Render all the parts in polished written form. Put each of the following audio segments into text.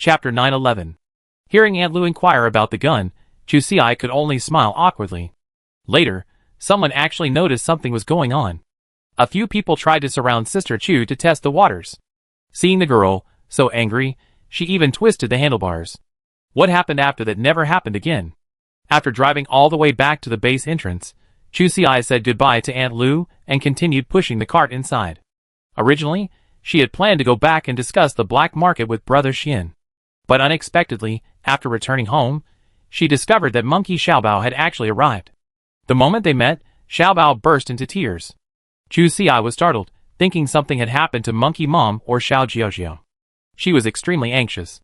Chapter 911. Hearing Aunt Lu inquire about the gun, Chusi could only smile awkwardly. Later, someone actually noticed something was going on. A few people tried to surround Sister Chu to test the waters. Seeing the girl, so angry, she even twisted the handlebars. What happened after that never happened again. After driving all the way back to the base entrance, Chusi said goodbye to Aunt Lu and continued pushing the cart inside. Originally, she had planned to go back and discuss the black market with Brother Xian. But unexpectedly, after returning home, she discovered that Monkey Xiaobao had actually arrived. The moment they met, Xiaobao burst into tears. Chusi was startled, thinking something had happened to Monkey Mom or Xiao Jiaojiao. She was extremely anxious.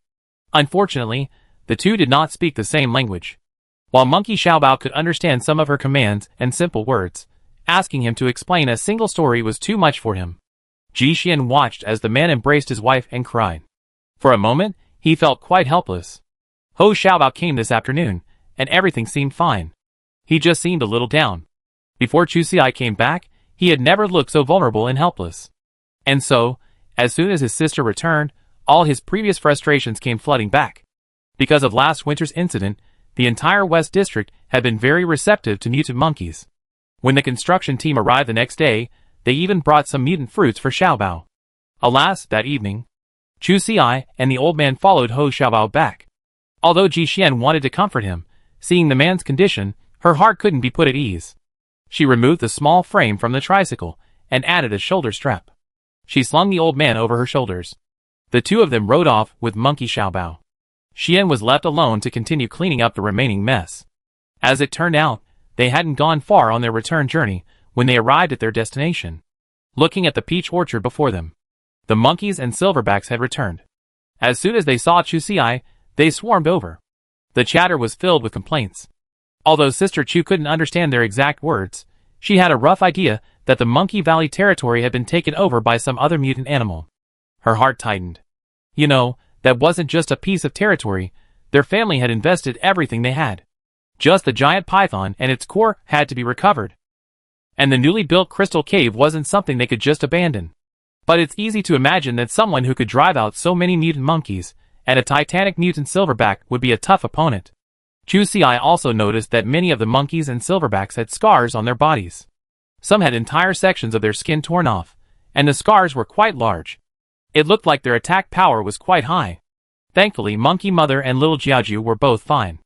Unfortunately, the two did not speak the same language. While Monkey Xiaobao could understand some of her commands and simple words, asking him to explain a single story was too much for him. Ji Xian watched as the man embraced his wife and cried. For a moment, he felt quite helpless. Ho Xiaobao came this afternoon, and everything seemed fine. He just seemed a little down. Before Chusi came back, he had never looked so vulnerable and helpless. And so, as soon as his sister returned, all his previous frustrations came flooding back. Because of last winter's incident, the entire West District had been very receptive to mutant monkeys. When the construction team arrived the next day, they even brought some mutant fruits for Xiaobao. Alas, that evening, Chusi and the old man followed Ho Xiaobao back. Although Ji Xian wanted to comfort him, seeing the man's condition, her heart couldn't be put at ease. She removed the small frame from the tricycle and added a shoulder strap. She slung the old man over her shoulders. The two of them rode off with Monkey Xiaobao. Xian was left alone to continue cleaning up the remaining mess. As it turned out, they hadn't gone far on their return journey when they arrived at their destination. Looking at the peach orchard before them, the monkeys and silverbacks had returned. As soon as they saw Chusi, they swarmed over. The chatter was filled with complaints. Although Sister Chu couldn't understand their exact words, she had a rough idea that the Monkey Valley territory had been taken over by some other mutant animal. Her heart tightened. You know, that wasn't just a piece of territory, their family had invested everything they had. Just the giant python and its core had to be recovered. And the newly built crystal cave wasn't something they could just abandon. But it's easy to imagine that someone who could drive out so many mutant monkeys and a titanic mutant silverback would be a tough opponent. Chusi also noticed that many of the monkeys and silverbacks had scars on their bodies. Some had entire sections of their skin torn off, and the scars were quite large. It looked like their attack power was quite high. Thankfully, Monkey Mother and little Jiaoju were both fine.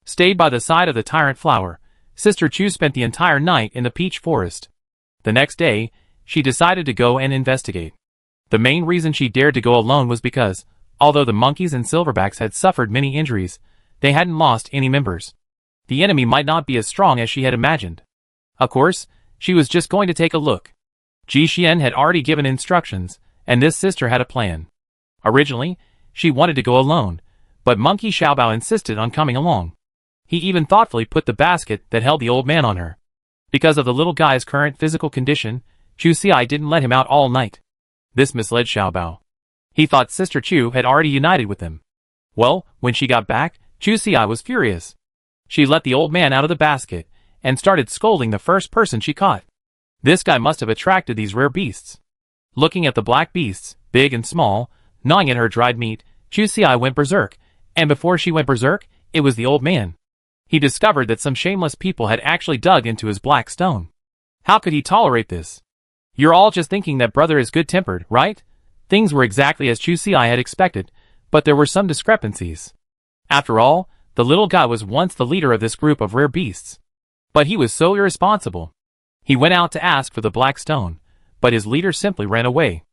Stayed by the side of the tyrant flower, Sister Chu spent the entire night in the peach forest. The next day, she decided to go and investigate. The main reason she dared to go alone was because, although the monkeys and silverbacks had suffered many injuries, they hadn't lost any members. The enemy might not be as strong as she had imagined. Of course, she was just going to take a look. Ji Xian had already given instructions, and this sister had a plan. Originally, she wanted to go alone, but Monkey Xiaobao insisted on coming along. He even thoughtfully put the basket that held the old man on her. Because of the little guy's current physical condition, Chusi didn't let him out all night. This misled Xiaobao. He thought Sister Chu had already united with him. Well, when she got back, Chusi was furious. She let the old man out of the basket and started scolding the first person she caught. This guy must have attracted these rare beasts. Looking at the black beasts, big and small, gnawing at her dried meat, Chusi went berserk, and before she went berserk, it was the old man. He discovered that some shameless people had actually dug into his black stone. How could he tolerate this? You're all just thinking that brother is good-tempered, right? Things were exactly as Chusi had expected, but there were some discrepancies. After all, the little guy was once the leader of this group of rare beasts. But he was so irresponsible. He went out to ask for the black stone, but his leader simply ran away.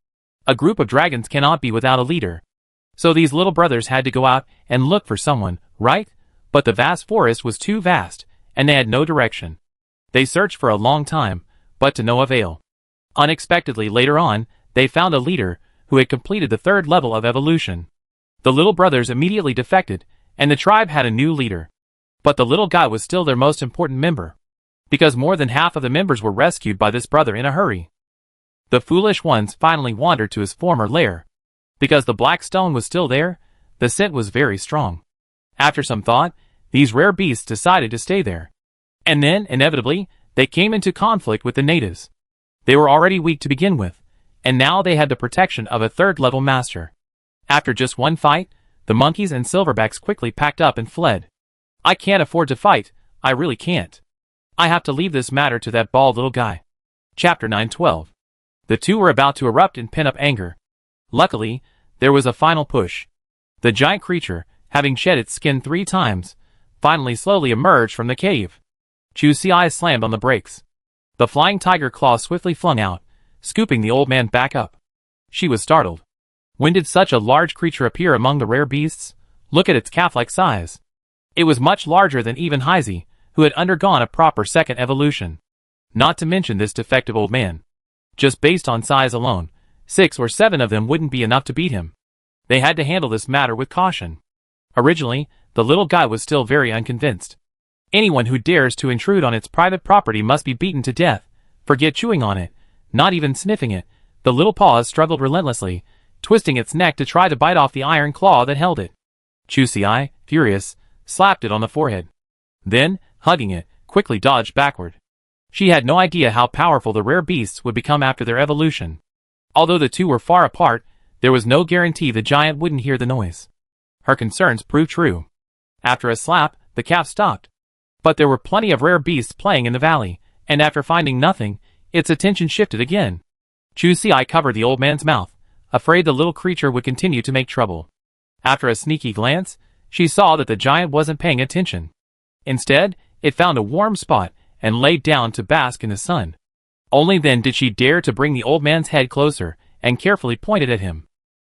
A group of dragons cannot be without a leader. So these little brothers had to go out and look for someone, right? But the vast forest was too vast, and they had no direction. They searched for a long time, but to no avail. Unexpectedly later on, they found a leader who had completed the 3rd level of evolution. The little brothers immediately defected, and the tribe had a new leader. But the little guy was still their most important member, because more than half of the members were rescued by this brother in a hurry. The foolish ones finally wandered to his former lair. Because the black stone was still there, the scent was very strong. After some thought, these rare beasts decided to stay there. And then, inevitably, they came into conflict with the natives. They were already weak to begin with, and now they had the protection of a 3rd level master. After just one fight, The monkeys and silverbacks quickly packed up and fled. I can't afford to fight, I really can't. I have to leave this matter to that bald little guy. Chapter 912. The two were about to erupt in pent-up anger. Luckily, there was a final push. The giant creature, having shed its skin 3 times, finally slowly emerged from the cave. Chu's eyes slammed on the brakes. The flying tiger claw swiftly flung out, scooping the old man back up. She was startled. When did such a large creature appear among the rare beasts? Look at its calf-like size. It was much larger than even Heisey, who had undergone a proper second evolution. Not to mention this defective old man. Just based on size alone, 6 or 7 of them wouldn't be enough to beat him. They had to handle this matter with caution. Originally, the little guy was still very unconvinced. Anyone who dares to intrude on its private property must be beaten to death. Forget chewing on it, not even sniffing it. The little paws struggled relentlessly, twisting its neck to try to bite off the iron claw that held it. Chusi, furious, slapped it on the forehead. Then, hugging it, quickly dodged backward. She had no idea how powerful the rare beasts would become after their evolution. Although the two were far apart, there was no guarantee the giant wouldn't hear the noise. Her concerns proved true. After a slap, the calf stopped. But there were plenty of rare beasts playing in the valley, and after finding nothing, its attention shifted again. Chusi covered the old man's mouth, afraid the little creature would continue to make trouble. After a sneaky glance, she saw that the giant wasn't paying attention. Instead, it found a warm spot and laid down to bask in the sun. Only then did she dare to bring the old man's head closer and carefully point it at him.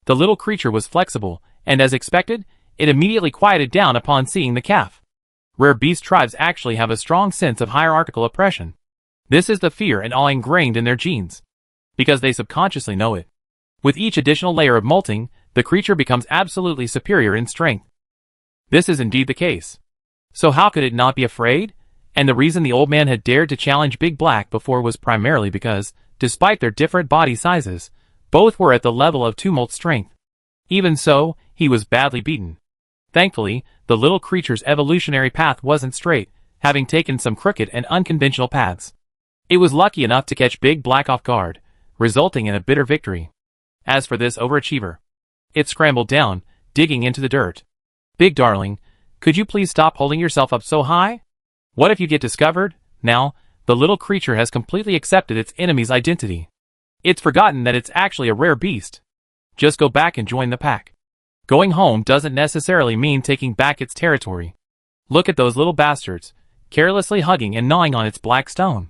The little creature was flexible, and as expected, it immediately quieted down upon seeing the calf. Rare beast tribes actually have a strong sense of hierarchical oppression. This is the fear and awe ingrained in their genes, because they subconsciously know it. With each additional layer of molting, the creature becomes absolutely superior in strength. This is indeed the case. So how could it not be afraid? And the reason the old man had dared to challenge Big Black before was primarily because, despite their different body sizes, both were at the level of tumult strength. Even so, he was badly beaten. Thankfully, the little creature's evolutionary path wasn't straight, having taken some crooked and unconventional paths. It was lucky enough to catch Big Black off guard, resulting in a bitter victory. As for this overachiever, it scrambled down, digging into the dirt. Big darling, could you please stop holding yourself up so high? What if you get discovered? Now, the little creature has completely accepted its enemy's identity. It's forgotten that it's actually a rare beast. Just go back and join the pack. Going home doesn't necessarily mean taking back its territory. Look at those little bastards, carelessly hugging and gnawing on its black stone.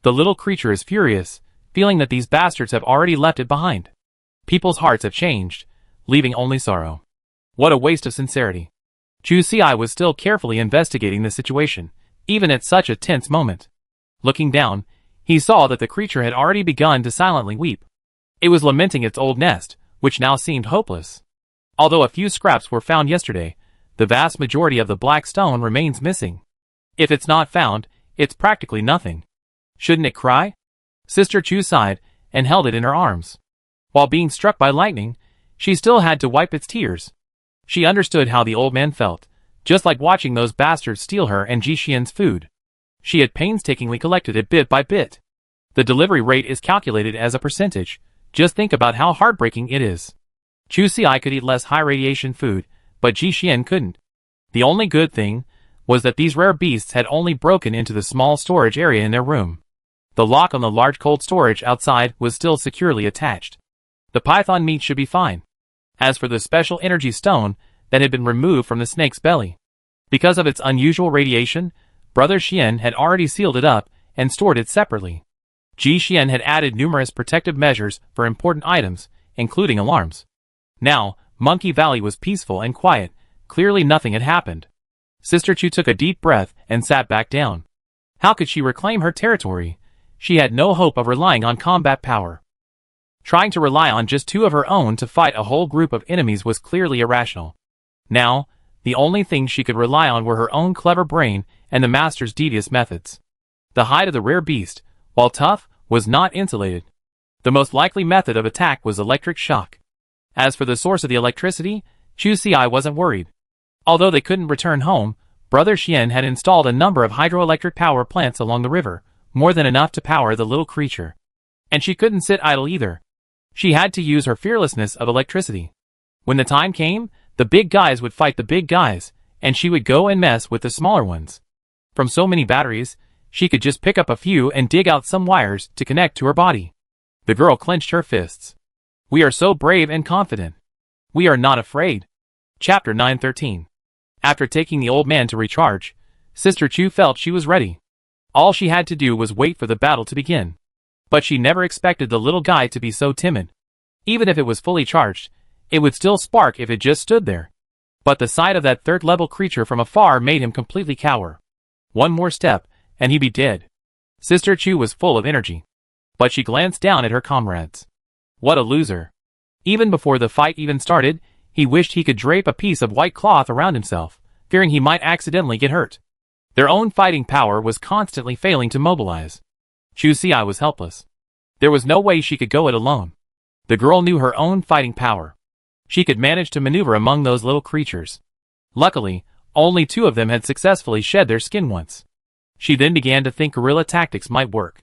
The little creature is furious, feeling that these bastards have already left it behind. People's hearts have changed, leaving only sorrow. What a waste of sincerity. Chusi was still carefully investigating the situation, even at such a tense moment. Looking down, he saw that the creature had already begun to silently weep. It was lamenting its old nest, which now seemed hopeless. Although a few scraps were found yesterday, the vast majority of the black stone remains missing. If it's not found, it's practically nothing. Shouldn't it cry? Sister Chu sighed and held it in her arms. While being struck by lightning, she still had to wipe its tears. She understood how the old man felt, just like watching those bastards steal her and Ji Xian's food. She had painstakingly collected it bit by bit. The delivery rate is calculated as a percentage. Just think about how heartbreaking it is. Chusi could eat less high-radiation food, but Ji Xian couldn't. The only good thing was that these rare beasts had only broken into the small storage area in their room. The lock on the large cold storage outside was still securely attached. The python meat should be fine. As for the special energy stone that had been removed from the snake's belly, because of its unusual radiation, Brother Xian had already sealed it up and stored it separately. Ji Xian had added numerous protective measures for important items, including alarms. Now, Monkey Valley was peaceful and quiet. Clearly nothing had happened. Sister Chu took a deep breath and sat back down. How could she reclaim her territory? She had no hope of relying on combat power. Trying to rely on just 2 of her own to fight a whole group of enemies was clearly irrational. Now, the only things she could rely on were her own clever brain and the master's devious methods. The hide of the rare beast, while tough, was not insulated. The most likely method of attack was electric shock. As for the source of the electricity, Chusi wasn't worried. Although they couldn't return home, Brother Xian had installed a number of hydroelectric power plants along the river, more than enough to power the little creature. And she couldn't sit idle either. She had to use her fearlessness of electricity. When the time came, The big guys would fight the big guys, and she would go and mess with the smaller ones. From so many batteries, she could just pick up a few and dig out some wires to connect to her body. The girl clenched her fists. We are so brave and confident. We are not afraid. Chapter 9:13. After taking the old man to recharge, Sister Chu felt she was ready. All she had to do was wait for the battle to begin. But she never expected the little guy to be so timid. Even if it was fully charged, it would still spark if it just stood there. But the sight of that third-level creature from afar made him completely cower. One more step, and he'd be dead. Sister Chu was full of energy. But she glanced down at her comrades. What a loser. Even before the fight even started, he wished he could drape a piece of white cloth around himself, fearing he might accidentally get hurt. Their own fighting power was constantly failing to mobilize. Chu Si was helpless. There was no way she could go it alone. The girl knew her own fighting power. She could manage to maneuver among those little creatures. Luckily, only 2 of them had successfully shed their skin once. She then began to think guerrilla tactics might work.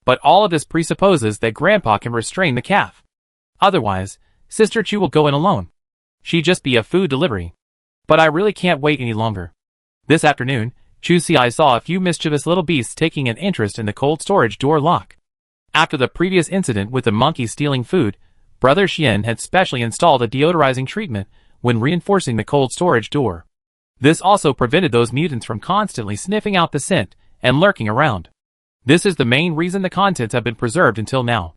But all of this presupposes that Grandpa can restrain the calf. Otherwise, Sister Chu will go in alone. She'd just be a food delivery. But I really can't wait any longer. This afternoon, Chu Si saw a few mischievous little beasts taking an interest in the cold storage door lock. After the previous incident with the monkey stealing food, Brother Xian had specially installed a deodorizing treatment when reinforcing the cold storage door. This also prevented those mutants from constantly sniffing out the scent and lurking around. This is the main reason the contents have been preserved until now.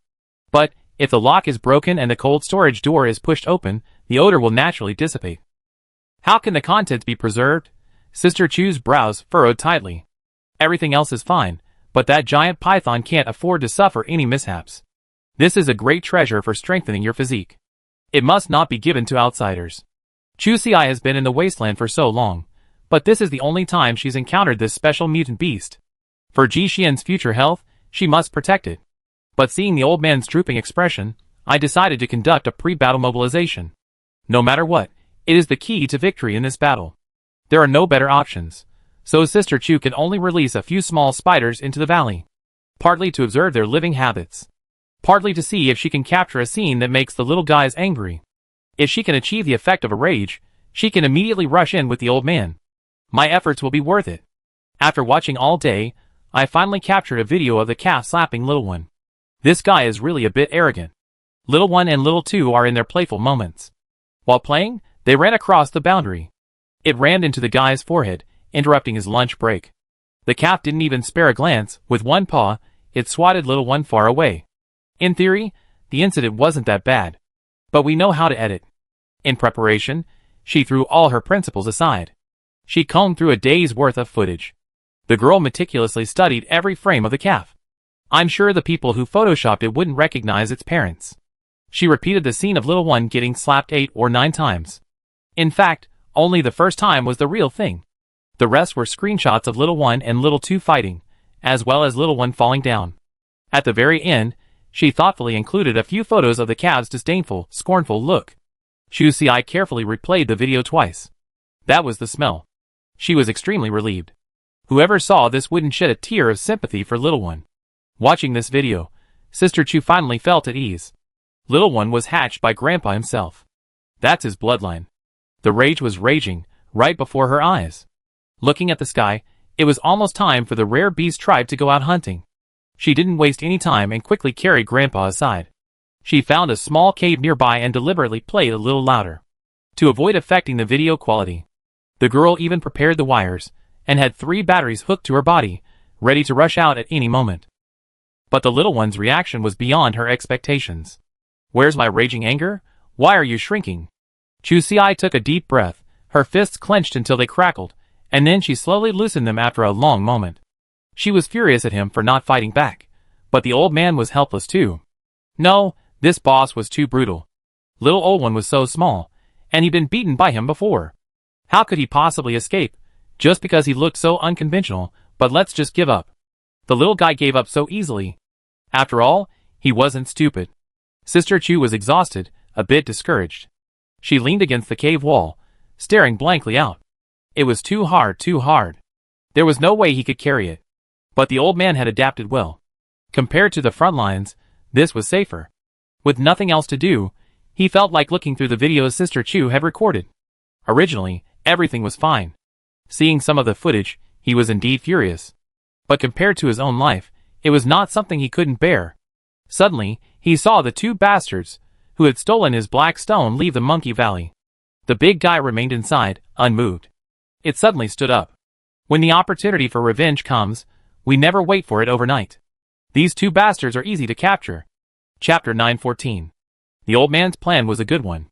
But, if the lock is broken and the cold storage door is pushed open, the odor will naturally dissipate. How can the contents be preserved? Sister Chu's brows furrowed tightly. Everything else is fine, but that giant python can't afford to suffer any mishaps. This is a great treasure for strengthening your physique. It must not be given to outsiders. Chu Si has been in the Wasteland for so long, but this is the only time she's encountered this special mutant beast. For Ji Xian's future health, she must protect it. But seeing the old man's drooping expression, I decided to conduct a pre-battle mobilization. No matter what, it is the key to victory in this battle. There are no better options, so Sister Chu can only release a few small spiders into the valley. Partly to observe their living habits. Partly to see if she can capture a scene that makes the little guys angry. If she can achieve the effect of a rage, she can immediately rush in with the old man. My efforts will be worth it. After watching all day, I finally captured a video of the calf slapping Little One. This guy is really a bit arrogant. Little One and Little Two are in their playful moments. While playing, they ran across the boundary. It rammed into the guy's forehead, interrupting his lunch break. The calf didn't even spare a glance. With one paw, it swatted Little One far away. In theory, the incident wasn't that bad. But we know how to edit. In preparation, she threw all her principles aside. She combed through a day's worth of footage. The girl meticulously studied every frame of the calf. I'm sure the people who photoshopped it wouldn't recognize its parents. She repeated the scene of Little One getting slapped 8 or 9 times. In fact, only the first time was the real thing. The rest were screenshots of Little One and Little Two fighting, as well as Little One falling down. At the very end, she thoughtfully included a few photos of the calf's disdainful, scornful look. Chu Si carefully replayed the video twice. That was the smell. She was extremely relieved. Whoever saw this wouldn't shed a tear of sympathy for Little One. Watching this video, Sister Chu finally felt at ease. Little One was hatched by Grandpa himself. That's his bloodline. The rage was raging, right before her eyes. Looking at the sky, it was almost time for the rare beast tribe to go out hunting. She didn't waste any time and quickly carried Grandpa aside. She found a small cave nearby and deliberately played a little louder. To avoid affecting the video quality, the girl even prepared the wires, and had 3 batteries hooked to her body, ready to rush out at any moment. But the little one's reaction was beyond her expectations. Where's my raging anger? Why are you shrinking? Chu Si took a deep breath, her fists clenched until they crackled, and then she slowly loosened them after a long moment. She was furious at him for not fighting back, but the old man was helpless too. No, this boss was too brutal. Little old one was so small, and he'd been beaten by him before. How could he possibly escape, just because he looked so unconventional? But let's just give up. The little guy gave up so easily. After all, he wasn't stupid. Sister Chu was exhausted, a bit discouraged. She leaned against the cave wall, staring blankly out. It was too hard, too hard. There was no way he could carry it. But the old man had adapted well. Compared to the front lines, this was safer. With nothing else to do, he felt like looking through the videos Sister Chu had recorded. Originally, everything was fine. Seeing some of the footage, he was indeed furious. But compared to his own life, it was not something he couldn't bear. Suddenly, he saw the two bastards, who had stolen his black stone, leave the Monkey Valley. The big guy remained inside, unmoved. It suddenly stood up. When the opportunity for revenge comes, we never wait for it overnight. These two bastards are easy to capture. Chapter 914. The old man's plan was a good one.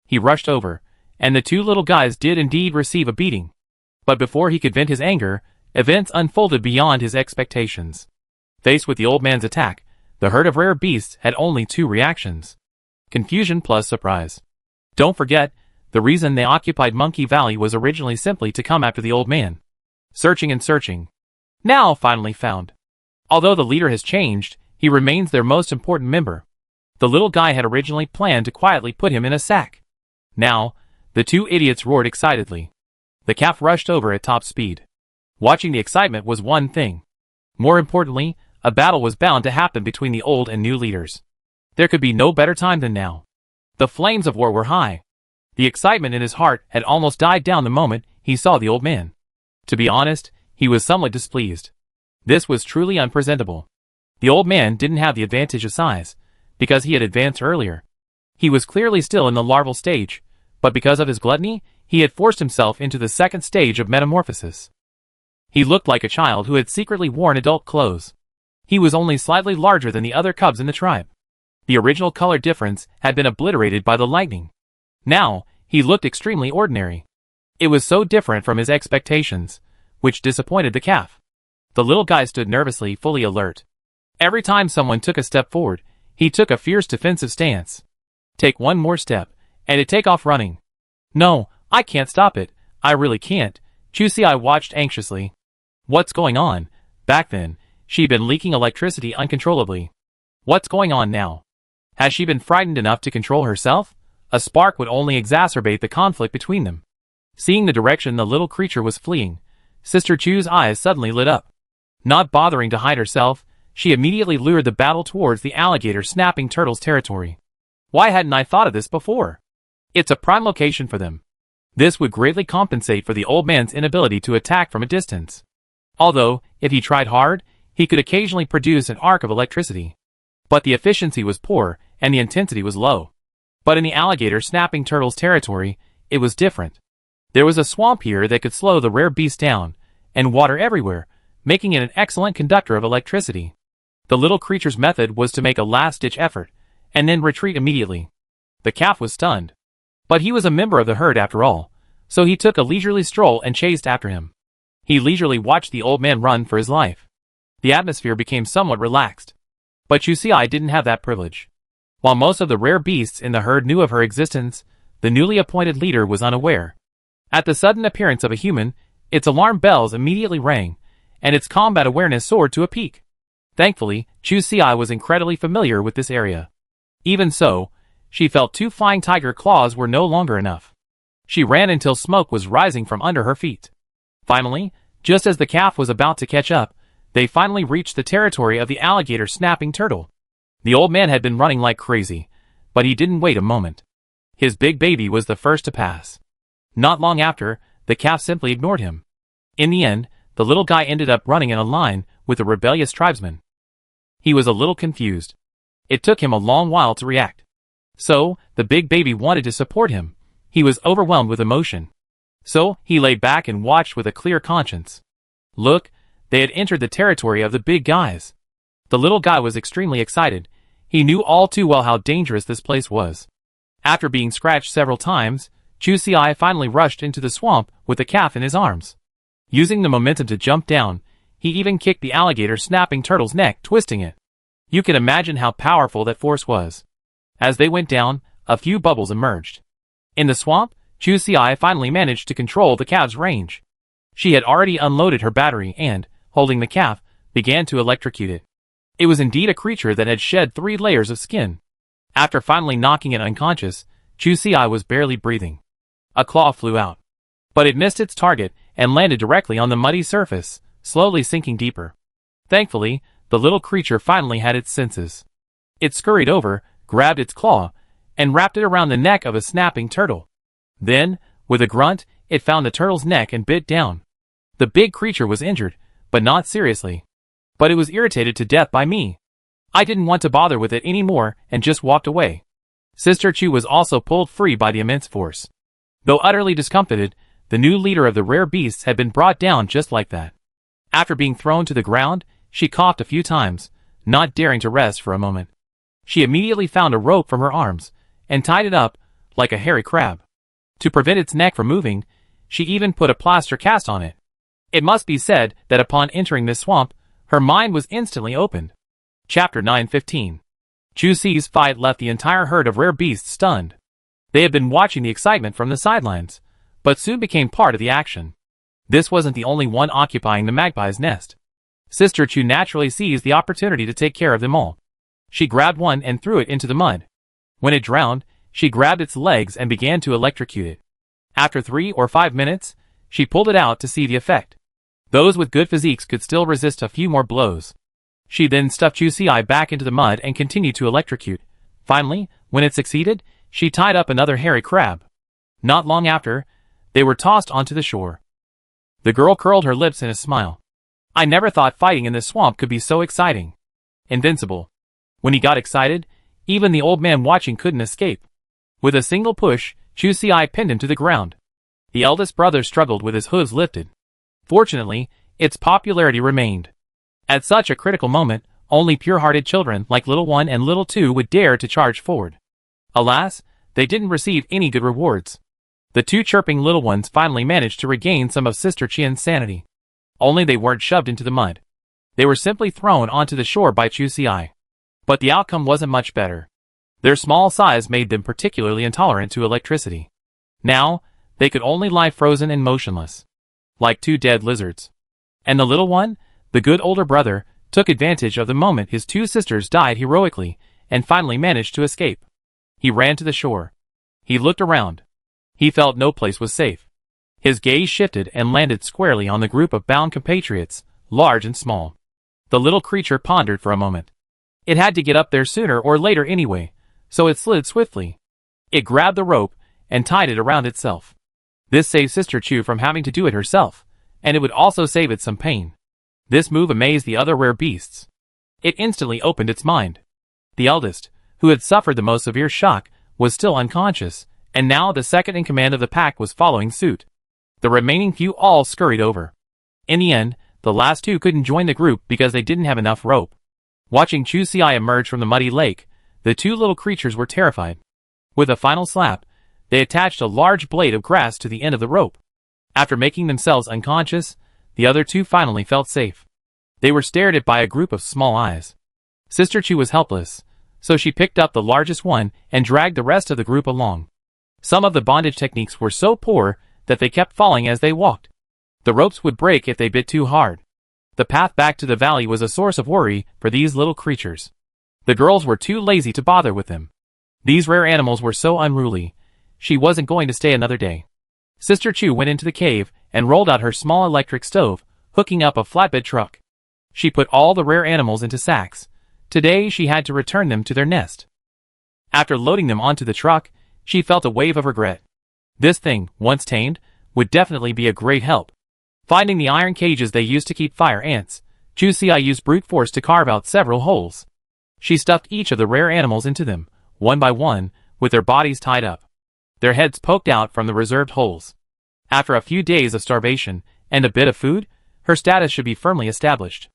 He rushed over, and the two little guys did indeed receive a beating. But before he could vent his anger, events unfolded beyond his expectations. Faced with the old man's attack, the herd of rare beasts had only two reactions: confusion plus surprise. Don't forget, the reason they occupied Monkey Valley was originally simply to come after the old man. Searching and searching. Now finally found. Although the leader has changed, he remains their most important member. The little guy had originally planned to quietly put him in a sack. Now, the two idiots roared excitedly. The calf rushed over at top speed. Watching the excitement was one thing. More importantly, a battle was bound to happen between the old and new leaders. There could be no better time than now. The flames of war were high. The excitement in his heart had almost died down the moment he saw the old man. To be honest, he was somewhat displeased. This was truly unpresentable. The old man didn't have the advantage of size, because he had advanced earlier. He was clearly still in the larval stage, but because of his gluttony, he had forced himself into the second stage of metamorphosis. He looked like a child who had secretly worn adult clothes. He was only slightly larger than the other cubs in the tribe. The original color difference had been obliterated by the lightning. Now, he looked extremely ordinary. It was so different from his expectations, which disappointed the calf. The little guy stood nervously, fully alert. Every time someone took a step forward, he took a fierce defensive stance. Take one more step, and he'd take off running. No, I can't stop it. I really can't. Chusi watched anxiously. What's going on? Back then, she'd been leaking electricity uncontrollably. What's going on now? Has she been frightened enough to control herself? A spark would only exacerbate the conflict between them. Seeing the direction the little creature was fleeing, Sister Chu's eyes suddenly lit up. Not bothering to hide herself, she immediately lured the battle towards the alligator snapping turtle's territory. Why hadn't I thought of this before? It's a prime location for them. This would greatly compensate for the old man's inability to attack from a distance. Although, if he tried hard, he could occasionally produce an arc of electricity. But the efficiency was poor, and the intensity was low. But in the alligator snapping turtle's territory, it was different. There was a swamp here that could slow the rare beast down, and water everywhere, making it an excellent conductor of electricity. The little creature's method was to make a last-ditch effort, and then retreat immediately. The calf was stunned. But he was a member of the herd after all, so he took a leisurely stroll and chased after him. He leisurely watched the old man run for his life. The atmosphere became somewhat relaxed. But Chusi didn't have that privilege. While most of the rare beasts in the herd knew of her existence, the newly appointed leader was unaware. At the sudden appearance of a human, its alarm bells immediately rang, and its combat awareness soared to a peak. Thankfully, Chusi was incredibly familiar with this area. Even so, she felt two flying tiger claws were no longer enough. She ran until smoke was rising from under her feet. Finally, just as the calf was about to catch up, they finally reached the territory of the alligator snapping turtle. The old man had been running like crazy, but he didn't wait a moment. His big baby was the first to pass. Not long after, the calf simply ignored him. In the end, the little guy ended up running in a line with the rebellious tribesman. He was a little confused. It took him a long while to react. So, the big baby wanted to support him. He was overwhelmed with emotion. So, he lay back and watched with a clear conscience. Look, they had entered the territory of the big guys. The little guy was extremely excited. He knew all too well how dangerous this place was. After being scratched several times, Chusi finally rushed into the swamp with the calf in his arms. Using the momentum to jump down, he even kicked the alligator snapping turtle's neck, twisting it. You can imagine how powerful that force was. As they went down, a few bubbles emerged. In the swamp, Chusi finally managed to control the calf's range. She had already unloaded her battery and, holding the calf, began to electrocute it. It was indeed a creature that had shed 3 layers of skin. After finally knocking it unconscious, Chusi was barely breathing. A claw flew out. But it missed its target and landed directly on the muddy surface, slowly sinking deeper. Thankfully, the little creature finally had its senses. It scurried over, grabbed its claw, and wrapped it around the neck of a snapping turtle. Then, With a grunt, it found the turtle's neck and bit down. The big creature was injured, but not seriously. But it was irritated to death by me. I didn't want to bother with it anymore and just walked away. Sister Chu was also pulled free by the immense force. Though utterly discomfited, the new leader of the rare beasts had been brought down just like that. After being thrown to the ground, she coughed a few times, not daring to rest for a moment. She immediately found a rope from her arms and tied it up like a hairy crab. To prevent its neck from moving, she even put a plaster cast on it. It must be said that upon entering this swamp, her mind was instantly opened. Chapter 9:15. Chu Si's fight left the entire herd of rare beasts stunned. They had been watching the excitement from the sidelines, but soon became part of the action. This wasn't the only one occupying the magpie's nest. Sister Chu naturally seized the opportunity to take care of them all. She grabbed one and threw it into the mud. When it drowned, she grabbed its legs and began to electrocute it. After 3 or 5 minutes, she pulled it out to see the effect. Those with good physiques could still resist a few more blows. She then stuffed Chu Si back into the mud and continued to electrocute. Finally, when it succeeded, she tied up another hairy crab. Not long after, they were tossed onto the shore. The girl curled her lips in a smile. I never thought fighting in this swamp could be so exciting. Invincible. When he got excited, even the old man watching couldn't escape. With a single push, Chu Si pinned him to the ground. The eldest brother struggled with his hooves lifted. Fortunately, its popularity remained. At such a critical moment, only pure-hearted children like Little One and Little Two would dare to charge forward. Alas, they didn't receive any good rewards. The two chirping little ones finally managed to regain some of Sister Qian's sanity. Only they weren't shoved into the mud. They were simply thrown onto the shore by Chu Si. But the outcome wasn't much better. Their small size made them particularly intolerant to electricity. Now, they could only lie frozen and motionless, like two dead lizards. And the little one, the good older brother, took advantage of the moment his two sisters died heroically, and finally managed to escape. He ran to the shore. He looked around. He felt no place was safe. His gaze shifted and landed squarely on the group of bound compatriots, large and small. The little creature pondered for a moment. It had to get up there sooner or later anyway, so it slid swiftly. It grabbed the rope and tied it around itself. This saved Sister Chu from having to do it herself, and it would also save it some pain. This move amazed the other rare beasts. It instantly opened its mind. The eldest, who had suffered the most severe shock, was still unconscious, and now the second in command of the pack was following suit. The remaining few all scurried over. In the end, the last two couldn't join the group because they didn't have enough rope. Watching Chu Si emerge from the muddy lake, the two little creatures were terrified. With a final slap, they attached a large blade of grass to the end of the rope. After making themselves unconscious, the other two finally felt safe. They were stared at by a group of small eyes. Sister Chu was helpless, so she picked up the largest one and dragged the rest of the group along. Some of the bondage techniques were so poor that they kept falling as they walked. The ropes would break if they bit too hard. The path back to the valley was a source of worry for these little creatures. The girls were too lazy to bother with them. These rare animals were so unruly, she wasn't going to stay another day. Sister Chu went into the cave and rolled out her small electric stove, hooking up a flatbed truck. She put all the rare animals into sacks. Today she had to return them to their nest. After loading them onto the truck, she felt a wave of regret. This thing, once tamed, would definitely be a great help. Finding the iron cages they used to keep fire ants, Chu Si used brute force to carve out several holes. She stuffed each of the rare animals into them, one by one, with their bodies tied up. Their heads poked out from the reserved holes. After a few days of starvation and a bit of food, her status should be firmly established.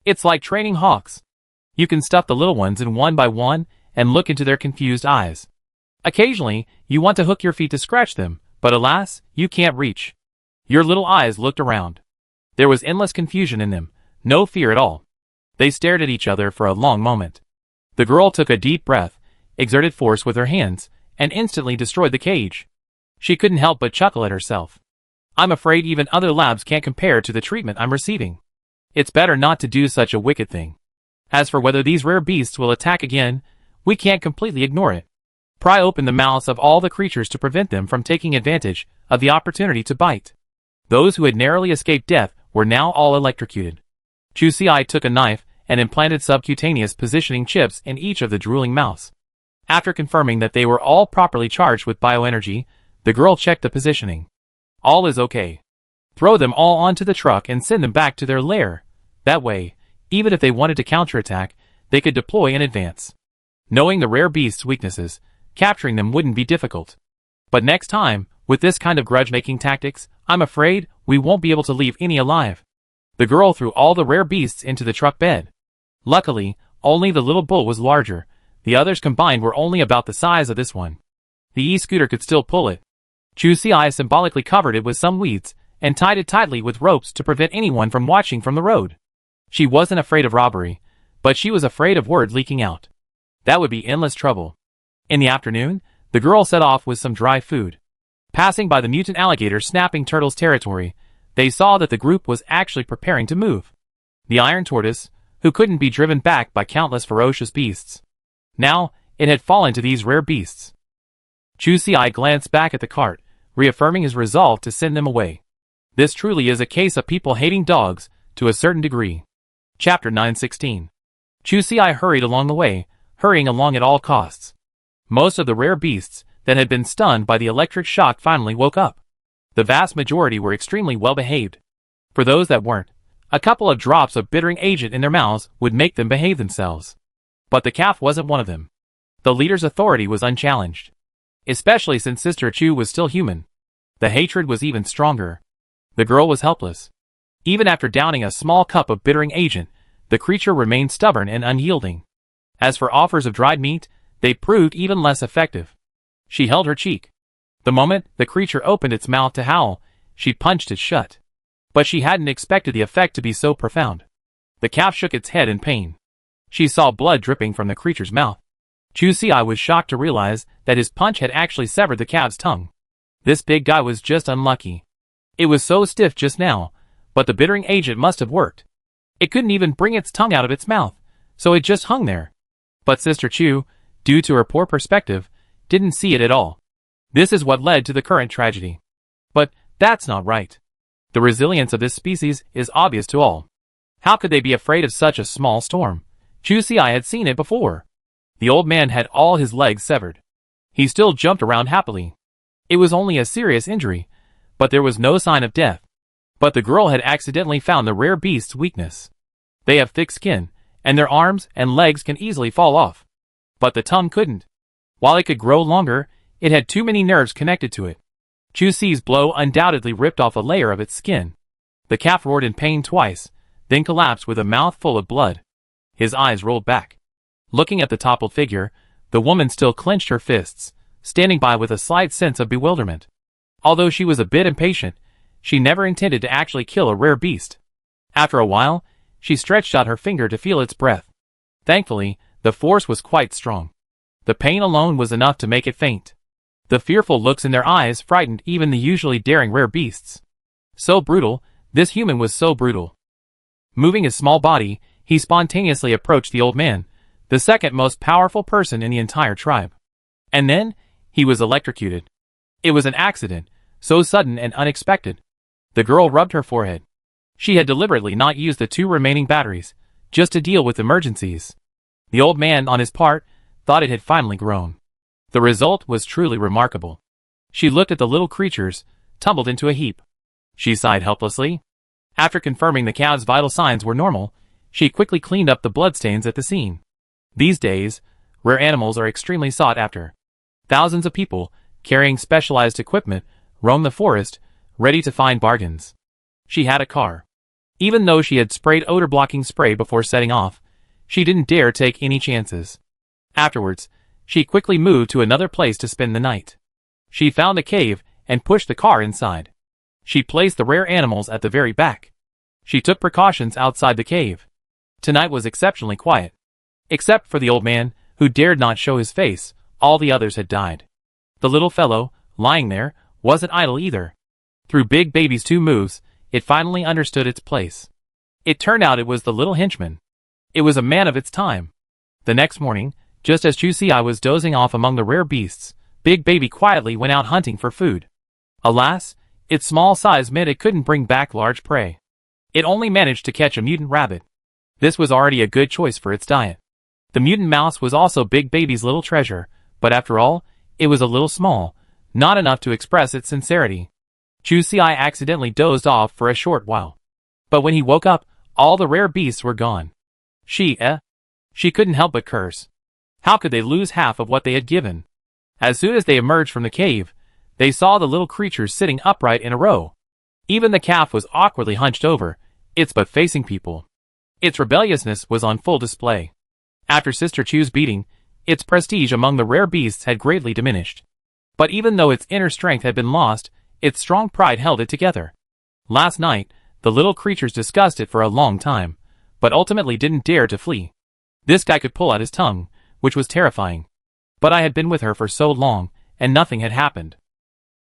It's like training hawks. You can stuff the little ones in one by one and look into their confused eyes. Occasionally, you want to hook your feet to scratch them, but alas, you can't reach. Your little eyes looked around. There was endless confusion in them, no fear at all. They stared at each other for a long moment. The girl took a deep breath, exerted force with her hands, and instantly destroyed the cage. She couldn't help but chuckle at herself. I'm afraid even other labs can't compare to the treatment I'm receiving. It's better not to do such a wicked thing. As for whether these rare beasts will attack again, we can't completely ignore it. Pry open the mouths of all the creatures to prevent them from taking advantage of the opportunity to bite. Those who had narrowly escaped death were now all electrocuted. Chu Si took a knife and implanted subcutaneous positioning chips in each of the drooling mouths. After confirming that they were all properly charged with bioenergy, The girl checked the positioning. All is okay. Throw them all onto the truck and send them back to their lair. That way, even if they wanted to counterattack, they could deploy in advance. Knowing the rare beast's weaknesses, capturing them wouldn't be difficult. But next time, with this kind of grudge-making tactics, I'm afraid we won't be able to leave any alive. The girl threw all the rare beasts into the truck bed. Luckily, only the little bull was larger. The others combined were only about the size of this one. The e-scooter could still pull it. Chu Si symbolically covered it with some weeds and tied it tightly with ropes to prevent anyone from watching from the road. She wasn't afraid of robbery, but she was afraid of word leaking out. That would be endless trouble. In the afternoon, the girl set off with some dry food. Passing by the mutant alligator snapping turtle's territory, they saw that the group was actually preparing to move. The iron tortoise, who couldn't be driven back by countless ferocious beasts. Now, it had fallen to these rare beasts. Chu Si glanced back at the cart, reaffirming his resolve to send them away. This truly is a case of people hating dogs, to a certain degree. Chapter 916. Chu Si hurried along the way, hurrying along at all costs. Most of the rare beasts that had been stunned by the electric shock finally woke up. The vast majority were extremely well behaved. For those that weren't, a couple of drops of bittering agent in their mouths would make them behave themselves. But the calf wasn't one of them. The leader's authority was unchallenged. Especially since Sister Chu was still human. The hatred was even stronger. The girl was helpless. Even after downing a small cup of bittering agent, the creature remained stubborn and unyielding. As for offers of dried meat, they proved even less effective. She held her cheek. The moment the creature opened its mouth to howl, she punched it shut. But she hadn't expected the effect to be so profound. The calf shook its head in pain. She saw blood dripping from the creature's mouth. Chu Si was shocked to realize that his punch had actually severed the calf's tongue. This big guy was just unlucky. It was so stiff just now, but the bittering agent must have worked. It couldn't even bring its tongue out of its mouth, so it just hung there. But Sister Chu, due to her poor perspective, didn't see it at all. This is what led to the current tragedy. But that's not right. The resilience of this species is obvious to all. How could they be afraid of such a small storm? Chu Si had seen it before. The old man had all his legs severed. He still jumped around happily. It was only a serious injury, but there was no sign of death. But the girl had accidentally found the rare beast's weakness. They have thick skin, and their arms and legs can easily fall off. But the tongue couldn't. While it could grow longer, it had too many nerves connected to it. Chu Si's blow undoubtedly ripped off a layer of its skin. The calf roared in pain twice, then collapsed with a mouth full of blood. His eyes rolled back. Looking at the toppled figure, the woman still clenched her fists, standing by with a slight sense of bewilderment. Although she was a bit impatient, she never intended to actually kill a rare beast. After a while, she stretched out her finger to feel its breath. Thankfully, the force was quite strong. The pain alone was enough to make it faint. The fearful looks in their eyes frightened even the usually daring rare beasts. So brutal, this human was so brutal. Moving his small body, he spontaneously approached the old man, the second most powerful person in the entire tribe. And then, he was electrocuted. It was an accident, so sudden and unexpected. The girl rubbed her forehead. She had deliberately not used the 2 remaining batteries, just to deal with emergencies. The old man, on his part, thought it had finally grown. The result was truly remarkable. She looked at the little creatures, tumbled into a heap. She sighed helplessly. After confirming the calf's vital signs were normal, she quickly cleaned up the bloodstains at the scene. These days, rare animals are extremely sought after. Thousands of people, carrying specialized equipment, roam the forest, ready to find bargains. She had a car. Even though she had sprayed odor-blocking spray before setting off, she didn't dare take any chances. Afterwards, she quickly moved to another place to spend the night. She found a cave and pushed the car inside. She placed the rare animals at the very back. She took precautions outside the cave. Tonight was exceptionally quiet. Except for the old man, who dared not show his face, all the others had died. The little fellow, lying there, wasn't idle either. Through Big Baby's 2 moves, it finally understood its place. It turned out it was the little henchman. It was a man of its time. The next morning, just as Chu Si was dozing off among the rare beasts, Big Baby quietly went out hunting for food. Alas, its small size meant it couldn't bring back large prey. It only managed to catch a mutant rabbit. This was already a good choice for its diet. The mutant mouse was also Big Baby's little treasure, but after all, it was a little small, not enough to express its sincerity. Chu Si accidentally dozed off for a short while. But when he woke up, all the rare beasts were gone. She couldn't help but curse. How could they lose half of what they had given? As soon as they emerged from the cave, they saw the little creatures sitting upright in a row. Even the calf was awkwardly hunched over, its butt facing people. Its rebelliousness was on full display. After Sister Chu's beating, its prestige among the rare beasts had greatly diminished. But even though its inner strength had been lost, its strong pride held it together. Last night, the little creatures discussed it for a long time, but ultimately didn't dare to flee. This guy could pull out his tongue, which was terrifying. But I had been with her for so long, and nothing had happened.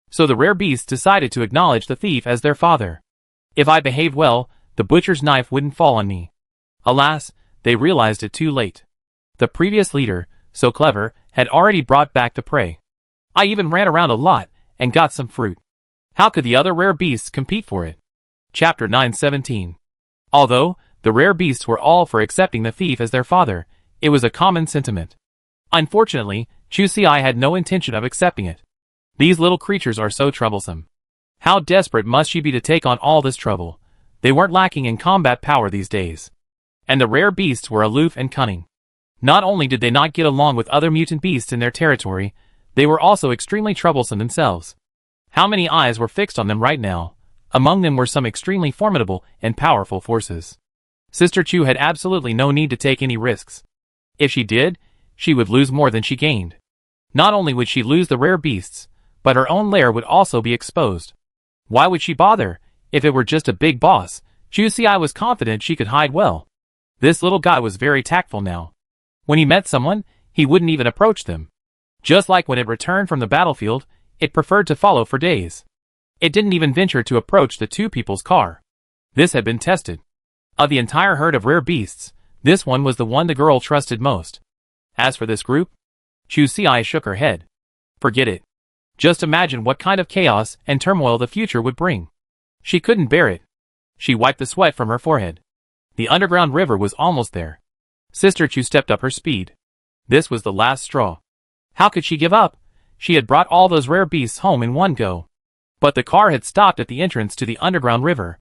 So the rare beasts decided to acknowledge the thief as their father. If I behaved well, the butcher's knife wouldn't fall on me. Alas, they realized it too late. The previous leader, so clever, had already brought back the prey. I even ran around a lot, and got some fruit. How could the other rare beasts compete for it? Chapter 9:17. Although the rare beasts were all for accepting the thief as their father, it was a common sentiment. Unfortunately, Chu Si had no intention of accepting it. These little creatures are so troublesome. How desperate must she be to take on all this trouble? They weren't lacking in combat power these days. And the rare beasts were aloof and cunning. Not only did they not get along with other mutant beasts in their territory, they were also extremely troublesome themselves. How many eyes were fixed on them right now? Among them were some extremely formidable and powerful forces. Sister Chu had absolutely no need to take any risks. If she did, she would lose more than she gained. Not only would she lose the rare beasts, but her own lair would also be exposed. Why would she bother? If it were just a big boss, Chu Si was confident she could hide well. This little guy was very tactful now. When he met someone, he wouldn't even approach them. Just like when it returned from the battlefield, it preferred to follow for days. It didn't even venture to approach the two people's car. This had been tested. Of the entire herd of rare beasts, this one was the one the girl trusted most. As for this group, Chu Si shook her head. Forget it. Just imagine what kind of chaos and turmoil the future would bring. She couldn't bear it. She wiped the sweat from her forehead. The underground river was almost there. Sister Chu stepped up her speed. This was the last straw. How could she give up? She had brought all those rare beasts home in one go. But the car had stopped at the entrance to the underground river.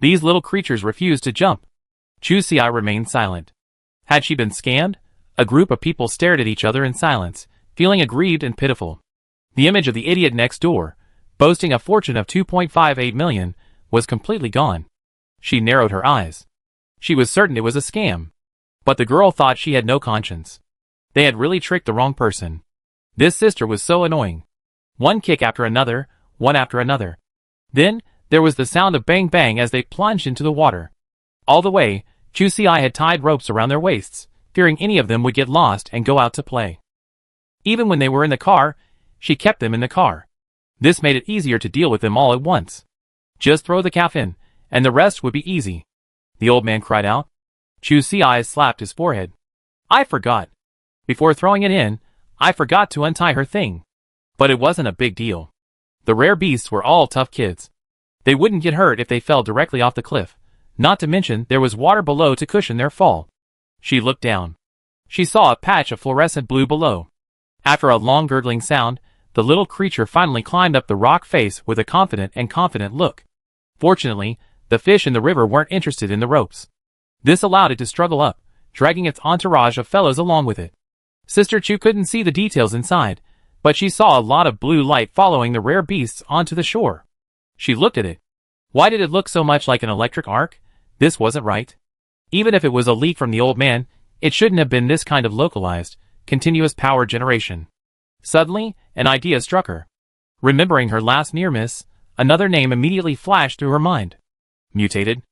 These little creatures refused to jump. Chu Si remained silent. Had she been scammed? A group of people stared at each other in silence, feeling aggrieved and pitiful. The image of the idiot next door, boasting a fortune of 2.58 million, was completely gone. She narrowed her eyes. She was certain it was a scam. But the girl thought she had no conscience. They had really tricked the wrong person. This sister was so annoying. One kick after another, one after another. Then, there was the sound of bang bang as they plunged into the water. All the way, Chu Si had tied ropes around their waists, fearing any of them would get lost and go out to play. Even when they were in the car, she kept them in the car. This made it easier to deal with them all at once. Just throw the calf in, and the rest would be easy. The old man cried out. Chu Si slapped his forehead. I forgot. Before throwing it in, I forgot to untie her thing. But it wasn't a big deal. The rare beasts were all tough kids. They wouldn't get hurt if they fell directly off the cliff, not to mention there was water below to cushion their fall. She looked down. She saw a patch of fluorescent blue below. After a long gurgling sound, the little creature finally climbed up the rock face with a confident look. Fortunately, the fish in the river weren't interested in the ropes. This allowed it to struggle up, dragging its entourage of fellows along with it. Sister Chu couldn't see the details inside, but she saw a lot of blue light following the rare beasts onto the shore. She looked at it. Why did it look so much like an electric arc? This wasn't right. Even if it was a leak from the old man, it shouldn't have been this kind of localized, continuous power generation. Suddenly, an idea struck her. Remembering her last near miss, another name immediately flashed through her mind. Mutated.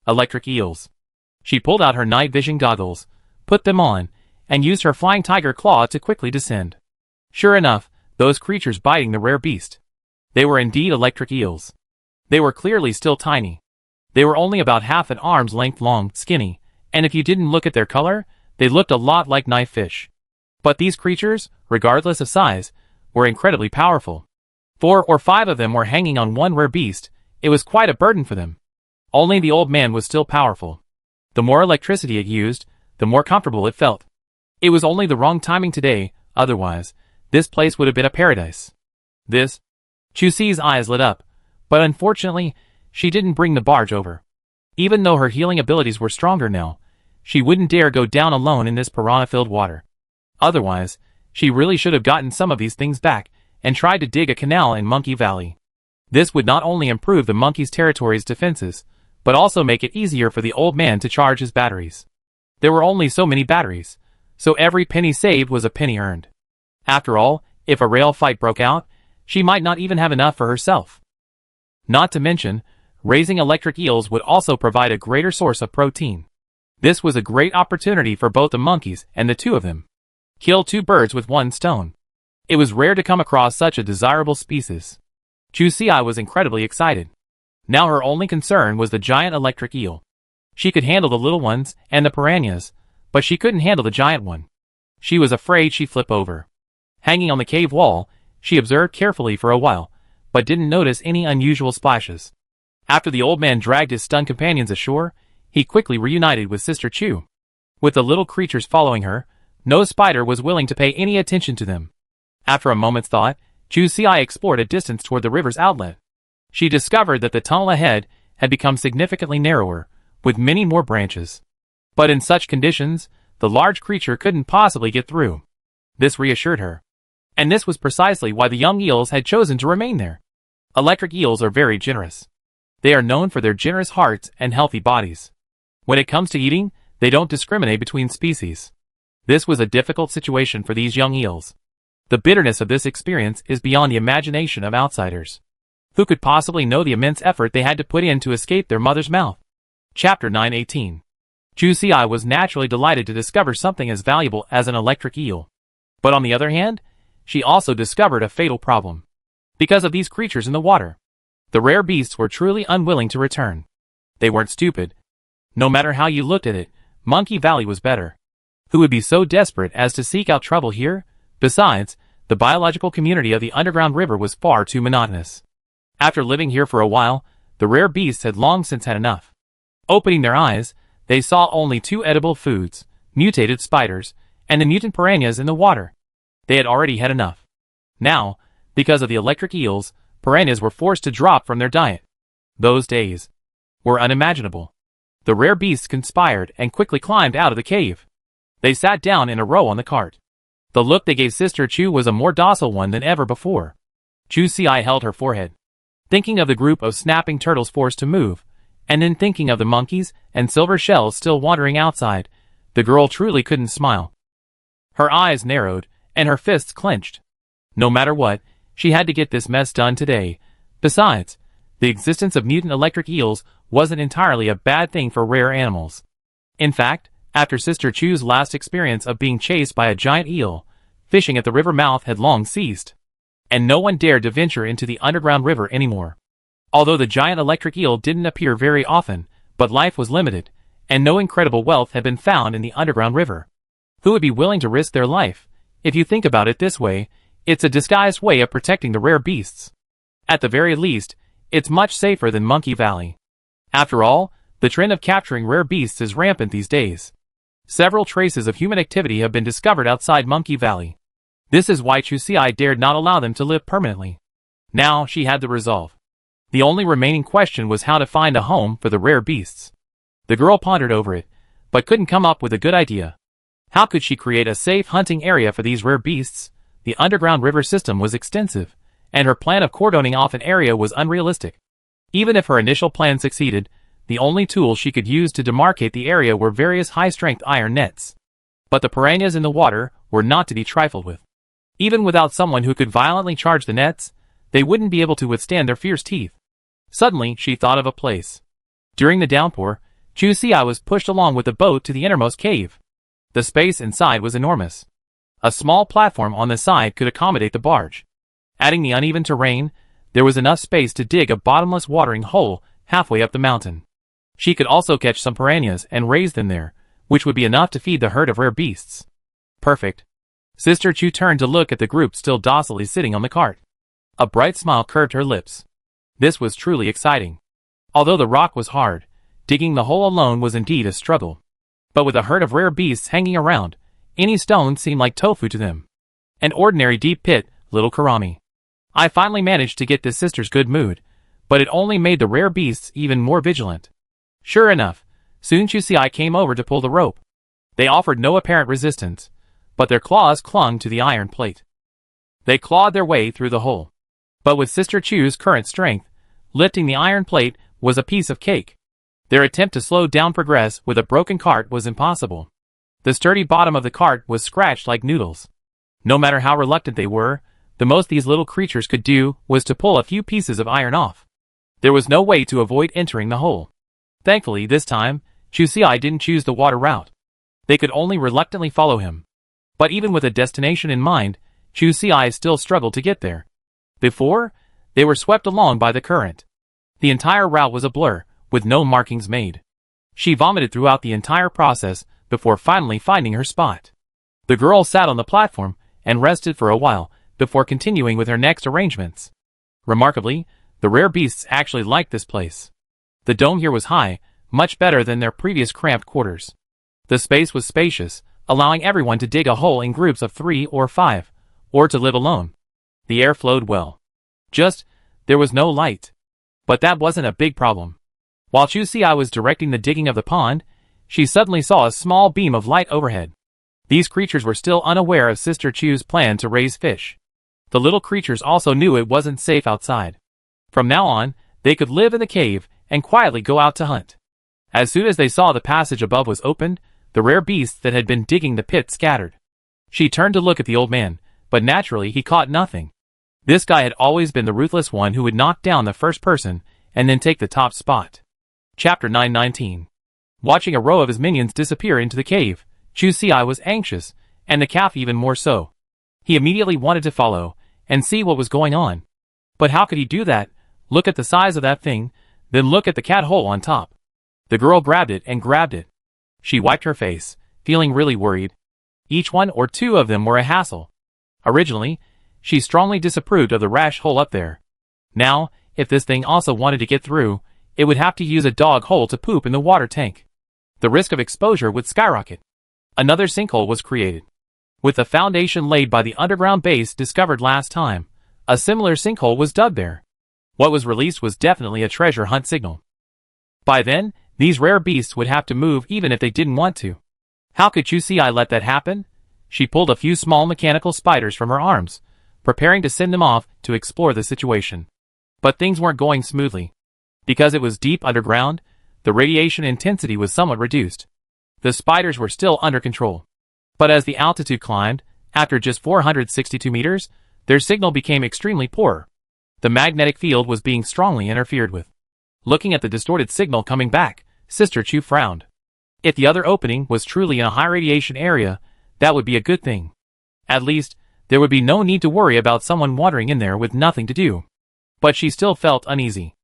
Electric eels. She pulled out her night vision goggles, put them on, and used her flying tiger claw to quickly descend. Sure enough, those creatures biting the rare beast. They were indeed electric eels. They were clearly still tiny. They were only about half an arm's length long, skinny, and if you didn't look at their color, they looked a lot like knife fish. But these creatures, regardless of size, were incredibly powerful. 4 or 5 of them were hanging on one rare beast. It was quite a burden for them. Only the old man was still powerful. The more electricity it used, the more comfortable it felt. It was only the wrong timing today, otherwise, this place would have been a paradise. This? Chusi's eyes lit up, but unfortunately, she didn't bring the barge over. Even though her healing abilities were stronger now, she wouldn't dare go down alone in this piranha-filled water. Otherwise, she really should have gotten some of these things back and tried to dig a canal in Monkey Valley. This would not only improve the monkey's territory's defenses, but also make it easier for the old man to charge his batteries. There were only so many batteries, so every penny saved was a penny earned. After all, if a rail fight broke out, she might not even have enough for herself. Not to mention, raising electric eels would also provide a greater source of protein. This was a great opportunity for both the monkeys and the two of them. Kill two birds with one stone. It was rare to come across such a desirable species. Chusi was incredibly excited. Now her only concern was the giant electric eel. She could handle the little ones and the piranhas, but she couldn't handle the giant one. She was afraid she'd flip over. Hanging on the cave wall, she observed carefully for a while, but didn't notice any unusual splashes. After the old man dragged his stunned companions ashore, he quickly reunited with Sister Chu. With the little creatures following her, no spider was willing to pay any attention to them. After a moment's thought, Chusi explored a distance toward the river's outlet. She discovered that the tunnel ahead had become significantly narrower, with many more branches. But in such conditions, the large creature couldn't possibly get through. This reassured her. And this was precisely why the young eels had chosen to remain there. Electric eels are very generous. They are known for their generous hearts and healthy bodies. When it comes to eating, they don't discriminate between species. This was a difficult situation for these young eels. The bitterness of this experience is beyond the imagination of outsiders. Who could possibly know the immense effort they had to put in to escape their mother's mouth? Chapter 9:18. Chusi was naturally delighted to discover something as valuable as an electric eel. But on the other hand, she also discovered a fatal problem. Because of these creatures in the water, the rare beasts were truly unwilling to return. They weren't stupid. No matter how you looked at it, Monkey Valley was better. Who would be so desperate as to seek out trouble here? Besides, the biological community of the underground river was far too monotonous. After living here for a while, the rare beasts had long since had enough. Opening their eyes, they saw only two edible foods, mutated spiders, and the mutant piranhas in the water. They had already had enough. Now, because of the electric eels, piranhas were forced to drop from their diet. Those days were unimaginable. The rare beasts conspired and quickly climbed out of the cave. They sat down in a row on the cart. The look they gave Sister Chu was a more docile one than ever before. Chusi held her forehead, thinking of the group of snapping turtles forced to move, and then thinking of the monkeys and silver shells still wandering outside. The girl truly couldn't smile. Her eyes narrowed, and her fists clenched. No matter what, she had to get this mess done today. Besides, the existence of mutant electric eels wasn't entirely a bad thing for rare animals. In fact, after Sister Chu's last experience of being chased by a giant eel, fishing at the river mouth had long ceased, and no one dared to venture into the underground river anymore. Although the giant electric eel didn't appear very often, but life was limited, and no incredible wealth had been found in the underground river. Who would be willing to risk their life? If you think about it this way, it's a disguised way of protecting the rare beasts. At the very least, it's much safer than Monkey Valley. After all, the trend of capturing rare beasts is rampant these days. Several traces of human activity have been discovered outside Monkey Valley. This is why Chusi dared not allow them to live permanently. Now she had the resolve. The only remaining question was how to find a home for the rare beasts. The girl pondered over it, but couldn't come up with a good idea. How could she create a safe hunting area for these rare beasts? The underground river system was extensive, and her plan of cordoning off an area was unrealistic. Even if her initial plan succeeded, the only tools she could use to demarcate the area were various high-strength iron nets. But the piranhas in the water were not to be trifled with. Even without someone who could violently charge the nets, they wouldn't be able to withstand their fierce teeth. Suddenly, she thought of a place. During the downpour, Chusi was pushed along with the boat to the innermost cave. The space inside was enormous. A small platform on the side could accommodate the barge. Adding the uneven terrain, there was enough space to dig a bottomless watering hole halfway up the mountain. She could also catch some piranhas and raise them there, which would be enough to feed the herd of rare beasts. Perfect. Sister Chu turned to look at the group still docilely sitting on the cart. A bright smile curved her lips. This was truly exciting. Although the rock was hard, digging the hole alone was indeed a struggle. But with a herd of rare beasts hanging around, any stone seemed like tofu to them. An ordinary deep pit, little Karami. I finally managed to get this sister's good mood, but it only made the rare beasts even more vigilant. Sure enough, soon Chusi came over to pull the rope. They offered no apparent resistance, but their claws clung to the iron plate. They clawed their way through the hole. But with Sister Chu's current strength, lifting the iron plate was a piece of cake. Their attempt to slow down progress with a broken cart was impossible. The sturdy bottom of the cart was scratched like noodles. No matter how reluctant they were, the most these little creatures could do was to pull a few pieces of iron off. There was no way to avoid entering the hole. Thankfully, this time, Chusi didn't choose the water route. They could only reluctantly follow him. But even with a destination in mind, Chusi still struggled to get there. Before, they were swept along by the current. The entire route was a blur, with no markings made. She vomited throughout the entire process before finally finding her spot. The girl sat on the platform and rested for a while before continuing with her next arrangements. Remarkably, the rare beasts actually liked this place. The dome here was high, much better than their previous cramped quarters. The space was spacious, allowing everyone to dig a hole in groups of 3 or 5, or to live alone. The air flowed well. There was no light. But that wasn't a big problem. While Chusi was directing the digging of the pond, she suddenly saw a small beam of light overhead. These creatures were still unaware of Sister Chu's plan to raise fish. The little creatures also knew it wasn't safe outside. From now on, they could live in the cave and quietly go out to hunt. As soon as they saw the passage above was opened, the rare beasts that had been digging the pit scattered. She turned to look at the old man, but naturally he caught nothing. This guy had always been the ruthless one who would knock down the first person and then take the top spot. Chapter 919. Watching a row of his minions disappear into the cave, Chusi was anxious, and the calf even more so. He immediately wanted to follow and see what was going on. But how could he do that? Look at the size of that thing, then look at the cat hole on top. The girl grabbed it and grabbed it. She wiped her face, feeling really worried. Each one or two of them were a hassle. Originally, she strongly disapproved of the rash hole up there. Now, if this thing also wanted to get through, it would have to use a dog hole to poop in the water tank. The risk of exposure would skyrocket. Another sinkhole was created. With the foundation laid by the underground base discovered last time, a similar sinkhole was dug there. What was released was definitely a treasure hunt signal. By then, these rare beasts would have to move even if they didn't want to. How could Chusi let that happen? She pulled a few small mechanical spiders from her arms, preparing to send them off to explore the situation. But things weren't going smoothly. Because it was deep underground, the radiation intensity was somewhat reduced. The spiders were still under control. But as the altitude climbed, after just 462 meters, their signal became extremely poor. The magnetic field was being strongly interfered with. Looking at the distorted signal coming back, Sister Chu frowned. If the other opening was truly in a high radiation area, that would be a good thing. At least, there would be no need to worry about someone wandering in there with nothing to do. But she still felt uneasy.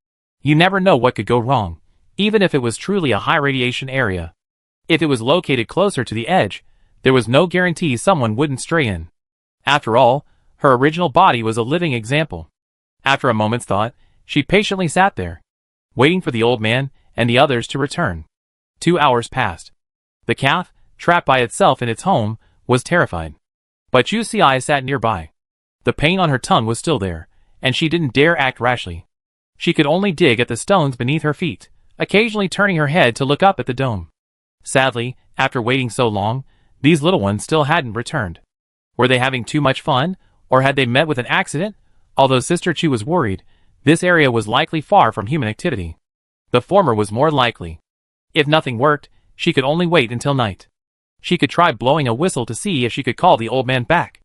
You never know what could go wrong, even if it was truly a high radiation area. If it was located closer to the edge, there was no guarantee someone wouldn't stray in. After all, her original body was a living example. After a moment's thought, she patiently sat there, waiting for the old man and the others to return. 2 hours passed. The calf, trapped by itself in its home, was terrified. But Chusi sat nearby. The pain on her tongue was still there, and she didn't dare act rashly. She could only dig at the stones beneath her feet, occasionally turning her head to look up at the dome. Sadly, after waiting so long, these little ones still hadn't returned. Were they having too much fun, or had they met with an accident? Although Sister Chu was worried, this area was likely far from human activity. The former was more likely. If nothing worked, she could only wait until night. She could try blowing a whistle to see if she could call the old man back.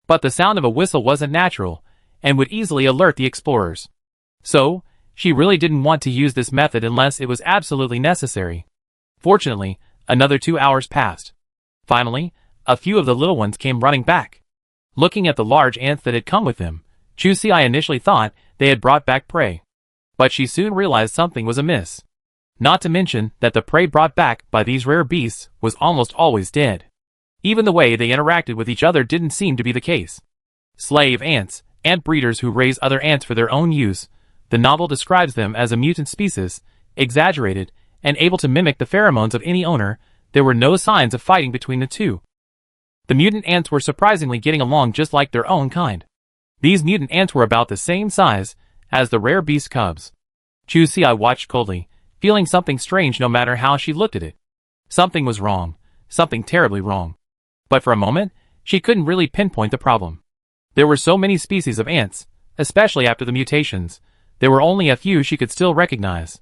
But the sound of a whistle wasn't natural, and would easily alert the explorers. So, she really didn't want to use this method unless it was absolutely necessary. Fortunately, another 2 hours passed. Finally, a few of the little ones came running back. Looking at the large ants that had come with them, Chusi initially thought they had brought back prey. But she soon realized something was amiss. Not to mention that the prey brought back by these rare beasts was almost always dead. Even the way they interacted with each other didn't seem to be the case. Slave ants, ant breeders who raise other ants for their own use, the novel describes them as a mutant species, exaggerated, and able to mimic the pheromones of any owner. There were no signs of fighting between the two. The mutant ants were surprisingly getting along just like their own kind. These mutant ants were about the same size as the rare beast cubs. Chusi watched coldly, feeling something strange no matter how she looked at it. Something was wrong, something terribly wrong. But for a moment, she couldn't really pinpoint the problem. There were so many species of ants, especially after the mutations. There were only a few she could still recognize.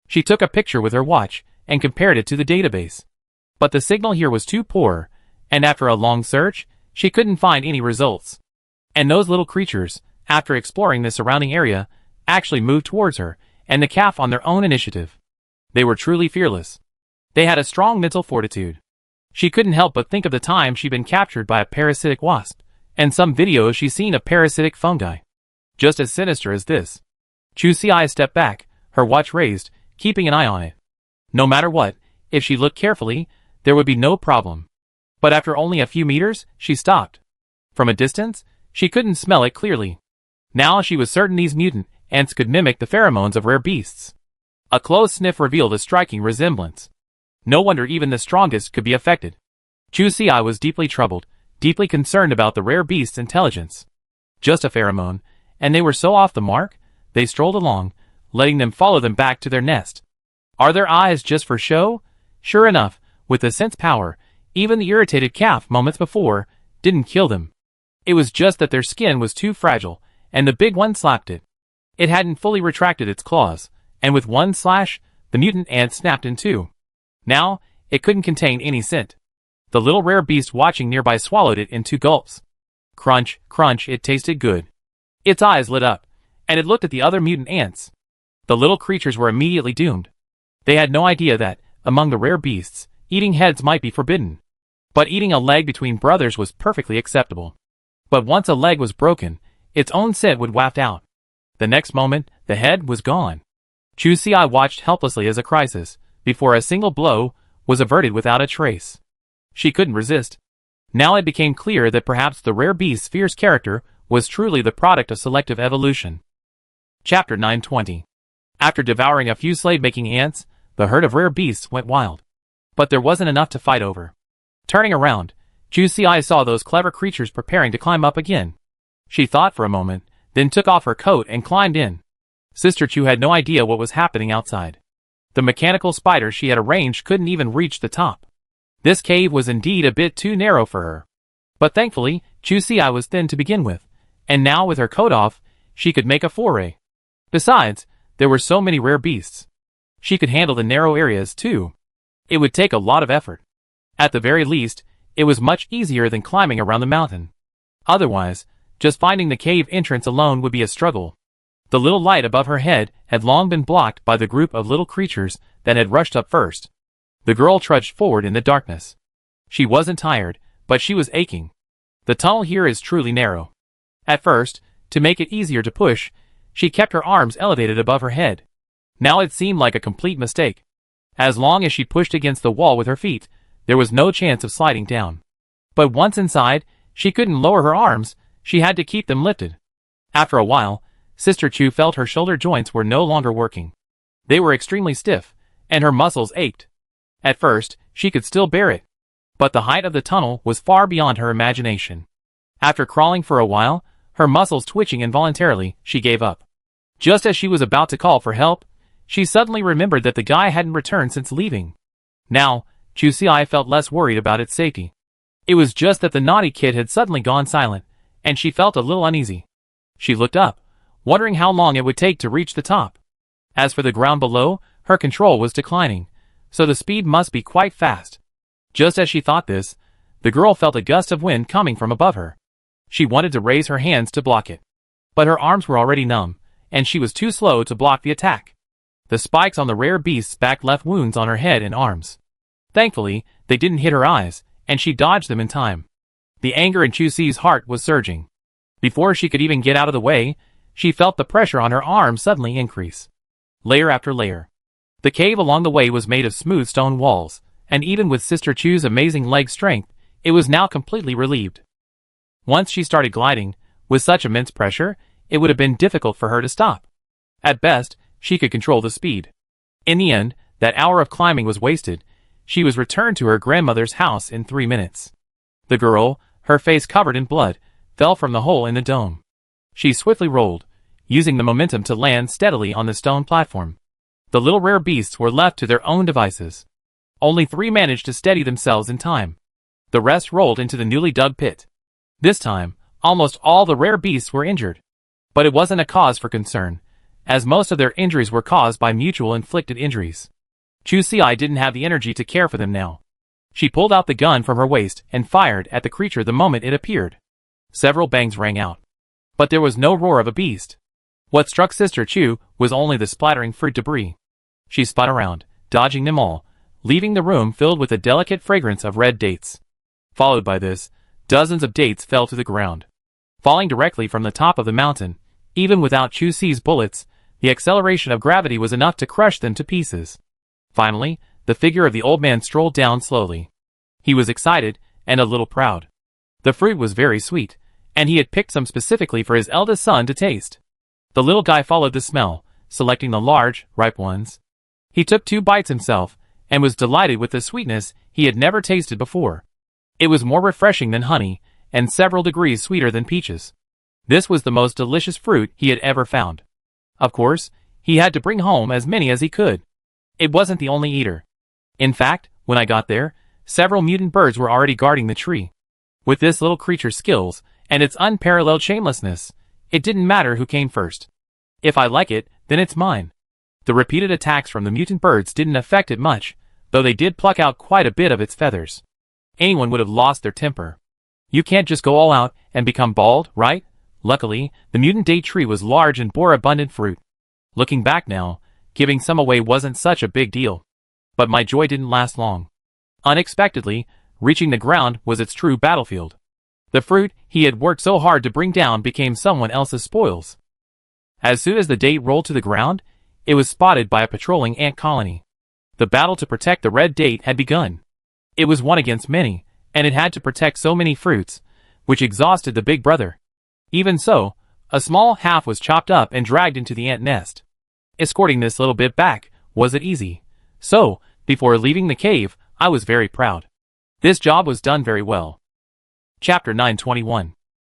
She took a picture with her watch and compared it to the database. But the signal here was too poor, and after a long search, she couldn't find any results. And those little creatures, after exploring the surrounding area, actually moved towards her and the calf on their own initiative. They were truly fearless. They had a strong mental fortitude. She couldn't help but think of the time she'd been captured by a parasitic wasp, and some videos she'd seen of parasitic fungi. Just as sinister as this. Chusi stepped back, her watch raised, keeping an eye on it. No matter what, if she looked carefully, there would be no problem. But after only a few meters, she stopped. From a distance, she couldn't smell it clearly. Now she was certain these mutant ants could mimic the pheromones of rare beasts. A close sniff revealed a striking resemblance. No wonder even the strongest could be affected. Chusi was deeply troubled, deeply concerned about the rare beast's intelligence. Just a pheromone, and they were so off the mark, they strolled along, letting them follow them back to their nest. Are their eyes just for show? Sure enough, with the sense power, even the irritated calf moments before didn't kill them. It was just that their skin was too fragile, and the big one slapped it. It hadn't fully retracted its claws, and with one slash, the mutant ant snapped in two. Now, it couldn't contain any scent. The little rare beast watching nearby swallowed it in 2 gulps. Crunch, crunch, it tasted good. Its eyes lit up, and it looked at the other mutant ants. The little creatures were immediately doomed. They had no idea that, among the rare beasts, eating heads might be forbidden. But eating a leg between brothers was perfectly acceptable. But once a leg was broken, its own scent would waft out. The next moment, the head was gone. Chusi watched helplessly as a crisis, before a single blow, was averted without a trace. She couldn't resist. Now it became clear that perhaps the rare beast's fierce character was truly the product of selective evolution. Chapter 920. After devouring a few slave-making ants, the herd of rare beasts went wild. But there wasn't enough to fight over. Turning around, Chusi saw those clever creatures preparing to climb up again. She thought for a moment, then took off her coat and climbed in. Sister Chu had no idea what was happening outside. The mechanical spider she had arranged couldn't even reach the top. This cave was indeed a bit too narrow for her. But thankfully, Chusi was thin to begin with, and now with her coat off, she could make a foray. Besides, there were so many rare beasts. She could handle the narrow areas too. It would take a lot of effort. At the very least, it was much easier than climbing around the mountain. Otherwise, just finding the cave entrance alone would be a struggle. The little light above her head had long been blocked by the group of little creatures that had rushed up first. The girl trudged forward in the darkness. She wasn't tired, but she was aching. The tunnel here is truly narrow. At first, to make it easier to push, she kept her arms elevated above her head. Now it seemed like a complete mistake. As long as she pushed against the wall with her feet, there was no chance of sliding down. But once inside, she couldn't lower her arms, she had to keep them lifted. After a while, Sister Chu felt her shoulder joints were no longer working. They were extremely stiff, and her muscles ached. At first, she could still bear it. But the height of the tunnel was far beyond her imagination. After crawling for a while, her muscles twitching involuntarily, she gave up. Just as she was about to call for help, she suddenly remembered that the guy hadn't returned since leaving. Now, Chusi felt less worried about its safety. It was just that the naughty kid had suddenly gone silent, and she felt a little uneasy. She looked up, wondering how long it would take to reach the top. As for the ground below, her control was declining, so the speed must be quite fast. Just as she thought this, the girl felt a gust of wind coming from above her. She wanted to raise her hands to block it. But her arms were already numb, and she was too slow to block the attack. The spikes on the rare beast's back left wounds on her head and arms. Thankfully, they didn't hit her eyes, and she dodged them in time. The anger in Chusi's heart was surging. Before she could even get out of the way, she felt the pressure on her arms suddenly increase. Layer after layer. The cave along the way was made of smooth stone walls, and even with Sister Chu's amazing leg strength, it was now completely relieved. Once she started gliding, with such immense pressure, it would have been difficult for her to stop. At best, she could control the speed. In the end, that hour of climbing was wasted. She was returned to her grandmother's house in 3 minutes. The girl, her face covered in blood, fell from the hole in the dome. She swiftly rolled, using the momentum to land steadily on the stone platform. The little rare beasts were left to their own devices. Only 3 managed to steady themselves in time. The rest rolled into the newly dug pit. This time, almost all the rare beasts were injured. But it wasn't a cause for concern, as most of their injuries were caused by mutual inflicted injuries. Chu Si didn't have the energy to care for them now. She pulled out the gun from her waist and fired at the creature the moment it appeared. Several bangs rang out. But there was no roar of a beast. What struck Sister Chu was only the splattering fruit debris. She spun around, dodging them all, leaving the room filled with the delicate fragrance of red dates. Followed by this, dozens of dates fell to the ground. Falling directly from the top of the mountain, even without Chu Si's bullets, the acceleration of gravity was enough to crush them to pieces. Finally, the figure of the old man strolled down slowly. He was excited and a little proud. The fruit was very sweet, and he had picked some specifically for his eldest son to taste. The little guy followed the smell, selecting the large, ripe ones. He took 2 bites himself, and was delighted with the sweetness he had never tasted before. It was more refreshing than honey, and several degrees sweeter than peaches. This was the most delicious fruit he had ever found. Of course, he had to bring home as many as he could. It wasn't the only eater. In fact, when I got there, several mutant birds were already guarding the tree. With this little creature's skills, and its unparalleled shamelessness, it didn't matter who came first. If I like it, then it's mine. The repeated attacks from the mutant birds didn't affect it much, though they did pluck out quite a bit of its feathers. Anyone would have lost their temper. You can't just go all out and become bald, right? Luckily, the mutant date tree was large and bore abundant fruit. Looking back now, giving some away wasn't such a big deal. But my joy didn't last long. Unexpectedly, reaching the ground was its true battlefield. The fruit he had worked so hard to bring down became someone else's spoils. As soon as the date rolled to the ground, it was spotted by a patrolling ant colony. The battle to protect the red date had begun. It was one against many, and it had to protect so many fruits, which exhausted the big brother. Even so, a small half was chopped up and dragged into the ant nest. Escorting this little bit back wasn't easy. So, before leaving the cave, I was very proud. This job was done very well. Chapter 921.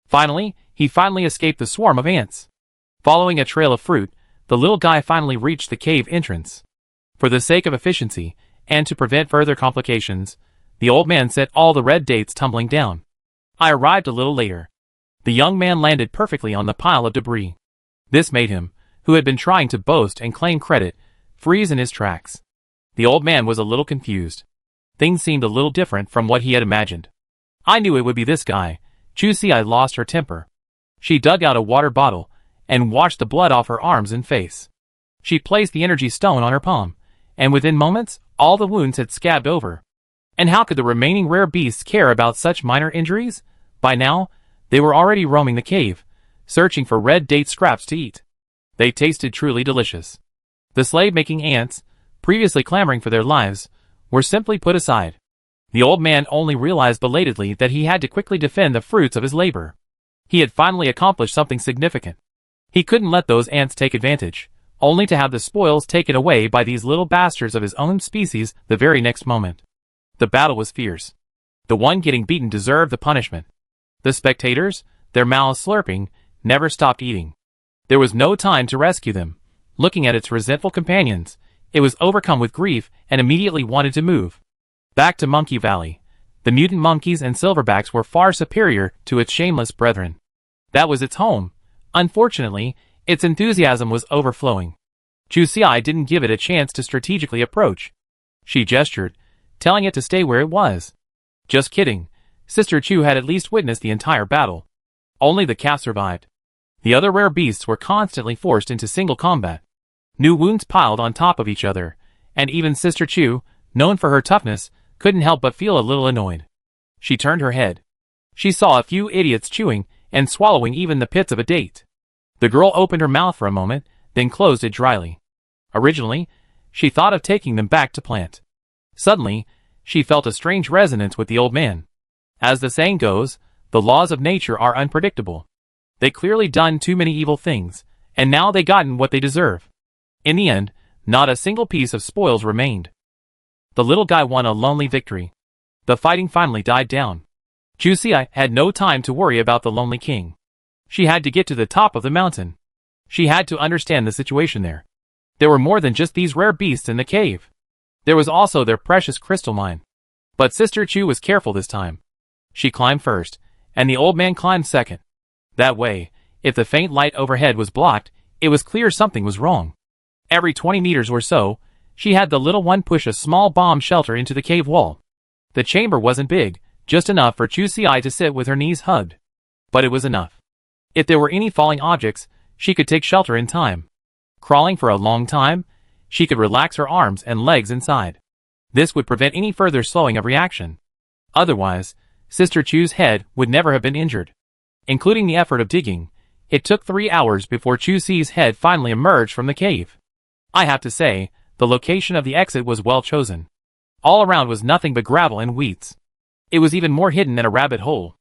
Finally, he escaped the swarm of ants. Following a trail of fruit, the little guy finally reached the cave entrance. For the sake of efficiency, and to prevent further complications, the old man set all the red dates tumbling down. I arrived a little later. The young man landed perfectly on the pile of debris. This made him, who had been trying to boast and claim credit, freeze in his tracks. The old man was a little confused. Things seemed a little different from what he had imagined. I knew it would be this guy. Chu Si lost her temper. She dug out a water bottle and washed the blood off her arms and face. She placed the energy stone on her palm, and within moments, all the wounds had scabbed over. And how could the remaining rare beasts care about such minor injuries? By now, they were already roaming the cave, searching for red date scraps to eat. They tasted truly delicious. The slave-making ants, previously clamoring for their lives, were simply put aside. The old man only realized belatedly that he had to quickly defend the fruits of his labor. He had finally accomplished something significant. He couldn't let those ants take advantage, only to have the spoils taken away by these little bastards of his own species the very next moment. The battle was fierce. The one getting beaten deserved the punishment. The spectators, their mouths slurping, never stopped eating. There was no time to rescue them. Looking at its resentful companions, it was overcome with grief and immediately wanted to move. Back to Monkey Valley. The mutant monkeys and silverbacks were far superior to its shameless brethren. That was its home. Unfortunately, its enthusiasm was overflowing. Chu Si didn't give it a chance to strategically approach. She gestured, telling it to stay where it was. Just kidding. Sister Chu had at least witnessed the entire battle. Only the calf survived. The other rare beasts were constantly forced into single combat. New wounds piled on top of each other, and even Sister Chu, known for her toughness, couldn't help but feel a little annoyed. She turned her head. She saw a few idiots chewing and swallowing even the pits of a date. The girl opened her mouth for a moment, then closed it dryly. Originally, she thought of taking them back to plant. Suddenly, she felt a strange resonance with the old man. As the saying goes, the laws of nature are unpredictable. They clearly done too many evil things, and now they gotten what they deserve. In the end, not a single piece of spoils remained. The little guy won a lonely victory. The fighting finally died down. Chu Si had no time to worry about the lonely king. She had to get to the top of the mountain. She had to understand the situation there. There were more than just these rare beasts in the cave. There was also their precious crystal mine. But Sister Chu was careful this time. She climbed first, and the old man climbed second. That way, if the faint light overhead was blocked, it was clear something was wrong. Every 20 meters or so, she had the little one push a small bomb shelter into the cave wall. The chamber wasn't big, just enough for Chu Si to sit with her knees hugged. But it was enough. If there were any falling objects, she could take shelter in time. Crawling for a long time, she could relax her arms and legs inside. This would prevent any further slowing of reaction. Otherwise, Sister Chu's head would never have been injured. Including the effort of digging, it took 3 hours before Chu Si's head finally emerged from the cave. I have to say, the location of the exit was well chosen. All around was nothing but gravel and weeds. It was even more hidden than a rabbit hole.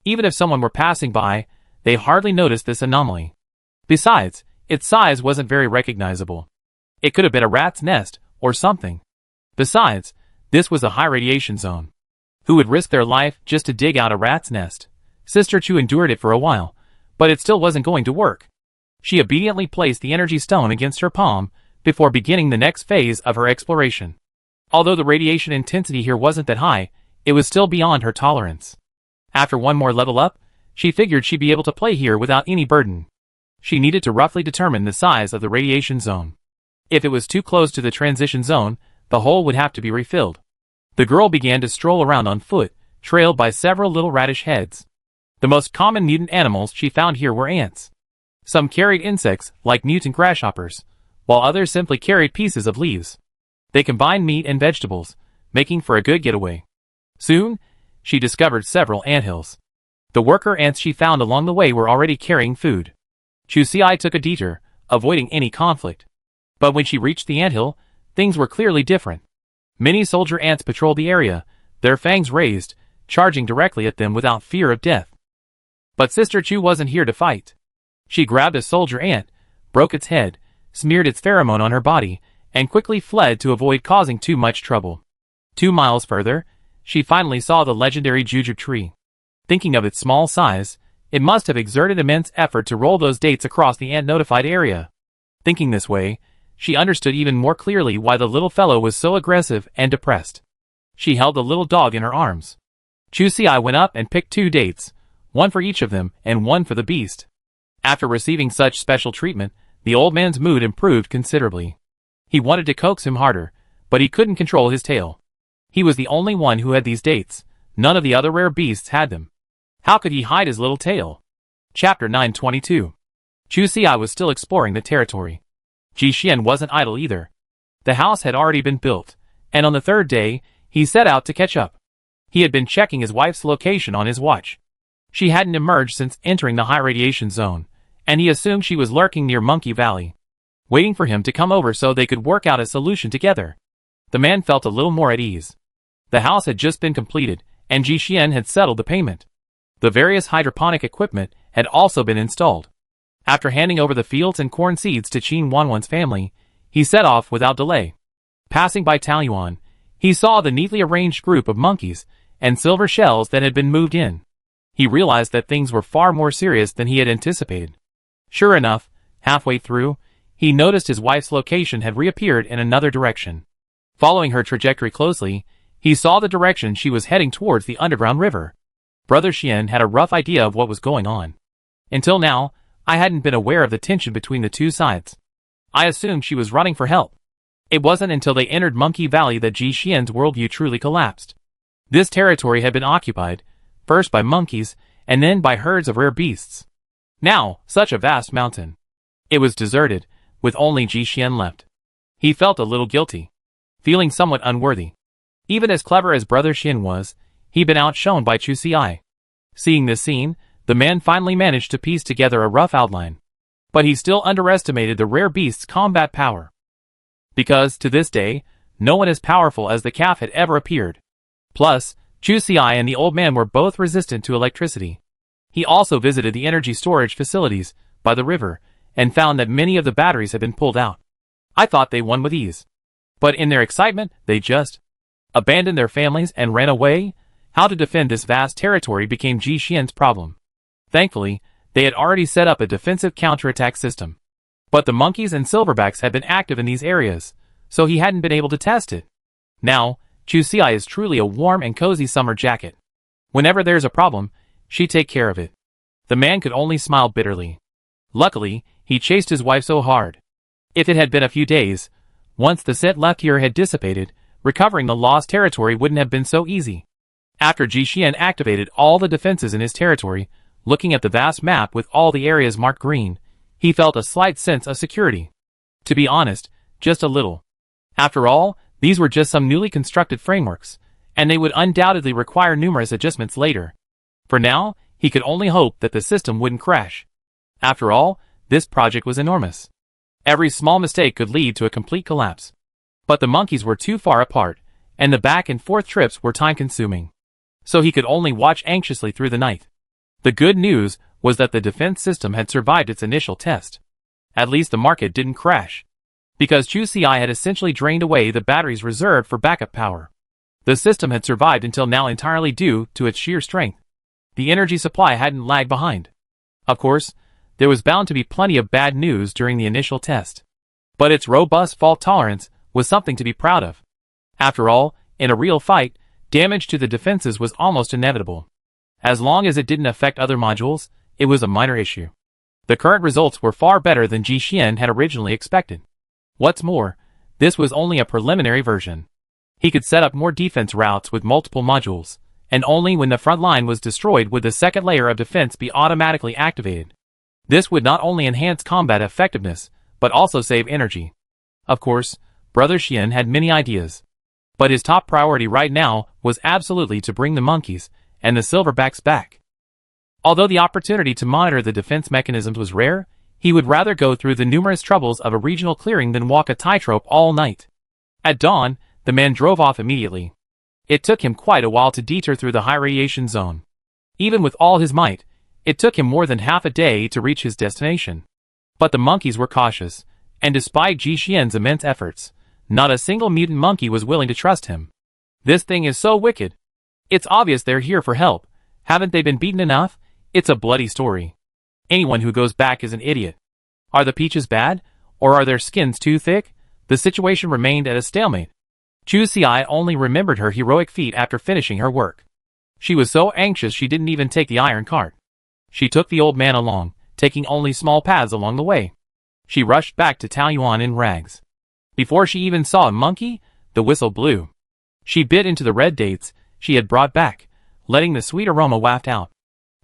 Even if someone were passing by, they hardly noticed this anomaly. Besides, its size wasn't very recognizable. It could have been a rat's nest, or something. Besides, this was a high radiation zone. Who would risk their life just to dig out a rat's nest? Sister Chu endured it for a while, but it still wasn't going to work. She obediently placed the energy stone against her palm before beginning the next phase of her exploration. Although the radiation intensity here wasn't that high, it was still beyond her tolerance. After one more level up, she figured she'd be able to play here without any burden. She needed to roughly determine the size of the radiation zone. If it was too close to the transition zone, the hole would have to be refilled. The girl began to stroll around on foot, trailed by several little radish heads. The most common mutant animals she found here were ants. Some carried insects, like mutant grasshoppers, while others simply carried pieces of leaves. They combined meat and vegetables, making for a good getaway. Soon, she discovered several anthills. The worker ants she found along the way were already carrying food. Chu Si took a detour, avoiding any conflict. But when she reached the anthill, things were clearly different. Many soldier ants patrolled the area, their fangs raised, charging directly at them without fear of death. But Sister Chu wasn't here to fight. She grabbed a soldier ant, broke its head, smeared its pheromone on her body, and quickly fled to avoid causing too much trouble. 2 miles further, she finally saw the legendary jujube tree. Thinking of its small size, it must have exerted immense effort to roll those dates across the ant-notified area. Thinking this way, she understood even more clearly why the little fellow was so aggressive and depressed. She held the little dog in her arms. Chu Si went up and picked 2 dates, one for each of them and one for the beast. After receiving such special treatment, the old man's mood improved considerably. He wanted to coax him harder, but he couldn't control his tail. He was the only one who had these dates. None of the other rare beasts had them. How could he hide his little tail? Chapter 922. Chu Si was still exploring the territory. Ji Xian wasn't idle either. The house had already been built, and on the 3rd day, he set out to catch up. He had been checking his wife's location on his watch. She hadn't emerged since entering the high radiation zone, and he assumed she was lurking near Monkey Valley, waiting for him to come over so they could work out a solution together. The man felt a little more at ease. The house had just been completed, and Ji Xian had settled the payment. The various hydroponic equipment had also been installed. After handing over the fields and corn seeds to Qin Wanwan's family, he set off without delay. Passing by Taoyuan, he saw the neatly arranged group of monkeys and silver shells that had been moved in. He realized that things were far more serious than he had anticipated. Sure enough, halfway through, he noticed his wife's location had reappeared in another direction. Following her trajectory closely, he saw the direction she was heading towards the underground river. Brother Xian had a rough idea of what was going on. Until now, I hadn't been aware of the tension between the two sides. I assumed she was running for help. It wasn't until they entered Monkey Valley that Ji Xian's worldview truly collapsed. This territory had been occupied, first by monkeys, and then by herds of rare beasts. Now, such a vast mountain. It was deserted, with only Ji Xian left. He felt a little guilty, feeling somewhat unworthy. Even as clever as Brother Xian was, he'd been outshone by Chu Si. Seeing this scene, the man finally managed to piece together a rough outline. But he still underestimated the rare beast's combat power. Because, to this day, no one as powerful as the calf had ever appeared. Plus, Chu Si and the old man were both resistant to electricity. He also visited the energy storage facilities by the river and found that many of the batteries had been pulled out. I thought they won with ease. But in their excitement, they just abandoned their families and ran away. How to defend this vast territory became Ji Xian's problem. Thankfully, They had already set up a defensive counterattack system. But the monkeys and silverbacks had been active in these areas, so he hadn't been able to test it. Now, Chusei is truly a warm and cozy summer jacket. Whenever there's a problem, she'd take care of it. The man could only smile bitterly. Luckily, he chased his wife so hard. If it had been a few days, once the scent left here had dissipated, recovering the lost territory wouldn't have been so easy. After Jixian activated all the defenses in his territory, looking at the vast map with all the areas marked green, he felt a slight sense of security. To be honest, just a little. After all, these were just some newly constructed frameworks, and they would undoubtedly require numerous adjustments later. For now, he could only hope that the system wouldn't crash. After all, this project was enormous. Every small mistake could lead to a complete collapse. But the monkeys were too far apart, and the back and forth trips were time-consuming. So he could only watch anxiously through the night. The good news was that the defense system had survived its initial test. At least the market didn't crash. Because Chusei had essentially drained away the batteries reserved for backup power. The system had survived until now entirely due to its sheer strength. The energy supply hadn't lagged behind. Of course, there was bound to be plenty of bad news during the initial test. But its robust fault tolerance was something to be proud of. After all, in a real fight, damage to the defenses was almost inevitable. As long as it didn't affect other modules, it was a minor issue. The current results were far better than Jixian had originally expected. What's more, this was only a preliminary version. He could set up more defense routes with multiple modules, and only when the front line was destroyed would the second layer of defense be automatically activated. This would not only enhance combat effectiveness, but also save energy. Of course, Brother Xian had many ideas. But his top priority right now was absolutely to bring the monkeys and the silverbacks back. Although the opportunity to monitor the defense mechanisms was rare, he would rather go through the numerous troubles of a regional clearing than walk a tightrope all night. At dawn, the man drove off immediately. It took him quite a while to detour through the high radiation zone. Even with all his might, it took him more than half a day to reach his destination. But the monkeys were cautious, and despite Jixian's immense efforts, not a single mutant monkey was willing to trust him. This thing is so wicked. It's obvious they're here for help. Haven't they been beaten enough? It's a bloody story. Anyone who goes back is an idiot. Are the peaches bad? Or are their skins too thick? The situation remained at a stalemate. Chusei only remembered her heroic feat after finishing her work. She was so anxious she didn't even take the iron cart. She took the old man along, taking only small paths along the way. She rushed back to Taoyuan in rags. Before she even saw a monkey, the whistle blew. She bit into the red dates she had brought back, letting the sweet aroma waft out.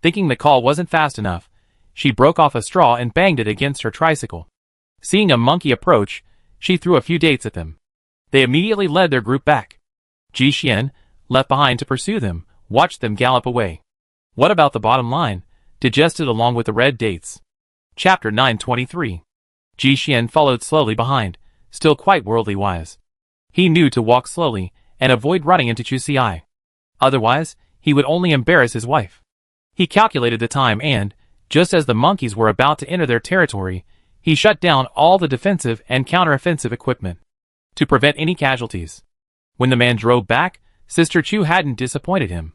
Thinking the call wasn't fast enough, she broke off a straw and banged it against her tricycle. Seeing a monkey approach, she threw a few dates at them. They immediately led their group back. Jixian, left behind to pursue them, watched them gallop away. What about the bottom line? Digested along with the red dates. Chapter 923. Jixian followed slowly behind, still quite worldly wise. He knew to walk slowly and avoid running into Chusei. Otherwise, he would only embarrass his wife. He calculated the time and, just as the monkeys were about to enter their territory, he shut down all the defensive and counteroffensive equipment to prevent any casualties. When the man drove back, Sister Chu hadn't disappointed him.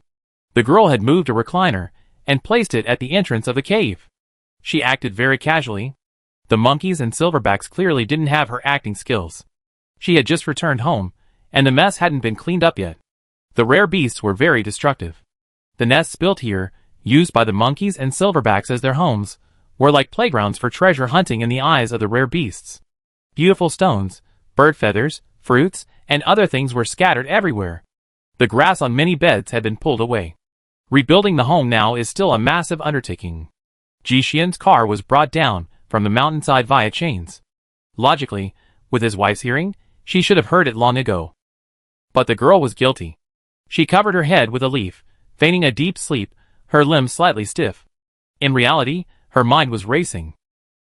The girl had moved a recliner and placed it at the entrance of the cave. She acted very casually. The monkeys and silverbacks clearly didn't have her acting skills. She had just returned home, and the mess hadn't been cleaned up yet. The rare beasts were very destructive. The nests built here, used by the monkeys and silverbacks as their homes, were like playgrounds for treasure hunting in the eyes of the rare beasts. Beautiful stones, bird feathers, fruits, and other things were scattered everywhere. The grass on many beds had been pulled away. Rebuilding the home now is still a massive undertaking. Jixian's car was brought down from the mountainside via chains. Logically, with his wife's hearing, she should have heard it long ago. But the girl was guilty. She covered her head with a leaf, feigning a deep sleep, her limbs slightly stiff. In reality, her mind was racing.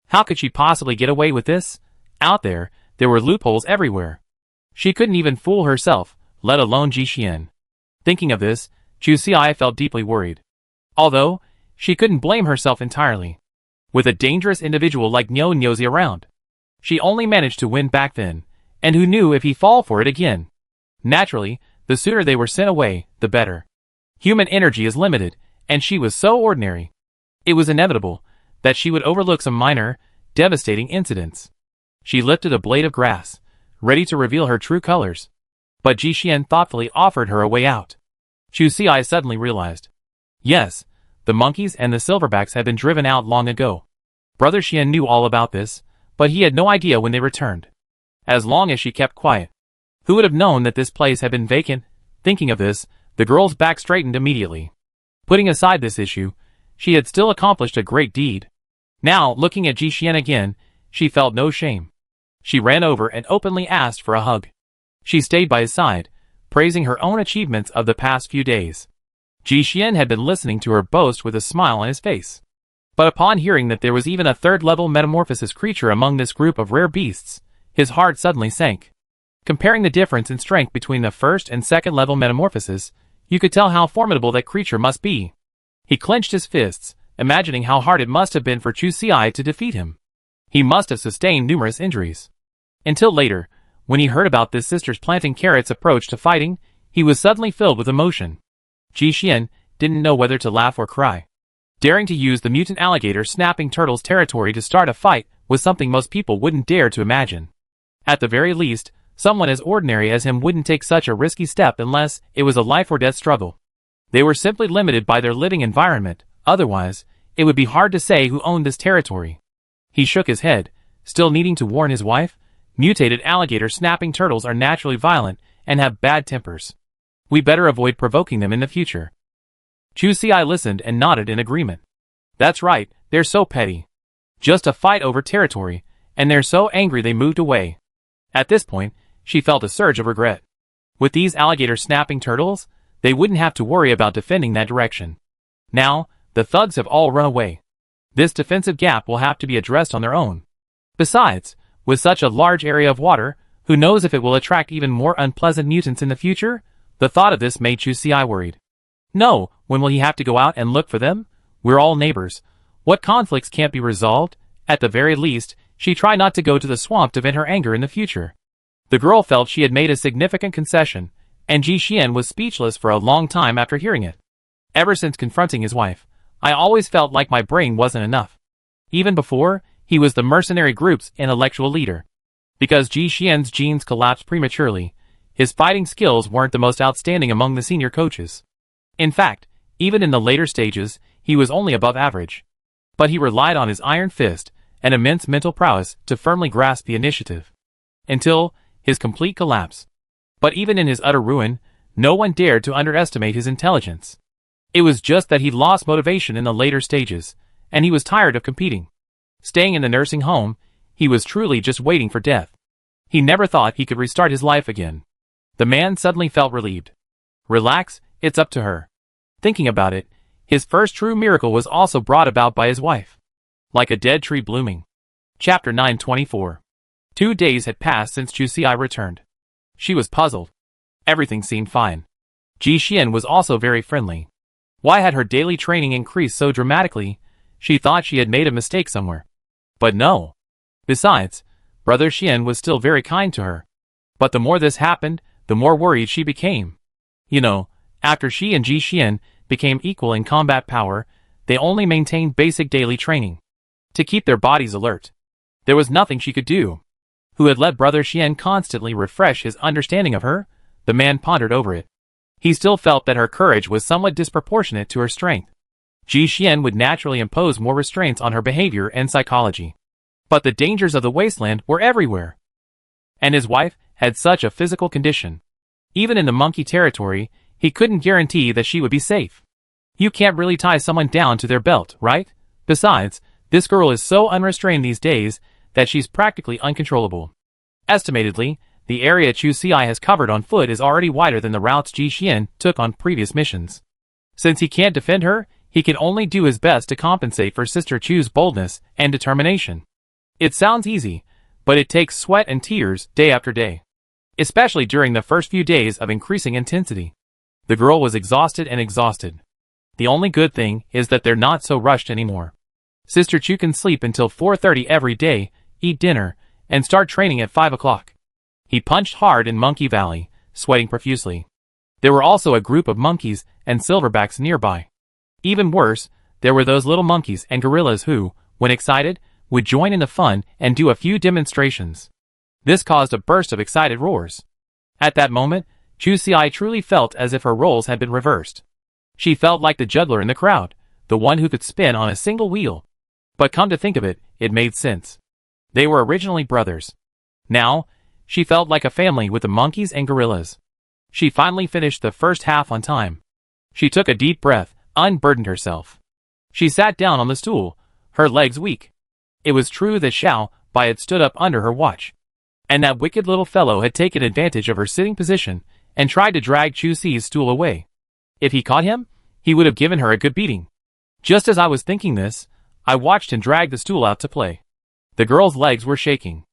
How could she possibly get away with this? Out there were loopholes everywhere. She couldn't even fool herself, let alone Jixian. Thinking of this, Chusei felt deeply worried. Although, she couldn't blame herself entirely. With a dangerous individual like Nyozi around, she only managed to win back then, and who knew if he'd fall for it again. Naturally, the sooner they were sent away, the better. Human energy is limited, and she was so ordinary. It was inevitable. that she would overlook some minor, devastating incidents. She lifted a blade of grass, ready to reveal her true colors. But Ji Xian thoughtfully offered her a way out. Chu Xi suddenly realized. Yes, the monkeys and the silverbacks had been driven out long ago. Brother Xian knew all about this, but he had no idea when they returned. As long as she kept quiet. Who would have known that this place had been vacant? Thinking of this, the girl's back straightened immediately. Putting aside this issue, she had still accomplished a great deed. Now, looking at Ji Xian again, she felt no shame. She ran over and openly asked for a hug. She stayed by his side, praising her own achievements of the past few days. Ji Xian had been listening to her boast with a smile on his face. But upon hearing that there was even a third-level metamorphosis creature among this group of rare beasts, his heart suddenly sank. Comparing the difference in strength between the first and second-level metamorphosis, you could tell how formidable that creature must be. He clenched his fists, imagining how hard it must have been for Chu Xi to defeat him. He must have sustained numerous injuries. Until later, when he heard about this sister's planting carrots approach to fighting, he was suddenly filled with emotion. Ji Xian didn't know whether to laugh or cry. Daring to use the mutant alligator snapping turtle's territory to start a fight was something most people wouldn't dare to imagine. At the very least, someone as ordinary as him wouldn't take such a risky step unless it was a life-or-death struggle. They were simply limited by their living environment, otherwise, it would be hard to say who owned this territory. He shook his head, still needing to warn his wife. Mutated alligator snapping turtles are naturally violent and have bad tempers. We better avoid provoking them in the future. Chu Xi listened and nodded in agreement. That's right, they're so petty. Just a fight over territory, and they're so angry they moved away. At this point, she felt a surge of regret. With these alligator snapping turtles, they wouldn't have to worry about defending that direction. Now, the thugs have all run away. This defensive gap will have to be addressed on their own. Besides, with such a large area of water, who knows if it will attract even more unpleasant mutants in the future? The thought of this made Chu Xi worried. No, when will he have to go out and look for them? We're all neighbors. What conflicts can't be resolved? At the very least, she tried not to go to the swamp to vent her anger in the future. The girl felt she had made a significant concession, and Ji Xian was speechless for a long time after hearing it. Ever since confronting his wife, I always felt like my brain wasn't enough. Even before, he was the mercenary group's intellectual leader. Because Ji Xian's genes collapsed prematurely, his fighting skills weren't the most outstanding among the senior coaches. In fact, even in the later stages, he was only above average. But he relied on his iron fist and immense mental prowess to firmly grasp the initiative. Until his complete collapse. But even in his utter ruin, no one dared to underestimate his intelligence. It was just that he'd lost motivation in the later stages, and he was tired of competing. Staying in the nursing home, he was truly just waiting for death. He never thought he could restart his life again. The man suddenly felt relieved. Relax, it's up to her. Thinking about it, his first true miracle was also brought about by his wife. Like a dead tree blooming. Chapter 924. 2 days had passed since Chu Xi returned. She was puzzled. Everything seemed fine. Ji Xian was also very friendly. Why had her daily training increased so dramatically? She thought she had made a mistake somewhere. But no. Besides, Brother Xian was still very kind to her. But the more this happened, the more worried she became. You know, after she and Ji Xian became equal in combat power, they only maintained basic daily training. To keep their bodies alert. There was nothing she could do. Who had let Brother Xian constantly refresh his understanding of her? The man pondered over it. He still felt that her courage was somewhat disproportionate to her strength. Ji Xian would naturally impose more restraints on her behavior and psychology. But the dangers of the wasteland were everywhere. And his wife had such a physical condition. Even in the monkey territory, he couldn't guarantee that she would be safe. You can't really tie someone down to their belt, right? Besides, this girl is so unrestrained these days that she's practically uncontrollable. Estimatedly, the area Chu Xi has covered on foot is already wider than the routes Ji Xian took on previous missions. Since he can't defend her, he can only do his best to compensate for Sister Chu's boldness and determination. It sounds easy, but it takes sweat and tears day after day. Especially during the first few days of increasing intensity. The girl was exhausted and exhausted. The only good thing is that they're not so rushed anymore. Sister Chu can sleep until 4:30 every day, eat dinner, and start training at 5 o'clock. He punched hard in Monkey Valley, sweating profusely. There were also a group of monkeys and silverbacks nearby. Even worse, there were those little monkeys and gorillas who, when excited, would join in the fun and do a few demonstrations. This caused a burst of excited roars. At that moment, Chu Si truly felt as if her roles had been reversed. She felt like the juggler in the crowd, the one who could spin on a single wheel. But come to think of it, it made sense. They were originally brothers. Now, she felt like a family with the monkeys and gorillas. She finally finished the first half on time. She took a deep breath, unburdened herself. She sat down on the stool, her legs weak. It was true that Xiao Bai had stood up under her watch. And that wicked little fellow had taken advantage of her sitting position and tried to drag Chu Si's stool away. If he caught him, he would have given her a good beating. Just as I was thinking this, I watched him drag the stool out to play. The girl's legs were shaking.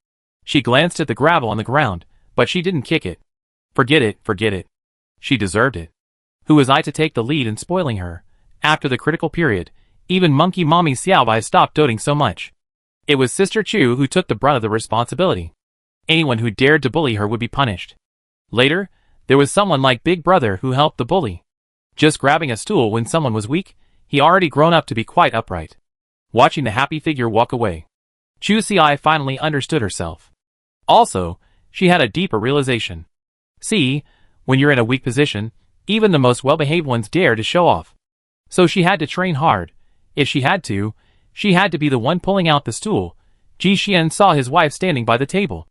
She glanced at the gravel on the ground, but she didn't kick it. Forget it. She deserved it. Who was I to take the lead in spoiling her? After the critical period, even monkey mommy Xiao Bai stopped doting so much. It was Sister Chu who took the brunt of the responsibility. Anyone who dared to bully her would be punished. Later, there was someone like Big Brother who helped the bully. Just grabbing a stool when someone was weak, he already grown up to be quite upright. Watching the happy figure walk away, Chu Si finally understood herself. Also, she had a deeper realization. See, when you're in a weak position, even the most well-behaved ones dare to show off. So she had to train hard. If she had to be the one pulling out the stool. Ji Xian saw his wife standing by the table.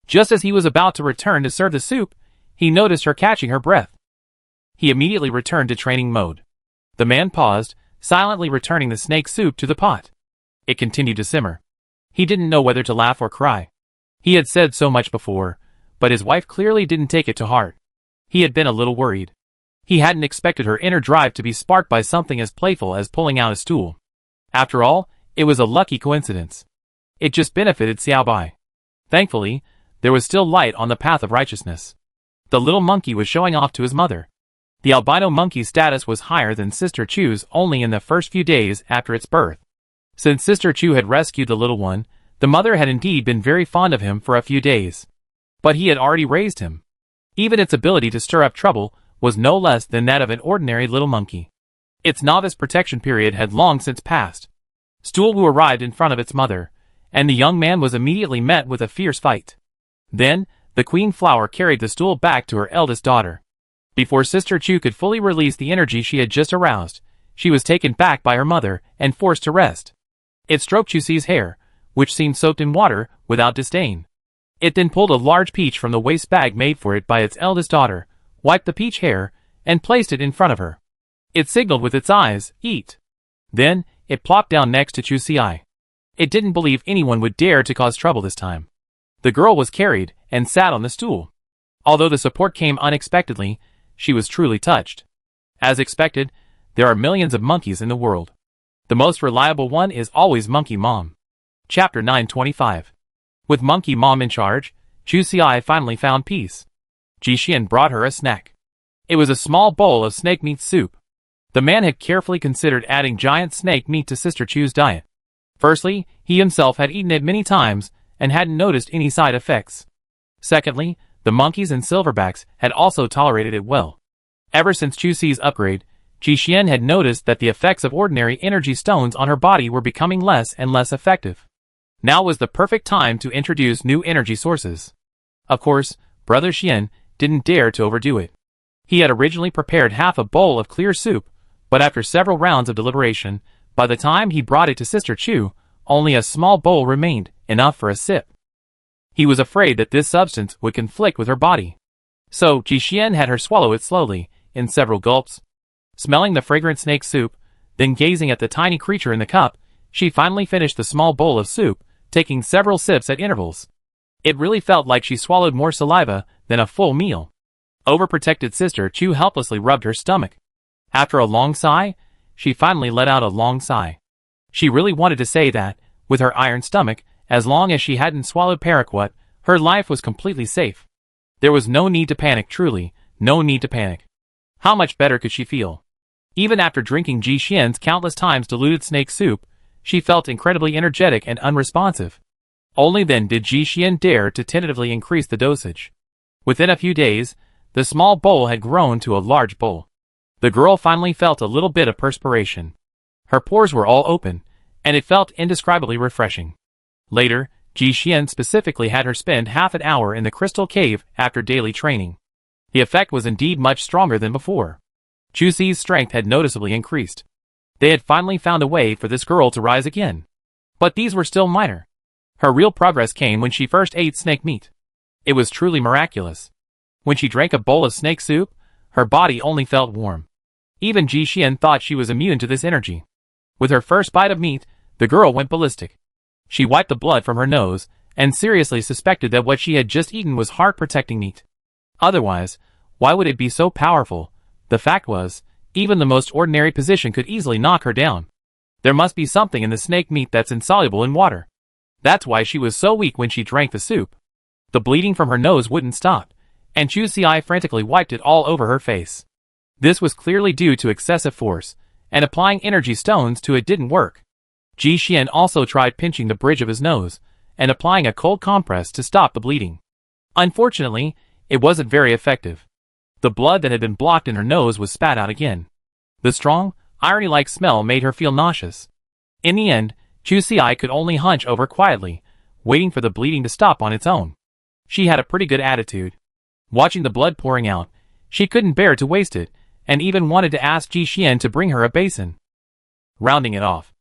Just as he was about to return to serve the soup, he noticed her catching her breath. He immediately returned to training mode. The man paused, silently returning the snake soup to the pot. It continued to simmer. He didn't know whether to laugh or cry. He had said so much before, but his wife clearly didn't take it to heart. He had been a little worried. He hadn't expected her inner drive to be sparked by something as playful as pulling out a stool. After all, it was a lucky coincidence. It just benefited Xiao Bai. Thankfully, there was still light on the path of righteousness. The little monkey was showing off to his mother. The albino monkey's status was higher than Sister Chu's only in the first few days after its birth. Since Sister Chu had rescued the little one, the mother had indeed been very fond of him for a few days. But he had already raised him. Even its ability to stir up trouble was no less than that of an ordinary little monkey. Its novice protection period had long since passed. Stool Wu arrived in front of its mother, and the young man was immediately met with a fierce fight. Then, the Queen Flower carried the stool back to her eldest daughter. Before Sister Chu could fully release the energy she had just aroused, she was taken back by her mother and forced to rest. It stroked Chu Si's hair, which seemed soaked in water, without disdain. It then pulled a large peach from the waste bag made for it by its eldest daughter, wiped the peach hair, and placed it in front of her. It signaled with its eyes, "Eat." Then, it plopped down next to Chu Si. It didn't believe anyone would dare to cause trouble this time. The girl was carried and sat on the stool. Although the support came unexpectedly, she was truly touched. As expected, there are millions of monkeys in the world. The most reliable one is always Monkey Mom. Chapter 925. With Monkey Mom in charge, Chu Si finally found peace. Ji Xian brought her a snack. It was a small bowl of snake meat soup. The man had carefully considered adding giant snake meat to Sister Chu's diet. Firstly, he himself had eaten it many times and hadn't noticed any side effects. Secondly, the monkeys and silverbacks had also tolerated it well. Ever since Chu Si's upgrade, Ji Xian had noticed that the effects of ordinary energy stones on her body were becoming less and less effective. Now was the perfect time to introduce new energy sources. Of course, Brother Xian didn't dare to overdo it. He had originally prepared half a bowl of clear soup, but after several rounds of deliberation, by the time he brought it to Sister Chu, only a small bowl remained, enough for a sip. He was afraid that this substance would conflict with her body. So Ji Xian had her swallow it slowly, in several gulps. Smelling the fragrant snake soup, then gazing at the tiny creature in the cup, she finally finished the small bowl of soup, taking several sips at intervals. It really felt like she swallowed more saliva than a full meal. Overprotected Sister Chu helplessly rubbed her stomach. After a long sigh, she finally let out a long sigh. She really wanted to say that, with her iron stomach, as long as she hadn't swallowed paraquat, her life was completely safe. There was no need to panic, truly, no need to panic. How much better could she feel? Even after drinking Ji Xian's countless times diluted snake soup, she felt incredibly energetic and unresponsive. Only then did Ji Xian dare to tentatively increase the dosage. Within a few days, the small bowl had grown to a large bowl. The girl finally felt a little bit of perspiration. Her pores were all open, and it felt indescribably refreshing. Later, Ji Xian specifically had her spend half an hour in the crystal cave after daily training. The effect was indeed much stronger than before. Chu Xi's strength had noticeably increased. They had finally found a way for this girl to rise again. But these were still minor. Her real progress came when she first ate snake meat. It was truly miraculous. When she drank a bowl of snake soup, her body only felt warm. Even Ji Xian thought she was immune to this energy. With her first bite of meat, the girl went ballistic. She wiped the blood from her nose, and seriously suspected that what she had just eaten was heart-protecting meat. Otherwise, why would it be so powerful? The fact was, even the most ordinary position could easily knock her down. There must be something in the snake meat that's insoluble in water. That's why she was so weak when she drank the soup. The bleeding from her nose wouldn't stop, and Chu Xi frantically wiped it all over her face. This was clearly due to excessive force, and applying energy stones to it didn't work. Ji Xian also tried pinching the bridge of his nose, and applying a cold compress to stop the bleeding. Unfortunately, it wasn't very effective. The blood that had been blocked in her nose was spat out again. The strong, irony-like smell made her feel nauseous. In the end, Chu Xi could only hunch over quietly, waiting for the bleeding to stop on its own. She had a pretty good attitude. Watching the blood pouring out, she couldn't bear to waste it, and even wanted to ask Ji Xian to bring her a basin. Rounding it off.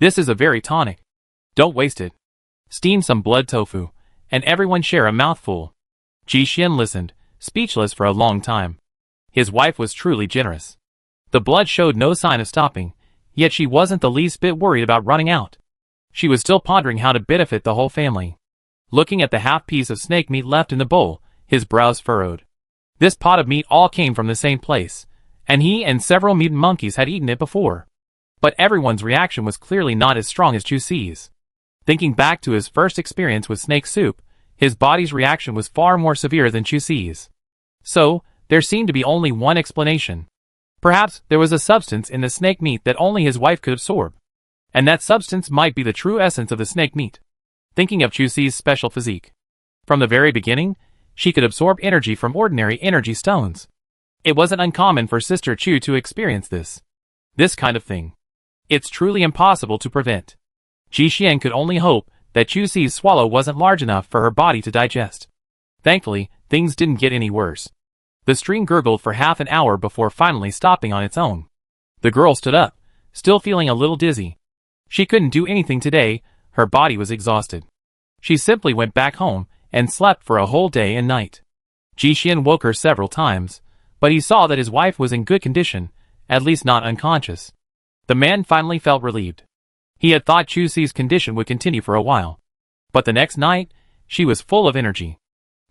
This is a very tonic. Don't waste it. Steam some blood tofu, and everyone share a mouthful. Ji Xian listened, speechless for a long time. His wife was truly generous. The blood showed no sign of stopping, yet she wasn't the least bit worried about running out. She was still pondering how to benefit the whole family. Looking at the half piece of snake meat left in the bowl, his brows furrowed. This pot of meat all came from the same place, and he and several mutant monkeys had eaten it before. But everyone's reaction was clearly not as strong as Chu Xi's. Thinking back to his first experience with snake soup, his body's reaction was far more severe than Chu Xi's. So, there seemed to be only one explanation. Perhaps there was a substance in the snake meat that only his wife could absorb. And that substance might be the true essence of the snake meat. Thinking of Chu Xi's special physique. From the very beginning, she could absorb energy from ordinary energy stones. It wasn't uncommon for Sister Chu to experience this kind of thing. It's truly impossible to prevent. Ji Xian could only hope that Chu Xi's swallow wasn't large enough for her body to digest. Thankfully, things didn't get any worse. The stream gurgled for half an hour before finally stopping on its own. The girl stood up, still feeling a little dizzy. She couldn't do anything today, her body was exhausted. She simply went back home and slept for a whole day and night. Ji Xian woke her several times, but he saw that his wife was in good condition, at least not unconscious. The man finally felt relieved. He had thought Chu Xi's condition would continue for a while. But the next night, she was full of energy.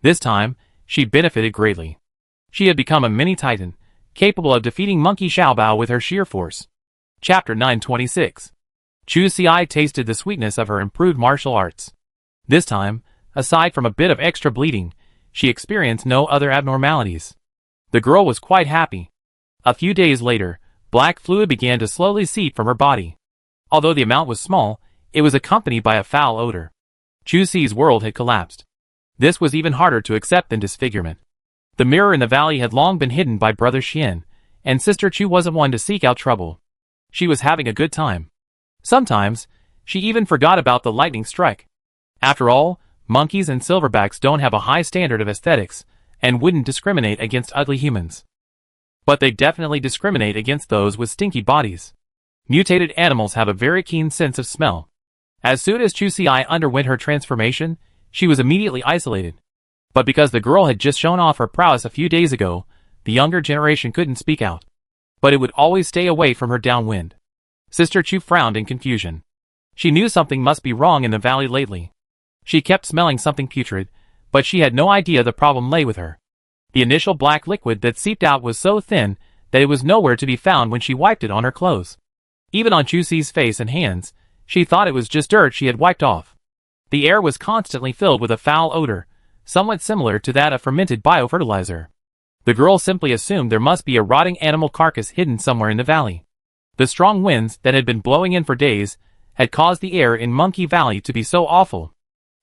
This time, she benefited greatly. She had become a mini-titan, capable of defeating Monkey Xiaobao with her sheer force. Chapter 926. Chu Xi tasted the sweetness of her improved martial arts. This time, aside from a bit of extra bleeding, she experienced no other abnormalities. The girl was quite happy. A few days later, black fluid began to slowly seep from her body. Although the amount was small, it was accompanied by a foul odor. Chu Xi's world had collapsed. This was even harder to accept than disfigurement. The mirror in the valley had long been hidden by Brother Xian, and Sister Chu wasn't one to seek out trouble. She was having a good time. Sometimes, she even forgot about the lightning strike. After all, monkeys and silverbacks don't have a high standard of aesthetics, and wouldn't discriminate against ugly humans. But they definitely discriminate against those with stinky bodies. Mutated animals have a very keen sense of smell. As soon as Chu Xi underwent her transformation, she was immediately isolated. But because the girl had just shown off her prowess a few days ago, the younger generation couldn't speak out. But it would always stay away from her downwind. Sister Chu frowned in confusion. She knew something must be wrong in the valley lately. She kept smelling something putrid, but she had no idea the problem lay with her. The initial black liquid that seeped out was so thin that it was nowhere to be found when she wiped it on her clothes. Even on Chu Xi's face and hands, she thought it was just dirt she had wiped off. The air was constantly filled with a foul odor, somewhat similar to that of fermented biofertilizer. The girl simply assumed there must be a rotting animal carcass hidden somewhere in the valley. The strong winds that had been blowing in for days had caused the air in Monkey Valley to be so awful.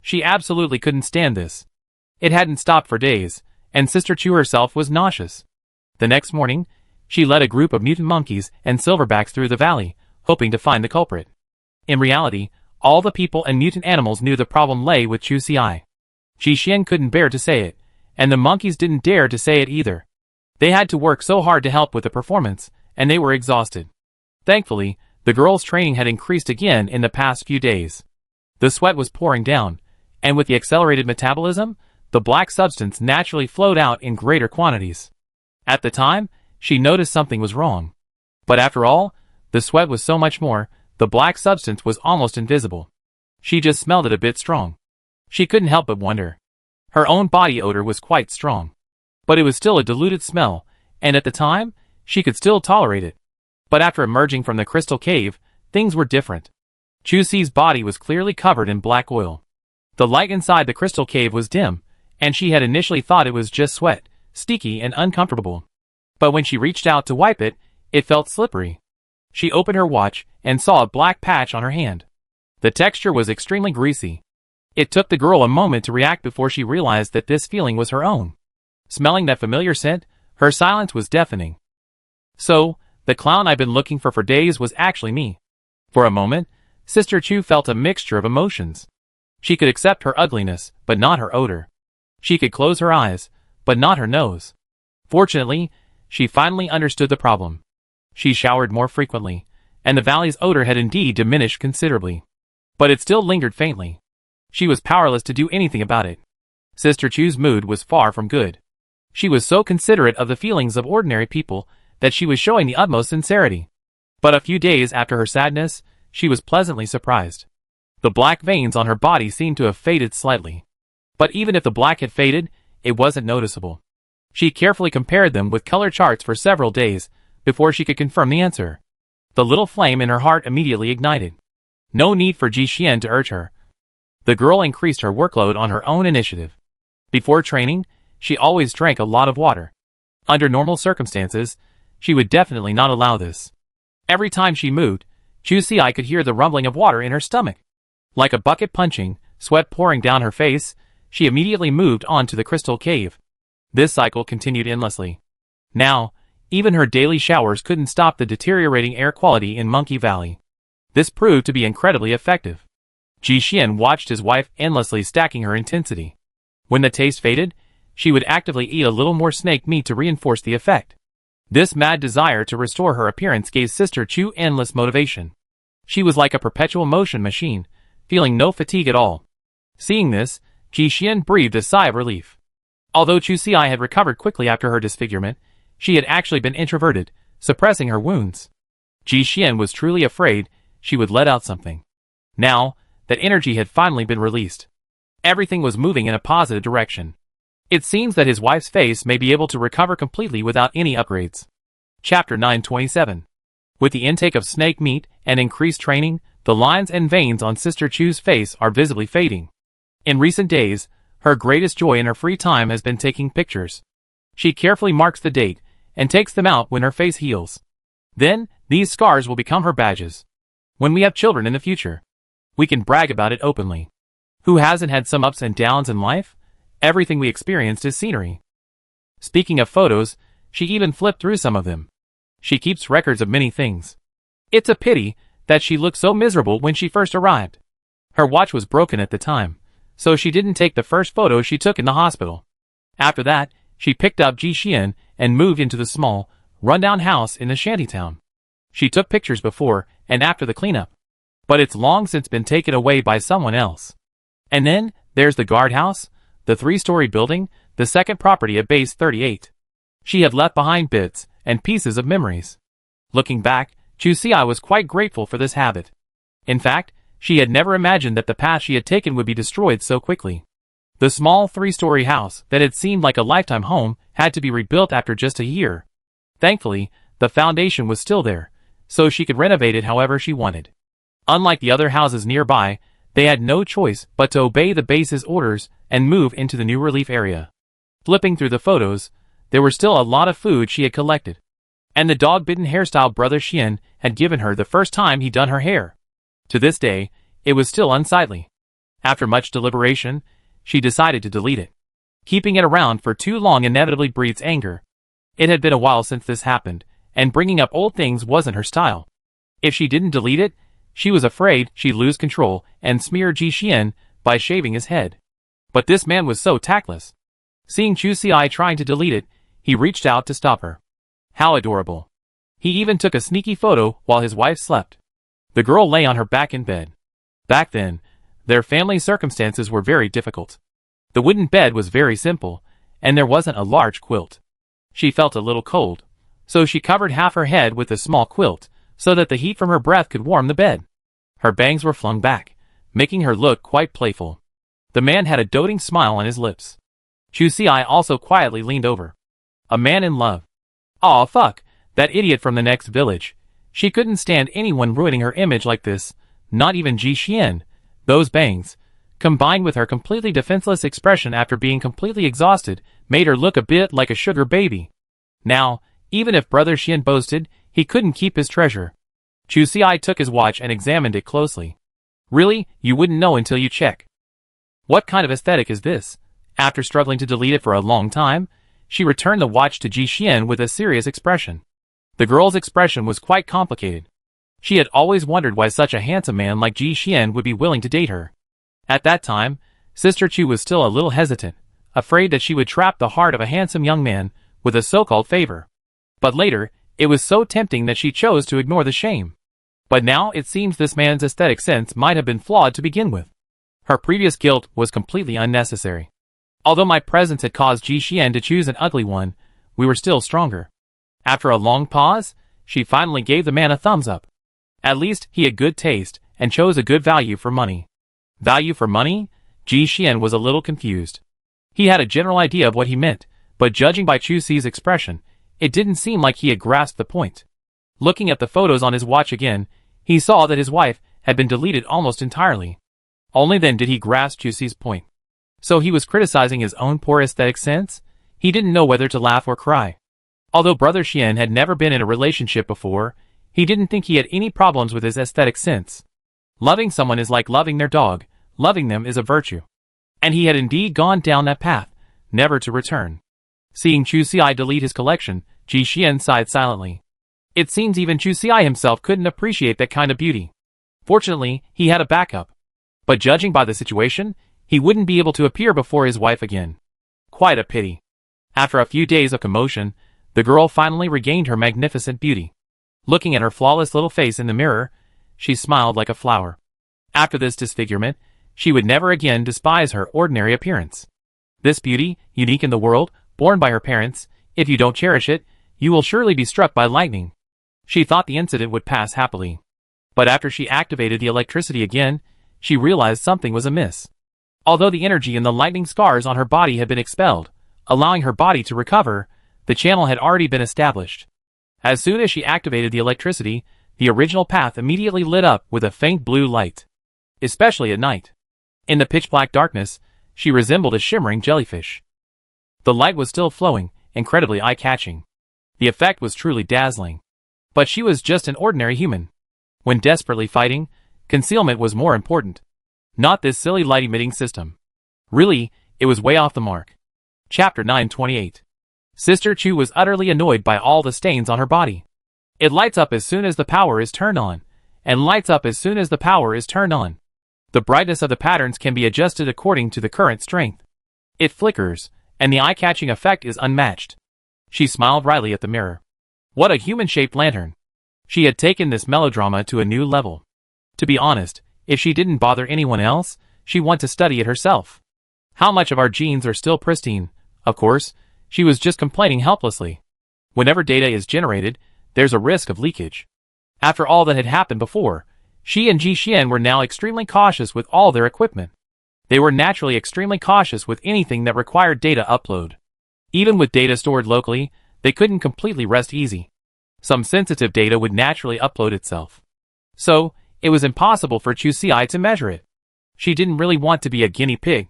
She absolutely couldn't stand this. It hadn't stopped for days, and Sister Chu herself was nauseous. The next morning, she led a group of mutant monkeys and silverbacks through the valley, hoping to find the culprit. In reality, all the people and mutant animals knew the problem lay with Chu Ci. Jixin couldn't bear to say it, and the monkeys didn't dare to say it either. They had to work so hard to help with the performance, and they were exhausted. Thankfully, the girls' training had increased again in the past few days. The sweat was pouring down, and with the accelerated metabolism, the black substance naturally flowed out in greater quantities. At the time, she noticed something was wrong. But after all, the sweat was so much more, the black substance was almost invisible. She just smelled it a bit strong. She couldn't help but wonder. Her own body odor was quite strong. But it was still a diluted smell, and at the time, she could still tolerate it. But after emerging from the crystal cave, things were different. Chu Ci's body was clearly covered in black oil. The light inside the crystal cave was dim, and she had initially thought it was just sweat, sticky and uncomfortable. But when she reached out to wipe it, it felt slippery. She opened her watch and saw a black patch on her hand. The texture was extremely greasy. It took the girl a moment to react before she realized that this feeling was her own. Smelling that familiar scent, her silence was deafening. So, the clown I've been looking for days was actually me. For a moment, Sister Chu felt a mixture of emotions. She could accept her ugliness, but not her odor. She could close her eyes, but not her nose. Fortunately, she finally understood the problem. She showered more frequently, and the valley's odor had indeed diminished considerably. But it still lingered faintly. She was powerless to do anything about it. Sister Chu's mood was far from good. She was so considerate of the feelings of ordinary people that she was showing the utmost sincerity. But a few days after her sadness, she was pleasantly surprised. The black veins on her body seemed to have faded slightly. But even if the black had faded, it wasn't noticeable. She carefully compared them with color charts for several days before she could confirm the answer. The little flame in her heart immediately ignited. No need for Jixin to urge her. The girl increased her workload on her own initiative. Before training, she always drank a lot of water. Under normal circumstances, she would definitely not allow this. Every time she moved, Chu Ci could hear the rumbling of water in her stomach. Like a bucket punching, sweat pouring down her face, she immediately moved on to the crystal cave. This cycle continued endlessly. Now, even her daily showers couldn't stop the deteriorating air quality in Monkey Valley. This proved to be incredibly effective. Jixin watched his wife endlessly stacking her intensity. When the taste faded, she would actively eat a little more snake meat to reinforce the effect. This mad desire to restore her appearance gave Sister Chu endless motivation. She was like a perpetual motion machine, feeling no fatigue at all. Seeing this, Jixin breathed a sigh of relief. Although Chu Ci had recovered quickly after her disfigurement, she had actually been introverted, suppressing her wounds. Jixin was truly afraid she would let out something. Now, that energy had finally been released. Everything was moving in a positive direction. It seems that his wife's face may be able to recover completely without any upgrades. Chapter 927. With the intake of snake meat and increased training, the lines and veins on Sister Chu's face are visibly fading. In recent days, her greatest joy in her free time has been taking pictures. She carefully marks the date and takes them out when her face heals. Then, these scars will become her badges. When we have children in the future, we can brag about it openly. Who hasn't had some ups and downs in life? Everything we experienced is scenery. Speaking of photos, she even flipped through some of them. She keeps records of many things. It's a pity that she looked so miserable when she first arrived. Her watch was broken at the time, so she didn't take the first photo she took in the hospital. After that, she picked up Jixin and moved into the small, rundown house in the shantytown. She took pictures before and after the cleanup, but it's long since been taken away by someone else. And then, there's the guardhouse, the 3-story building, the second property at base 38. She had left behind bits and pieces of memories. Looking back, Chu Ci was quite grateful for this habit. In fact, she had never imagined that the path she had taken would be destroyed so quickly. The small 3-story house that had seemed like a lifetime home had to be rebuilt after just a year. Thankfully, the foundation was still there, so she could renovate it however she wanted. Unlike the other houses nearby, they had no choice but to obey the base's orders and move into the new relief area. Flipping through the photos, there were still a lot of food she had collected. And the dog-bitten hairstyle Brother Xian had given her the first time he'd done her hair. To this day, it was still unsightly. After much deliberation, she decided to delete it. Keeping it around for too long inevitably breeds anger. It had been a while since this happened, and bringing up old things wasn't her style. If she didn't delete it, She was afraid she'd lose control and smear Ji Xian by shaving his head. But this man was so tactless. Seeing Chu Ci trying to delete it, he reached out to stop her. How adorable. He even took a sneaky photo while his wife slept. The girl lay on her back in bed. Back then, their family circumstances were very difficult. The wooden bed was very simple, and there wasn't a large quilt. She felt a little cold, so she covered half her head with a small quilt so that the heat from her breath could warm the bed. Her bangs were flung back, making her look quite playful. The man had a doting smile on his lips. Chu Ci also quietly leaned over. A man in love. Aw fuck, that idiot from the next village. She couldn't stand anyone ruining her image like this, not even Ji Xian. Those bangs, combined with her completely defenseless expression after being completely exhausted, made her look a bit like a sugar baby. Now, even if Brother Xian boasted, he couldn't keep his treasure. Chu Ci took his watch and examined it closely. Really, you wouldn't know until you check. What kind of aesthetic is this? After struggling to delete it for a long time, she returned the watch to Ji Xian with a serious expression. The girl's expression was quite complicated. She had always wondered why such a handsome man like Ji Xian would be willing to date her. At that time, Sister Chu was still a little hesitant, afraid that she would trap the heart of a handsome young man with a so-called favor. But later, it was so tempting that she chose to ignore the shame. But now it seems this man's aesthetic sense might have been flawed to begin with. Her previous guilt was completely unnecessary. Although my presence had caused Ji Xian to choose an ugly one, we were still stronger. After a long pause, she finally gave the man a thumbs up. At least he had good taste and chose a good value for money. Value for money? Ji Xian was a little confused. He had a general idea of what he meant, but judging by Chu Ci's expression, it didn't seem like he had grasped the point. Looking at the photos on his watch again, he saw that his wife had been deleted almost entirely. Only then did he grasp Chu Ci's point. So he was criticizing his own poor aesthetic sense? He didn't know whether to laugh or cry. Although Brother Xian had never been in a relationship before, he didn't think he had any problems with his aesthetic sense. Loving someone is like loving their dog, loving them is a virtue. And he had indeed gone down that path, never to return. Seeing Chu Ci delete his collection, Ji Xian sighed silently. It seems even Chu Ci himself couldn't appreciate that kind of beauty. Fortunately, he had a backup. But judging by the situation, he wouldn't be able to appear before his wife again. Quite a pity. After a few days of commotion, the girl finally regained her magnificent beauty. Looking at her flawless little face in the mirror, she smiled like a flower. After this disfigurement, she would never again despise her ordinary appearance. This beauty, unique in the world, born by her parents, if you don't cherish it, you will surely be struck by lightning. She thought the incident would pass happily. But after she activated the electricity again, she realized something was amiss. Although the energy in the lightning scars on her body had been expelled, allowing her body to recover, the channel had already been established. As soon as she activated the electricity, the original path immediately lit up with a faint blue light. Especially at night. In the pitch-black darkness, she resembled a shimmering jellyfish. The light was still flowing, incredibly eye-catching. The effect was truly dazzling. But she was just an ordinary human. When desperately fighting, concealment was more important. Not this silly light-emitting system. Really, it was way off the mark. Chapter 928. Sister Chu was utterly annoyed by all the stains on her body. It lights up as soon as the power is turned on, and lights up as soon as the power is turned on. The brightness of the patterns can be adjusted according to the current strength. It flickers, and the eye-catching effect is unmatched. She smiled wryly at the mirror. What a human-shaped lantern. She had taken this melodrama to a new level. To be honest, if she didn't bother anyone else, she'd want to study it herself. How much of our genes are still pristine? Of course, she was just complaining helplessly. Whenever data is generated, there's a risk of leakage. After all that had happened before, she and Ji Xian were now extremely cautious with all their equipment. They were naturally extremely cautious with anything that required data upload. Even with data stored locally, they couldn't completely rest easy. Some sensitive data would naturally upload itself. So, it was impossible for Chu Ci to measure it. She didn't really want to be a guinea pig.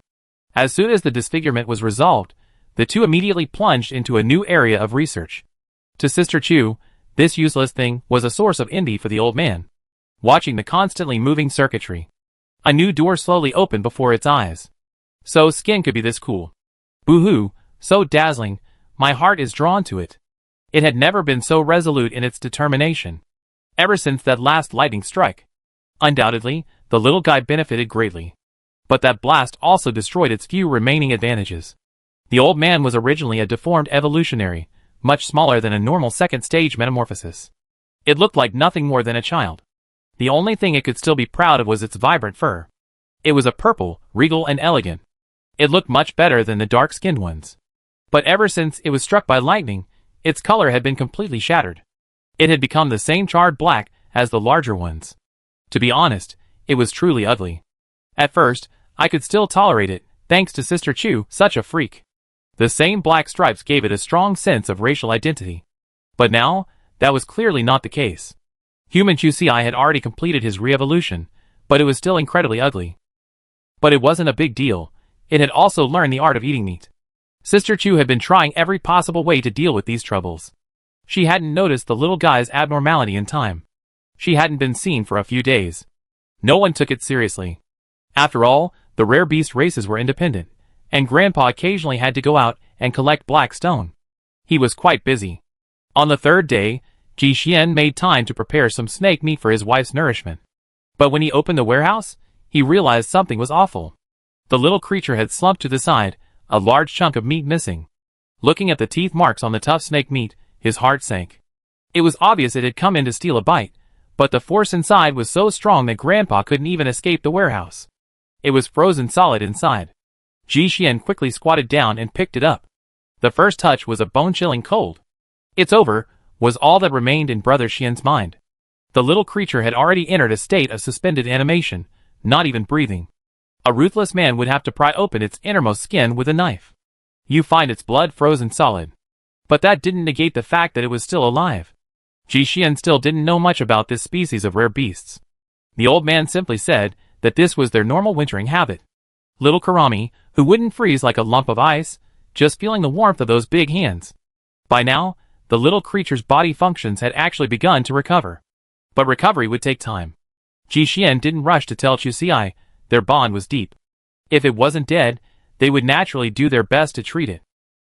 As soon as the disfigurement was resolved, the two immediately plunged into a new area of research. To Sister Chu, this useless thing was a source of envy for the old man. Watching the constantly moving circuitry. A new door slowly opened before its eyes. So skin could be this cool. Boo-hoo, so dazzling, my heart is drawn to it. It had never been so resolute in its determination. Ever since that last lightning strike. Undoubtedly, the little guy benefited greatly. But that blast also destroyed its few remaining advantages. The old man was originally a deformed evolutionary, much smaller than a normal second-stage metamorphosis. It looked like nothing more than a child. The only thing it could still be proud of was its vibrant fur. It was a purple, regal and elegant. It looked much better than the dark-skinned ones. But ever since it was struck by lightning, its color had been completely shattered. It had become the same charred black as the larger ones. To be honest, it was truly ugly. At first, I could still tolerate it, thanks to Sister Chu, such a freak. The same black stripes gave it a strong sense of racial identity. But now, that was clearly not the case. Human Chusi had already completed his re-evolution, but it was still incredibly ugly. But it wasn't a big deal. It had also learned the art of eating meat. Sister Chu had been trying every possible way to deal with these troubles. She hadn't noticed the little guy's abnormality in time. She hadn't been seen for a few days. No one took it seriously. After all, the rare beast races were independent, and Grandpa occasionally had to go out and collect black stone. He was quite busy. On the third day, Ji Xian made time to prepare some snake meat for his wife's nourishment. But when he opened the warehouse, he realized something was awful. The little creature had slumped to the side, a large chunk of meat missing. Looking at the teeth marks on the tough snake meat, his heart sank. It was obvious it had come in to steal a bite, but the force inside was so strong that Grandpa couldn't even escape the warehouse. It was frozen solid inside. Ji Xian quickly squatted down and picked it up. The first touch was a bone-chilling cold. "It's over," was all that remained in Brother Xian's mind. The little creature had already entered a state of suspended animation, not even breathing. A ruthless man would have to pry open its innermost skin with a knife. You find its blood frozen solid. But that didn't negate the fact that it was still alive. Ji Xian still didn't know much about this species of rare beasts. The old man simply said that this was their normal wintering habit. Little Karami, who wouldn't freeze like a lump of ice, just feeling the warmth of those big hands. By now, the little creature's body functions had actually begun to recover. But recovery would take time. Ji Xian didn't rush to tell Chusi, their bond was deep. If it wasn't dead, they would naturally do their best to treat it.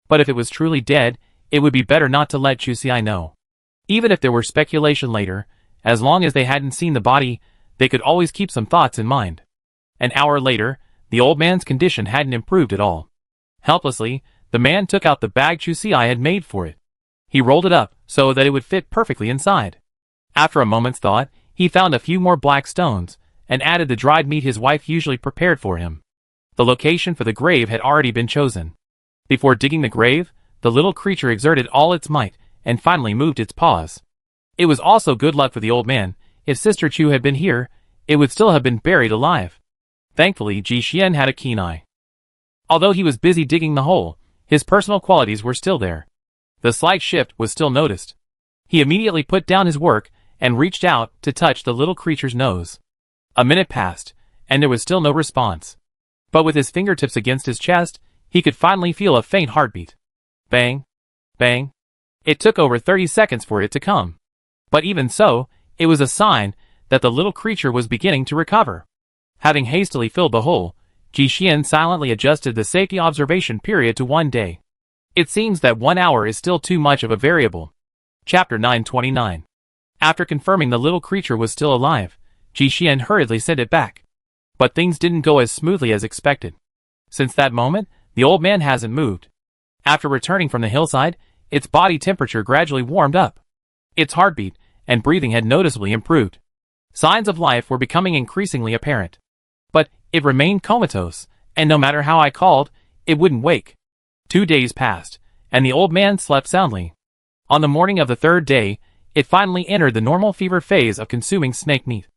But if it was truly dead, it would be better not to let Chusi know. Even if there were speculation later, as long as they hadn't seen the body, they could always keep some thoughts in mind. An hour later, the old man's condition hadn't improved at all. Helplessly, the man took out the bag Chusi had made for it. He rolled it up so that it would fit perfectly inside. After a moment's thought, he found a few more black stones, and added the dried meat his wife usually prepared for him. The location for the grave had already been chosen. Before digging the grave, the little creature exerted all its might, and finally moved its paws. It was also good luck for the old man. If Sister Chu had been here, it would still have been buried alive. Thankfully, Ji Xian had a keen eye. Although he was busy digging the hole, his personal qualities were still there. The slight shift was still noticed. He immediately put down his work and reached out to touch the little creature's nose. A minute passed, and there was still no response. But with his fingertips against his chest, he could finally feel a faint heartbeat. Bang! Bang! It took over 30 seconds for it to come. But even so, it was a sign that the little creature was beginning to recover. Having hastily filled the hole, Ji Xian silently adjusted the safety observation period to 1 day. It seems that 1 hour is still too much of a variable. Chapter 929. After confirming the little creature was still alive, Ji Xian hurriedly sent it back. But things didn't go as smoothly as expected. Since that moment, the old man hasn't moved. After returning from the hillside, its body temperature gradually warmed up. Its heartbeat and breathing had noticeably improved. Signs of life were becoming increasingly apparent. But it remained comatose, and no matter how I called, it wouldn't wake. 2 days passed, and the old man slept soundly. On the morning of the third day, it finally entered the normal fever phase of consuming snake meat.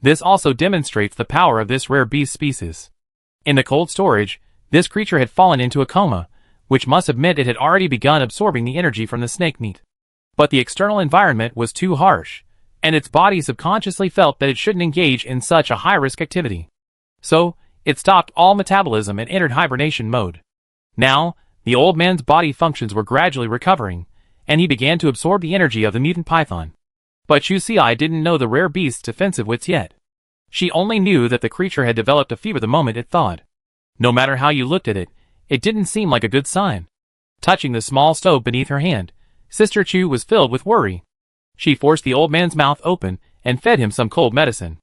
This also demonstrates the power of this rare beast species. In the cold storage, this creature had fallen into a coma, which must have meant it had already begun absorbing the energy from the snake meat. But the external environment was too harsh, and its body subconsciously felt that it shouldn't engage in such a high-risk activity. So, it stopped all metabolism and entered hibernation mode. Now, the old man's body functions were gradually recovering, and he began to absorb the energy of the mutant python. But Chusi didn't know the rare beast's defensive wits yet. She only knew that the creature had developed a fever the moment it thawed. No matter how you looked at it, it didn't seem like a good sign. Touching the small stove beneath her hand, Sister Chu was filled with worry. She forced the old man's mouth open and fed him some cold medicine.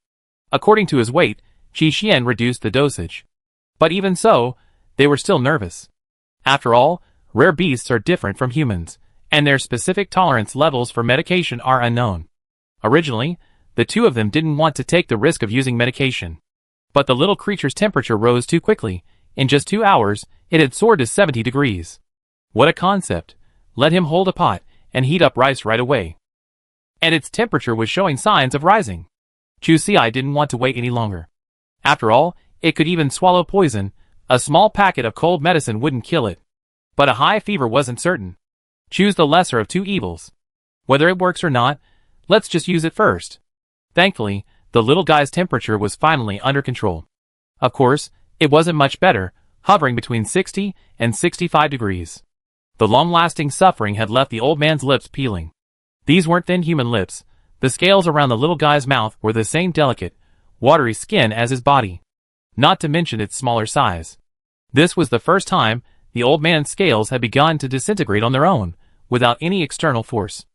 According to his weight, Qi Xian reduced the dosage. But even so, they were still nervous. After all, rare beasts are different from humans, and their specific tolerance levels for medication are unknown. Originally, the two of them didn't want to take the risk of using medication. But the little creature's temperature rose too quickly. In just 2 hours, it had soared to 70 degrees. What a concept. Let him hold a pot and heat up rice right away. And its temperature was showing signs of rising. Chu Xi didn't want to wait any longer. After all, it could even swallow poison. A small packet of cold medicine wouldn't kill it. But a high fever wasn't certain. Choose the lesser of two evils. Whether it works or not, let's just use it first. Thankfully, the little guy's temperature was finally under control. Of course, it wasn't much better, hovering between 60 and 65 degrees. The long-lasting suffering had left the old man's lips peeling. These weren't thin human lips. The scales around the little guy's mouth were the same delicate, watery skin as his body. Not to mention its smaller size. This was the first time the old man's scales had begun to disintegrate on their own, without any external force.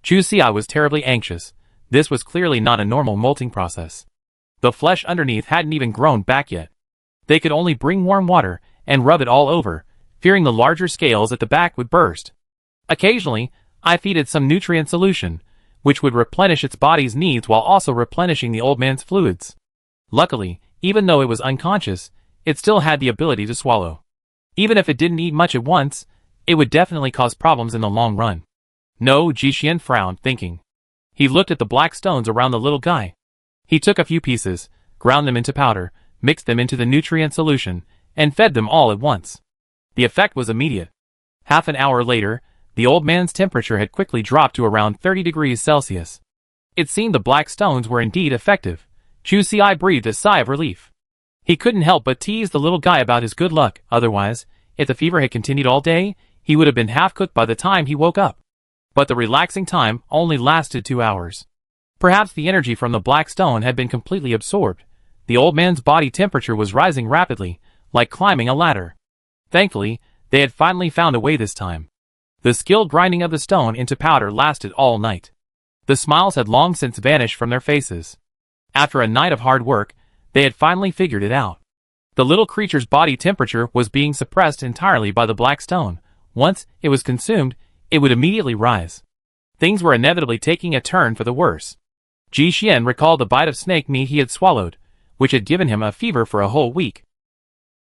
Chu Xi was terribly anxious. This was clearly not a normal molting process. The flesh underneath hadn't even grown back yet. They could only bring warm water and rub it all over, fearing the larger scales at the back would burst. Occasionally, I feed it some nutrient solution, which would replenish its body's needs while also replenishing the old man's fluids. Luckily, even though it was unconscious, it still had the ability to swallow. Even if it didn't eat much at once, it would definitely cause problems in the long run. No, Qi Xian frowned, thinking. He looked at the black stones around the little guy. He took a few pieces, ground them into powder, mixed them into the nutrient solution, and fed them all at once. The effect was immediate. Half an hour later, the old man's temperature had quickly dropped to around 30 degrees Celsius. It seemed the black stones were indeed effective. Chu Xi breathed a sigh of relief. He couldn't help but tease the little guy about his good luck. Otherwise, if the fever had continued all day, he would have been half-cooked by the time he woke up. But the relaxing time only lasted 2 hours. Perhaps the energy from the black stone had been completely absorbed. The old man's body temperature was rising rapidly, like climbing a ladder. Thankfully, they had finally found a way this time. The skilled grinding of the stone into powder lasted all night. The smiles had long since vanished from their faces. After a night of hard work, they had finally figured it out. The little creature's body temperature was being suppressed entirely by the black stone. Once it was consumed, it would immediately rise. Things were inevitably taking a turn for the worse. Qi Xian recalled the bite of snake meat he had swallowed, which had given him a fever for a whole week.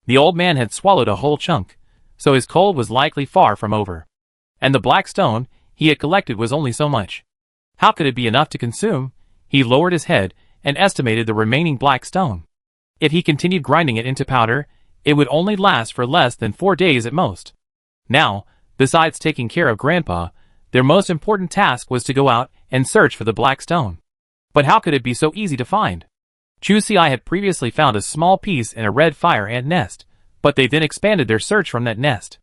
The old man had swallowed a whole chunk, so his cold was likely far from over. And the black stone he had collected was only so much. How could it be enough to consume? He lowered his head and estimated the remaining black stone. If he continued grinding it into powder, it would only last for less than 4 days at most. Now, besides taking care of Grandpa, their most important task was to go out and search for the black stone. But how could it be so easy to find? Chu Xi had previously found a small piece in a red fire ant nest, but they then expanded their search from that nest.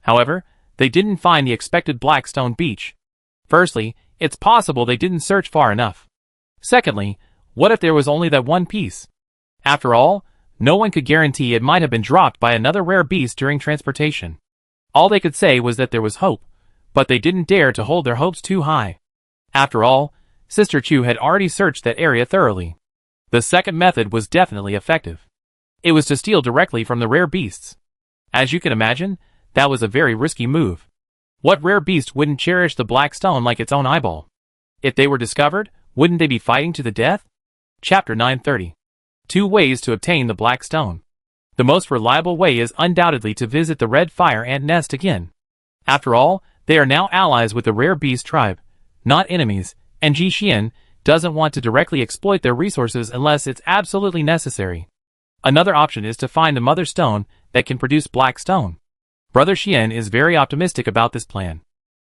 However, they didn't find the expected black stone beach. Firstly, it's possible they didn't search far enough. Secondly, what if there was only that one piece? After all, no one could guarantee it might have been dropped by another rare beast during transportation. All they could say was that there was hope, but they didn't dare to hold their hopes too high. After all, Sister Chu had already searched that area thoroughly. The second method was definitely effective. It was to steal directly from the rare beasts. As you can imagine, that was a very risky move. What rare beast wouldn't cherish the black stone like its own eyeball? If they were discovered, wouldn't they be fighting to the death? Chapter 930. 2 ways to obtain the black stone. The most reliable way is undoubtedly to visit the red fire ant nest again. After all, they are now allies with the rare beast tribe, not enemies, and Qi Xian doesn't want to directly exploit their resources unless it's absolutely necessary. Another option is to find the mother stone that can produce black stone. Brother Xian is very optimistic about this plan.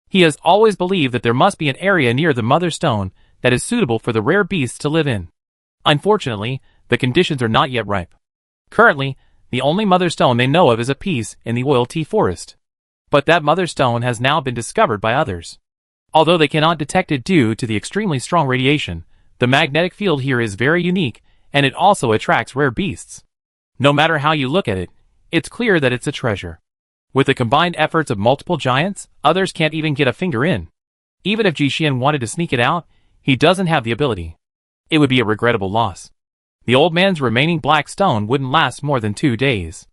He has always believed that there must be an area near the mother stone that is suitable for the rare beasts to live in. Unfortunately, the conditions are not yet ripe. Currently, the only mother stone they know of is a piece in the oil tea forest. But that mother stone has now been discovered by others. Although they cannot detect it due to the extremely strong radiation, the magnetic field here is very unique, and it also attracts rare beasts. No matter how you look at it, it's clear that it's a treasure. With the combined efforts of multiple giants, others can't even get a finger in. Even if Qi Xian wanted to sneak it out, he doesn't have the ability. It would be a regrettable loss. The old man's remaining black stone wouldn't last more than 2 days.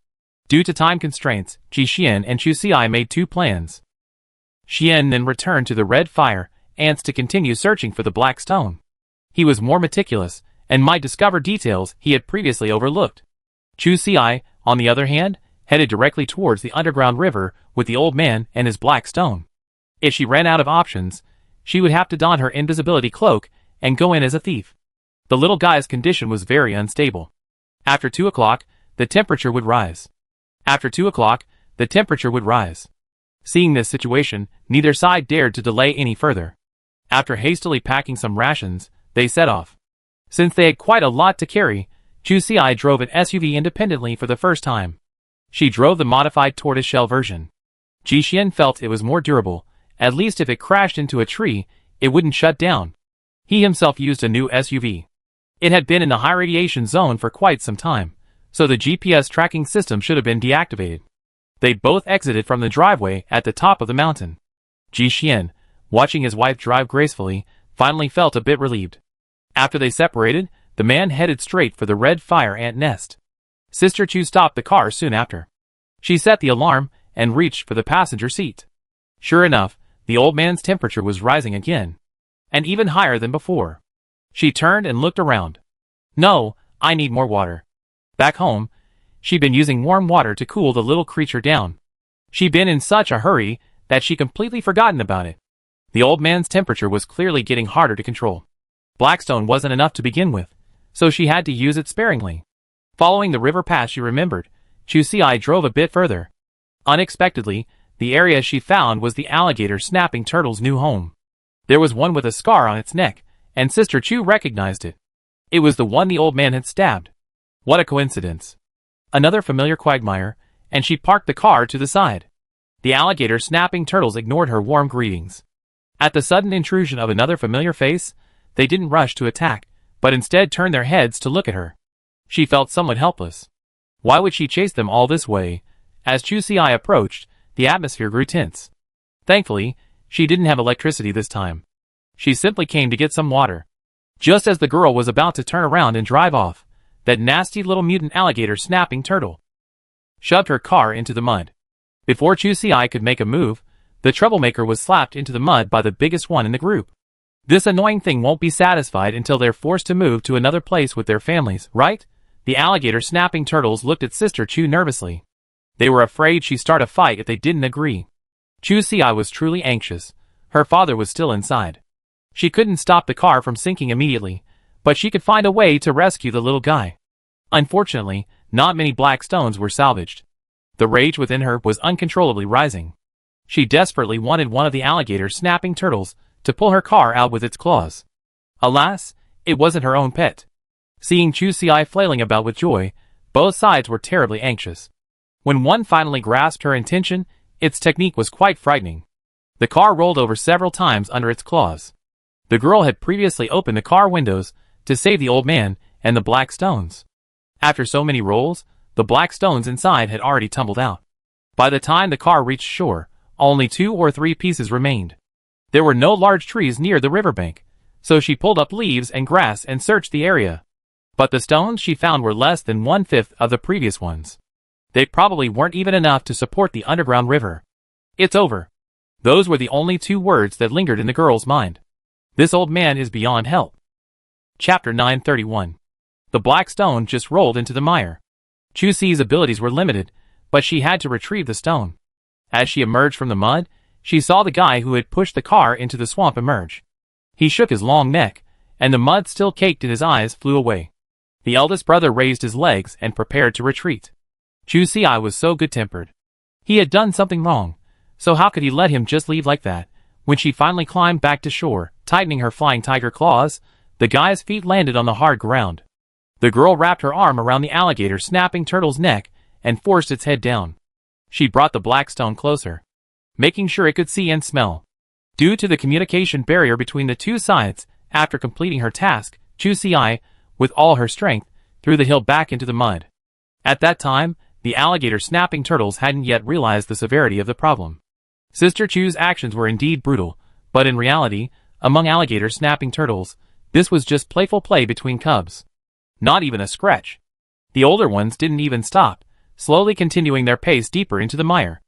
Due to time constraints, Ji Xian and Chu Xi made 2 plans. Xian then returned to the red fire ants to continue searching for the black stone. He was more meticulous, and might discover details he had previously overlooked. Chu Xi, on the other hand, headed directly towards the underground river with the old man and his black stone. If she ran out of options, she would have to don her invisibility cloak and go in as a thief. The little guy's condition was very unstable. After 2 o'clock, the temperature would rise. After 2 o'clock, the temperature would rise. Seeing this situation, neither side dared to delay any further. After hastily packing some rations, they set off. Since they had quite a lot to carry, Chu Xi drove an SUV independently for the first time. She drove the modified tortoiseshell version. Ji Xian felt it was more durable. At least if it crashed into a tree, it wouldn't shut down. He himself used a new SUV. It had been in the high radiation zone for quite some time, so the GPS tracking system should have been deactivated. They both exited from the driveway at the top of the mountain. Ji Xian, watching his wife drive gracefully, finally felt a bit relieved. After they separated, the man headed straight for the red fire ant nest. Sister Chu stopped the car soon after. She set the alarm and reached for the passenger seat. Sure enough, the old man's temperature was rising again, and even higher than before. She turned and looked around. No, I need more water. Back home, she'd been using warm water to cool the little creature down. She'd been in such a hurry that she'd completely forgotten about it. The old man's temperature was clearly getting harder to control. Blackstone wasn't enough to begin with, so she had to use it sparingly. Following the river path she remembered, Chu Xi drove a bit further. Unexpectedly, the area she found was the alligator snapping turtle's new home. There was one with a scar on its neck, and Sister Chu recognized it. It was the one the old man had stabbed. What a coincidence. Another familiar quagmire, and she parked the car to the side. The alligator snapping turtles ignored her warm greetings. At the sudden intrusion of another familiar face, they didn't rush to attack, but instead turned their heads to look at her. She felt somewhat helpless. Why would she chase them all this way? As Chu Xi approached, the atmosphere grew tense. Thankfully, she didn't have electricity this time. She simply came to get some water. Just as the girl was about to turn around and drive off, that nasty little mutant alligator snapping turtle shoved her car into the mud. Before Chu Xi could make a move, the troublemaker was slapped into the mud by the biggest one in the group. This annoying thing won't be satisfied until they're forced to move to another place with their families, right? The alligator snapping turtles looked at Sister Chu nervously. They were afraid she'd start a fight if they didn't agree. Chu Xi was truly anxious. Her father was still inside. She couldn't stop the car from sinking immediately, but she could find a way to rescue the little guy. Unfortunately, not many black stones were salvaged. The rage within her was uncontrollably rising. She desperately wanted one of the alligator snapping turtles to pull her car out with its claws. Alas, it wasn't her own pet. Seeing Chu Xi flailing about with joy, both sides were terribly anxious. When one finally grasped her intention, its technique was quite frightening. The car rolled over several times under its claws. The girl had previously opened the car windows to save the old man and the black stones. After so many rolls, the black stones inside had already tumbled out. By the time the car reached shore, only 2 or 3 pieces remained. There were no large trees near the riverbank, so she pulled up leaves and grass and searched the area. But the stones she found were less than 1/5 of the previous ones. They probably weren't even enough to support the underground river. It's over. Those were the only 2 words that lingered in the girl's mind. This old man is beyond help. Chapter 931. The black stone just rolled into the mire. Chu Xi's abilities were limited, but she had to retrieve the stone. As she emerged from the mud, she saw the guy who had pushed the car into the swamp emerge. He shook his long neck, and the mud still caked in his eyes flew away. The eldest brother raised his legs and prepared to retreat. Chu Xi was so good-tempered. He had done something wrong, so how could he let him just leave like that? When she finally climbed back to shore, tightening her flying tiger claws, the guy's feet landed on the hard ground. The girl wrapped her arm around the alligator snapping turtle's neck and forced its head down. She brought the black stone closer, making sure it could see and smell. Due to the communication barrier between the 2 sides, after completing her task, Chu Xi, with all her strength, threw the hill back into the mud. At that time, the alligator snapping turtles hadn't yet realized the severity of the problem. Sister Chu's actions were indeed brutal, but in reality, among alligator snapping turtles, this was just playful play between cubs. Not even a scratch. The older ones didn't even stop, slowly continuing their pace deeper into the mire.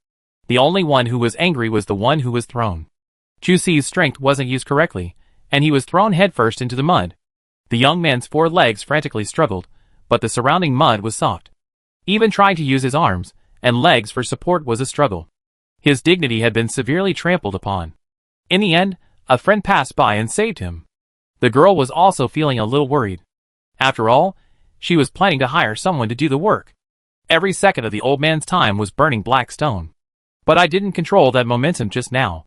The only one who was angry was the one who was thrown. Chusi's strength wasn't used correctly, and he was thrown headfirst into the mud. The young man's 4 legs frantically struggled, but the surrounding mud was soft. Even trying to use his arms and legs for support was a struggle. His dignity had been severely trampled upon. In the end, a friend passed by and saved him. The girl was also feeling a little worried. After all, she was planning to hire someone to do the work. Every second of the old man's time was burning black stone. But I didn't control that momentum just now.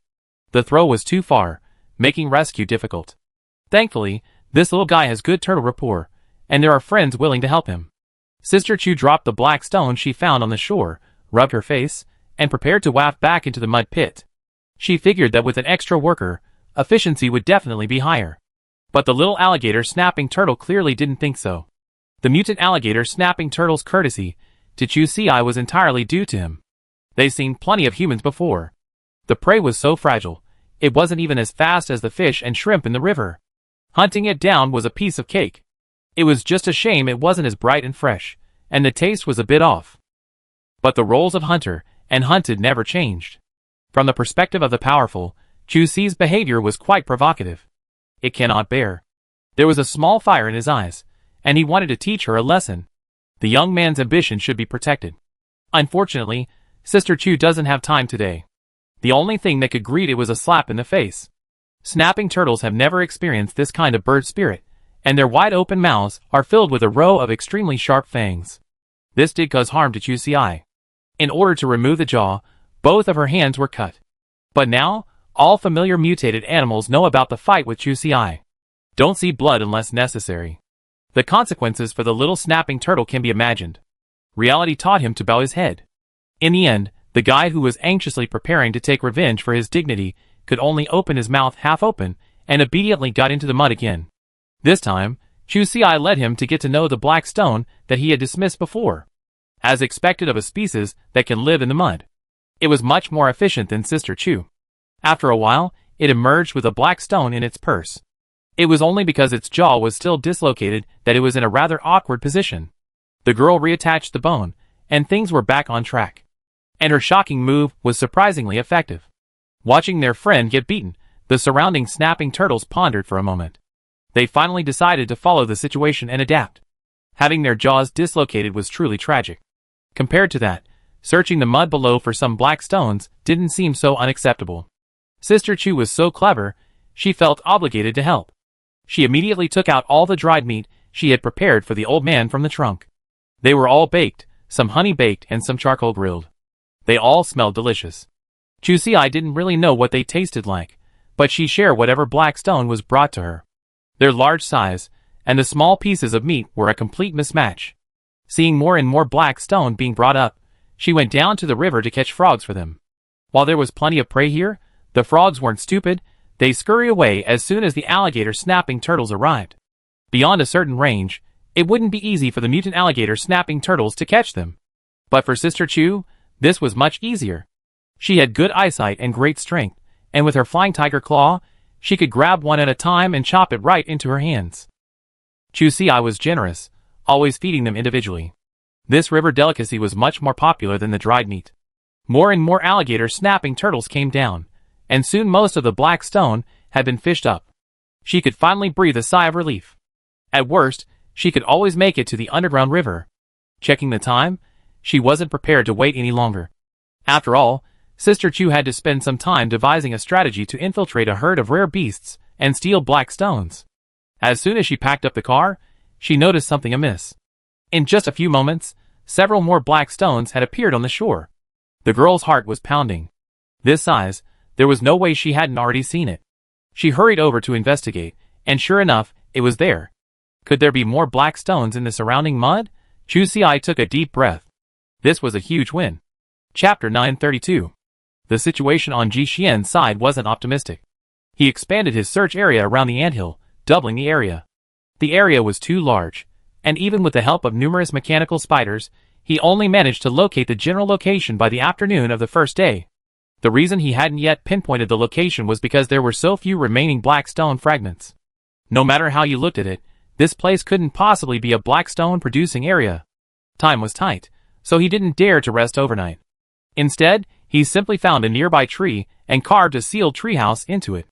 The throw was too far, making rescue difficult. Thankfully, this little guy has good turtle rapport, and there are friends willing to help him. Sister Chu dropped the black stone she found on the shore, rubbed her face, and prepared to waft back into the mud pit. She figured that with an extra worker, efficiency would definitely be higher. But the little alligator snapping turtle clearly didn't think so. The mutant alligator snapping turtle's courtesy to Chusi was entirely due to him. They'd seen plenty of humans before. The prey was so fragile, it wasn't even as fast as the fish and shrimp in the river. Hunting it down was a piece of cake. It was just a shame it wasn't as bright and fresh, and the taste was a bit off. But the roles of hunter and hunted never changed. From the perspective of the powerful, Chusi's behavior was quite provocative. It cannot bear. There was a small fire in his eyes, and he wanted to teach her a lesson. The young man's ambition should be protected. Unfortunately, Sister Chu doesn't have time today. The only thing that could greet it was a slap in the face. Snapping turtles have never experienced this kind of bird spirit, and their wide-open mouths are filled with a row of extremely sharp fangs. This did cause harm to Chusi. In order to remove the jaw, both of her hands were cut. But now, all familiar mutated animals know about the fight with Chusi. Don't see blood unless necessary. The consequences for the little snapping turtle can be imagined. Reality taught him to bow his head. In the end, the guy who was anxiously preparing to take revenge for his dignity could only open his mouth half open and obediently got into the mud again. This time, Chusi led him to get to know the black stone that he had dismissed before. As expected of a species that can live in the mud, it was much more efficient than Sister Chu. After a while, it emerged with a black stone in its purse. It was only because its jaw was still dislocated that it was in a rather awkward position. The girl reattached the bone, and things were back on track. And her shocking move was surprisingly effective. Watching their friend get beaten, the surrounding snapping turtles pondered for a moment. They finally decided to follow the situation and adapt. Having their jaws dislocated was truly tragic. Compared to that, searching the mud below for some black stones didn't seem so unacceptable. Sister Chu was so clever, she felt obligated to help. She immediately took out all the dried meat she had prepared for the old man from the trunk. They were all baked, some honey-baked and some charcoal grilled. They all smelled delicious. Chusi didn't really know what they tasted like, but she shared whatever black stone was brought to her. Their large size and the small pieces of meat were a complete mismatch. Seeing more and more black stone being brought up, she went down to the river to catch frogs for them. While there was plenty of prey here, the frogs weren't stupid. They scurried away as soon as the alligator snapping turtles arrived. Beyond a certain range, it wouldn't be easy for the mutant alligator snapping turtles to catch them. But for Sister Chu, this was much easier. She had good eyesight and great strength, and with her flying tiger claw, she could grab one at a time and chop it right into her hands. Chusi was generous, always feeding them individually. This river delicacy was much more popular than the dried meat. More and more alligator snapping turtles came down, and soon most of the black stone had been fished up. She could finally breathe a sigh of relief. At worst, she could always make it to the underground river. Checking the time, she wasn't prepared to wait any longer. After all, Sister Chu had to spend some time devising a strategy to infiltrate a herd of rare beasts and steal black stones. As soon as she packed up the car, she noticed something amiss. In just a few moments, several more black stones had appeared on the shore. The girl's heart was pounding. This size, there was no way she hadn't already seen it. She hurried over to investigate, and sure enough, it was there. Could there be more black stones in the surrounding mud? Chusi took a deep breath. This was a huge win. Chapter 932. The situation on Ji Xian's side wasn't optimistic. He expanded his search area around the anthill, doubling the area. The area was too large, and even with the help of numerous mechanical spiders, he only managed to locate the general location by the afternoon of the first day. The reason he hadn't yet pinpointed the location was because there were so few remaining black stone fragments. No matter how you looked at it, This place couldn't possibly be a black stone producing area. Time was tight, so he didn't dare to rest overnight. Instead, he simply found a nearby tree and carved a sealed treehouse into it.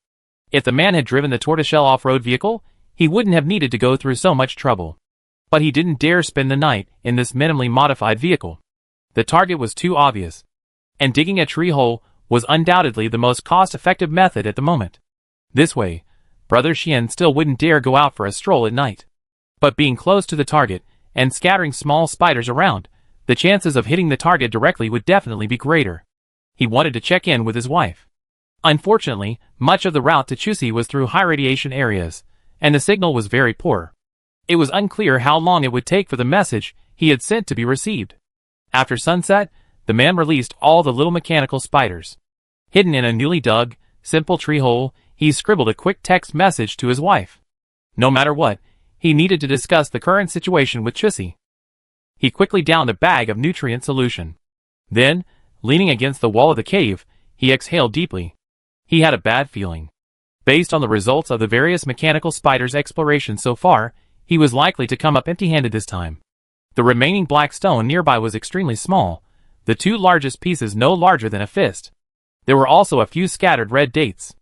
If the man had driven the tortoiseshell off-road vehicle, he wouldn't have needed to go through so much trouble. But he didn't dare spend the night in this minimally modified vehicle. The target was too obvious. And digging a tree hole was undoubtedly the most cost-effective method at the moment. This way, Brother Xian still wouldn't dare go out for a stroll at night. But being close to the target and scattering small spiders around, the chances of hitting the target directly would definitely be greater. He wanted to check in with his wife. Unfortunately, much of the route to Chusi was through high radiation areas, and the signal was very poor. It was unclear how long it would take for the message he had sent to be received. After sunset, the man released all the little mechanical spiders. Hidden in a newly dug, simple tree hole, he scribbled a quick text message to his wife. No matter what, he needed to discuss the current situation with Chusi. He quickly downed a bag of nutrient solution. Then, leaning against the wall of the cave, he exhaled deeply. He had a bad feeling. Based on the results of the various mechanical spiders' exploration so far, he was likely to come up empty-handed this time. The remaining black stone nearby was extremely small, the two largest pieces no larger than a fist. There were also a few scattered red dates.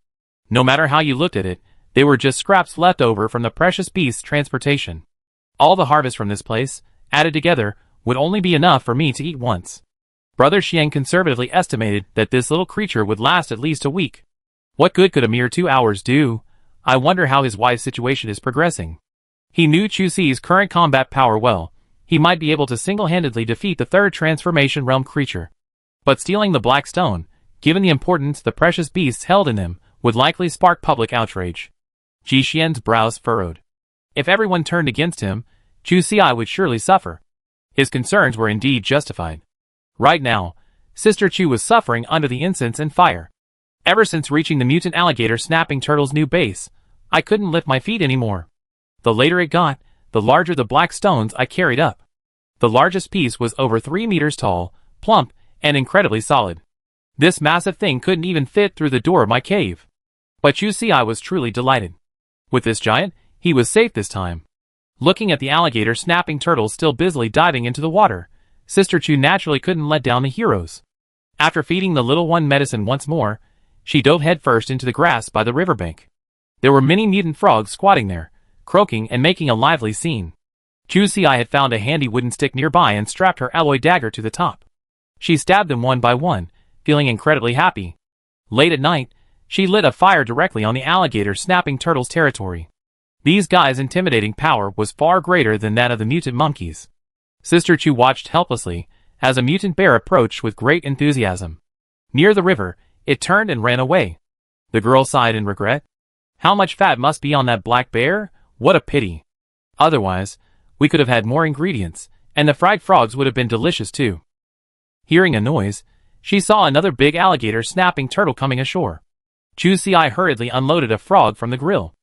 No matter how you looked at it, they were just scraps left over from the precious beast's transportation. All the harvest from this place, added together, would only be enough for me to eat once. Brother Xian conservatively estimated that this little creature would last at least a week. What good could a mere 2 hours do? I wonder how his wife's situation is progressing. He knew Chusi's current combat power well. He might be able to single-handedly defeat the third transformation realm creature. But stealing the black stone, given the importance the precious beasts held in them, would likely spark public outrage. Ji Xian's brows furrowed. If everyone turned against him, Chusi would surely suffer. His concerns were indeed justified. Right now, Sister Chu was suffering under the incense and fire. Ever since reaching the mutant alligator snapping turtle's new base, I couldn't lift my feet anymore. The later it got, the larger the black stones I carried up. The largest piece was over 3 meters tall, plump, and incredibly solid. This massive thing couldn't even fit through the door of my cave. But Chusi was truly delighted. With this giant, he was safe this time. Looking at the alligator snapping turtles still busily diving into the water, Sister Chu naturally couldn't let down the heroes. After feeding the little one medicine once more, she dove headfirst into the grass by the riverbank. There were many mutant frogs squatting there, croaking and making a lively scene. Chusi had found a handy wooden stick nearby and strapped her alloy dagger to the top. She stabbed them one by one, feeling incredibly happy. Late at night, she lit a fire directly on the alligator snapping turtle's territory. These guys' intimidating power was far greater than that of the mutant monkeys. Sister Chu watched helplessly as a mutant bear approached with great enthusiasm. Near the river, it turned and ran away. The girl sighed in regret. How much fat must be on that black bear? What a pity. Otherwise, we could have had more ingredients, and the fried frogs would have been delicious too. Hearing a noise, she saw another big alligator snapping turtle coming ashore. Chusi hurriedly unloaded a frog from the grill.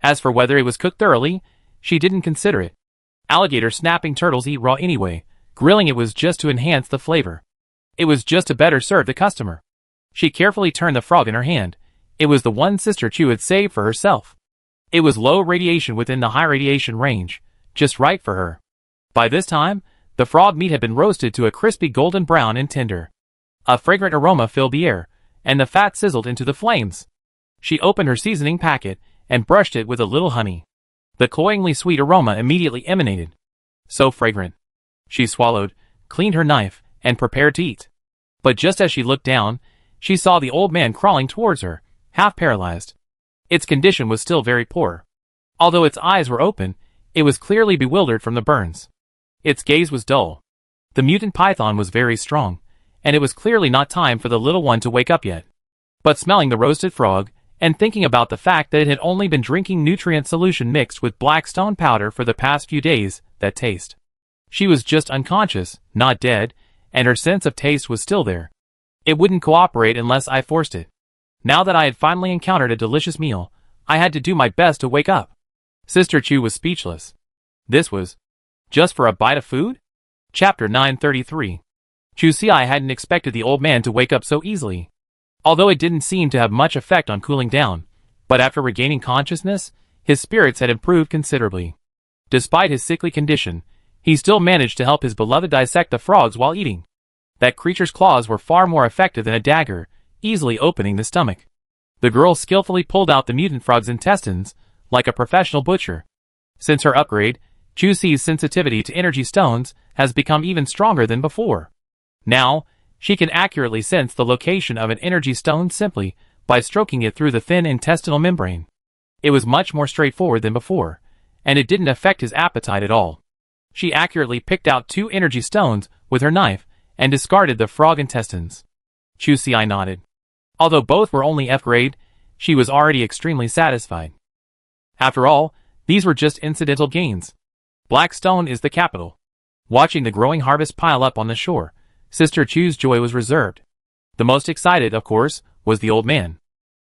As for whether it was cooked thoroughly, she didn't consider it. Alligator snapping turtles eat raw anyway, grilling it was just to enhance the flavor. It was just to better serve the customer. She carefully turned the frog in her hand. It was the one Sister Chu had saved for herself. It was low radiation within the high radiation range, just right for her. By this time, the frog meat had been roasted to a crispy golden brown and tender. A fragrant aroma filled the air, and the fat sizzled into the flames. She opened her seasoning packet and brushed it with a little honey. The cloyingly sweet aroma immediately emanated. So fragrant. She swallowed, cleaned her knife, and prepared to eat. But just as she looked down, she saw the old man crawling towards her, half paralyzed. Its condition was still very poor. Although its eyes were open, it was clearly bewildered from the burns. Its gaze was dull. The mutant python was very strong, and it was clearly not time for the little one to wake up yet. But smelling the roasted frog, and thinking about the fact that it had only been drinking nutrient solution mixed with black stone powder for the past few days, that taste. She was just unconscious, not dead, and her sense of taste was still there. It wouldn't cooperate unless I forced it. Now that I had finally encountered a delicious meal, I had to do my best to wake up. Sister Chu was speechless. This was just for a bite of food? Chapter 933. Chusi hadn't expected the old man to wake up so easily. Although it didn't seem to have much effect on cooling down, but after regaining consciousness, his spirits had improved considerably. Despite his sickly condition, he still managed to help his beloved dissect the frogs while eating. That creature's claws were far more effective than a dagger, easily opening the stomach. The girl skillfully pulled out the mutant frog's intestines, like a professional butcher. Since her upgrade, Chusi's sensitivity to energy stones has become even stronger than before. Now, she can accurately sense the location of an energy stone simply by stroking it through the thin intestinal membrane. It was much more straightforward than before, and it didn't affect his appetite at all. She accurately picked out 2 energy stones with her knife and discarded the frog intestines. Chusi nodded. Although both were only F grade, she was already extremely satisfied. After all, these were just incidental gains. Blackstone is the capital. Watching the growing harvest pile up on the shore, Sister Chu's joy was reserved. The most excited, of course, was the old man.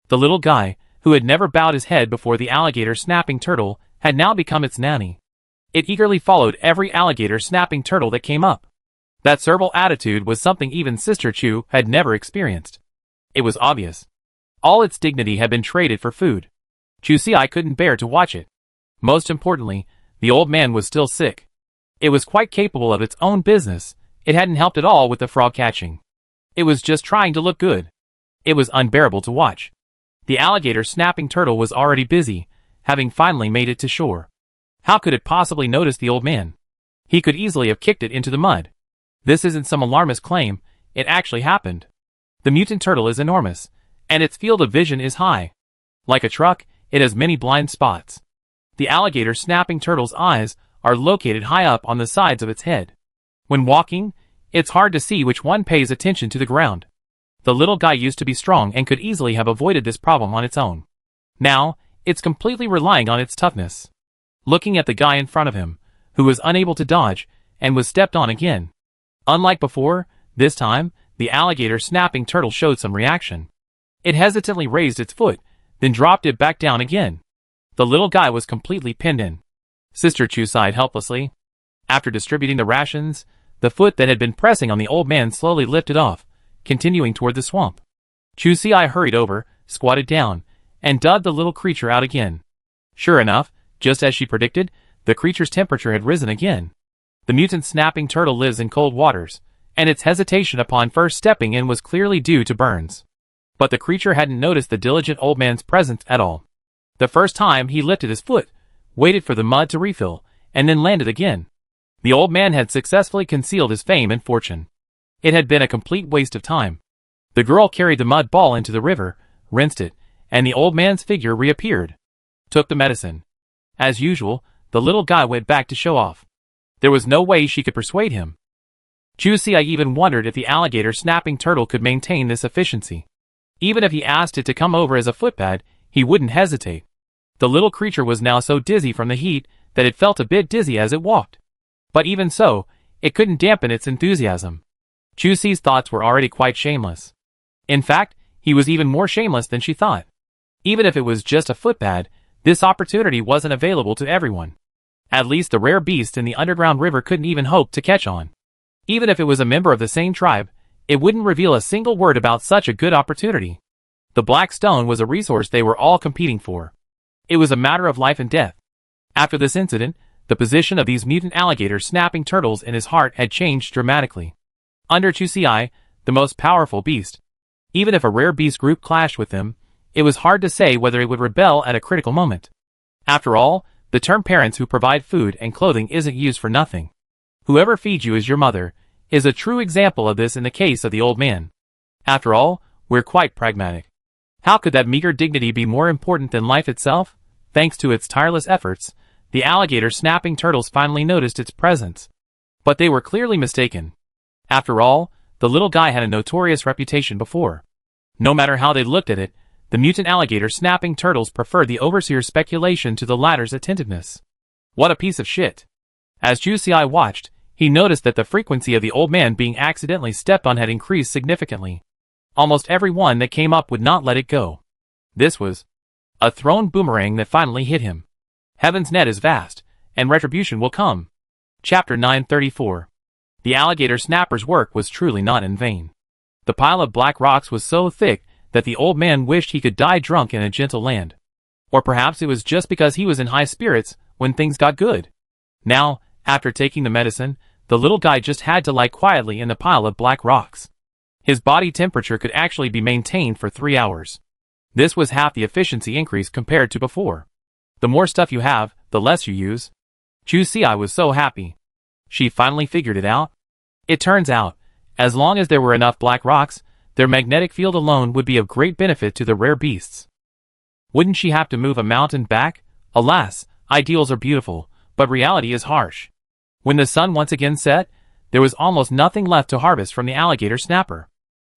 The little guy, who had never bowed his head before the alligator snapping turtle, had now become its nanny. It eagerly followed every alligator snapping turtle that came up. That servile attitude was something even Sister Chu had never experienced. It was obvious. All its dignity had been traded for food. Chusi couldn't bear to watch it. Most importantly, the old man was still sick. It was quite capable of its own business. It hadn't helped at all with the frog catching. It was just trying to look good. It was unbearable to watch. The alligator snapping turtle was already busy, having finally made it to shore. How could it possibly notice the old man? He could easily have kicked it into the mud. This isn't some alarmist claim, it actually happened. The mutant turtle is enormous, and its field of vision is high. Like a truck, it has many blind spots. The alligator snapping turtle's eyes are located high up on the sides of its head. When walking, it's hard to see which one pays attention to the ground. The little guy used to be strong and could easily have avoided this problem on its own. Now, it's completely relying on its toughness. Looking at the guy in front of him, who was unable to dodge, and was stepped on again. Unlike before, this time, the alligator snapping turtle showed some reaction. It hesitantly raised its foot, then dropped it back down again. The little guy was completely pinned in. Sister Chu sighed helplessly. After distributing the rations, the foot that had been pressing on the old man slowly lifted off, continuing toward the swamp. Chusi hurried over, squatted down, and dug the little creature out again. Sure enough, just as she predicted, the creature's temperature had risen again. The mutant snapping turtle lives in cold waters, and its hesitation upon first stepping in was clearly due to burns. But the creature hadn't noticed the diligent old man's presence at all. The first time he lifted his foot, waited for the mud to refill, and then landed again. The old man had successfully concealed his fame and fortune. It had been a complete waste of time. The girl carried the mud ball into the river, rinsed it, and the old man's figure reappeared. Took the medicine. As usual, the little guy went back to show off. There was no way she could persuade him. Chusi even wondered if the alligator snapping turtle could maintain this efficiency. Even if he asked it to come over as a footpad, he wouldn't hesitate. The little creature was now so dizzy from the heat that it felt a bit dizzy as it walked. But even so, it couldn't dampen its enthusiasm. Chusi's thoughts were already quite shameless. In fact, he was even more shameless than she thought. Even if it was just a footpad, this opportunity wasn't available to everyone. At least the rare beast in the underground river couldn't even hope to catch on. Even if it was a member of the same tribe, it wouldn't reveal a single word about such a good opportunity. The black stone was a resource they were all competing for. It was a matter of life and death. After this incident, the position of these mutant alligator snapping turtles in his heart had changed dramatically. Under Chusi, the most powerful beast. Even if a rare beast group clashed with them, it was hard to say whether it would rebel at a critical moment. After all, the term parents who provide food and clothing isn't used for nothing. Whoever feeds you is your mother, is a true example of this in the case of the old man. After all, we're quite pragmatic. How could that meager dignity be more important than life itself? Thanks to its tireless efforts, the alligator snapping turtles finally noticed its presence. But they were clearly mistaken. After all, the little guy had a notorious reputation before. No matter how they looked at it, the mutant alligator snapping turtles preferred the overseer's speculation to the latter's attentiveness. What a piece of shit. As Chusi watched, he noticed that the frequency of the old man being accidentally stepped on had increased significantly. Almost every one that came up would not let it go. This was a thrown boomerang that finally hit him. Heaven's net is vast, and retribution will come. Chapter 934. The alligator snapper's work was truly not in vain. The pile of black rocks was so thick that the old man wished he could die drunk in a gentle land. Or perhaps it was just because he was in high spirits when things got good. Now, after taking the medicine, the little guy just had to lie quietly in the pile of black rocks. His body temperature could actually be maintained for 3 hours. This was half the efficiency increase compared to before. The more stuff you have, the less you use. Chu Si was so happy. She finally figured it out. It turns out, as long as there were enough black rocks, their magnetic field alone would be of great benefit to the rare beasts. Wouldn't she have to move a mountain back? Alas, ideals are beautiful, but reality is harsh. When the sun once again set, there was almost nothing left to harvest from the alligator snapper.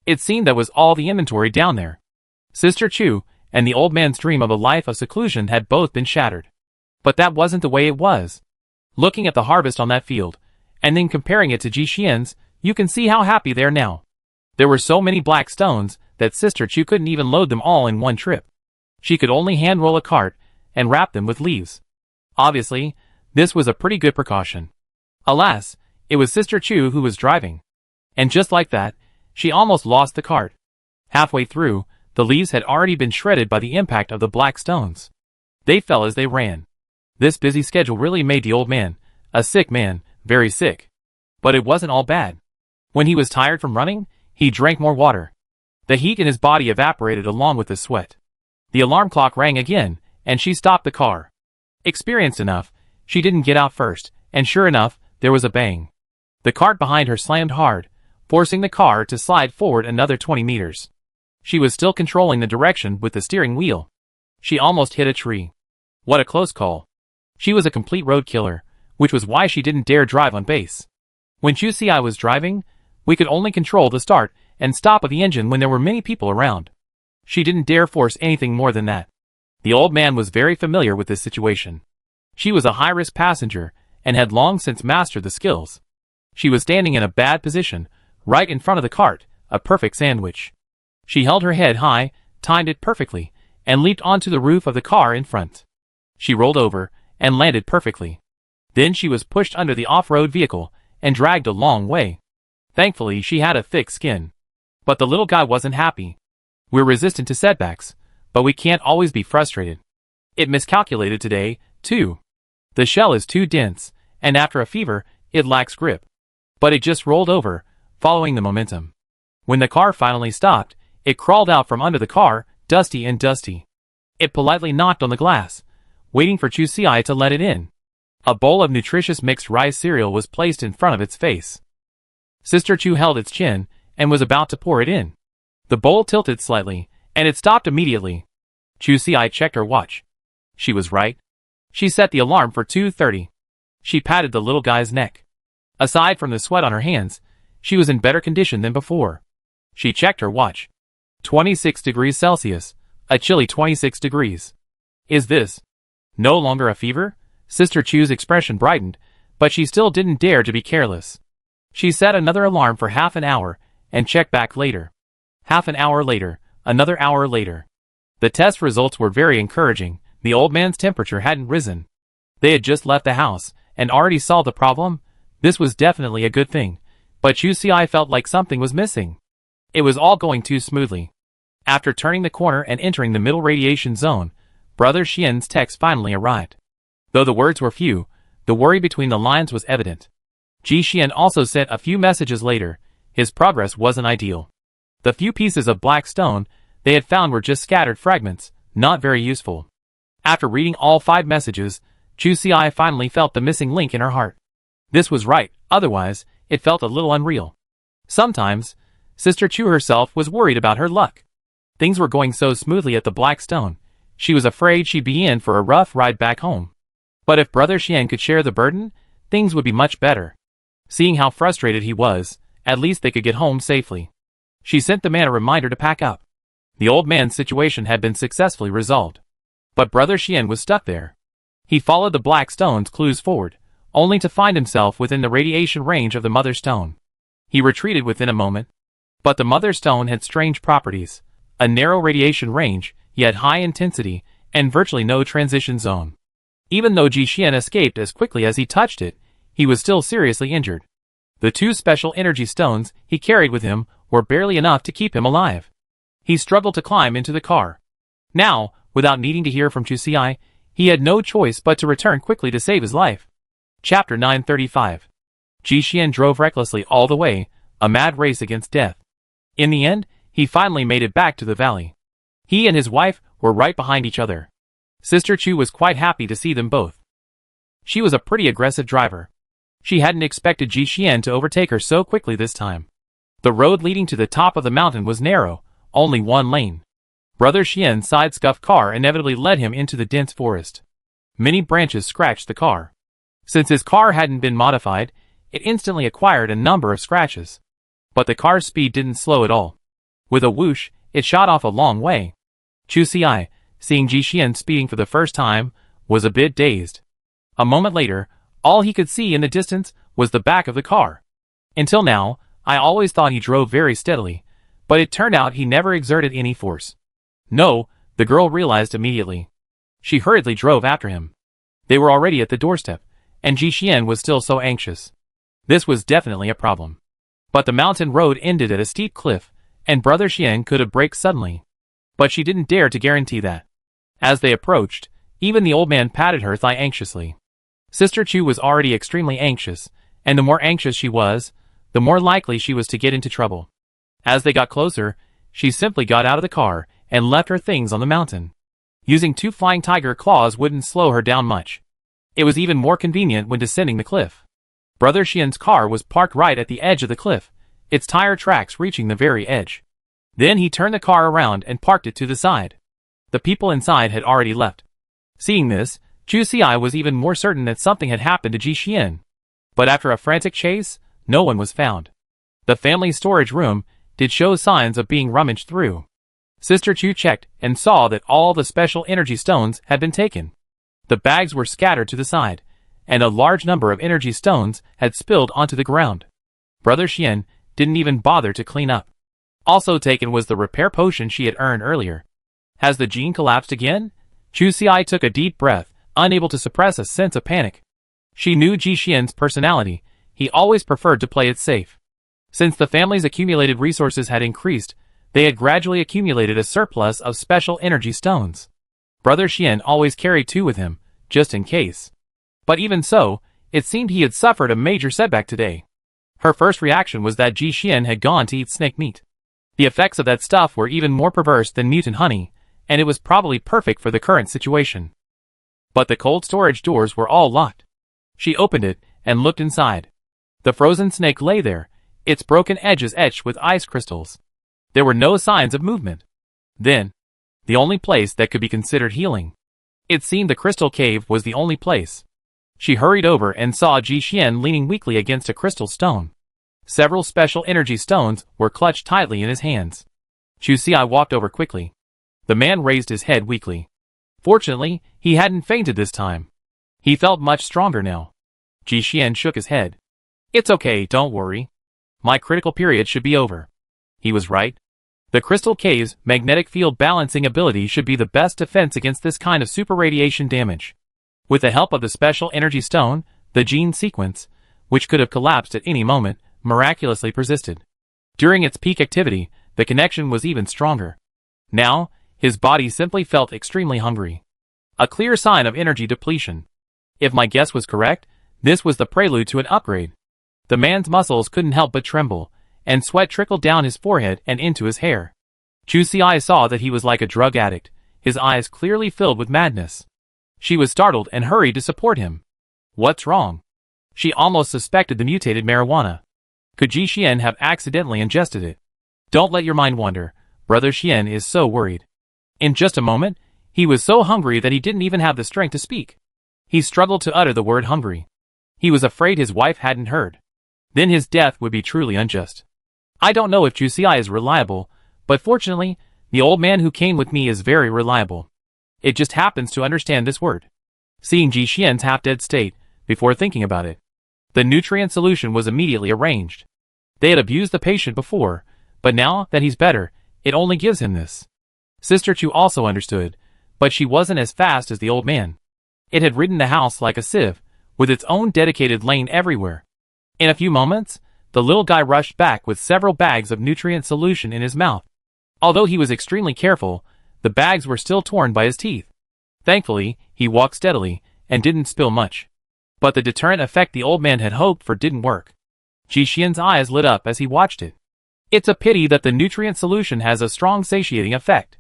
It seemed that was all the inventory down there. Sister Chu and the old man's dream of a life of seclusion had both been shattered. But that wasn't the way it was. Looking at the harvest on that field, and then comparing it to Ji Xian's, you can see how happy they are now. There were so many black stones that Sister Chu couldn't even load them all in one trip. She could only hand-roll a cart and wrap them with leaves. Obviously, this was a pretty good precaution. Alas, it was Sister Chu who was driving. And just like that, she almost lost the cart. Halfway through, the leaves had already been shredded by the impact of the black stones. They fell as they ran. This busy schedule really made the old man, a sick man, very sick. But it wasn't all bad. When he was tired from running, he drank more water. The heat in his body evaporated along with the sweat. The alarm clock rang again, and she stopped the car. Experienced enough, she didn't get out first, and sure enough, there was a bang. The cart behind her slammed hard, forcing the car to slide forward another 20 meters. She was still controlling the direction with the steering wheel. She almost hit a tree. What a close call. She was a complete road killer, which was why she didn't dare drive on base. When Chu Si was driving, we could only control the start and stop of the engine when there were many people around. She didn't dare force anything more than that. The old man was very familiar with this situation. She was a high-risk passenger and had long since mastered the skills. She was standing in a bad position, right in front of the cart, a perfect sandwich. She held her head high, timed it perfectly, and leaped onto the roof of the car in front. She rolled over and landed perfectly. Then she was pushed under the off-road vehicle and dragged a long way. Thankfully, she had a thick skin. But the little guy wasn't happy. We're resistant to setbacks, but we can't always be frustrated. It miscalculated today, too. The shell is too dense, and after a fever, it lacks grip. But it just rolled over, following the momentum. When the car finally stopped, it crawled out from under the car, dusty and dusty. It politely knocked on the glass, waiting for Chu Si to let it in. A bowl of nutritious mixed rice cereal was placed in front of its face. Sister Chu held its chin and was about to pour it in. The bowl tilted slightly, and it stopped immediately. Chu Si checked her watch. She was right. She set the alarm for 2:30. She patted the little guy's neck. Aside from the sweat on her hands, she was in better condition than before. She checked her watch. 26 degrees Celsius, a chilly 26 degrees. Is this no longer a fever? Sister Chu's expression brightened, but she still didn't dare to be careless. She set another alarm for half an hour and checked back later. Half an hour later, another hour later. The test results were very encouraging. The old man's temperature hadn't risen. They had just left the house and already solved the problem. This was definitely a good thing, but Chu Si felt like something was missing. It was all going too smoothly. After turning the corner and entering the middle radiation zone, Brother Xian's text finally arrived. Though the words were few, the worry between the lines was evident. Ji Xian also sent a few messages later. His progress wasn't ideal. The few pieces of black stone they had found were just scattered fragments, not very useful. After reading all 5 messages, Chu Si finally felt the missing link in her heart. This was right, otherwise, it felt a little unreal. Sometimes, Sister Chu herself was worried about her luck. Things were going so smoothly at the Black Stone, she was afraid she'd be in for a rough ride back home. But if Brother Xian could share the burden, things would be much better. Seeing how frustrated he was, at least they could get home safely. She sent the man a reminder to pack up. The old man's situation had been successfully resolved. But Brother Xian was stuck there. He followed the Black Stone's clues forward, only to find himself within the radiation range of the Mother Stone. He retreated within a moment. But the Mother Stone had strange properties. A narrow radiation range, yet high intensity, and virtually no transition zone. Even though Ji Xian escaped as quickly as he touched it, he was still seriously injured. The 2 special energy stones he carried with him were barely enough to keep him alive. He struggled to climb into the car. Now, without needing to hear from Chu Si, he had no choice but to return quickly to save his life. Chapter 935. Ji Xian drove recklessly all the way, a mad race against death. In the end, he finally made it back to the valley. He and his wife were right behind each other. Sister Chu was quite happy to see them both. She was a pretty aggressive driver. She hadn't expected Ji Xian to overtake her so quickly this time. The road leading to the top of the mountain was narrow, only one lane. Brother Xian's side-scuffed car inevitably led him into the dense forest. Many branches scratched the car. Since his car hadn't been modified, it instantly acquired a number of scratches. But the car's speed didn't slow at all. With a whoosh, it shot off a long way. Chu Xiai, seeing Ji Xian speeding for the first time, was a bit dazed. A moment later, all he could see in the distance was the back of the car. Until now, I always thought he drove very steadily, but it turned out he never exerted any force. No, the girl realized immediately. She hurriedly drove after him. They were already at the doorstep, and Ji Xian was still so anxious. This was definitely a problem. But the mountain road ended at a steep cliff, and Brother Xian could have braked suddenly. But she didn't dare to guarantee that. As they approached, even the old man patted her thigh anxiously. Sister Chu was already extremely anxious, and the more anxious she was, the more likely she was to get into trouble. As they got closer, she simply got out of the car and left her things on the mountain. Using 2 flying tiger claws wouldn't slow her down much. It was even more convenient when descending the cliff. Brother Xian's car was parked right at the edge of the cliff, its tire tracks reaching the very edge. Then he turned the car around and parked it to the side. The people inside had already left. Seeing this, Chu Xiai was even more certain that something had happened to Ji Xian. But after a frantic chase, no one was found. The family storage room did show signs of being rummaged through. Sister Chu checked and saw that all the special energy stones had been taken. The bags were scattered to the side, and a large number of energy stones had spilled onto the ground. Brother Xian didn't even bother to clean up. Also taken was the repair potion she had earned earlier. Has the gene collapsed again? Chu Xiai took a deep breath, unable to suppress a sense of panic. She knew Ji Xian's personality. He always preferred to play it safe. Since the family's accumulated resources had increased, they had gradually accumulated a surplus of special energy stones. Brother Xian always carried 2 with him, just in case. But even so, it seemed he had suffered a major setback today. Her first reaction was that Ji Xian had gone to eat snake meat. The effects of that stuff were even more perverse than mutant honey, and it was probably perfect for the current situation. But the cold storage doors were all locked. She opened it and looked inside. The frozen snake lay there, its broken edges etched with ice crystals. There were no signs of movement. Then, the only place that could be considered healing. It seemed the crystal cave was the only place. She hurried over and saw Ji Xian leaning weakly against a crystal stone. Several special energy stones were clutched tightly in his hands. Chu Xiai walked over quickly. The man raised his head weakly. Fortunately, he hadn't fainted this time. He felt much stronger now. Ji Xian shook his head. It's okay, don't worry. My critical period should be over. He was right. The crystal cave's magnetic field balancing ability should be the best defense against this kind of super radiation damage. With the help of the special energy stone, the gene sequence, which could have collapsed at any moment, miraculously persisted. During its peak activity, the connection was even stronger. Now, his body simply felt extremely hungry. A clear sign of energy depletion. If my guess was correct, this was the prelude to an upgrade. The man's muscles couldn't help but tremble, and sweat trickled down his forehead and into his hair. Chu Xiai saw that he was like a drug addict, his eyes clearly filled with madness. She was startled and hurried to support him. What's wrong? She almost suspected the mutated marijuana. Could Ji Xian have accidentally ingested it? Don't let your mind wander. Brother Xian is so worried. In just a moment, he was so hungry that he didn't even have the strength to speak. He struggled to utter the word hungry. He was afraid his wife hadn't heard. Then his death would be truly unjust. I don't know if Chu Xiai is reliable, but fortunately, the old man who came with me is very reliable. It just happens to understand this word. Seeing Ji Xian's half-dead state, before thinking about it, the nutrient solution was immediately arranged. They had abused the patient before, but now that he's better, it only gives him this. Sister Chu also understood, but she wasn't as fast as the old man. It had ridden the house like a sieve, with its own dedicated lane everywhere. In a few moments, the little guy rushed back with several bags of nutrient solution in his mouth. Although he was extremely careful, the bags were still torn by his teeth. Thankfully, he walked steadily, and didn't spill much. But the deterrent effect the old man had hoped for didn't work. Ji Xian's eyes lit up as he watched it. It's a pity that the nutrient solution has a strong satiating effect.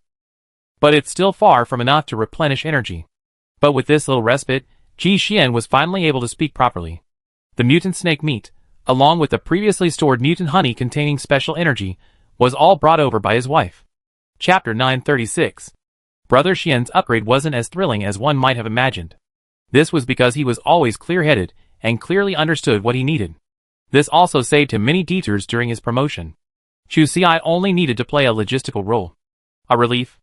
But it's still far from enough to replenish energy. But with this little respite, Ji Xian was finally able to speak properly. The mutant snake meat, along with the previously stored mutant honey containing special energy, was all brought over by his wife. Chapter 936. Brother Xian's upgrade wasn't as thrilling as one might have imagined. This was because he was always clear-headed and clearly understood what he needed. This also saved him many detours during his promotion. Chu Xi only needed to play a logistical role. A relief.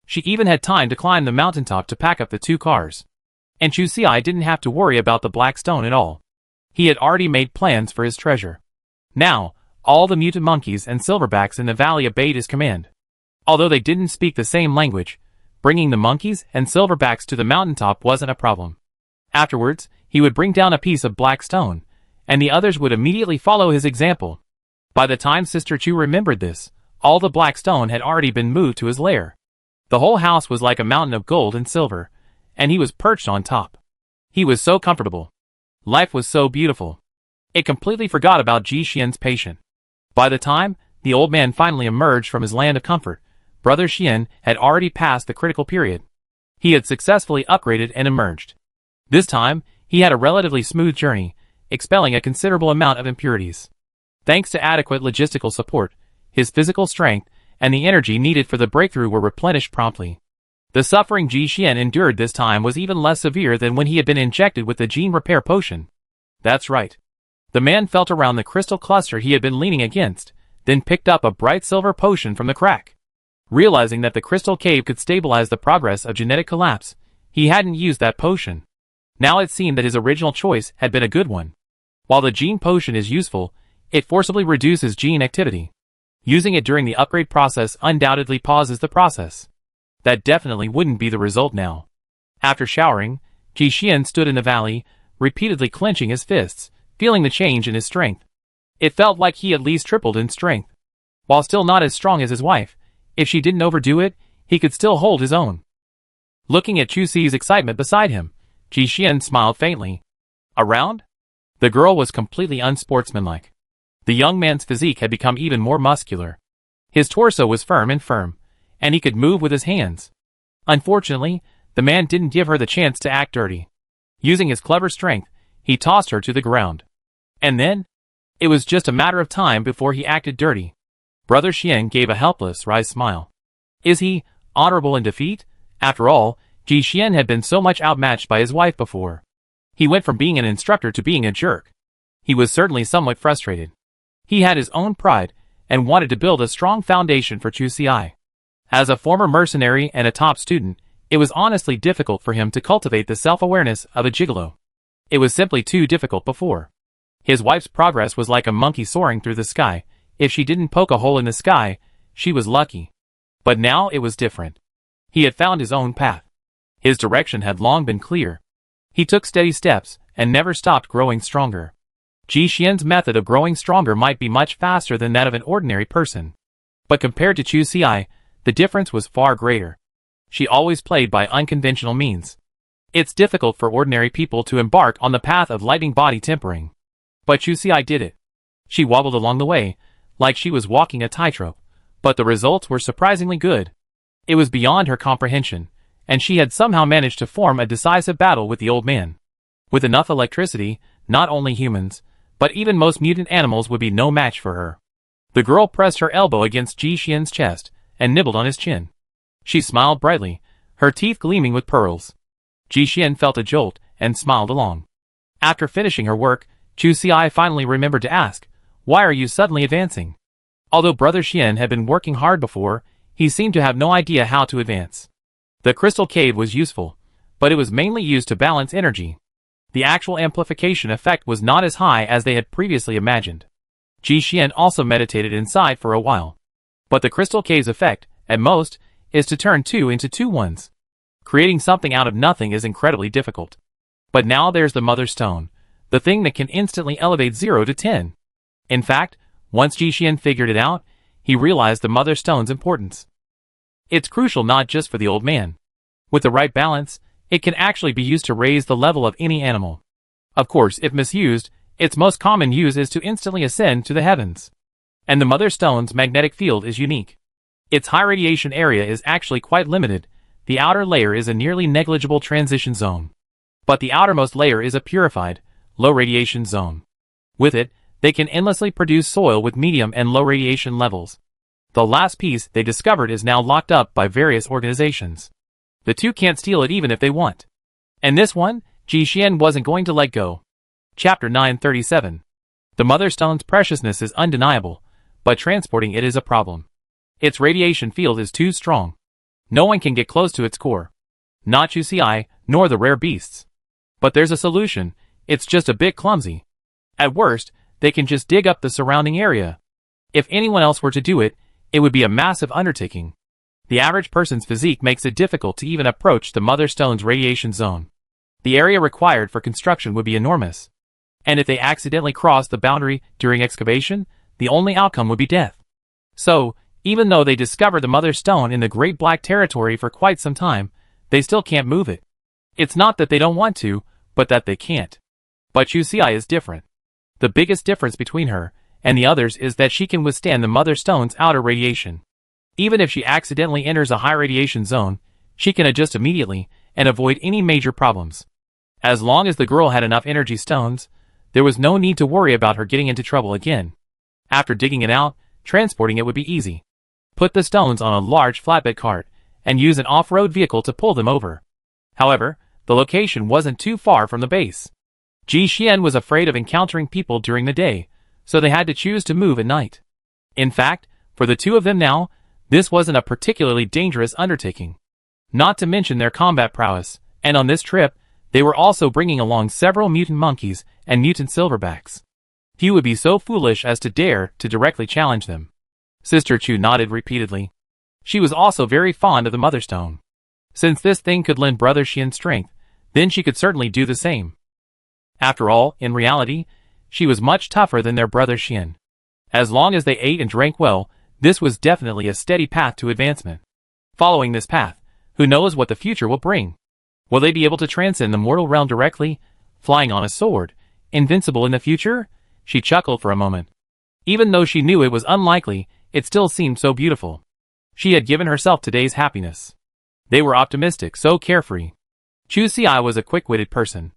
She even had time to climb the mountaintop to pack up the 2 cars. And Chu Xi didn't have to worry about the black stone at all. He had already made plans for his treasure. Now, all the mutant monkeys and silverbacks in the valley obeyed his command. Although they didn't speak the same language, bringing the monkeys and silverbacks to the mountaintop wasn't a problem. Afterwards, he would bring down a piece of black stone, and the others would immediately follow his example. By the time Sister Chu remembered this, all the black stone had already been moved to his lair. The whole house was like a mountain of gold and silver, and he was perched on top. He was so comfortable. Life was so beautiful. It completely forgot about Ji Xian's patient. By the time the old man finally emerged from his land of comfort, Brother Xian had already passed the critical period. He had successfully upgraded and emerged. This time, he had a relatively smooth journey, expelling a considerable amount of impurities. Thanks to adequate logistical support, his physical strength and the energy needed for the breakthrough were replenished promptly. The suffering Ji Xian endured this time was even less severe than when he had been injected with the gene repair potion. That's right. The man felt around the crystal cluster he had been leaning against, then picked up a bright silver potion from the crack. Realizing that the crystal cave could stabilize the progress of genetic collapse, he hadn't used that potion. Now it seemed that his original choice had been a good one. While the gene potion is useful, it forcibly reduces gene activity. Using it during the upgrade process undoubtedly pauses the process. That definitely wouldn't be the result now. After showering, Ji Xian stood in the valley, repeatedly clenching his fists, feeling the change in his strength. It felt like he at least tripled in strength. While still not as strong as his wife, if she didn't overdo it, he could still hold his own. Looking at Chu Xi's excitement beside him, Ji Xian smiled faintly. Around? The girl was completely unsportsmanlike. The young man's physique had become even more muscular. His torso was firm, and he could move with his hands. Unfortunately, the man didn't give her the chance to act dirty. Using his clever strength, he tossed her to the ground. And then? It was just a matter of time before he acted dirty. Brother Xian gave a helpless, wry smile. Is he honorable in defeat? After all, Ji Xian had been so much outmatched by his wife before. He went from being an instructor to being a jerk. He was certainly somewhat frustrated. He had his own pride, and wanted to build a strong foundation for Chu Xi. As a former mercenary and a top student, it was honestly difficult for him to cultivate the self-awareness of a gigolo. It was simply too difficult before. His wife's progress was like a monkey soaring through the sky. If she didn't poke a hole in the sky, she was lucky. But now it was different. He had found his own path. His direction had long been clear. He took steady steps, and never stopped growing stronger. Ji Xian's method of growing stronger might be much faster than that of an ordinary person. But compared to Chu Xi, the difference was far greater. She always played by unconventional means. It's difficult for ordinary people to embark on the path of lightning body tempering. But Chu Xi did it. She wobbled along the way, like she was walking a tightrope, but the results were surprisingly good. It was beyond her comprehension, and she had somehow managed to form a decisive battle with the old man. With enough electricity, not only humans, but even most mutant animals would be no match for her. The girl pressed her elbow against Ji Xian's chest, and nibbled on his chin. She smiled brightly, her teeth gleaming with pearls. Ji Xian felt a jolt, and smiled along. After finishing her work, Chu Xi finally remembered to ask, "Why are you suddenly advancing?" Although Brother Xian had been working hard before, he seemed to have no idea how to advance. The crystal cave was useful, but it was mainly used to balance energy. The actual amplification effect was not as high as they had previously imagined. Ji Xian also meditated inside for a while. But the crystal cave's effect, at most, is to turn two into two ones. Creating something out of nothing is incredibly difficult. But now there's the Mother Stone, the thing that can instantly elevate 0 to 10. In fact, once Ji Xian figured it out, he realized the Mother Stone's importance. It's crucial not just for the old man. With the right balance, it can actually be used to raise the level of any animal. Of course, if misused, its most common use is to instantly ascend to the heavens. And the Mother Stone's magnetic field is unique. Its high radiation area is actually quite limited. The outer layer is a nearly negligible transition zone. But the outermost layer is a purified, low radiation zone. With it, they can endlessly produce soil with medium and low radiation levels. The last piece they discovered is now locked up by various organizations. The two can't steal it even if they want. And this one, Ji Xian wasn't going to let go. Chapter 937. The Mother Stone's preciousness is undeniable, but transporting it is a problem. Its radiation field is too strong. No one can get close to its core. Not Chusi, nor the rare beasts. But there's a solution, it's just a bit clumsy. At worst, they can just dig up the surrounding area. If anyone else were to do it, it would be a massive undertaking. The average person's physique makes it difficult to even approach the Mother Stone's radiation zone. The area required for construction would be enormous. And if they accidentally crossed the boundary during excavation, the only outcome would be death. So, even though they discovered the Mother Stone in the Great Black Territory for quite some time, they still can't move it. It's not that they don't want to, but that they can't. But Chusi is different. The biggest difference between her and the others is that she can withstand the Mother Stone's outer radiation. Even if she accidentally enters a high radiation zone, she can adjust immediately and avoid any major problems. As long as the girl had enough energy stones, there was no need to worry about her getting into trouble again. After digging it out, transporting it would be easy. Put the stones on a large flatbed cart and use an off-road vehicle to pull them over. However, the location wasn't too far from the base. Ji Xian was afraid of encountering people during the day, so they had to choose to move at night. In fact, for the two of them now, this wasn't a particularly dangerous undertaking. Not to mention their combat prowess, and on this trip, they were also bringing along several mutant monkeys and mutant silverbacks. Few would be so foolish as to dare to directly challenge them. Sister Chu nodded repeatedly. She was also very fond of the Mother Stone. Since this thing could lend Brother Xian strength, then she could certainly do the same. After all, in reality, she was much tougher than their Brother Xian. As long as they ate and drank well, this was definitely a steady path to advancement. Following this path, who knows what the future will bring? Will they be able to transcend the mortal realm directly, flying on a sword, invincible in the future? She chuckled for a moment. Even though she knew it was unlikely, it still seemed so beautiful. She had given herself today's happiness. They were optimistic, so carefree. Chusi was a quick-witted person.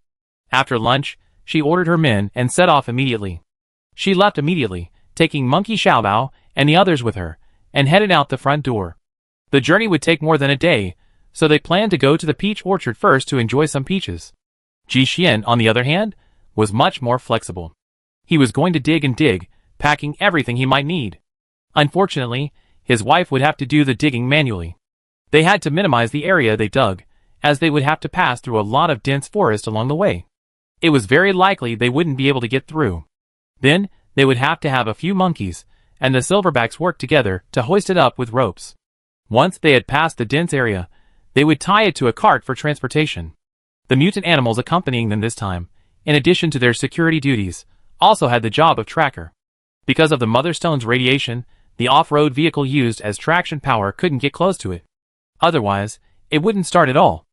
After lunch, she ordered her men and set off immediately. She left immediately, taking Monkey Xiaobao and the others with her, and headed out the front door. The journey would take more than a day, so they planned to go to the peach orchard first to enjoy some peaches. Ji Xian, on the other hand, was much more flexible. He was going to dig and dig, packing everything he might need. Unfortunately, his wife would have to do the digging manually. They had to minimize the area they dug, as they would have to pass through a lot of dense forest along the way. It was very likely they wouldn't be able to get through. Then, they would have to have a few monkeys, and the silverbacks work together to hoist it up with ropes. Once they had passed the dense area, they would tie it to a cart for transportation. The mutant animals accompanying them this time, in addition to their security duties, also had the job of tracker. Because of the Mother Stone's radiation, the off-road vehicle used as traction power couldn't get close to it. Otherwise, it wouldn't start at all.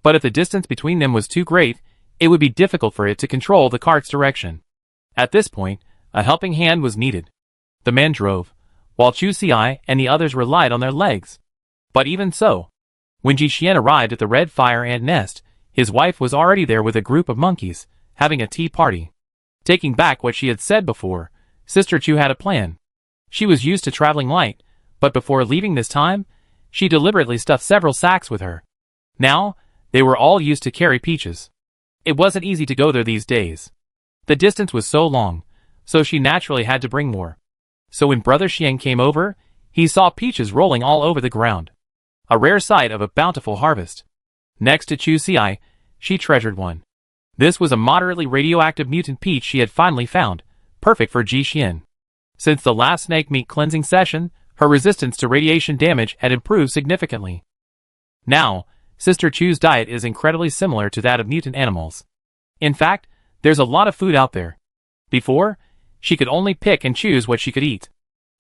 But if the distance between them was too great, it would be difficult for it to control the cart's direction. At this point, a helping hand was needed. The men drove, while Chusi and the others relied on their legs. But even so, when Ji Xian arrived at the red fire ant nest, his wife was already there with a group of monkeys, having a tea party. Taking back what she had said before, Sister Chu had a plan. She was used to traveling light, but before leaving this time, she deliberately stuffed several sacks with her. Now, they were all used to carry peaches. It wasn't easy to go there these days. The distance was so long, so she naturally had to bring more. So when Brother Xian came over, he saw peaches rolling all over the ground. A rare sight of a bountiful harvest. Next to Chusi, she treasured one. This was a moderately radioactive mutant peach she had finally found, perfect for Ji Xian. Since the last snake meat cleansing session, her resistance to radiation damage had improved significantly. Now, Sister Chu's diet is incredibly similar to that of mutant animals. In fact, there's a lot of food out there. Before, she could only pick and choose what she could eat.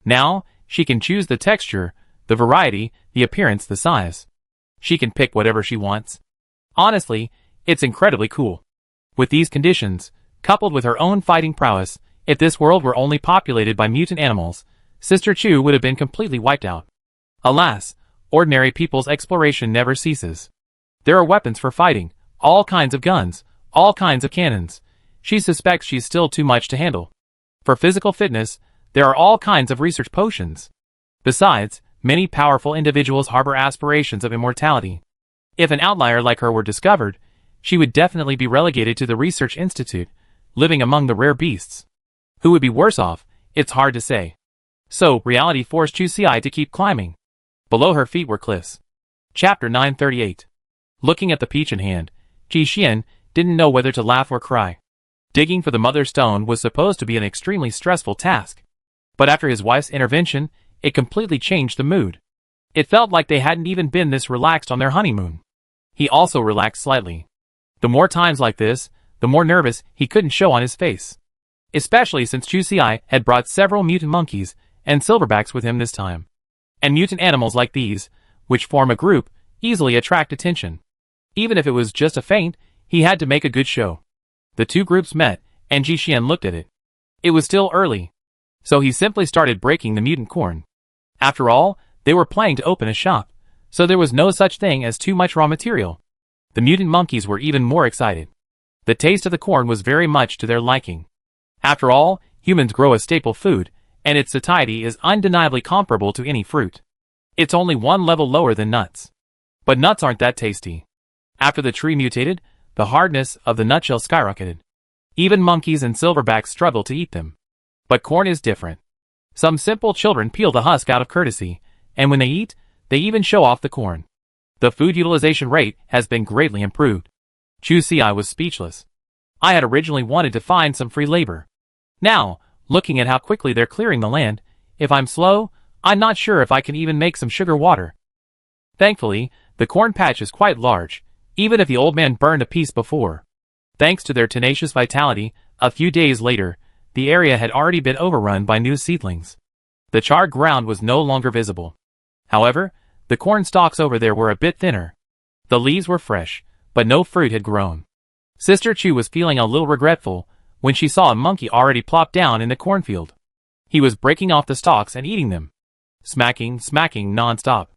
Now, she can choose the texture, the variety, the appearance, the size. She can pick whatever she wants. Honestly, it's incredibly cool. With these conditions, coupled with her own fighting prowess, if this world were only populated by mutant animals, Sister Chu would have been completely wiped out. Alas, ordinary people's exploration never ceases. There are weapons for fighting, all kinds of guns, all kinds of cannons. She suspects she's still too much to handle. For physical fitness, there are all kinds of research potions. Besides, many powerful individuals harbor aspirations of immortality. If an outlier like her were discovered, she would definitely be relegated to the research institute, living among the rare beasts. Who would be worse off, it's hard to say. So, reality forced Chu Xi to keep climbing. Below her feet were cliffs. Chapter 938. Looking at the peach in hand, Ji Xian didn't know whether to laugh or cry. Digging for the mother stone was supposed to be an extremely stressful task. But after his wife's intervention, it completely changed the mood. It felt like they hadn't even been this relaxed on their honeymoon. He also relaxed slightly. The more times like this, the more nervous he couldn't show on his face. Especially since Chu Xi had brought several mutant monkeys and silverbacks with him this time. And mutant animals like these, which form a group, easily attract attention. Even if it was just a feint, he had to make a good show. The two groups met, and Ji Xian looked at it. It was still early, so he simply started breaking the mutant corn. After all, they were planning to open a shop, so there was no such thing as too much raw material. The mutant monkeys were even more excited. The taste of the corn was very much to their liking. After all, humans grow a staple food, and its satiety is undeniably comparable to any fruit. It's only one level lower than nuts. But nuts aren't that tasty. After the tree mutated, the hardness of the nutshell skyrocketed. Even monkeys and silverbacks struggle to eat them. But corn is different. Some simple children peel the husk out of courtesy, and when they eat, they even show off the corn. The food utilization rate has been greatly improved. Chu Xi was speechless. I had originally wanted to find some free labor. Now, looking at how quickly they're clearing the land, if I'm slow, I'm not sure if I can even make some sugar water. Thankfully, the corn patch is quite large, even if the old man burned a piece before. Thanks to their tenacious vitality, a few days later, the area had already been overrun by new seedlings. The charred ground was no longer visible. However, the corn stalks over there were a bit thinner. The leaves were fresh, but no fruit had grown. Sister Chu was feeling a little regretful when she saw a monkey already plopped down in the cornfield. He was breaking off the stalks and eating them. Smacking non-stop.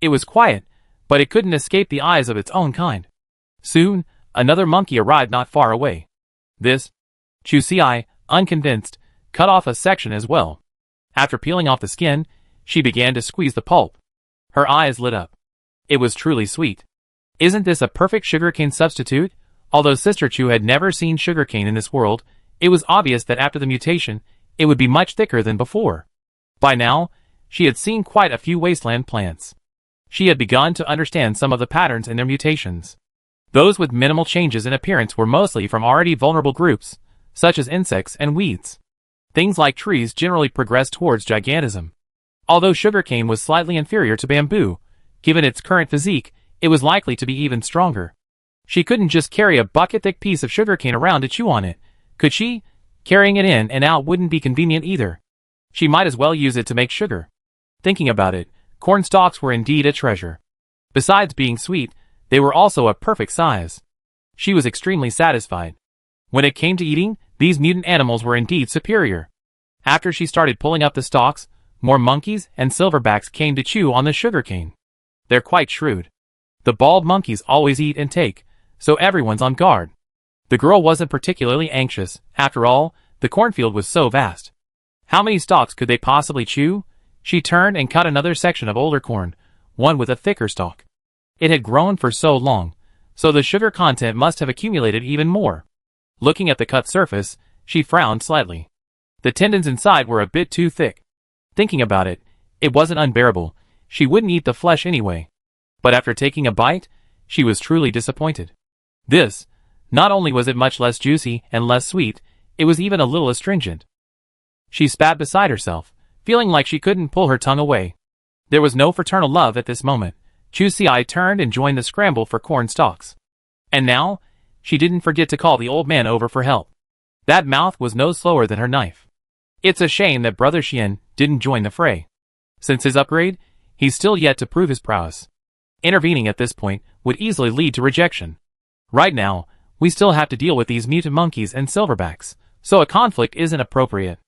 It was quiet, but it couldn't escape the eyes of its own kind. Soon, another monkey arrived not far away. This, Chu Xi, unconvinced, cut off a section as well. After peeling off the skin, she began to squeeze the pulp. Her eyes lit up. It was truly sweet. Isn't this a perfect sugarcane substitute? Although Sister Chu had never seen sugarcane in this world, it was obvious that after the mutation, it would be much thicker than before. By now, she had seen quite a few wasteland plants. She had begun to understand some of the patterns in their mutations. Those with minimal changes in appearance were mostly from already vulnerable groups, such as insects and weeds. Things like trees generally progressed towards gigantism. Although sugarcane was slightly inferior to bamboo, given its current physique, it was likely to be even stronger. She couldn't just carry a bucket-thick piece of sugarcane around to chew on it, could she? Carrying it in and out wouldn't be convenient either. She might as well use it to make sugar. Thinking about it, corn stalks were indeed a treasure. Besides being sweet, they were also a perfect size. She was extremely satisfied. When it came to eating, these mutant animals were indeed superior. After she started pulling up the stalks, more monkeys and silverbacks came to chew on the sugarcane. They're quite shrewd. The bald monkeys always eat and take, so everyone's on guard. The girl wasn't particularly anxious. After all, the cornfield was so vast. How many stalks could they possibly chew? She turned and cut another section of older corn, one with a thicker stalk. It had grown for so long, so the sugar content must have accumulated even more. Looking at the cut surface, she frowned slightly. The tendons inside were a bit too thick. Thinking about it, it wasn't unbearable. She wouldn't eat the flesh anyway. But after taking a bite, she was truly disappointed. This, not only was it much less juicy and less sweet, it was even a little astringent. She spat beside herself, feeling like she couldn't pull her tongue away. There was no fraternal love at this moment. Chu Xi turned and joined the scramble for corn stalks. And now, she didn't forget to call the old man over for help. That mouth was no slower than her knife. It's a shame that Brother Xian didn't join the fray. Since his upgrade, he's still yet to prove his prowess. Intervening at this point would easily lead to rejection. Right now, we still have to deal with these mutant monkeys and silverbacks, so a conflict isn't appropriate.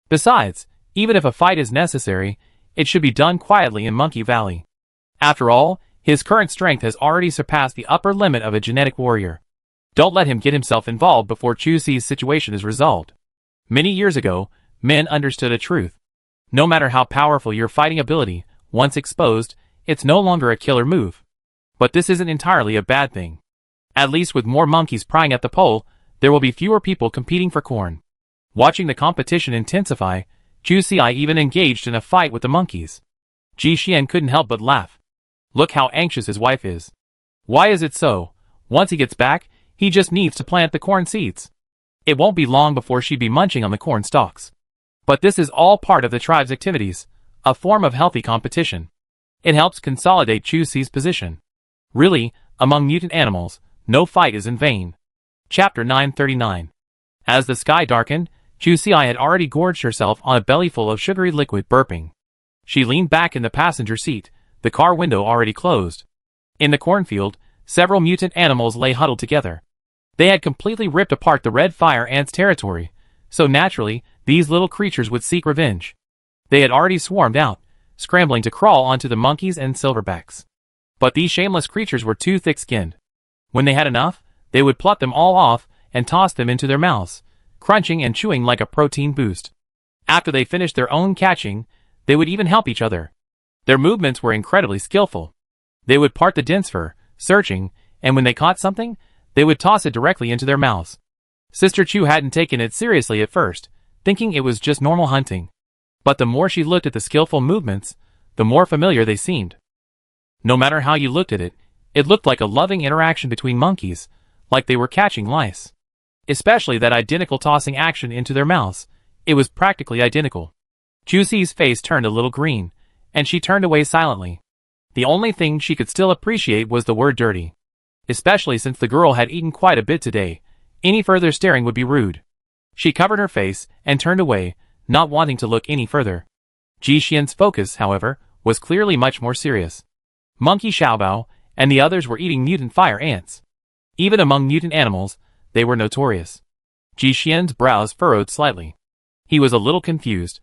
Besides, even if a fight is necessary, it should be done quietly in Monkey Valley. After all, his current strength has already surpassed the upper limit of a genetic warrior. Don't let him get himself involved before Chu-Si's situation is resolved. Many years ago, men understood a truth. No matter how powerful your fighting ability, once exposed, it's no longer a killer move. But this isn't entirely a bad thing. At least with more monkeys prying at the pole, there will be fewer people competing for corn. Watching the competition intensify, Chu-Si even engaged in a fight with the monkeys. Ji Xian couldn't help but laugh. Look how anxious his wife is. Why is it so? Once he gets back, he just needs to plant the corn seeds. It won't be long before she'd be munching on the corn stalks. But this is all part of the tribe's activities, a form of healthy competition. It helps consolidate Chu-Si's position. Really, among mutant animals, no fight is in vain. Chapter 939. As the sky darkened, Chu-Si had already gorged herself on a bellyful of sugary liquid, burping. She leaned back in the passenger seat, the car window already closed. In the cornfield, several mutant animals lay huddled together. They had completely ripped apart the red fire ants' territory, so naturally, these little creatures would seek revenge. They had already swarmed out, scrambling to crawl onto the monkeys and silverbacks. But these shameless creatures were too thick-skinned. When they had enough, they would pluck them all off and toss them into their mouths, crunching and chewing like a protein boost. After they finished their own catching, they would even help each other. Their movements were incredibly skillful. They would part the dense fur, searching, and when they caught something, they would toss it directly into their mouths. Sister Chu hadn't taken it seriously at first, thinking it was just normal hunting. But the more she looked at the skillful movements, the more familiar they seemed. No matter how you looked at it, it looked like a loving interaction between monkeys, like they were catching lice. Especially that identical tossing action into their mouths. It was practically identical. Chu-Si's face turned a little green, and she turned away silently. The only thing she could still appreciate was the word dirty. Especially since the girl had eaten quite a bit today, any further staring would be rude. She covered her face and turned away, not wanting to look any further. Ji Xian's focus, however, was clearly much more serious. Monkey Xiaobao and the others were eating mutant fire ants. Even among mutant animals, they were notorious. Ji Xian's brows furrowed slightly. He was a little confused.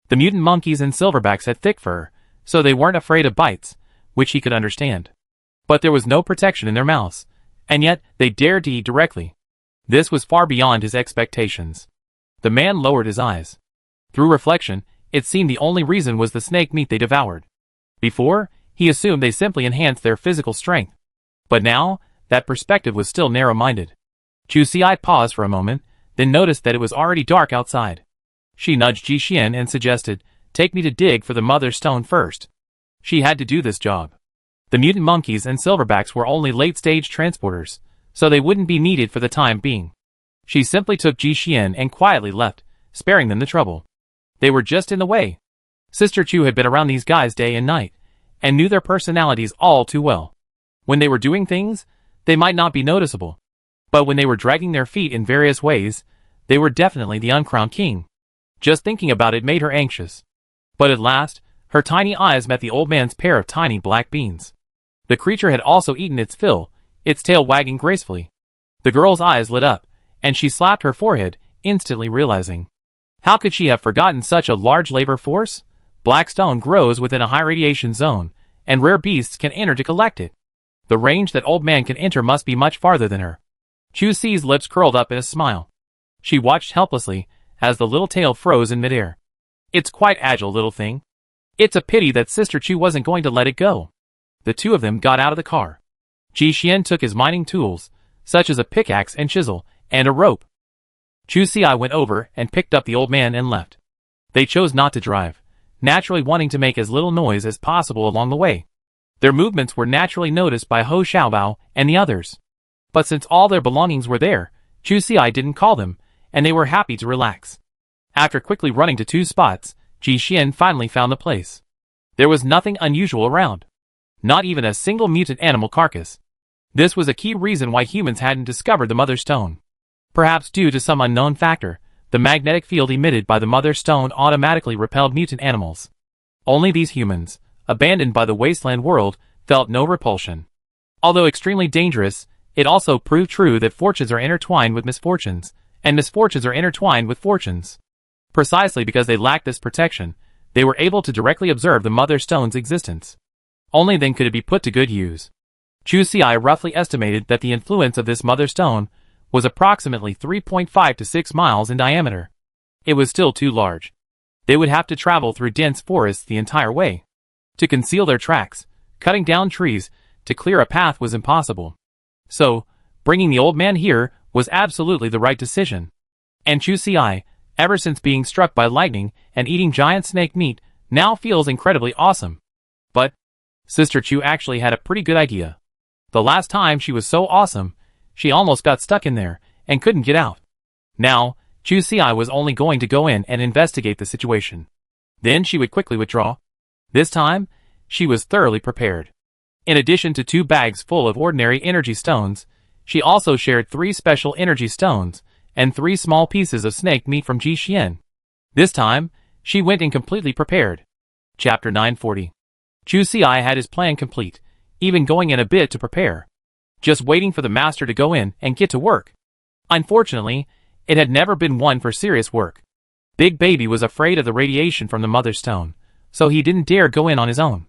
The mutant monkeys and silverbacks had thick fur, so they weren't afraid of bites, which he could understand. But there was no protection in their mouths, and yet they dared to eat directly. This was far beyond his expectations. The man lowered his eyes. Through reflection, it seemed the only reason was the snake meat they devoured. Before, he assumed they simply enhanced their physical strength. But now, that perspective was still narrow-minded. Chu-Si paused for a moment, then noticed that it was already dark outside. She nudged Ji Xian and suggested, "Take me to dig for the mother stone first." She had to do this job. The mutant monkeys and silverbacks were only late-stage transporters, so they wouldn't be needed for the time being. She simply took Ji Xian and quietly left, sparing them the trouble. They were just in the way. Sister Chu had been around these guys day and night, and knew their personalities all too well. When they were doing things, they might not be noticeable. But when they were dragging their feet in various ways, they were definitely the uncrowned king. Just thinking about it made her anxious. But at last, her tiny eyes met the old man's pair of tiny black beans. The creature had also eaten its fill, its tail wagging gracefully. The girl's eyes lit up, and she slapped her forehead, instantly realizing. How could she have forgotten such a large labor force? Black stone grows within a high radiation zone, and rare beasts can enter to collect it. The range that old man can enter must be much farther than her. Chu-Si's lips curled up in a smile. She watched helplessly, as the little tail froze in midair. It's quite agile, little thing. It's a pity that Sister Chu wasn't going to let it go. The two of them got out of the car. Ji Xian took his mining tools, such as a pickaxe and chisel, and a rope. Chu-Si went over and picked up the old man and left. They chose not to drive, naturally wanting to make as little noise as possible along the way. Their movements were naturally noticed by Ho Xiaobao and the others. But since all their belongings were there, Chu-Si didn't call them, and they were happy to relax. After quickly running to two spots, Ji Xian finally found the place. There was nothing unusual around. Not even a single mutant animal carcass. This was a key reason why humans hadn't discovered the Mother Stone. Perhaps due to some unknown factor, the magnetic field emitted by the Mother Stone automatically repelled mutant animals. Only these humans, abandoned by the Wasteland world, felt no repulsion. Although extremely dangerous, It also proved true that fortunes are intertwined with misfortunes, and misfortunes are intertwined with fortunes. Precisely because they lacked this protection, they were able to directly observe the Mother Stone's existence. Only then could it be put to good use. Chu Xi roughly estimated that the influence of this Mother Stone was approximately 3.5 to 6 miles in diameter. It was still too large. They would have to travel through dense forests the entire way. To conceal their tracks, cutting down trees to clear a path was impossible. So, bringing the old man here was absolutely the right decision. And Chu Xi, ever since being struck by lightning and eating giant snake meat, now feels incredibly awesome. But Sister Chu actually had a pretty good idea. The last time she was so awesome, she almost got stuck in there and couldn't get out. Now, Chu Xi was only going to go in and investigate the situation. Then she would quickly withdraw. This time, she was thoroughly prepared. In addition to 2 bags full of ordinary energy stones, she also shared 3 special energy stones and 3 small pieces of snake meat from Ji Xian. This time, she went in completely prepared. Chapter 940. Chu Xi had his plan complete, even going in a bit to prepare. Just waiting for the master to go in and get to work. Unfortunately, it had never been one for serious work. Big Baby was afraid of the radiation from the Mother Stone, so he didn't dare go in on his own.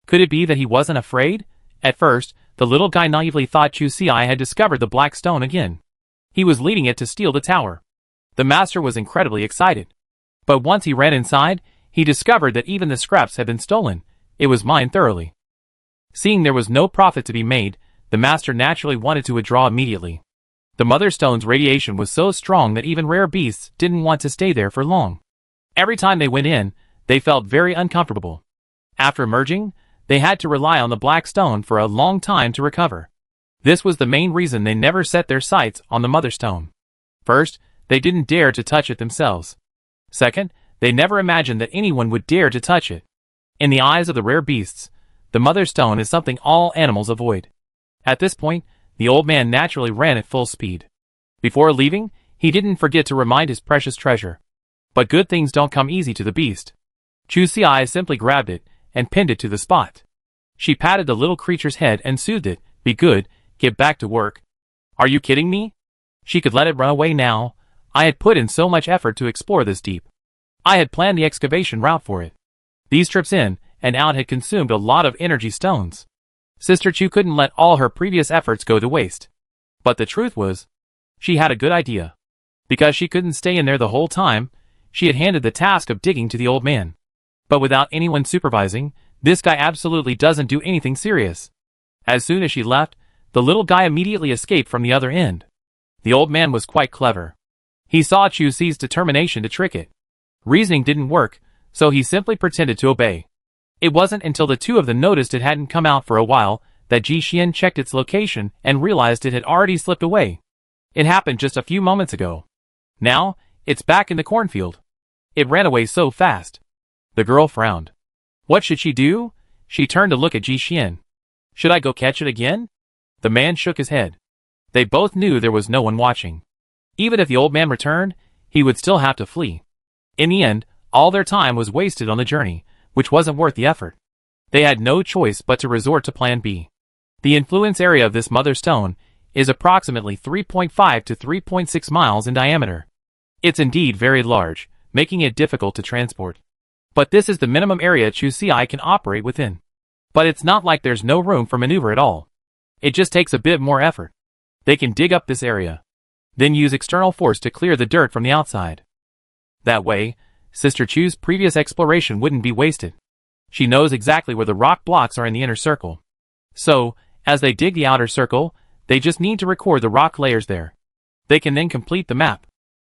Could it be that he wasn't afraid? At first, the little guy naively thought Chu Xi had discovered the Black Stone again. He was leading it to steal the tower. The master was incredibly excited. But once he ran inside, he discovered that even the scraps had been stolen. It was mined thoroughly. Seeing there was no profit to be made, the master naturally wanted to withdraw immediately. The Mother Stone's radiation was so strong that even rare beasts didn't want to stay there for long. Every time they went in, they felt very uncomfortable. After emerging, they had to rely on the Black Stone for a long time to recover. This was the main reason they never set their sights on the Mother Stone. First, they didn't dare to touch it themselves. Second, they never imagined that anyone would dare to touch it. In the eyes of the rare beasts, the Mother Stone is something all animals avoid. At this point, the old man naturally ran at full speed. Before leaving, he didn't forget to remind his precious treasure. But good things don't come easy to the beast. Chu Xi simply grabbed it and pinned it to the spot. She patted the little creature's head and soothed it. Be good, get back to work. Are you kidding me? She could let it run away now. I had put in so much effort to explore this deep. I had planned the excavation route for it. These trips in and out had consumed a lot of energy stones. Sister Chu couldn't let all her previous efforts go to waste. But the truth was, she had a good idea. Because she couldn't stay in there the whole time, she had handed the task of digging to the old man. But without anyone supervising, this guy absolutely doesn't do anything serious. As soon as she left, the little guy immediately escaped from the other end. The old man was quite clever. He saw Chu Xi's determination to trick it. Reasoning didn't work, so he simply pretended to obey. It wasn't until the two of them noticed it hadn't come out for a while that Ji Xian checked its location and realized it had already slipped away. It happened just a few moments ago. Now, it's back in the cornfield. It ran away so fast. The girl frowned. What should she do? She turned to look at Ji Xian. Should I go catch it again? The man shook his head. They both knew there was no one watching. Even if the old man returned, he would still have to flee. In the end, all their time was wasted on the journey, which wasn't worth the effort. They had no choice but to resort to Plan B. The influence area of this Mother Stone is approximately 3.5 to 3.6 miles in diameter. It's indeed very large, making it difficult to transport. But this is the minimum area Chu Xi can operate within. But it's not like there's no room for maneuver at all. It just takes a bit more effort. They can dig up this area, then use external force to clear the dirt from the outside. That way, Sister Chu's previous exploration wouldn't be wasted. She knows exactly where the rock blocks are in the inner circle. So, as they dig the outer circle, they just need to record the rock layers there. They can then complete the map.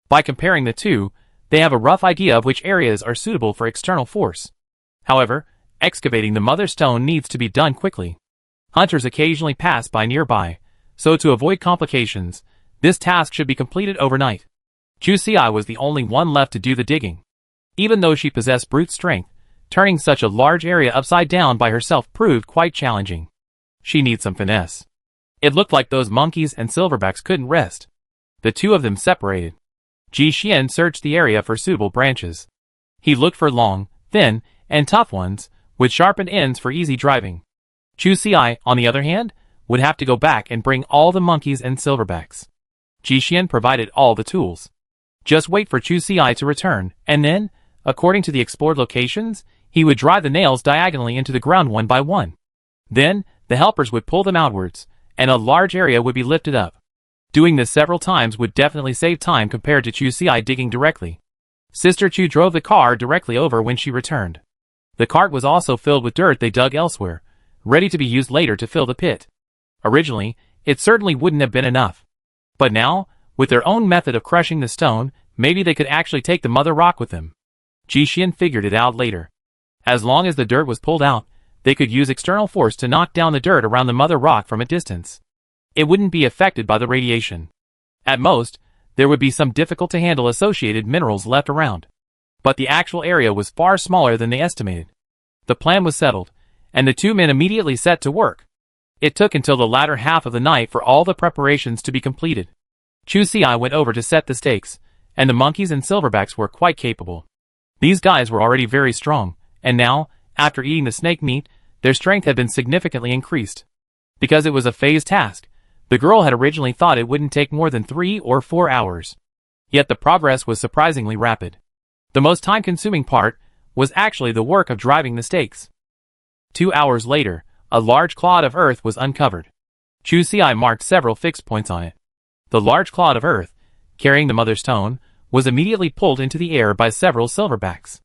By comparing the two, they have a rough idea of which areas are suitable for external force. However, excavating the Mother Stone needs to be done quickly. Hunters occasionally pass by nearby, so to avoid complications, this task should be completed overnight. Chu Xi was the only one left to do the digging. Even though she possessed brute strength, turning such a large area upside down by herself proved quite challenging. She needs some finesse. It looked like those monkeys and silverbacks couldn't rest. The two of them separated. Ji Xian searched the area for suitable branches. He looked for long, thin, and tough ones, with sharpened ends for easy driving. Chu Xi, on the other hand, would have to go back and bring all the monkeys and silverbacks. Jixian provided all the tools. Just wait for Chu Si to return, and then, according to the explored locations, he would drive the nails diagonally into the ground one by one. Then, the helpers would pull them outwards, and a large area would be lifted up. Doing this several times would definitely save time compared to Chu Si digging directly. Sister Chu drove the car directly over when she returned. The cart was also filled with dirt they dug elsewhere, ready to be used later to fill the pit. Originally, it certainly wouldn't have been enough. But now, with their own method of crushing the stone, maybe they could actually take the mother rock with them. Jixian figured it out later. As long as the dirt was pulled out, they could use external force to knock down the dirt around the mother rock from a distance. It wouldn't be affected by the radiation. At most, there would be some difficult to handle associated minerals left around. But the actual area was far smaller than they estimated. The plan was settled, and the two men immediately set to work. It took until the latter half of the night for all the preparations to be completed. Chu Si went over to set the stakes, and the monkeys and silverbacks were quite capable. These guys were already very strong, and now, after eating the snake meat, their strength had been significantly increased. Because it was a phased task, the girl had originally thought it wouldn't take more than 3 or 4 hours. Yet the progress was surprisingly rapid. The most time-consuming part was actually the work of driving the stakes. 2 hours later, a large clod of earth was uncovered. Chu Si marked several fixed points on it. The large clod of earth, carrying the mother stone, was immediately pulled into the air by several silverbacks.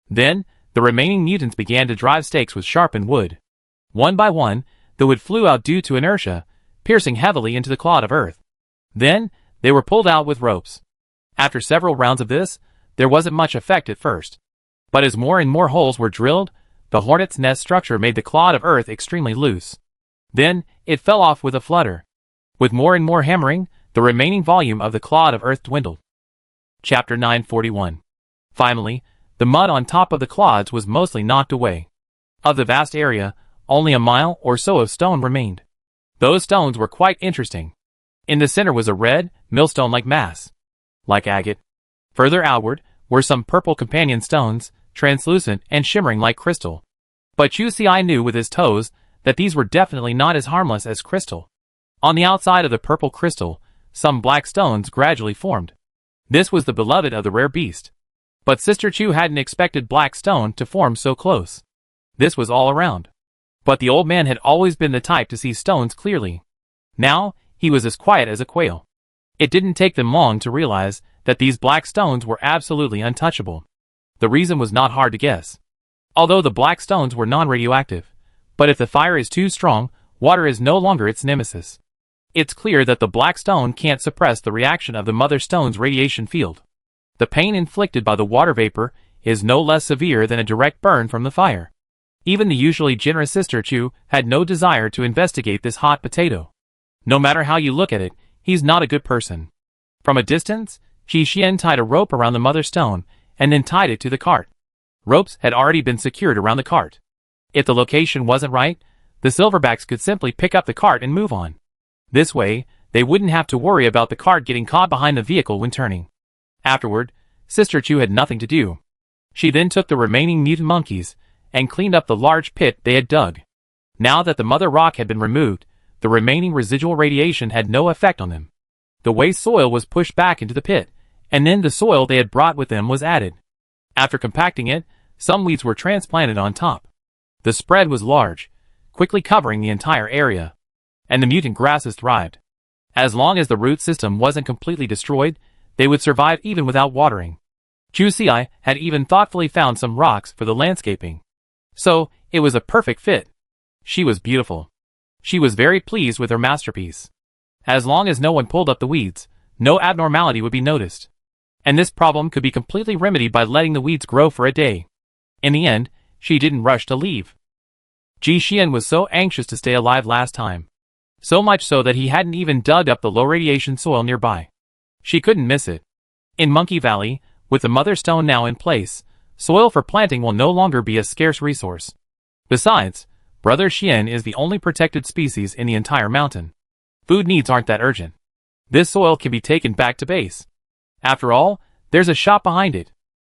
Then, the remaining mutants began to drive stakes with sharpened wood. One by one, the wood flew out due to inertia, piercing heavily into the clod of earth. Then, they were pulled out with ropes. After several rounds of this, there wasn't much effect at first. But as more and more holes were drilled, the hornet's nest structure made the clod of earth extremely loose. Then, it fell off with a flutter. With more and more hammering, the remaining volume of the clod of earth dwindled. Chapter 941. Finally, the mud on top of the clods was mostly knocked away. Of the vast area, only a mile or so of stone remained. Those stones were quite interesting. In the center was a red, millstone-like mass. Like agate. Further outward were some purple companion stones, translucent and shimmering like crystal. But Chu Si knew with his toes that these were definitely not as harmless as crystal. On the outside of the purple crystal, some black stones gradually formed. This was the beloved of the rare beast. But Sister Chu hadn't expected black stone to form so close. This was all around. But the old man had always been the type to see stones clearly. Now, he was as quiet as a quail. It didn't take them long to realize that these black stones were absolutely untouchable. The reason was not hard to guess. Although the black stones were non-radioactive, but if the fire is too strong, water is no longer its nemesis. It's clear that the black stone can't suppress the reaction of the mother stone's radiation field. The pain inflicted by the water vapor is no less severe than a direct burn from the fire. Even the usually generous Sister Chu had no desire to investigate this hot potato. No matter how you look at it, he's not a good person. From a distance, Jixian tied a rope around the mother stone, and then tied it to the cart. Ropes had already been secured around the cart. If the location wasn't right, the silverbacks could simply pick up the cart and move on. This way, they wouldn't have to worry about the cart getting caught behind the vehicle when turning. Afterward, Sister Chu had nothing to do. She then took the remaining mutant monkeys and cleaned up the large pit they had dug. Now that the mother rock had been removed, the remaining residual radiation had no effect on them. The waste soil was pushed back into the pit, and then the soil they had brought with them was added. After compacting it, some weeds were transplanted on top. The spread was large, quickly covering the entire area, and the mutant grasses thrived. As long as the root system wasn't completely destroyed, they would survive even without watering. Chu Si had even thoughtfully found some rocks for the landscaping. So, it was a perfect fit. She was beautiful. She was very pleased with her masterpiece. As long as no one pulled up the weeds, no abnormality would be noticed. And this problem could be completely remedied by letting the weeds grow for a day. In the end, she didn't rush to leave. Jixian was so anxious to stay alive last time. So much so that he hadn't even dug up the low-radiation soil nearby. She couldn't miss it. In Monkey Valley, with the mother stone now in place, soil for planting will no longer be a scarce resource. Besides, Brother Xian is the only protected species in the entire mountain. Food needs aren't that urgent. This soil can be taken back to base. After all, there's a shop behind it.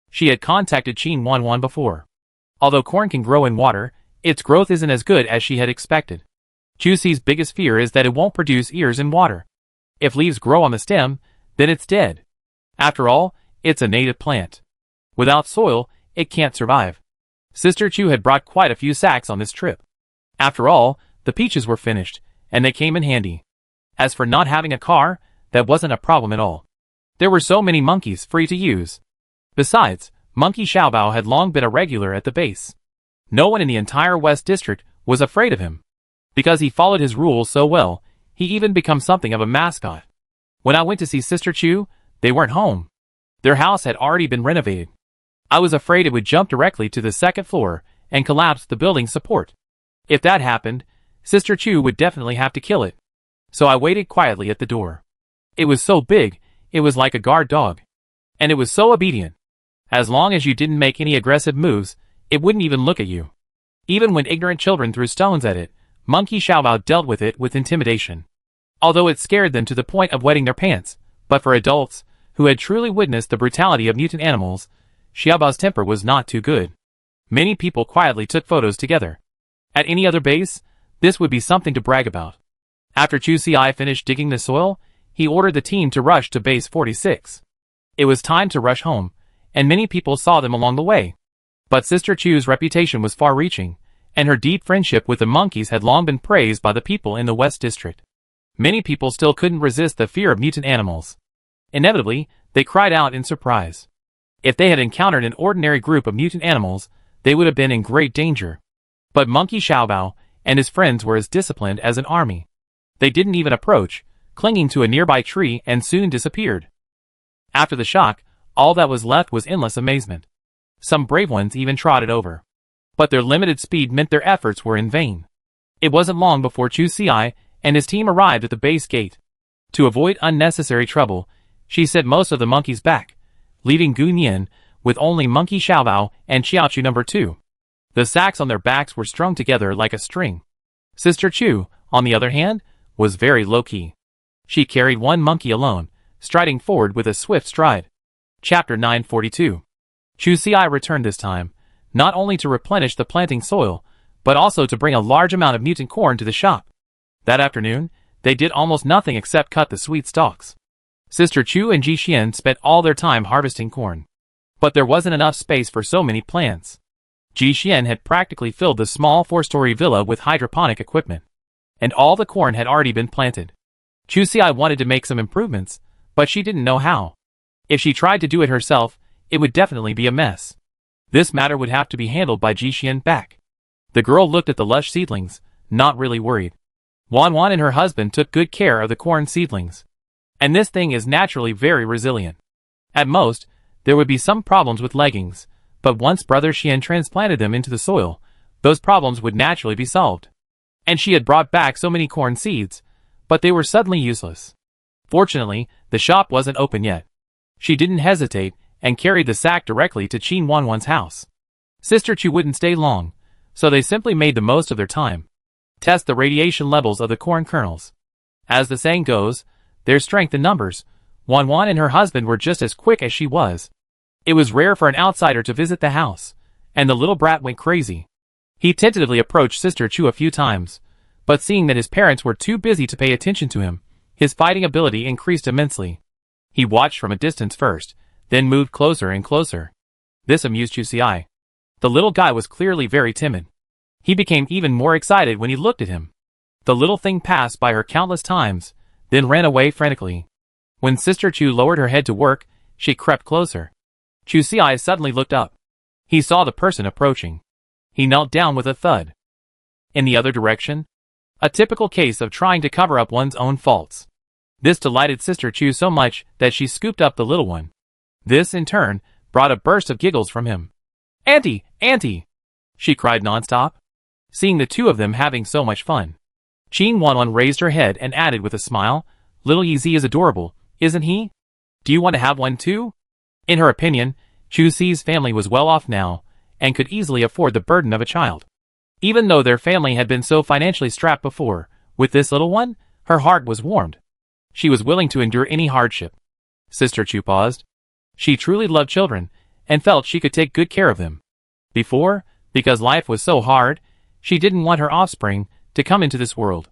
She had contacted 911 before. Although corn can grow in water, its growth isn't as good as she had expected. Chusi's biggest fear is that it won't produce ears in water. If leaves grow on the stem, then it's dead. After all, it's a native plant. Without soil, it can't survive. Sister Chu had brought quite a few sacks on this trip. After all, the peaches were finished, and they came in handy. As for not having a car, that wasn't a problem at all. There were so many monkeys free to use. Besides, Monkey Xiaobao had long been a regular at the base. No one in the entire West District was afraid of him. Because he followed his rules so well, he even became something of a mascot. When I went to see Sister Chu, they weren't home. Their house had already been renovated. I was afraid it would jump directly to the second floor and collapse the building's support. If that happened, Sister Chu would definitely have to kill it. So I waited quietly at the door. It was so big, it was like a guard dog. And it was so obedient. As long as you didn't make any aggressive moves, it wouldn't even look at you. Even when ignorant children threw stones at it, Monkey Xiaobao dealt with it with intimidation. Although it scared them to the point of wetting their pants, but for adults, who had truly witnessed the brutality of mutant animals, Xiaobao's temper was not too good. Many people quietly took photos together. At any other base, this would be something to brag about. After Chu Ci finished digging the soil, he ordered the team to rush to base 46. It was time to rush home, and many people saw them along the way. But Sister Chu's reputation was far-reaching, and her deep friendship with the monkeys had long been praised by the people in the West District. Many people still couldn't resist the fear of mutant animals. Inevitably, they cried out in surprise. If they had encountered an ordinary group of mutant animals, they would have been in great danger. But Monkey Xiaobao and his friends were as disciplined as an army. They didn't even approach, clinging to a nearby tree, and soon disappeared. After the shock, all that was left was endless amazement. Some brave ones even trotted over. But their limited speed meant their efforts were in vain. It wasn't long before Chu Ci and his team arrived at the base gate. To avoid unnecessary trouble, she sent most of the monkeys back, leaving Gu Nian with only Monkey Xiaobao and Xiaochu No. 2. The sacks on their backs were strung together like a string. Sister Chu, on the other hand, was very low-key. She carried one monkey alone, striding forward with a swift stride. Chapter 942. Chu Ci returned this time, not only to replenish the planting soil, but also to bring a large amount of mutant corn to the shop. That afternoon, they did almost nothing except cut the sweet stalks. Sister Chu and Ji Xian spent all their time harvesting corn. But there wasn't enough space for so many plants. Ji Xian had practically filled the small 4-story villa with hydroponic equipment. And all the corn had already been planted. Chu Ci wanted to make some improvements, but she didn't know how. If she tried to do it herself, it would definitely be a mess. This matter would have to be handled by Ji Xian back. The girl looked at the lush seedlings, not really worried. Wan Wan and her husband took good care of the corn seedlings. And this thing is naturally very resilient. At most, there would be some problems with leggings, but once Brother Xian transplanted them into the soil, those problems would naturally be solved. And she had brought back so many corn seeds, but they were suddenly useless. Fortunately, the shop wasn't open yet. She didn't hesitate and carried the sack directly to Qin Wanwan's house. Sister Chu wouldn't stay long, so they simply made the most of their time. Test the radiation levels of the corn kernels. As the saying goes, there's strength in numbers. Wan Wan and her husband were just as quick as she was. It was rare for an outsider to visit the house, and the little brat went crazy. He tentatively approached Sister Chu a few times, but seeing that his parents were too busy to pay attention to him, his fighting ability increased immensely. He watched from a distance first, then moved closer and closer. This amused Chu Ci. The little guy was clearly very timid. He became even more excited when he looked at him. The little thing passed by her countless times, then ran away frantically. When Sister Chu lowered her head to work, she crept closer. Chu Ci suddenly looked up. He saw the person approaching. He knelt down with a thud. In the other direction, a typical case of trying to cover up one's own faults. This delighted Sister Chu so much that she scooped up the little one. This, in turn, brought a burst of giggles from him. "Auntie! Auntie!" she cried nonstop, seeing the two of them having so much fun. Qin Wanwan raised her head and added with a smile, "Little Yi is adorable, isn't he? Do you want to have one too?" In her opinion, Chu Ci's family was well off now, and could easily afford the burden of a child. Even though their family had been so financially strapped before, with this little one, her heart was warmed. She was willing to endure any hardship. Sister Chu paused. She truly loved children, and felt she could take good care of them. Before, because life was so hard, she didn't want her offspring to come into this world.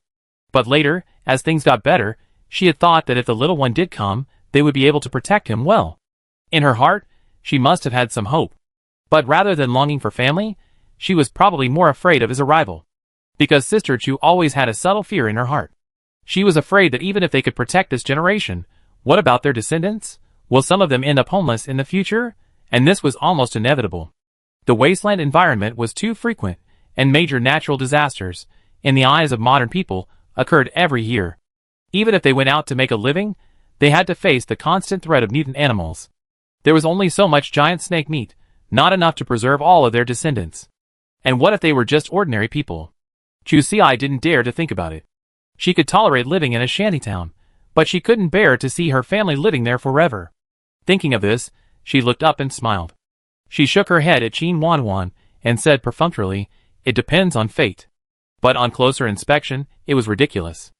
But later, as things got better, she had thought that if the little one did come, they would be able to protect him well. In her heart, she must have had some hope. But rather than longing for family, she was probably more afraid of his arrival. Because Sister Chu always had a subtle fear in her heart. She was afraid that even if they could protect this generation, what about their descendants? Will some of them end up homeless in the future? And this was almost inevitable. The wasteland environment was too frequent, and major natural disasters, in the eyes of modern people, occurred every year. Even if they went out to make a living, they had to face the constant threat of mutant animals. There was only so much giant snake meat, not enough to preserve all of their descendants. And what if they were just ordinary people? Chu Si didn't dare to think about it. She could tolerate living in a shantytown, but she couldn't bear to see her family living there forever. Thinking of this, she looked up and smiled. She shook her head at 911 and said perfunctorily, "It depends on fate." But on closer inspection, it was ridiculous.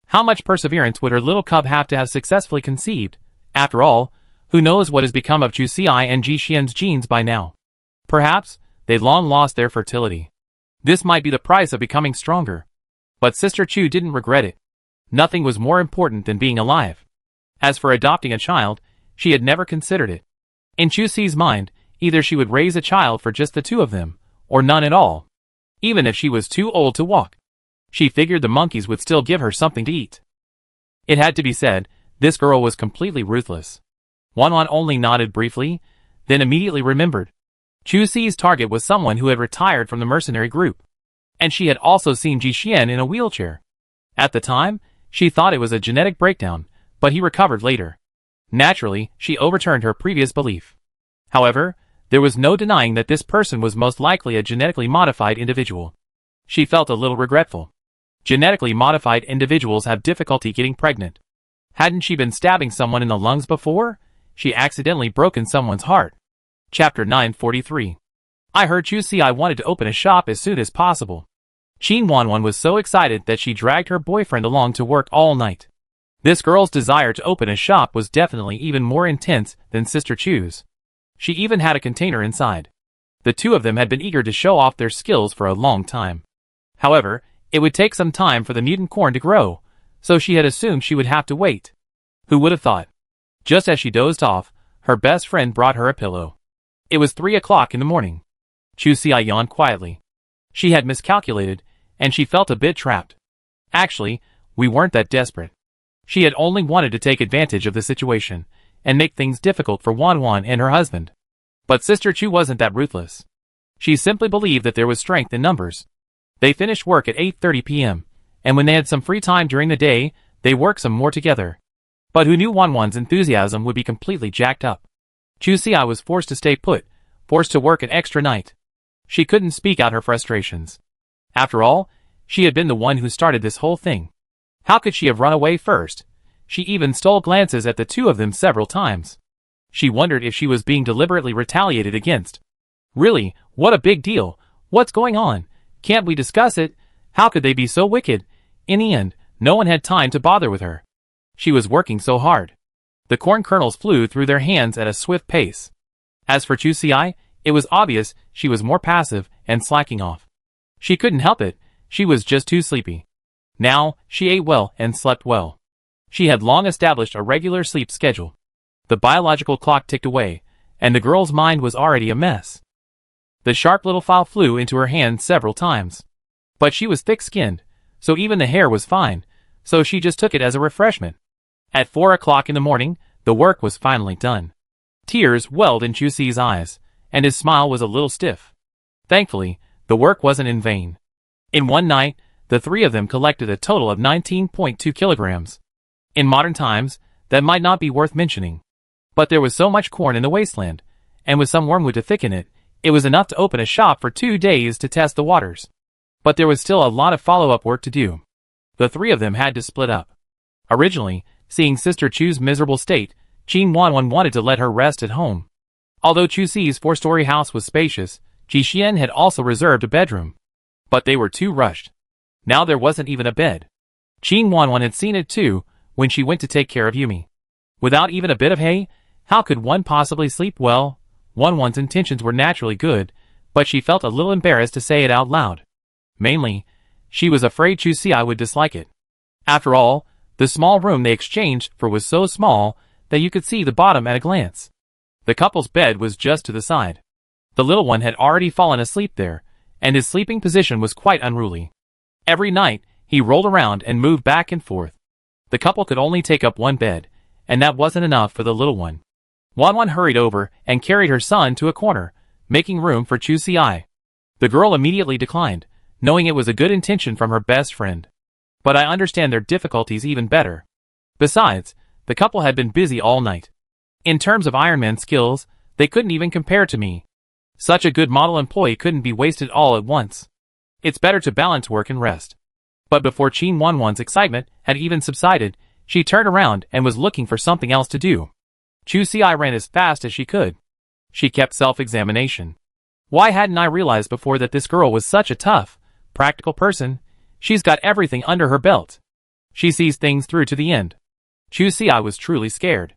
How much perseverance would her little cub have to have successfully conceived? After all, who knows what has become of Chu Si and Ji Xian's genes by now? Perhaps they'd long lost their fertility. This might be the price of becoming stronger. But Sister Chu didn't regret it. Nothing was more important than being alive. As for adopting a child, she had never considered it. In Chu Si's mind, either she would raise a child for just the two of them, or none at all. Even if she was too old to walk. She figured the monkeys would still give her something to eat. It had to be said, this girl was completely ruthless. Wanwan only nodded briefly, then immediately remembered. Chu Si's target was someone who had retired from the mercenary group. And she had also seen Ji Xian in a wheelchair. At the time, she thought it was a genetic breakdown, but he recovered later. Naturally, she overturned her previous belief. However, there was no denying that this person was most likely a genetically modified individual. She felt a little regretful. Genetically modified individuals have difficulty getting pregnant. Hadn't she been stabbing someone in the lungs before? She accidentally broken someone's heart. Chapter 943. I heard Chu Si wanted to open a shop as soon as possible. 911 was so excited that she dragged her boyfriend along to work all night. This girl's desire to open a shop was definitely even more intense than Sister Chu's. She even had a container inside. The two of them had been eager to show off their skills for a long time. However, it would take some time for the mutant corn to grow, so she had assumed she would have to wait. Who would have thought? Just as she dozed off, her best friend brought her a pillow. It was 3 o'clock in the morning. Chu Si yawned quietly. She had miscalculated, and she felt a bit trapped. Actually, we weren't that desperate. She had only wanted to take advantage of the situation, and make things difficult for Wanwan and her husband. But Sister Chu wasn't that ruthless. She simply believed that there was strength in numbers. They finished work at 8:30 p.m., and when they had some free time during the day, they worked some more together. But who knew Wanwan's enthusiasm would be completely jacked up? Chu Si was forced to stay put, forced to work an extra night. She couldn't speak out her frustrations. After all, she had been the one who started this whole thing. How could she have run away first? She even stole glances at the two of them several times. She wondered if she was being deliberately retaliated against. Really, what a big deal. What's going on? Can't we discuss it? How could they be so wicked? In the end, no one had time to bother with her. She was working so hard. The corn kernels flew through their hands at a swift pace. As for Chu Si, it was obvious she was more passive and slacking off. She couldn't help it, she was just too sleepy. Now, she ate well and slept well. She had long established a regular sleep schedule. The biological clock ticked away, and the girl's mind was already a mess. The sharp little file flew into her hand several times. But she was thick-skinned, so even the hair was fine, so she just took it as a refreshment. At 4 o'clock in the morning, the work was finally done. Tears welled in Chu Si's eyes, and his smile was a little stiff. Thankfully, the work wasn't in vain. In one night, the three of them collected a total of 19.2 kilograms. In modern times, that might not be worth mentioning. But there was so much corn in the wasteland, and with some wormwood to thicken it, it was enough to open a shop for 2 days to test the waters. But there was still a lot of follow-up work to do. The three of them had to split up. Originally, seeing Sister Chu's miserable state, 911 wanted to let her rest at home. Although Chu Si's 4-story house was spacious, Ji Xian had also reserved a bedroom. But they were too rushed. Now there wasn't even a bed. 911 had seen it too, when she went to take care of Yumi. Without even a bit of hay, how could one possibly sleep well? Wanwan's intentions were naturally good, but she felt a little embarrassed to say it out loud. Mainly, She was afraid Chu Si would dislike it. After all, the small room they exchanged for was so small that you could see the bottom at a glance. The couple's bed was just to the side. The little one had already fallen asleep there, and his sleeping position was quite unruly. Every night, he rolled around and moved back and forth. The couple could only take up one bed, and that wasn't enough for the little one. Wan hurried over and carried her son to a corner, making room for Chu Si. The girl immediately declined, knowing it was a good intention from her best friend. But I understand their difficulties even better. Besides, the couple had been busy all night. In terms of Ironman skills, they couldn't even compare to me. Such a good model employee couldn't be wasted all at once. It's better to balance work and rest. But before 911's excitement had even subsided, she turned around and was looking for something else to do. Chu Si ran as fast as she could. She kept self-examination. Why hadn't I realized before that this girl was such a tough, practical person? She's got everything under her belt. She sees things through to the end. Chu Si was truly scared.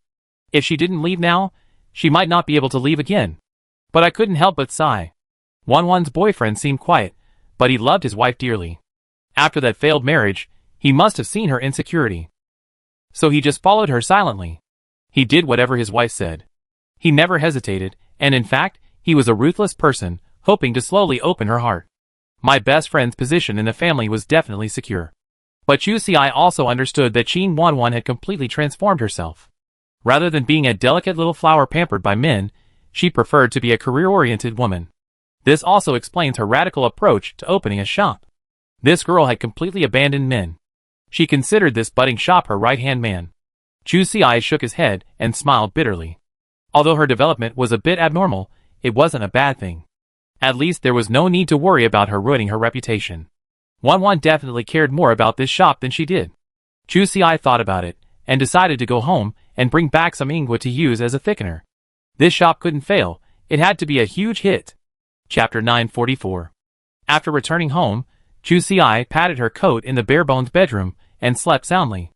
If she didn't leave now, she might not be able to leave again. But I couldn't help but sigh. Wan's boyfriend seemed quiet, but he loved his wife dearly. After that failed marriage, he must have seen her insecurity. So he just followed her silently. He did whatever his wife said. He never hesitated, and in fact, he was a ruthless person, hoping to slowly open her heart. My best friend's position in the family was definitely secure. But Chu Si also understood that 911 had completely transformed herself. Rather than being a delicate little flower pampered by men, she preferred to be a career-oriented woman. This also explains her radical approach to opening a shop. This girl had completely abandoned men. She considered this budding shop her right-hand man. Chu Si shook his head and smiled bitterly. Although her development was a bit abnormal, it wasn't a bad thing. At least there was no need to worry about her ruining her reputation. Wan definitely cared more about this shop than she did. Chu Si thought about it, and decided to go home and bring back some ingwa to use as a thickener. This shop couldn't fail, it had to be a huge hit. Chapter 944. After returning home, Chu Si patted her coat in the bare-bones bedroom and slept soundly.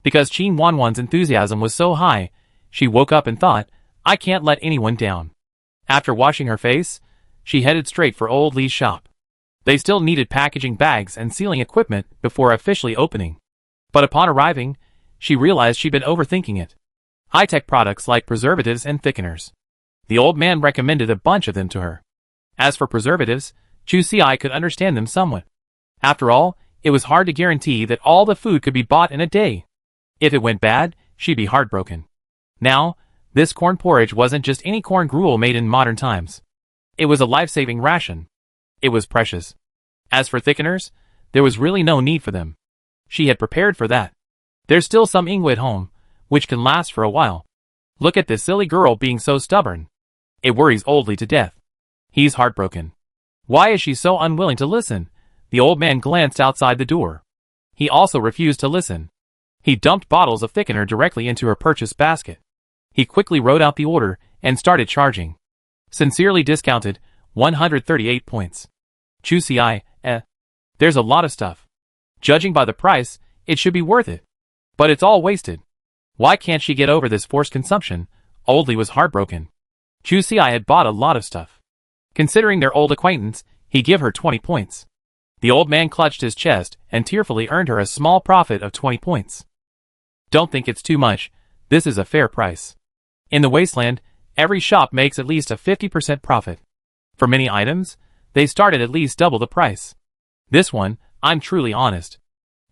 Because 911's enthusiasm was so high, she woke up and thought, I can't let anyone down. After washing her face, she headed straight for Old Lee's shop. They still needed packaging bags and sealing equipment before officially opening. But upon arriving, she realized she'd been overthinking it. High-tech products like preservatives and thickeners. The old man recommended a bunch of them to her. As for preservatives, Chu Si could understand them somewhat. After all, it was hard to guarantee that all the food could be bought in a day. If it went bad, she'd be heartbroken. Now, this corn porridge wasn't just any corn gruel made in modern times. It was a life-saving ration. It was precious. As for thickeners, there was really no need for them. She had prepared for that. There's still some ingwa at home, which can last for a while. Look at this silly girl being so stubborn. It worries Old Lee to death. He's heartbroken. Why is she so unwilling to listen? The old man glanced outside the door. He also refused to listen. He dumped bottles of thickener directly into her purchase basket. He quickly wrote out the order and started charging. Sincerely discounted, 138 points. Chu Si, there's a lot of stuff. Judging by the price, it should be worth it. But it's all wasted. Why can't she get over this forced consumption? Old Lee was heartbroken. Chu Si had bought a lot of stuff. Considering their old acquaintance, he gave her 20 points. The old man clutched his chest and tearfully earned her a small profit of 20 points. Don't think it's too much, this is a fair price. In the Wasteland, every shop makes at least a 50% profit. For many items, they start at least double the price. This one, I'm truly honest.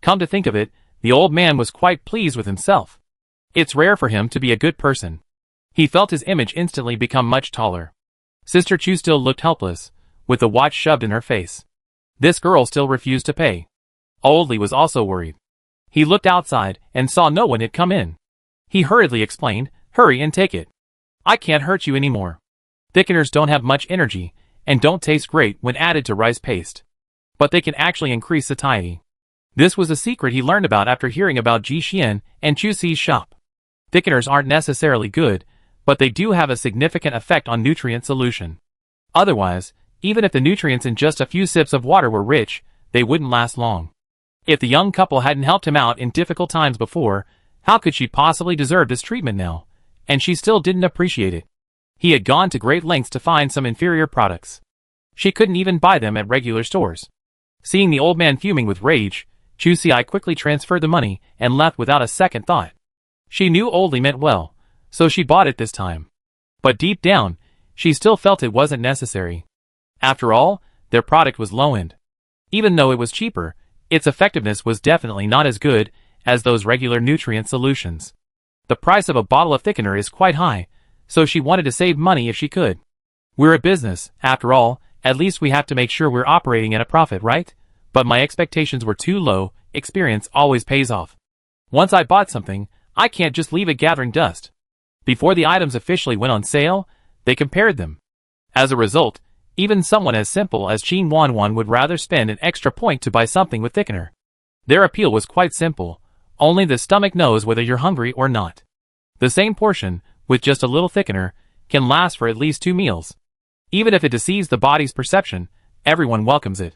Come to think of it, the old man was quite pleased with himself. It's rare for him to be a good person. He felt his image instantly become much taller. Sister Chu still looked helpless, with the watch shoved in her face. This girl still refused to pay. Old Lee was also worried. He looked outside and saw no one had come in. He hurriedly explained, hurry and take it. I can't hurt you anymore. Thickeners don't have much energy, and don't taste great when added to rice paste. But they can actually increase satiety. This was a secret he learned about after hearing about Ji Xian and Chu Si's shop. Thickeners aren't necessarily good, but they do have a significant effect on nutrient solution. Otherwise, even if the nutrients in just a few sips of water were rich, they wouldn't last long. If the young couple hadn't helped him out in difficult times before, how could she possibly deserve this treatment now? And she still didn't appreciate it. He had gone to great lengths to find some inferior products. She couldn't even buy them at regular stores. Seeing the old man fuming with rage, Chu Si quickly transferred the money and left without a second thought. She knew oldly meant well, so she bought it this time. But deep down, she still felt it wasn't necessary. After all, their product was low-end. Even though it was cheaper, its effectiveness was definitely not as good as those regular nutrient solutions. The price of a bottle of thickener is quite high, so she wanted to save money if she could. We're a business, after all, at least we have to make sure we're operating at a profit, right? But my expectations were too low. Experience always pays off. Once I bought something, I can't just leave it gathering dust. Before the items officially went on sale, they compared them. As a result, even someone as simple as 911 would rather spend an extra point to buy something with thickener. Their appeal was quite simple. Only the stomach knows whether you're hungry or not. The same portion, with just a little thickener, can last for at least 2 meals. Even if it deceives the body's perception, everyone welcomes it.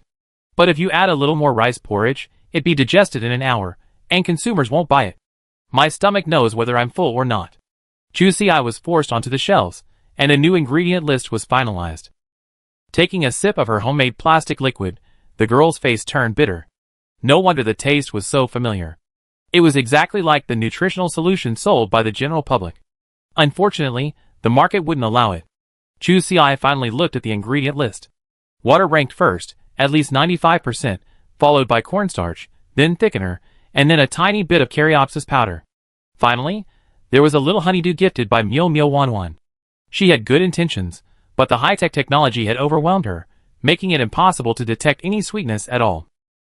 But if you add a little more rice porridge, it'd be digested in an hour, and consumers won't buy it. My stomach knows whether I'm full or not. Chu Si was forced onto the shelves, and a new ingredient list was finalized. Taking a sip of her homemade plastic liquid, the girl's face turned bitter. No wonder the taste was so familiar. It was exactly like the nutritional solution sold by the general public. Unfortunately, the market wouldn't allow it. Chu Si finally looked at the ingredient list. Water ranked first, at least 95%, followed by cornstarch, then thickener, and then a tiny bit of caryopsis powder. Finally, there was a little honeydew gifted by 911. She had good intentions, but the high-tech technology had overwhelmed her, making it impossible to detect any sweetness at all.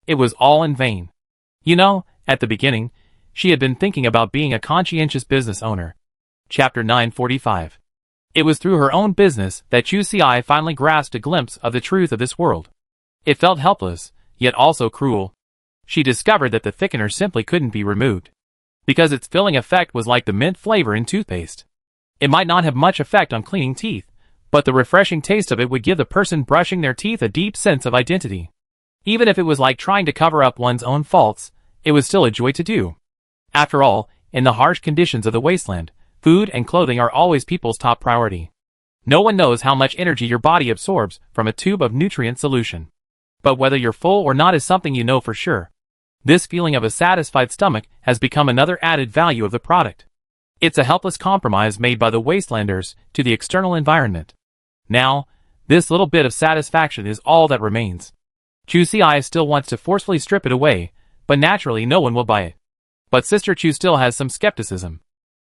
It was all in vain. You know, at the beginning, she had been thinking about being a conscientious business owner. Chapter 945. It was through her own business that Chu Si finally grasped a glimpse of the truth of this world. It felt helpless, yet also cruel. She discovered that the thickener simply couldn't be removed, because its filling effect was like the mint flavor in toothpaste. It might not have much effect on cleaning teeth, but the refreshing taste of it would give the person brushing their teeth a deep sense of identity. Even if it was like trying to cover up one's own faults, it was still a joy to do. After all, in the harsh conditions of the wasteland, food and clothing are always people's top priority. No one knows how much energy your body absorbs from a tube of nutrient solution. But whether you're full or not is something you know for sure. This feeling of a satisfied stomach has become another added value of the product. It's a helpless compromise made by the Wastelanders to the external environment. Now, this little bit of satisfaction is all that remains. Chu Si still wants to forcefully strip it away, but naturally no one will buy it. But Sister Chu still has some skepticism.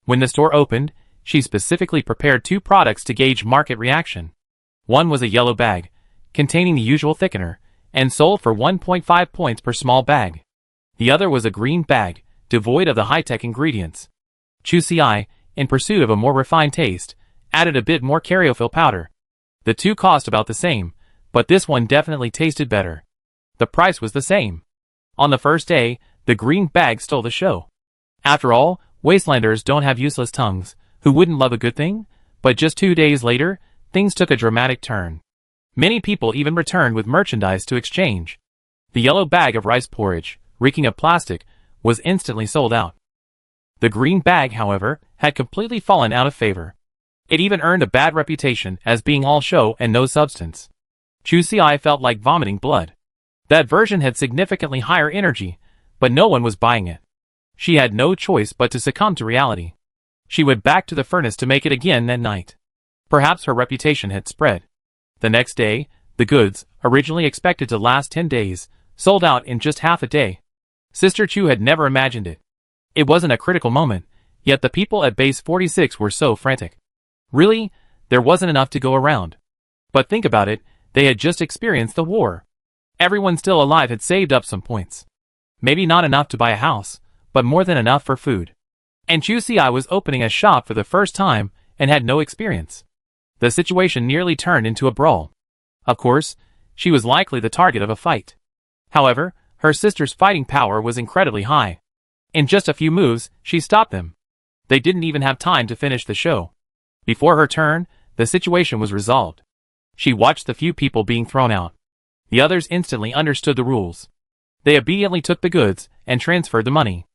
When the store opened, she specifically prepared 2 products to gauge market reaction. One was a yellow bag, containing the usual thickener, and sold for 1.5 points per small bag. The other was a green bag, devoid of the high-tech ingredients. Chu Si, in pursuit of a more refined taste, added a bit more caryophyll powder. The 2 cost about the same, but this one definitely tasted better. The price was the same. On the first day, the green bag stole the show. After all, Wastelanders don't have useless tongues, who wouldn't love a good thing? But just 2 days later, things took a dramatic turn. Many people even returned with merchandise to exchange. The yellow bag of rice porridge, reeking of plastic, was instantly sold out. The green bag, however, had completely fallen out of favor. It even earned a bad reputation as being all show and no substance. Chu Si felt like vomiting blood. That version had significantly higher energy, but no one was buying it. She had no choice but to succumb to reality. She went back to the furnace to make it again that night. Perhaps her reputation had spread. The next day, the goods, originally expected to last 10 days, sold out in just half a day. Sister Chu had never imagined it. It wasn't a critical moment, yet the people at Base 46 were so frantic. Really, there wasn't enough to go around. But think about it, they had just experienced the war. Everyone still alive had saved up some points. Maybe not enough to buy a house, but more than enough for food. And Chu Si was opening a shop for the first time and had no experience. The situation nearly turned into a brawl. Of course, she was likely the target of a fight. However, her sister's fighting power was incredibly high. In just a few moves, she stopped them. They didn't even have time to finish the show. Before her turn, the situation was resolved. She watched the few people being thrown out. The others instantly understood the rules. They obediently took the goods and transferred the money.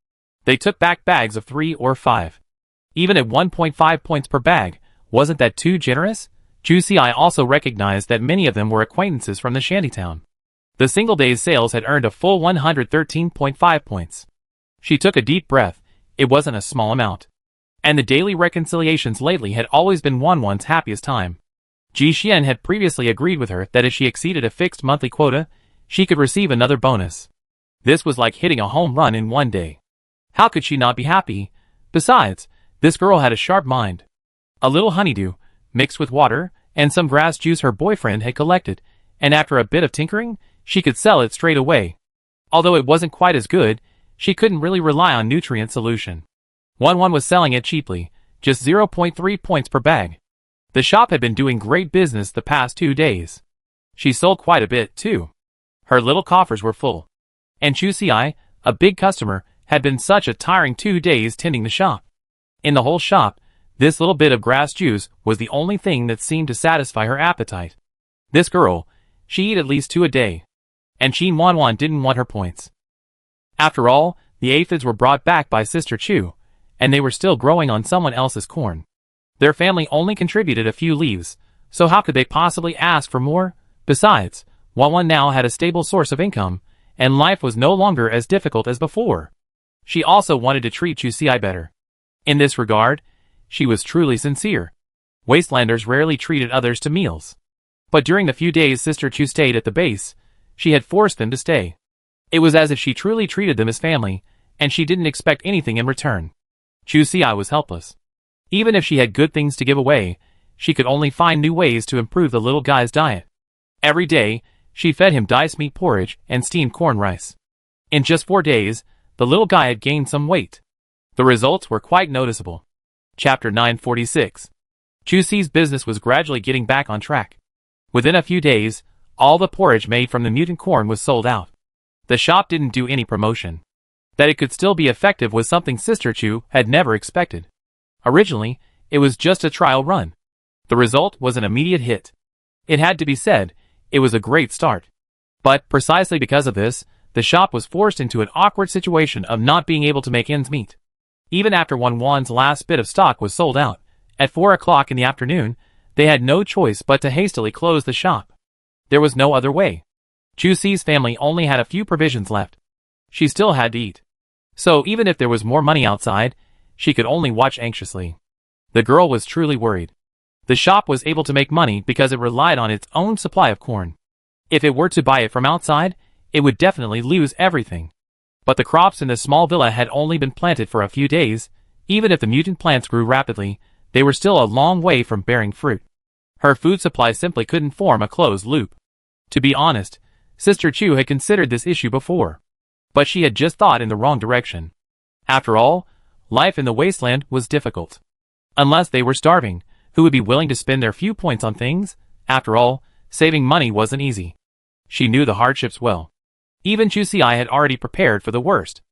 They took back bags of 3 or 5. Even at 1.5 points per bag, wasn't that too generous? Chu Si also recognized that many of them were acquaintances from the shantytown. The single day's sales had earned a full 113.5 points. She took a deep breath. It wasn't a small amount. And the daily reconciliations lately had always been Wanwan's happiest time. Ji Xian had previously agreed with her that if she exceeded a fixed monthly quota, she could receive another bonus. This was like hitting a home run in one day. How could she not be happy? Besides, this girl had a sharp mind. A little honeydew, mixed with water, and some grass juice her boyfriend had collected, and after a bit of tinkering, she could sell it straight away. Although it wasn't quite as good, she couldn't really rely on nutrient solution. Wanwan was selling it cheaply, just 0.3 points per bag. The shop had been doing great business the past 2 days. She sold quite a bit, too. Her little coffers were full. And Chu Xi, a big customer, had been such a tiring 2 days tending the shop. In the whole shop, this little bit of grass juice was the only thing that seemed to satisfy her appetite. This girl, she ate at least 2 a day. And Qin Wanwan didn't want her points. After all, the aphids were brought back by Sister Chu, and they were still growing on someone else's corn. Their family only contributed a few leaves, so how could they possibly ask for more? Besides, Wanwan now had a stable source of income, and life was no longer as difficult as before. She also wanted to treat Chu Xi better. In this regard, she was truly sincere. Wastelanders rarely treated others to meals. But during the few days Sister Chu stayed at the base, she had forced them to stay. It was as if she truly treated them as family, and she didn't expect anything in return. Chu Xi was helpless. Even if she had good things to give away, she could only find new ways to improve the little guy's diet. Every day, she fed him diced meat porridge and steamed corn rice. In just 4 days, the little guy had gained some weight. The results were quite noticeable. Chapter 946. Chu Xi's business was gradually getting back on track. Within a few days, all the porridge made from the mutant corn was sold out. The shop didn't do any promotion. That it could still be effective was something Sister Chu had never expected. Originally, it was just a trial run. The result was an immediate hit. It had to be said, it was a great start. But precisely because of this, the shop was forced into an awkward situation of not being able to make ends meet. Even after Wanwan's last bit of stock was sold out, at 4 o'clock in the afternoon, they had no choice but to hastily close the shop. There was no other way. Chu Xi's family only had a few provisions left. She still had to eat. So even if there was more money outside, she could only watch anxiously. The girl was truly worried. The shop was able to make money because it relied on its own supply of corn. If it were to buy it from outside, it would definitely lose everything. But the crops in the small villa had only been planted for a few days. Even if the mutant plants grew rapidly, they were still a long way from bearing fruit. Her food supply simply couldn't form a closed loop. To be honest, Sister Chu had considered this issue before. But she had just thought in the wrong direction. After all, life in the wasteland was difficult. Unless they were starving, who would be willing to spend their few points on things? After all, saving money wasn't easy. She knew the hardships well. Even Chu Xi had already prepared for the worst.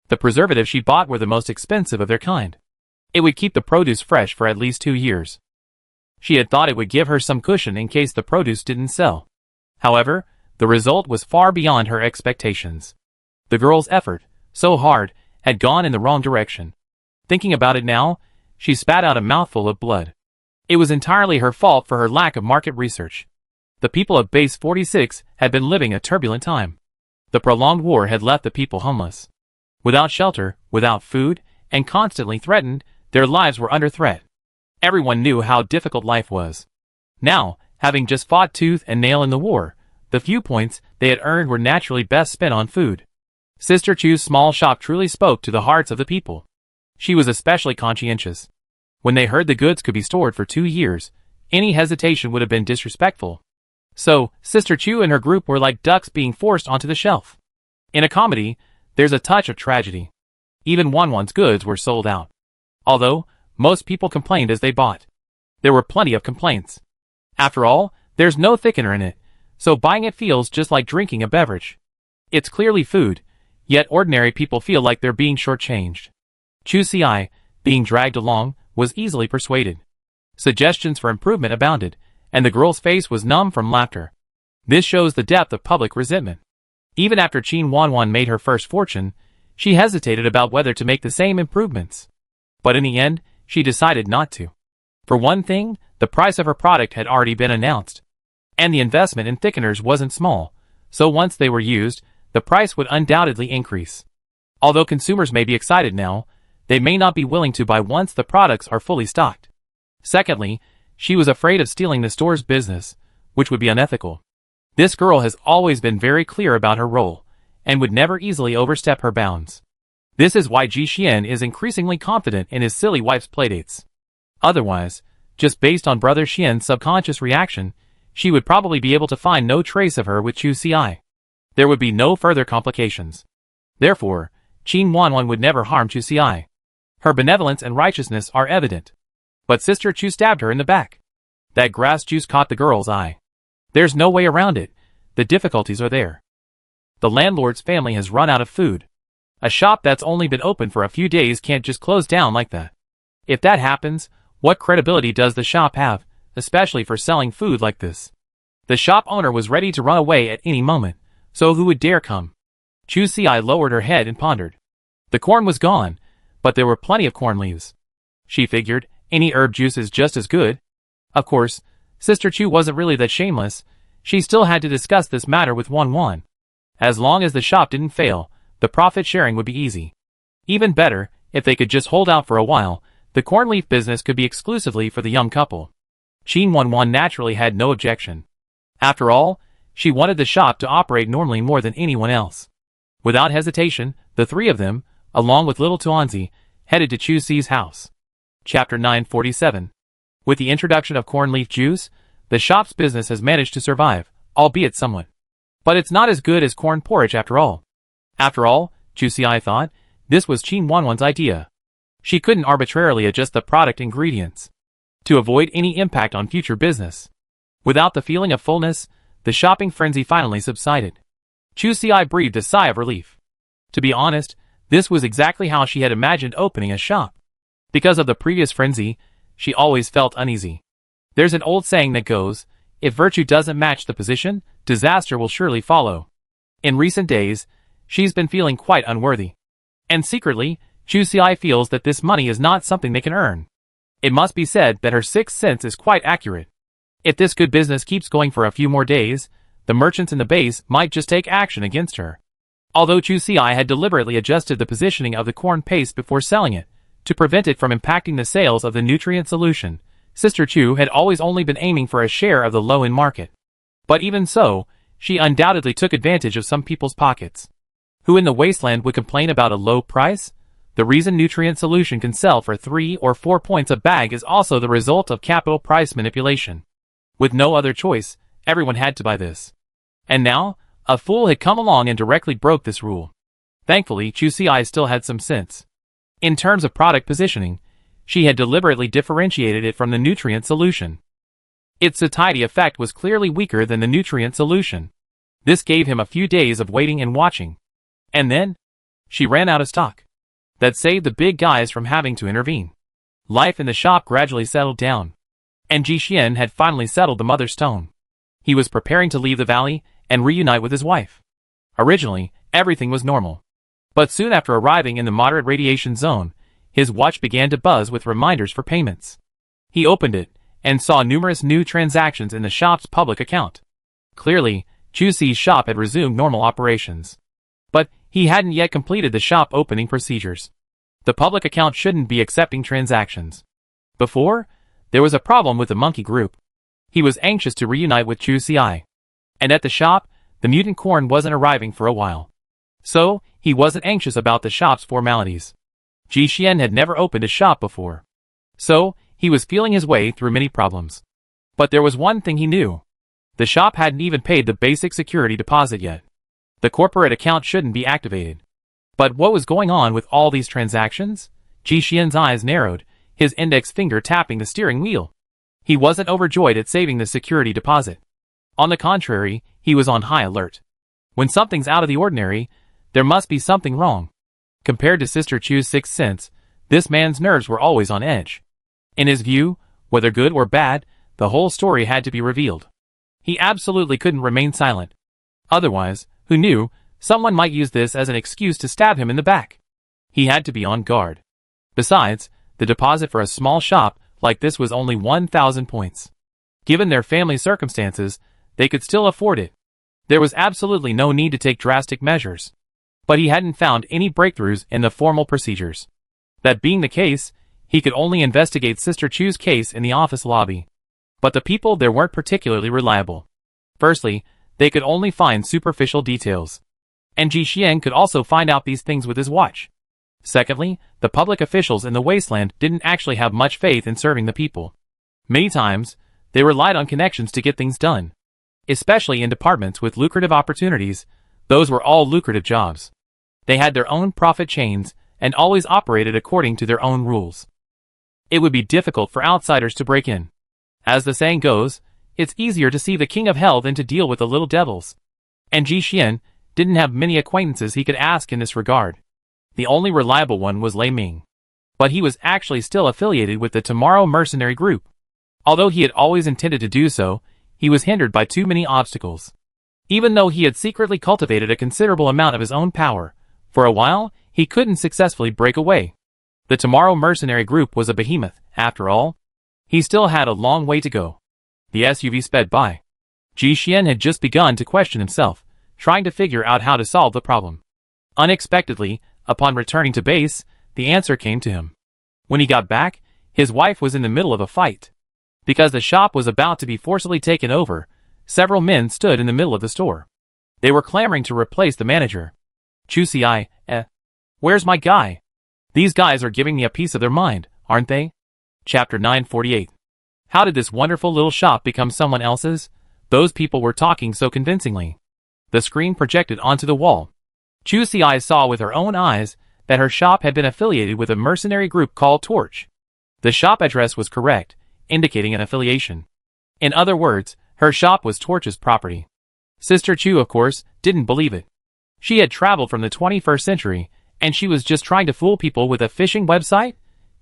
The preservatives she bought were the most expensive of their kind. It would keep the produce fresh for at least 2 years. She had thought it would give her some cushion in case the produce didn't sell. However, the result was far beyond her expectations. The girl's effort, so hard, had gone in the wrong direction. Thinking about it now, she spat out a mouthful of blood. It was entirely her fault for her lack of market research. The people of Base 46 had been living a turbulent time. The prolonged war had left the people homeless. Without shelter, without food, and constantly threatened, their lives were under threat. Everyone knew how difficult life was. Now, having just fought tooth and nail in the war, the few points they had earned were naturally best spent on food. Sister Chu's small shop truly spoke to the hearts of the people. She was especially conscientious. When they heard the goods could be stored for 2 years, any hesitation would have been disrespectful. So, Sister Chu and her group were like ducks being forced onto the shelf. In a comedy, there's a touch of tragedy. Even Wanwan's goods were sold out. Although, most people complained as they bought. There were plenty of complaints. After all, there's no thickener in it, so buying it feels just like drinking a beverage. It's clearly food, yet ordinary people feel like they're being shortchanged. Chu Xi, being dragged along, was easily persuaded. Suggestions for improvement abounded, and the girl's face was numb from laughter. This shows the depth of public resentment. Even after Qin Wanwan made her first fortune, she hesitated about whether to make the same improvements. But in the end, she decided not to. For one thing, the price of her product had already been announced. And the investment in thickeners wasn't small, So once they were used, the price would undoubtedly increase. Although consumers may be excited now, they may not be willing to buy once the products are fully stocked. Secondly, she was afraid of stealing the store's business, which would be unethical. This girl has always been very clear about her role, and would never easily overstep her bounds. This is why Ji Xian is increasingly confident in his silly wife's playdates. Otherwise, just based on Brother Xian's subconscious reaction, she would probably be able to find no trace of her with Chu Ci. There would be no further complications. Therefore, 911 would never harm Chu Ci. Her benevolence and righteousness are evident. But Sister Chu stabbed her in the back. That grass juice caught the girl's eye. There's no way around it. The difficulties are there. The landlord's family has run out of food. A shop that's only been open for a few days can't just close down like that. If that happens, what credibility does the shop have, especially for selling food like this? The shop owner was ready to run away at any moment, so who would dare come? Chu Ci lowered her head and pondered. The corn was gone, but there were plenty of corn leaves. She figured, any herb juice is just as good. Of course, Sister Chu wasn't really that shameless. She still had to discuss this matter with 111. As long as the shop didn't fail, the profit sharing would be easy. Even better, if they could just hold out for a while, the corn leaf business could be exclusively for the young couple. 911 naturally had no objection. After all, she wanted the shop to operate normally more than anyone else. Without hesitation, the three of them, along with little Tuanzi, headed to Chu Ci's house. Chapter 947. With the introduction of corn leaf juice, the shop's business has managed to survive, albeit somewhat. But it's not as good as corn porridge after all. After all, Chu Ci thought, this was 911's idea. She couldn't arbitrarily adjust the product ingredients to avoid any impact on future business. Without the feeling of fullness, the shopping frenzy finally subsided. Chu Ci breathed a sigh of relief. To be honest, this was exactly how she had imagined opening a shop. Because of the previous frenzy, she always felt uneasy. There's an old saying that goes, if virtue doesn't match the position, disaster will surely follow. In recent days, she's been feeling quite unworthy. And secretly, Chu Ci feels that this money is not something they can earn. It must be said that her sixth sense is quite accurate. If this good business keeps going for a few more days, the merchants in the base might just take action against her. Although Chu Ci had deliberately adjusted the positioning of the corn paste before selling it, to prevent it from impacting the sales of the nutrient solution, Sister Chu had always only been aiming for a share of the low-end market. But even so, she undoubtedly took advantage of some people's pockets. Who in the Wasteland would complain about a low price? The reason nutrient solution can sell for 3 or 4 points a bag is also the result of capital price manipulation. With no other choice, everyone had to buy this. And now, a fool had come along and directly broke this rule. Thankfully, Chu Ci still had some sense. In terms of product positioning, she had deliberately differentiated it from the nutrient solution. Its satiety effect was clearly weaker than the nutrient solution. This gave him a few days of waiting and watching. And then, she ran out of stock. That saved the big guys from having to intervene. Life in the shop gradually settled down. And Ji Xian had finally settled the mother stone. He was preparing to leave the valley and reunite with his wife. Originally, everything was normal. But soon after arriving in the moderate radiation zone, his watch began to buzz with reminders for payments. He opened it, and saw numerous new transactions in the shop's public account. Clearly, Chu Ci's shop had resumed normal operations. But he hadn't yet completed the shop opening procedures. The public account shouldn't be accepting transactions. Before, there was a problem with the monkey group. He was anxious to reunite with Chu Ci. And at the shop, the mutant corn wasn't arriving for a while. So, he wasn't anxious about the shop's formalities. Ji Xian had never opened a shop before. So, he was feeling his way through many problems. But there was one thing he knew. The shop hadn't even paid the basic security deposit yet. The corporate account shouldn't be activated. But what was going on with all these transactions? Ji Xian's eyes narrowed, his index finger tapping the steering wheel. He wasn't overjoyed at saving the security deposit. On the contrary, he was on high alert. When something's out of the ordinary, there must be something wrong. Compared to Sister Chu's sixth sense, this man's nerves were always on edge. In his view, whether good or bad, the whole story had to be revealed. He absolutely couldn't remain silent. Otherwise, who knew, someone might use this as an excuse to stab him in the back. He had to be on guard. Besides, the deposit for a small shop like this was only 1,000 points. Given their family circumstances, they could still afford it. There was absolutely no need to take drastic measures. But he hadn't found any breakthroughs in the formal procedures. That being the case, he could only investigate Sister Chu's case in the office lobby. But the people there weren't particularly reliable. Firstly, they could only find superficial details. And Ji Xian could also find out these things with his watch. Secondly, the public officials in the Wasteland didn't actually have much faith in serving the people. Many times, they relied on connections to get things done. Especially in departments with lucrative opportunities, those were all lucrative jobs. They had their own profit chains and always operated according to their own rules. It would be difficult for outsiders to break in. As the saying goes, it's easier to see the king of hell than to deal with the little devils. And Ji Xian didn't have many acquaintances he could ask in this regard. The only reliable one was Lei Ming. But he was actually still affiliated with the Tomorrow mercenary group. Although he had always intended to do so, he was hindered by too many obstacles. Even though he had secretly cultivated a considerable amount of his own power, for a while, he couldn't successfully break away. The Tomorrow mercenary group was a behemoth, after all. He still had a long way to go. The SUV sped by. Ji Xian had just begun to question himself, trying to figure out how to solve the problem. Unexpectedly, upon returning to base, the answer came to him. When he got back, his wife was in the middle of a fight. Because the shop was about to be forcibly taken over, several men stood in the middle of the store. They were clamoring to replace the manager. Chu Si, where's my guy? These guys are giving me a piece of their mind, aren't they? Chapter 948. How did this wonderful little shop become someone else's? Those people were talking so convincingly. The screen projected onto the wall. Chu Si saw with her own eyes that her shop had been affiliated with a mercenary group called Torch. The shop address was correct, indicating an affiliation. In other words, her shop was Torch's property. Sister Chu, of course, didn't believe it. She had traveled from the 21st century, and she was just trying to fool people with a phishing website?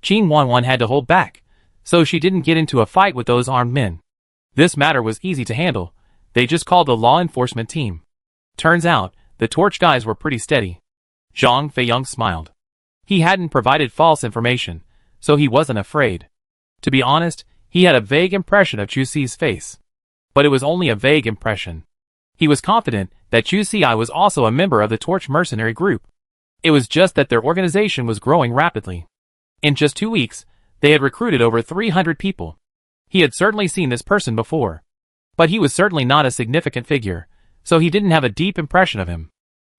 911 had to hold back, so she didn't get into a fight with those armed men. This matter was easy to handle. They just called the law enforcement team. Turns out, the Torch guys were pretty steady. Zhang Feiyang smiled. He hadn't provided false information, so he wasn't afraid. To be honest, he had a vague impression of Chu Si's face. But it was only a vague impression. He was confident that Chu Si was also a member of the Torch mercenary group. It was just that their organization was growing rapidly. In just 2 weeks, they had recruited over 300 people. He had certainly seen this person before. But he was certainly not a significant figure, so he didn't have a deep impression of him.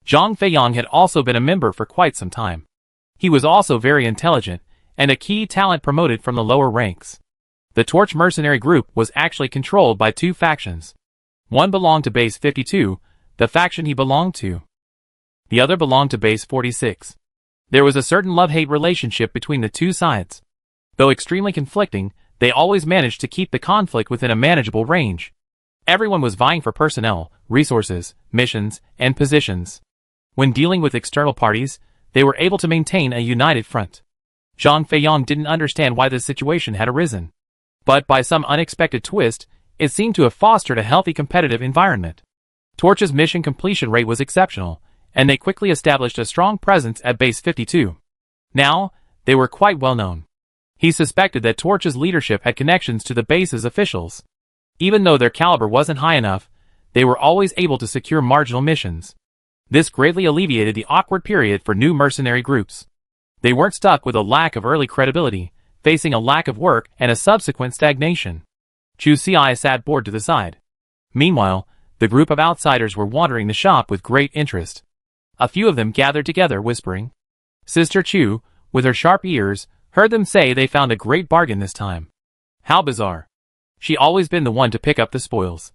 Zhang Feiyang had also been a member for quite some time. He was also very intelligent, and a key talent promoted from the lower ranks. The Torch mercenary group was actually controlled by 2 factions. One belonged to Base 52, the faction he belonged to. The other belonged to Base 46. There was a certain love-hate relationship between the 2 sides. Though extremely conflicting, they always managed to keep the conflict within a manageable range. Everyone was vying for personnel, resources, missions, and positions. When dealing with external parties, they were able to maintain a united front. Zhang Feiyang didn't understand why this situation had arisen. But by some unexpected twist, it seemed to have fostered a healthy competitive environment. Torch's mission completion rate was exceptional, and they quickly established a strong presence at Base 52. Now, they were quite well known. He suspected that Torch's leadership had connections to the base's officials. Even though their caliber wasn't high enough, they were always able to secure marginal missions. This greatly alleviated the awkward period for new mercenary groups. They weren't stuck with a lack of early credibility, facing a lack of work and a subsequent stagnation. Chu Si sat bored to the side. Meanwhile, the group of outsiders were wandering the shop with great interest. A few of them gathered together, whispering. Sister Chu, with her sharp ears, heard them say they found a great bargain this time. How bizarre. She always been the one to pick up the spoils.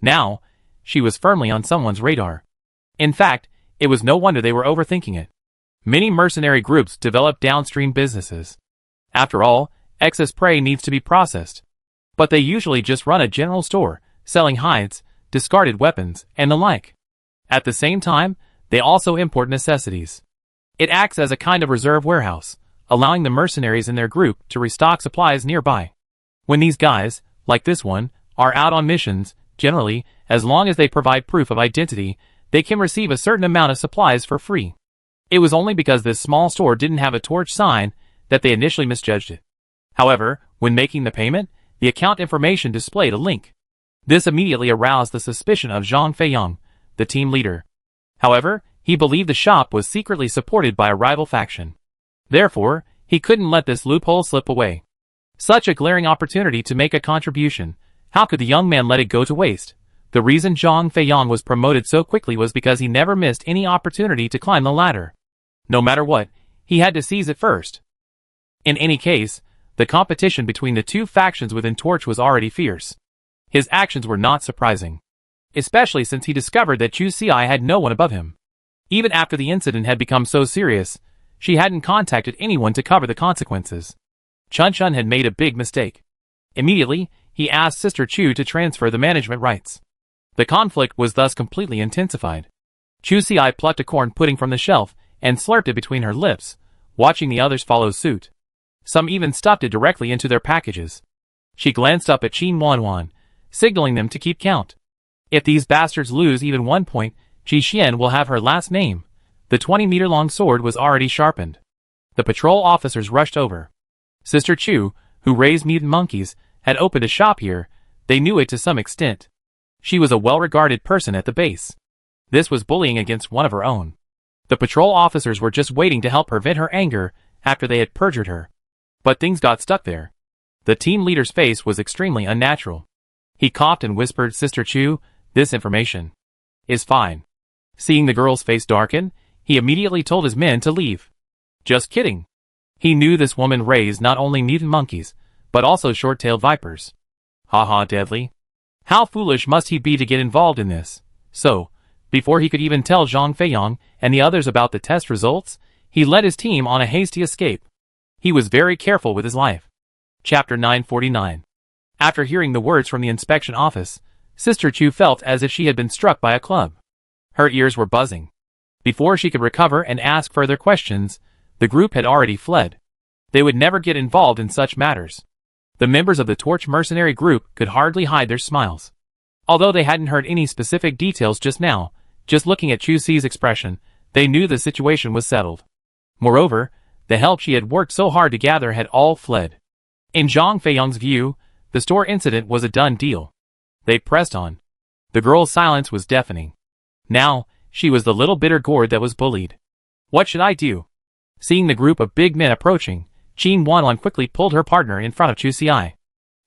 Now, she was firmly on someone's radar. In fact, it was no wonder they were overthinking it. Many mercenary groups develop downstream businesses. After all, excess prey needs to be processed. But they usually just run a general store, selling hides, discarded weapons, and the like. At the same time, they also import necessities. It acts as a kind of reserve warehouse, allowing the mercenaries in their group to restock supplies nearby. When these guys, like this one, are out on missions, generally, as long as they provide proof of identity, they can receive a certain amount of supplies for free. It was only because this small store didn't have a Torch sign that they initially misjudged it. However, when making the payment, the account information displayed a link. This immediately aroused the suspicion of Zhang Feiyang, the team leader. However, he believed the shop was secretly supported by a rival faction. Therefore, he couldn't let this loophole slip away. Such a glaring opportunity to make a contribution. How could the young man let it go to waste? The reason Zhang Feiyang was promoted so quickly was because he never missed any opportunity to climb the ladder. No matter what, he had to seize it first. In any case, the competition between the two factions within Torch was already fierce. His actions were not surprising, especially since he discovered that Chu Xi had no one above him. Even after the incident had become so serious, she hadn't contacted anyone to cover the consequences. Chun Chun had made a big mistake. Immediately, he asked Sister Chu to transfer the management rights. The conflict was thus completely intensified. Chu Xi plucked a corn pudding from the shelf and slurped it between her lips, watching the others follow suit. Some even stuffed it directly into their packages. She glanced up at Qin Wanwan, signaling them to keep count. If these bastards lose even 1 point, Qi Xian will have her last name. The 20-meter-long sword was already sharpened. The patrol officers rushed over. Sister Chu, who raised mutant monkeys, had opened a shop here. They knew it to some extent. She was a well-regarded person at the base. This was bullying against one of her own. The patrol officers were just waiting to help her vent her anger after they had perjured her. But things got stuck there. The team leader's face was extremely unnatural. He coughed and whispered, "Sister Chu, this information is fine." Seeing the girl's face darken, he immediately told his men to leave. Just kidding. He knew this woman raised not only mutant monkeys, but also short-tailed vipers. Haha, deadly. How foolish must he be to get involved in this? So, before he could even tell Zhang Feiyang and the others about the test results, he led his team on a hasty escape. He was very careful with his life. Chapter 949. After hearing the words from the inspection office, Sister Chu felt as if she had been struck by a club. Her ears were buzzing. Before she could recover and ask further questions, the group had already fled. They would never get involved in such matters. The members of the Torch mercenary group could hardly hide their smiles. Although they hadn't heard any specific details just now, just looking at Chu Xi's expression, they knew the situation was settled. Moreover, the help she had worked so hard to gather had all fled. In Zhang Feiyang's view, the store incident was a done deal. They pressed on. The girl's silence was deafening. Now, she was the little bitter gourd that was bullied. What should I do? Seeing the group of big men approaching, Qin Wanwan quickly pulled her partner in front of Chu Xi.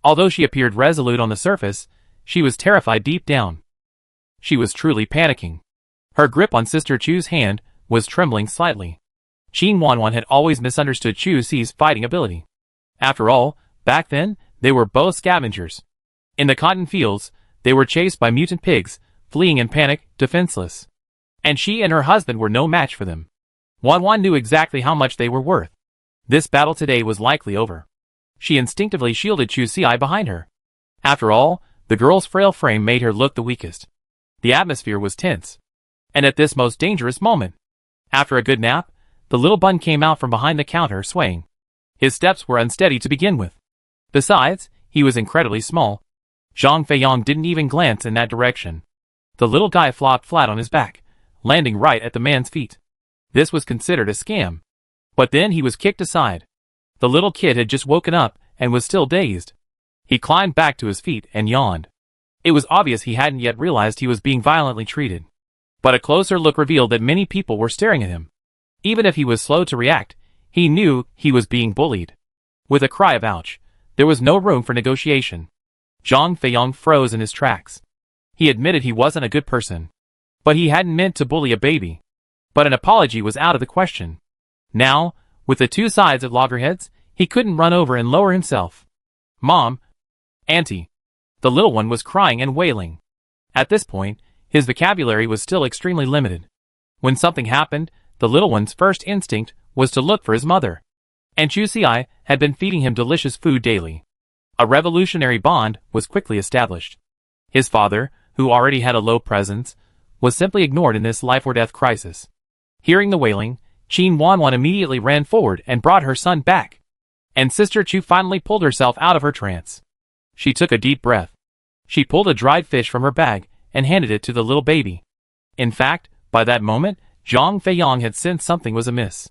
Although she appeared resolute on the surface, she was terrified deep down. She was truly panicking. Her grip on Sister Chu's hand was trembling slightly. Qin Wanwan had always misunderstood Chu Xi's fighting ability. After all, back then, they were both scavengers. In the cotton fields, they were chased by mutant pigs, fleeing in panic, defenseless. And she and her husband were no match for them. Wanwan knew exactly how much they were worth. This battle today was likely over. She instinctively shielded Chu Xi behind her. After all, the girl's frail frame made her look the weakest. The atmosphere was tense. And at this most dangerous moment, after a good nap, the little bun came out from behind the counter swaying. His steps were unsteady to begin with. Besides, he was incredibly small. Zhang Feiyang didn't even glance in that direction. The little guy flopped flat on his back, landing right at the man's feet. This was considered a scam. But then he was kicked aside. The little kid had just woken up and was still dazed. He climbed back to his feet and yawned. It was obvious he hadn't yet realized he was being violently treated. But a closer look revealed that many people were staring at him. Even if he was slow to react, he knew he was being bullied. With a cry of ouch, there was no room for negotiation. Zhang Feiyang froze in his tracks. He admitted he wasn't a good person. But he hadn't meant to bully a baby. But an apology was out of the question. Now, with the two sides at loggerheads, he couldn't run over and lower himself. Mom! Auntie! The little one was crying and wailing. At this point, his vocabulary was still extremely limited. When something happened, the little one's first instinct was to look for his mother. And Chu Xi had been feeding him delicious food daily. A revolutionary bond was quickly established. His father, who already had a low presence, was simply ignored in this life-or-death crisis. Hearing the wailing, Qin Wanwan immediately ran forward and brought her son back. And Sister Chu finally pulled herself out of her trance. She took a deep breath. She pulled a dried fish from her bag and handed it to the little baby. In fact, by that moment, Zhang Feiyang had sensed something was amiss.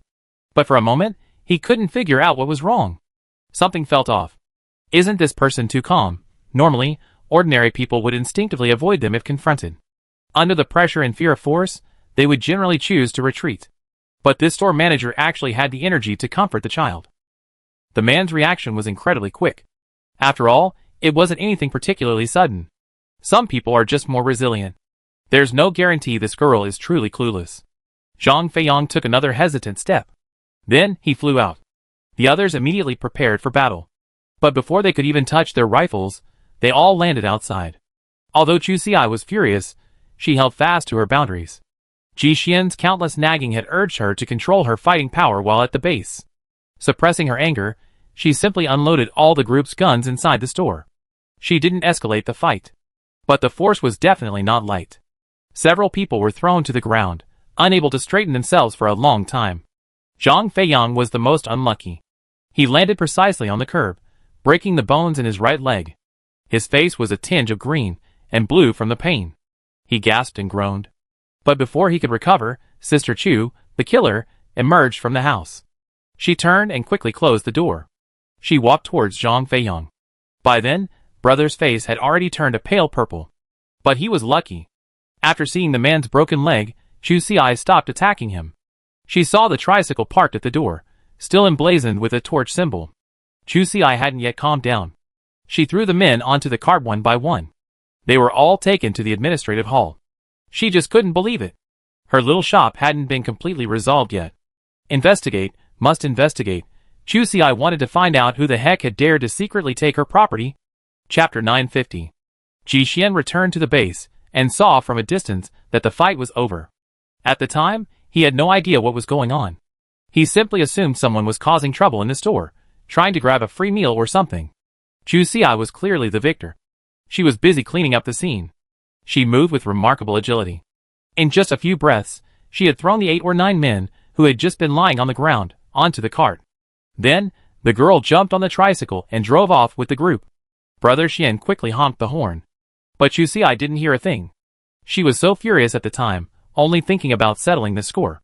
But for a moment, he couldn't figure out what was wrong. Something felt off. Isn't this person too calm? Normally, ordinary people would instinctively avoid them if confronted. Under the pressure and fear of force, they would generally choose to retreat. But this store manager actually had the energy to comfort the child. The man's reaction was incredibly quick. After all, it wasn't anything particularly sudden. Some people are just more resilient. There's no guarantee this girl is truly clueless. Zhang Feiyang took another hesitant step. Then, he flew out. The others immediately prepared for battle. But before they could even touch their rifles, they all landed outside. Although Chu Xi was furious, she held fast to her boundaries. Ji Xian's countless nagging had urged her to control her fighting power while at the base. Suppressing her anger, she simply unloaded all the group's guns inside the store. She didn't escalate the fight. But the force was definitely not light. Several people were thrown to the ground, unable to straighten themselves for a long time. Zhang Feiyang was the most unlucky. He landed precisely on the curb, breaking the bones in his right leg. His face was a tinge of green and blue from the pain. He gasped and groaned. But before he could recover, Sister Chu, the killer, emerged from the house. She turned and quickly closed the door. She walked towards Zhang Feiyang. By then, Brother's face had already turned a pale purple. But he was lucky. After seeing the man's broken leg, Chu Xi stopped attacking him. She saw the tricycle parked at the door, still emblazoned with a torch symbol. Chu Xi hadn't yet calmed down. She threw the men onto the cart one by one. They were all taken to the administrative hall. She just couldn't believe it. Her little shop hadn't been completely resolved yet. Investigate, must investigate. Chu Xi wanted to find out who the heck had dared to secretly take her property. Chapter 950. Ji Xian returned to the base, and saw from a distance that the fight was over. At the time, he had no idea what was going on. He simply assumed someone was causing trouble in the store, trying to grab a free meal or something. Chu Xi was clearly the victor. She was busy cleaning up the scene. She moved with remarkable agility. In just a few breaths, she had thrown the 8 or 9 men, who had just been lying on the ground, onto the cart. Then, the girl jumped on the tricycle and drove off with the group. Brother Xian quickly honked the horn. But Chu Xi didn't hear a thing. She was so furious at the time, only thinking about settling the score.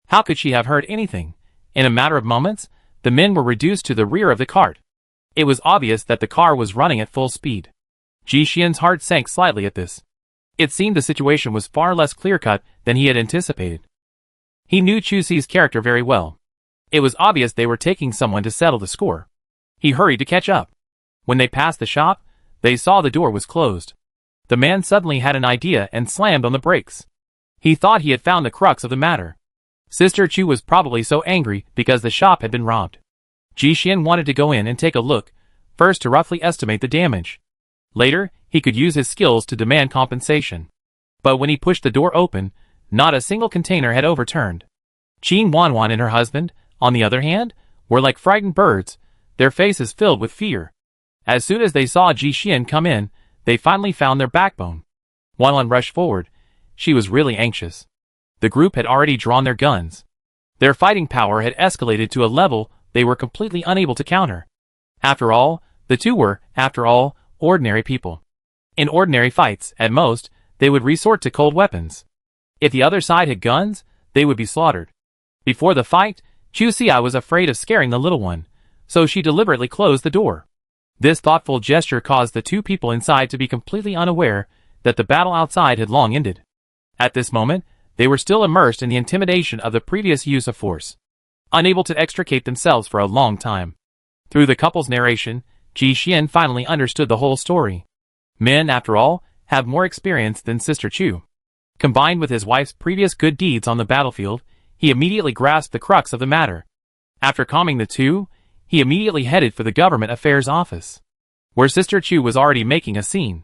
How could she have heard anything? In a matter of moments, the men were reduced to the rear of the cart. It was obvious that the car was running at full speed. Ji Xian's heart sank slightly at this. It seemed the situation was far less clear-cut than he had anticipated. He knew Chu Xi's character very well. It was obvious they were taking someone to settle the score. He hurried to catch up. When they passed the shop, they saw the door was closed. The man suddenly had an idea and slammed on the brakes. He thought he had found the crux of the matter. Sister Chu was probably so angry because the shop had been robbed. Ji Xian wanted to go in and take a look, first to roughly estimate the damage. Later, he could use his skills to demand compensation. But when he pushed the door open, not a single container had overturned. Qin Wanwan and her husband, on the other hand, were like frightened birds, their faces filled with fear. As soon as they saw Ji Xian come in, they finally found their backbone. Wanwan rushed forward. She was really anxious. The group had already drawn their guns. Their fighting power had escalated to a level they were completely unable to counter. After all, the two were, after all, ordinary people. In ordinary fights, at most, they would resort to cold weapons. If the other side had guns, they would be slaughtered. Before the fight, Chu Xi was afraid of scaring the little one, so she deliberately closed the door. This thoughtful gesture caused the two people inside to be completely unaware that the battle outside had long ended. At this moment, they were still immersed in the intimidation of the previous use of force, unable to extricate themselves for a long time. Through the couple's narration, Ji Xian finally understood the whole story. Men, after all, have more experience than Sister Chu. Combined with his wife's previous good deeds on the battlefield, he immediately grasped the crux of the matter. After calming the two, he immediately headed for the government affairs office, where Sister Chu was already making a scene.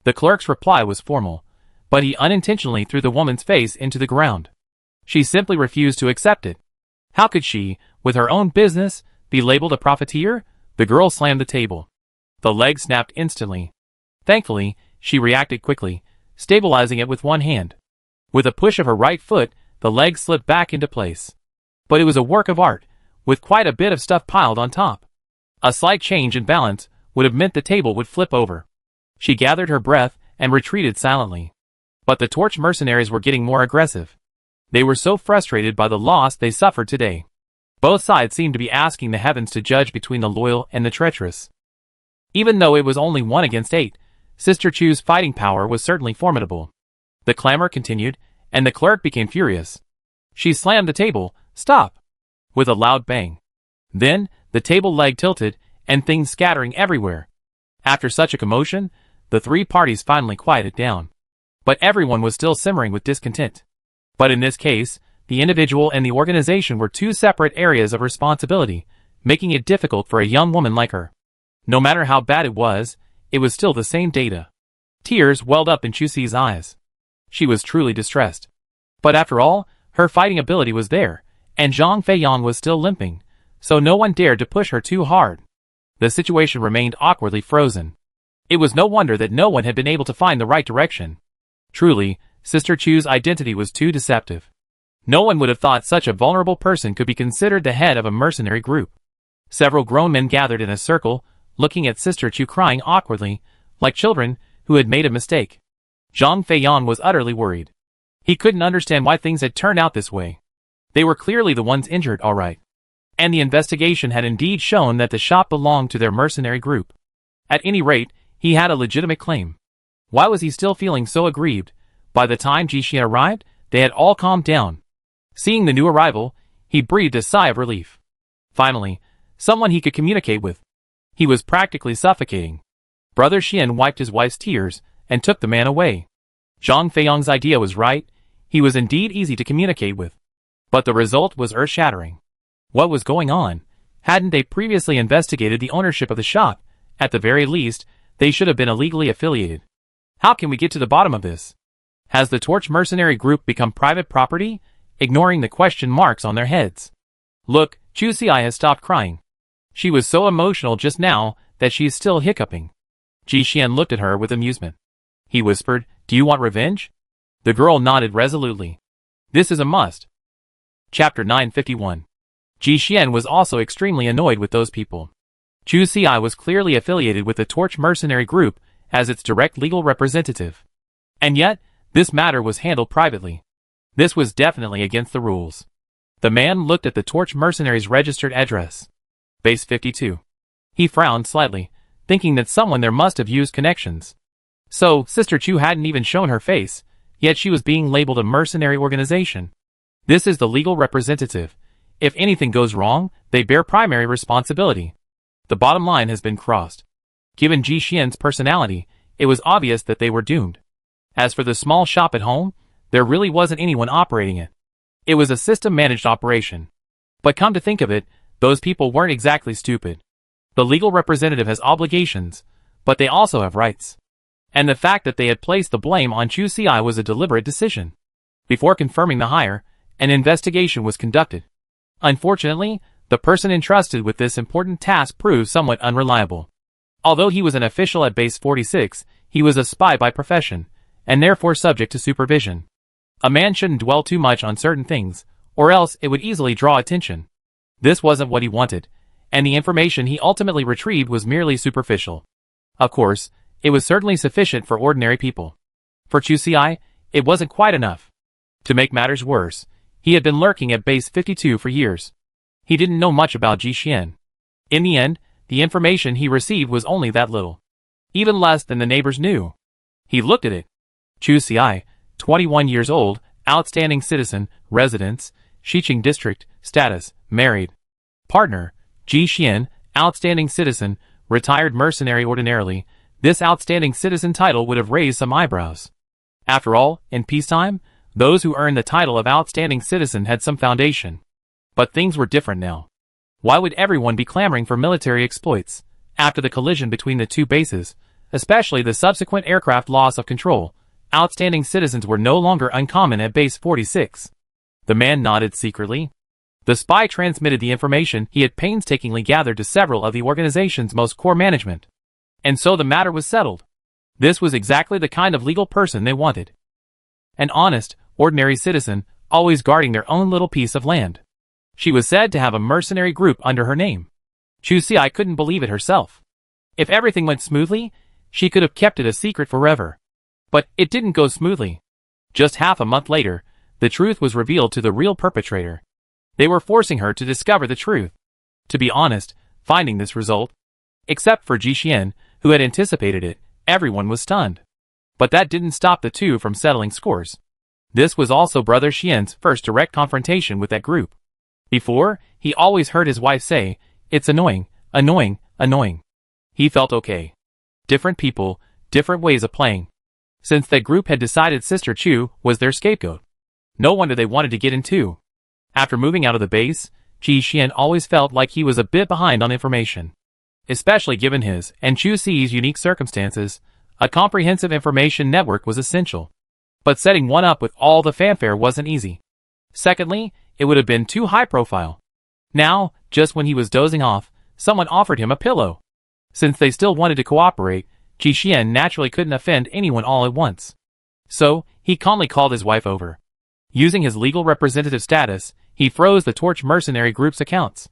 The clerk's reply was formal, but he unintentionally threw the woman's face into the ground. She simply refused to accept it. How could she, with her own business, be labeled a profiteer? The girl slammed the table. The leg snapped instantly. Thankfully, she reacted quickly, stabilizing it with one hand. With a push of her right foot, the leg slipped back into place. But it was a work of art, with quite a bit of stuff piled on top. A slight change in balance would have meant the table would flip over. She gathered her breath and retreated silently. But the torch mercenaries were getting more aggressive. They were so frustrated by the loss they suffered today. Both sides seemed to be asking the heavens to judge between the loyal and the treacherous. Even though it was only 1 against 8, Sister Chu's fighting power was certainly formidable. The clamor continued, and the clerk became furious. She slammed the table. "Stop!" with a loud bang. Then, the table leg tilted, and things scattering everywhere. After such a commotion, the three parties finally quieted down. But everyone was still simmering with discontent. But in this case, the individual and the organization were two separate areas of responsibility, making it difficult for a young woman like her. No matter how bad it was still the same data. Tears welled up in Chusi's eyes. She was truly distressed. But after all, her fighting ability was there, and Zhang Feiyang was still limping, so no one dared to push her too hard. The situation remained awkwardly frozen. It was no wonder that no one had been able to find the right direction. Truly, Sister Chu's identity was too deceptive. No one would have thought such a vulnerable person could be considered the head of a mercenary group. Several grown men gathered in a circle, looking at Sister Chu crying awkwardly, like children who had made a mistake. Zhang Feiyang was utterly worried. He couldn't understand why things had turned out this way. They were clearly the ones injured, all right. And the investigation had indeed shown that the shop belonged to their mercenary group. At any rate, he had a legitimate claim. Why was he still feeling so aggrieved? By the time Jixian arrived, they had all calmed down. Seeing the new arrival, he breathed a sigh of relief. Finally, someone he could communicate with. He was practically suffocating. Brother Xian wiped his wife's tears and took the man away. Zhang Feiyang's idea was right. He was indeed easy to communicate with. But the result was earth-shattering. What was going on? Hadn't they previously investigated the ownership of the shop? At the very least, they should have been illegally affiliated. How can we get to the bottom of this? Has the Torch Mercenary Group become private property? Ignoring the question marks on their heads. Look, Chu Xi has stopped crying. She was so emotional just now that she is still hiccuping. Ji Xian looked at her with amusement. He whispered, "Do you want revenge?" The girl nodded resolutely. "This is a must." Chapter 951. Ji Xian was also extremely annoyed with those people. Chu Xi was clearly affiliated with the Torch Mercenary Group as its direct legal representative. And yet, this matter was handled privately. This was definitely against the rules. The man looked at the Torch Mercenaries' registered address. Base 52. He frowned slightly, thinking that someone there must have used connections. So, Sister Chu hadn't even shown her face, yet she was being labeled a mercenary organization. This is the legal representative. If anything goes wrong, they bear primary responsibility. The bottom line has been crossed. Given Ji Xian's personality, it was obvious that they were doomed. As for the small shop at home, there really wasn't anyone operating it. It was a system-managed operation. But come to think of it, those people weren't exactly stupid. The legal representative has obligations, but they also have rights. And the fact that they had placed the blame on Chu Xi was a deliberate decision. Before confirming the hire, an investigation was conducted. Unfortunately, the person entrusted with this important task proved somewhat unreliable. Although he was an official at Base 46, he was a spy by profession, and therefore subject to supervision. A man shouldn't dwell too much on certain things, or else it would easily draw attention. This wasn't what he wanted, and the information he ultimately retrieved was merely superficial. Of course, it was certainly sufficient for ordinary people. For Chu Xi, it wasn't quite enough. To make matters worse, he had been lurking at Base 52 for years. He didn't know much about Ji Xian. In the end, the information he received was only that little. Even less than the neighbors knew. He looked at it. Chu Xi, 21 years old, outstanding citizen, residence, Xiqing District, status, married. Partner, Ji Xian, outstanding citizen, retired mercenary. Ordinarily, this outstanding citizen title would have raised some eyebrows. After all, in peacetime, those who earned the title of outstanding citizen had some foundation. But things were different now. Why would everyone be clamoring for military exploits? After the collision between the two bases, especially the subsequent aircraft loss of control, outstanding citizens were no longer uncommon at Base 46. The man nodded secretly. The spy transmitted the information he had painstakingly gathered to several of the organization's most core management. And so the matter was settled. This was exactly the kind of legal person they wanted. An honest, ordinary citizen, always guarding their own little piece of land. She was said to have a mercenary group under her name. Chu Xi couldn't believe it herself. If everything went smoothly, she could have kept it a secret forever. But it didn't go smoothly. Just half a month later, the truth was revealed to the real perpetrator. They were forcing her to discover the truth. To be honest, finding this result, except for Ji Xian, who had anticipated it, everyone was stunned. But that didn't stop the two from settling scores. This was also Brother Xian's first direct confrontation with that group. Before, he always heard his wife say, "It's annoying, annoying, annoying." He felt okay. Different people, different ways of playing. Since that group had decided Sister Chu was their scapegoat, no wonder they wanted to get in too. After moving out of the base, Qi Xian always felt like he was a bit behind on information. Especially given his and Chu Si's unique circumstances, a comprehensive information network was essential. But setting one up with all the fanfare wasn't easy. Secondly, it would have been too high profile. Now, just when he was dozing off, someone offered him a pillow. Since they still wanted to cooperate, Qi Xian naturally couldn't offend anyone all at once. So, he calmly called his wife over. Using his legal representative status, he froze the Torch Mercenary Group's accounts.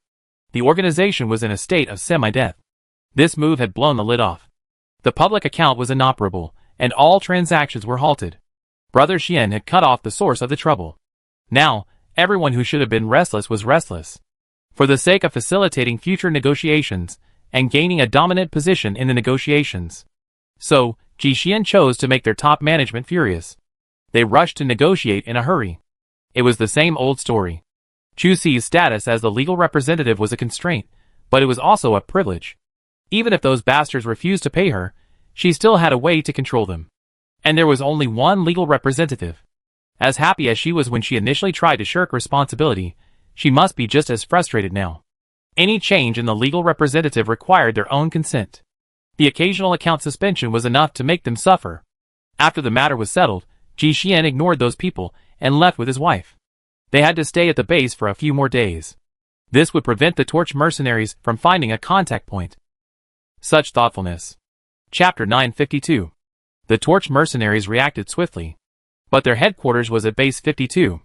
The organization was in a state of semi-death. This move had blown the lid off. The public account was inoperable, and all transactions were halted. Brother Xian had cut off the source of the trouble. Now, everyone who should have been restless was restless. For the sake of facilitating future negotiations, and gaining a dominant position in the negotiations. So, Qi Xian chose to make their top management furious. They rushed to negotiate in a hurry. It was the same old story. Chu Si's status as the legal representative was a constraint, but it was also a privilege. Even if those bastards refused to pay her, she still had a way to control them. And there was only one legal representative. As happy as she was when she initially tried to shirk responsibility, she must be just as frustrated now. Any change in the legal representative required their own consent. The occasional account suspension was enough to make them suffer. After the matter was settled, Qi Xian ignored those people and left with his wife. They had to stay at the base for a few more days. This would prevent the Torch mercenaries from finding a contact point. Such thoughtfulness. Chapter 952. The Torch mercenaries reacted swiftly. But their headquarters was at Base 52.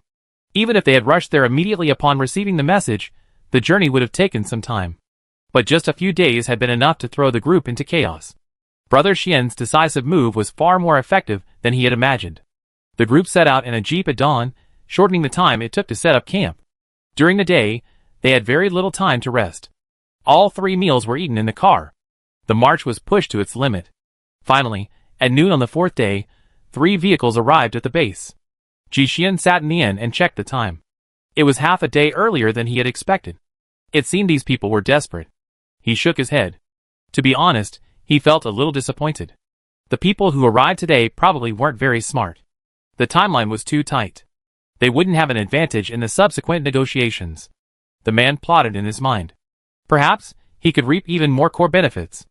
Even if they had rushed there immediately upon receiving the message, the journey would have taken some time. But just a few days had been enough to throw the group into chaos. Brother Xian's decisive move was far more effective than he had imagined. The group set out in a jeep at dawn, shortening the time it took to set up camp. During the day, they had very little time to rest. All 3 meals were eaten in the car. The march was pushed to its limit. Finally, at noon on the 4th day, 3 vehicles arrived at the base. Qi Xian sat in the inn and checked the time. It was half a day earlier than he had expected. It seemed these people were desperate. He shook his head. To be honest, he felt a little disappointed. The people who arrived today probably weren't very smart. The timeline was too tight. They wouldn't have an advantage in the subsequent negotiations. The man plotted in his mind. Perhaps, he could reap even more core benefits.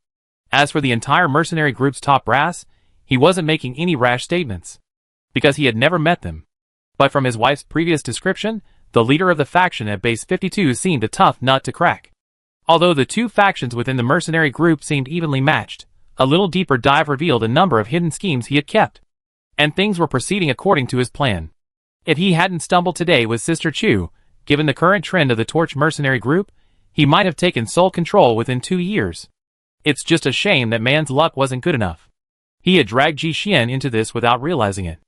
As for the entire mercenary group's top brass, he wasn't making any rash statements. Because he had never met them. But from his wife's previous description, the leader of the faction at Base 52 seemed a tough nut to crack. Although the 2 factions within the mercenary group seemed evenly matched, a little deeper dive revealed a number of hidden schemes he had kept. And things were proceeding according to his plan. If he hadn't stumbled today with Sister Chu, given the current trend of the Torch mercenary group, he might have taken sole control within 2 years. It's just a shame that man's luck wasn't good enough. He had dragged Qi Xian into this without realizing it.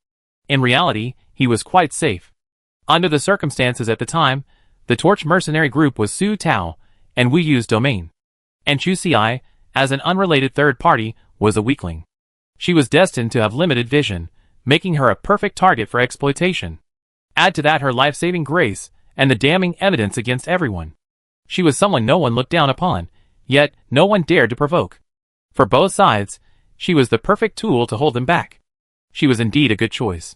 In reality, he was quite safe. Under the circumstances at the time, the Torch mercenary group was Su Tao and Wu Yu's domain. And Chu Si, as an unrelated third party, was a weakling. She was destined to have limited vision, making her a perfect target for exploitation. Add to that her life-saving grace, and the damning evidence against everyone. She was someone no one looked down upon, yet no one dared to provoke. For both sides, she was the perfect tool to hold them back. She was indeed a good choice.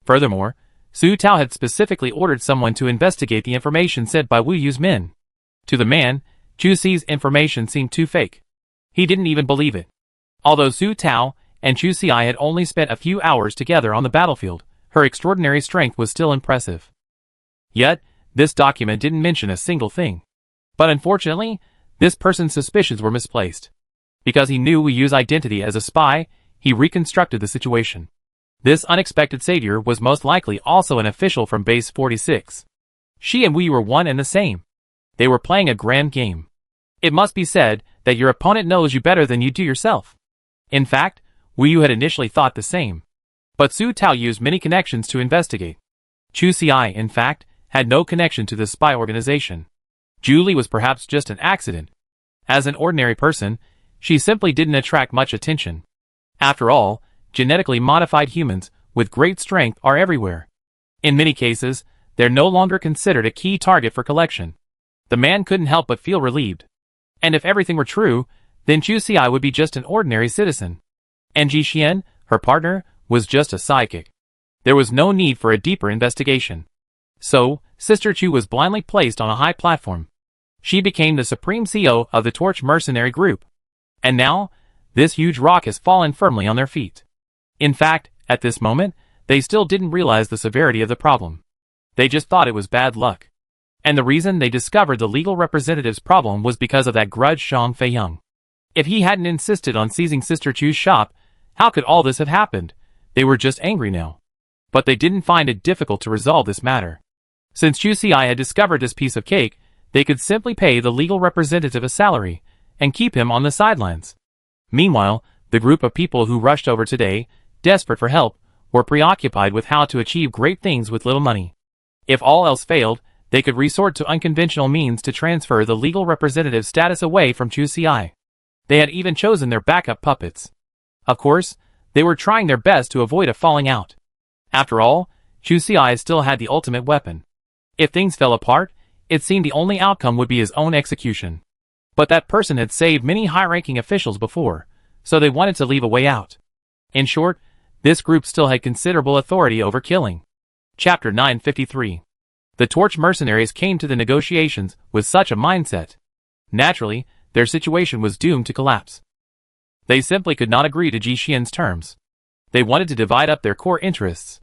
Furthermore, Su Tao had specifically ordered someone to investigate the information sent by Wu Yu's men. To the man, Chu Si's information seemed too fake. He didn't even believe it. Although Su Tao and Chu Si had only spent a few hours together on the battlefield, her extraordinary strength was still impressive. Yet, this document didn't mention a single thing. But unfortunately, this person's suspicions were misplaced. Because he knew Wu Yu's identity as a spy, he reconstructed the situation. This unexpected savior was most likely also an official from Base 46. She and Wu Yu were one and the same. They were playing a grand game. It must be said that your opponent knows you better than you do yourself. In fact, Wu Yu had initially thought the same. But Su Tao used many connections to investigate. Chu Si, in fact, had no connection to the spy organization. Julie was perhaps just an accident. As an ordinary person, she simply didn't attract much attention. After all, genetically modified humans with great strength are everywhere. In many cases, they're no longer considered a key target for collection. The man couldn't help but feel relieved. And if everything were true, then Chu Xi would be just an ordinary citizen. And Ji Xian, her partner, was just a sidekick. There was no need for a deeper investigation. So, Sister Chu was blindly placed on a high platform. She became the supreme CEO of the Torch Mercenary Group. And now, this huge rock has fallen firmly on their feet. In fact, at this moment, they still didn't realize the severity of the problem. They just thought it was bad luck. And the reason they discovered the legal representative's problem was because of that grudge Zhang Feiyang. If he hadn't insisted on seizing Sister Chu's shop, how could all this have happened? They were just angry now. But they didn't find it difficult to resolve this matter. Since Chu Xi had discovered this piece of cake, they could simply pay the legal representative a salary and keep him on the sidelines. Meanwhile, the group of people who rushed over today, desperate for help, were preoccupied with how to achieve great things with little money. If all else failed, they could resort to unconventional means to transfer the legal representative status away from Chu Xi. They had even chosen their backup puppets. Of course, they were trying their best to avoid a falling out. After all, Chu Xi still had the ultimate weapon. If things fell apart, it seemed the only outcome would be his own execution. But that person had saved many high-ranking officials before, so they wanted to leave a way out. In short, this group still had considerable authority over killing. Chapter 953. The Torch mercenaries came to the negotiations with such a mindset. Naturally, their situation was doomed to collapse. They simply could not agree to Ji Xian's terms. They wanted to divide up their core interests.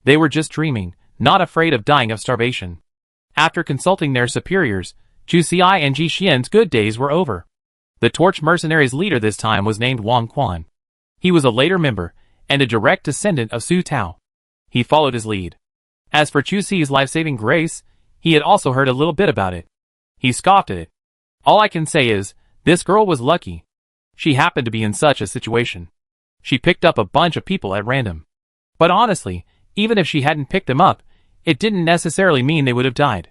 They were just dreaming, not afraid of dying of starvation. After consulting their superiors, Chu Xi and Ji Xian's good days were over. The Torch mercenaries' leader this time was named Wang Quan. He was a later member, and a direct descendant of Su Tao. He followed his lead. As for Chu Xi's life-saving grace, he had also heard a little bit about it. He scoffed at it. All I can say is, this girl was lucky. She happened to be in such a situation. She picked up a bunch of people at random. But honestly, even if she hadn't picked them up, it didn't necessarily mean they would have died.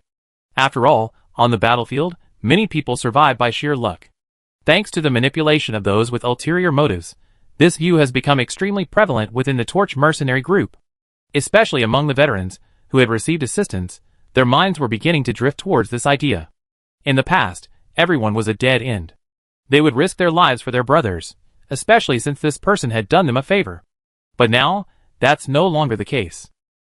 After all, on the battlefield, many people survive by sheer luck. Thanks to the manipulation of those with ulterior motives, this view has become extremely prevalent within the Torch mercenary group. Especially among the veterans, who had received assistance, their minds were beginning to drift towards this idea. In the past, everyone was a dead end. They would risk their lives for their brothers, especially since this person had done them a favor. But now, that's no longer the case.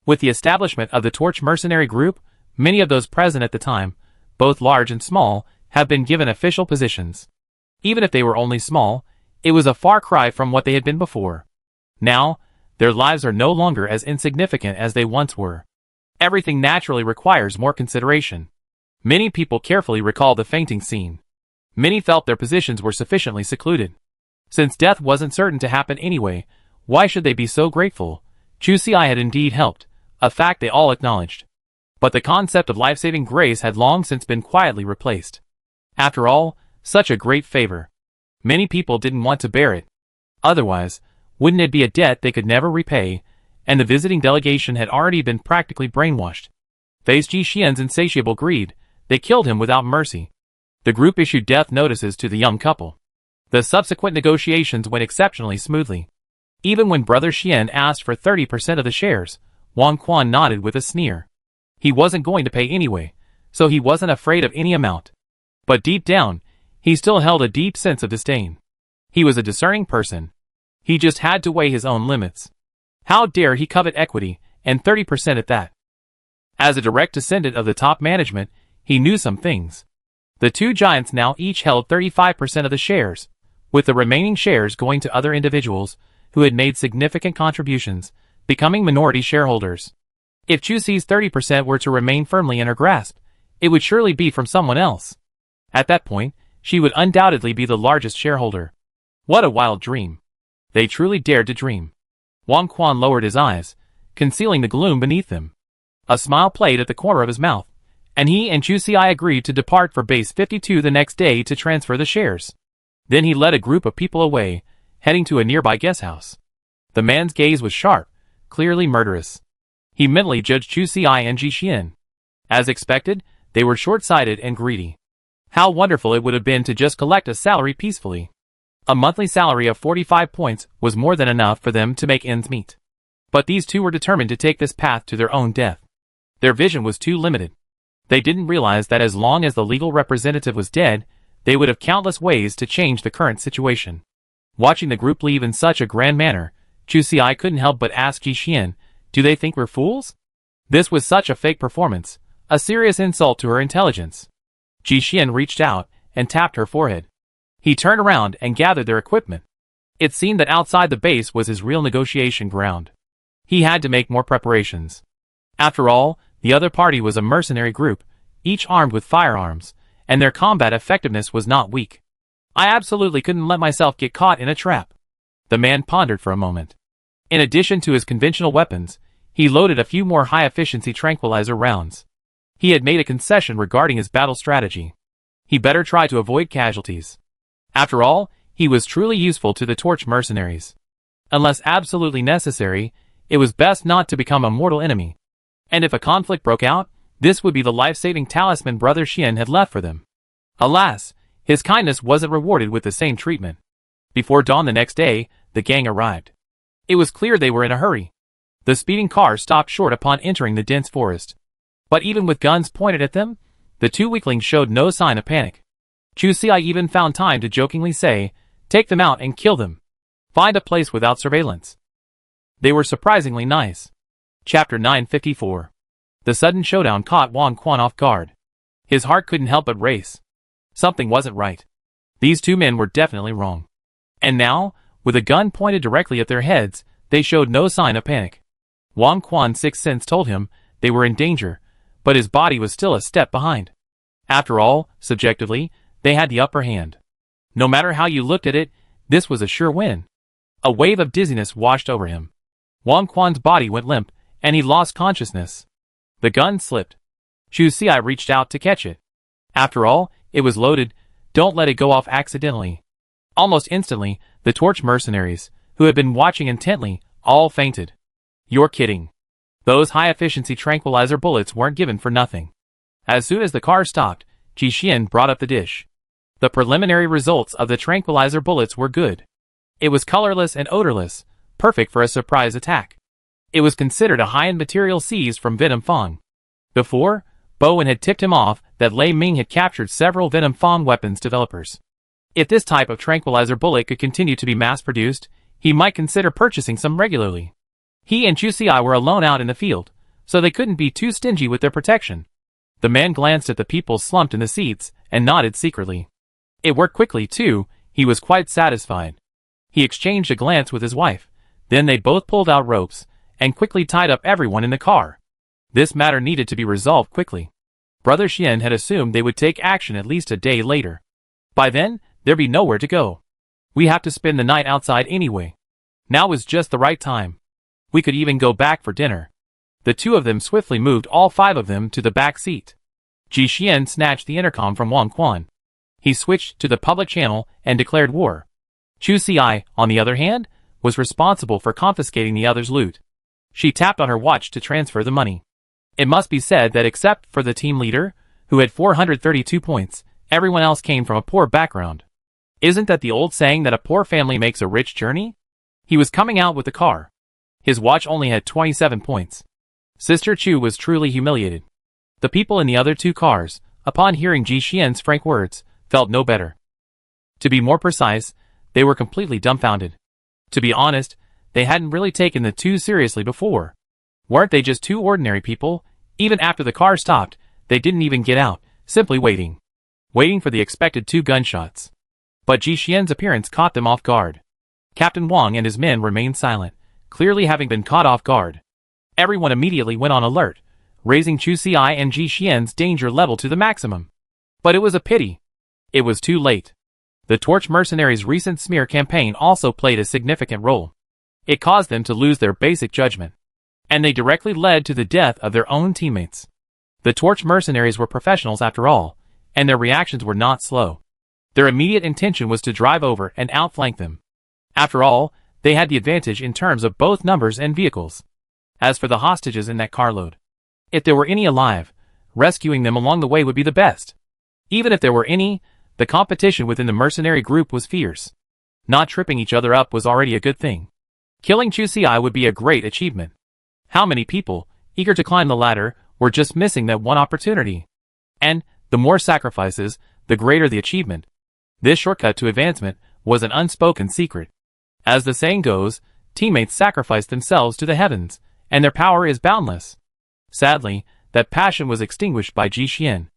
With the establishment of the Torch mercenary group, many of those present at the time, both large and small, have been given official positions. Even if they were only small, it was a far cry from what they had been before. Now, their lives are no longer as insignificant as they once were. Everything naturally requires more consideration. Many people carefully recall the fainting scene. Many felt their positions were sufficiently secluded. Since death wasn't certain to happen anyway, why should they be so grateful? Chu Xi had indeed helped, a fact they all acknowledged. But the concept of life-saving grace had long since been quietly replaced. After all, such a great favor. Many people didn't want to bear it. Otherwise, wouldn't it be a debt they could never repay, and the visiting delegation had already been practically brainwashed. Faced Ji Xian's insatiable greed, they killed him without mercy. The group issued death notices to the young couple. The subsequent negotiations went exceptionally smoothly. Even when Brother Xian asked for 30% of the shares, Wang Quan nodded with a sneer. He wasn't going to pay anyway, so he wasn't afraid of any amount. But deep down, he still held a deep sense of disdain. He was a discerning person. He just had to weigh his own limits. How dare he covet equity, and 30% at that? As a direct descendant of the top management, he knew some things. The two giants now each held 35% of the shares, with the remaining shares going to other individuals who had made significant contributions, becoming minority shareholders. If Chu Xi's 30% were to remain firmly in her grasp, it would surely be from someone else. At that point, she would undoubtedly be the largest shareholder. What a wild dream. They truly dared to dream. Wang Quan lowered his eyes, concealing the gloom beneath them. A smile played at the corner of his mouth, and he and Chu Xi agreed to depart for Base 52 the next day to transfer the shares. Then he led a group of people away, heading to a nearby guest house. The man's gaze was sharp, clearly murderous. He mentally judged Chu Xi and Ji Xian. As expected, they were short-sighted and greedy. How wonderful it would have been to just collect a salary peacefully. A monthly salary of 45 points was more than enough for them to make ends meet. But these two were determined to take this path to their own death. Their vision was too limited. They didn't realize that as long as the legal representative was dead, they would have countless ways to change the current situation. Watching the group leave in such a grand manner, Chu Xi couldn't help but ask Ji Xian, "Do they think we're fools?" This was such a fake performance, a serious insult to her intelligence. Ji Xian reached out and tapped her forehead. He turned around and gathered their equipment. It seemed that outside the base was his real negotiation ground. He had to make more preparations. After all, the other party was a mercenary group, each armed with firearms, and their combat effectiveness was not weak. I absolutely couldn't let myself get caught in a trap. The man pondered for a moment. In addition to his conventional weapons, he loaded a few more high-efficiency tranquilizer rounds. He had made a concession regarding his battle strategy. He better try to avoid casualties. After all, he was truly useful to the Torch mercenaries. Unless absolutely necessary, it was best not to become a mortal enemy. And if a conflict broke out, this would be the life-saving talisman Brother Xian had left for them. Alas, his kindness wasn't rewarded with the same treatment. Before dawn the next day, the gang arrived. It was clear they were in a hurry. The speeding car stopped short upon entering the dense forest. But even with guns pointed at them, the two weaklings showed no sign of panic. Chu Xi even found time to jokingly say, "Take them out and kill them. Find a place without surveillance." They were surprisingly nice. Chapter 954. The sudden showdown caught Wang Quan off guard. His heart couldn't help but race. Something wasn't right. These two men were definitely wrong. And now, with a gun pointed directly at their heads, they showed no sign of panic. Wang Quan's sixth sense told him they were in danger, but his body was still a step behind. After all, subjectively, they had the upper hand. No matter how you looked at it, this was a sure win. A wave of dizziness washed over him. Wang Quan's body went limp, and he lost consciousness. The gun slipped. Chu Xi reached out to catch it. After all, it was loaded. Don't let it go off accidentally. Almost instantly, the Torch mercenaries, who had been watching intently, all fainted. You're kidding. Those high-efficiency tranquilizer bullets weren't given for nothing. As soon as the car stopped, Ji Xian brought up the dish. The preliminary results of the tranquilizer bullets were good. It was colorless and odorless, perfect for a surprise attack. It was considered a high-end material seized from Venom Fong. Before, Bowen had tipped him off that Lei Ming had captured several Venom Fong weapons developers. If this type of tranquilizer bullet could continue to be mass-produced, he might consider purchasing some regularly. He and Chu Xi were alone out in the field, so they couldn't be too stingy with their protection. The man glanced at the people slumped in the seats and nodded secretly. It worked quickly, too. He was quite satisfied. He exchanged a glance with his wife. Then they both pulled out ropes and quickly tied up everyone in the car. This matter needed to be resolved quickly. Brother Xian had assumed they would take action at least a day later. By then, there'd be nowhere to go. We have to spend the night outside anyway. Now was just the right time. We could even go back for dinner. The two of them swiftly moved all five of them to the back seat. Ji Xian snatched the intercom from Wang Quan. He switched to the public channel and declared war. Chu Xi, on the other hand, was responsible for confiscating the other's loot. She tapped on her watch to transfer the money. It must be said that except for the team leader, who had 432 points, everyone else came from a poor background. Isn't that the old saying that a poor family makes a rich journey? He was coming out with the car. His watch only had 27 points. Sister Chu was truly humiliated. The people in the other two cars, upon hearing Ji Xian's frank words, felt no better. To be more precise, they were completely dumbfounded. To be honest, they hadn't really taken the two seriously before. Weren't they just two ordinary people? Even after the car stopped, they didn't even get out, simply waiting. Waiting for the expected two gunshots. But Ji Xian's appearance caught them off guard. Captain Wang and his men remained silent, clearly having been caught off guard. Everyone immediately went on alert, raising Chu Xi and Ji Xian's danger level to the maximum. But it was a pity. It was too late. The Torch mercenaries' recent smear campaign also played a significant role. It caused them to lose their basic judgment. And they directly led to the death of their own teammates. The Torch mercenaries were professionals after all, and their reactions were not slow. Their immediate intention was to drive over and outflank them. After all, they had the advantage in terms of both numbers and vehicles. As for the hostages in that carload, if there were any alive, rescuing them along the way would be the best. Even if there were any, the competition within the mercenary group was fierce. Not tripping each other up was already a good thing. Killing Chu Si would be a great achievement. How many people, eager to climb the ladder, were just missing that one opportunity? And, the more sacrifices, the greater the achievement. This shortcut to advancement was an unspoken secret. As the saying goes, teammates sacrifice themselves to the heavens, and their power is boundless. Sadly, that passion was extinguished by Ji Xian.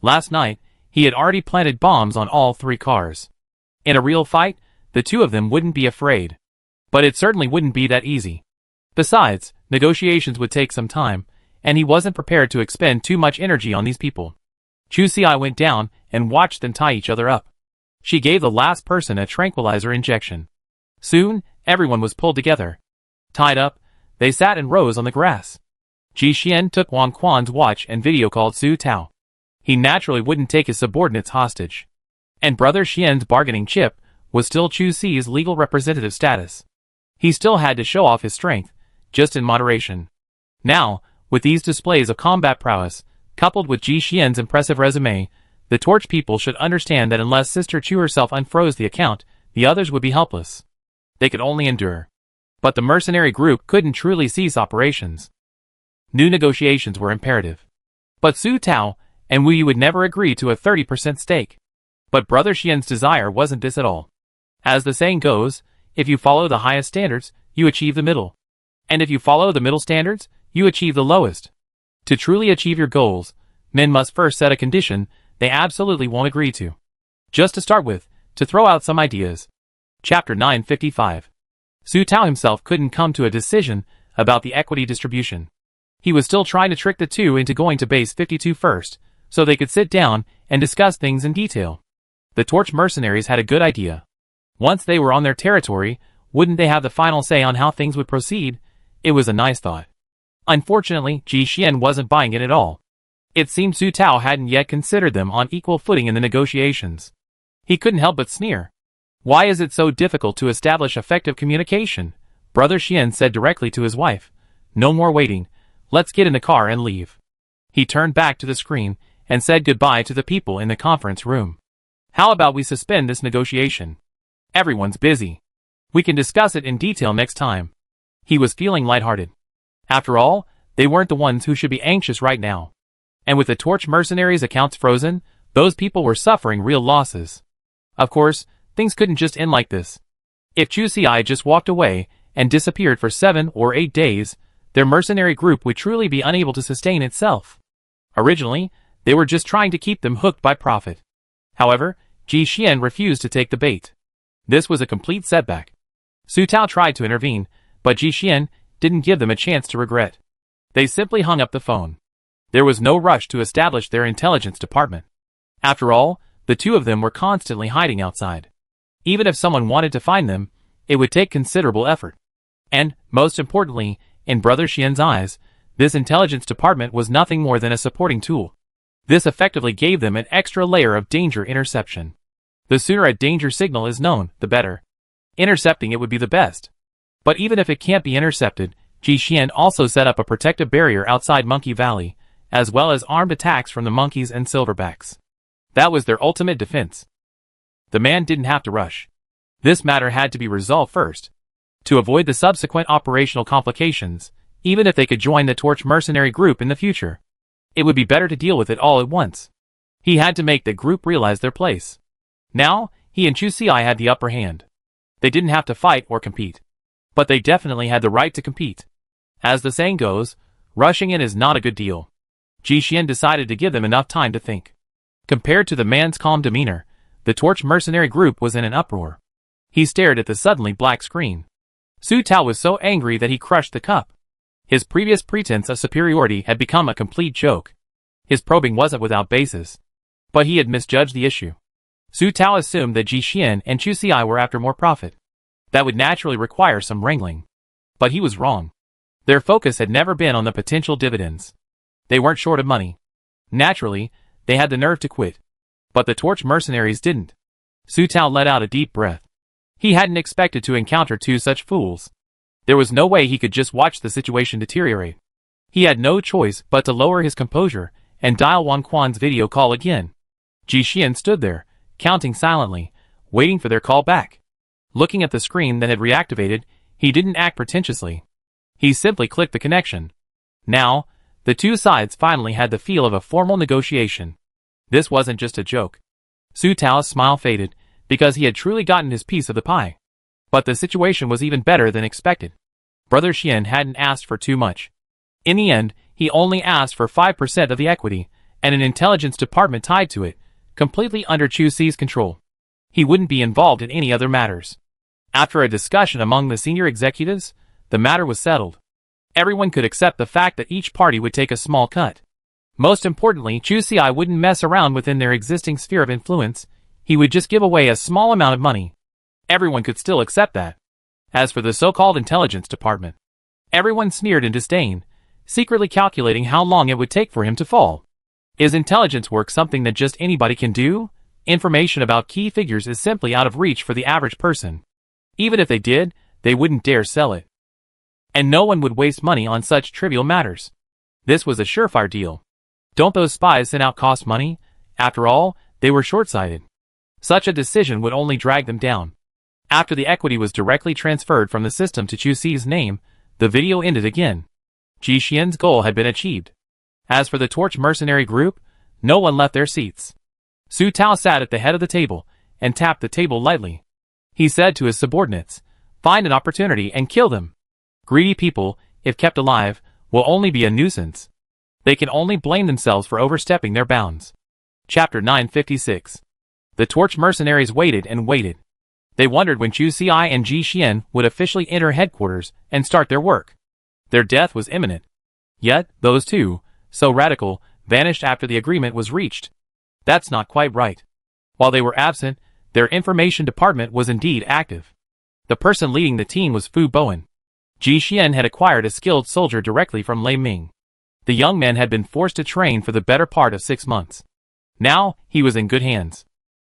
Last night, he had already planted bombs on all 3 cars. In a real fight, the 2 of them wouldn't be afraid. But it certainly wouldn't be that easy. Besides, negotiations would take some time, and he wasn't prepared to expend too much energy on these people. Chu Si went down and watched them tie each other up. She gave the last person a tranquilizer injection. Soon, everyone was pulled together. Tied up, they sat in rows on the grass. Ji Xian took Wang Quan's watch and video called Su Tao. He naturally wouldn't take his subordinates hostage. And Brother Xian's bargaining chip was still Chu Si's legal representative status. He still had to show off his strength, just in moderation. Now, with these displays of combat prowess, coupled with Ji Xian's impressive resume, the Torch people should understand that unless Sister Chu herself unfroze the account, the others would be helpless. They could only endure. But the mercenary group couldn't truly cease operations. New negotiations were imperative. But Su Tao and Wu Yu would never agree to a 30% stake. But Brother Xian's desire wasn't this at all. As the saying goes, if you follow the highest standards, you achieve the middle. And if you follow the middle standards, you achieve the lowest. To truly achieve your goals, men must first set a condition they absolutely won't agree to. Just to start with, to throw out some ideas. Chapter 955. Su Tao himself couldn't come to a decision about the equity distribution. He was still trying to trick the 2 into going to base 52 first, so they could sit down and discuss things in detail. The Torch mercenaries had a good idea. Once they were on their territory, wouldn't they have the final say on how things would proceed? It was a nice thought. Unfortunately, Ji Xian wasn't buying it at all. It seemed Su Tao hadn't yet considered them on equal footing in the negotiations. He couldn't help but sneer. Why is it so difficult to establish effective communication? Brother Xian said directly to his wife. No more waiting. Let's get in the car and leave. He turned back to the screen and said goodbye to the people in the conference room. How about we suspend this negotiation? Everyone's busy. We can discuss it in detail next time. He was feeling lighthearted. After all, they weren't the ones who should be anxious right now. And with the Torch mercenaries' accounts frozen, those people were suffering real losses. Of course, things couldn't just end like this. If Chu Si just walked away and disappeared for 7 or 8 days, their mercenary group would truly be unable to sustain itself. Originally, they were just trying to keep them hooked by profit. However, Ji Xian refused to take the bait. This was a complete setback. Su Tao tried to intervene, but Ji Xian didn't give them a chance to regret. They simply hung up the phone. There was no rush to establish their intelligence department. After all, the 2 of them were constantly hiding outside. Even if someone wanted to find them, it would take considerable effort. And, most importantly, in Brother Xian's eyes, this intelligence department was nothing more than a supporting tool. This effectively gave them an extra layer of danger interception. The sooner a danger signal is known, the better. Intercepting it would be the best. But even if it can't be intercepted, Ji Xian also set up a protective barrier outside Monkey Valley, as well as armed attacks from the monkeys and silverbacks. That was their ultimate defense. The man didn't have to rush. This matter had to be resolved first. To avoid the subsequent operational complications, even if they could join the Torch mercenary group in the future, it would be better to deal with it all at once. He had to make the group realize their place. Now, he and Chu Si had the upper hand. They didn't have to fight or compete. But they definitely had the right to compete. As the saying goes, rushing in is not a good deal. Ji Xian decided to give them enough time to think. Compared to the man's calm demeanor, the Torch mercenary group was in an uproar. He stared at the suddenly black screen. Su Tao was so angry that he crushed the cup. His previous pretense of superiority had become a complete joke. His probing wasn't without basis. But he had misjudged the issue. Su Tao assumed that Ji Xian and Chu Si were after more profit. That would naturally require some wrangling. But he was wrong. Their focus had never been on the potential dividends. They weren't short of money. Naturally, they had the nerve to quit. But the Torch mercenaries didn't. Su Tao let out a deep breath. He hadn't expected to encounter 2 such fools. There was no way he could just watch the situation deteriorate. He had no choice but to lower his composure and dial Wang Quan's video call again. Ji Xian stood there, counting silently, waiting for their call back. Looking at the screen that had reactivated, he didn't act pretentiously. He simply clicked the connection. Now, the two sides finally had the feel of a formal negotiation. This wasn't just a joke. Su Tao's smile faded, because he had truly gotten his piece of the pie. But the situation was even better than expected. Brother Xian hadn't asked for too much. In the end, he only asked for 5% of the equity, and an intelligence department tied to it, completely under Chu Si's control. He wouldn't be involved in any other matters. After a discussion among the senior executives, the matter was settled. Everyone could accept the fact that each party would take a small cut. Most importantly, Chu Si wouldn't mess around within their existing sphere of influence. He would just give away a small amount of money. Everyone could still accept that. As for the so-called intelligence department, everyone sneered in disdain, secretly calculating how long it would take for him to fall. Is intelligence work something that just anybody can do? Information about key figures is simply out of reach for the average person. Even if they did, they wouldn't dare sell it. And no one would waste money on such trivial matters. This was a surefire deal. Don't those spies sent out cost money? After all, they were short-sighted. Such a decision would only drag them down. After the equity was directly transferred from the system to Chu Si's name, the video ended again. Ji Xian's goal had been achieved. As for the Torch mercenary group, no one left their seats. Su Tao sat at the head of the table, and tapped the table lightly. He said to his subordinates, "Find an opportunity and kill them. Greedy people, if kept alive, will only be a nuisance. They can only blame themselves for overstepping their bounds." Chapter 956. The Torch mercenaries waited and waited. They wondered when Chu Si and Ji Xian would officially enter headquarters and start their work. Their death was imminent. Yet, those two, so radical, vanished after the agreement was reached. That's not quite right. While they were absent, their information department was indeed active. The person leading the team was Fu Bowen. Ji Xian had acquired a skilled soldier directly from Lei Ming. The young man had been forced to train for the better part of 6 months. Now, he was in good hands.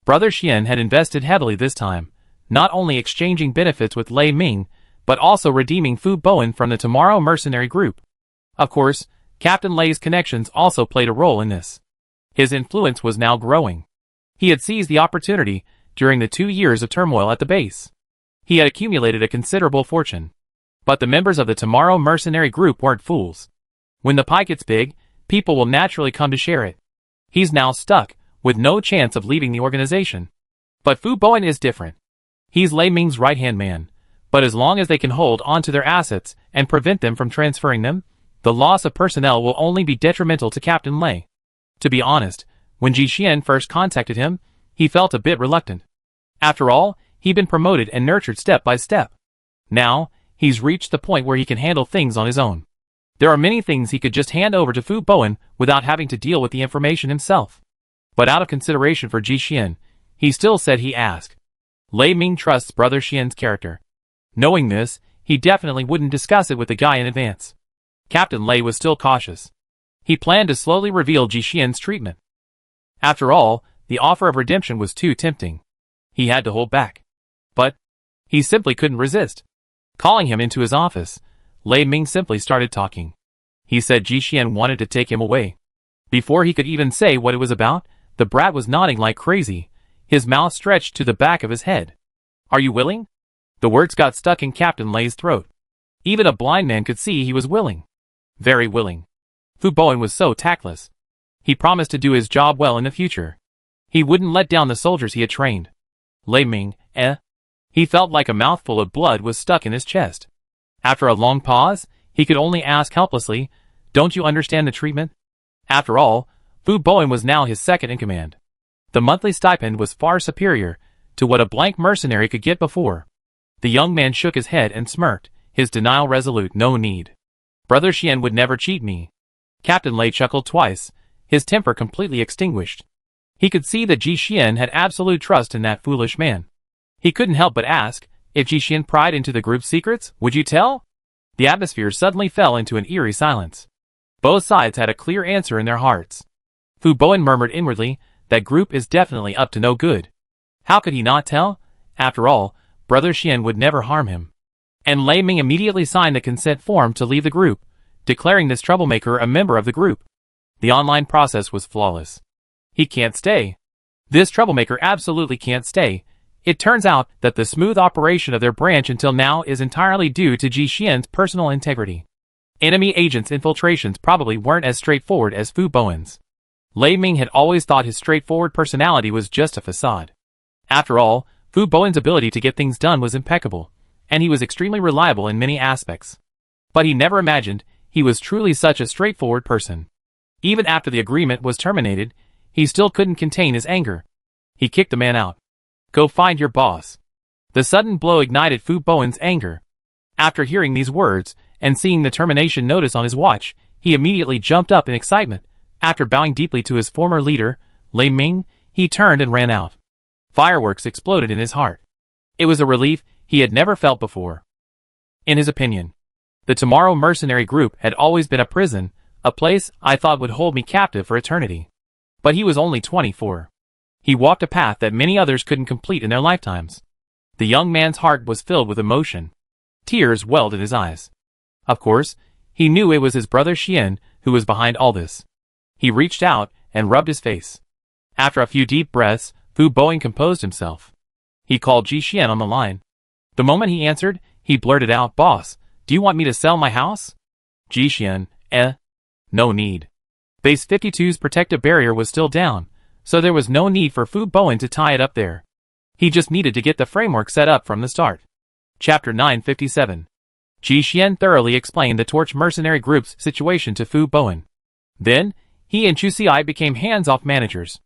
Brother Xian had invested heavily this time, not only exchanging benefits with Lei Ming, but also redeeming Fu Bowen from the Tomorrow mercenary group. Of course, Captain Lei's connections also played a role in this. His influence was now growing. He had seized the opportunity during the 2 years of turmoil at the base. He had accumulated a considerable fortune. But the members of the Tomorrow mercenary group weren't fools. When the pie gets big, people will naturally come to share it. He's now stuck, with no chance of leaving the organization. But Fu Bowen is different. He's Lei Ming's right-hand man, but as long as they can hold on to their assets and prevent them from transferring them, the loss of personnel will only be detrimental to Captain Lei. To be honest, when Ji Xian first contacted him, he felt a bit reluctant. After all, he'd been promoted and nurtured step by step. Now, he's reached the point where he can handle things on his own. There are many things he could just hand over to Fu Bowen without having to deal with the information himself. But out of consideration for Ji Xian, he still said he asked. Lei Ming trusts Brother Xian's character. Knowing this, he definitely wouldn't discuss it with the guy in advance. Captain Lei was still cautious. He planned to slowly reveal Ji Xian's treatment. After all, the offer of redemption was too tempting. He had to hold back. But he simply couldn't resist. Calling him into his office, Lei Ming simply started talking. He said Ji Xian wanted to take him away. Before he could even say what it was about, the brat was nodding like crazy, his mouth stretched to the back of his head. "Are you willing?" The words got stuck in Captain Lei's throat. Even a blind man could see he was willing. Very willing. Fu Bowen was so tactless. He promised to do his job well in the future. He wouldn't let down the soldiers he had trained. Lei Ming, He felt like a mouthful of blood was stuck in his chest. After a long pause, he could only ask helplessly, "Don't you understand the treatment?" After all, Fu Bowen was now his second in command. The monthly stipend was far superior to what a blank mercenary could get before. The young man shook his head and smirked, his denial resolute. "No need. Brother Xian would never cheat me." Captain Lei chuckled twice, his temper completely extinguished. He could see that Ji Xian had absolute trust in that foolish man. He couldn't help but ask, "If Ji Xian pried into the group's secrets, would you tell?" The atmosphere suddenly fell into an eerie silence. Both sides had a clear answer in their hearts. Fu Bowen murmured inwardly, "That group is definitely up to no good." How could he not tell? After all, Brother Xian would never harm him. And Lei Ming immediately signed the consent form to leave the group, declaring this troublemaker a member of the group. The online process was flawless. He can't stay. This troublemaker absolutely can't stay. It turns out that the smooth operation of their branch until now is entirely due to Ji Xian's personal integrity. Enemy agents' infiltrations probably weren't as straightforward as Fu Bowen's. Lei Ming had always thought his straightforward personality was just a facade. After all, Fu Bowen's ability to get things done was impeccable, and he was extremely reliable in many aspects. But he never imagined he was truly such a straightforward person. Even after the agreement was terminated, he still couldn't contain his anger. He kicked the man out. Go find your boss. The sudden blow ignited Fu Bowen's anger. After hearing these words, and seeing the termination notice on his watch, he immediately jumped up in excitement. After bowing deeply to his former leader, Lei Ming, he turned and ran out. Fireworks exploded in his heart. It was a relief he had never felt before. In his opinion, the Tomorrow Mercenary Group had always been a prison, a place I thought would hold me captive for eternity. But he was only 24. He walked a path that many others couldn't complete in their lifetimes. The young man's heart was filled with emotion. Tears welled in his eyes. Of course, he knew it was his brother Xian who was behind all this. He reached out and rubbed his face. After a few deep breaths, Fu Bowen composed himself. He called Ji Xian on the line. The moment he answered, he blurted out, "Boss, do you want me to sell my house?" Ji Xian, no need. Base 52's protective barrier was still down, so there was no need for Fu Bowen to tie it up there. He just needed to get the framework set up from the start. Chapter 957. Ji Xian thoroughly explained the Torch Mercenary Group's situation to Fu Bowen. Then, he and Chu Ci became hands-off managers.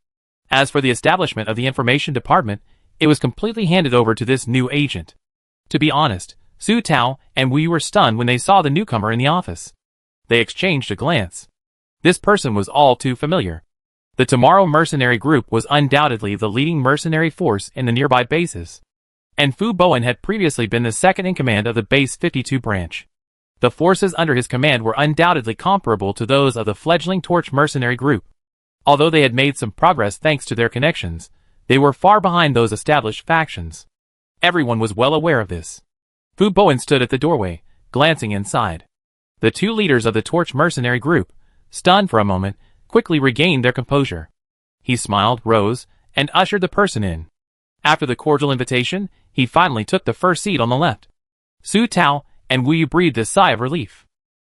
As for the establishment of the information department, it was completely handed over to this new agent. To be honest, Su Tao and Wu were stunned when they saw the newcomer in the office. They exchanged a glance. This person was all too familiar. The Tomorrow Mercenary Group was undoubtedly the leading mercenary force in the nearby bases. And Fu Bowen had previously been the second in command of the Base 52 branch. The forces under his command were undoubtedly comparable to those of the fledgling Torch Mercenary Group. Although they had made some progress thanks to their connections, they were far behind those established factions. Everyone was well aware of this. Fu Bowen stood at the doorway, glancing inside. The two leaders of the Torch Mercenary Group, stunned for a moment, quickly regained their composure. He smiled, rose, and ushered the person in. After the cordial invitation, he finally took the first seat on the left. Su Tao and Wu Yu breathed a sigh of relief.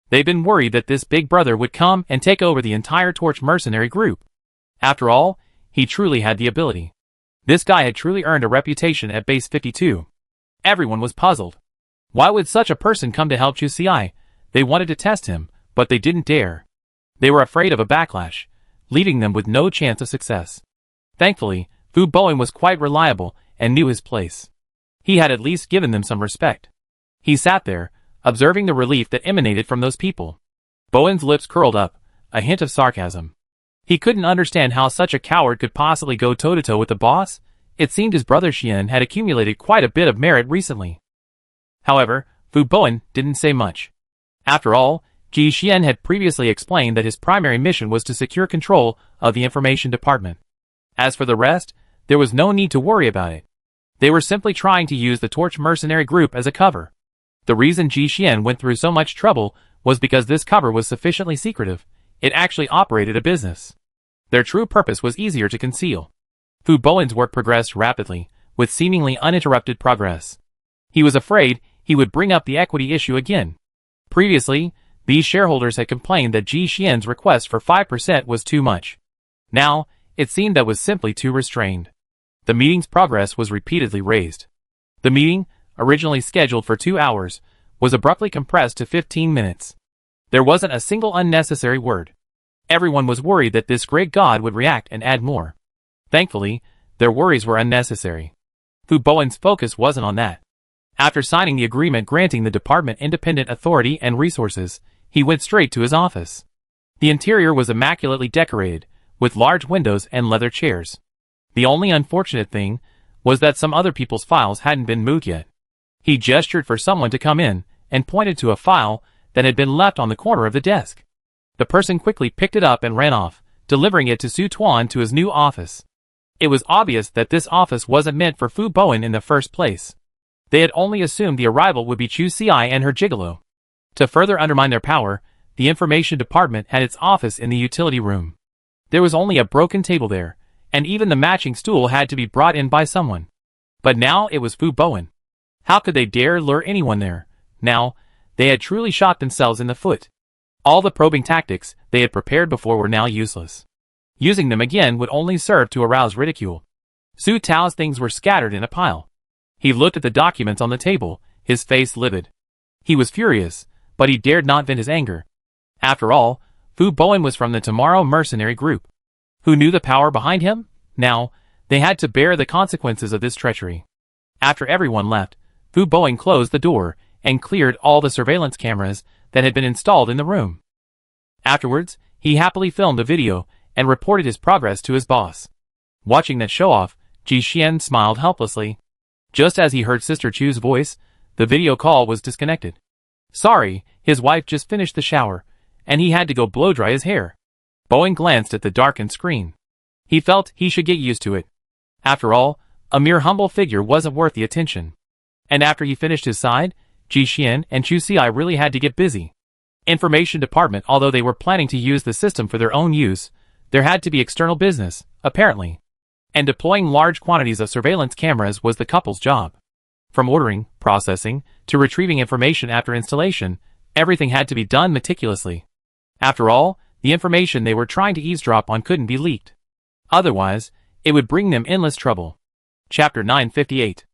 They'd been worried that this big brother would come and take over the entire Torch Mercenary Group. After all, he truly had the ability. This guy had truly earned a reputation at Base 52. Everyone was puzzled. Why would such a person come to help Chu Ci? They wanted to test him, but they didn't dare. They were afraid of a backlash, leaving them with no chance of success. Thankfully, Fu Bowen was quite reliable and knew his place. He had at least given them some respect. He sat there, observing the relief that emanated from those people. Bowen's lips curled up, a hint of sarcasm. He couldn't understand how such a coward could possibly go toe-to-toe with the boss. It seemed his brother Xian had accumulated quite a bit of merit recently. However, Fu Bowen didn't say much. After all, Ji Xian had previously explained that his primary mission was to secure control of the information department. As for the rest, there was no need to worry about it. They were simply trying to use the Torch Mercenary Group as a cover. The reason Ji Xian went through so much trouble was because this cover was sufficiently secretive. It actually operated a business. Their true purpose was easier to conceal. Fu Bowen's work progressed rapidly, with seemingly uninterrupted progress. He was afraid he would bring up the equity issue again. Previously, these shareholders had complained that Ji Xian's request for 5% was too much. Now, it seemed that was simply too restrained. The meeting's progress was repeatedly raised. The meeting, originally scheduled for 2 hours, was abruptly compressed to 15 minutes. There wasn't a single unnecessary word. Everyone was worried that this great god would react and add more. Thankfully, their worries were unnecessary. Fu Bowen's focus wasn't on that. After signing the agreement granting the department independent authority and resources, he went straight to his office. The interior was immaculately decorated, with large windows and leather chairs. The only unfortunate thing was that some other people's files hadn't been moved yet. He gestured for someone to come in, and pointed to a file that had been left on the corner of the desk. The person quickly picked it up and ran off, delivering it to Su Tuan to his new office. It was obvious that this office wasn't meant for Fu Bowen in the first place. They had only assumed the arrival would be Chu Ci and her gigolo. To further undermine their power, the information department had its office in the utility room. There was only a broken table there, and even the matching stool had to be brought in by someone. But now it was Fu Bowen. How could they dare lure anyone there? Now, they had truly shot themselves in the foot. All the probing tactics they had prepared before were now useless. Using them again would only serve to arouse ridicule. Su Tao's things were scattered in a pile. He looked at the documents on the table, his face livid. He was furious, but he dared not vent his anger. After all, Fu Bowen was from the Tomorrow mercenary group. Who knew the power behind him? Now, they had to bear the consequences of this treachery. After everyone left, Fu Bowen closed the door and cleared all the surveillance cameras that had been installed in the room. Afterwards, he happily filmed a video and reported his progress to his boss. Watching that show-off, Ji Xian smiled helplessly. Just as he heard Sister Chu's voice, the video call was disconnected. Sorry, his wife just finished the shower, and he had to go blow-dry his hair. Bowen glanced at the darkened screen. He felt he should get used to it. After all, a mere humble figure wasn't worth the attention. And after he finished his side, Ji Xian and Chu Xi really had to get busy. Information department, although they were planning to use the system for their own use, there had to be external business, apparently. And deploying large quantities of surveillance cameras was the couple's job. From ordering, processing, to retrieving information after installation, everything had to be done meticulously. After all, the information they were trying to eavesdrop on couldn't be leaked. Otherwise, it would bring them endless trouble. Chapter 958.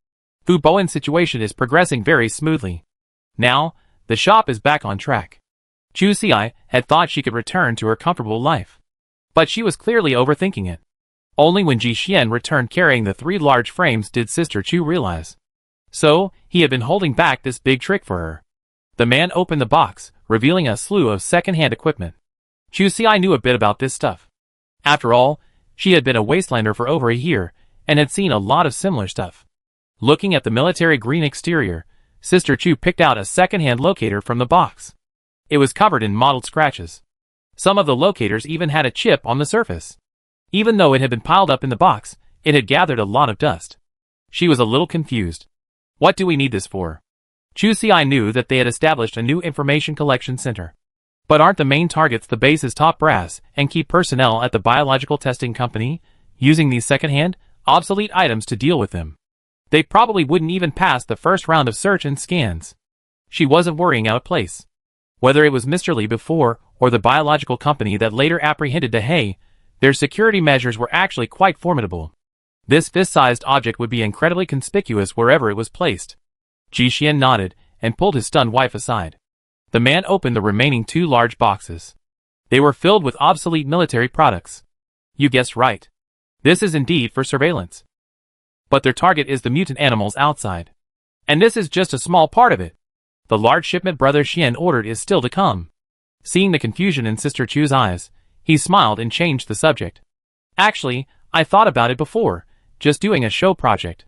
Fu Bowen's situation is progressing very smoothly. Now, the shop is back on track. Chu Xi had thought she could return to her comfortable life. But she was clearly overthinking it. Only when Ji Xian returned carrying the 3 large frames did Sister Chu realize. So, he had been holding back this big trick for her. The man opened the box, revealing a slew of second-hand equipment. Chu Xi knew a bit about this stuff. After all, she had been a Wastelander for over a year, and had seen a lot of similar stuff. Looking at the military green exterior, Sister Chu picked out a second-hand locator from the box. It was covered in mottled scratches. Some of the locators even had a chip on the surface. Even though it had been piled up in the box, it had gathered a lot of dust. She was a little confused. What do we need this for? Chu Xi knew that they had established a new information collection center. But aren't the main targets the base's top brass and key personnel at the biological testing company, using these second-hand, obsolete items to deal with them? They probably wouldn't even pass the first round of search and scans. She wasn't worrying out of place. Whether it was Mr. Li before, or the biological company that later apprehended De Hay, their security measures were actually quite formidable. This fist-sized object would be incredibly conspicuous wherever it was placed. Ji Xian nodded, and pulled his stunned wife aside. The man opened the remaining 2 large boxes. They were filled with obsolete military products. You guessed right. This is indeed for surveillance. But their target is the mutant animals outside. And this is just a small part of it. The large shipment Brother Xian ordered is still to come. Seeing the confusion in Sister Chu's eyes, he smiled and changed the subject. Actually, I thought about it before, just doing a show project.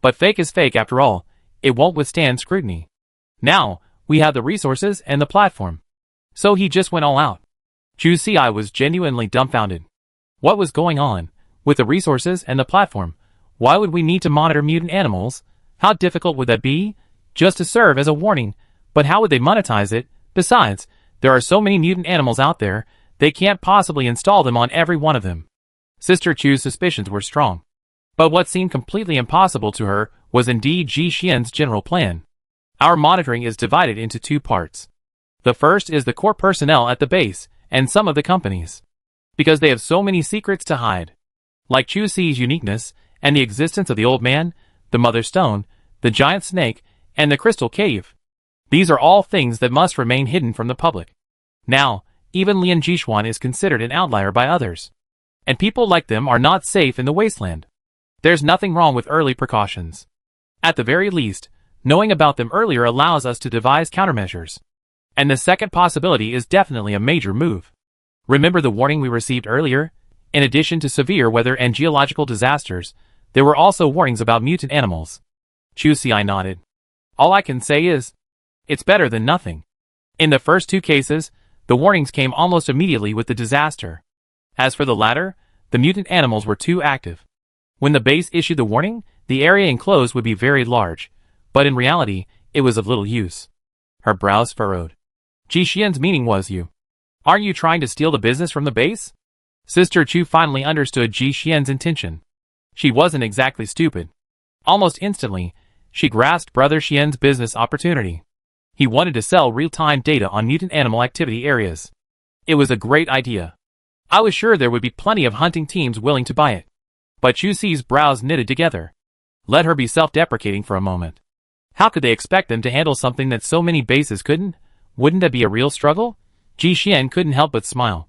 But fake is fake after all, it won't withstand scrutiny. Now, we have the resources and the platform. So he just went all out. Chu Xi was genuinely dumbfounded. What was going on? With the resources and the platform, why would we need to monitor mutant animals? How difficult would that be? Just to serve as a warning, but how would they monetize it? Besides, there are so many mutant animals out there, they can't possibly install them on every one of them. Sister Chu's suspicions were strong. But what seemed completely impossible to her was indeed Ji Xian's general plan. Our monitoring is divided into 2 parts. The first is the core personnel at the base, and some of the companies. Because they have so many secrets to hide. Like Chu Xi's uniqueness, and the existence of the old man, the mother stone, the giant snake, and the crystal cave. These are all things that must remain hidden from the public. Now, even Lian Jishuan is considered an outlier by others. And people like them are not safe in the Wasteland. There's nothing wrong with early precautions. At the very least, knowing about them earlier allows us to devise countermeasures. And the second possibility is definitely a major move. Remember the warning we received earlier? In addition to severe weather and geological disasters, there were also warnings about mutant animals. Chu Xi nodded. All I can say is, it's better than nothing. In the first 2 cases, the warnings came almost immediately with the disaster. As for the latter, the mutant animals were too active. When the base issued the warning, the area enclosed would be very large, but in reality, it was of little use. Her brows furrowed. Ji Xian's meaning was you. Aren't you trying to steal the business from the base? Sister Chu finally understood Ji Xian's intention. She wasn't exactly stupid. Almost instantly, she grasped Brother Xian's business opportunity. He wanted to sell real-time data on mutant animal activity areas. It was a great idea. I was sure there would be plenty of hunting teams willing to buy it. But Chu Si's brows knitted together. Let her be self-deprecating for a moment. How could they expect them to handle something that so many bases couldn't? Wouldn't that be a real struggle? Ji Xian couldn't help but smile.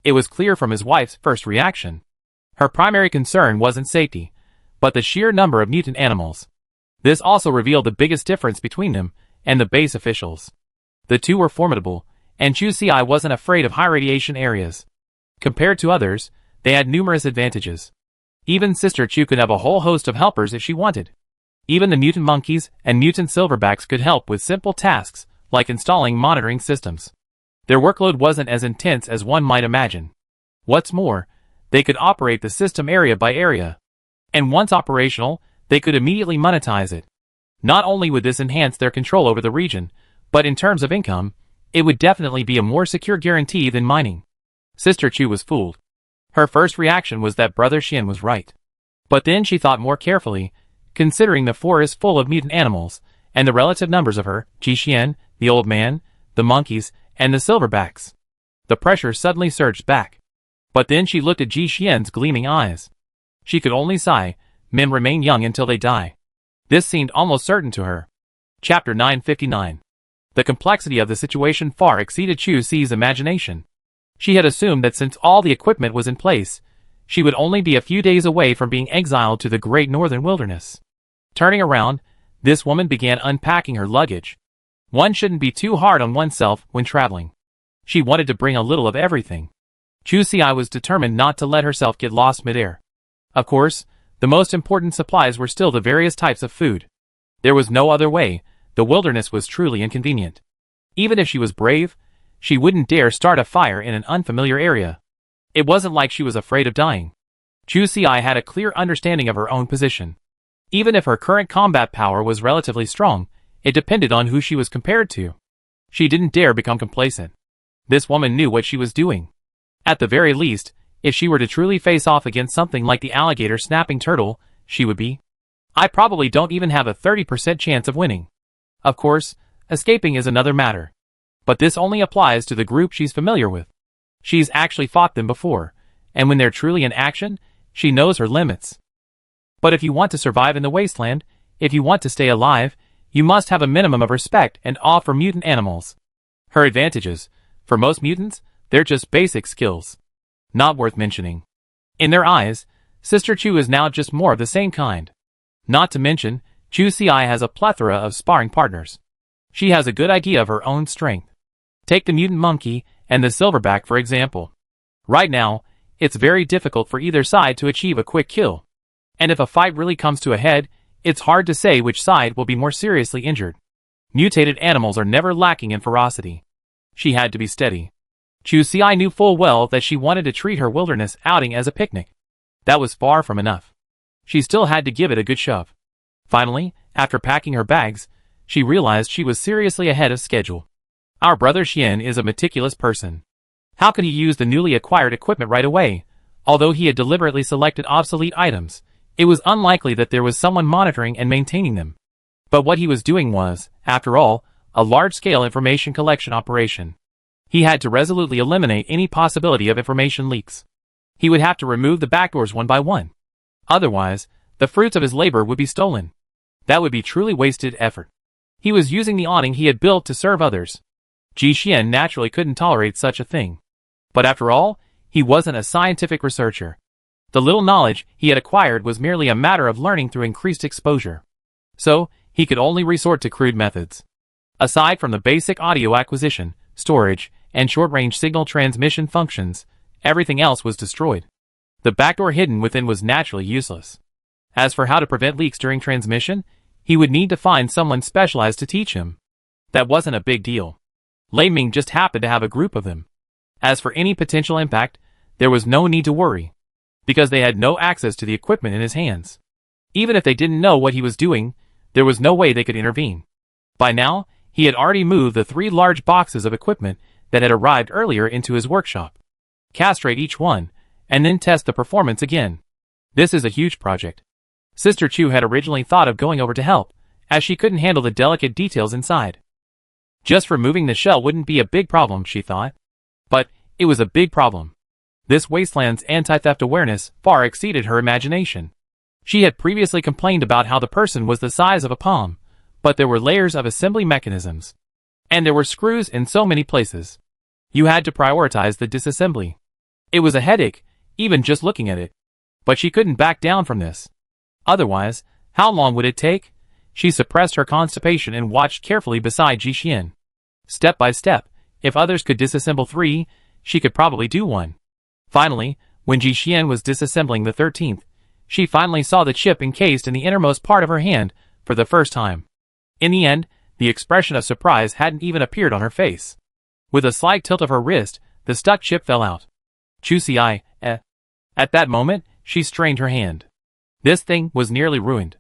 It was clear from his wife's first reaction. Her primary concern wasn't safety, but the sheer number of mutant animals. This also revealed the biggest difference between them and the base officials. The two were formidable, and Chu Si wasn't afraid of high radiation areas. Compared to others, they had numerous advantages. Even Sister Chu could have a whole host of helpers if she wanted. Even the mutant monkeys and mutant silverbacks could help with simple tasks, like installing monitoring systems. Their workload wasn't as intense as one might imagine. What's more, they could operate the system area by area. And once operational, they could immediately monetize it. Not only would this enhance their control over the region, but in terms of income, it would definitely be a more secure guarantee than mining. Sister Chu was fooled. Her first reaction was that Brother Xian was right. But then she thought more carefully, considering the forest full of mutant animals, and the relative numbers of her, Ji Xian, the old man, the monkeys, and the silverbacks. The pressure suddenly surged back. But then she looked at Ji Xian's gleaming eyes. She could only sigh, men remain young until they die. This seemed almost certain to her. Chapter 959. The complexity of the situation far exceeded Chu Si's imagination. She had assumed that since all the equipment was in place, she would only be a few days away from being exiled to the great northern wilderness. Turning around, this woman began unpacking her luggage. One shouldn't be too hard on oneself when traveling. She wanted to bring a little of everything. Chu Si was determined not to let herself get lost midair. Of course, the most important supplies were still the various types of food. There was no other way, the wilderness was truly inconvenient. Even if she was brave, she wouldn't dare start a fire in an unfamiliar area. It wasn't like she was afraid of dying. Chu Si had a clear understanding of her own position. Even if her current combat power was relatively strong, it depended on who she was compared to. She didn't dare become complacent. This woman knew what she was doing. At the very least, if she were to truly face off against something like the alligator snapping turtle, she would be. I probably don't even have a 30% chance of winning. Of course, escaping is another matter. But this only applies to the group she's familiar with. She's actually fought them before, and when they're truly in action, she knows her limits. But if you want to survive in the wasteland, if you want to stay alive, you must have a minimum of respect and awe for mutant animals. Her advantages, for most mutants, they're just basic skills. Not worth mentioning. In their eyes, Sister Chu is now just more of the same kind. Not to mention, Chu Si has a plethora of sparring partners. She has a good idea of her own strength. Take the mutant monkey and the silverback for example. Right now, it's very difficult for either side to achieve a quick kill. And if a fight really comes to a head, it's hard to say which side will be more seriously injured. Mutated animals are never lacking in ferocity. She had to be steady. Chu Si knew full well that she wanted to treat her wilderness outing as a picnic. That was far from enough. She still had to give it a good shove. Finally, after packing her bags, she realized she was seriously ahead of schedule. Our brother Xian is a meticulous person. How could he use the newly acquired equipment right away? Although he had deliberately selected obsolete items, it was unlikely that there was someone monitoring and maintaining them. But what he was doing was, after all, a large-scale information collection operation. He had to resolutely eliminate any possibility of information leaks. He would have to remove the backdoors one by one. Otherwise, the fruits of his labor would be stolen. That would be truly wasted effort. He was using the awning he had built to serve others. Ji Xian naturally couldn't tolerate such a thing. But after all, he wasn't a scientific researcher. The little knowledge he had acquired was merely a matter of learning through increased exposure. So, he could only resort to crude methods. Aside from the basic audio acquisition, storage, and short-range signal transmission functions, everything else was destroyed. The backdoor hidden within was naturally useless. As for how to prevent leaks during transmission, he would need to find someone specialized to teach him. That wasn't a big deal. Lei Ming just happened to have a group of them. As for any potential impact, there was no need to worry, because they had no access to the equipment in his hands. Even if they didn't know what he was doing, there was no way they could intervene. By now, he had already moved the 3 large boxes of equipment that had arrived earlier into his workshop. Castrate each one, and then test the performance again. This is a huge project. Sister Chu had originally thought of going over to help, as she couldn't handle the delicate details inside. Just removing the shell wouldn't be a big problem, she thought. But it was a big problem. This Wasteland's anti-theft awareness far exceeded her imagination. She had previously complained about how the person was the size of a palm, but there were layers of assembly mechanisms. And there were screws in so many places. You had to prioritize the disassembly. It was a headache, even just looking at it. But she couldn't back down from this. Otherwise, how long would it take? She suppressed her constipation and watched carefully beside Ji Xian. Step by step, if others could disassemble 3, she could probably do 1. Finally, when Ji Xian was disassembling the 13th, she finally saw the chip encased in the innermost part of her hand for the first time. In the end, the expression of surprise hadn't even appeared on her face. With a slight tilt of her wrist, the stuck chip fell out. Chu Ci, At that moment, she strained her hand. This thing was nearly ruined.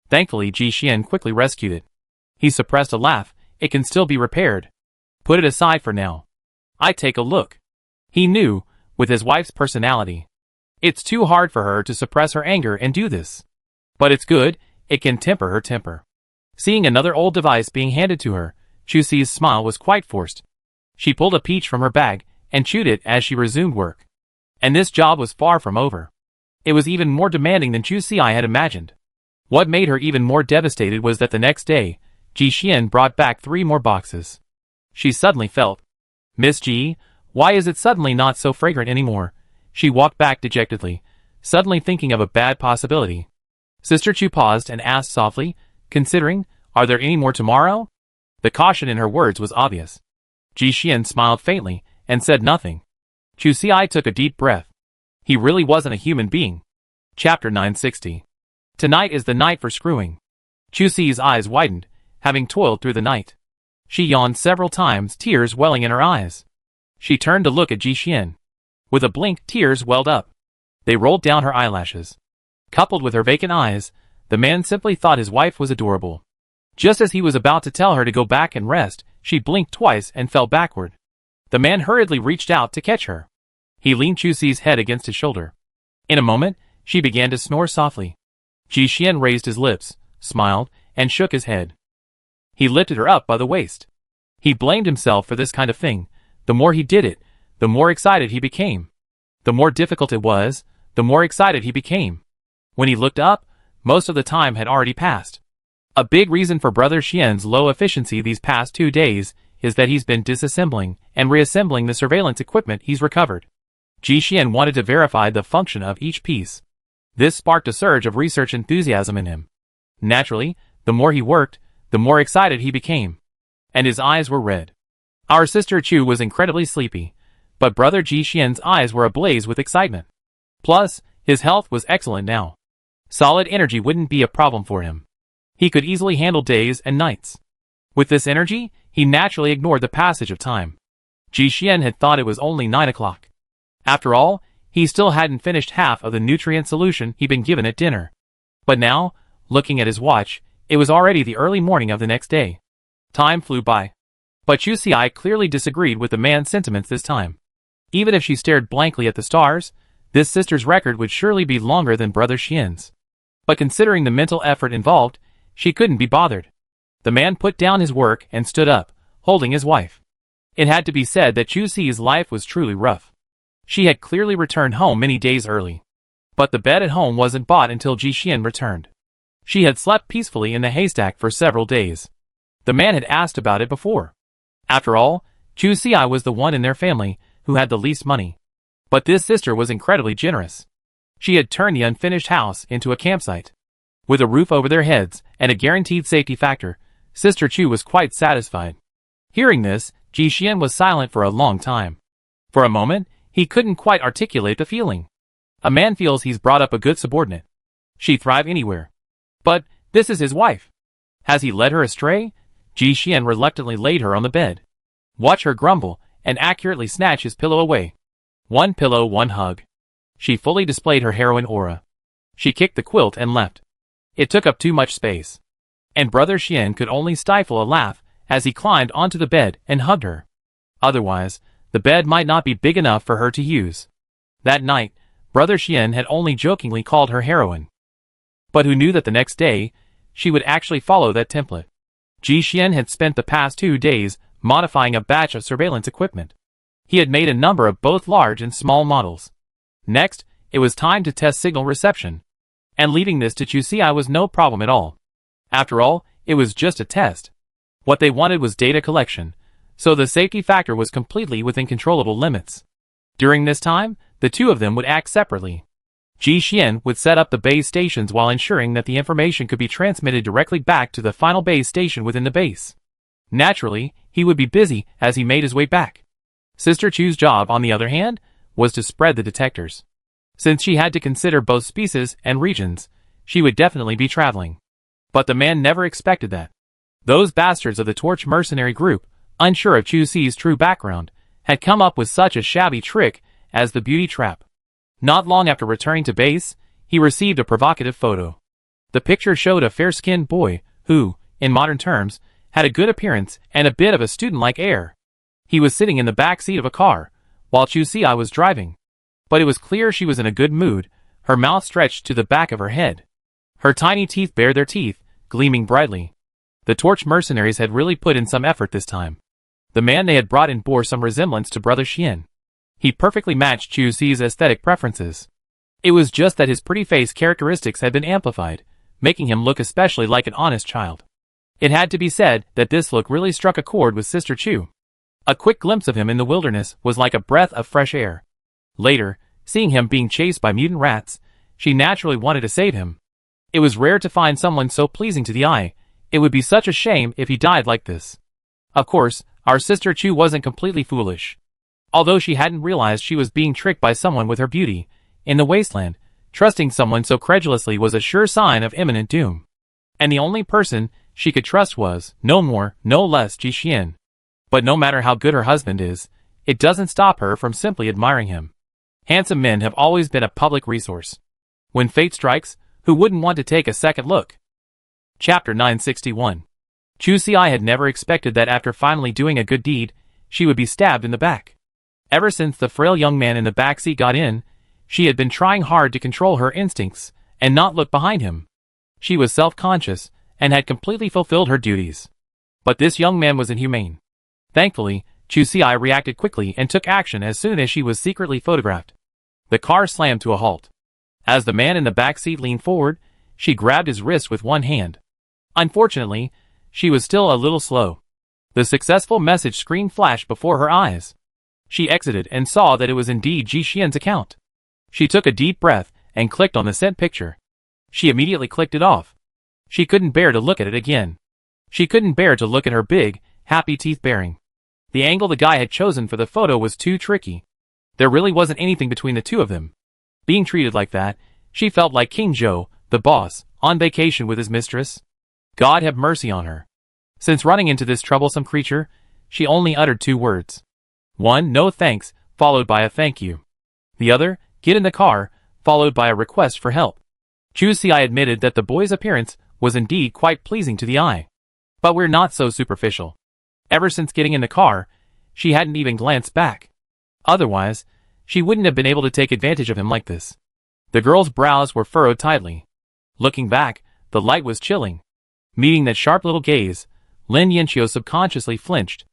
Thankfully, Ji Xian quickly rescued it. He suppressed a laugh. It can still be repaired. Put it aside for now. I take a look. He knew, with his wife's personality. It's too hard for her to suppress her anger and do this. But it's good, it can temper her temper. Seeing another old device being handed to her, Chu Ci's smile was quite forced. She pulled a peach from her bag and chewed it as she resumed work. And this job was far from over. It was even more demanding than Chu Ci had imagined. What made her even more devastated was that the next day, Ji Xian brought back 3 more boxes. She suddenly felt, Miss Ji, why is it suddenly not so fragrant anymore? She walked back dejectedly, suddenly thinking of a bad possibility. Sister Chu paused and asked softly, considering, are there any more tomorrow? The caution in her words was obvious. Ji Xian smiled faintly and said nothing. Chu Ci took a deep breath. He really wasn't a human being. Chapter 960. Tonight is the night for screwing. Chu Ci's eyes widened, having toiled through the night. She yawned several times, tears welling in her eyes. She turned to look at Ji Xian. With a blink, tears welled up. They rolled down her eyelashes. Coupled with her vacant eyes, the man simply thought his wife was adorable. Just as he was about to tell her to go back and rest, she blinked twice and fell backward. The man hurriedly reached out to catch her. He leaned Chu Ci's head against his shoulder. In a moment, she began to snore softly. Ji Xian raised his lips, smiled, and shook his head. He lifted her up by the waist. He blamed himself for this kind of thing. The more he did it, the more excited he became. The more difficult it was, the more excited he became. When he looked up, most of the time had already passed. A big reason for Brother Xian's low efficiency these past 2 days is that he's been disassembling and reassembling the surveillance equipment he's recovered. Ji Xian wanted to verify the function of each piece. This sparked a surge of research enthusiasm in him. Naturally, the more he worked, the more excited he became. And his eyes were red. Our sister Chu was incredibly sleepy, but Brother Ji Xian's eyes were ablaze with excitement. Plus, his health was excellent now. Solid energy wouldn't be a problem for him. He could easily handle days and nights. With this energy, he naturally ignored the passage of time. Ji Xian had thought it was only 9 o'clock. After all, he still hadn't finished half of the nutrient solution he'd been given at dinner. But now, looking at his watch, it was already the early morning of the next day. Time flew by. But Chu Ci clearly disagreed with the man's sentiments this time. Even if she stared blankly at the stars, this sister's record would surely be longer than Brother Xian's. But considering the mental effort involved, she couldn't be bothered. The man put down his work and stood up, holding his wife. It had to be said that Chu Ci's life was truly rough. She had clearly returned home many days early. But the bed at home wasn't bought until Ji Xian returned. She had slept peacefully in the haystack for several days. The man had asked about it before. After all, Chu Ci was the one in their family who had the least money. But this sister was incredibly generous. She had turned the unfinished house into a campsite. With a roof over their heads and a guaranteed safety factor, Sister Chu was quite satisfied. Hearing this, Ji Xian was silent for a long time. For a moment, he couldn't quite articulate the feeling. A man feels he's brought up a good subordinate. She'd thrive anywhere. But this is his wife. Has he led her astray? Ji Xian reluctantly laid her on the bed. Watch her grumble and accurately snatch his pillow away. One pillow, one hug. She fully displayed her heroine aura. She kicked the quilt and left. It took up too much space. And Brother Xian could only stifle a laugh as he climbed onto the bed and hugged her. Otherwise, the bed might not be big enough for her to use. That night, Brother Xian had only jokingly called her heroine. but who knew that the next day, she would actually follow that template. Ji Xian had spent the past 2 days modifying a batch of surveillance equipment. He had made a number of both large and small models. Next, it was time to test signal reception. And leaving this to Chu Xi was no problem at all. After all, it was just a test. What they wanted was data collection, so the safety factor was completely within controllable limits. During this time, the two of them would act separately. Ji Xian would set up the base stations while ensuring that the information could be transmitted directly back to the final base station within the base. Naturally, he would be busy as he made his way back. Sister Chu's job, on the other hand, was to spread the detectors. Since she had to consider both species and regions, she would definitely be traveling. But the man never expected that. Those bastards of the Torch mercenary group, unsure of Chu Xi's true background, had come up with such a shabby trick as the beauty trap. Not long after returning to base, he received a provocative photo. The picture showed a fair-skinned boy who, in modern terms, had a good appearance and a bit of a student-like air. He was sitting in the back seat of a car, while Chu Xi was driving. But it was clear she was in a good mood, her mouth stretched to the back of her head. Her tiny teeth bared their teeth, gleaming brightly. The Torch mercenaries had really put in some effort this time. The man they had brought in bore some resemblance to Brother Xian. He perfectly matched Chu Xi's aesthetic preferences. It was just that his pretty face characteristics had been amplified, making him look especially like an honest child. It had to be said that this look really struck a chord with Sister Chu. A quick glimpse of him in the wilderness was like a breath of fresh air. Later, seeing him being chased by mutant rats, she naturally wanted to save him. It was rare to find someone so pleasing to the eye. It would be such a shame if he died like this. Of course, our Sister Chu wasn't completely foolish. Although she hadn't realized she was being tricked by someone with her beauty, in the Wasteland, trusting someone so credulously was a sure sign of imminent doom. And the only person she could trust was, no more, no less, Ji Xian. But no matter how good her husband is, it doesn't stop her from simply admiring him. Handsome men have always been a public resource. When fate strikes, who wouldn't want to take a second look? Chapter 961. Chu Xi had never expected that after finally doing a good deed, she would be stabbed in the back. Ever since the frail young man in the back seat got in, she had been trying hard to control her instincts and not look behind him. She was self-conscious and had completely fulfilled her duties. But this young man was inhumane. Thankfully, Chu Xi reacted quickly and took action as soon as she was secretly photographed. The car slammed to a halt. As the man in the back seat leaned forward, she grabbed his wrist with one hand. Unfortunately, she was still a little slow. The successful message screen flashed before her eyes. She exited and saw that it was indeed Ji Xian's account. She took a deep breath and clicked on the sent picture. She immediately clicked it off. She couldn't bear to look at it again. She couldn't bear to look at her big, happy teeth baring. The angle the guy had chosen for the photo was too tricky. There really wasn't anything between the two of them. Being treated like that, she felt like King Zhou, the boss, on vacation with his mistress. God have mercy on her. Since running into this troublesome creature, she only uttered 2 words. One, no thanks, followed by a thank you. The other, get in the car, followed by a request for help. Chu Xi admitted that the boy's appearance was indeed quite pleasing to the eye. But we're not so superficial. Ever since getting in the car, she hadn't even glanced back. Otherwise, she wouldn't have been able to take advantage of him like this. The girl's brows were furrowed tightly. Looking back, the light was chilling. Meeting that sharp little gaze, Lin Yanqiu subconsciously flinched.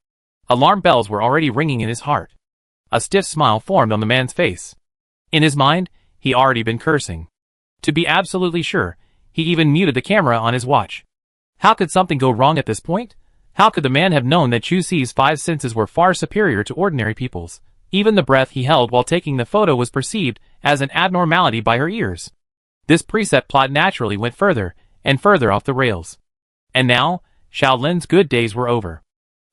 Alarm bells were already ringing in his heart. A stiff smile formed on the man's face. In his mind, he already been cursing. To be absolutely sure, he even muted the camera on his watch. How could something go wrong at this point? How could the man have known that Chu Xi's 5 senses were far superior to ordinary people's? Even the breath he held while taking the photo was perceived as an abnormality by her ears. This preset plot naturally went further and further off the rails. And now, Shaolin's good days were over.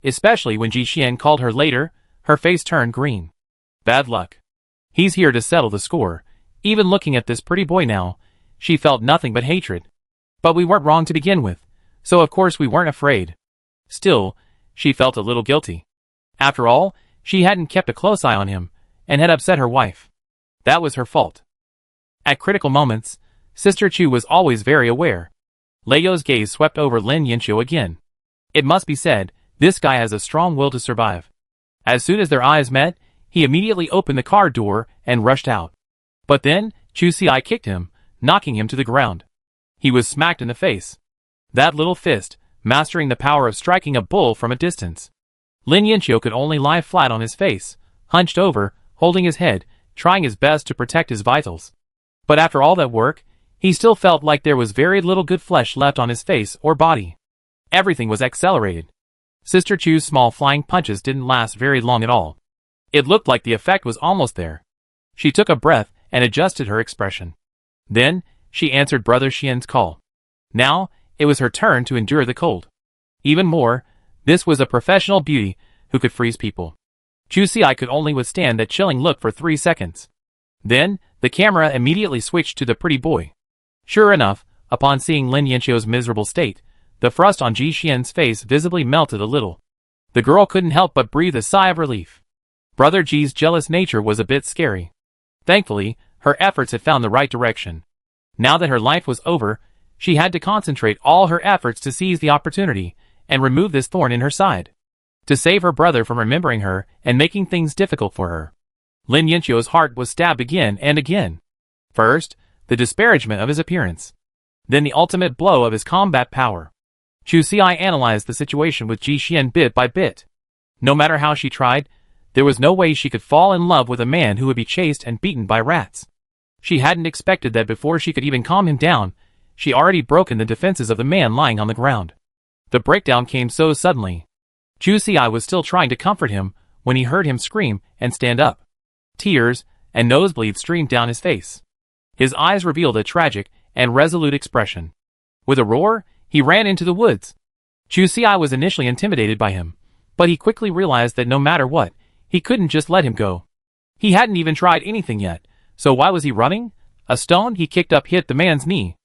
Especially when Ji Xian called her later, her face turned green. Bad luck. He's here to settle the score. Even looking at this pretty boy now, she felt nothing but hatred. But we weren't wrong to begin with, so of course we weren't afraid. Still, she felt a little guilty. After all, she hadn't kept a close eye on him, and had upset her wife. That was her fault. At critical moments, Sister Chu was always very aware. Leio's gaze swept over Lin Yanqiu again. It must be said, this guy has a strong will to survive. As soon as their eyes met, he immediately opened the car door and rushed out. But then, Chu Xi kicked him, knocking him to the ground. He was smacked in the face. That little fist, mastering the power of striking a bull from a distance. Lin Yanqiu could only lie flat on his face, hunched over, holding his head, trying his best to protect his vitals. But after all that work, he still felt like there was very little good flesh left on his face or body. Everything was accelerated. Sister Chu's small flying punches didn't last very long at all. It looked like the effect was almost there. She took a breath and adjusted her expression. Then, she answered Brother Xian's call. Now, it was her turn to endure the cold. Even more, this was a professional beauty who could freeze people. Chu Xi could only withstand that chilling look for 3 seconds. Then, the camera immediately switched to the pretty boy. Sure enough, upon seeing Lin Yanqiu's miserable state, the frost on Ji Xian's face visibly melted a little. The girl couldn't help but breathe a sigh of relief. Brother Ji's jealous nature was a bit scary. Thankfully, her efforts had found the right direction. Now that her life was over, she had to concentrate all her efforts to seize the opportunity and remove this thorn in her side. To save her brother from remembering her and making things difficult for her. Lin Yanqiu's heart was stabbed again and again. First, the disparagement of his appearance. Then the ultimate blow of his combat power. Chu Xi analyzed the situation with Ji Xian bit by bit. No matter how she tried, there was no way she could fall in love with a man who would be chased and beaten by rats. She hadn't expected that before she could even calm him down, she already broken the defenses of the man lying on the ground. The breakdown came so suddenly. Chu Xi was still trying to comfort him when he heard him scream and stand up. Tears and nosebleeds streamed down his face. His eyes revealed a tragic and resolute expression. With a roar, he ran into the woods. Chu Xi was initially intimidated by him, but he quickly realized that no matter what, he couldn't just let him go. He hadn't even tried anything yet, so why was he running? A stone he kicked up hit the man's knee.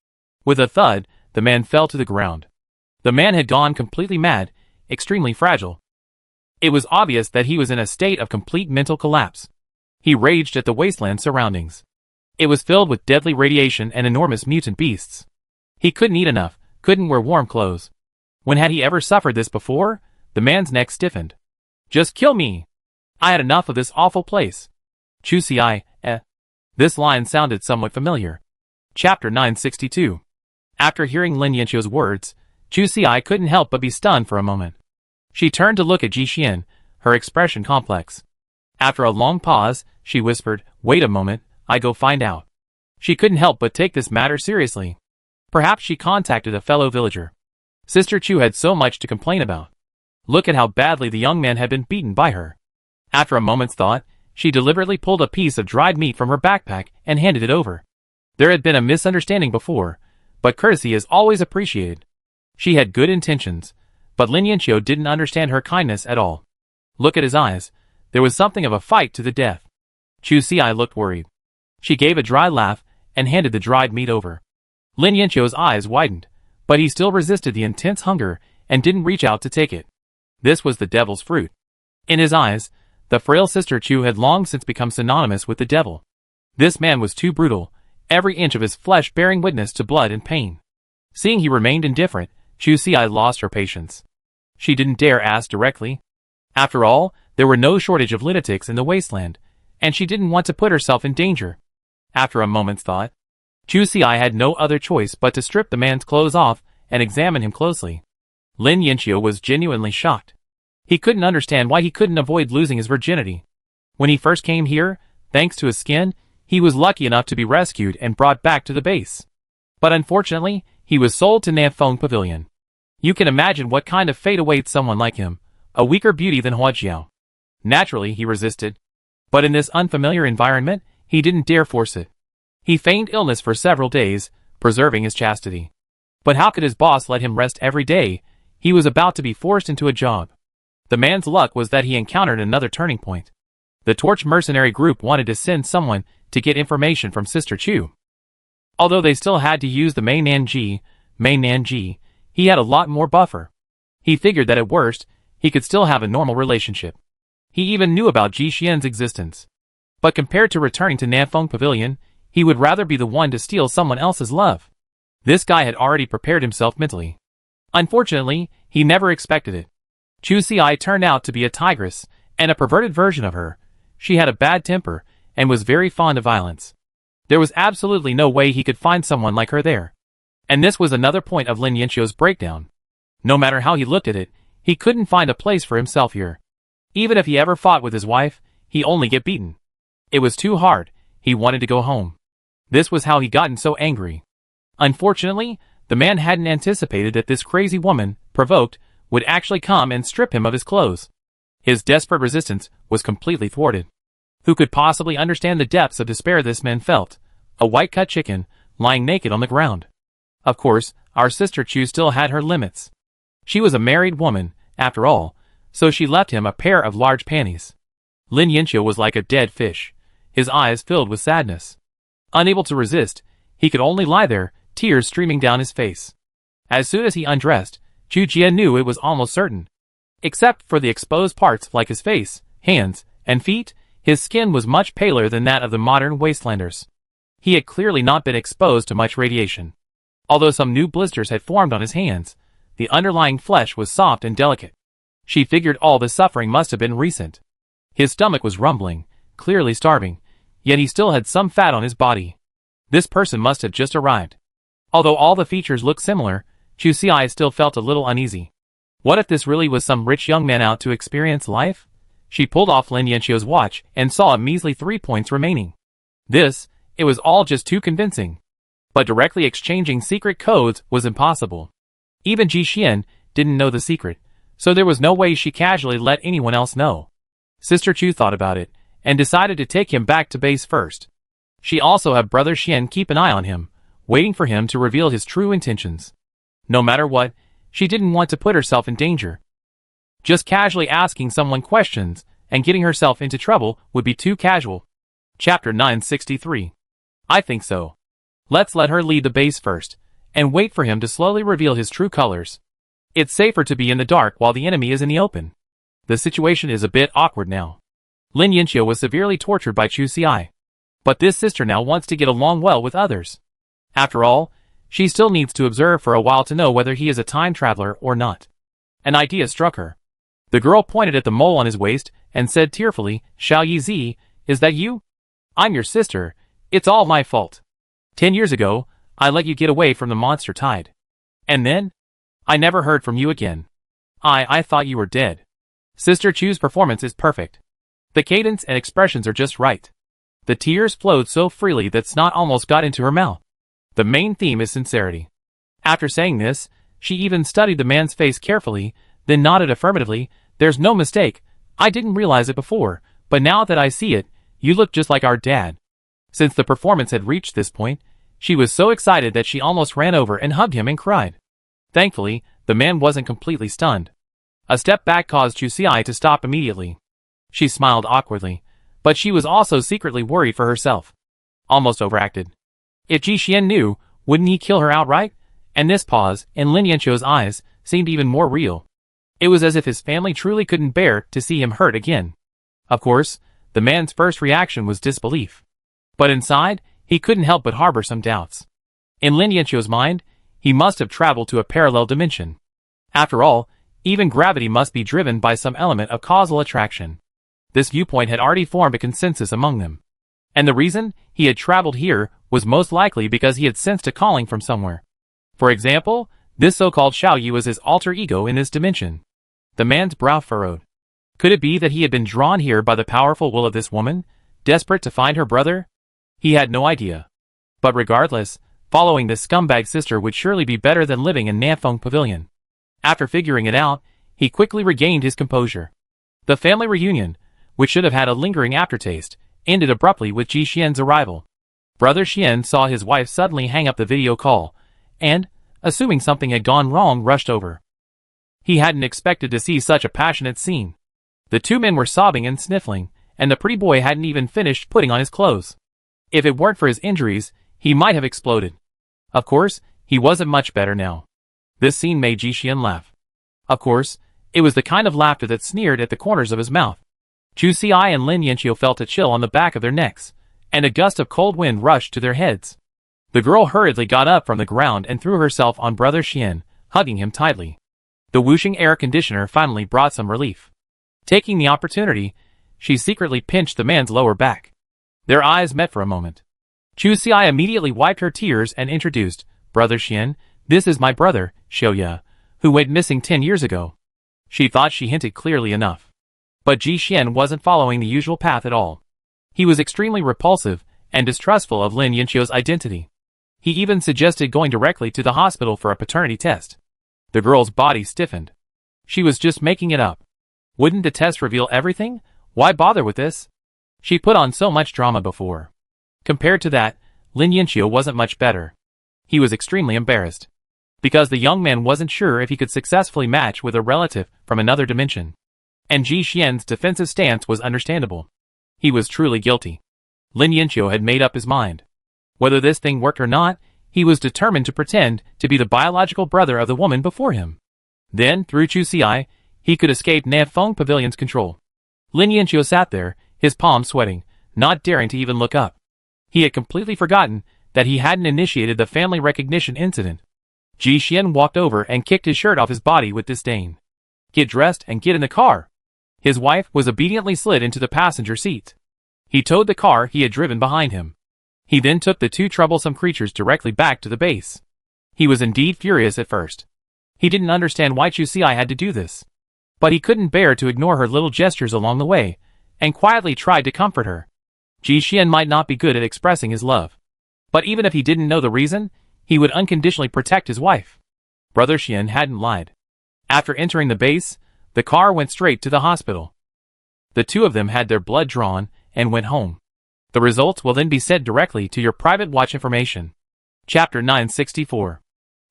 With a thud, the man fell to the ground. The man had gone completely mad, extremely fragile. It was obvious that he was in a state of complete mental collapse. He raged at the wasteland surroundings. It was filled with deadly radiation and enormous mutant beasts. He couldn't eat enough, couldn't wear warm clothes. When had he ever suffered this before? The man's neck stiffened. Just kill me! I had enough of this awful place. Chu Xi, This line sounded somewhat familiar. Chapter 962. After hearing Lin Yanqiu's words, Chu Xi couldn't help but be stunned for a moment. She turned to look at Ji Xian, her expression complex. After a long pause, she whispered, "Wait a moment, I go find out." She couldn't help but take this matter seriously. Perhaps she contacted a fellow villager. Sister Chu had so much to complain about. Look at how badly the young man had been beaten by her. After a moment's thought, she deliberately pulled a piece of dried meat from her backpack and handed it over. There had been a misunderstanding before, but courtesy is always appreciated. She had good intentions, but Lin Yanqiu didn't understand her kindness at all. Look at his eyes. There was something of a fight to the death. Chu Xi looked worried. She gave a dry laugh and handed the dried meat over. Lin Yanqiu's eyes widened, but he still resisted the intense hunger and didn't reach out to take it. This was the devil's fruit. In his eyes, the frail Sister Chu had long since become synonymous with the devil. This man was too brutal, every inch of his flesh bearing witness to blood and pain. Seeing he remained indifferent, Chu Xi lost her patience. She didn't dare ask directly. After all, there were no shortage of lunatics in the wasteland, and she didn't want to put herself in danger. After a moment's thought, Chu Xi had no other choice but to strip the man's clothes off and examine him closely. Lin Yanqiu was genuinely shocked. He couldn't understand why he couldn't avoid losing his virginity. When he first came here, thanks to his skin, he was lucky enough to be rescued and brought back to the base. But unfortunately, he was sold to Nanfeng Pavilion. You can imagine what kind of fate awaits someone like him, a weaker beauty than Huajiao. Naturally, he resisted. But in this unfamiliar environment, he didn't dare force it. He feigned illness for several days, preserving his chastity. But how could his boss let him rest every day? He was about to be forced into a job. The man's luck was that he encountered another turning point. The Torch mercenary group wanted to send someone to get information from Sister Chu. Although they still had to use the Mei Nanji, he had a lot more buffer. He figured that at worst, he could still have a normal relationship. He even knew about Ji Xian's existence. But compared to returning to Nanfeng Pavilion, he would rather be the one to steal someone else's love. This guy had already prepared himself mentally. Unfortunately, he never expected it. Chu Xi turned out to be a tigress, and a perverted version of her. She had a bad temper, and was very fond of violence. There was absolutely no way he could find someone like her there. And this was another point of Lin Yanqiu's breakdown. No matter how he looked at it, he couldn't find a place for himself here. Even if he ever fought with his wife, he only get beaten. It was too hard, he wanted to go home. This was how he gotten so angry. Unfortunately, the man hadn't anticipated that this crazy woman, provoked, would actually come and strip him of his clothes. His desperate resistance was completely thwarted. Who could possibly understand the depths of despair this man felt? A white-cut chicken, lying naked on the ground. Of course, our sister Chu still had her limits. She was a married woman, after all, so she left him a pair of large panties. Lin Yanqiu was like a dead fish, his eyes filled with sadness. Unable to resist, he could only lie there, tears streaming down his face. As soon as he undressed, Chu Jie knew it was almost certain. Except for the exposed parts like his face, hands, and feet, his skin was much paler than that of the modern Wastelanders. He had clearly not been exposed to much radiation. Although some new blisters had formed on his hands, the underlying flesh was soft and delicate. She figured all the suffering must have been recent. His stomach was rumbling, clearly starving, yet he still had some fat on his body. This person must have just arrived. Although all the features looked similar, Chu Xi still felt a little uneasy. What if this really was some rich young man out to experience life? She pulled off Lin Yanqiu's watch and saw a measly 3 points remaining. It was all just too convincing. But directly exchanging secret codes was impossible. Even Ji Xian didn't know the secret, so there was no way she casually let anyone else know. Sister Chu thought about it, and decided to take him back to base first. She also had Brother Xian keep an eye on him, waiting for him to reveal his true intentions. No matter what, she didn't want to put herself in danger. Just casually asking someone questions and getting herself into trouble would be too casual. Chapter 963. I think so. Let's let her lead the base first, and wait for him to slowly reveal his true colors. It's safer to be in the dark while the enemy is in the open. The situation is a bit awkward now. Lin Yanqiu was severely tortured by Chu Xi. But this sister now wants to get along well with others. After all, she still needs to observe for a while to know whether he is a time traveler or not. An idea struck her. The girl pointed at the mole on his waist and said tearfully, "Xiao Yizi, is that you? I'm your sister. It's all my fault. 10 years ago, I let you get away from the monster tide. And then? I never heard from you again. I thought you were dead." Sister Chu's performance is perfect. The cadence and expressions are just right. The tears flowed so freely that snot almost got into her mouth. The main theme is sincerity. After saying this, she even studied the man's face carefully, then nodded affirmatively. "There's no mistake. I didn't realize it before, but now that I see it, you look just like our dad." Since the performance had reached this point, she was so excited that she almost ran over and hugged him and cried. Thankfully, the man wasn't completely stunned. A step back caused Chu Xi to stop immediately. She smiled awkwardly, but she was also secretly worried for herself. Almost overacted. If Ji Xian knew, wouldn't he kill her outright? And this pause, in Lin Yanqiu's eyes, seemed even more real. It was as if his family truly couldn't bear to see him hurt again. Of course, the man's first reaction was disbelief. But inside, he couldn't help but harbor some doubts. In Lin Yanqiu's mind, he must have traveled to a parallel dimension. After all, even gravity must be driven by some element of causal attraction. This viewpoint had already formed a consensus among them. And the reason he had traveled here was most likely because he had sensed a calling from somewhere. For example, this so-called Xiao Yi was his alter ego in this dimension. The man's brow furrowed. Could it be that he had been drawn here by the powerful will of this woman, desperate to find her brother? He had no idea. But regardless, following this scumbag sister would surely be better than living in Nanfeng Pavilion. After figuring it out, he quickly regained his composure. The family reunion, which should have had a lingering aftertaste, ended abruptly with Ji Xian's arrival. Brother Xian saw his wife suddenly hang up the video call, and, assuming something had gone wrong, rushed over. He hadn't expected to see such a passionate scene. The two men were sobbing and sniffling, and the pretty boy hadn't even finished putting on his clothes. If it weren't for his injuries, he might have exploded. Of course, he wasn't much better now. This scene made Ji Xian laugh. Of course, it was the kind of laughter that sneered at the corners of his mouth. Chu Xi and Lin Yanqiu felt a chill on the back of their necks, and a gust of cold wind rushed to their heads. The girl hurriedly got up from the ground and threw herself on Brother Xian, hugging him tightly. The whooshing air conditioner finally brought some relief. Taking the opportunity, she secretly pinched the man's lower back. Their eyes met for a moment. Chu Xi immediately wiped her tears and introduced, "Brother Xian, this is my brother, Xiaoya, who went missing 10 years ago." She thought she hinted clearly enough. But Ji Xian wasn't following the usual path at all. He was extremely repulsive and distrustful of Lin Yanqiu's identity. He even suggested going directly to the hospital for a paternity test. The girl's body stiffened. She was just making it up. Wouldn't the test reveal everything? Why bother with this? She put on so much drama before. Compared to that, Lin Yanqiu wasn't much better. He was extremely embarrassed. Because the young man wasn't sure if he could successfully match with a relative from another dimension. And Ji Xian's defensive stance was understandable. He was truly guilty. Lin Yanqiu had made up his mind. Whether this thing worked or not, he was determined to pretend to be the biological brother of the woman before him. Then, through Chu Xi, he could escape Nanfeng Pavilion's control. Lin Yanqiu sat there, his palms sweating, not daring to even look up. He had completely forgotten that he hadn't initiated the family recognition incident. Ji Xian walked over and kicked his shirt off his body with disdain. "Get dressed and get in the car." His wife was obediently slid into the passenger seat. He towed the car he had driven behind him. He then took the two troublesome creatures directly back to the base. He was indeed furious at first. He didn't understand why Chu Xi had to do this. But he couldn't bear to ignore her little gestures along the way, and quietly tried to comfort her. Ji Xian might not be good at expressing his love. But even if he didn't know the reason, he would unconditionally protect his wife. Brother Xian hadn't lied. After entering the base, the car went straight to the hospital. The two of them had their blood drawn and went home. The results will then be sent directly to your private watch information. Chapter 964.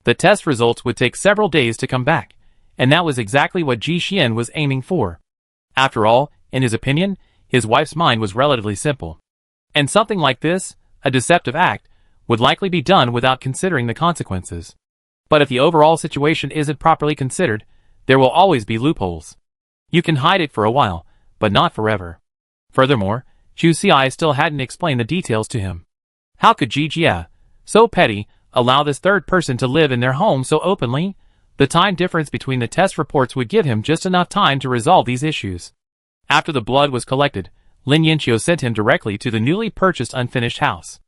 The test results would take several days to come back, and that was exactly what Ji Xian was aiming for. After all, in his opinion, his wife's mind was relatively simple. And something like this, a deceptive act, would likely be done without considering the consequences. But if the overall situation isn't properly considered, there will always be loopholes. You can hide it for a while, but not forever. Furthermore, Chu Xi still hadn't explained the details to him. How could Ji Jia, so petty, allow this third person to live in their home so openly? The time difference between the test reports would give him just enough time to resolve these issues. After the blood was collected, Lin Yanqiu sent him directly to the newly purchased unfinished house.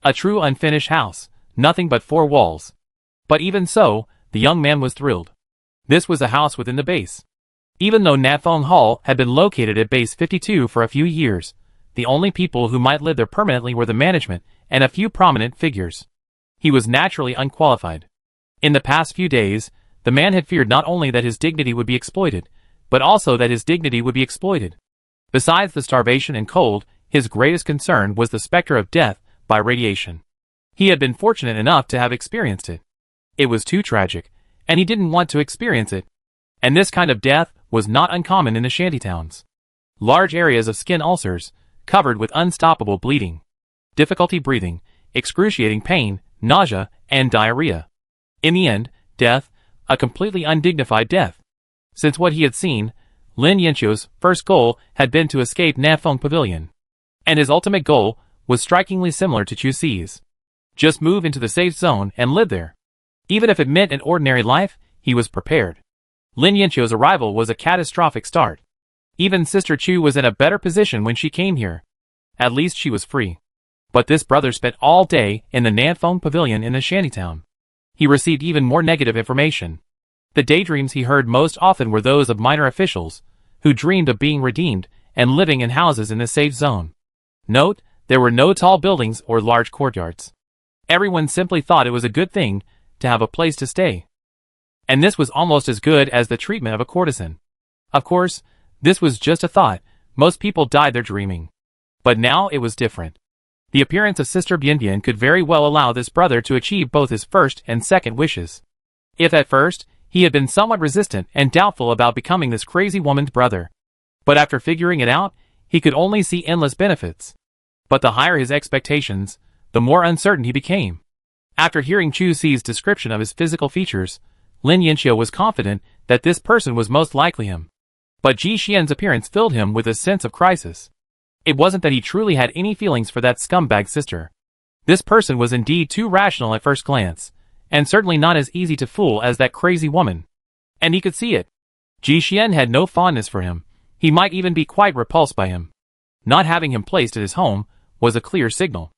A true unfinished house, nothing but four walls. But even so, the young man was thrilled. This was a house within the base. Even though Nanfeng Hall had been located at base 52 for a few years, the only people who might live there permanently were the management and a few prominent figures. He was naturally unqualified. In the past few days, the man had feared not only that his dignity would be exploited, but also that his dignity would be exploited. Besides the starvation and cold, his greatest concern was the specter of death by radiation. He had been fortunate enough to have experienced it. It was too tragic, and he didn't want to experience it. And this kind of death was not uncommon in the shantytowns. Large areas of skin ulcers, covered with unstoppable bleeding, difficulty breathing, excruciating pain, nausea, and diarrhea. In the end, death, a completely undignified death. Since what he had seen, Lin Yanqiu's first goal had been to escape Nanfeng Pavilion. And his ultimate goal was strikingly similar to Chu Xi's. Just move into the safe zone and live there. Even if it meant an ordinary life, he was prepared. Lin Yanqiu's arrival was a catastrophic start. Even Sister Chu was in a better position when she came here. At least she was free. But this brother spent all day in the Nanfeng Pavilion in the shantytown. He received even more negative information. The daydreams he heard most often were those of minor officials, who dreamed of being redeemed and living in houses in the safe zone. Note, there were no tall buildings or large courtyards. Everyone simply thought it was a good thing to have a place to stay. And this was almost as good as the treatment of a courtesan. Of course, this was just a thought. Most people died there dreaming. But now it was different. The appearance of Sister Bianbian could very well allow this brother to achieve both his first and second wishes. If at first, he had been somewhat resistant and doubtful about becoming this crazy woman's brother. But after figuring it out, he could only see endless benefits. But the higher his expectations, the more uncertain he became. After hearing Chu Xi's description of his physical features, Lin Yanqiu was confident that this person was most likely him. But Ji Xian's appearance filled him with a sense of crisis. It wasn't that he truly had any feelings for that scumbag sister. This person was indeed too rational at first glance, and certainly not as easy to fool as that crazy woman. And he could see it. Ji Xian had no fondness for him. He might even be quite repulsed by him. Not having him placed at his home was a clear signal.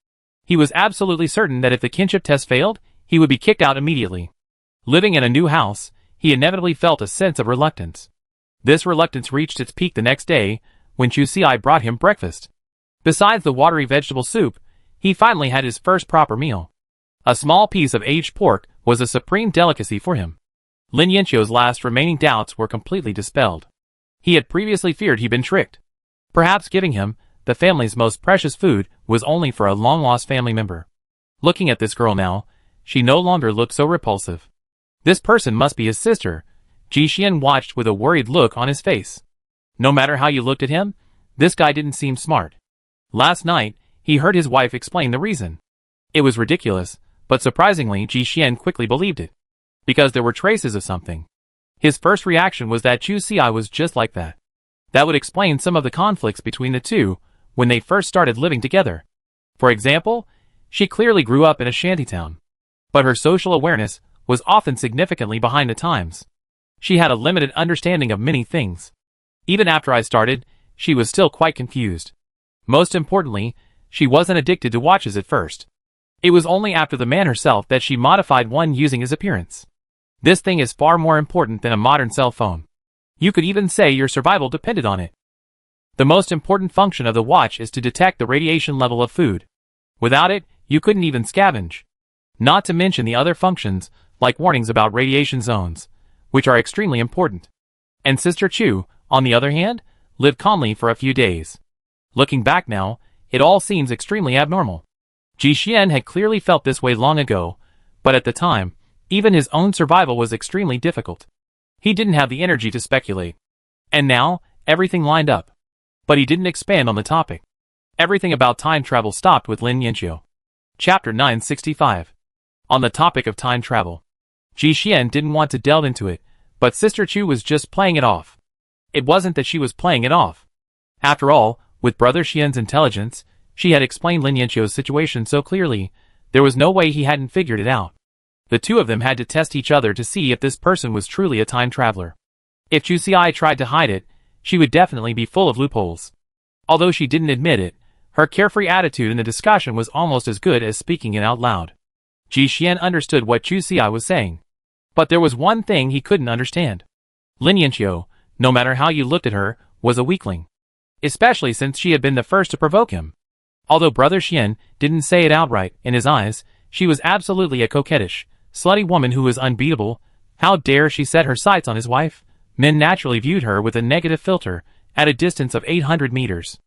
He was absolutely certain that if the kinship test failed, he would be kicked out immediately. Living in a new house, he inevitably felt a sense of reluctance. This reluctance reached its peak the next day, when Chu Si brought him breakfast. Besides the watery vegetable soup, he finally had his first proper meal. A small piece of aged pork was a supreme delicacy for him. Lin Yanqiu's last remaining doubts were completely dispelled. He had previously feared he'd been tricked. Perhaps giving him the family's most precious food was only for a long-lost family member. Looking at this girl now, she no longer looked so repulsive. This person must be his sister. Ji Xian watched with a worried look on his face. No matter how you looked at him, this guy didn't seem smart. Last night, he heard his wife explain the reason. It was ridiculous, but surprisingly Ji Xian quickly believed it. Because there were traces of something. His first reaction was that Chu Si was just like that. That would explain some of the conflicts between the two when they first started living together. For example, she clearly grew up in a shantytown. But her social awareness was often significantly behind the times. She had a limited understanding of many things. Even after I started, she was still quite confused. Most importantly, she wasn't addicted to watches at first. It was only after the man herself that she modified one using his appearance. This thing is far more important than a modern cell phone. You could even say your survival depended on it. The most important function of the watch is to detect the radiation level of food. Without it, you couldn't even scavenge. Not to mention the other functions, like warnings about radiation zones, which are extremely important. And Sister Chu, on the other hand, lived calmly for a few days. Looking back now, it all seems extremely abnormal. Ji Xian had clearly felt this way long ago, but at the time, even his own survival was extremely difficult. He didn't have the energy to speculate. And now, everything lined up. But he didn't expand on the topic. Everything about time travel stopped with Lin Yanqiu. Chapter 965. On the topic of time travel. Ji Xian didn't want to delve into it, but Sister Chu was just playing it off. It wasn't that she was playing it off. After all, with Brother Xian's intelligence, she had explained Lin Yanqiu's situation so clearly, there was no way he hadn't figured it out. The two of them had to test each other to see if this person was truly a time traveler. If Chu Si tried to hide it, she would definitely be full of loopholes. Although she didn't admit it, her carefree attitude in the discussion was almost as good as speaking it out loud. Ji Xian understood what Chu Si was saying. But there was one thing he couldn't understand. Lin Yanqiu, no matter how you looked at her, was a weakling. Especially since she had been the first to provoke him. Although Brother Xian didn't say it outright, in his eyes, she was absolutely a coquettish, slutty woman who was unbeatable. How dare she set her sights on his wife? Men naturally viewed her with a negative filter, at a distance of 800 meters.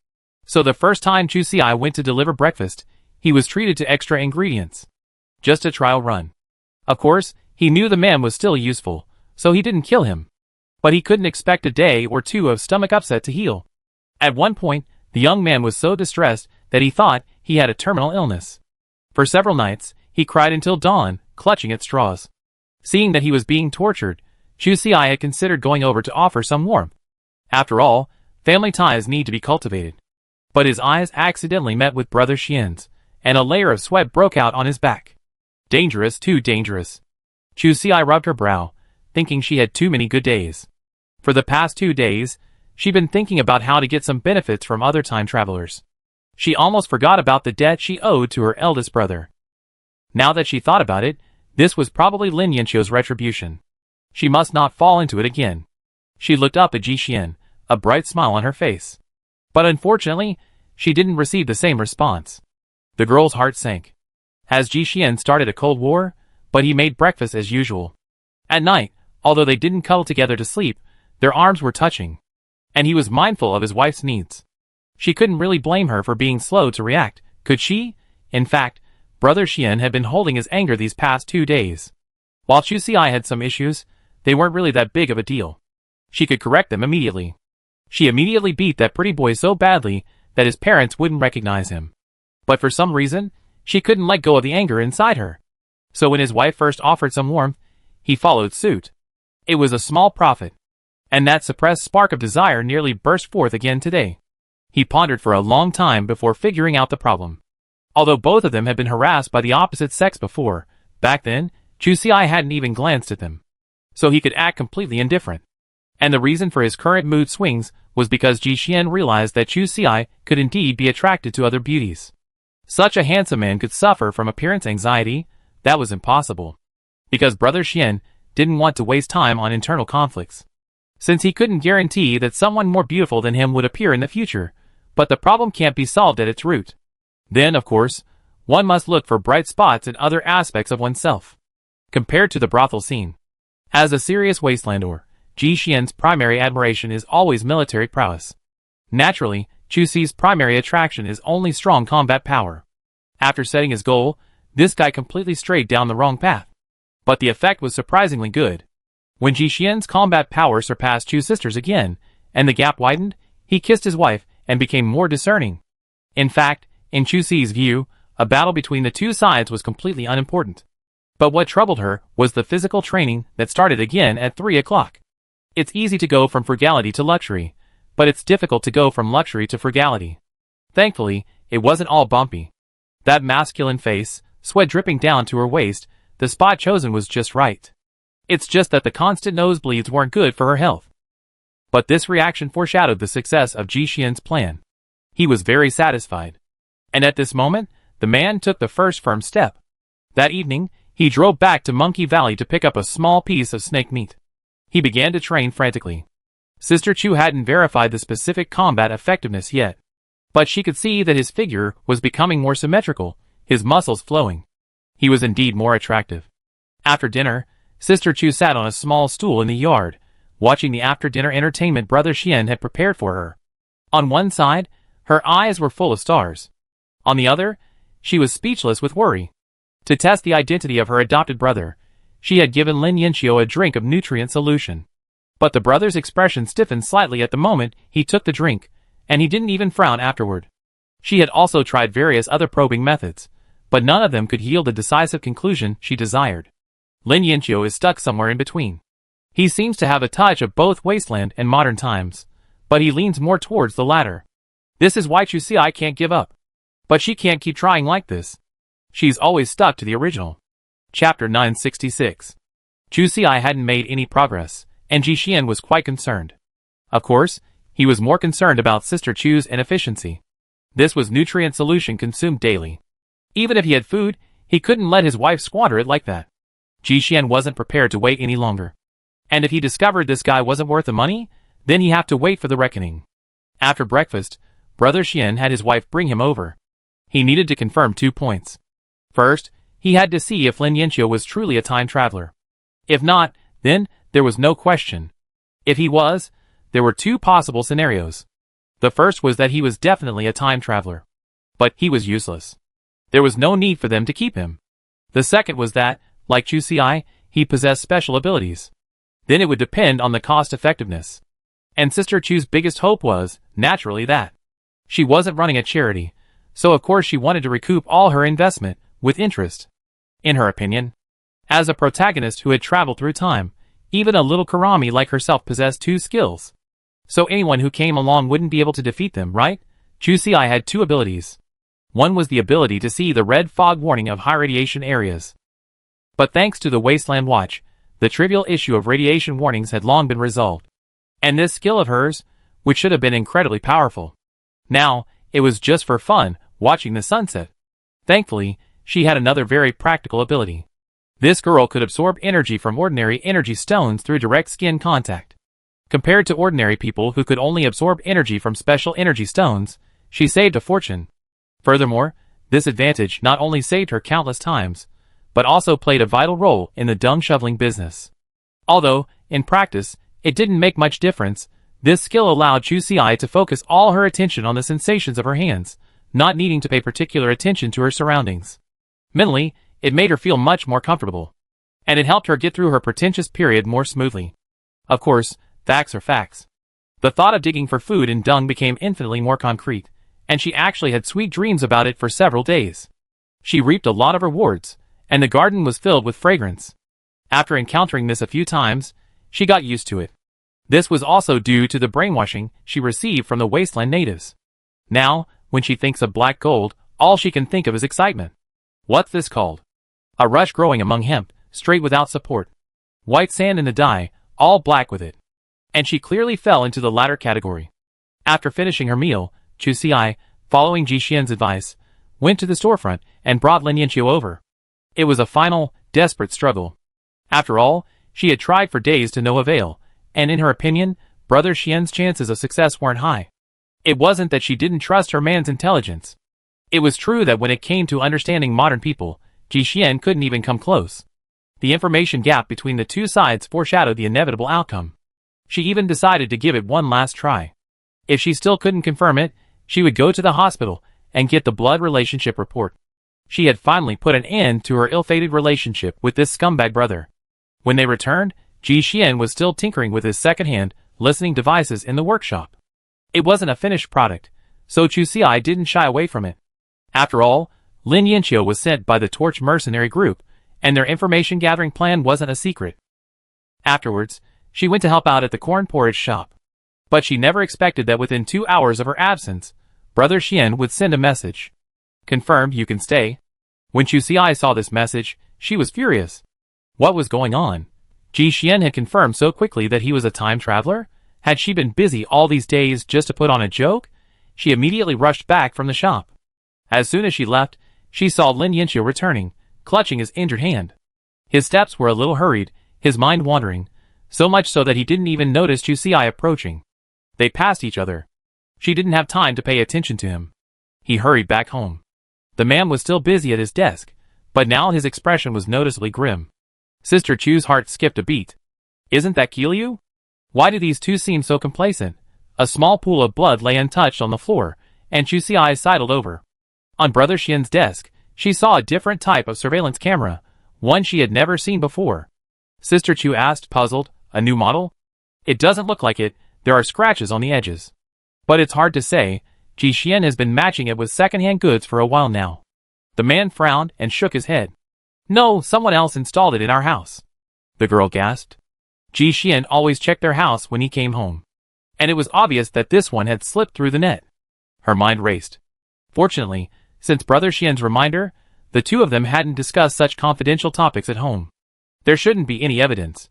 So the first time Chu Si went to deliver breakfast, he was treated to extra ingredients. Just a trial run. Of course, he knew the man was still useful, so he didn't kill him. But he couldn't expect a day or two of stomach upset to heal. At one point, the young man was so distressed that he thought he had a terminal illness. For several nights, he cried until dawn, clutching at straws. Seeing that he was being tortured, Chu Si had considered going over to offer some warmth. After all, family ties need to be cultivated. But his eyes accidentally met with Brother Xian's, and a layer of sweat broke out on his back. Dangerous, too dangerous. Chu Si rubbed her brow, thinking she had too many good days. For the past 2 days, she'd been thinking about how to get some benefits from other time travelers. She almost forgot about the debt she owed to her eldest brother. Now that she thought about it, this was probably Lin Yanqiu's retribution. She must not fall into it again. She looked up at Ji Xian, a bright smile on her face. But unfortunately, she didn't receive the same response. The girl's heart sank. Has Ji Xian started a cold war? But he made breakfast as usual. At night, although they didn't cuddle together to sleep, their arms were touching. And he was mindful of his wife's needs. She couldn't really blame her for being slow to react, could she? In fact, Brother Xian had been holding his anger these past 2 days. While Chu Si had some issues, they weren't really that big of a deal. She could correct them immediately. She immediately beat that pretty boy so badly that his parents wouldn't recognize him. But for some reason, she couldn't let go of the anger inside her. So when his wife first offered some warmth, he followed suit. It was a small profit. And that suppressed spark of desire nearly burst forth again today. He pondered for a long time before figuring out the problem. Although both of them had been harassed by the opposite sex before, back then, Chu Si hadn't even glanced at them. So he could act completely indifferent. And the reason for his current mood swings was because Ji Xian realized that Chu Si could indeed be attracted to other beauties. Such a handsome man could suffer from appearance anxiety, that was impossible. Because Brother Xian didn't want to waste time on internal conflicts. Since he couldn't guarantee that someone more beautiful than him would appear in the future, but the problem can't be solved at its root. Then, of course, one must look for bright spots in other aspects of oneself. Compared to the brothel scene. As a serious Wastelander, Ji Xian's primary admiration is always military prowess. Naturally, Chu Si's primary attraction is only strong combat power. After setting his goal, this guy completely strayed down the wrong path. But the effect was surprisingly good. When Ji Xian's combat power surpassed Chu's sisters again, and the gap widened, he kissed his wife and became more discerning. In fact, in Chu Si's view, a battle between the two sides was completely unimportant. But what troubled her was the physical training that started again at 3 o'clock. It's easy to go from frugality to luxury, but it's difficult to go from luxury to frugality. Thankfully, it wasn't all bumpy. That masculine face, sweat dripping down to her waist, the spot chosen was just right. It's just that the constant nosebleeds weren't good for her health. But this reaction foreshadowed the success of Ji Xian's plan. He was very satisfied. And at this moment, the man took the first firm step. That evening, he drove back to Monkey Valley to pick up a small piece of snake meat. He began to train frantically. Sister Chu hadn't verified the specific combat effectiveness yet. But she could see that his figure was becoming more symmetrical, his muscles flowing. He was indeed more attractive. After dinner, Sister Chu sat on a small stool in the yard, watching the after-dinner entertainment Brother Xian had prepared for her. On one side, her eyes were full of stars. On the other, she was speechless with worry. To test the identity of her adopted brother, she had given Lin Yanqiu a drink of nutrient solution. But the brother's expression stiffened slightly at the moment he took the drink, and he didn't even frown afterward. She had also tried various other probing methods, but none of them could yield the decisive conclusion she desired. Lin Yanqiu is stuck somewhere in between. He seems to have a touch of both Wasteland and modern times, but he leans more towards the latter. This is why Chu Si can't give up. But she can't keep trying like this. She's always stuck to the original. Chapter 966. Chu Si hadn't made any progress, and Ji Xian was quite concerned. Of course, he was more concerned about Sister Chu's inefficiency. This was nutrient solution consumed daily. Even if he had food, he couldn't let his wife squander it like that. Ji Xian wasn't prepared to wait any longer. And if he discovered this guy wasn't worth the money, then he'd have to wait for the reckoning. After breakfast, Brother Xian had his wife bring him over. He needed to confirm 2 points. First, he had to see if Lin Yanqiu was truly a time traveler. If not, then there was no question. If he was, there were 2 possible scenarios. The first was that he was definitely a time traveler. But he was useless. There was no need for them to keep him. The second was that, like Chu Si, he possessed special abilities. Then it would depend on the cost-effectiveness. And Sister Chu's biggest hope was, naturally, that she wasn't running a charity, so of course she wanted to recoup all her investment, with interest. In her opinion, as a protagonist who had traveled through time, even a little Karami like herself possessed 2 skills. So anyone who came along wouldn't be able to defeat them, right? Chu Si had 2 abilities. One was the ability to see the red fog warning of high radiation areas. But thanks to the Wasteland Watch, the trivial issue of radiation warnings had long been resolved. And this skill of hers, which should have been incredibly powerful. Now, it was just for fun, watching the sunset. Thankfully, she had another very practical ability. This girl could absorb energy from ordinary energy stones through direct skin contact. Compared to ordinary people who could only absorb energy from special energy stones, she saved a fortune. Furthermore, this advantage not only saved her countless times, but also played a vital role in the dung shoveling business. Although, in practice, it didn't make much difference, this skill allowed Chu Si to focus all her attention on the sensations of her hands, not needing to pay particular attention to her surroundings. Mentally, it made her feel much more comfortable. And it helped her get through her pretentious period more smoothly. Of course, facts are facts. The thought of digging for food in dung became infinitely more concrete, and she actually had sweet dreams about it for several days. She reaped a lot of rewards, and the garden was filled with fragrance. After encountering this a few times, she got used to it. This was also due to the brainwashing she received from the Wasteland natives. Now, when she thinks of black gold, all she can think of is excitement. What's this called? A rush growing among hemp, straight without support. White sand in the dye, all black with it. And she clearly fell into the latter category. After finishing her meal, Chu Si, following Ji Xian's advice, went to the storefront and brought Lin Yanqiu over. It was a final, desperate struggle. After all, she had tried for days to no avail, and in her opinion, Brother Xian's chances of success weren't high. It wasn't that she didn't trust her man's intelligence. It was true that when it came to understanding modern people, Ji Xian couldn't even come close. The information gap between the two sides foreshadowed the inevitable outcome. She even decided to give it one last try. If she still couldn't confirm it, she would go to the hospital and get the blood relationship report. She had finally put an end to her ill-fated relationship with this scumbag brother. When they returned, Ji Xian was still tinkering with his second-hand listening devices in the workshop. It wasn't a finished product, so Chu Xi didn't shy away from it. After all, Lin Yanqiu was sent by the Torch mercenary group, and their information-gathering plan wasn't a secret. Afterwards, she went to help out at the corn porridge shop. But she never expected that within 2 hours of her absence, Brother Xian would send a message. Confirmed, you can stay. When Chu Xi saw this message, she was furious. What was going on? Ji Xian had confirmed so quickly that he was a time traveler? Had she been busy all these days just to put on a joke? She immediately rushed back from the shop. As soon as she left, she saw Lin Yanqiu returning, clutching his injured hand. His steps were a little hurried, his mind wandering, so much so that he didn't even notice Chu Xi approaching. They passed each other. She didn't have time to pay attention to him. He hurried back home. The man was still busy at his desk, but now his expression was noticeably grim. Sister Chu's heart skipped a beat. Isn't that Qiu? Why do these two seem so complacent? A small pool of blood lay untouched on the floor, and Chu Xi sidled over. On Brother Xian's desk, she saw a different type of surveillance camera, one she had never seen before. Sister Chu asked, puzzled, a new model? It doesn't look like it, there are scratches on the edges. But it's hard to say, Ji Xian has been matching it with second-hand goods for a while now. The man frowned and shook his head. No, someone else installed it in our house. The girl gasped. Ji Xian always checked their house when he came home. And it was obvious that this one had slipped through the net. Her mind raced. Fortunately, since Brother Xian's reminder, the two of them hadn't discussed such confidential topics at home. There shouldn't be any evidence.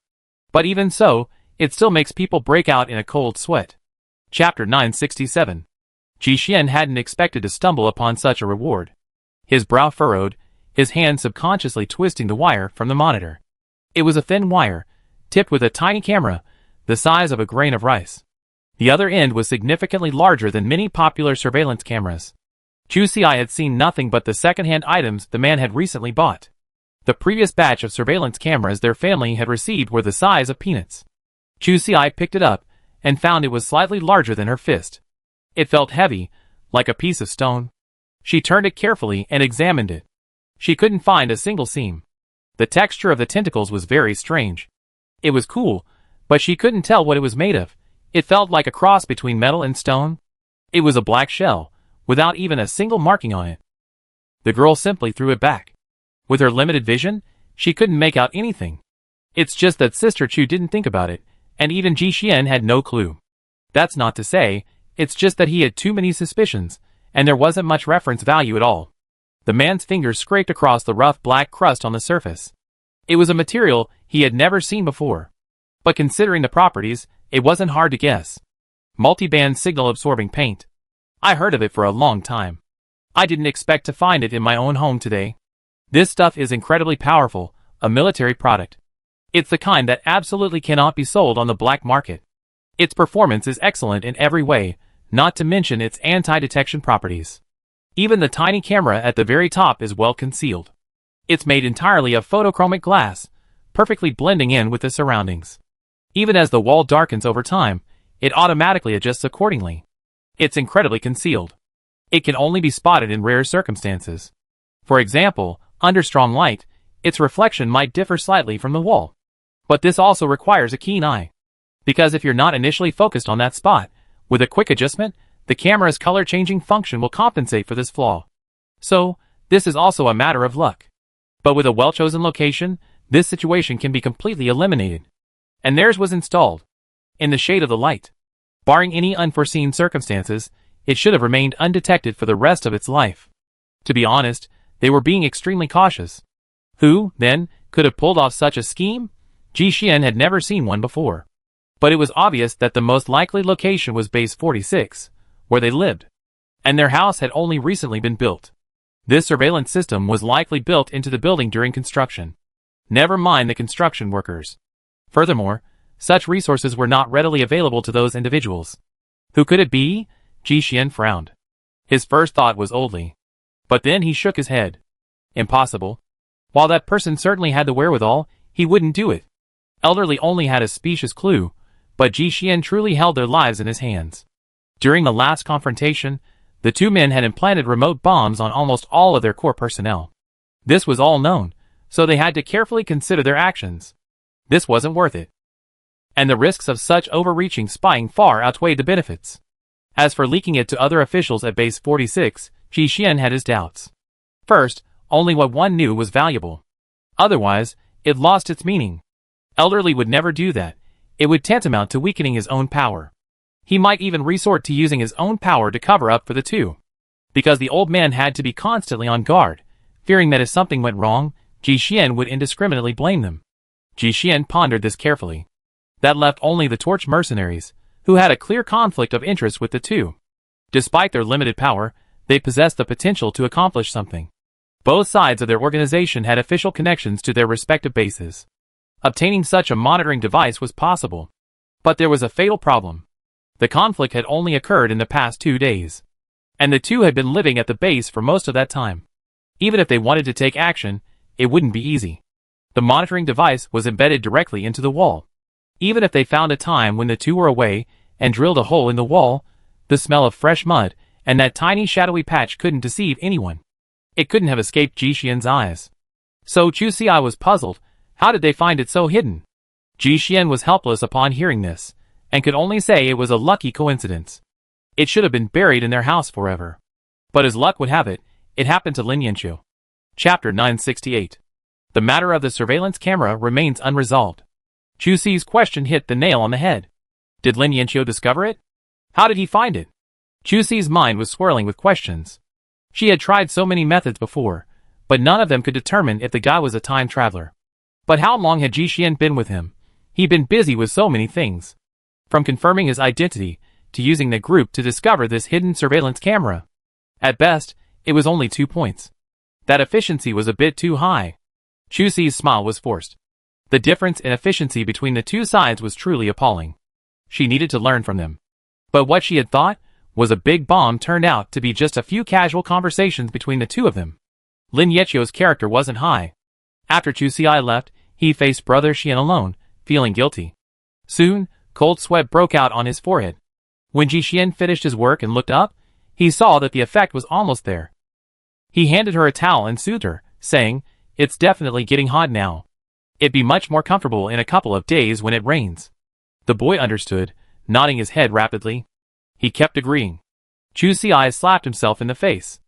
But even so, it still makes people break out in a cold sweat. Chapter 967. Ji Xian hadn't expected to stumble upon such a reward. His brow furrowed, his hand subconsciously twisting the wire from the monitor. It was a thin wire, tipped with a tiny camera, the size of a grain of rice. The other end was significantly larger than many popular surveillance cameras. Chu Xi had seen nothing but the second-hand items the man had recently bought. The previous batch of surveillance cameras their family had received were the size of peanuts. Chu Xi picked it up, and found it was slightly larger than her fist. It felt heavy, like a piece of stone. She turned it carefully and examined it. She couldn't find a single seam. The texture of the tentacles was very strange. It was cool, but she couldn't tell what it was made of. It felt like a cross between metal and stone. It was a black shell, without even a single marking on it. The girl simply threw it back. With her limited vision, she couldn't make out anything. It's just that Sister Chu didn't think about it, and even Ji Xian had no clue. That's not to say, it's just that he had too many suspicions, and there wasn't much reference value at all. The man's fingers scraped across the rough black crust on the surface. It was a material he had never seen before. But considering the properties, it wasn't hard to guess. Multi-band signal-absorbing paint. I heard of it for a long time. I didn't expect to find it in my own home today. This stuff is incredibly powerful, a military product. It's the kind that absolutely cannot be sold on the black market. Its performance is excellent in every way, not to mention its anti-detection properties. Even the tiny camera at the very top is well concealed. It's made entirely of photochromic glass, perfectly blending in with the surroundings. Even as the wall darkens over time, it automatically adjusts accordingly. It's incredibly concealed. It can only be spotted in rare circumstances. For example, under strong light, its reflection might differ slightly from the wall. But this also requires a keen eye. Because if you're not initially focused on that spot, with a quick adjustment, the camera's color-changing function will compensate for this flaw. So, this is also a matter of luck. But with a well-chosen location, this situation can be completely eliminated. And theirs was installed. In the shade of the light. Barring any unforeseen circumstances, it should have remained undetected for the rest of its life. To be honest, they were being extremely cautious. Who, then, could have pulled off such a scheme? Ji Xian had never seen one before. But it was obvious that the most likely location was Base 46, where they lived. And their house had only recently been built. This surveillance system was likely built into the building during construction. Never mind the construction workers. Furthermore, such resources were not readily available to those individuals. Who could it be? Ji Xian frowned. His first thought was Oldly. But then he shook his head. Impossible. While that person certainly had the wherewithal, he wouldn't do it. Elderly only had a specious clue, but Ji Xian truly held their lives in his hands. During the last confrontation, the two men had implanted remote bombs on almost all of their core personnel. This was all known, so they had to carefully consider their actions. This wasn't worth it. And the risks of such overreaching spying far outweighed the benefits. As for leaking it to other officials at Base 46, Ji Xian had his doubts. First, only what one knew was valuable. Otherwise, it lost its meaning. Elderly would never do that. It would tantamount to weakening his own power. He might even resort to using his own power to cover up for the two. Because the old man had to be constantly on guard, fearing that if something went wrong, Ji Xian would indiscriminately blame them. Ji Xian pondered this carefully. That left only the Torch mercenaries, who had a clear conflict of interest with the two. Despite their limited power, they possessed the potential to accomplish something. Both sides of their organization had official connections to their respective bases. Obtaining such a monitoring device was possible. But there was a fatal problem. The conflict had only occurred in the past 2 days. And the two had been living at the base for most of that time. Even if they wanted to take action, it wouldn't be easy. The monitoring device was embedded directly into the wall. Even if they found a time when the two were away and drilled a hole in the wall, the smell of fresh mud and that tiny shadowy patch couldn't deceive anyone. It couldn't have escaped Ji Xian's eyes. So Chu Xi was puzzled. How did they find it so hidden? Ji Xian was helpless upon hearing this, and could only say it was a lucky coincidence. It should have been buried in their house forever. But as luck would have it, it happened to Lin Yanqiu. Chapter 968. The matter of the surveillance camera remains unresolved. Chu Xi's question hit the nail on the head. Did Lin Yanqiu discover it? How did he find it? Chu Xi's mind was swirling with questions. She had tried so many methods before, but none of them could determine if the guy was a time traveler. But how long had Ji Xian been with him? He'd been busy with so many things. From confirming his identity, to using the group to discover this hidden surveillance camera. At best, it was only 2 points. That efficiency was a bit too high. Chu Xi's smile was forced. The difference in efficiency between the two sides was truly appalling. She needed to learn from them. But what she had thought was a big bomb turned out to be just a few casual conversations between the two of them. Lin Yanqiu's character wasn't high. After Chu Xi left, he faced Brother Xian alone, feeling guilty. Soon, cold sweat broke out on his forehead. When Ji Xian finished his work and looked up, he saw that the effect was almost there. He handed her a towel and soothed her, saying, "It's definitely getting hot now. It'd be much more comfortable in a couple of days when it rains." The boy understood, nodding his head rapidly. He kept agreeing. Chu Xi slapped himself in the face.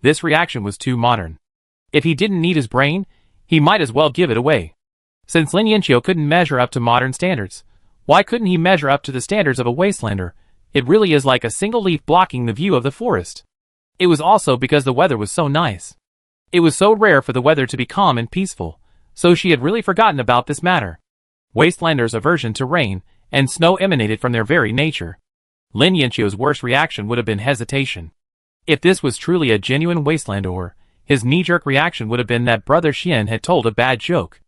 This reaction was too modern. If he didn't need his brain, he might as well give it away. Since Lin Yanqiu couldn't measure up to modern standards, why couldn't he measure up to the standards of a Wastelander? It really is like a single leaf blocking the view of the forest. It was also because the weather was so nice. It was so rare for the weather to be calm and peaceful, so she had really forgotten about this matter. Wastelanders' aversion to rain and snow emanated from their very nature. Lin Yanqiu's worst reaction would have been hesitation. If this was truly a genuine Wastelander, his knee-jerk reaction would have been that Brother Xian had told a bad joke.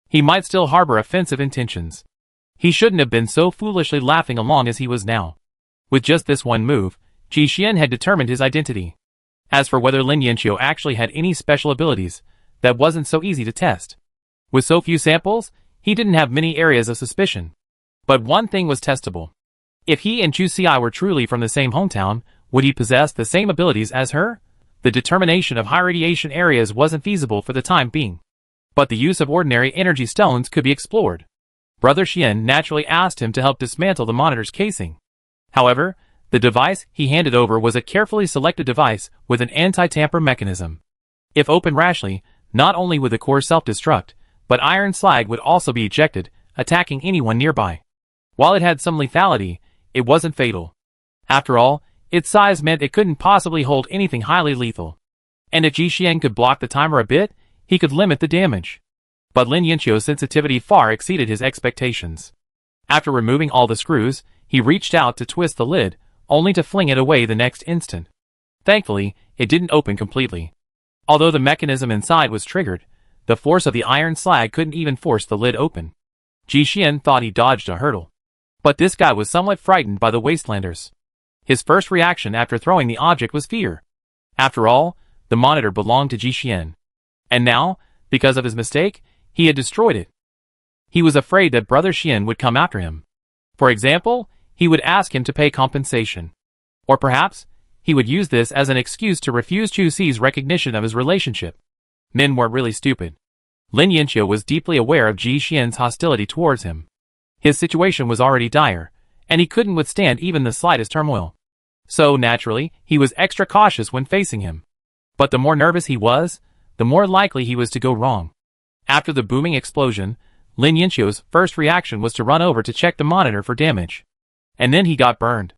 He might still harbor offensive intentions. He shouldn't have been so foolishly laughing along as he was now. With just this one move, Ji Xian had determined his identity. As for whether Lin Yanqiu actually had any special abilities, that wasn't so easy to test. With so few samples, he didn't have many areas of suspicion. But one thing was testable. If he and Chu Xi were truly from the same hometown, would he possess the same abilities as her? The determination of high radiation areas wasn't feasible for the time being. But the use of ordinary energy stones could be explored. Brother Xian naturally asked him to help dismantle the monitor's casing. However, the device he handed over was a carefully selected device with an anti-tamper mechanism. If opened rashly, not only would the core self-destruct, but iron slag would also be ejected, attacking anyone nearby. While it had some lethality, it wasn't fatal. After all, its size meant it couldn't possibly hold anything highly lethal. And if Ji Xian could block the timer a bit, he could limit the damage. But Lin Yanqiu's sensitivity far exceeded his expectations. After removing all the screws, he reached out to twist the lid, only to fling it away the next instant. Thankfully, it didn't open completely. Although the mechanism inside was triggered, the force of the iron slag couldn't even force the lid open. Ji Xian thought he dodged a hurdle. But this guy was somewhat frightened by the Wastelanders. His first reaction after throwing the object was fear. After all, the monitor belonged to Ji Xian. And now, because of his mistake, he had destroyed it. He was afraid that Brother Xian would come after him. For example, he would ask him to pay compensation. Or perhaps, he would use this as an excuse to refuse Chu Si's recognition of his relationship. Men weren't really stupid. Lin Yanqiu was deeply aware of Ji Xian's hostility towards him. His situation was already dire, and he couldn't withstand even the slightest turmoil. So, naturally, he was extra cautious when facing him. But the more nervous he was, the more likely he was to go wrong. After the booming explosion, Lin Yanqiu's first reaction was to run over to check the monitor for damage. And then he got burned.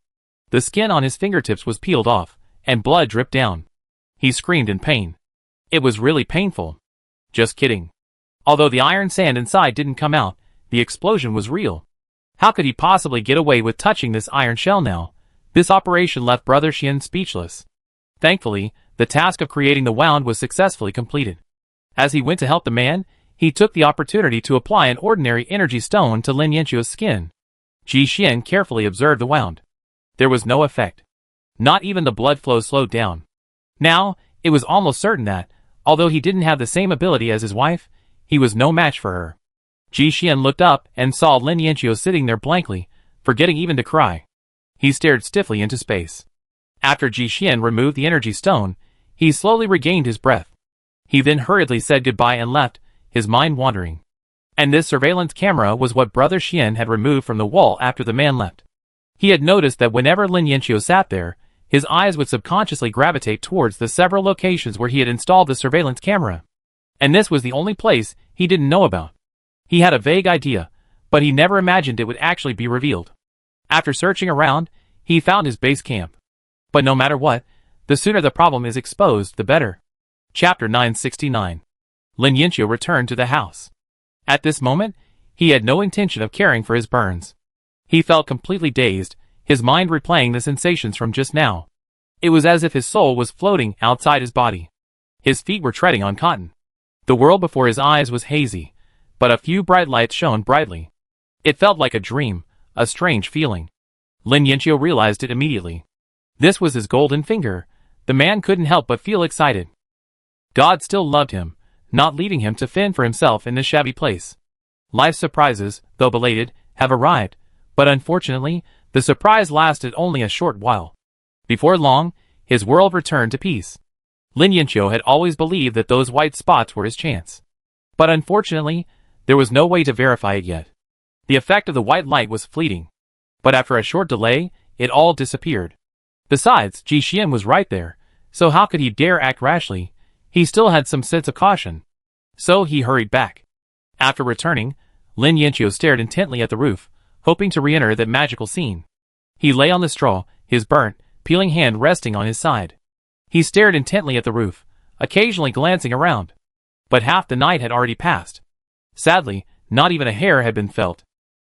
The skin on his fingertips was peeled off, and blood dripped down. He screamed in pain. It was really painful. Just kidding. Although the iron sand inside didn't come out, the explosion was real. How could he possibly get away with touching this iron shell now? This operation left Brother Xian speechless. Thankfully, the task of creating the wound was successfully completed. As he went to help the man, he took the opportunity to apply an ordinary energy stone to Lin Yanqiu's skin. Ji Xian carefully observed the wound. There was no effect. Not even the blood flow slowed down. Now, it was almost certain that, although he didn't have the same ability as his wife, he was no match for her. Ji Xian looked up and saw Lin Yanqiu sitting there blankly, forgetting even to cry. He stared stiffly into space. After Ji Xian removed the energy stone, he slowly regained his breath. He then hurriedly said goodbye and left, his mind wandering. And this surveillance camera was what Brother Xian had removed from the wall after the man left. He had noticed that whenever Lin Yanqiu sat there, his eyes would subconsciously gravitate towards the several locations where he had installed the surveillance camera. And this was the only place he didn't know about. He had a vague idea, but he never imagined it would actually be revealed. After searching around, he found his base camp. But no matter what, the sooner the problem is exposed, the better. Chapter 969. Lin Yanqiu returned to the house. At this moment, he had no intention of caring for his burns. He felt completely dazed, his mind replaying the sensations from just now. It was as if his soul was floating outside his body. His feet were treading on cotton. The world before his eyes was hazy, but a few bright lights shone brightly. It felt like a dream, a strange feeling. Lin Yanqiu realized it immediately. This was his golden finger. The man couldn't help but feel excited. God still loved him, not leaving him to fend for himself in this shabby place. Life's surprises, though belated, have arrived, but unfortunately, the surprise lasted only a short while. Before long, his world returned to peace. Lin Yanqiu had always believed that those white spots were his chance. But unfortunately, there was no way to verify it yet. The effect of the white light was fleeting. But after a short delay, it all disappeared. Besides, Ji Xian was right there, so how could he dare act rashly? He still had some sense of caution. So he hurried back. After returning, Lin Yanqiu stared intently at the roof, hoping to re-enter that magical scene. He lay on the straw, his burnt, peeling hand resting on his side. He stared intently at the roof, occasionally glancing around. But half the night had already passed. Sadly, not even a hair had been felt.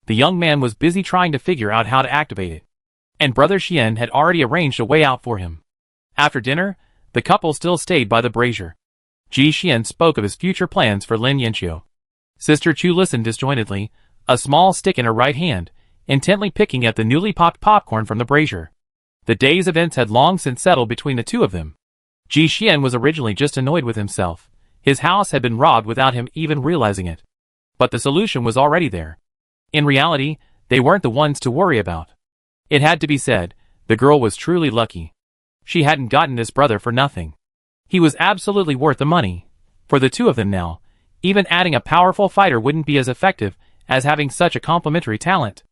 The young man was busy trying to figure out how to activate it. And Brother Xian had already arranged a way out for him. After dinner, the couple still stayed by the brazier. Ji Xian spoke of his future plans for Lin Yanqiu. Sister Chu listened disjointedly, a small stick in her right hand, intently picking at the newly popped popcorn from the brazier. The day's events had long since settled between the two of them. Ji Xian was originally just annoyed with himself. His house had been robbed without him even realizing it. But the solution was already there. In reality, they weren't the ones to worry about. It had to be said, the girl was truly lucky. She hadn't gotten this brother for nothing. He was absolutely worth the money. For the two of them now, even adding a powerful fighter wouldn't be as effective as having such a complementary talent.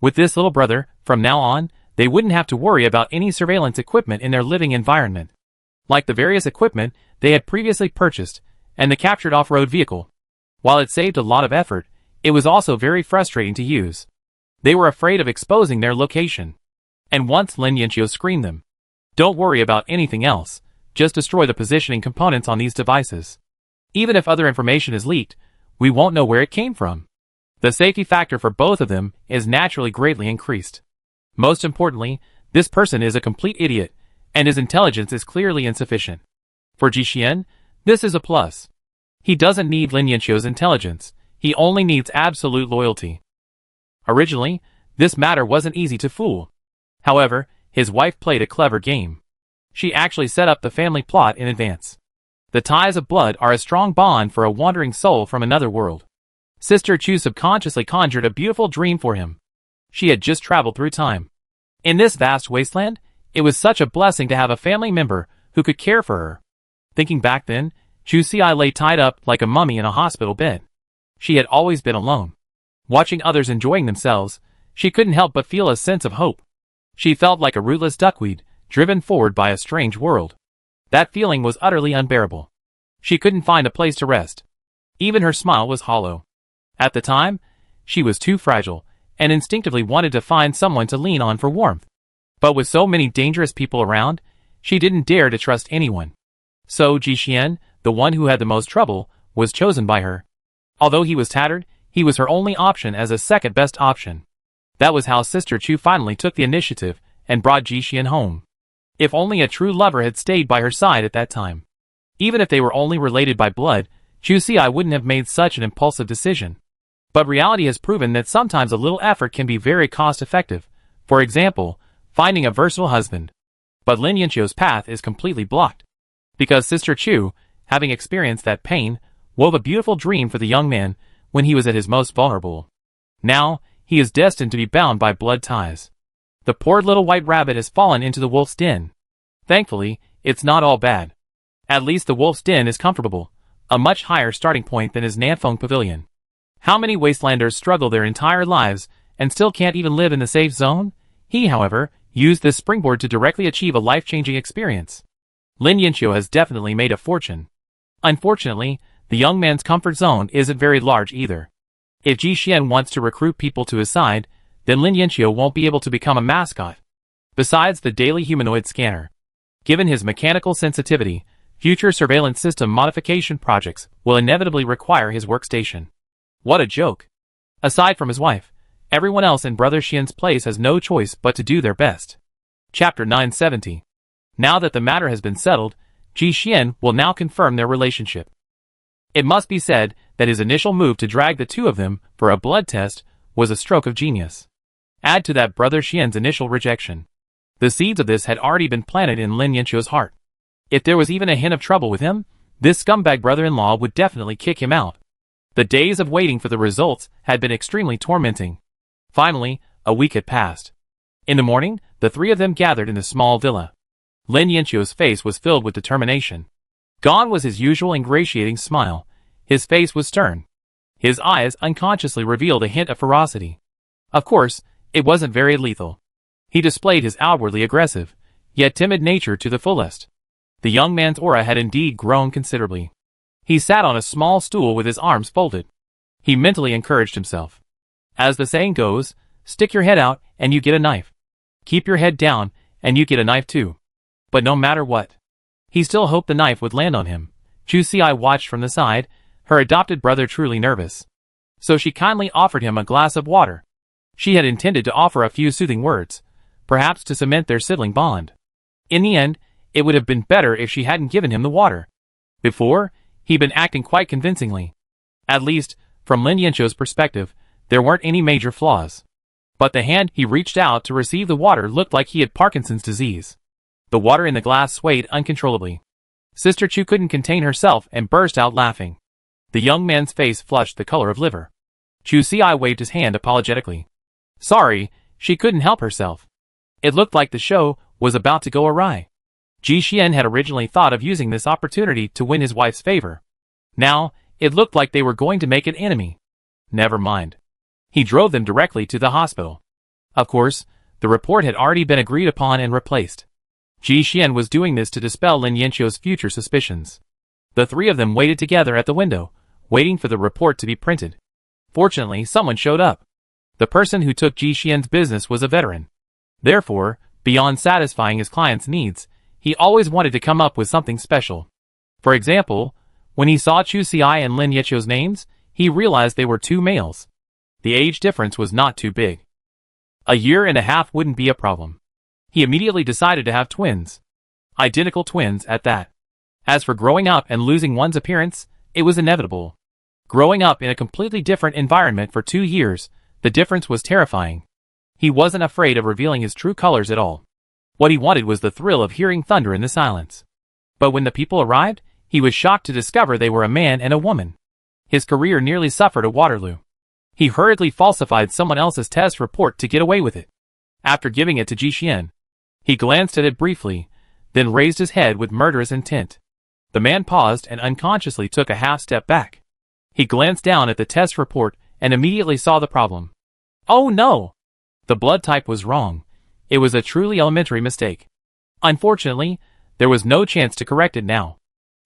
With this little brother, from now on, they wouldn't have to worry about any surveillance equipment in their living environment. Like the various equipment they had previously purchased, and the captured off-road vehicle. While it saved a lot of effort, it was also very frustrating to use. They were afraid of exposing their location. And once Lin Yanqiu screened them. Don't worry about anything else, just destroy the positioning components on these devices. Even if other information is leaked, we won't know where it came from. The safety factor for both of them is naturally greatly increased. Most importantly, this person is a complete idiot, and his intelligence is clearly insufficient. For Ji Xian, This is a plus. He doesn't need Lin Yanqiu's intelligence, he only needs absolute loyalty. Originally, this matter wasn't easy to fool. However, his wife played a clever game. She actually set up the family plot in advance. The ties of blood are a strong bond for a wandering soul from another world. Sister Chu subconsciously conjured a beautiful dream for him. She had just traveled through time. In this vast wasteland, it was such a blessing to have a family member who could care for her. Thinking back then, Chu Xi lay tied up like a mummy in a hospital bed. She had always been alone. Watching others enjoying themselves, she couldn't help but feel a sense of hope. She felt like a rootless duckweed, driven forward by a strange world. That feeling was utterly unbearable. She couldn't find a place to rest. Even her smile was hollow. At the time, she was too fragile, and instinctively wanted to find someone to lean on for warmth. But with so many dangerous people around, she didn't dare to trust anyone. So Ji Xian, the one who had the most trouble, was chosen by her. Although he was tattered, he was her only option as a second best option. That was how Sister Chu finally took the initiative and brought Ji Xian home. If only a true lover had stayed by her side at that time. Even if they were only related by blood, Chu Xi wouldn't have made such an impulsive decision. But reality has proven that sometimes a little effort can be very cost-effective. For example, finding a versatile husband. But Lin Yanqiu's path is completely blocked. Because Sister Chu, having experienced that pain, wove a beautiful dream for the young man when he was at his most vulnerable. Now, he is destined to be bound by blood ties. The poor little white rabbit has fallen into the wolf's den. Thankfully, it's not all bad. At least the wolf's den is comfortable, a much higher starting point than his Nanfeng pavilion. How many Wastelanders struggle their entire lives and still can't even live in the safe zone? He, however, used this springboard to directly achieve a life-changing experience. Lin Yanqiu has definitely made a fortune. Unfortunately, the young man's comfort zone isn't very large either. If Ji Xian wants to recruit people to his side, then Lin Yanqiu won't be able to become a mascot. Besides the daily humanoid scanner. Given his mechanical sensitivity, future surveillance system modification projects will inevitably require his workstation. What a joke. Aside from his wife, everyone else in Brother Xian's place has no choice but to do their best. Chapter 970. Now that the matter has been settled, Ji Xian will now confirm their relationship. It must be said that his initial move to drag the two of them for a blood test was a stroke of genius. Add to that Brother Xian's initial rejection. The seeds of this had already been planted in Lin Yanqiu's heart. If there was even a hint of trouble with him, this scumbag brother-in-law would definitely kick him out. The days of waiting for the results had been extremely tormenting. Finally, a week had passed. In the morning, the three of them gathered in the small villa. Lin Yanqiu's face was filled with determination. Gone was his usual ingratiating smile. His face was stern. His eyes unconsciously revealed a hint of ferocity. Of course, it wasn't very lethal. He displayed his outwardly aggressive, yet timid nature to the fullest. The young man's aura had indeed grown considerably. He sat on a small stool with his arms folded. He mentally encouraged himself. As the saying goes, stick your head out and you get a knife. Keep your head down and you get a knife too. But no matter what, he still hoped the knife would land on him. Chu Xi watched from the side, her adopted brother truly nervous. So she kindly offered him a glass of water. She had intended to offer a few soothing words, perhaps to cement their sibling bond. In the end, it would have been better if she hadn't given him the water. Before, he'd been acting quite convincingly. At least, from Lin Yanqiu's perspective, there weren't any major flaws. But the hand he reached out to receive the water looked like he had Parkinson's disease. The water in the glass swayed uncontrollably. Sister Chu couldn't contain herself and burst out laughing. The young man's face flushed the color of liver. Chu Xi waved his hand apologetically. Sorry, she couldn't help herself. It looked like the show was about to go awry. Ji Xian had originally thought of using this opportunity to win his wife's favor. Now, it looked like they were going to make an enemy. Never mind. He drove them directly to the hospital. Of course, the report had already been agreed upon and replaced. Ji Xian was doing this to dispel Lin Yanqiu's future suspicions. The three of them waited together at the window, waiting for the report to be printed. Fortunately, someone showed up. The person who took Ji Xian's business was a veteran. Therefore, beyond satisfying his client's needs, he always wanted to come up with something special. For example, when he saw Chu Xi and Lin Yanqiu's names, he realized they were two males. The age difference was not too big. A year and a half wouldn't be a problem. He immediately decided to have twins. Identical twins at that. As for growing up and losing one's appearance, it was inevitable. Growing up in a completely different environment for 2 years, the difference was terrifying. He wasn't afraid of revealing his true colors at all. What he wanted was the thrill of hearing thunder in the silence. But when the people arrived, he was shocked to discover they were a man and a woman. His career nearly suffered a Waterloo. He hurriedly falsified someone else's test report to get away with it. After giving it to Ji-Xian, he glanced at it briefly, then raised his head with murderous intent. The man paused and unconsciously took a half step back. He glanced down at the test report and immediately saw the problem. Oh no! The blood type was wrong. It was a truly elementary mistake. Unfortunately, there was no chance to correct it now.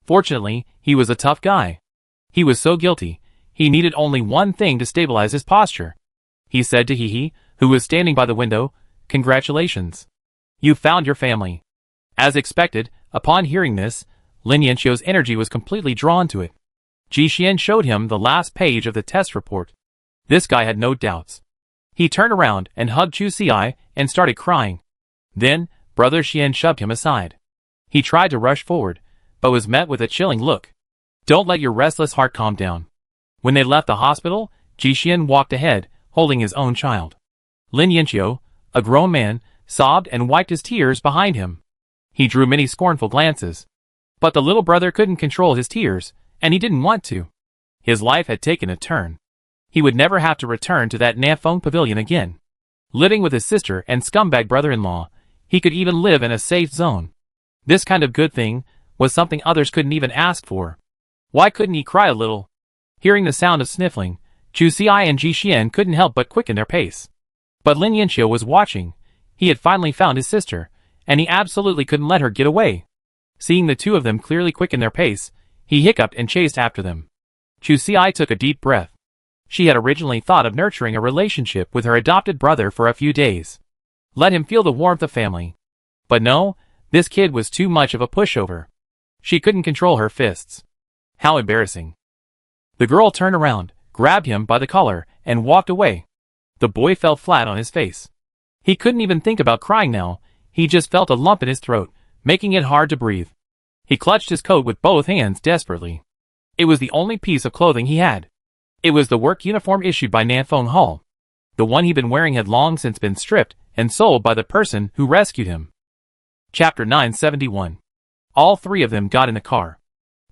Fortunately, he was a tough guy. He was so guilty, he needed only one thing to stabilize his posture. He said to He, who was standing by the window, "Congratulations. You found your family." As expected, upon hearing this, Lin Yanqiu's energy was completely drawn to it. Ji-Xian showed him the last page of the test report. This guy had no doubts. He turned around and hugged Chu Ci and started crying. Then, Brother Xian shoved him aside. He tried to rush forward, but was met with a chilling look. Don't let your restless heart calm down. When they left the hospital, Ji-Xian walked ahead, holding his own child. Lin Yanqiu, a grown man, sobbed and wiped his tears behind him. He drew many scornful glances. But the little brother couldn't control his tears, and he didn't want to. His life had taken a turn. He would never have to return to that Nafeng pavilion again. Living with his sister and scumbag brother-in-law, he could even live in a safe zone. This kind of good thing was something others couldn't even ask for. Why couldn't he cry a little? Hearing the sound of sniffling, Chu Ci and Ji-Xian couldn't help but quicken their pace. But Lin Yanqiu was watching. He had finally found his sister, and he absolutely couldn't let her get away. Seeing the two of them clearly quicken their pace, he hiccuped and chased after them. Chu Ci took a deep breath. She had originally thought of nurturing a relationship with her adopted brother for a few days. Let him feel the warmth of family. But no, this kid was too much of a pushover. She couldn't control her fists. How embarrassing. The girl turned around, grabbed him by the collar, and walked away. The boy fell flat on his face. He couldn't even think about crying now, he just felt a lump in his throat, making it hard to breathe. He clutched his coat with both hands desperately. It was the only piece of clothing he had. It was the work uniform issued by Nafeng Hall. The one he'd been wearing had long since been stripped and sold by the person who rescued him. Chapter 971. All three of them got in the car.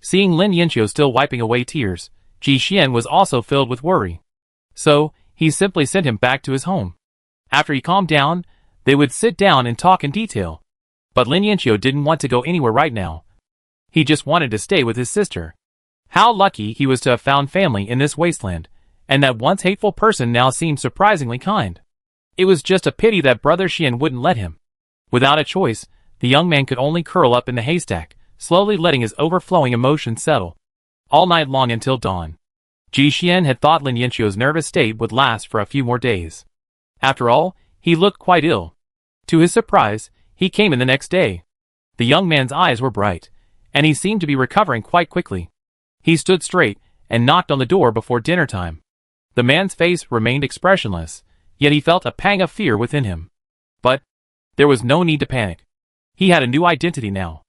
Seeing Lin Yanqiu still wiping away tears, Ji-Xian was also filled with worry. So, he simply sent him back to his home. After he calmed down, they would sit down and talk in detail. But Lin Yanqiu didn't want to go anywhere right now. He just wanted to stay with his sister. How lucky he was to have found family in this wasteland, and that once hateful person now seemed surprisingly kind. It was just a pity that Brother Xian wouldn't let him. Without a choice, the young man could only curl up in the haystack, slowly letting his overflowing emotions settle. All night long until dawn. Ji-Xian had thought Lin Yanqiu's nervous state would last for a few more days. After all, he looked quite ill. To his surprise, he came in the next day. The young man's eyes were bright, and he seemed to be recovering quite quickly. He stood straight and knocked on the door before dinner time. The man's face remained expressionless, yet he felt a pang of fear within him. But there was no need to panic. He had a new identity now.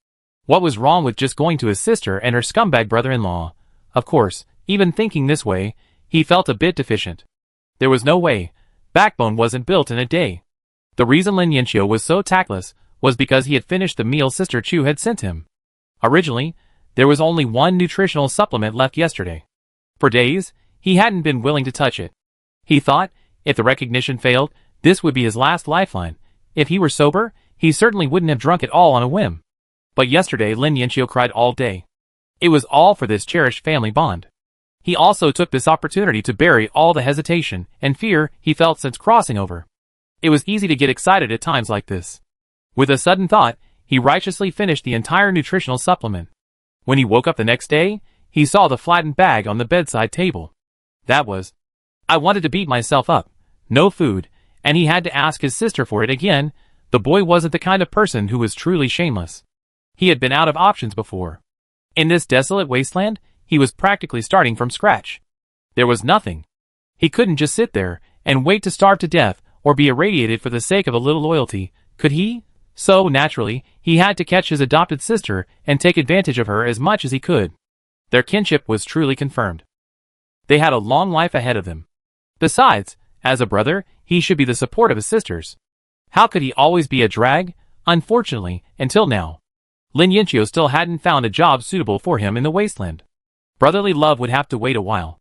What was wrong with just going to his sister and her scumbag brother-in-law? Of course, even thinking this way, he felt a bit deficient. There was no way. Backbone wasn't built in a day. The reason Lin Yanqiu was so tactless was because he had finished the meal Sister Chu had sent him. Originally, there was only one nutritional supplement left yesterday. For days, he hadn't been willing to touch it. He thought, if the recognition failed, this would be his last lifeline. If he were sober, he certainly wouldn't have drunk it all on a whim. But yesterday Lin Yanqiu cried all day. It was all for this cherished family bond. He also took this opportunity to bury all the hesitation and fear he felt since crossing over. It was easy to get excited at times like this. With a sudden thought, he righteously finished the entire nutritional supplement. When he woke up the next day, he saw the flattened bag on the bedside table. That was. I wanted to beat myself up. No food, and he had to ask his sister for it again. The boy wasn't the kind of person who was truly shameless. He had been out of options before. In this desolate wasteland, he was practically starting from scratch. There was nothing. He couldn't just sit there and wait to starve to death or be irradiated for the sake of a little loyalty, could he? So, naturally, he had to catch his adopted sister and take advantage of her as much as he could. Their kinship was truly confirmed. They had a long life ahead of them. Besides, as a brother, he should be the support of his sisters. How could he always be a drag? Unfortunately, until now, Lin Yinqiu still hadn't found a job suitable for him in the Wasteland. Brotherly love would have to wait a while.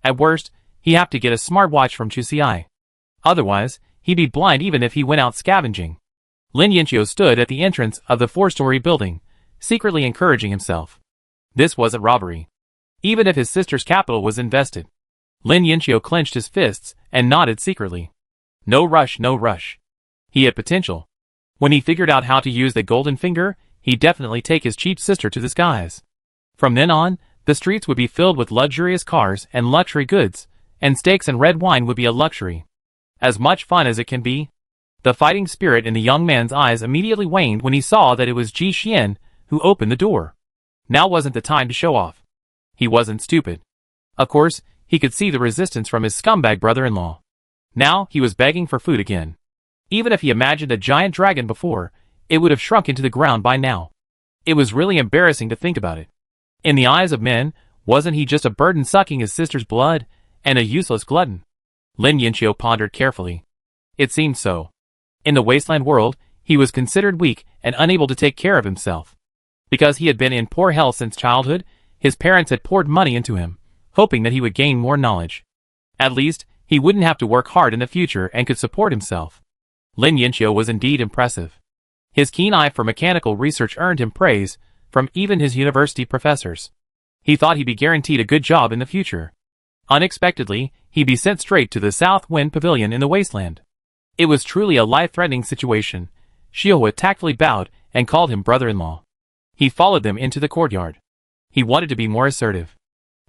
At worst, he'd have to get a smartwatch from Chusi. Otherwise, he'd be blind even if he went out scavenging. Lin Yinqiu stood at the entrance of the 4-story building, secretly encouraging himself. This wasn't robbery. Even if his sister's capital was invested. Lin Yinqiu clenched his fists and nodded secretly. No rush, no rush. He had potential. When he figured out how to use the golden finger, he'd definitely take his cheap sister to the skies. From then on, the streets would be filled with luxurious cars and luxury goods, and steaks and red wine would be a luxury. As much fun as it can be. The fighting spirit in the young man's eyes immediately waned when he saw that it was Ji Xian who opened the door. Now wasn't the time to show off. He wasn't stupid. Of course, he could see the resistance from his scumbag brother-in-law. Now, he was begging for food again. Even if he imagined a giant dragon before, it would have shrunk into the ground by now. It was really embarrassing to think about it. In the eyes of men, wasn't he just a burden sucking his sister's blood, and a useless glutton? Lin Yinqiu pondered carefully. It seemed so. In the Wasteland world, he was considered weak and unable to take care of himself. Because he had been in poor health since childhood, his parents had poured money into him, hoping that he would gain more knowledge. At least, he wouldn't have to work hard in the future and could support himself. Lin Yinqiu was indeed impressive. His keen eye for mechanical research earned him praise from even his university professors. He thought he'd be guaranteed a good job in the future. Unexpectedly, he'd be sent straight to the South Wind Pavilion in the Wasteland. It was truly a life-threatening situation. Xiahua tactfully bowed and called him brother-in-law. He followed them into the courtyard. He wanted to be more assertive.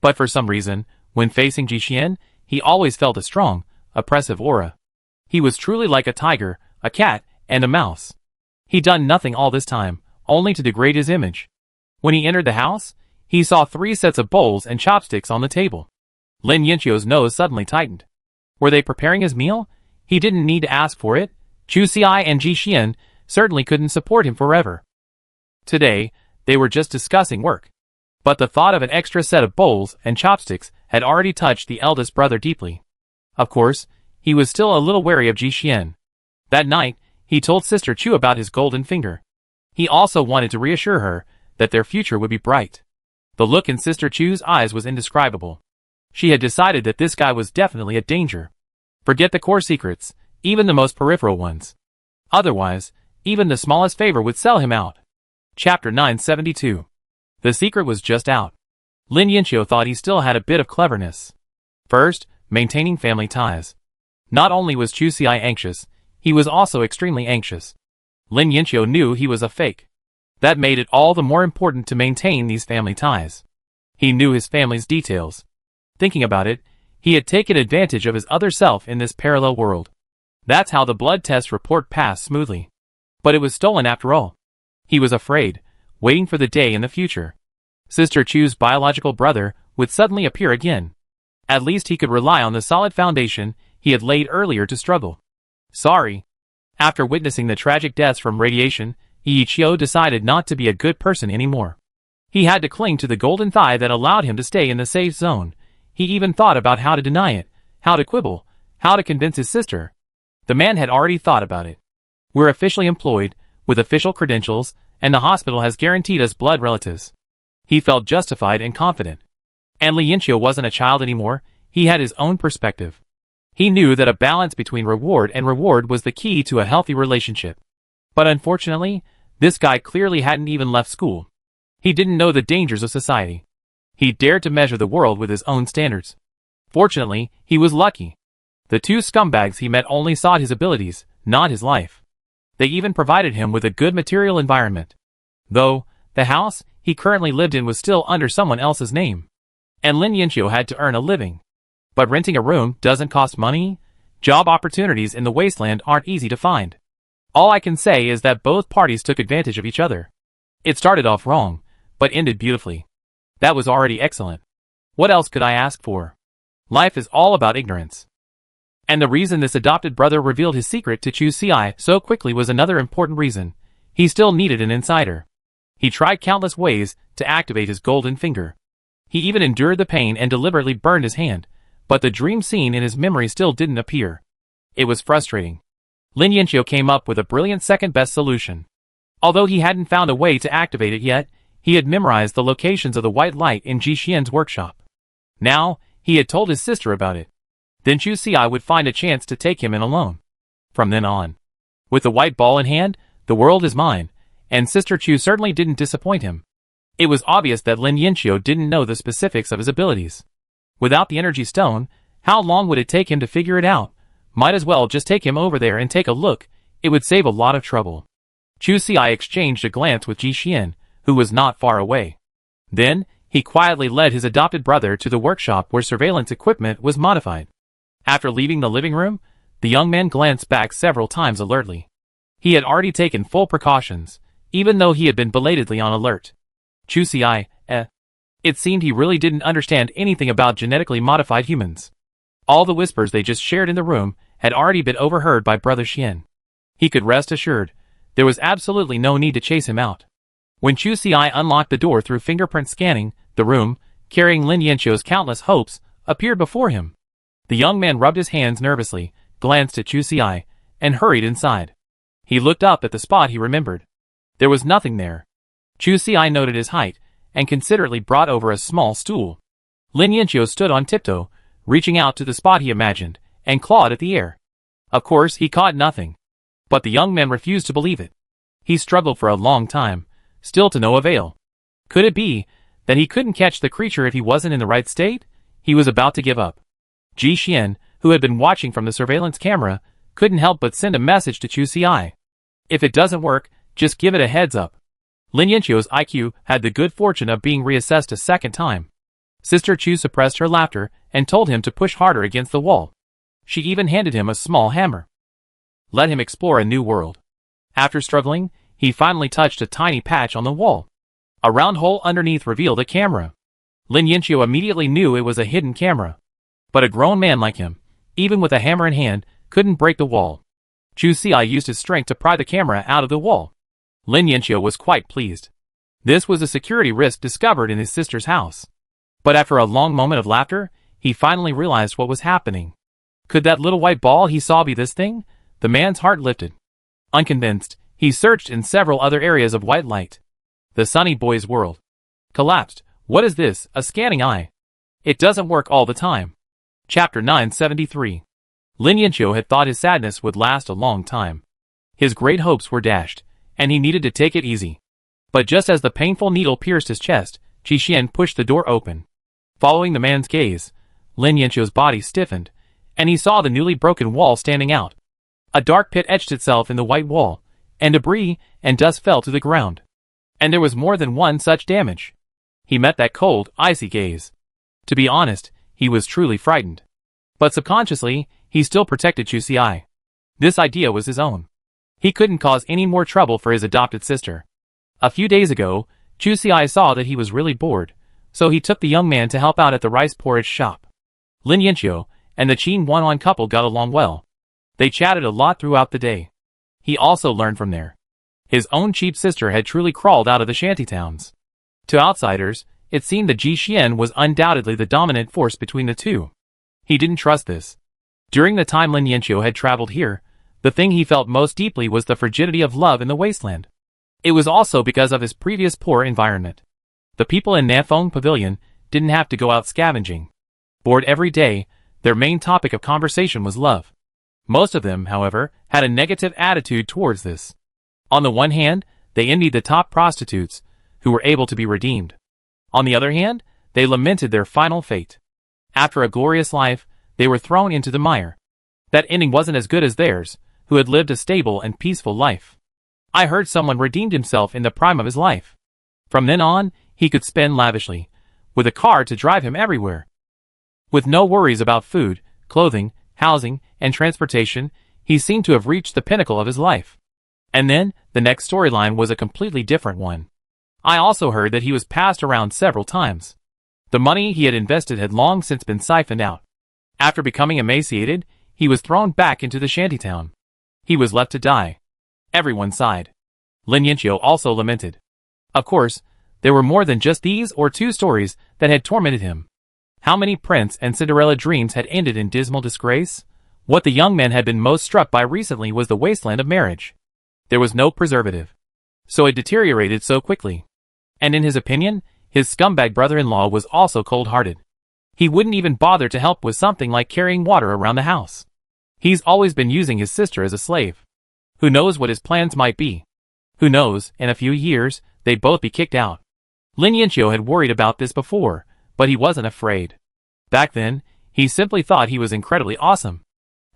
But for some reason, when facing Ji Xian, he always felt a strong, oppressive aura. He was truly like a tiger, a cat, and a mouse. He'd done nothing all this time, only to degrade his image. When he entered the house, he saw 3 sets of bowls and chopsticks on the table. Lin Yinqiu's nose suddenly tightened. Were they preparing his meal? He didn't need to ask for it. Chusi and Ji Xian certainly couldn't support him forever. Today, they were just discussing work. But the thought of an extra set of bowls and chopsticks had already touched the eldest brother deeply. Of course, he was still a little wary of Ji Xian. That night, he told Sister Chu about his golden finger. He also wanted to reassure her that their future would be bright. The look in Sister Chu's eyes was indescribable. She had decided that this guy was definitely a danger. Forget the core secrets, even the most peripheral ones. Otherwise, even the smallest favor would sell him out. Chapter 972. The secret was just out. Lin Yinqiu thought he still had a bit of cleverness. First, maintaining family ties. Not only was Chusi anxious, he was also extremely anxious. Lin Yinqiu knew he was a fake. That made it all the more important to maintain these family ties. He knew his family's details. Thinking about it, he had taken advantage of his other self in this parallel world. That's how the blood test report passed smoothly. But it was stolen after all. He was afraid, waiting for the day in the future. Sister Chu's biological brother would suddenly appear again. At least he could rely on the solid foundation he had laid earlier to struggle. Sorry. After witnessing the tragic deaths from radiation, Yiqiu decided not to be a good person anymore. He had to cling to the golden thigh that allowed him to stay in the safe zone. He even thought about how to deny it, how to quibble, how to convince his sister. The man had already thought about it. We're officially employed, with official credentials, and the hospital has guaranteed us blood relatives. He felt justified and confident. And Lin Yinqiu wasn't a child anymore, he had his own perspective. He knew that a balance between reward and reward was the key to a healthy relationship. But unfortunately, this guy clearly hadn't even left school. He didn't know the dangers of society. He dared to measure the world with his own standards. Fortunately, he was lucky. The 2 scumbags he met only sought his abilities, not his life. They even provided him with a good material environment. Though, the house he currently lived in was still under someone else's name. And Lin Yinqiu had to earn a living. But renting a room doesn't cost money. Job opportunities in the Wasteland aren't easy to find. All I can say is that both parties took advantage of each other. It started off wrong, but ended beautifully. That was already excellent. What else could I ask for? Life is all about ignorance. And the reason this adopted brother revealed his secret to Chu Si so quickly was another important reason. He still needed an insider. He tried countless ways to activate his golden finger. He even endured the pain and deliberately burned his hand, but the dream scene in his memory still didn't appear. It was frustrating. Lin Yanqiu came up with a brilliant second-best solution. Although he hadn't found a way to activate it yet, he had memorized the locations of the white light in Ji Xian's workshop. Now, he had told his sister about it. Then Chu Xi would find a chance to take him in alone. From then on. With the white ball in hand, the world is mine, and Sister Chu certainly didn't disappoint him. It was obvious that Lin Yanqiu didn't know the specifics of his abilities. Without the energy stone, how long would it take him to figure it out? Might as well just take him over there and take a look. It would save a lot of trouble. Chu Xi exchanged a glance with Ji Xian, who was not far away. Then, he quietly led his adopted brother to the workshop where surveillance equipment was modified. After leaving the living room, the young man glanced back several times alertly. He had already taken full precautions, even though he had been belatedly on alert. Chu Xi, It seemed he really didn't understand anything about genetically modified humans. All the whispers they just shared in the room had already been overheard by Brother Xian. He could rest assured. There was absolutely no need to chase him out. When Chu Xi unlocked the door through fingerprint scanning, the room, carrying Lin Yanqiu's countless hopes, appeared before him. The young man rubbed his hands nervously, glanced at Chu Xi, and hurried inside. He looked up at the spot he remembered. There was nothing there. Chu Xi noted his height, and considerately brought over a small stool. Lin Yanqiu stood on tiptoe, reaching out to the spot he imagined, and clawed at the air. Of course, he caught nothing. But the young man refused to believe it. He struggled for a long time, still to no avail. Could it be that he couldn't catch the creature if he wasn't in the right state? He was about to give up. Ji Xian, who had been watching from the surveillance camera, couldn't help but send a message to Chu Xi. If it doesn't work, just give it a heads up. Lin Yanqiu's IQ had the good fortune of being reassessed a second time. Sister Chu suppressed her laughter and told him to push harder against the wall. She even handed him a small hammer. Let him explore a new world. After struggling, he finally touched a tiny patch on the wall. A round hole underneath revealed a camera. Lin Yanqiu immediately knew it was a hidden camera. But a grown man like him, even with a hammer in hand, couldn't break the wall. Chu Xi used his strength to pry the camera out of the wall. Lin Yanqiu was quite pleased. This was a security risk discovered in his sister's house. But after a long moment of laughter, he finally realized what was happening. Could that little white ball he saw be this thing? The man's heart lifted. Unconvinced, he searched in several other areas of white light. The sunny boy's world. Collapsed. What is this? A scanning eye. It doesn't work all the time. Chapter 973. Lin Yanqiu had thought his sadness would last a long time. His great hopes were dashed, and he needed to take it easy. But just as the painful needle pierced his chest, Ji Xian pushed the door open. Following the man's gaze, Lin Yanqiu's body stiffened, and he saw the newly broken wall standing out. A dark pit etched itself in the white wall, and debris and dust fell to the ground. And there was more than one such damage. He met that cold, icy gaze. To be honest, he was truly frightened. But subconsciously, he still protected Chu Xi. This idea was his own. He couldn't cause any more trouble for his adopted sister. A few days ago, Chu Xi saw that he was really bored, so he took the young man to help out at the rice porridge shop. Lin Yanqiu and the Qin Wanwan couple got along well. They chatted a lot throughout the day. He also learned from there. His own cheap sister had truly crawled out of the shantytowns. To outsiders, it seemed that Ji Xian was undoubtedly the dominant force between the two. He didn't trust this. During the time Lin Yanqiu had traveled here, the thing he felt most deeply was the frigidity of love in the wasteland. It was also because of his previous poor environment. The people in Nafeng Pavilion didn't have to go out scavenging. Bored every day, their main topic of conversation was love. Most of them, however, had a negative attitude towards this. On the one hand, they envied the top prostitutes, who were able to be redeemed. On the other hand, they lamented their final fate. After a glorious life, they were thrown into the mire. That ending wasn't as good as theirs, who had lived a stable and peaceful life. I heard someone redeemed himself in the prime of his life. From then on, he could spend lavishly, with a car to drive him everywhere. With no worries about food, clothing, housing, and transportation, he seemed to have reached the pinnacle of his life. And then, the next storyline was a completely different one. I also heard that he was passed around several times. The money he had invested had long since been siphoned out. After becoming emaciated, he was thrown back into the shantytown. He was left to die. Everyone sighed. Lin Yanqiu also lamented. Of course, there were more than just these or two stories that had tormented him. How many Prince and Cinderella dreams had ended in dismal disgrace? What the young man had been most struck by recently was the wasteland of marriage. There was no preservative. So it deteriorated so quickly. And in his opinion, his scumbag brother-in-law was also cold-hearted. He wouldn't even bother to help with something like carrying water around the house. He's always been using his sister as a slave. Who knows what his plans might be? Who knows, in a few years, they'd both be kicked out. Lin Yanqiu had worried about this before, but he wasn't afraid. Back then, he simply thought he was incredibly awesome.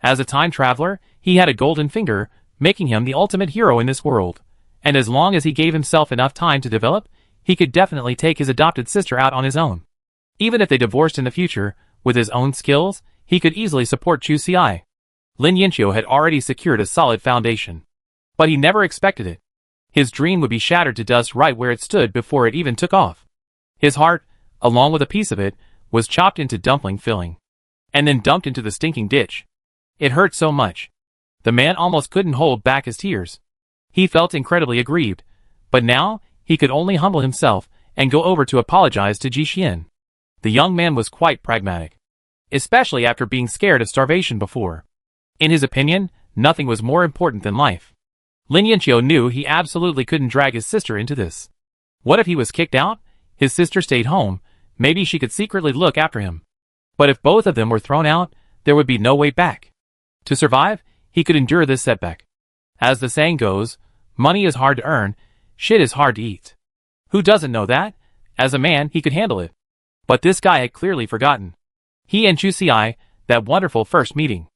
As a time traveler, he had a golden finger, making him the ultimate hero in this world. And as long as he gave himself enough time to develop, he could definitely take his adopted sister out on his own. Even if they divorced in the future, with his own skills, he could easily support Chu Ci. Lin Yanqiu had already secured a solid foundation. But he never expected it. His dream would be shattered to dust right where it stood before it even took off. His heart, along with a piece of it, was chopped into dumpling filling. And then dumped into the stinking ditch. It hurt so much. The man almost couldn't hold back his tears. He felt incredibly aggrieved. But now, he could only humble himself and go over to apologize to Ji Xian. The young man was quite pragmatic. Especially after being scared of starvation before. In his opinion, nothing was more important than life. Lin Yanqiu knew he absolutely couldn't drag his sister into this. What if he was kicked out? His sister stayed home, maybe she could secretly look after him. But if both of them were thrown out, there would be no way back. To survive, he could endure this setback. As the saying goes, money is hard to earn, shit is hard to eat. Who doesn't know that? As a man, he could handle it. But this guy had clearly forgotten. He and Chu Ci, that wonderful first meeting.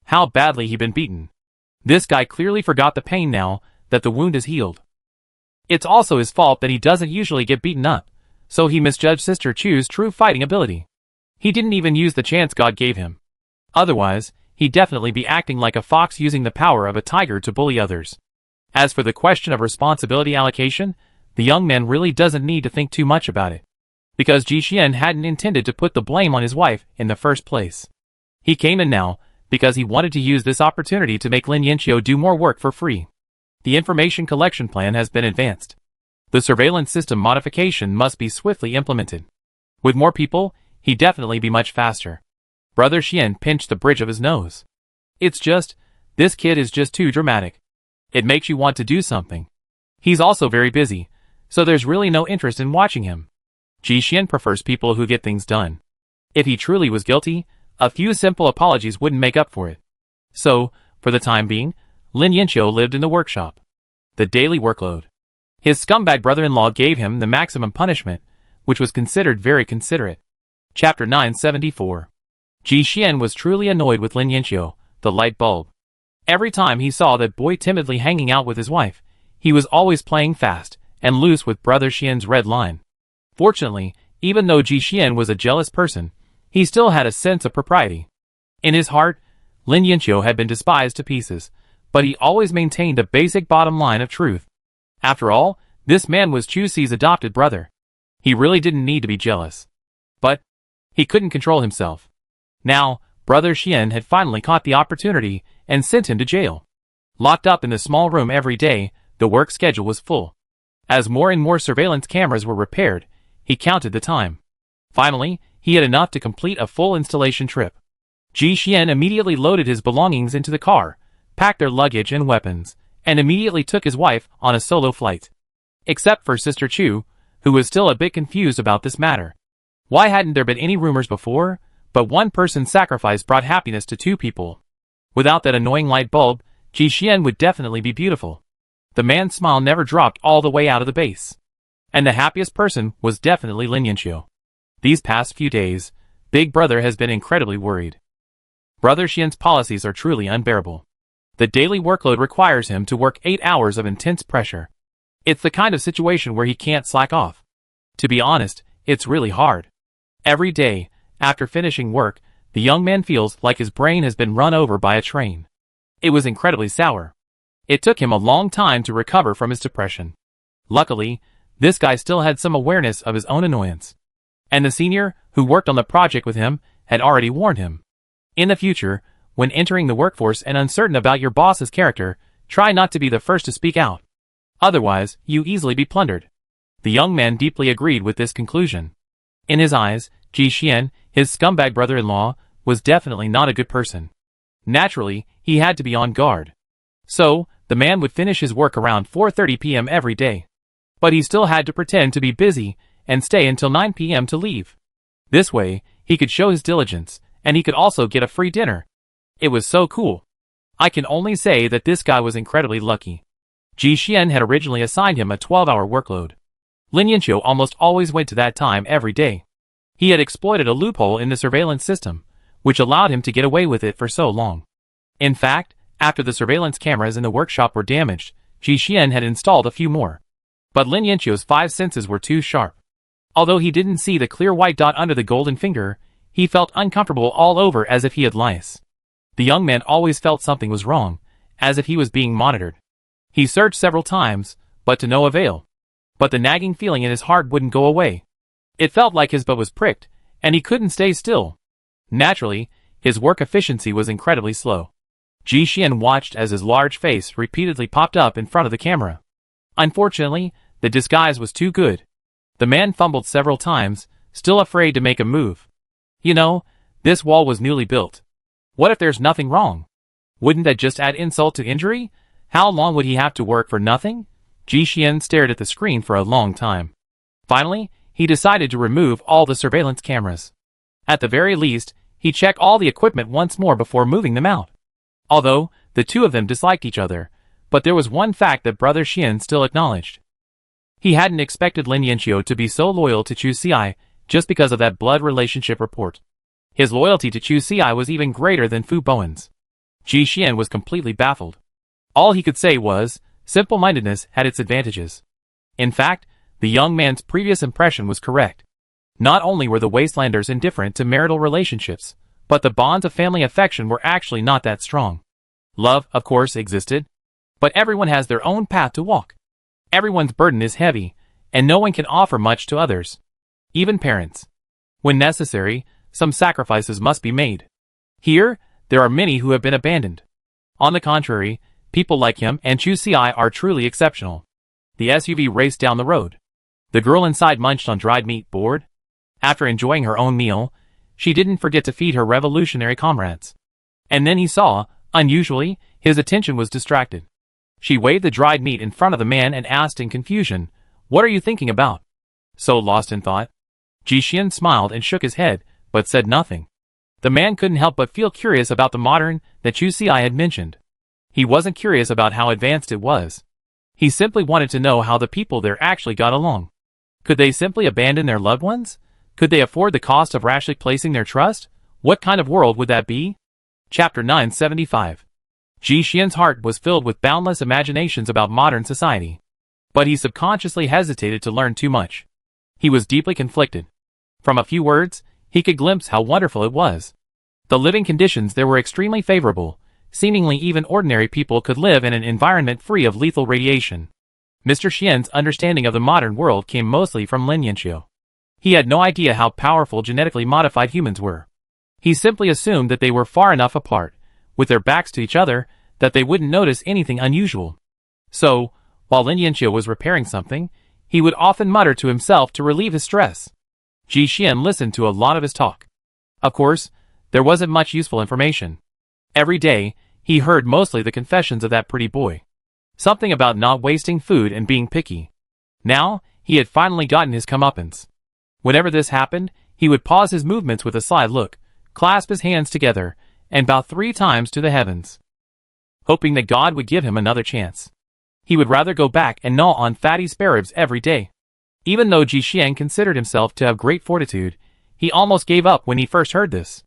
How badly he'd been beaten. This guy clearly forgot the pain now that the wound is healed. It's also his fault that he doesn't usually get beaten up, so he misjudged Sister Chu's true fighting ability. He didn't even use the chance God gave him. Otherwise, he'd definitely be acting like a fox using the power of a tiger to bully others. As for the question of responsibility allocation, the young man really doesn't need to think too much about it. Because Ji Xian hadn't intended to put the blame on his wife in the first place. He came in now, because he wanted to use this opportunity to make Lin Yanqiu do more work for free. The information collection plan has been advanced. The surveillance system modification must be swiftly implemented. With more people, he'd definitely be much faster. Brother Xian pinched the bridge of his nose. It's just, this kid is just too dramatic. It makes you want to do something. He's also very busy, so there's really no interest in watching him. Ji Xian prefers people who get things done. If he truly was guilty, a few simple apologies wouldn't make up for it. So, for the time being, Lin Yanqiu lived in the workshop. The daily workload. His scumbag brother-in-law gave him the maximum punishment, which was considered very considerate. Chapter 974. Ji Xian was truly annoyed with Lin Yanqiu, the light bulb. Every time he saw that boy timidly hanging out with his wife, he was always playing fast and loose with Brother Xian's red line. Fortunately, even though Ji Xian was a jealous person, he still had a sense of propriety. In his heart, Lin Yanqiu had been despised to pieces, but he always maintained a basic bottom line of truth. After all, this man was Chu Ci's adopted brother. He really didn't need to be jealous. But he couldn't control himself. Now, Brother Xian had finally caught the opportunity and sent him to jail. Locked up in the small room every day, the work schedule was full. As more and more surveillance cameras were repaired, he counted the time. Finally, he had enough to complete a full installation trip. Ji Xian immediately loaded his belongings into the car, packed their luggage and weapons, and immediately took his wife on a solo flight. Except for Sister Chu, who was still a bit confused about this matter. Why hadn't there been any rumors before? But one person's sacrifice brought happiness to two people. Without that annoying light bulb, Ji Xian would definitely be beautiful. The man's smile never dropped all the way out of the base. And the happiest person was definitely Lin Yanqiu. These past few days, Big Brother has been incredibly worried. Brother Xian's policies are truly unbearable. The daily workload requires him to work 8 hours of intense pressure. It's the kind of situation where he can't slack off. To be honest, it's really hard. Every day, after finishing work, the young man feels like his brain has been run over by a train. It was incredibly sour. It took him a long time to recover from his depression. Luckily, this guy still had some awareness of his own annoyance. And the senior, who worked on the project with him, had already warned him. In the future, when entering the workforce and uncertain about your boss's character, try not to be the first to speak out. Otherwise, you easily be plundered. The young man deeply agreed with this conclusion. In his eyes, Ji Xian, his scumbag brother-in-law, was definitely not a good person. Naturally, he had to be on guard. So, the man would finish his work around 4:30 p.m. every day. But he still had to pretend to be busy and stay until 9 p.m. to leave. This way, he could show his diligence, and he could also get a free dinner. It was so cool. I can only say that this guy was incredibly lucky. Ji Xian had originally assigned him a 12-hour workload. Lin Yanqiu almost always went to that time every day. He had exploited a loophole in the surveillance system, which allowed him to get away with it for so long. In fact, after the surveillance cameras in the workshop were damaged, Ji Xian had installed a few more. But Lin Yanqiu's 5 senses were too sharp. Although he didn't see the clear white dot under the golden finger, he felt uncomfortable all over as if he had lice. The young man always felt something was wrong, as if he was being monitored. He searched several times, but to no avail. But the nagging feeling in his heart wouldn't go away. It felt like his butt was pricked, and he couldn't stay still. Naturally, his work efficiency was incredibly slow. Ji Xian watched as his large face repeatedly popped up in front of the camera. Unfortunately, the disguise was too good. The man fumbled several times, still afraid to make a move. You know, this wall was newly built. What if there's nothing wrong? Wouldn't that just add insult to injury? How long would he have to work for nothing? Ji Xian stared at the screen for a long time. Finally, he decided to remove all the surveillance cameras. At the very least, he checked all the equipment once more before moving them out. Although, the two of them disliked each other, but there was one fact that Brother Xian still acknowledged. He hadn't expected Lin Yanqiu to be so loyal to Chu Xi just because of that blood relationship report. His loyalty to Chu Xi was even greater than Fu Bowen's. Ji Xian was completely baffled. All he could say was, simple-mindedness had its advantages. In fact, the young man's previous impression was correct. Not only were the Wastelanders indifferent to marital relationships, but the bonds of family affection were actually not that strong. Love, of course, existed. But everyone has their own path to walk. Everyone's burden is heavy, and no one can offer much to others. Even parents. When necessary, some sacrifices must be made. Here, there are many who have been abandoned. On the contrary, people like him and Chu Xi are truly exceptional. The SUV raced down the road. The girl inside munched on dried meat, bored. After enjoying her own meal, she didn't forget to feed her revolutionary comrades. And then he saw, unusually, his attention was distracted. She waved the dried meat in front of the man and asked in confusion, "What are you thinking about?" So lost in thought. Ji Xian smiled and shook his head, but said nothing. The man couldn't help but feel curious about the modern that Chu Xi had mentioned. He wasn't curious about how advanced it was. He simply wanted to know how the people there actually got along. Could they simply abandon their loved ones? Could they afford the cost of rashly placing their trust? What kind of world would that be? Chapter 975. Ji Xian's heart was filled with boundless imaginations about modern society. But he subconsciously hesitated to learn too much. He was deeply conflicted. From a few words, he could glimpse how wonderful it was. The living conditions there were extremely favorable. Seemingly even ordinary people could live in an environment free of lethal radiation. Mr. Xian's understanding of the modern world came mostly from Lin Yanqiu. He had no idea how powerful genetically modified humans were. He simply assumed that they were far enough apart, with their backs to each other, that they wouldn't notice anything unusual. So, while Lin Yanqiu was repairing something, he would often mutter to himself to relieve his stress. Ji Xian listened to a lot of his talk. Of course, there wasn't much useful information. Every day, he heard mostly the confessions of that pretty boy. Something about not wasting food and being picky. Now, he had finally gotten his comeuppance. Whenever this happened, he would pause his movements with a sly look, clasp his hands together, and bow 3 times to the heavens, hoping that God would give him another chance. He would rather go back and gnaw on fatty sparrows every day. Even though Ji Xian considered himself to have great fortitude, he almost gave up when he first heard this.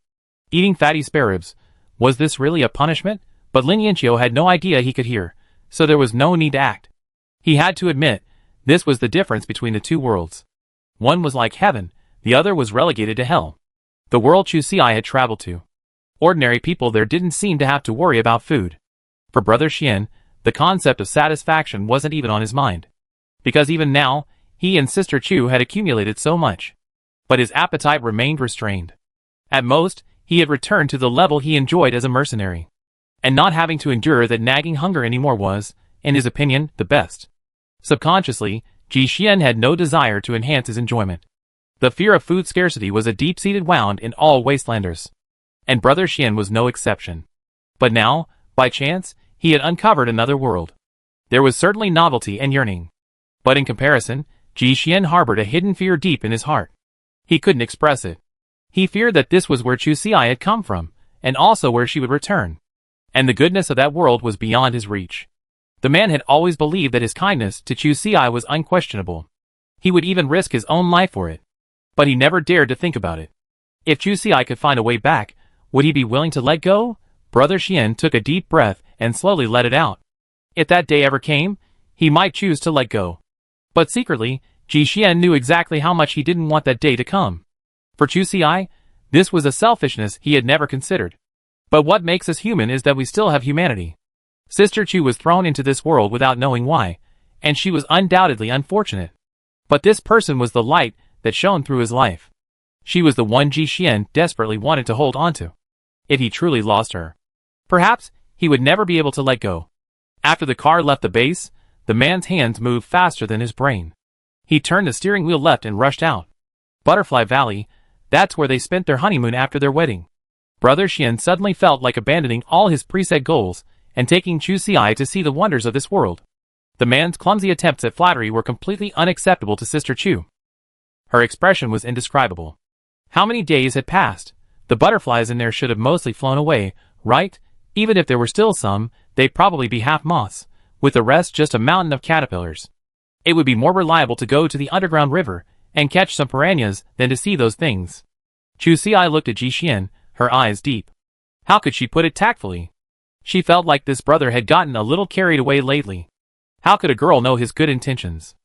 Eating fatty sparrows, was this really a punishment? But Lin Yanqiu had no idea he could hear, so there was no need to act. He had to admit, this was the difference between the two worlds. One was like heaven, the other was relegated to hell. The world Chu Xi had traveled to. Ordinary people there didn't seem to have to worry about food. For Brother Xian, the concept of satisfaction wasn't even on his mind. Because even now, he and Sister Chu had accumulated so much. But his appetite remained restrained. At most, he had returned to the level he enjoyed as a mercenary. And not having to endure that nagging hunger anymore was, in his opinion, the best. Subconsciously, Ji Xian had no desire to enhance his enjoyment. The fear of food scarcity was a deep-seated wound in all Wastelanders. And Brother Xian was no exception. But now, by chance, he had uncovered another world. There was certainly novelty and yearning. But in comparison, Ji Xian harbored a hidden fear deep in his heart. He couldn't express it. He feared that this was where Chu Xi had come from, and also where she would return. And the goodness of that world was beyond his reach. The man had always believed that his kindness to Chu Xi was unquestionable. He would even risk his own life for it. But he never dared to think about it. If Chu Xi could find a way back, would he be willing to let go? Brother Xian took a deep breath and slowly let it out. If that day ever came, he might choose to let go. But secretly, Ji Xian knew exactly how much he didn't want that day to come. For Chu Xi, this was a selfishness he had never considered. But what makes us human is that we still have humanity. Sister Chu was thrown into this world without knowing why, and she was undoubtedly unfortunate. But this person was the light that shone through his life. She was the one Ji Xian desperately wanted to hold onto. If he truly lost her, perhaps he would never be able to let go. After the car left the base, the man's hands moved faster than his brain. He turned the steering wheel left and rushed out. Butterfly Valley, that's where they spent their honeymoon after their wedding. Brother Xian suddenly felt like abandoning all his preset goals and taking Chu Xi to see the wonders of this world. The man's clumsy attempts at flattery were completely unacceptable to Sister Chu. Her expression was indescribable. How many days had passed? The butterflies in there should have mostly flown away, right? Even if there were still some, they'd probably be half moths, with the rest just a mountain of caterpillars. It would be more reliable to go to the underground river and catch some piranhas than to see those things. Chu Xi looked at Ji Xian, her eyes deep. How could she put it tactfully? She felt like this brother had gotten a little carried away lately. How could a girl know his good intentions?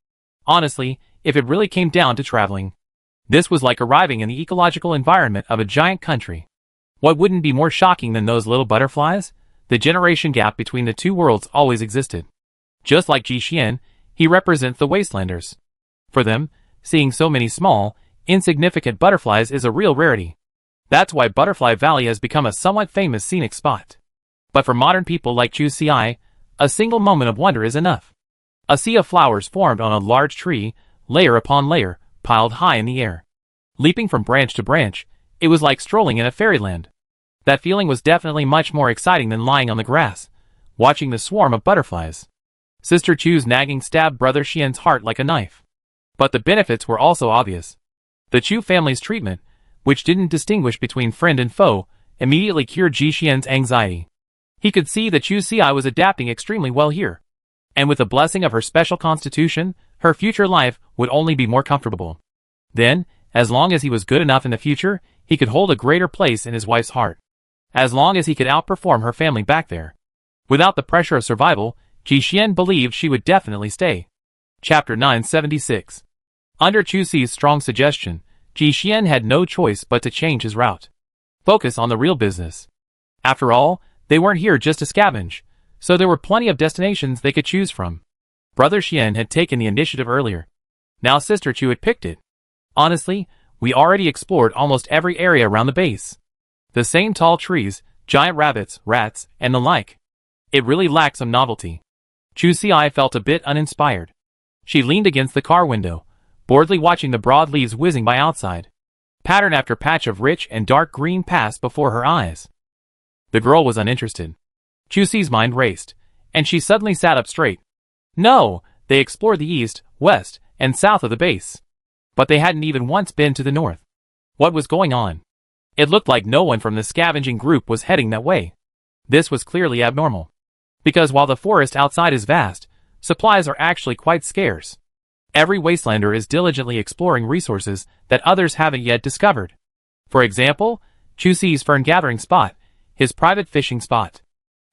Honestly, if it really came down to traveling, this was like arriving in the ecological environment of a giant country. What wouldn't be more shocking than those little butterflies? The generation gap between the two worlds always existed. Just like Ji Xian, he represents the Wastelanders. For them, seeing so many small, insignificant butterflies is a real rarity. That's why Butterfly Valley has become a somewhat famous scenic spot. But for modern people like Chu Xi, a single moment of wonder is enough. A sea of flowers formed on a large tree, layer upon layer, piled high in the air. Leaping from branch to branch, it was like strolling in a fairyland. That feeling was definitely much more exciting than lying on the grass, watching the swarm of butterflies. Sister Chu's nagging stabbed Brother Xian's heart like a knife. But the benefits were also obvious. The Chu family's treatment, which didn't distinguish between friend and foe, immediately cured Ji Xian's anxiety. He could see that Chu Xi was adapting extremely well here. And with the blessing of her special constitution, her future life would only be more comfortable. Then, as long as he was good enough in the future, he could hold a greater place in his wife's heart. As long as he could outperform her family back there. Without the pressure of survival, Ji Xian believed she would definitely stay. Chapter 976. Under Chu Xi's strong suggestion, Ji Xian had no choice but to change his route. Focus on the real business. After all, they weren't here just to scavenge, so there were plenty of destinations they could choose from. Brother Xian had taken the initiative earlier. Now Sister Chu had picked it. Honestly, we already explored almost every area around the base. The same tall trees, giant rabbits, rats, and the like. It really lacked some novelty. Chu Xi felt a bit uninspired. She leaned against the car window, boredly watching the broad leaves whizzing by outside. Pattern after patch of rich and dark green passed before her eyes. The girl was uninterested. Chu Xi's mind raced, and she suddenly sat up straight. No, they explored the east, west, and south of the base. But they hadn't even once been to the north. What was going on? It looked like no one from the scavenging group was heading that way. This was clearly abnormal. Because while the forest outside is vast, supplies are actually quite scarce. Every Wastelander is diligently exploring resources that others haven't yet discovered. For example, Chu Xi's fern-gathering spot, his private fishing spot,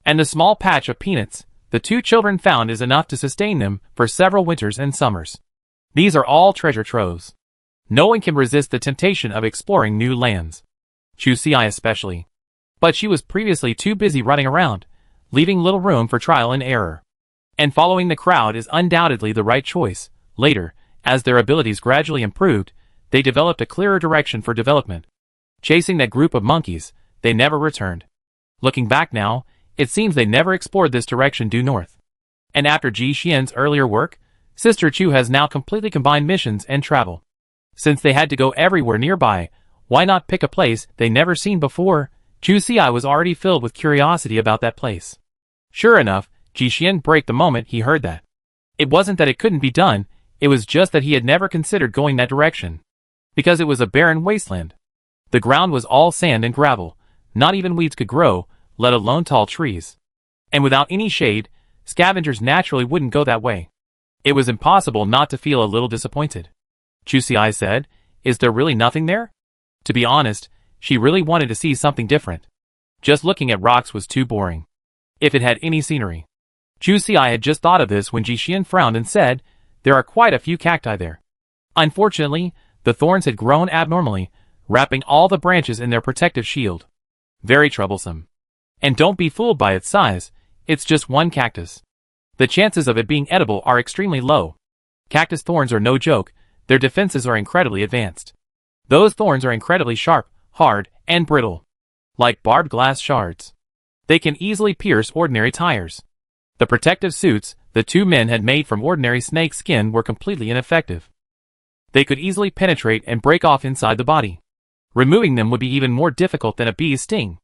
and the small patch of peanuts the two children found is enough to sustain them for several winters and summers. These are all treasure troves. No one can resist the temptation of exploring new lands. Chu Xi especially. But she was previously too busy running around, leaving little room for trial and error. And following the crowd is undoubtedly the right choice. Later, as their abilities gradually improved, they developed a clearer direction for development. Chasing that group of monkeys, they never returned. Looking back now, it seems they never explored this direction due north. And after Ji Xian's earlier work, Sister Chu has now completely combined missions and travel. Since they had to go everywhere nearby, why not pick a place they never seen before? Chu Ci was already filled with curiosity about that place. Sure enough, Ji Xian braked the moment he heard that. It wasn't that it couldn't be done, it was just that he had never considered going that direction. Because it was a barren wasteland. The ground was all sand and gravel, not even weeds could grow, let alone tall trees. And without any shade, scavengers naturally wouldn't go that way. It was impossible not to feel a little disappointed. Chu Ci said, "Is there really nothing there?" To be honest, she really wanted to see something different. Just looking at rocks was too boring. If it had any scenery. Chu Ci had just thought of this when Ji Xian frowned and said, "There are quite a few cacti there." Unfortunately, the thorns had grown abnormally, wrapping all the branches in their protective shield. Very troublesome. And don't be fooled by its size, it's just one cactus. The chances of it being edible are extremely low. Cactus thorns are no joke, their defenses are incredibly advanced. Those thorns are incredibly sharp, hard, and brittle. Like barbed glass shards. They can easily pierce ordinary tires. The protective suits the two men had made from ordinary snake skin were completely ineffective. They could easily penetrate and break off inside the body. Removing them would be even more difficult than a bee's sting.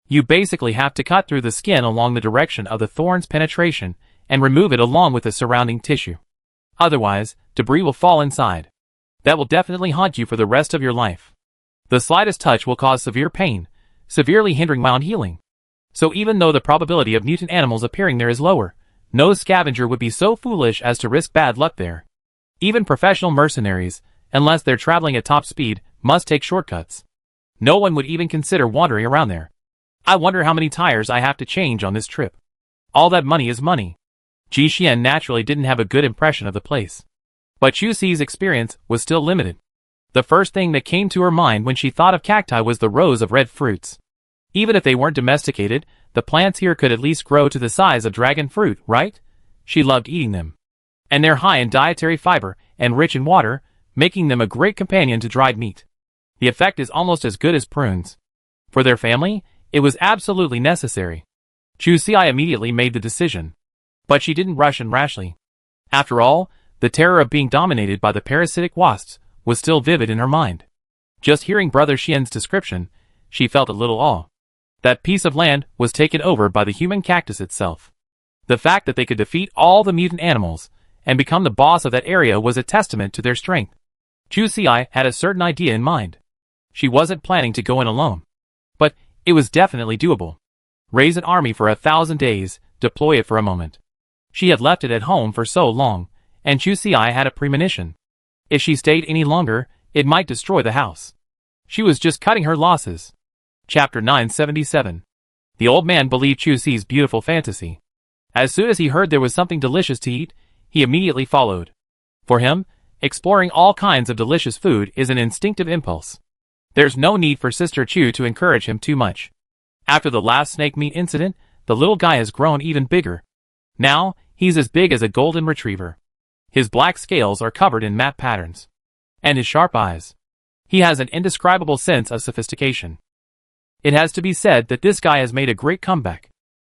You basically have to cut through the skin along the direction of the thorn's penetration and remove it along with the surrounding tissue. Otherwise, debris will fall inside. That will definitely haunt you for the rest of your life. The slightest touch will cause severe pain, severely hindering wound healing. So even though the probability of mutant animals appearing there is lower, no scavenger would be so foolish as to risk bad luck there. Even professional mercenaries, unless they're traveling at top speed, must take shortcuts. No one would even consider wandering around there. I wonder how many tires I have to change on this trip. All that money is money. Ji Xian naturally didn't have a good impression of the place. But Chu Ci's experience was still limited. The first thing that came to her mind when she thought of cacti was the rows of red fruits. Even if they weren't domesticated, the plants here could at least grow to the size of dragon fruit, right? She loved eating them. And they're high in dietary fiber and rich in water, making them a great companion to dried meat. The effect is almost as good as prunes. For their family, it was absolutely necessary. Chu Ci immediately made the decision. But she didn't rush and rashly. After all, the terror of being dominated by the parasitic wasps was still vivid in her mind. Just hearing Brother Xian's description, she felt a little awe. That piece of land was taken over by the human cactus itself. The fact that they could defeat all the mutant animals and become the boss of that area was a testament to their strength. Chu Ci had a certain idea in mind. She wasn't planning to go in alone. But it was definitely doable. Raise an army for 1,000 days, deploy it for a moment. She had left it at home for so long, and Chu Ci had a premonition. If she stayed any longer, it might destroy the house. She was just cutting her losses. Chapter 977. The old man believed Chu Ci's beautiful fantasy. As soon as he heard there was something delicious to eat, he immediately followed. For him, exploring all kinds of delicious food is an instinctive impulse. There's no need for Sister Chu to encourage him too much. After the last snake meat incident, the little guy has grown even bigger. Now, he's as big as a golden retriever. His black scales are covered in matte patterns. And his sharp eyes. He has an indescribable sense of sophistication. It has to be said that this guy has made a great comeback.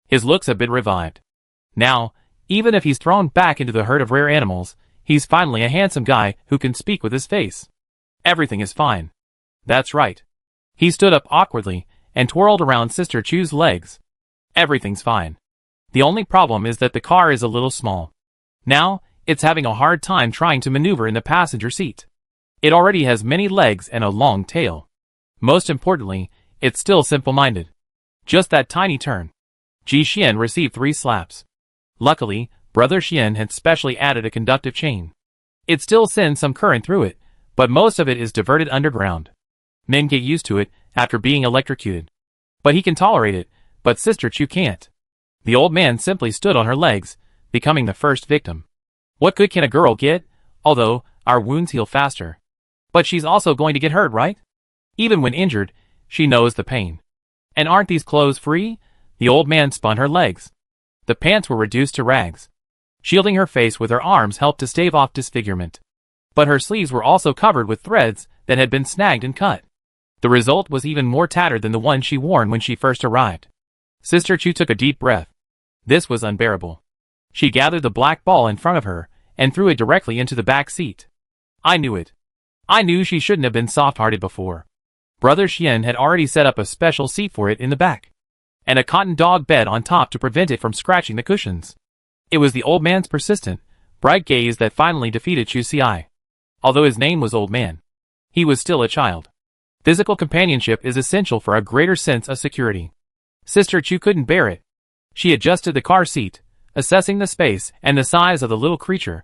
His looks have been revived. Now, even if he's thrown back into the herd of rare animals, he's finally a handsome guy who can speak with his face. Everything is fine. That's right. He stood up awkwardly and twirled around Sister Chu's legs. Everything's fine. The only problem is that the car is a little small. Now, it's having a hard time trying to maneuver in the passenger seat. It already has many legs and a long tail. Most importantly, it's still simple-minded. Just that tiny turn. Ji Xian received 3 slaps. Luckily, Brother Xian had specially added a conductive chain. It still sends some current through it, but most of it is diverted underground. Men get used to it after being electrocuted. But he can tolerate it, but Sister Chu can't. The old man simply stood on her legs, becoming the first victim. What good can a girl get? Although, our wounds heal faster. But she's also going to get hurt, right? Even when injured, she knows the pain. And aren't these clothes free? The old man spun her legs. The pants were reduced to rags. Shielding her face with her arms helped to stave off disfigurement. But her sleeves were also covered with threads that had been snagged and cut. The result was even more tattered than the one she worn when she first arrived. Sister Chu took a deep breath. This was unbearable. She gathered the black ball in front of her and threw it directly into the back seat. I knew it. I knew she shouldn't have been soft-hearted before. Brother Xian had already set up a special seat for it in the back, and a cotton dog bed on top to prevent it from scratching the cushions. It was the old man's persistent, bright gaze that finally defeated Chu Xi. Although his name was Old Man, he was still a child. Physical companionship is essential for a greater sense of security. Sister Chu couldn't bear it. She adjusted the car seat, assessing the space and the size of the little creature.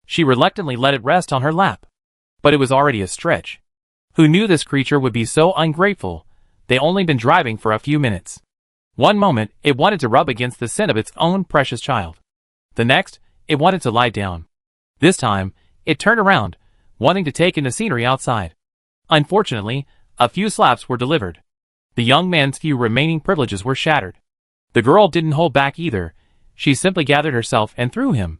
She reluctantly let it rest on her lap. But it was already a stretch. Who knew this creature would be so ungrateful? They only been driving for a few minutes. One moment, it wanted to rub against the sin of its own precious child. The next, it wanted to lie down. This time, it turned around, wanting to take in the scenery outside. Unfortunately, a few slaps were delivered. The young man's few remaining privileges were shattered. The girl didn't hold back either. She simply gathered herself and threw him.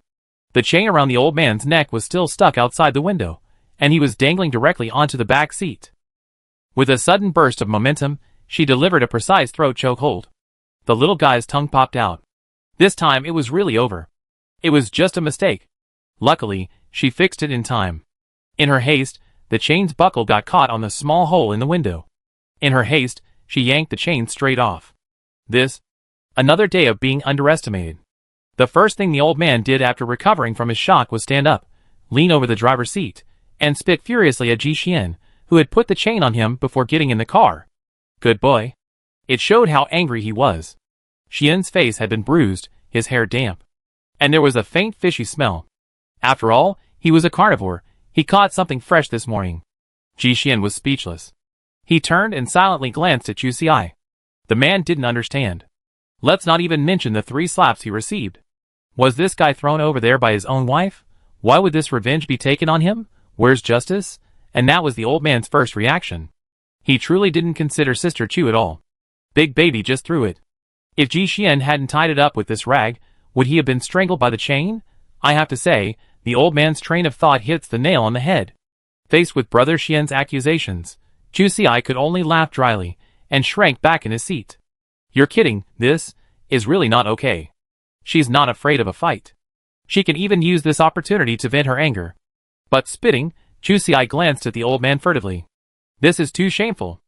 The chain around the old man's neck was still stuck outside the window, and he was dangling directly onto the back seat. With a sudden burst of momentum, she delivered a precise throat choke hold. The little guy's tongue popped out. This time it was really over. It was just a mistake. Luckily, she fixed it in time. In her haste, the chain's buckle got caught on the small hole in the window. In her haste, she yanked the chain straight off. Another day of being underestimated. The first thing the old man did after recovering from his shock was stand up, lean over the driver's seat, and spit furiously at Ji Xian, who had put the chain on him before getting in the car. Good boy. It showed how angry he was. Xian's face had been bruised, his hair damp, and there was a faint fishy smell. After all, he was a carnivore. He caught something fresh this morning. Ji Xian was speechless. He turned and silently glanced at Chu Xi. The man didn't understand. Let's not even mention the 3 slaps he received. Was this guy thrown over there by his own wife? Why would this revenge be taken on him? Where's justice? And that was the old man's first reaction. He truly didn't consider Sister Chu at all. Big baby just threw it. If Ji Xian hadn't tied it up with this rag, would he have been strangled by the chain? I have to say, the old man's train of thought hits the nail on the head. Faced with Brother Xian's accusations, Chu Xi could only laugh dryly, and shrank back in his seat. You're kidding, this is really not okay. She's not afraid of a fight. She can even use this opportunity to vent her anger. But spitting, Chu Xi glanced at the old man furtively. This is too shameful.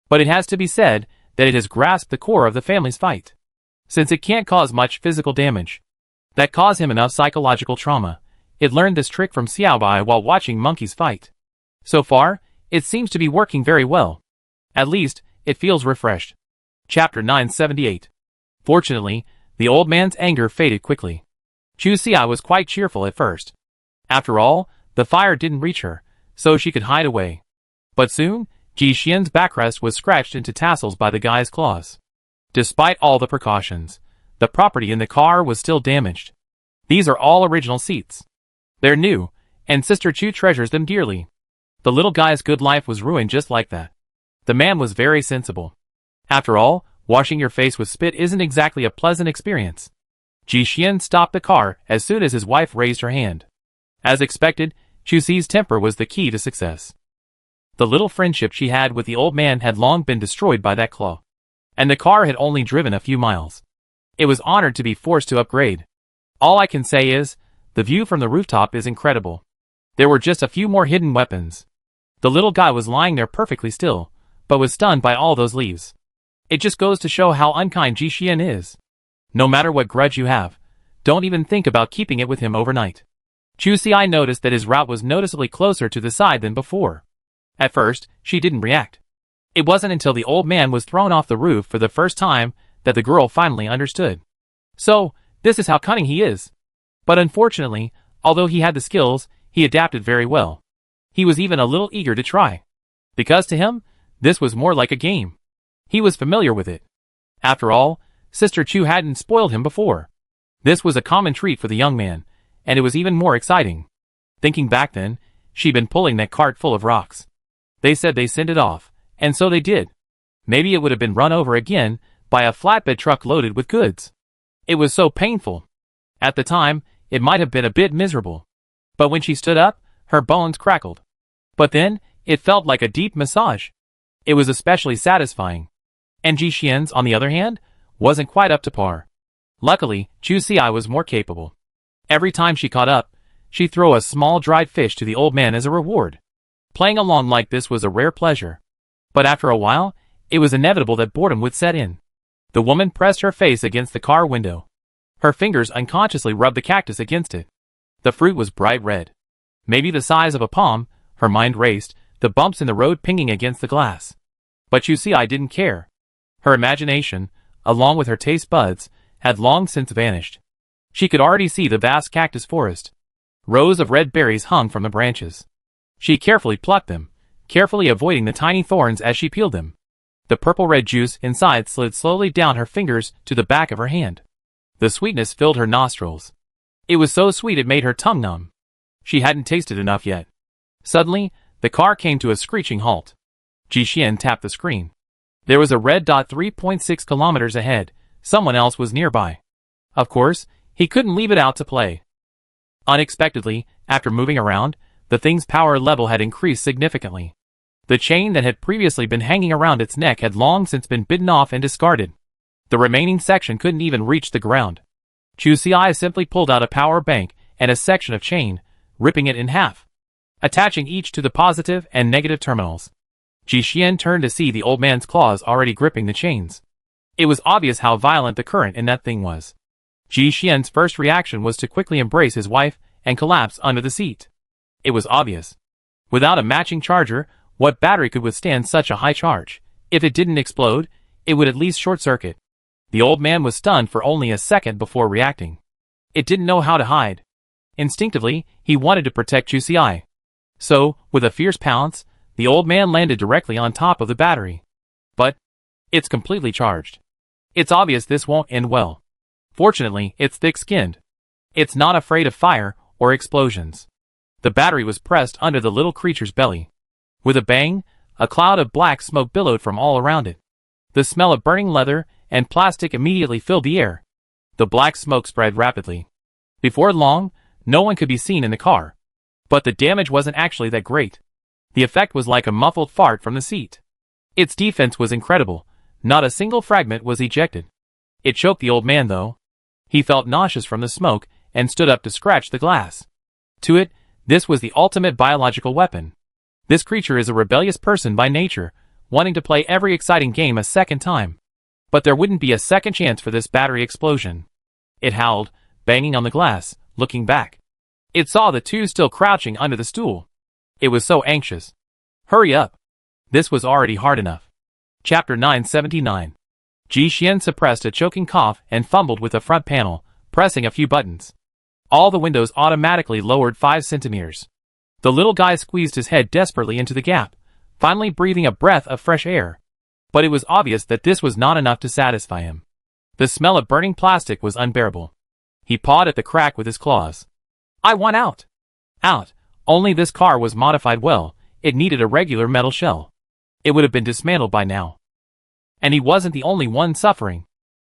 But it has to be said that it has grasped the core of the family's fight. Since it can't cause much physical damage, that caused him enough psychological trauma. It learned this trick from Xiaobai while watching monkeys fight. So far, it seems to be working very well. At least, it feels refreshed. Chapter 978. Fortunately, the old man's anger faded quickly. Chu Xi was quite cheerful at first. After all, the fire didn't reach her, so she could hide away. But soon, Ji Xian's backrest was scratched into tassels by the guy's claws. Despite all the precautions, the property in the car was still damaged. These are all original seats. They're new, and Sister Chu treasures them dearly. The little guy's good life was ruined just like that. The man was very sensible. After all, washing your face with spit isn't exactly a pleasant experience. Ji Xian stopped the car as soon as his wife raised her hand. As expected, Chu Xi's temper was the key to success. The little friendship she had with the old man had long been destroyed by that claw. And the car had only driven a few miles. It was honored to be forced to upgrade. All I can say is, the view from the rooftop is incredible. There were just a few more hidden weapons. The little guy was lying there perfectly still, but was stunned by all those leaves. It just goes to show how unkind Ji Xian is. No matter what grudge you have, don't even think about keeping it with him overnight. Chu Xi noticed that his route was noticeably closer to the side than before. At first, she didn't react. It wasn't until the old man was thrown off the roof for the first time that the girl finally understood. So, this is how cunning he is. But unfortunately, although he had the skills, he adapted very well. He was even a little eager to try. Because to him, this was more like a game. He was familiar with it. After all, Sister Chu hadn't spoiled him before. This was a common treat for the young man, and it was even more exciting. Thinking back then, she'd been pulling that cart full of rocks. They said they sent it off, and so they did. Maybe it would have been run over again by a flatbed truck loaded with goods. It was so painful. At the time, it might have been a bit miserable. But when she stood up, her bones crackled. But then, it felt like a deep massage. It was especially satisfying. And Ji Xian's, on the other hand, wasn't quite up to par. Luckily, Chu Xi was more capable. Every time she caught up, she'd throw a small dried fish to the old man as a reward. Playing along like this was a rare pleasure. But after a while, it was inevitable that boredom would set in. The woman pressed her face against the car window. Her fingers unconsciously rubbed the cactus against it. The fruit was bright red. Maybe the size of a palm, her mind raced, the bumps in the road pinging against the glass. But Chusi didn't care. Her imagination, along with her taste buds, had long since vanished. She could already see the vast cactus forest. Rows of red berries hung from the branches. She carefully plucked them, carefully avoiding the tiny thorns as she peeled them. The purple-red juice inside slid slowly down her fingers to the back of her hand. The sweetness filled her nostrils. It was so sweet it made her tongue numb. She hadn't tasted enough yet. Suddenly, the car came to a screeching halt. Jixian tapped the screen. There was a red dot 3.6 kilometers ahead. Someone else was nearby. Of course, he couldn't leave it out to play. Unexpectedly, after moving around, the thing's power level had increased significantly. The chain that had previously been hanging around its neck had long since been bitten off and discarded. The remaining section couldn't even reach the ground. Chusi simply pulled out a power bank and a section of chain, ripping it in half, attaching each to the positive and negative terminals. Jixian turned to see the old man's claws already gripping the chains. It was obvious how violent the current in that thing was. Jixian's first reaction was to quickly embrace his wife and collapse under the seat. It was obvious. Without a matching charger, what battery could withstand such a high charge? If it didn't explode, it would at least short-circuit. The old man was stunned for only a second before reacting. It didn't know how to hide. Instinctively, he wanted to protect Chusi. So, with a fierce pounce, the old man landed directly on top of the battery. But it's completely charged. It's obvious this won't end well. Fortunately, it's thick-skinned. It's not afraid of fire or explosions. The battery was pressed under the little creature's belly. With a bang, a cloud of black smoke billowed from all around it. The smell of burning leather and plastic immediately filled the air. The black smoke spread rapidly. Before long, no one could be seen in the car. But the damage wasn't actually that great. The effect was like a muffled fart from the seat. Its defense was incredible. Not a single fragment was ejected. It choked the old man, though. He felt nauseous from the smoke and stood up to scratch the glass. To it, this was the ultimate biological weapon. This creature is a rebellious person by nature, wanting to play every exciting game a second time. But there wouldn't be a second chance for this battery explosion. It howled, banging on the glass, looking back. It saw the two still crouching under the stool. It was so anxious. Hurry up. This was already hard enough. Chapter 979. Jixian suppressed a choking cough and fumbled with the front panel, pressing a few buttons. All the windows automatically lowered 5 centimeters. The little guy squeezed his head desperately into the gap, finally breathing a breath of fresh air. But it was obvious that this was not enough to satisfy him. The smell of burning plastic was unbearable. He pawed at the crack with his claws. I want out. Out. Only this car was modified well. It needed a regular metal shell. It would have been dismantled by now. And he wasn't the only one suffering.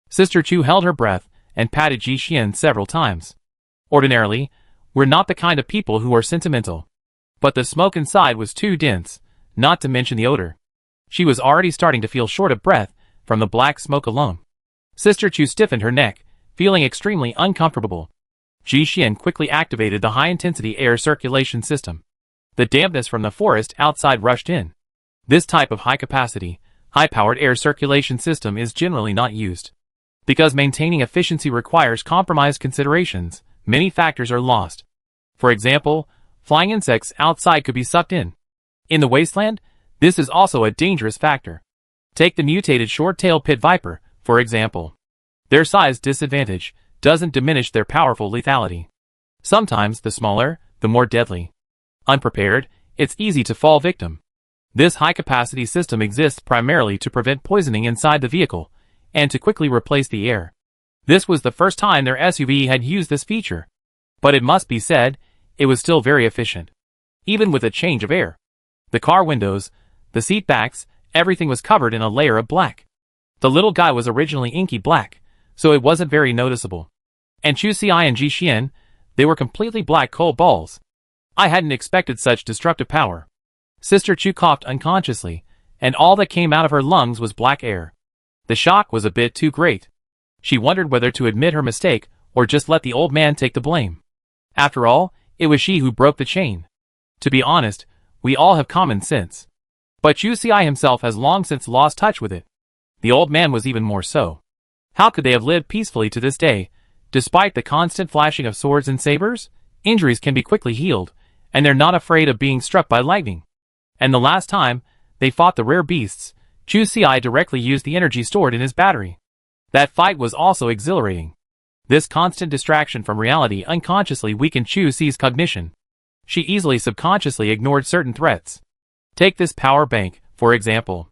Sister Chu held her breath and patted Jixian several times. Ordinarily, we're not the kind of people who are sentimental. But the smoke inside was too dense, not to mention the odor. She was already starting to feel short of breath from the black smoke alone. Sister Chu stiffened her neck, feeling extremely uncomfortable. Jixian quickly activated the high-intensity air circulation system. The dampness from the forest outside rushed in. This type of high-capacity, high-powered air circulation system is generally not used. Because maintaining efficiency requires compromised considerations, many factors are lost. For example, flying insects outside could be sucked in. In the Wasteland, this is also a dangerous factor. Take the mutated short-tailed pit viper, for example. Their size disadvantage doesn't diminish their powerful lethality. Sometimes the smaller, the more deadly. Unprepared, it's easy to fall victim. This high-capacity system exists primarily to prevent poisoning inside the vehicle, and to quickly replace the air. This was the first time their SUV had used this feature. But it must be said, it was still very efficient. Even with a change of air. The car windows, the seat backs, everything was covered in a layer of black. The little guy was originally inky black, so it wasn't very noticeable. And Chusi and Jixian, they were completely black coal balls. I hadn't expected such destructive power. Sister Chu coughed unconsciously, and all that came out of her lungs was black air. The shock was a bit too great. She wondered whether to admit her mistake or just let the old man take the blame. After all, It was she who broke the chain. To be honest, we all have common sense. But Chu Ci himself has long since lost touch with it. The old man was even more so. How could they have lived peacefully to this day? Despite the constant flashing of swords and sabers, injuries can be quickly healed, and they're not afraid of being struck by lightning. And the last time they fought the rare beasts, Chu Ci directly used the energy stored in his battery. That fight was also exhilarating. This constant distraction from reality unconsciously weakened Chu Ci's cognition. She easily subconsciously ignored certain threats. Take this power bank, for example.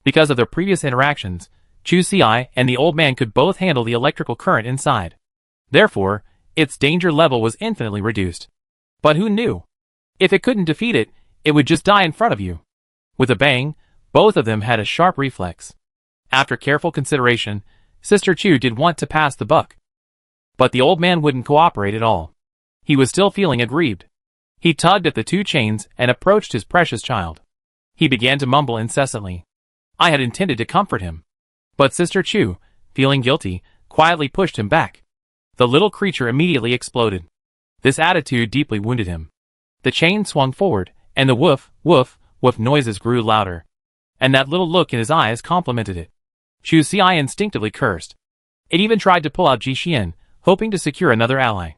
Because of their previous interactions, Chu Ci and the old man could both handle the electrical current inside. Therefore, its danger level was infinitely reduced. But who knew? If it couldn't defeat it, it would just die in front of you. With a bang, both of them had a sharp reflex. After careful consideration, Sister Chu did want to pass the buck. But the old man wouldn't cooperate at all. He was still feeling aggrieved. He tugged at the two chains and approached his precious child. He began to mumble incessantly. I had intended to comfort him. But Sister Chu, feeling guilty, quietly pushed him back. The little creature immediately exploded. This attitude deeply wounded him. The chain swung forward, and the woof, woof, woof noises grew louder. And that little look in his eyes complemented it. Chu Ci instinctively cursed. It even tried to pull out Ji Xian, hoping to secure another ally.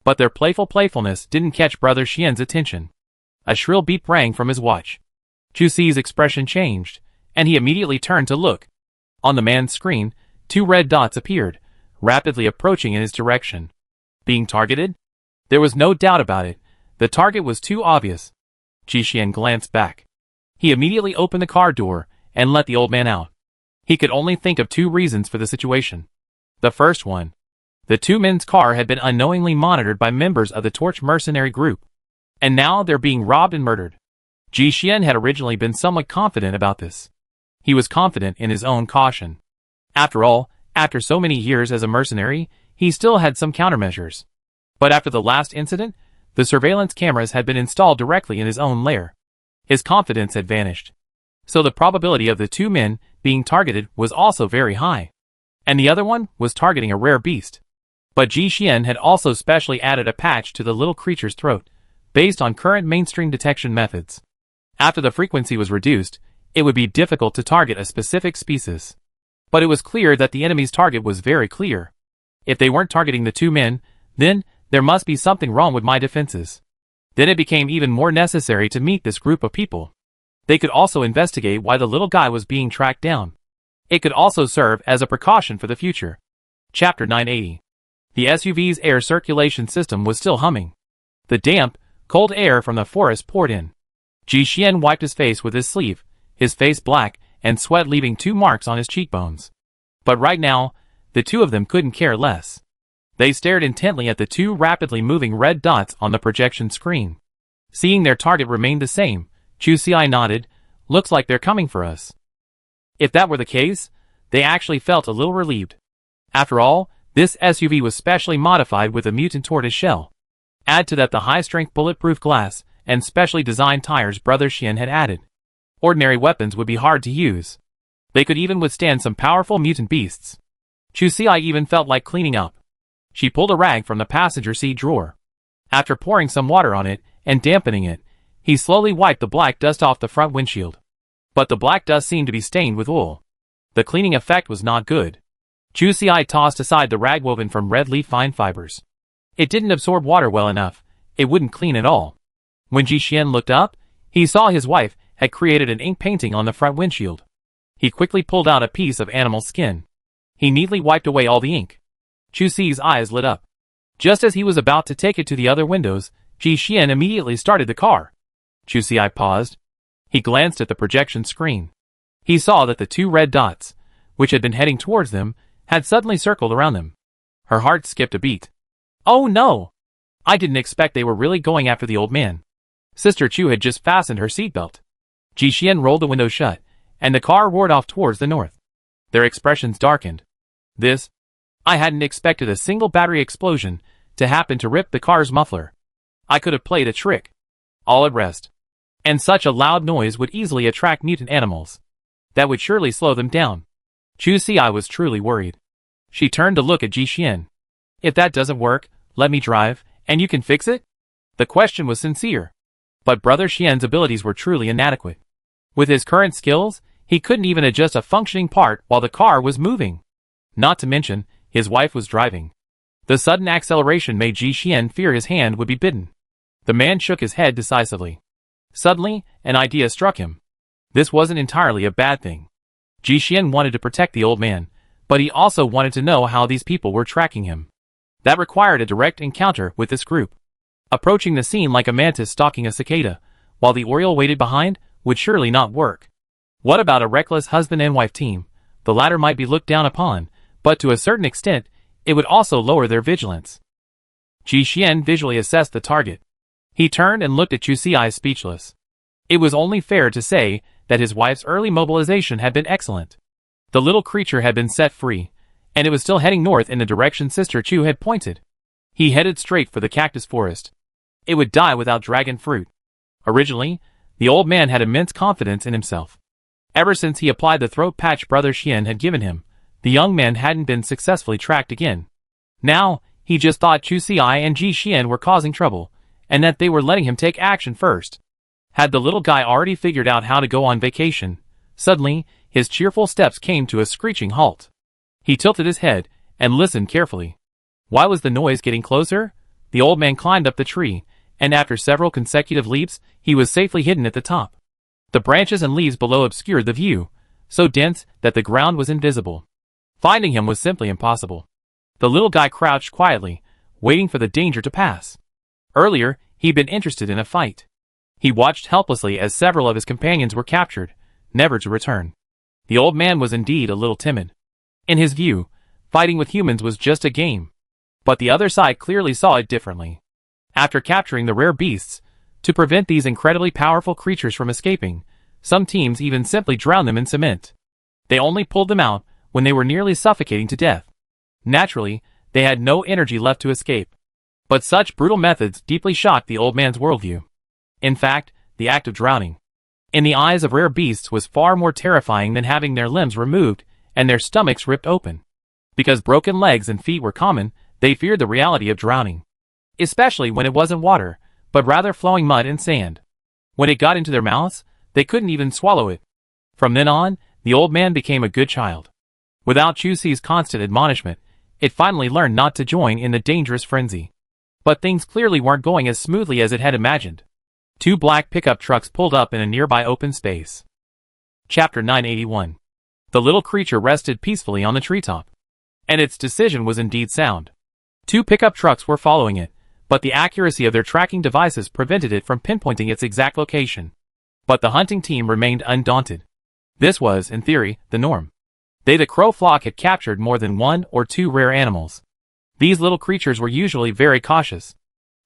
But their playful playfulness didn't catch Brother Xian's attention. A shrill beep rang from his watch. Chu Ci's expression changed, and he immediately turned to look. On the man's screen, 2 red dots appeared, rapidly approaching in his direction. Being targeted? There was no doubt about it. The target was too obvious. Ji Xian glanced back. He immediately opened the car door and let the old man out. He could only think of 2 reasons for the situation. The first one. The 2 men's car had been unknowingly monitored by members of the Torch mercenary group. And now they're being robbed and murdered. Ji Xian had originally been somewhat confident about this. He was confident in his own caution. After all, after so many years as a mercenary, he still had some countermeasures. But after the last incident, the surveillance cameras had been installed directly in his own lair. His confidence had vanished. So the probability of the 2 men being targeted was also very high. And the other one was targeting a rare beast. But Ji Xian had also specially added a patch to the little creature's throat, based on current mainstream detection methods. After the frequency was reduced, it would be difficult to target a specific species. But it was clear that the enemy's target was very clear. If they weren't targeting the 2 men, then there must be something wrong with my defenses. Then it became even more necessary to meet this group of people. They could also investigate why the little guy was being tracked down. It could also serve as a precaution for the future. Chapter 980. The SUV's air circulation system was still humming. The damp, cold air from the forest poured in. Ji Xian wiped his face with his sleeve, his face black, and sweat leaving 2 marks on his cheekbones. But right now, the 2 of them couldn't care less. They stared intently at the 2 rapidly moving red dots on the projection screen. Seeing their target remained the same, Chu Ci nodded. Looks like they're coming for us. If that were the case, they actually felt a little relieved. After all, this SUV was specially modified with a mutant tortoise shell. Add to that the high-strength bulletproof glass and specially designed tires Brother Xian had added. Ordinary weapons would be hard to use. They could even withstand some powerful mutant beasts. Chu Ci even felt like cleaning up. She pulled a rag from the passenger seat drawer. After pouring some water on it and dampening it, he slowly wiped the black dust off the front windshield. But the black dust seemed to be stained with oil. The cleaning effect was not good. Chu Ci tossed aside the rag woven from red leaf fine fibers. It didn't absorb water well enough. It wouldn't clean at all. When Ji Xian looked up, he saw his wife had created an ink painting on the front windshield. He quickly pulled out a piece of animal skin. He neatly wiped away all the ink. Chu Ci's eyes lit up. Just as he was about to take it to the other windows, Ji Xian immediately started the car. Chu Ci paused. He glanced at the projection screen. He saw that the 2 red dots, which had been heading towards them, had suddenly circled around them. Her heart skipped a beat. Oh no! I didn't expect they were really going after the old man. Sister Chu had just fastened her seatbelt. Ji Xian rolled the window shut, and the car roared off towards the north. Their expressions darkened. I hadn't expected a single battery explosion to happen to rip the car's muffler. I could have played a trick. All at rest. And such a loud noise would easily attract mutant animals. That would surely slow them down. Chu Ci was truly worried. She turned to look at Ji Xian. If that doesn't work, let me drive, and you can fix it? The question was sincere. But Brother Xian's abilities were truly inadequate. With his current skills, he couldn't even adjust a functioning part while the car was moving. Not to mention, his wife was driving. The sudden acceleration made Ji Xian fear his hand would be bitten. The man shook his head decisively. Suddenly, an idea struck him. This wasn't entirely a bad thing. Ji Xian wanted to protect the old man, but he also wanted to know how these people were tracking him. That required a direct encounter with this group. Approaching the scene like a mantis stalking a cicada, while the oriole waited behind, would surely not work. What about a reckless husband and wife team? The latter might be looked down upon, but to a certain extent, it would also lower their vigilance. Ji Xian visually assessed the target. He turned and looked at Chu Ci speechless. It was only fair to say that his wife's early mobilization had been excellent. The little creature had been set free, and it was still heading north in the direction Sister Chu had pointed. He headed straight for the cactus forest. It would die without dragon fruit. Originally, the old man had immense confidence in himself. Ever since he applied the throat patch Brother Xian had given him, the young man hadn't been successfully tracked again. Now, he just thought Chu Ci and Ji Xian were causing trouble, and that they were letting him take action first. Had the little guy already figured out how to go on vacation? Suddenly, his cheerful steps came to a screeching halt. He tilted his head and listened carefully. Why was the noise getting closer? The old man climbed up the tree, and after several consecutive leaps, he was safely hidden at the top. The branches and leaves below obscured the view, so dense that the ground was invisible. Finding him was simply impossible. The little guy crouched quietly, waiting for the danger to pass. Earlier, he'd been interested in a fight. He watched helplessly as several of his companions were captured, never to return. The old man was indeed a little timid. In his view, fighting with humans was just a game. But the other side clearly saw it differently. After capturing the rare beasts, to prevent these incredibly powerful creatures from escaping, some teams even simply drowned them in cement. They only pulled them out when they were nearly suffocating to death. Naturally, they had no energy left to escape. But such brutal methods deeply shocked the old man's worldview. In fact, the act of drowning, in the eyes of rare beasts, was far more terrifying than having their limbs removed and their stomachs ripped open. Because broken legs and feet were common, they feared the reality of drowning. Especially when it wasn't water, but rather flowing mud and sand. When it got into their mouths, they couldn't even swallow it. From then on, the old man became a good child. Without Chu Ci's constant admonishment, it finally learned not to join in the dangerous frenzy. But things clearly weren't going as smoothly as it had imagined. Two black pickup trucks pulled up in a nearby open space. Chapter 981. The little creature rested peacefully on the treetop. And its decision was indeed sound. Two pickup trucks were following it, but the accuracy of their tracking devices prevented it from pinpointing its exact location. But the hunting team remained undaunted. This was, in theory, the norm. They, the crow flock, had captured more than one or two rare animals. These little creatures were usually very cautious.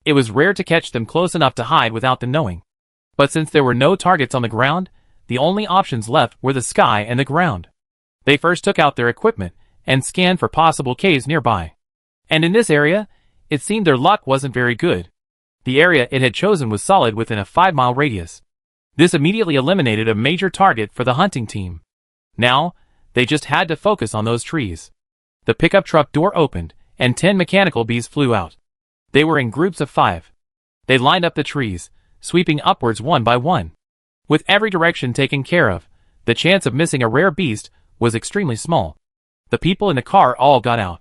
It was rare to catch them close enough to hide without them knowing. But since there were no targets on the ground, the only options left were the sky and the ground. They first took out their equipment and scanned for possible caves nearby. And in this area, it seemed their luck wasn't very good. The area it had chosen was solid within a 5-mile radius. This immediately eliminated a major target for the hunting team. Now, they just had to focus on those trees. The pickup truck door opened, and 10 mechanical bees flew out. They were in groups of 5. They lined up the trees, sweeping upwards one by one. With every direction taken care of, the chance of missing a rare beast was extremely small. The people in the car all got out.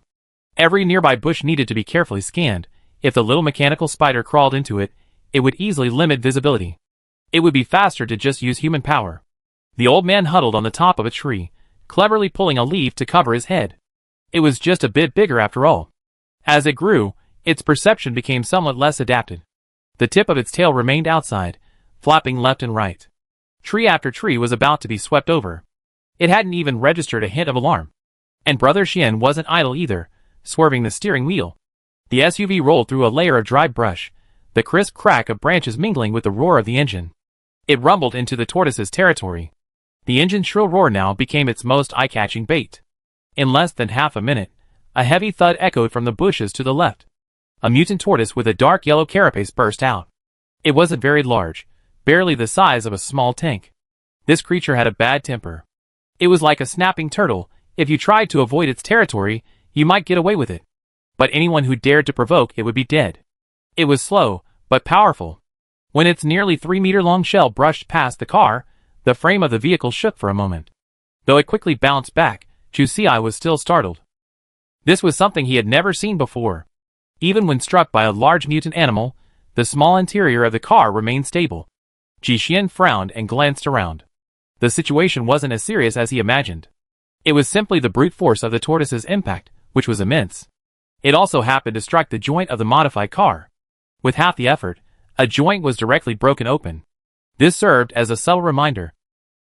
Every nearby bush needed to be carefully scanned. If the little mechanical spider crawled into it, it would easily limit visibility. It would be faster to just use human power. The old man huddled on the top of a tree, cleverly pulling a leaf to cover his head. It was just a bit bigger after all. As it grew, its perception became somewhat less adapted. The tip of its tail remained outside, flapping left and right. Tree after tree was about to be swept over. It hadn't even registered a hint of alarm. And Brother Xian wasn't idle either, swerving the steering wheel. The SUV rolled through a layer of dry brush, the crisp crack of branches mingling with the roar of the engine. It rumbled into the tortoise's territory. The engine's shrill roar now became its most eye-catching bait. In less than half a minute, a heavy thud echoed from the bushes to the left. A mutant tortoise with a dark yellow carapace burst out. It wasn't very large, barely the size of a small tank. This creature had a bad temper. It was like a snapping turtle. If you tried to avoid its territory, you might get away with it. But anyone who dared to provoke it would be dead. It was slow, but powerful. When its nearly 3-meter-long shell brushed past the car, the frame of the vehicle shook for a moment. Though it quickly bounced back, Chusei was still startled. This was something he had never seen before. Even when struck by a large mutant animal, the small interior of the car remained stable. Jixian frowned and glanced around. The situation wasn't as serious as he imagined. It was simply the brute force of the tortoise's impact, which was immense. It also happened to strike the joint of the modified car. With half the effort, a joint was directly broken open. This served as a subtle reminder.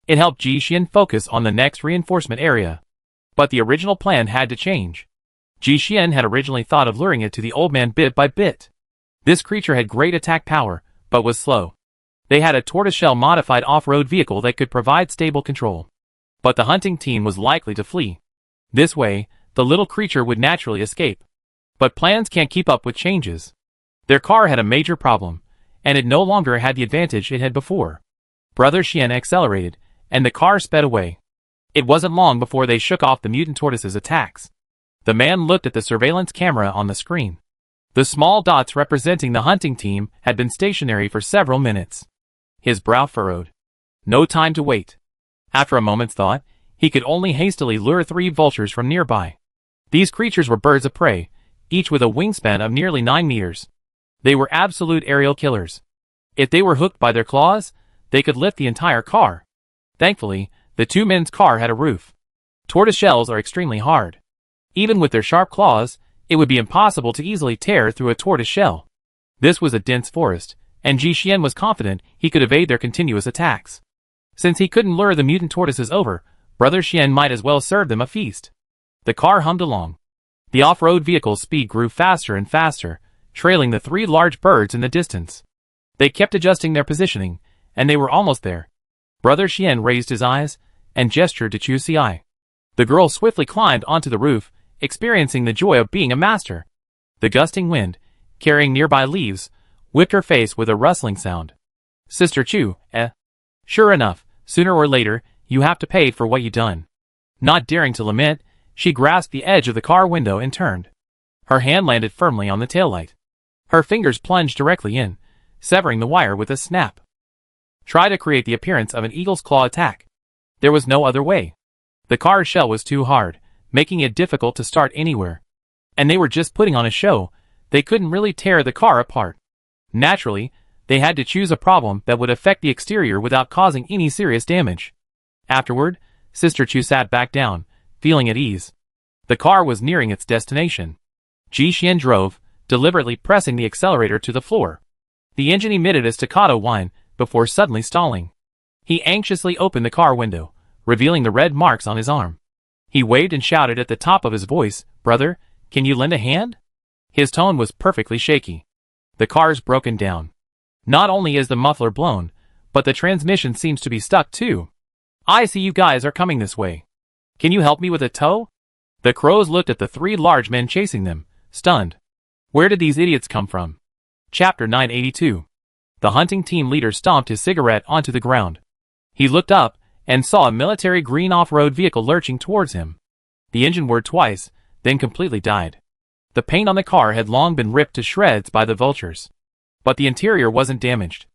It helped Jixian focus on the next reinforcement area. But the original plan had to change. Jixian had originally thought of luring it to the old man bit by bit. This creature had great attack power, but was slow. They had a tortoiseshell modified off-road vehicle that could provide stable control. But the hunting team was likely to flee. This way, the little creature would naturally escape. But plans can't keep up with changes. Their car had a major problem, and it no longer had the advantage it had before. Brother Xian accelerated, and the car sped away. It wasn't long before they shook off the mutant tortoise's attacks. The man looked at the surveillance camera on the screen. The small dots representing the hunting team had been stationary for several minutes. His brow furrowed. No time to wait. After a moment's thought, he could only hastily lure 3 vultures from nearby. These creatures were birds of prey, each with a wingspan of nearly 9 meters. They were absolute aerial killers. If they were hooked by their claws, they could lift the entire car. Thankfully, the 2 men's car had a roof. Tortoise shells are extremely hard. Even with their sharp claws, it would be impossible to easily tear through a tortoise shell. This was a dense forest, and Jixian was confident he could evade their continuous attacks. Since he couldn't lure the mutant tortoises over, Brother Xian might as well serve them a feast. The car hummed along. The off-road vehicle's speed grew faster and faster, trailing the 3 large birds in the distance. They kept adjusting their positioning, and they were almost there. Brother Xian raised his eyes and gestured to Chusei. The girl swiftly climbed onto the roof, experiencing the joy of being a master. The gusting wind, carrying nearby leaves, whipped her face with a rustling sound. Sister Chu, eh? Sure enough, sooner or later, you have to pay for what you done. Not daring to lament, she grasped the edge of the car window and turned. Her hand landed firmly on the taillight. Her fingers plunged directly in, severing the wire with a snap. Try to create the appearance of an eagle's claw attack. There was no other way. The car's shell was too hard, making it difficult to start anywhere. And they were just putting on a show. They couldn't really tear the car apart. Naturally, they had to choose a problem that would affect the exterior without causing any serious damage. Afterward, Sister Chu sat back down, feeling at ease. The car was nearing its destination. Jixian drove, deliberately pressing the accelerator to the floor. The engine emitted a staccato whine before suddenly stalling. He anxiously opened the car window, revealing the red marks on his arm. He waved and shouted at the top of his voice, "Brother, can you lend a hand?" His tone was perfectly shaky. The car's broken down. Not only is the muffler blown, but the transmission seems to be stuck too. I see you guys are coming this way. Can you help me with a tow? The crows looked at the 3 large men chasing them, stunned. Where did these idiots come from? Chapter 982. The hunting team leader stomped his cigarette onto the ground. He looked up and saw a military green off-road vehicle lurching towards him. The engine whirred twice, then completely died. The paint on the car had long been ripped to shreds by the vultures. But the interior wasn't damaged.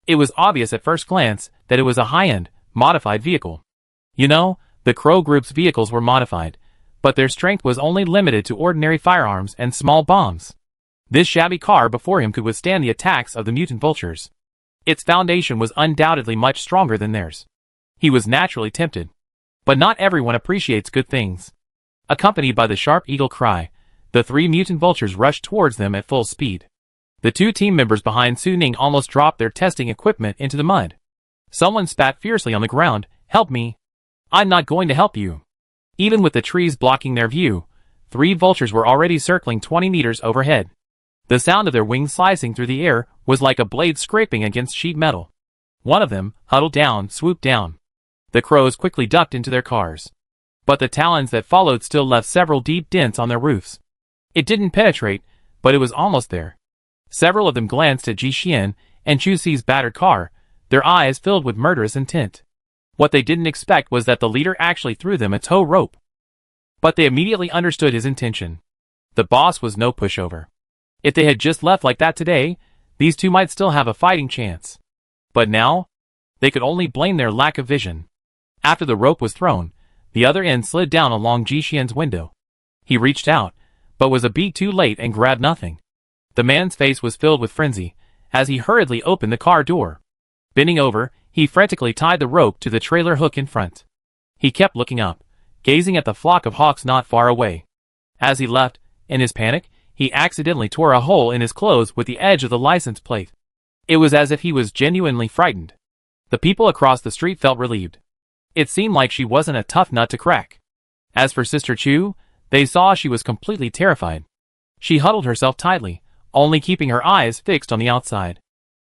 It was obvious at first glance that it was a high-end, modified vehicle. You know, the Crow Group's vehicles were modified, but their strength was only limited to ordinary firearms and small bombs. This shabby car before him could withstand the attacks of the mutant vultures. Its foundation was undoubtedly much stronger than theirs. He was naturally tempted. But not everyone appreciates good things. Accompanied by the sharp eagle cry, the 3 mutant vultures rushed towards them at full speed. The 2 team members behind Su Ning almost dropped their testing equipment into the mud. Someone spat fiercely on the ground, "Help me! I'm not going to help you!" Even with the trees blocking their view, 3 vultures were already circling 20 meters overhead. The sound of their wings slicing through the air was like a blade scraping against sheet metal. One of them, huddled down, swooped down. The crows quickly ducked into their cars. But the talons that followed still left several deep dents on their roofs. It didn't penetrate, but it was almost there. Several of them glanced at Jixian and Chusei's battered car, their eyes filled with murderous intent. What they didn't expect was that the leader actually threw them a tow rope. But they immediately understood his intention. The boss was no pushover. If they had just left like that today, these two might still have a fighting chance. But now, they could only blame their lack of vision. After the rope was thrown, the other end slid down along Ji Xian's window. He reached out, but was a beat too late and grabbed nothing. The man's face was filled with frenzy, as he hurriedly opened the car door. Bending over, he frantically tied the rope to the trailer hook in front. He kept looking up, gazing at the flock of hawks not far away. As he left, in his panic, he accidentally tore a hole in his clothes with the edge of the license plate. It was as if he was genuinely frightened. The people across the street felt relieved. It seemed like she wasn't a tough nut to crack. As for Sister Chu, they saw she was completely terrified. She huddled herself tightly, only keeping her eyes fixed on the outside.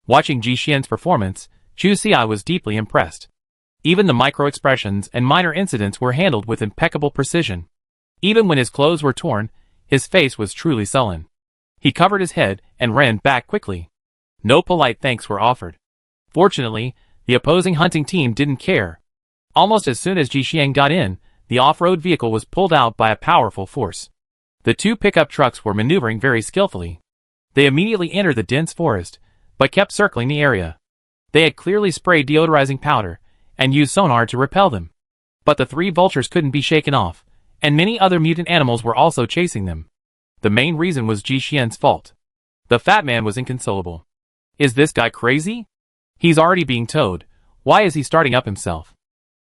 Watching Ji Xian's performance, Chu Xi was deeply impressed. Even the micro-expressions and minor incidents were handled with impeccable precision. Even when his clothes were torn, his face was truly sullen. He covered his head and ran back quickly. No polite thanks were offered. Fortunately, the opposing hunting team didn't care. Almost as soon as Ji Xian got in, the off-road vehicle was pulled out by a powerful force. The two pickup trucks were maneuvering very skillfully. They immediately entered the dense forest, but kept circling the area. They had clearly sprayed deodorizing powder, and used sonar to repel them. But the three vultures couldn't be shaken off, and many other mutant animals were also chasing them. The main reason was Ji Xian's fault. The fat man was inconsolable. Is this guy crazy? He's already being towed. Why is he starting up himself?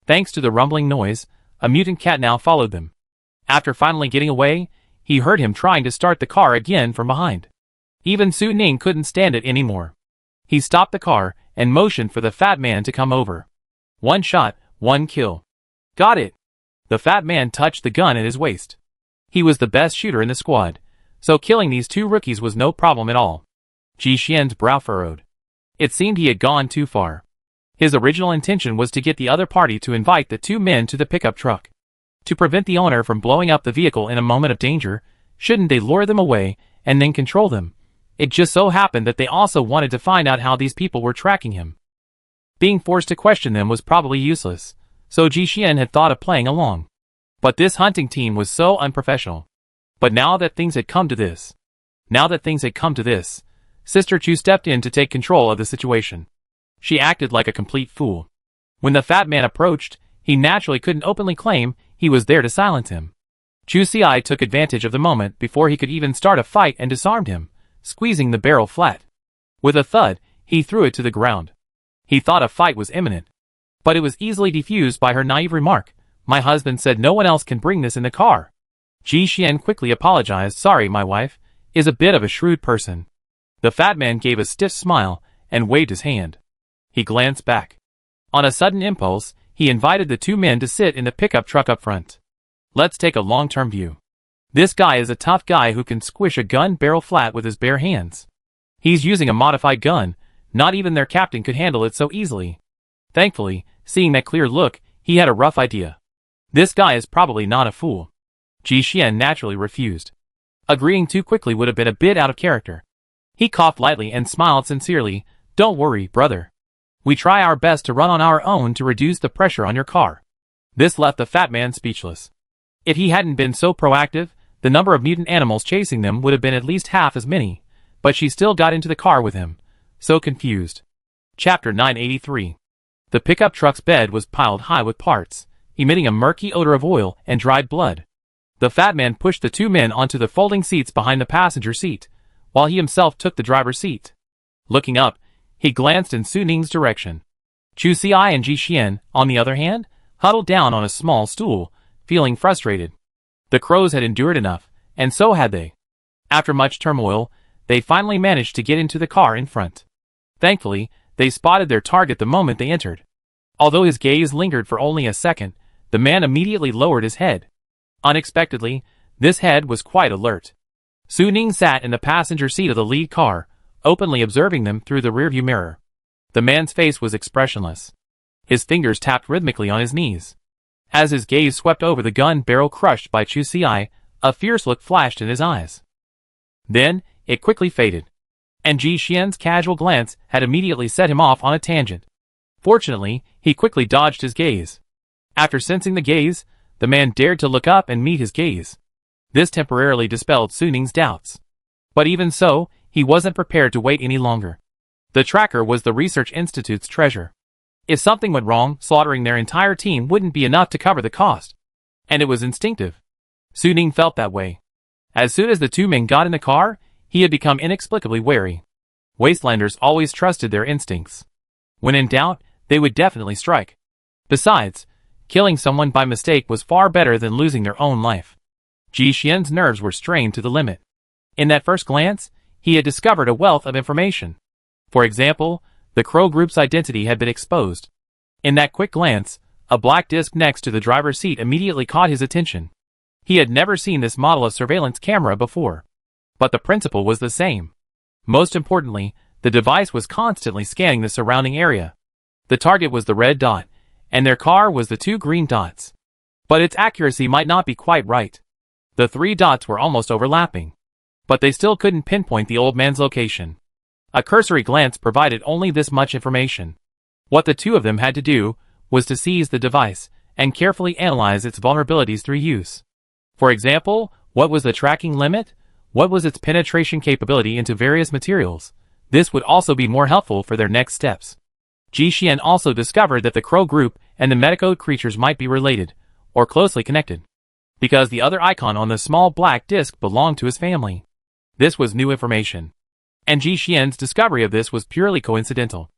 Thanks to the rumbling noise, a mutant cat now followed them. After finally getting away, he heard him trying to start the car again from behind. Even Su Ning couldn't stand it anymore. He stopped the car and motioned for the fat man to come over. One shot, one kill. Got it. The fat man touched the gun at his waist. He was the best shooter in the squad, so killing these two rookies was no problem at all. Ji Xian's brow furrowed. It seemed he had gone too far. His original intention was to get the other party to invite the two men to the pickup truck. To prevent the owner from blowing up the vehicle in a moment of danger, shouldn't they lure them away and then control them? It just so happened that they also wanted to find out how these people were tracking him. Being forced to question them was probably useless, so Ji Xian had thought of playing along. But this hunting team was so unprofessional. But now that things had come to this, Sister Chu stepped in to take control of the situation. She acted like a complete fool. When the fat man approached, he naturally couldn't openly claim he was there to silence him. Chu Xi took advantage of the moment before he could even start a fight and disarmed him, squeezing the barrel flat. With a thud, he threw it to the ground. He thought a fight was imminent. But it was easily defused by her naive remark, "My husband said no one else can bring this in the car." Ji Xian quickly apologized. "Sorry, my wife is a bit of a shrewd person." The fat man gave a stiff smile and waved his hand. He glanced back. On a sudden impulse, he invited the two men to sit in the pickup truck up front. Let's take a long-term view. This guy is a tough guy who can squish a gun barrel flat with his bare hands. He's using a modified gun. Not even their captain could handle it so easily. Thankfully, seeing that clear look, he had a rough idea. This guy is probably not a fool. Ji Xian naturally refused. Agreeing too quickly would have been a bit out of character. He coughed lightly and smiled sincerely. "Don't worry, brother. We try our best to run on our own to reduce the pressure on your car." This left the fat man speechless. If he hadn't been so proactive, the number of mutant animals chasing them would have been at least half as many, but she still got into the car with him. So confused. Chapter 983. The pickup truck's bed was piled high with parts, emitting a murky odor of oil and dried blood. The fat man pushed the two men onto the folding seats behind the passenger seat, while he himself took the driver's seat. Looking up, he glanced in Su Ning's direction. Chu Xi and Ji Xian, on the other hand, huddled down on a small stool, feeling frustrated. The crows had endured enough, and so had they. After much turmoil, they finally managed to get into the car in front. Thankfully, they spotted their target the moment they entered. Although his gaze lingered for only a second, the man immediately lowered his head. Unexpectedly, this head was quite alert. Su Ning sat in the passenger seat of the lead car, openly observing them through the rearview mirror. The man's face was expressionless. His fingers tapped rhythmically on his knees. As his gaze swept over the gun barrel crushed by Chu Xi, a fierce look flashed in his eyes. Then, it quickly faded. And Ji Xian's casual glance had immediately set him off on a tangent. Fortunately, he quickly dodged his gaze. After sensing the gaze, the man dared to look up and meet his gaze. This temporarily dispelled Su Ning's doubts. But even so, He wasn't prepared to wait any longer. The tracker was the Research Institute's treasure. If something went wrong, slaughtering their entire team wouldn't be enough to cover the cost. And it was instinctive. Su Ning felt that way. As soon as the two men got in the car, he had become inexplicably wary. Wastelanders always trusted their instincts. When in doubt, they would definitely strike. Besides, killing someone by mistake was far better than losing their own life. Ji Xian's nerves were strained to the limit. In that first glance, he had discovered a wealth of information. For example, the Crow Group's identity had been exposed. In that quick glance, a black disc next to the driver's seat immediately caught his attention. He had never seen this model of surveillance camera before. But the principle was the same. Most importantly, the device was constantly scanning the surrounding area. The target was the red dot, and their car was the two green dots. But its accuracy might not be quite right. The three dots were almost overlapping. But they still couldn't pinpoint the old man's location. A cursory glance provided only this much information. What the two of them had to do was to seize the device and carefully analyze its vulnerabilities through use. For example, what was the tracking limit? What was its penetration capability into various materials? This would also be more helpful for their next steps. Ji Xian also discovered that the Crow Group and the Metacode creatures might be related, or closely connected, because the other icon on the small black disc belonged to his family. This was new information. And Ji Xian's discovery of this was purely coincidental.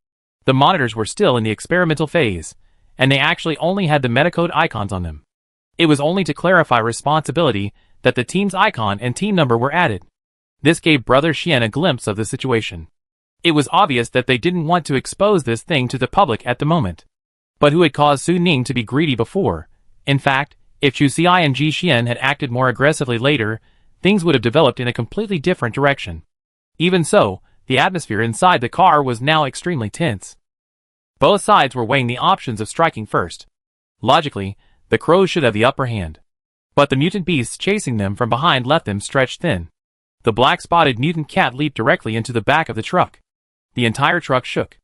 The monitors were still in the experimental phase, and they actually only had the Metacode icons on them. It was only to clarify responsibility that the team's icon and team number were added. This gave Brother Xian a glimpse of the situation. It was obvious that they didn't want to expose this thing to the public at the moment. But who had caused Su Ning to be greedy before? In fact, if Chu Xi and Ji Xian had acted more aggressively later, things would have developed in a completely different direction. Even so, the atmosphere inside the car was now extremely tense. Both sides were weighing the options of striking first. Logically, the crows should have the upper hand. But the mutant beasts chasing them from behind left them stretched thin. The black-spotted mutant cat leaped directly into the back of the truck. The entire truck shook.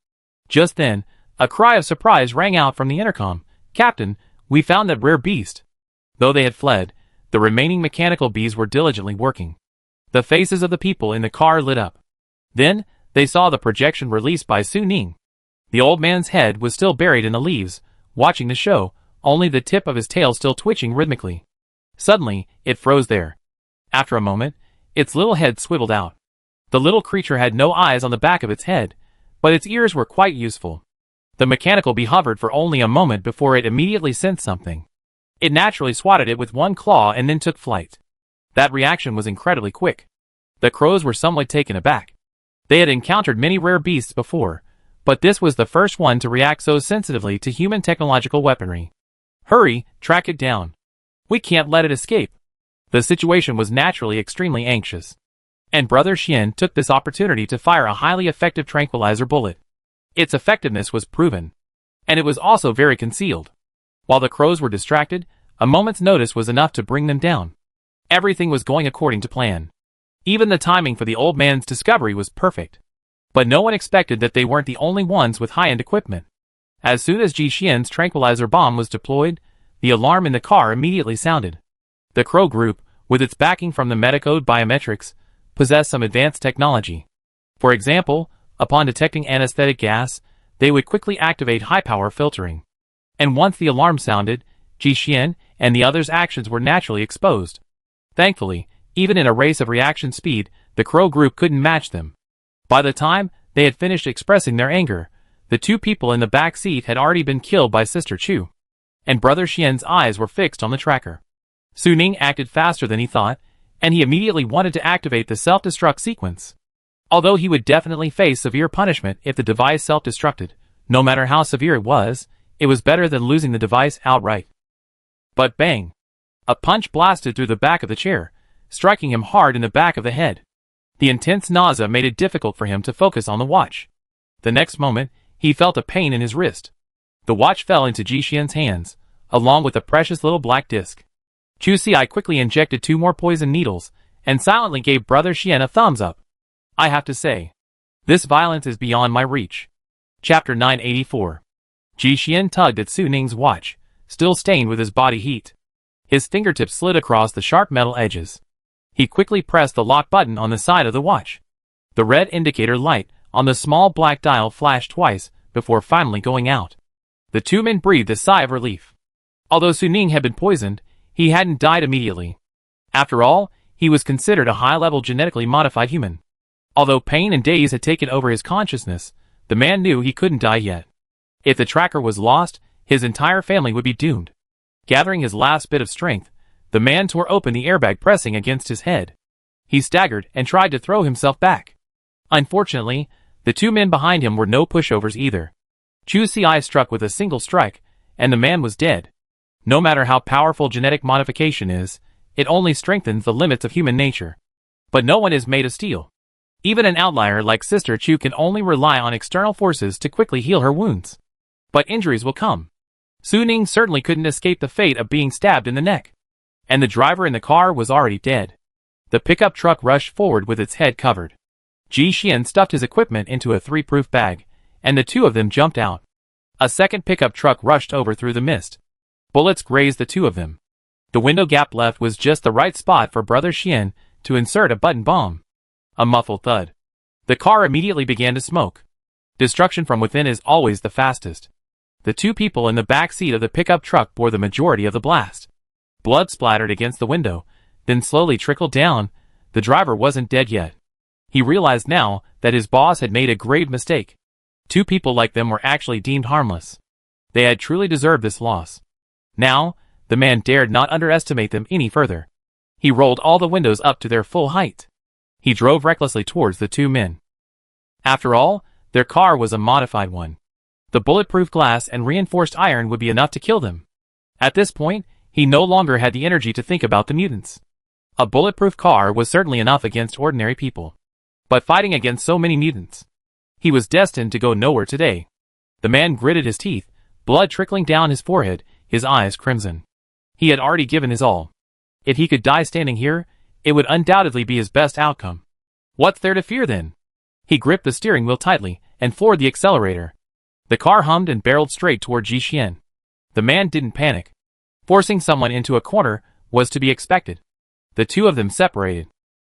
Just then, a cry of surprise rang out from the intercom. "Captain, we found that rare beast." Though they had fled, the remaining mechanical bees were diligently working. The faces of the people in the car lit up. Then, they saw the projection released by Su Ning. The old man's head was still buried in the leaves, watching the show, only the tip of his tail still twitching rhythmically. Suddenly, it froze there. After a moment, its little head swiveled out. The little creature had no eyes on the back of its head, but its ears were quite useful. The mechanical bee hovered for only a moment before it immediately sensed something. It naturally swatted it with one claw and then took flight. That reaction was incredibly quick. The crows were somewhat taken aback. They had encountered many rare beasts before, but this was the first one to react so sensitively to human technological weaponry. "Hurry, track it down. We can't let it escape." The situation was naturally extremely anxious. And Brother Xian took this opportunity to fire a highly effective tranquilizer bullet. Its effectiveness was proven. And it was also very concealed. While the crows were distracted, a moment's notice was enough to bring them down. Everything was going according to plan. Even the timing for the old man's discovery was perfect. But no one expected that they weren't the only ones with high-end equipment. As soon as Ji Xian's tranquilizer bomb was deployed, the alarm in the car immediately sounded. The Crow Group, with its backing from the Metacode biometrics, possessed some advanced technology. For example, upon detecting anesthetic gas, they would quickly activate high-power filtering. And once the alarm sounded, Ji Xian and the others' actions were naturally exposed. Thankfully, even in a race of reaction speed, the Crow Group couldn't match them. By the time they had finished expressing their anger, the two people in the back seat had already been killed by Sister Chu. And Brother Xian's eyes were fixed on the tracker. Su Ning acted faster than he thought, and he immediately wanted to activate the self-destruct sequence. Although he would definitely face severe punishment if the device self-destructed, no matter how severe it was better than losing the device outright. But bang! A punch blasted through the back of the chair, striking him hard in the back of the head. The intense nausea made it difficult for him to focus on the watch. The next moment, he felt a pain in his wrist. The watch fell into Ji Xian's hands, along with the precious little black disc. Chu Xi quickly injected 2 more poison needles, and silently gave Brother Xian a thumbs up. "I have to say, this violence is beyond my reach." Chapter 984. Ji Xian tugged at Su Ning's watch, still stained with his body heat. His fingertips slid across the sharp metal edges. He quickly pressed the lock button on the side of the watch. The red indicator light on the small black dial flashed twice before finally going out. The two men breathed a sigh of relief. Although Suning had been poisoned, he hadn't died immediately. After all, he was considered a high-level genetically modified human. Although pain and daze had taken over his consciousness, the man knew he couldn't die yet. If the tracker was lost, his entire family would be doomed. Gathering his last bit of strength, the man tore open the airbag pressing against his head. He staggered and tried to throw himself back. Unfortunately, the two men behind him were no pushovers either. Chu Si struck with a single strike, and the man was dead. No matter how powerful genetic modification is, it only strengthens the limits of human nature. But no one is made of steel. Even an outlier like Sister Chu can only rely on external forces to quickly heal her wounds. But injuries will come. Suning certainly couldn't escape the fate of being stabbed in the neck. And the driver in the car was already dead. The pickup truck rushed forward with its head covered. Ji Xian stuffed his equipment into a 3-proof bag, and the two of them jumped out. A second pickup truck rushed over through the mist. Bullets grazed the two of them. The window gap left was just the right spot for Brother Xian to insert a button bomb. A muffled thud. The car immediately began to smoke. Destruction from within is always the fastest. The two people in the back seat of the pickup truck bore the majority of the blast. Blood splattered against the window, then slowly trickled down. The driver wasn't dead yet. He realized now that his boss had made a grave mistake. Two people like them were actually deemed harmless. They had truly deserved this loss. Now, the man dared not underestimate them any further. He rolled all the windows up to their full height. He drove recklessly towards the two men. After all, their car was a modified one. The bulletproof glass and reinforced iron would be enough to kill them. At this point, he no longer had the energy to think about the mutants. A bulletproof car was certainly enough against ordinary people. But fighting against so many mutants, he was destined to go nowhere today. The man gritted his teeth, blood trickling down his forehead, his eyes crimson. He had already given his all. If he could die standing here, it would undoubtedly be his best outcome. What's there to fear then? He gripped the steering wheel tightly and floored the accelerator. The car hummed and barreled straight toward Ji Xian. The man didn't panic. Forcing someone into a corner was to be expected. The two of them separated.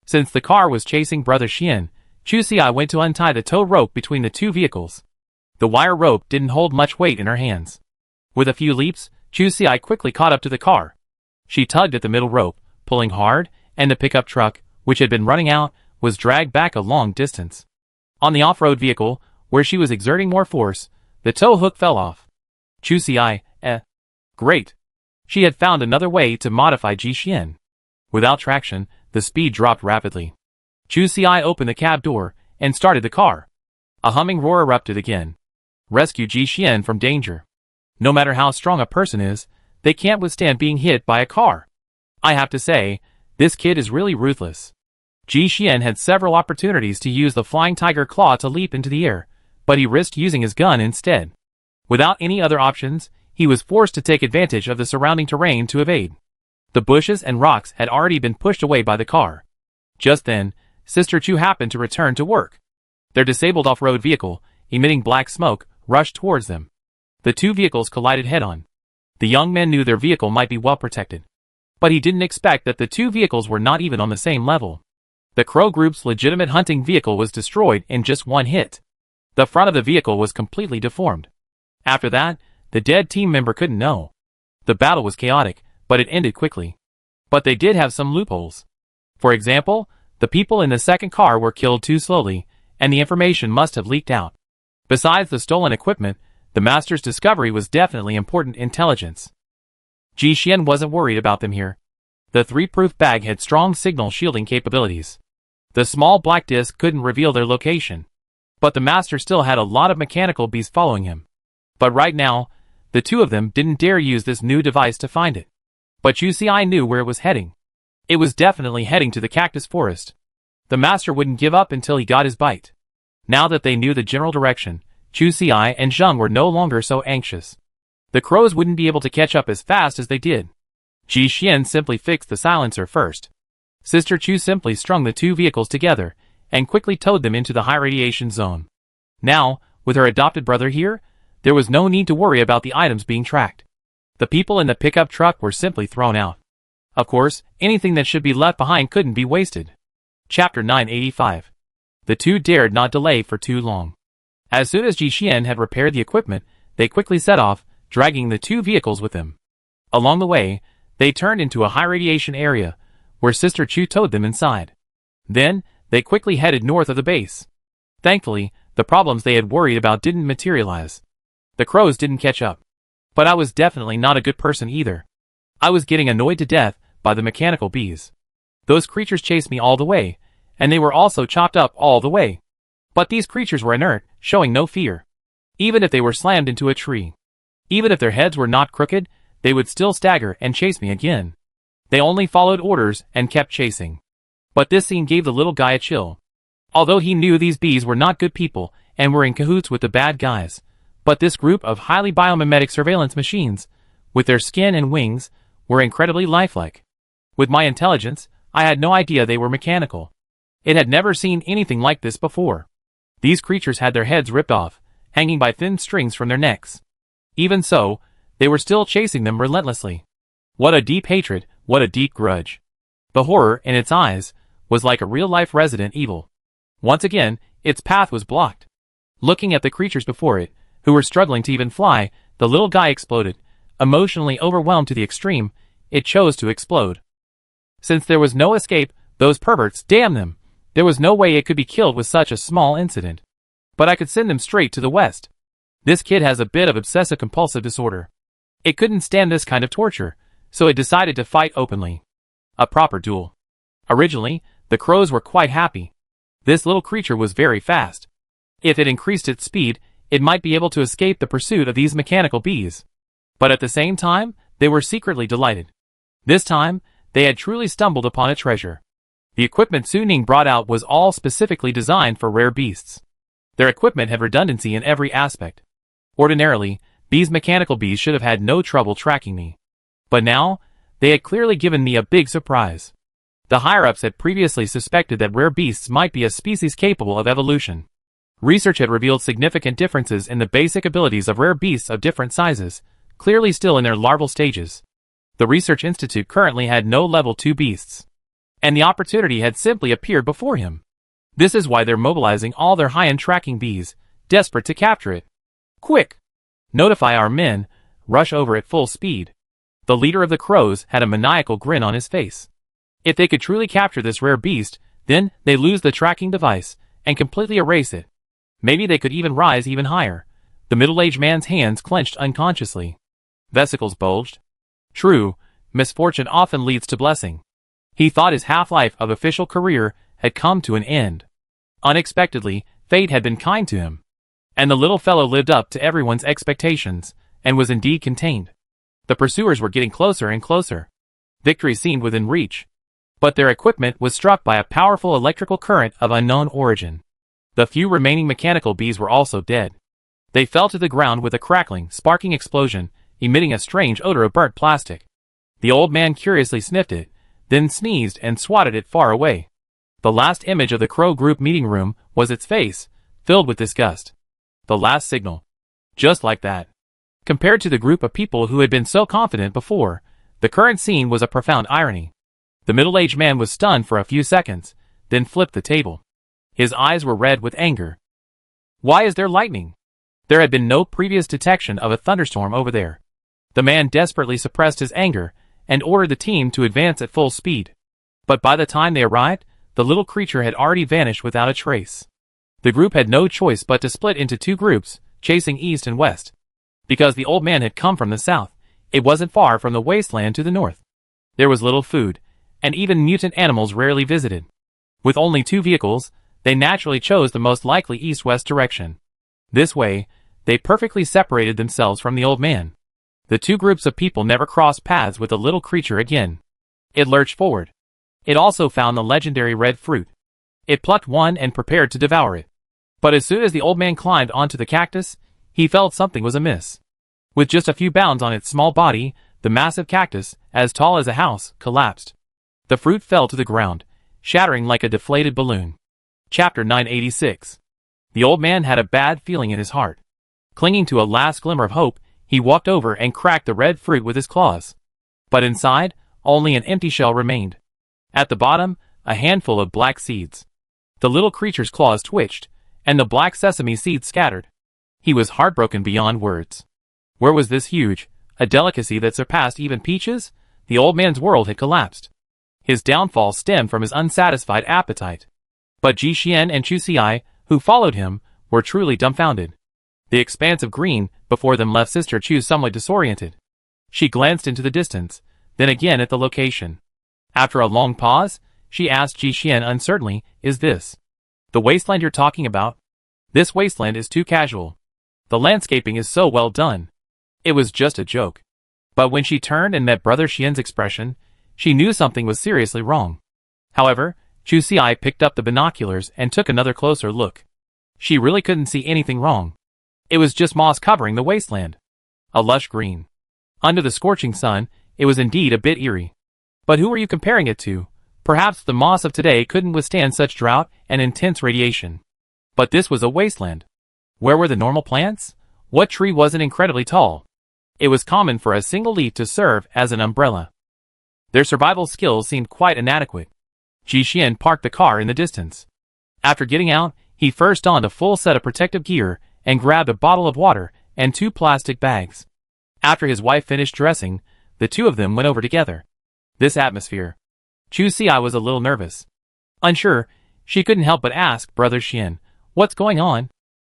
Since the car was chasing Brother Xian, Chu Si went to untie the tow rope between the two vehicles. The wire rope didn't hold much weight in her hands. With a few leaps, Chu Si quickly caught up to the car. She tugged at the middle rope, pulling hard, and the pickup truck, which had been running out, was dragged back a long distance. On the off-road vehicle, where she was exerting more force, the tow hook fell off. Chu Si, great. She had found another way to modify Ji Xian. Without traction, the speed dropped rapidly. Chu Si opened the cab door and started the car. A humming roar erupted again. Rescue Ji Xian from danger. No matter how strong a person is, they can't withstand being hit by a car. I have to say, this kid is really ruthless. Ji Xian had several opportunities to use the flying tiger claw to leap into the air, but he risked using his gun instead. Without any other options, he was forced to take advantage of the surrounding terrain to evade. The bushes and rocks had already been pushed away by the car. Just then, Sister Chu happened to return to work. Their disabled off-road vehicle, emitting black smoke, rushed towards them. The two vehicles collided head-on. The young man knew their vehicle might be well protected. But he didn't expect that the two vehicles were not even on the same level. The Crow Group's legitimate hunting vehicle was destroyed in just one hit. The front of the vehicle was completely deformed. After that, the dead team member couldn't know. The battle was chaotic, but it ended quickly. But they did have some loopholes. For example, the people in the second car were killed too slowly, and the information must have leaked out. Besides the stolen equipment, the Master's discovery was definitely important intelligence. Ji Xian wasn't worried about them here. The 3-proof bag had strong signal shielding capabilities. The small black disc couldn't reveal their location. But the Master still had a lot of mechanical beasts following him. But right now, the two of them didn't dare use this new device to find it. But Chu Si knew where it was heading. It was definitely heading to the cactus forest. The Master wouldn't give up until he got his bite. Now that they knew the general direction, Chu Si and Zheng were no longer so anxious. The crows wouldn't be able to catch up as fast as they did. Ji Xian simply fixed the silencer first. Sister Chu simply strung the two vehicles together and quickly towed them into the high radiation zone. Now, with her adopted brother here, there was no need to worry about the items being tracked. The people in the pickup truck were simply thrown out. Of course, anything that should be left behind couldn't be wasted. Chapter 985. The two dared not delay for too long. As soon as Ji Xian had repaired the equipment, they quickly set off, dragging the two vehicles with them. Along the way, they turned into a high radiation area, where Sister Chu towed them inside. Then, they quickly headed north of the base. Thankfully, the problems they had worried about didn't materialize. The crows didn't catch up. But I was definitely not a good person either. I was getting annoyed to death by the mechanical bees. Those creatures chased me all the way, and they were also chopped up all the way. But these creatures were inert, showing no fear. Even if they were slammed into a tree. Even if their heads were not crooked, they would still stagger and chase me again. They only followed orders and kept chasing. But this scene gave the little guy a chill. Although he knew these bees were not good people and were in cahoots with the bad guys, but this group of highly biomimetic surveillance machines, with their skin and wings, were incredibly lifelike. With my intelligence, I had no idea they were mechanical. It had never seen anything like this before. These creatures had their heads ripped off, hanging by thin strings from their necks. Even so, they were still chasing them relentlessly. What a deep hatred, what a deep grudge. The horror in its eyes was like a real-life Resident Evil. Once again, its path was blocked. Looking at the creatures before it, who were struggling to even fly, the little guy exploded. Emotionally overwhelmed to the extreme, it chose to explode. Since there was no escape, those perverts, damn them! There was no way it could be killed with such a small incident. But I could send them straight to the west. This kid has a bit of obsessive-compulsive disorder. It couldn't stand this kind of torture, so it decided to fight openly. A proper duel. Originally, the crows were quite happy. This little creature was very fast. If it increased its speed, it might be able to escape the pursuit of these mechanical bees. But at the same time, they were secretly delighted. This time, they had truly stumbled upon a treasure. The equipment Su Ning brought out was all specifically designed for rare beasts. Their equipment had redundancy in every aspect. Ordinarily, these mechanical bees should have had no trouble tracking me. But now, they had clearly given me a big surprise. The higher-ups had previously suspected that rare beasts might be a species capable of evolution. Research had revealed significant differences in the basic abilities of rare beasts of different sizes, clearly still in their larval stages. The Research Institute currently had no level 2 beasts. And the opportunity had simply appeared before him. This is why they're mobilizing all their high-end tracking bees, desperate to capture it. Quick! Notify our men, rush over at full speed. The leader of the crows had a maniacal grin on his face. If they could truly capture this rare beast, then they lose the tracking device and completely erase it. Maybe they could even rise even higher. The middle-aged man's hands clenched unconsciously. Vesicles bulged. True, misfortune often leads to blessing. He thought his half-life of official career had come to an end. Unexpectedly, fate had been kind to him. And the little fellow lived up to everyone's expectations, and was indeed contained. The pursuers were getting closer and closer. Victory seemed within reach. But their equipment was struck by a powerful electrical current of unknown origin. The few remaining mechanical bees were also dead. They fell to the ground with a crackling, sparking explosion, emitting a strange odor of burnt plastic. The old man curiously sniffed it, then sneezed and swatted it far away. The last image of the Crow Group meeting room was its face, filled with disgust. The last signal. Just like that. Compared to the group of people who had been so confident before, the current scene was a profound irony. The middle-aged man was stunned for a few seconds, then flipped the table. His eyes were red with anger. Why is there lightning? There had been no previous detection of a thunderstorm over there. The man desperately suppressed his anger and ordered the team to advance at full speed. But by the time they arrived, the little creature had already vanished without a trace. The group had no choice but to split into two groups, chasing east and west. Because the old man had come from the south, it wasn't far from the wasteland to the north. There was little food, and even mutant animals rarely visited. With only 2 vehicles, they naturally chose the most likely east-west direction. This way, they perfectly separated themselves from the old man. The 2 groups of people never crossed paths with the little creature again. It lurched forward. It also found the legendary red fruit. It plucked one and prepared to devour it. But as soon as the old man climbed onto the cactus, he felt something was amiss. With just a few bounds on its small body, the massive cactus, as tall as a house, collapsed. The fruit fell to the ground, shattering like a deflated balloon. Chapter 986. The old man had a bad feeling in his heart. Clinging to a last glimmer of hope, he walked over and cracked the red fruit with his claws. But inside, only an empty shell remained. At the bottom, a handful of black seeds. The little creature's claws twitched, and the black sesame seeds scattered. He was heartbroken beyond words. Where was this huge, a delicacy that surpassed even peaches? The old man's world had collapsed. His downfall stemmed from his unsatisfied appetite. But Ji Xian and Chu Xi, who followed him, were truly dumbfounded. The expanse of green before them left Sister Chu somewhat disoriented. She glanced into the distance, then again at the location. After a long pause, she asked Ji Xian uncertainly, "Is this the wasteland you're talking about?" "This wasteland is too casual. The landscaping is so well done. It was just a joke." But when she turned and met Brother Xian's expression, she knew something was seriously wrong. However, Chu Xi picked up the binoculars and took another closer look. She really couldn't see anything wrong. It was just moss covering the wasteland. A lush green. Under the scorching sun, it was indeed a bit eerie. But who were you comparing it to? Perhaps the moss of today couldn't withstand such drought and intense radiation. But this was a wasteland. Where were the normal plants? What tree wasn't incredibly tall? It was common for a single leaf to serve as an umbrella. Their survival skills seemed quite inadequate. Ji Xian parked the car in the distance. After getting out, he first donned a full set of protective gear and grabbed a bottle of water and 2 plastic bags. After his wife finished dressing, the two of them went over together. This atmosphere. Chu Xi was a little nervous. Unsure, she couldn't help but ask Brother Xian, "What's going on?"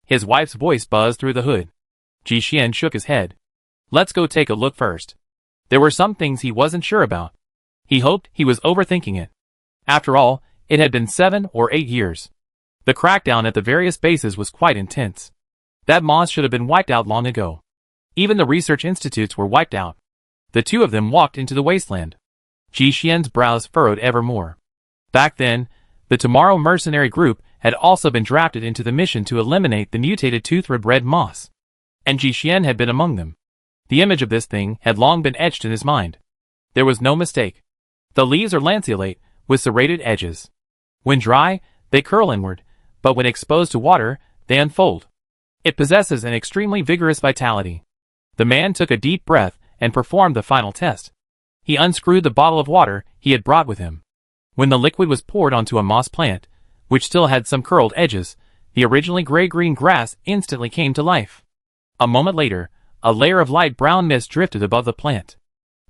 His wife's voice buzzed through the hood. Ji Xian shook his head. "Let's go take a look first." There were some things he wasn't sure about. He hoped he was overthinking it. After all, it had been 7 or 8 years. The crackdown at the various bases was quite intense. That moss should have been wiped out long ago. Even the research institutes were wiped out. The two of them walked into the wasteland. Ji Xian's brows furrowed ever more. Back then, the Tomorrow mercenary group had also been drafted into the mission to eliminate the mutated tooth-ribbed red moss. And Ji Xian had been among them. The image of this thing had long been etched in his mind. There was no mistake. The leaves are lanceolate, with serrated edges. When dry, they curl inward, but when exposed to water, they unfold. It possesses an extremely vigorous vitality. The man took a deep breath and performed the final test. He unscrewed the bottle of water he had brought with him. When the liquid was poured onto a moss plant, which still had some curled edges, the originally gray-green grass instantly came to life. A moment later, a layer of light brown mist drifted above the plant.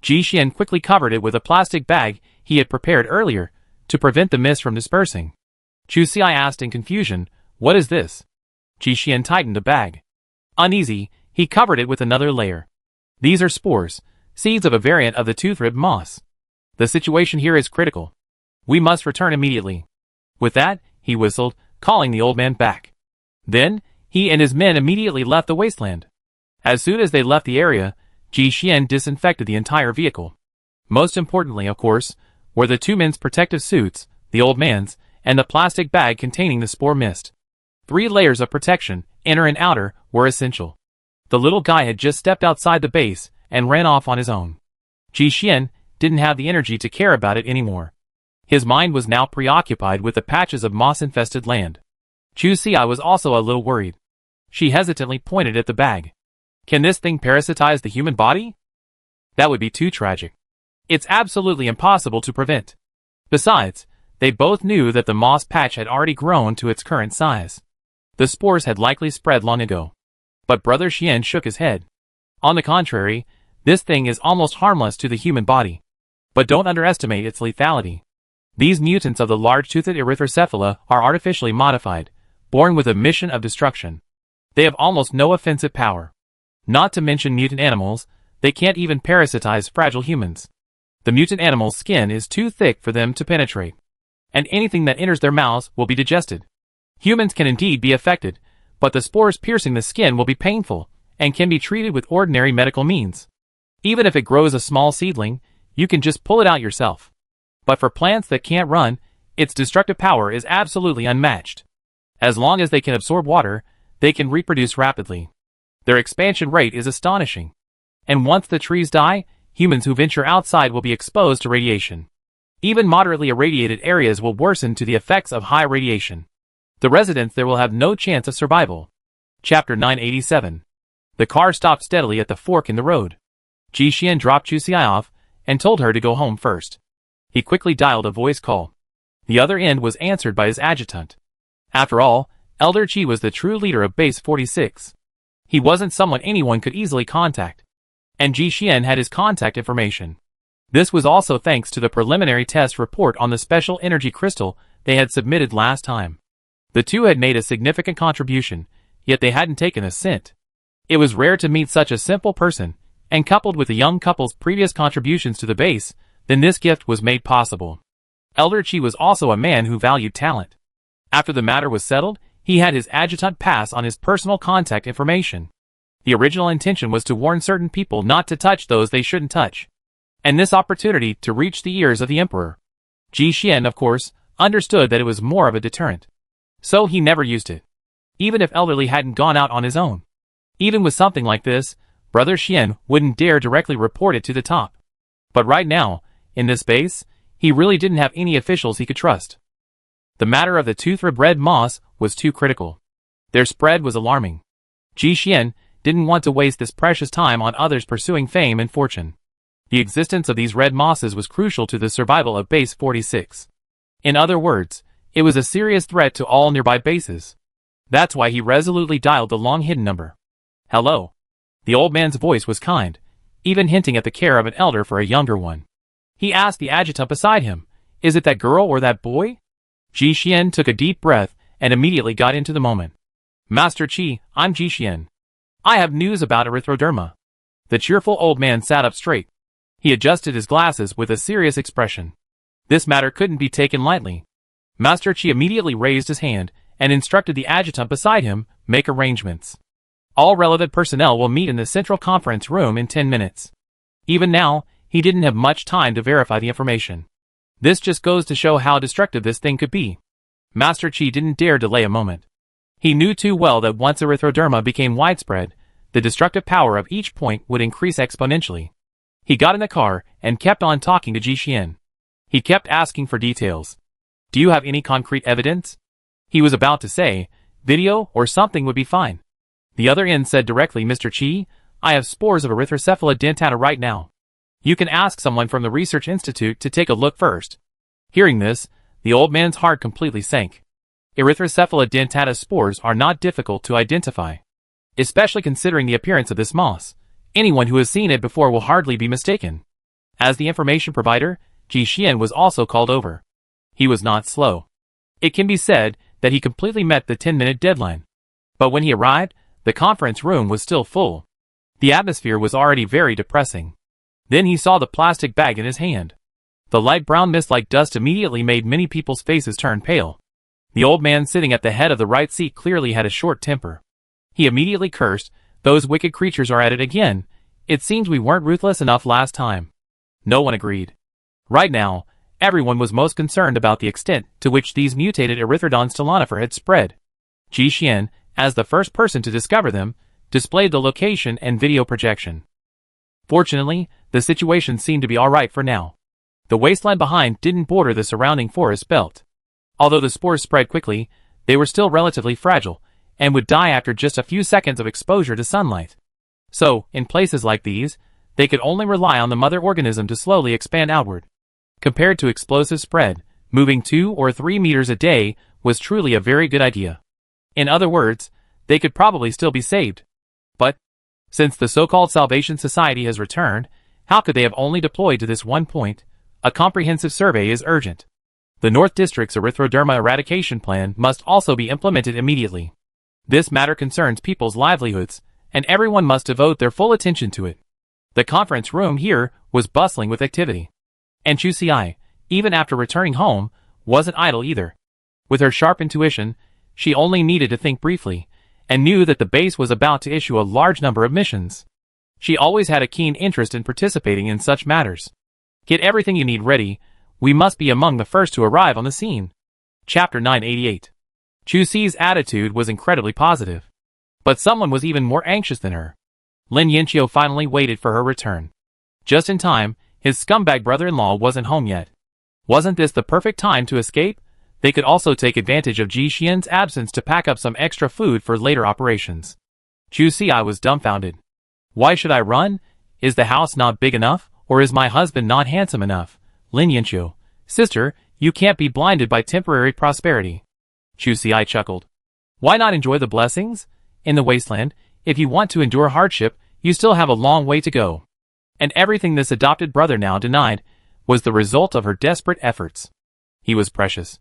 Ji Xian quickly covered it with a plastic bag he had prepared earlier to prevent the mist from dispersing. Chu Xi asked in confusion, "What is this?" Ji Xian tightened the bag. Uneasy, he covered it with another layer. "These are spores, seeds of a variant of the tooth-ribbed moss. The situation here is critical. We must return immediately." With that, he whistled, calling the old man back. Then, he and his men immediately left the wasteland. As soon as they left the area, Ji Xian disinfected the entire vehicle. Most importantly, of course, were the two men's protective suits, the old man's, and the plastic bag containing the spore mist. 3 layers of protection, inner and outer, were essential. The little guy had just stepped outside the base and ran off on his own. Ji Xian didn't have the energy to care about it anymore. His mind was now preoccupied with the patches of moss-infested land. Chu Xi was also a little worried. She hesitantly pointed at the bag. "Can this thing parasitize the human body? That would be too tragic. It's absolutely impossible to prevent." Besides, they both knew that the moss patch had already grown to its current size. The spores had likely spread long ago. But Brother Xian shook his head. "On the contrary, this thing is almost harmless to the human body. But don't underestimate its lethality. These mutants of the large-toothed erythrocephala are artificially modified, born with a mission of destruction. They have almost no offensive power. Not to mention mutant animals, they can't even parasitize fragile humans. The mutant animal's skin is too thick for them to penetrate. And anything that enters their mouths will be digested. Humans can indeed be affected, but the spores piercing the skin will be painful, and can be treated with ordinary medical means. Even if it grows a small seedling, you can just pull it out yourself. But for plants that can't run, its destructive power is absolutely unmatched. As long as they can absorb water, they can reproduce rapidly. Their expansion rate is astonishing. And once the trees die, humans who venture outside will be exposed to radiation. Even moderately irradiated areas will worsen to the effects of high radiation. The residents there will have no chance of survival. Chapter 987. The car stopped steadily at the fork in the road. Ji Xian dropped Chu Xi off and told her to go home first. He quickly dialed a voice call. The other end was answered by his adjutant. After all, Elder Chi was the true leader of Base 46. He wasn't someone anyone could easily contact. And Ji Xian had his contact information. This was also thanks to the preliminary test report on the special energy crystal they had submitted last time. The two had made a significant contribution, yet they hadn't taken a cent. It was rare to meet such a simple person, and coupled with the young couple's previous contributions to the base, then this gift was made possible. Elder Chi was also a man who valued talent. After the matter was settled, he had his adjutant pass on his personal contact information. The original intention was to warn certain people not to touch those they shouldn't touch, and this opportunity to reach the ears of the emperor. Ji Xian, of course, understood that it was more of a deterrent. So he never used it. Even if Elderly hadn't gone out on his own. Even with something like this, Brother Xian wouldn't dare directly report it to the top. But right now, in this base, he really didn't have any officials he could trust. The matter of the tooth-ribbed red moss was too critical. Their spread was alarming. Ji Xian didn't want to waste this precious time on others pursuing fame and fortune. The existence of these red mosses was crucial to the survival of Base 46. In other words, it was a serious threat to all nearby bases. That's why he resolutely dialed the long-hidden number. Hello. The old man's voice was kind, even hinting at the care of an elder for a younger one. He asked the adjutant beside him, "Is it that girl or that boy?" Ji Xian took a deep breath and immediately got into the moment. "Master Qi, I'm Ji Xian. I have news about erythroderma." The cheerful old man sat up straight. He adjusted his glasses with a serious expression. This matter couldn't be taken lightly. Master Qi immediately raised his hand and instructed the adjutant beside him, "Make arrangements. All relevant personnel will meet in the central conference room in 10 minutes. Even now, he didn't have much time to verify the information. This just goes to show how destructive this thing could be. Master Qi didn't dare delay a moment. He knew too well that once erythroderma became widespread, the destructive power of each point would increase exponentially. He got in the car and kept on talking to Ji Xian. He kept asking for details. "Do you have any concrete evidence?" He was about to say, "Video or something would be fine." The other end said directly, "Mr. Qi, I have spores of erythrocephala dentata right now. You can ask someone from the research institute to take a look first." Hearing this, the old man's heart completely sank. Erythrocephala dentata spores are not difficult to identify. Especially considering the appearance of this moss, anyone who has seen it before will hardly be mistaken. As the information provider, Ji Xian was also called over. He was not slow. It can be said that he completely met the 10-minute deadline. But when he arrived, the conference room was still full. The atmosphere was already very depressing. Then he saw the plastic bag in his hand. The light brown mist-like dust immediately made many people's faces turn pale. The old man sitting at the head of the right seat clearly had a short temper. He immediately cursed, "Those wicked creatures are at it again. It seems we weren't ruthless enough last time." No one agreed. Right now, everyone was most concerned about the extent to which these mutated Erythrodon stolonifer had spread. Ji Xian, as the first person to discover them, displayed the location and video projection. Fortunately, the situation seemed to be alright for now. The wasteland behind didn't border the surrounding forest belt. Although the spores spread quickly, they were still relatively fragile, and would die after just a few seconds of exposure to sunlight. So, in places like these, they could only rely on the mother organism to slowly expand outward. Compared to explosive spread, moving 2 or 3 meters a day was truly a very good idea. In other words, they could probably still be saved. But, since the so-called Salvation Society has returned, how could they have only deployed to this one point? A comprehensive survey is urgent. The North District's erythroderma eradication plan must also be implemented immediately. This matter concerns people's livelihoods, and everyone must devote their full attention to it. The conference room here was bustling with activity. And Chu Ci, even after returning home, wasn't idle either. With her sharp intuition, she only needed to think briefly, and knew that the base was about to issue a large number of missions. She always had a keen interest in participating in such matters. "Get everything you need ready. We must be among the first to arrive on the scene." Chapter 988. Chu Ci's attitude was incredibly positive. But someone was even more anxious than her. Lin Yanqiu finally waited for her return. Just in time, his scumbag brother-in-law wasn't home yet. Wasn't this the perfect time to escape? They could also take advantage of Ji Xian's absence to pack up some extra food for later operations. Chu Ci was dumbfounded. "Why should I run? Is the house not big enough, or is my husband not handsome enough?" Lin Yanqiu, "Sister, you can't be blinded by temporary prosperity." Chu Si chuckled. Why not enjoy the blessings? In the Wasteland, if you want to endure hardship, you still have a long way to go. And everything this adopted brother now denied was the result of her desperate efforts. He was precious.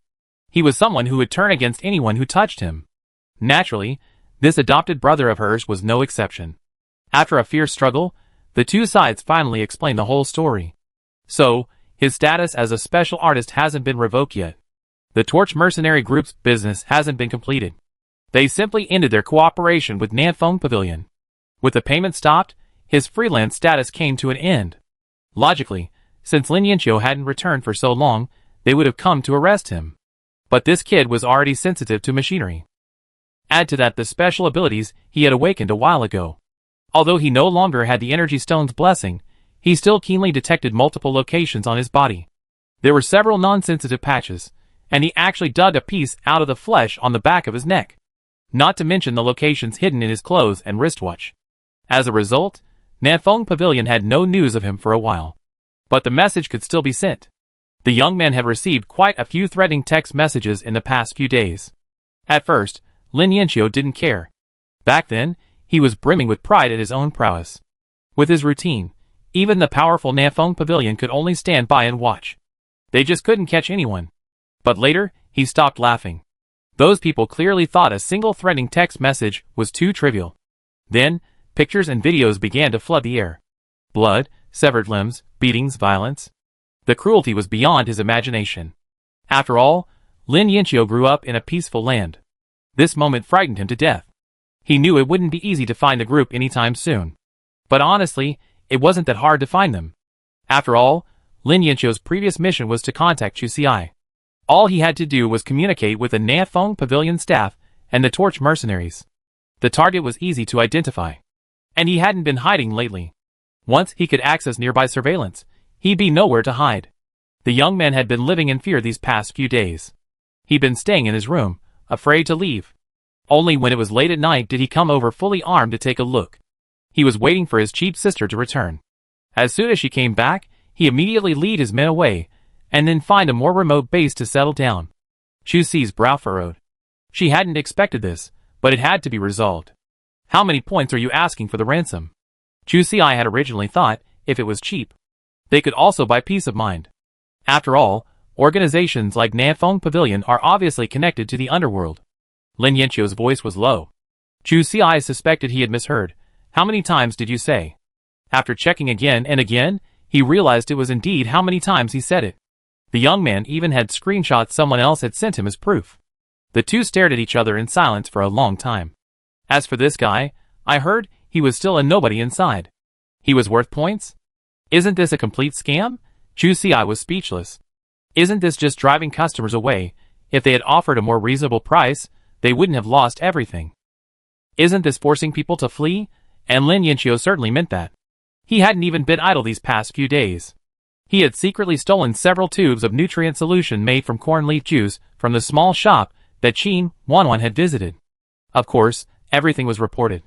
He was someone who would turn against anyone who touched him. Naturally, this adopted brother of hers was no exception. After a fierce struggle, the two sides finally explained the whole story. So, his status as a special artist hasn't been revoked yet. The Torch Mercenary Group's business hasn't been completed. They simply ended their cooperation with Nanfeng Pavilion. With the payment stopped, his freelance status came to an end. Logically, since Lin Yanqiu hadn't returned for so long, they would have come to arrest him. But this kid was already sensitive to machinery. Add to that the special abilities he had awakened a while ago. Although he no longer had the Energy Stone's blessing, he still keenly detected multiple locations on his body. There were several non-sensitive patches, and he actually dug a piece out of the flesh on the back of his neck. Not to mention the locations hidden in his clothes and wristwatch. As a result, Nanfeng Pavilion had no news of him for a while. But the message could still be sent. The young man had received quite a few threatening text messages in the past few days. At first, Lin Yanqiu didn't care. Back then, he was brimming with pride at his own prowess. With his routine, even the powerful Nanfeng Pavilion could only stand by and watch. They just couldn't catch anyone. But later, he stopped laughing. Those people clearly thought a single threatening text message was too trivial. Then, pictures and videos began to flood the air. Blood, severed limbs, beatings, violence. The cruelty was beyond his imagination. After all, Lin Yanqiu grew up in a peaceful land. This moment frightened him to death. He knew it wouldn't be easy to find the group anytime soon. But honestly, it wasn't that hard to find them. After all, Lin Yanqiu's previous mission was to contact Chu Si. All he had to do was communicate with the Nanfeng Pavilion staff and the Torch mercenaries. The target was easy to identify. And he hadn't been hiding lately. Once he could access nearby surveillance, he'd be nowhere to hide. The young man had been living in fear these past few days. He'd been staying in his room, afraid to leave. Only when it was late at night did he come over fully armed to take a look. He was waiting for his cheap sister to return. As soon as she came back, he immediately lead his men away, and then find a more remote base to settle down. Chu Si's brow furrowed. She hadn't expected this, but it had to be resolved. How many points are you asking for the ransom? Chu Si had originally thought, if it was cheap, they could also buy peace of mind. After all, organizations like Nanfeng Pavilion are obviously connected to the underworld. Lin Yanqiu's voice was low. Chu Si suspected he had misheard. How many times did you say? After checking again and again, he realized it was indeed how many times he said it. The young man even had screenshots someone else had sent him as proof. The two stared at each other in silence for a long time. As for this guy, I heard he was still a nobody inside. He was worth points? Isn't this a complete scam? Chu Si was speechless. Isn't this just driving customers away? If they had offered a more reasonable price, they wouldn't have lost everything. Isn't this forcing people to flee? And Lin Yanqiu certainly meant that. He hadn't even been idle these past few days. He had secretly stolen several tubes of nutrient solution made from corn leaf juice from the small shop that 911 had visited. Of course, everything was reported.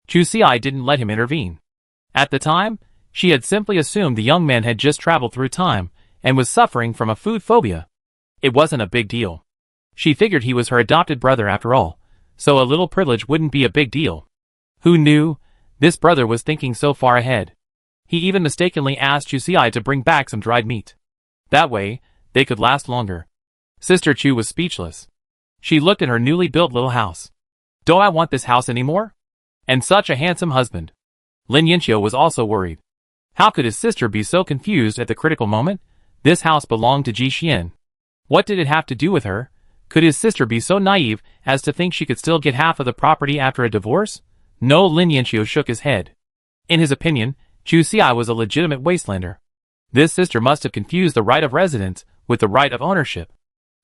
Chu Si didn't let him intervene. At the time, she had simply assumed the young man had just traveled through time and was suffering from a food phobia. It wasn't a big deal. She figured he was her adopted brother after all, so a little privilege wouldn't be a big deal. Who knew? This brother was thinking so far ahead. He even mistakenly asked Chu Si to bring back some dried meat. That way, they could last longer. Sister Chu was speechless. She looked at her newly built little house. Don't I want this house anymore? And such a handsome husband. Lin Yanqiu was also worried. How could his sister be so confused at the critical moment? This house belonged to Ji Xian. What did it have to do with her? Could his sister be so naive as to think she could still get half of the property after a divorce? No, Lin Yanqiu shook his head. In his opinion, Chu Si was a legitimate Wastelander. This sister must have confused the right of residence with the right of ownership.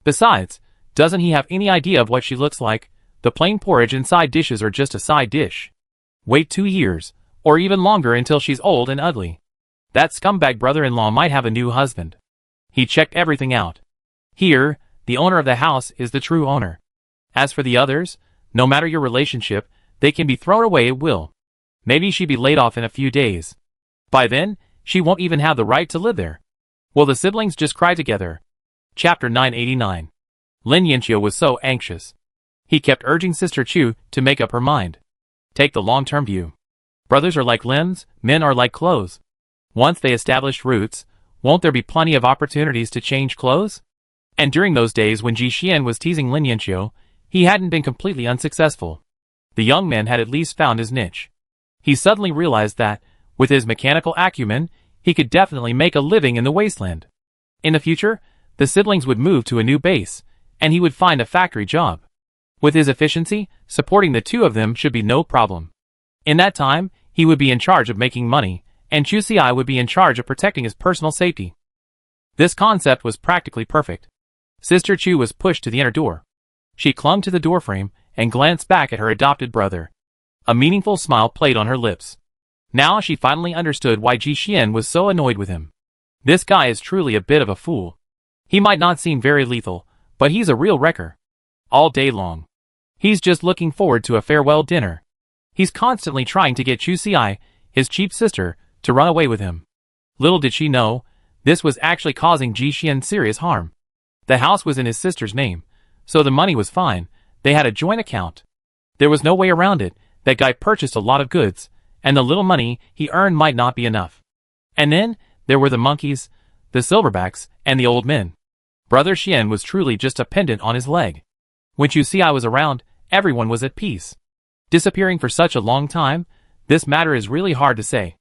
Besides, doesn't he have any idea of what she looks like? The plain porridge and side dishes are just a side dish. Wait 2 years, or even longer until she's old and ugly. That scumbag brother-in-law might have a new husband. He checked everything out. Here, the owner of the house is the true owner. As for the others, no matter your relationship, they can be thrown away at will. Maybe she'd be laid off in a few days. By then, she won't even have the right to live there. Will the siblings just cry together? Chapter 989. Lin Yanqiu was so anxious. He kept urging Sister Chu to make up her mind. Take the long-term view. Brothers are like limbs, men are like clothes. Once they established roots, won't there be plenty of opportunities to change clothes? And during those days when Ji Xian was teasing Lin Yanqiu, he hadn't been completely unsuccessful. The young man had at least found his niche. He suddenly realized that, with his mechanical acumen, he could definitely make a living in the Wasteland. In the future, the siblings would move to a new base, and he would find a factory job. With his efficiency, supporting the two of them should be no problem. In that time, he would be in charge of making money, and Chu Xi would be in charge of protecting his personal safety. This concept was practically perfect. Sister Chu was pushed to the inner door. She clung to the doorframe and glanced back at her adopted brother. A meaningful smile played on her lips. Now she finally understood why Ji Xian was so annoyed with him. This guy is truly a bit of a fool. He might not seem very lethal, but he's a real wrecker. All day long. He's just looking forward to a farewell dinner. He's constantly trying to get Chu Xi, his cheap sister, to run away with him. Little did she know, this was actually causing Ji Xian serious harm. The house was in his sister's name, so the money was fine. They had a joint account. There was no way around it. That guy purchased a lot of goods, and the little money he earned might not be enough. And then, there were the monkeys, the silverbacks, and the old men. Brother Xian was truly just a pendant on his leg. When Chu Xi was around, everyone was at peace. Disappearing for such a long time, this matter is really hard to say.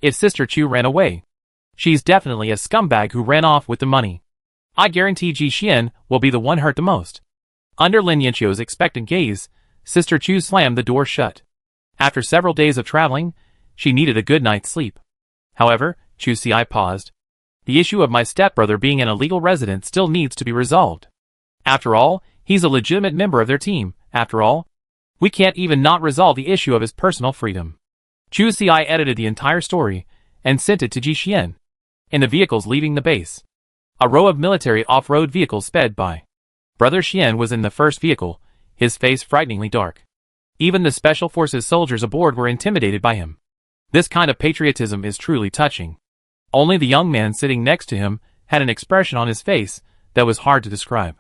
If Sister Chu ran away, she's definitely a scumbag who ran off with the money. I guarantee Ji Xian will be the one hurt the most. Under Lin Yanqiu's expectant gaze, Sister Chu slammed the door shut. After several days of traveling, she needed a good night's sleep. However, Chu Xi paused. The issue of my stepbrother being an illegal resident still needs to be resolved. After all, he's a legitimate member of their team. After all, we can't even not resolve the issue of his personal freedom. Chu Xi edited the entire story and sent it to Ji Xian. In the vehicles leaving the base, a row of military off-road vehicles sped by. Brother Xian was in the first vehicle, his face frighteningly dark. Even the Special Forces soldiers aboard were intimidated by him. This kind of patriotism is truly touching. Only the young man sitting next to him had an expression on his face that was hard to describe.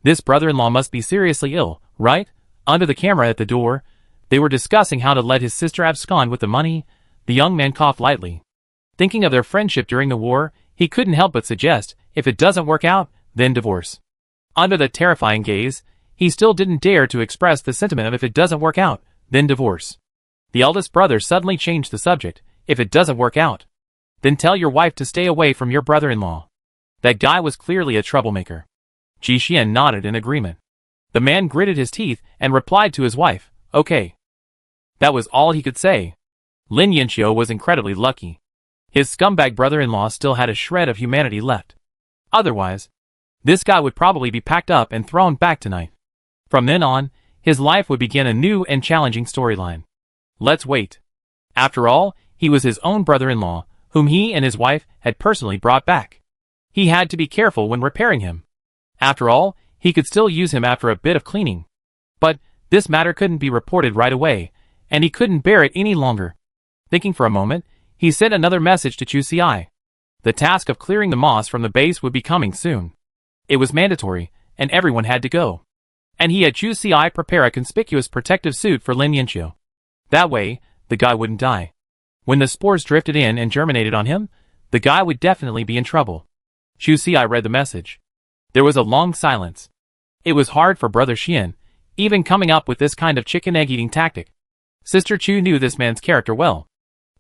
This brother-in-law must be seriously ill, right? Under the camera at the door, they were discussing how to let his sister abscond with the money. The young man coughed lightly. Thinking of their friendship during the war, he couldn't help but suggest, if it doesn't work out, then divorce. Under the terrifying gaze, he still didn't dare to express the sentiment of if it doesn't work out, then divorce. The eldest brother suddenly changed the subject. If it doesn't work out, then tell your wife to stay away from your brother-in-law. That guy was clearly a troublemaker. Ji Xian nodded in agreement. The man gritted his teeth and replied to his wife, okay. That was all he could say. Lin Yanqiu was incredibly lucky. His scumbag brother-in-law still had a shred of humanity left. Otherwise, this guy would probably be packed up and thrown back tonight. From then on, his life would begin a new and challenging storyline. Let's wait. After all, he was his own brother-in-law, whom he and his wife had personally brought back. He had to be careful when repairing him. After all, he could still use him after a bit of cleaning. But this matter couldn't be reported right away, and he couldn't bear it any longer. Thinking for a moment, he sent another message to Chu Xi. The task of clearing the moss from the base would be coming soon. It was mandatory, and everyone had to go. And he had Chu Xi prepare a conspicuous protective suit for Lin Yanqiu. That way, the guy wouldn't die. When the spores drifted in and germinated on him, the guy would definitely be in trouble. Chu Xi read the message. There was a long silence. It was hard for Brother Xian, even coming up with this kind of chicken-egg-eating tactic. Sister Chu knew this man's character well.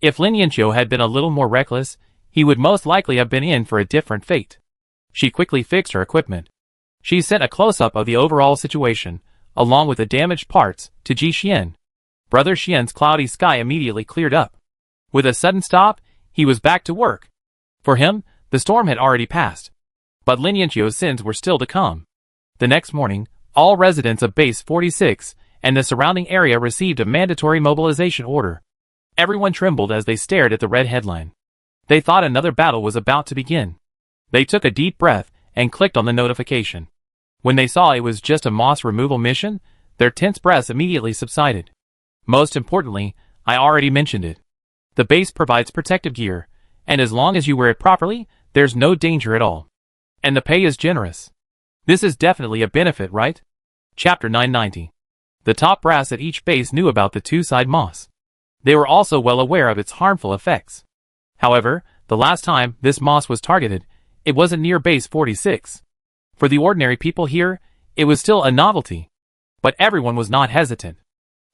If Lin Yanqiu had been a little more reckless, he would most likely have been in for a different fate. She quickly fixed her equipment. She sent a close-up of the overall situation, along with the damaged parts, to Ji Xian. Brother Xian's cloudy sky immediately cleared up. With a sudden stop, he was back to work. For him, the storm had already passed. But Lin Yanqiu's sins were still to come. The next morning, all residents of Base 46 and the surrounding area received a mandatory mobilization order. Everyone trembled as they stared at the red headline. They thought another battle was about to begin. They took a deep breath and clicked on the notification. When they saw it was just a moss removal mission, their tense breaths immediately subsided. Most importantly, I already mentioned it. The base provides protective gear, and as long as you wear it properly, there's no danger at all. And the pay is generous. This is definitely a benefit, right? Chapter 990. The top brass at each base knew about the two-side moss. They were also well aware of its harmful effects. However, the last time this moss was targeted, it wasn't near base 46. For the ordinary people here, it was still a novelty. But everyone was not hesitant.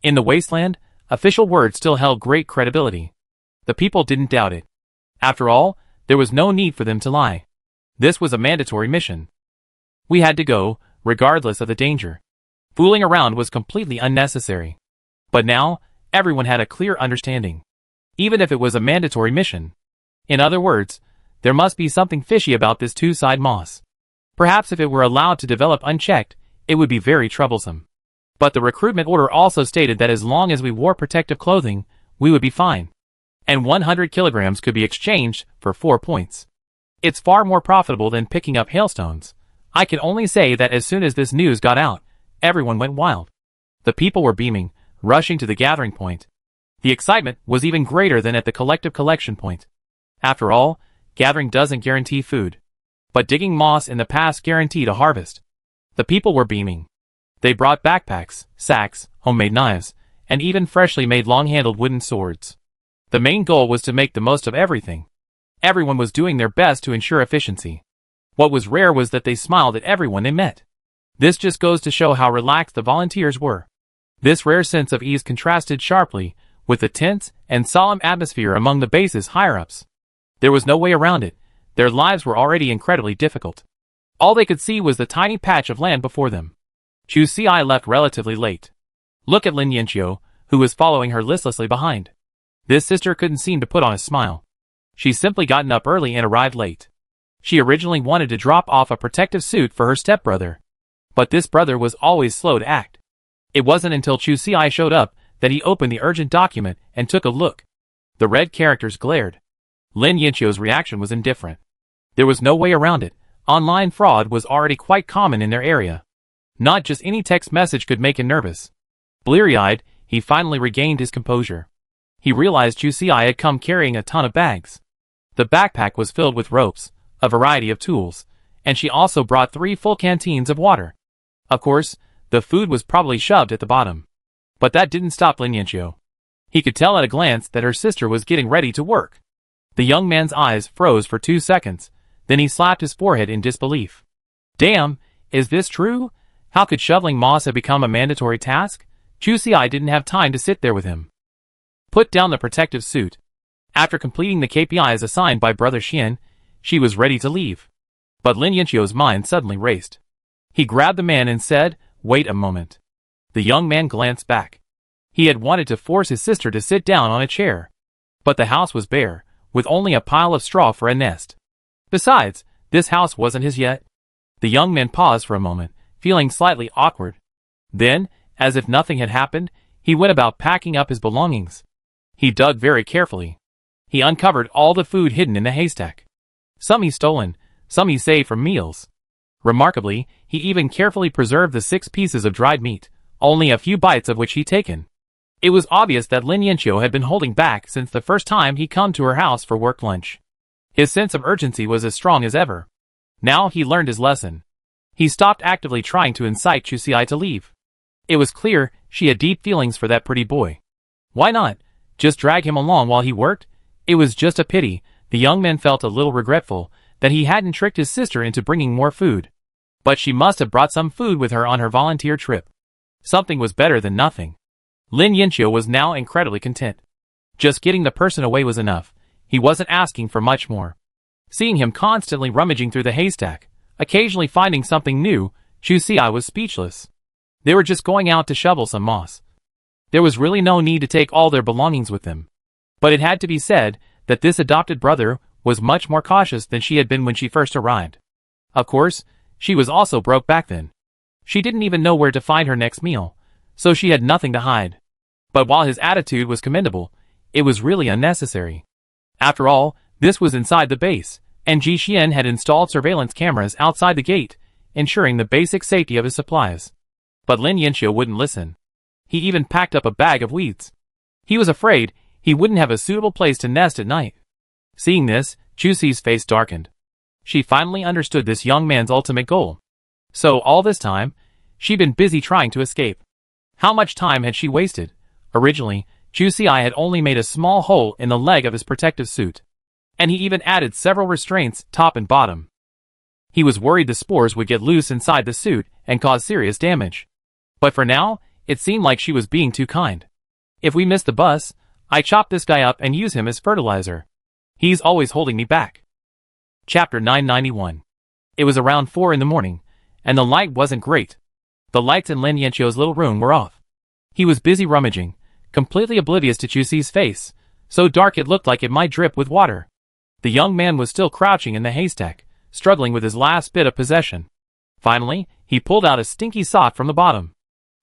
In the Wasteland, official word still held great credibility. The people didn't doubt it. After all, there was no need for them to lie. This was a mandatory mission. We had to go, regardless of the danger. Fooling around was completely unnecessary. But now, everyone had a clear understanding. Even if it was a mandatory mission. In other words, there must be something fishy about this two-side moss. Perhaps if it were allowed to develop unchecked, it would be very troublesome. But the recruitment order also stated that as long as we wore protective clothing, we would be fine. And 100 kilograms could be exchanged for 4 points. It's far more profitable than picking up hailstones. I can only say that as soon as this news got out, everyone went wild. The people were beaming, rushing to the gathering point. The excitement was even greater than at the collective collection point. After all, gathering doesn't guarantee food. But digging moss in the past guaranteed a harvest. The people were beaming. They brought backpacks, sacks, homemade knives, and even freshly made long-handled wooden swords. The main goal was to make the most of everything. Everyone was doing their best to ensure efficiency. What was rare was that they smiled at everyone they met. This just goes to show how relaxed the volunteers were. This rare sense of ease contrasted sharply with the tense and solemn atmosphere among the base's higher-ups. There was no way around it. Their lives were already incredibly difficult. All they could see was the tiny patch of land before them. Chu Si left relatively late. Look at Lin Yanqiu, who was following her listlessly behind. This sister couldn't seem to put on a smile. She'd simply gotten up early and arrived late. She originally wanted to drop off a protective suit for her stepbrother. But this brother was always slow to act. It wasn't until Chu Si showed up that he opened the urgent document and took a look. The red characters glared. Lin Yanqiu's reaction was indifferent. There was no way around it. Online fraud was already quite common in their area. Not just any text message could make him nervous. Bleary-eyed, he finally regained his composure. He realized Chu Si had come carrying a ton of bags. The backpack was filled with ropes, a variety of tools, and she also brought 3 full canteens of water. Of course, the food was probably shoved at the bottom. But that didn't stop Lin Yanqiu. He could tell at a glance that her sister was getting ready to work. The young man's eyes froze for 2 seconds, then he slapped his forehead in disbelief. Damn, is this true? How could shoveling moss have become a mandatory task? Chu Si didn't have time to sit there with him. Put down the protective suit. After completing the KPIs assigned by Brother Xian, she was ready to leave. But Lin Yanqiu's mind suddenly raced. He grabbed the man and said, "Wait a moment." The young man glanced back. He had wanted to force his sister to sit down on a chair. But the house was bare, with only a pile of straw for a nest. Besides, this house wasn't his yet. The young man paused for a moment, feeling slightly awkward. Then, as if nothing had happened, he went about packing up his belongings. He dug very carefully. He uncovered all the food hidden in the haystack. Some he stolen, some he saved for meals. Remarkably, he even carefully preserved the 6 pieces of dried meat, only a few bites of which he'd taken. It was obvious that Lin Yanqiu had been holding back since the first time he come to her house for work lunch. His sense of urgency was as strong as ever. Now he learned his lesson. He stopped actively trying to incite Chu Si to leave. It was clear she had deep feelings for that pretty boy. Why not just drag him along while he worked? It was just a pity. The young man felt a little regretful that he hadn't tricked his sister into bringing more food. But she must have brought some food with her on her volunteer trip. Something was better than nothing. Lin Yanqiu was now incredibly content. Just getting the person away was enough. He wasn't asking for much more. Seeing him constantly rummaging through the haystack, occasionally finding something new, Chu Si was speechless. They were just going out to shovel some moss. There was really no need to take all their belongings with them. But it had to be said that this adopted brother was much more cautious than she had been when she first arrived. Of course, she was also broke back then. She didn't even know where to find her next meal, so she had nothing to hide. But while his attitude was commendable, it was really unnecessary. After all, this was inside the base, and Ji Xian had installed surveillance cameras outside the gate, ensuring the basic safety of his supplies. But Lin Yanqiu wouldn't listen. He even packed up a bag of weeds. He was afraid he wouldn't have a suitable place to nest at night. Seeing this, Chu Si's face darkened. She finally understood this young man's ultimate goal. So all this time, she'd been busy trying to escape. How much time had she wasted? Originally, Chu Si had only made a small hole in the leg of his protective suit. And he even added several restraints, top and bottom. He was worried the spores would get loose inside the suit and cause serious damage. But for now, it seemed like she was being too kind. If we miss the bus, I chop this guy up and use him as fertilizer. He's always holding me back. Chapter 991. It was around 4 in the morning, and the light wasn't great. The lights in Lin Yanqiu's little room were off. He was busy rummaging, completely oblivious to Chu Si's face, so dark it looked like it might drip with water. The young man was still crouching in the haystack, struggling with his last bit of possession. Finally, he pulled out a stinky sock from the bottom.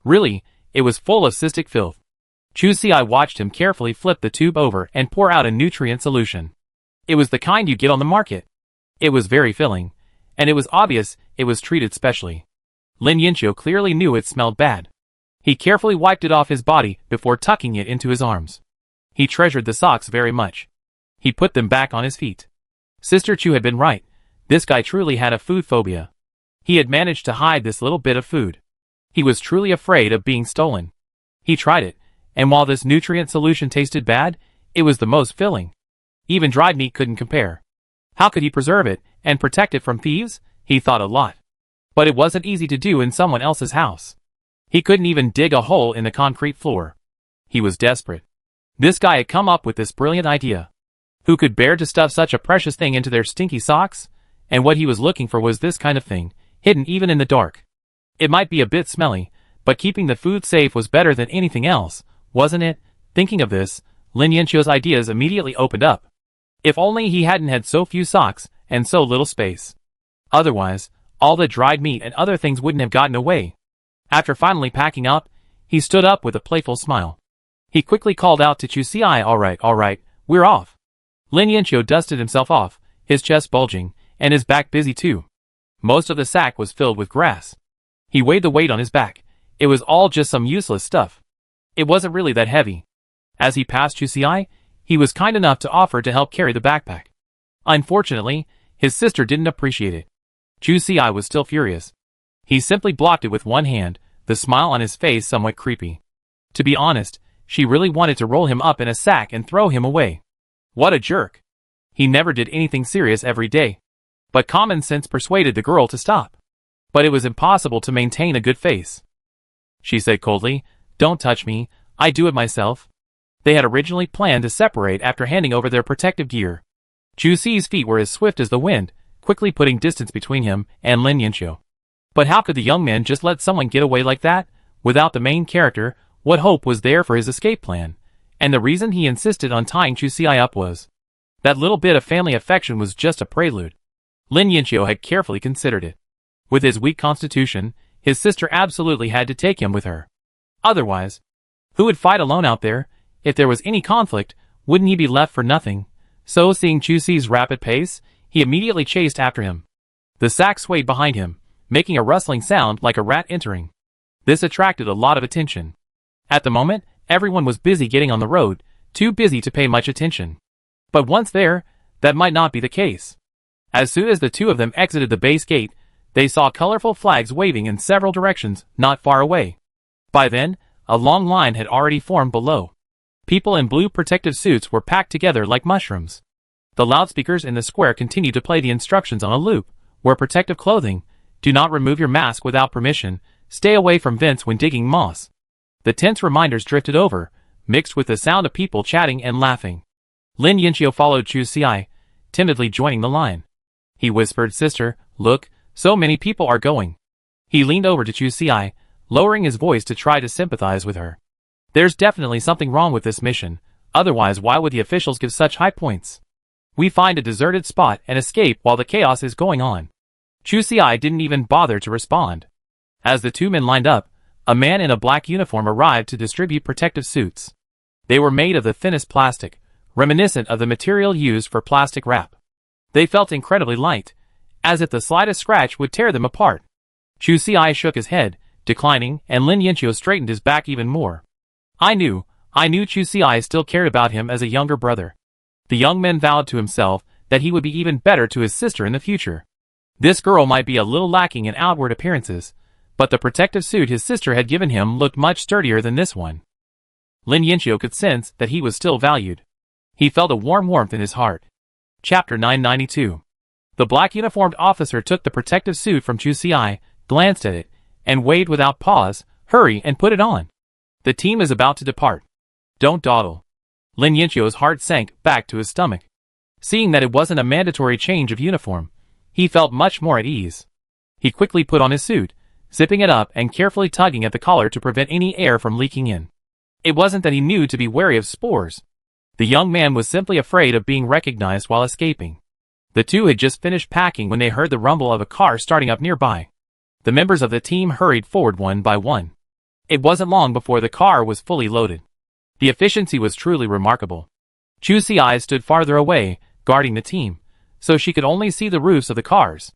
Really, it was full of cystic filth. Chu Si watched him carefully flip the tube over and pour out a nutrient solution. It was the kind you get on the market. It was very filling, and it was obvious it was treated specially. Lin Yanqiu clearly knew it smelled bad. He carefully wiped it off his body before tucking it into his arms. He treasured the socks very much. He put them back on his feet. Sister Chu had been right. This guy truly had a food phobia. He had managed to hide this little bit of food. He was truly afraid of being stolen. He tried it, and while this nutrient solution tasted bad, it was the most filling. Even dried meat couldn't compare. How could he preserve it and protect it from thieves? He thought a lot. But it wasn't easy to do in someone else's house. He couldn't even dig a hole in the concrete floor. He was desperate. This guy had come up with this brilliant idea. Who could bear to stuff such a precious thing into their stinky socks? And what he was looking for was this kind of thing, hidden even in the dark. It might be a bit smelly, but keeping the food safe was better than anything else, wasn't it? Thinking of this, Lin Yanqiu's ideas immediately opened up. If only he hadn't had so few socks and so little space. Otherwise, all the dried meat and other things wouldn't have gotten away. After finally packing up, he stood up with a playful smile. He quickly called out to Chu Si, all right, we're off. Lin Yanqiu dusted himself off, his chest bulging, and his back busy too. Most of the sack was filled with grass. He weighed the weight on his back. It was all just some useless stuff. It wasn't really that heavy. As he passed Chu Si, he was kind enough to offer to help carry the backpack. Unfortunately, his sister didn't appreciate it. Chu Si was still furious. He simply blocked it with one hand, the smile on his face somewhat creepy. To be honest, she really wanted to roll him up in a sack and throw him away. What a jerk. He never did anything serious every day. But common sense persuaded the girl to stop. But it was impossible to maintain a good face. She said coldly, "Don't touch me, I do it myself." They had originally planned to separate after handing over their protective gear. Chu Si's feet were as swift as the wind, quickly putting distance between him and Lin Yanqiu. But how could the young man just let someone get away like that? Without the main character, what hope was there for his escape plan? And the reason he insisted on tying Chu Si up was that little bit of family affection was just a prelude. Lin Yanqiu had carefully considered it. With his weak constitution, his sister absolutely had to take him with her. Otherwise, who would fight alone out there? If there was any conflict, wouldn't he be left for nothing? So, seeing Chu Si's rapid pace, he immediately chased after him. The sack swayed behind him, making a rustling sound like a rat entering. This attracted a lot of attention. At the moment, everyone was busy getting on the road, too busy to pay much attention. But once there, that might not be the case. As soon as the two of them exited the base gate, they saw colorful flags waving in several directions, not far away. By then, a long line had already formed below. People in blue protective suits were packed together like mushrooms. The loudspeakers in the square continued to play the instructions on a loop. Wear protective clothing. Do not remove your mask without permission. Stay away from vents when digging moss. The tense reminders drifted over, mixed with the sound of people chatting and laughing. Lin Yanqiu followed Chu Si, timidly joining the line. He whispered, "Sister, look, so many people are going." He leaned over to Chu Si, lowering his voice to try to sympathize with her. There's definitely something wrong with this mission, otherwise why would the officials give such high points? We find a deserted spot and escape while the chaos is going on. Chu Si didn't even bother to respond. As the two men lined up, a man in a black uniform arrived to distribute protective suits. They were made of the thinnest plastic, reminiscent of the material used for plastic wrap. They felt incredibly light, as if the slightest scratch would tear them apart. Chu Si shook his head, declining, and Lin Yanqiu straightened his back even more. I knew Chu Si still cared about him as a younger brother. The young man vowed to himself that he would be even better to his sister in the future. This girl might be a little lacking in outward appearances, but the protective suit his sister had given him looked much sturdier than this one. Lin Yanqiu could sense that he was still valued. He felt a warm warmth in his heart. Chapter 992. The black uniformed officer took the protective suit from Chu Xi, glanced at it, and waved without pause, "Hurry and put it on. The team is about to depart. Don't dawdle." Lin Yanqiu's heart sank back to his stomach. Seeing that it wasn't a mandatory change of uniform, he felt much more at ease. He quickly put on his suit, zipping it up and carefully tugging at the collar to prevent any air from leaking in. It wasn't that he knew to be wary of spores. The young man was simply afraid of being recognized while escaping. The two had just finished packing when they heard the rumble of a car starting up nearby. The members of the team hurried forward one by one. It wasn't long before the car was fully loaded. The efficiency was truly remarkable. Chu Xi stood farther away, guarding the team, so she could only see the roofs of the cars.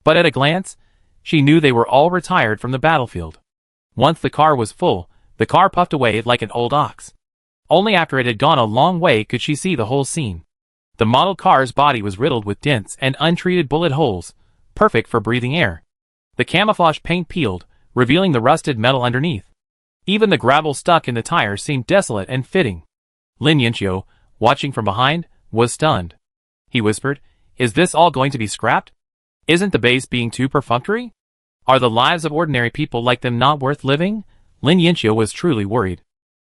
But at a glance, she knew they were all retired from the battlefield. Once the car was full, the car puffed away like an old ox. Only after it had gone a long way could she see the whole scene. The model car's body was riddled with dents and untreated bullet holes, perfect for breathing air. The camouflage paint peeled, revealing the rusted metal underneath. Even the gravel stuck in the tires seemed desolate and fitting. Lin Yanqiu, watching from behind, was stunned. He whispered, "Is this all going to be scrapped? Isn't the base being too perfunctory? Are the lives of ordinary people like them not worth living?" Lin Yanqiu was truly worried.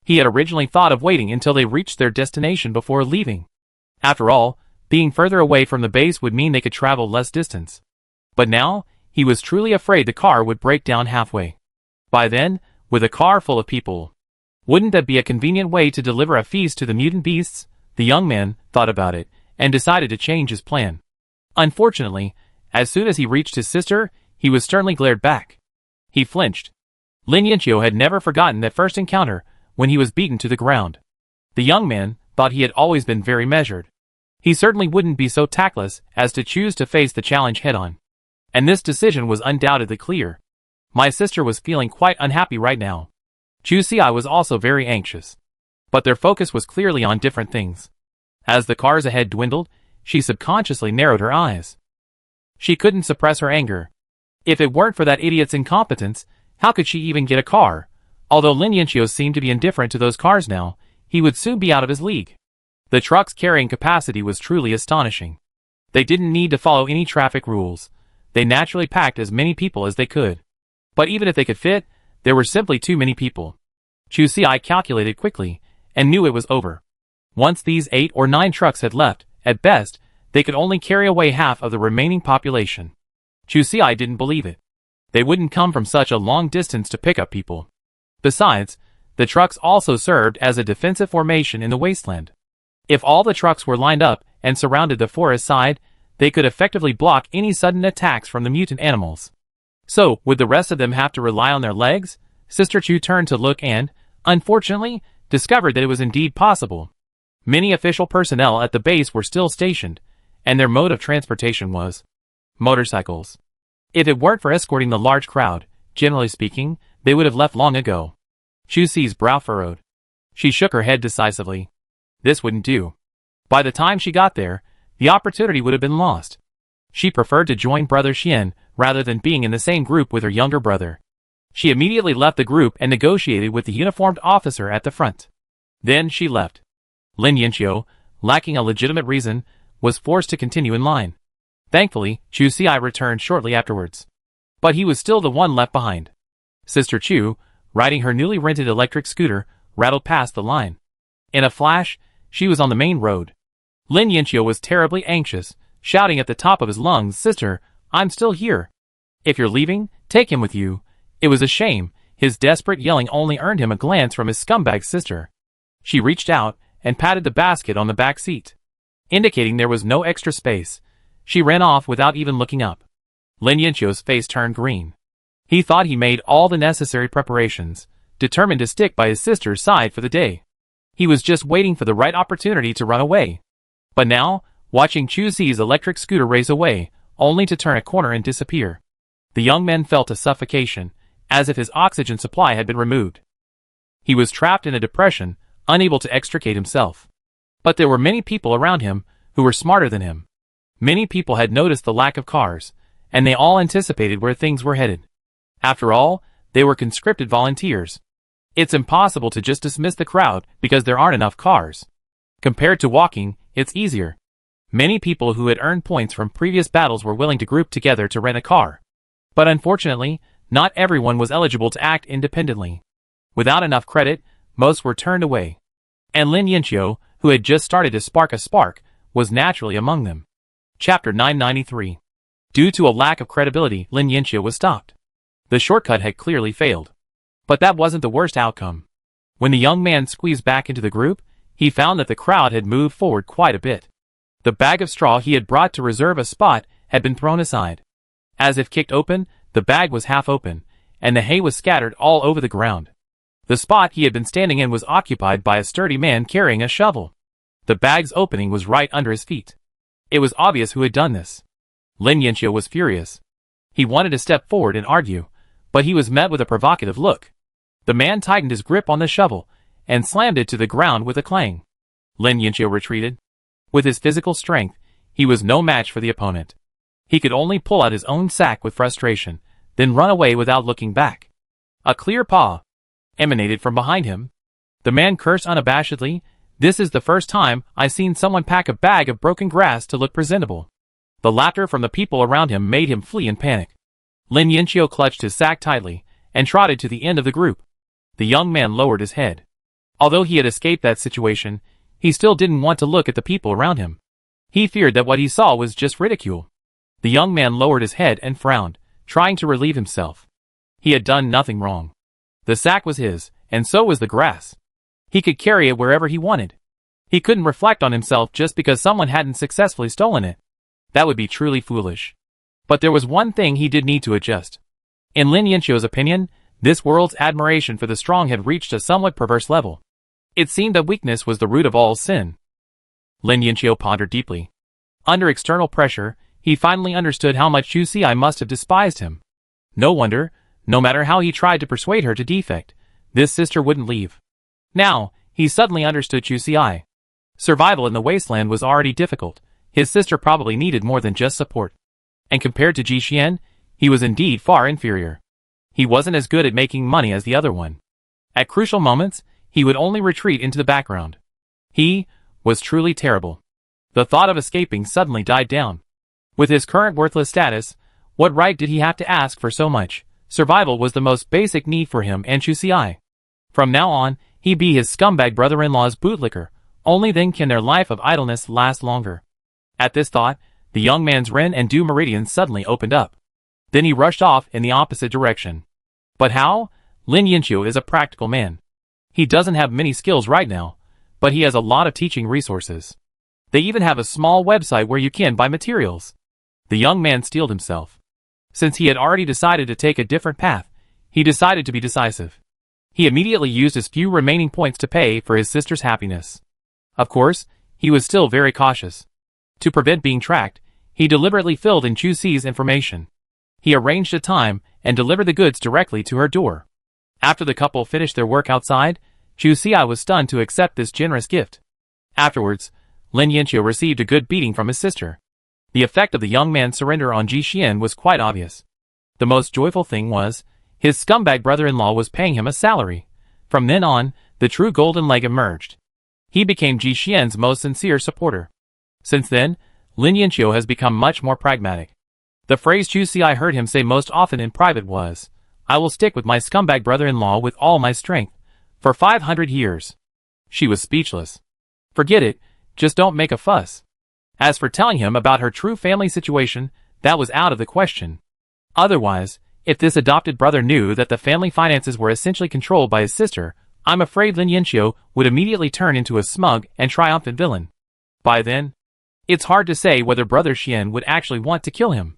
He had originally thought of waiting until they reached their destination before leaving. After all, being further away from the base would mean they could travel less distance. But now, he was truly afraid the car would break down halfway. By then, with a car full of people, wouldn't that be a convenient way to deliver a feast to the mutant beasts? The young man thought about it and decided to change his plan. Unfortunately, as soon as he reached his sister, he was sternly glared back. He flinched. Lin Yanqiu had never forgotten that first encounter when he was beaten to the ground. The young man thought he had always been very measured. He certainly wouldn't be so tactless as to choose to face the challenge head-on. And this decision was undoubtedly clear. My sister was feeling quite unhappy right now. Chu Xi was also very anxious. But their focus was clearly on different things. As the cars ahead dwindled, she subconsciously narrowed her eyes. She couldn't suppress her anger. If it weren't for that idiot's incompetence, how could she even get a car? Although Lin Yanqiu seemed to be indifferent to those cars now, he would soon be out of his league. The truck's carrying capacity was truly astonishing. They didn't need to follow any traffic rules. They naturally packed as many people as they could. But even if they could fit, there were simply too many people. Chu Xi calculated quickly, and knew it was over. Once these 8 or 9 trucks had left, at best, they could only carry away half of the remaining population. Chu Xi didn't believe it. They wouldn't come from such a long distance to pick up people. Besides, the trucks also served as a defensive formation in the Wasteland. If all the trucks were lined up and surrounded the forest side, they could effectively block any sudden attacks from the mutant animals. So, would the rest of them have to rely on their legs? Sister Chu turned to look and, unfortunately, discovered that it was indeed possible. Many official personnel at the base were still stationed, and their mode of transportation was motorcycles. If it weren't for escorting the large crowd, generally speaking, they would have left long ago. Chu Xi's brow furrowed. She shook her head decisively. This wouldn't do. By the time she got there, the opportunity would have been lost. She preferred to join Brother Xian rather than being in the same group with her younger brother. She immediately left the group and negotiated with the uniformed officer at the front. Then she left. Lin Yanqiu, lacking a legitimate reason, was forced to continue in line. Thankfully, Chu Xi returned shortly afterwards. But he was still the one left behind. Sister Chu, riding her newly rented electric scooter, rattled past the line. In a flash, she was on the main road. Lin Yanqiu was terribly anxious, shouting at the top of his lungs, "Sister, I'm still here. If you're leaving, take him with you." It was a shame. His desperate yelling only earned him a glance from his scumbag sister. She reached out and patted the basket on the back seat. Indicating there was no extra space, she ran off without even looking up. Lin Yanqiu's face turned green. He thought he made all the necessary preparations, determined to stick by his sister's side for the day. He was just waiting for the right opportunity to run away. But now, watching Chu Xi's electric scooter race away, only to turn a corner and disappear, the young man felt a suffocation, as if his oxygen supply had been removed. He was trapped in a depression, unable to extricate himself. But there were many people around him who were smarter than him. Many people had noticed the lack of cars, and they all anticipated where things were headed. After all, they were conscripted volunteers. It's impossible to just dismiss the crowd because there aren't enough cars. Compared to walking, it's easier. Many people who had earned points from previous battles were willing to group together to rent a car. But unfortunately, not everyone was eligible to act independently. Without enough credit, most were turned away. And Lin Yinqiu, who had just started to spark a spark, was naturally among them. Chapter 993. Due to a lack of credibility, Lin Yinqiu was stopped. The shortcut had clearly failed. But that wasn't the worst outcome. When the young man squeezed back into the group, he found that the crowd had moved forward quite a bit. The bag of straw he had brought to reserve a spot had been thrown aside. As if kicked open, the bag was half open, and the hay was scattered all over the ground. The spot he had been standing in was occupied by a sturdy man carrying a shovel. The bag's opening was right under his feet. It was obvious who had done this. Lin Yinqiu was furious. He wanted to step forward and argue, but he was met with a provocative look. The man tightened his grip on the shovel and slammed it to the ground with a clang. Lin Yinqiu retreated. With his physical strength, he was no match for the opponent. He could only pull out his own sack with frustration, then run away without looking back. A clear paw emanated from behind him. The man cursed unabashedly, "This is the first time I've seen someone pack a bag of broken grass to look presentable." The laughter from the people around him made him flee in panic. Lin Yinqiu clutched his sack tightly and trotted to the end of the group. The young man lowered his head. Although he had escaped that situation, he still didn't want to look at the people around him. He feared that what he saw was just ridicule. The young man lowered his head and frowned, trying to relieve himself. He had done nothing wrong. The sack was his, and so was the grass. He could carry it wherever he wanted. He couldn't reflect on himself just because someone hadn't successfully stolen it. That would be truly foolish. But there was one thing he did need to adjust. In Lin Yinqiu's opinion, this world's admiration for the strong had reached a somewhat perverse level. It seemed that weakness was the root of all sin. Lin Yinqiu pondered deeply. Under external pressure, he finally understood how much Chu Xi must have despised him. No wonder, no matter how he tried to persuade her to defect, this sister wouldn't leave. Now, he suddenly understood Chu Xi. Survival in the Wasteland was already difficult. His sister probably needed more than just support. And compared to Ji Xian, he was indeed far inferior. He wasn't as good at making money as the other one. At crucial moments, he would only retreat into the background. He was truly terrible. The thought of escaping suddenly died down. With his current worthless status, what right did he have to ask for so much? Survival was the most basic need for him and Chu Xi. From now on, he'd be his scumbag brother-in-law's bootlicker. Only then can their life of idleness last longer. At this thought, the young man's Ren and Du meridians suddenly opened up. Then he rushed off in the opposite direction. But how? Lin Yinqiu is a practical man. He doesn't have many skills right now, but he has a lot of teaching resources. They even have a small website where you can buy materials. The young man steeled himself. Since he had already decided to take a different path, he decided to be decisive. He immediately used his few remaining points to pay for his sister's happiness. Of course, he was still very cautious. To prevent being tracked, he deliberately filled in Chu Xi's information. He arranged a time and delivered the goods directly to her door. After the couple finished their work outside, Chu Xi was stunned to accept this generous gift. Afterwards, Lin Yinqiu received a good beating from his sister. The effect of the young man's surrender on Ji Xian was quite obvious. The most joyful thing was, his scumbag brother-in-law was paying him a salary. From then on, the true golden leg emerged. He became Ji Xian's most sincere supporter. Since then, Lin Yinqiu has become much more pragmatic. The phrase Chu Xi heard him say most often in private was, "I will stick with my scumbag brother-in-law with all my strength, for 500 years. She was speechless. Forget it, just don't make a fuss. As for telling him about her true family situation, that was out of the question. Otherwise, if this adopted brother knew that the family finances were essentially controlled by his sister, I'm afraid Lin Yinqiu would immediately turn into a smug and triumphant villain. By then, it's hard to say whether Brother Xian would actually want to kill him.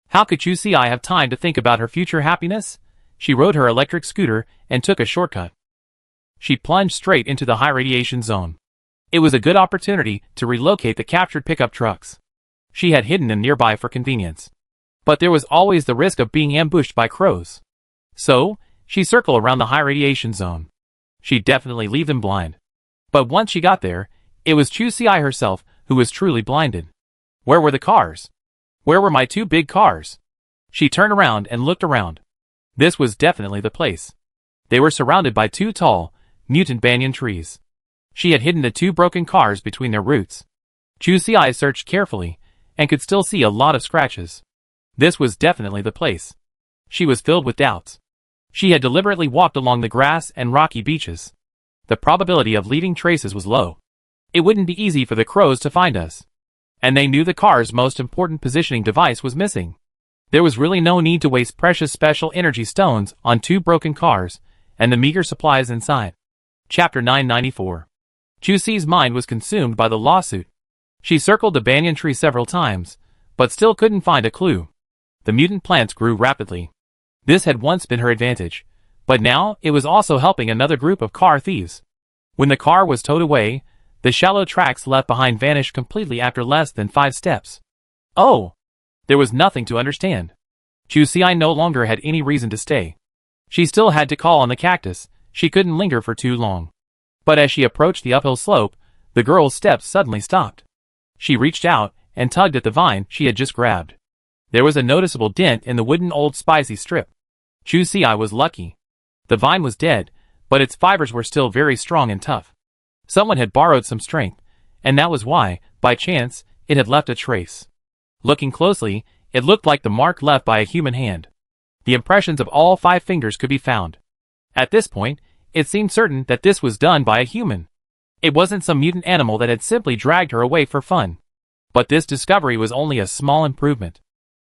How could Chu Xi have time to think about her future happiness? She rode her electric scooter and took a shortcut. She plunged straight into the high radiation zone. It was a good opportunity to relocate the captured pickup trucks. She had hidden them nearby for convenience. But there was always the risk of being ambushed by crows. So, she circled around the high radiation zone. She'd definitely leave them blind. But once she got there, it was Chu Xi herself who was truly blinded. Where were the cars? Where were my two big cars? She turned around and looked around. This was definitely the place. They were surrounded by two tall, mutant banyan trees. She had hidden the two broken cars between their roots. Chu's eyes searched carefully, and could still see a lot of scratches. This was definitely the place. She was filled with doubts. She had deliberately walked along the grass and rocky beaches. The probability of leaving traces was low. It wouldn't be easy for the crows to find us. And they knew the car's most important positioning device was missing. There was really no need to waste precious special energy stones on two broken cars and the meager supplies inside. Chapter 994. Chu's mind was consumed by the lawsuit. She circled the banyan tree several times, but still couldn't find a clue. The mutant plants grew rapidly. This had once been her advantage, but now it was also helping another group of car thieves. When the car was towed away, the shallow tracks left behind vanished completely after less than 5 steps. Oh! There was nothing to understand. Chu no longer had any reason to stay. She still had to call on the cactus. She couldn't linger for too long. But as she approached the uphill slope, the girl's steps suddenly stopped. She reached out and tugged at the vine she had just grabbed. There was a noticeable dent in the wooden old spicy strip. Chu was lucky. The vine was dead, but its fibers were still very strong and tough. Someone had borrowed some strength, and that was why, by chance, it had left a trace. Looking closely, it looked like the mark left by a human hand. The impressions of all 5 fingers could be found. At this point, it seemed certain that this was done by a human. It wasn't some mutant animal that had simply dragged her away for fun. But this discovery was only a small improvement.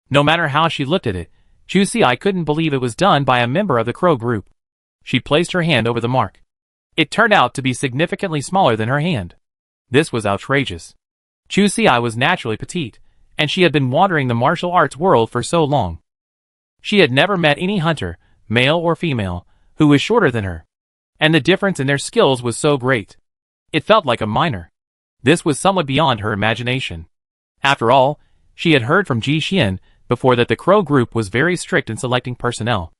No matter how she looked at it, Chu couldn't believe it was done by a member of the crow group. She placed her hand over the mark. It turned out to be significantly smaller than her hand. This was outrageous. Chu was naturally petite, and she had been wandering the martial arts world for so long. She had never met any hunter, male or female, who was shorter than her. And the difference in their skills was so great. It felt like a minor. This was somewhat beyond her imagination. After all, she had heard from Ji Xian before that the crow group was very strict in selecting personnel.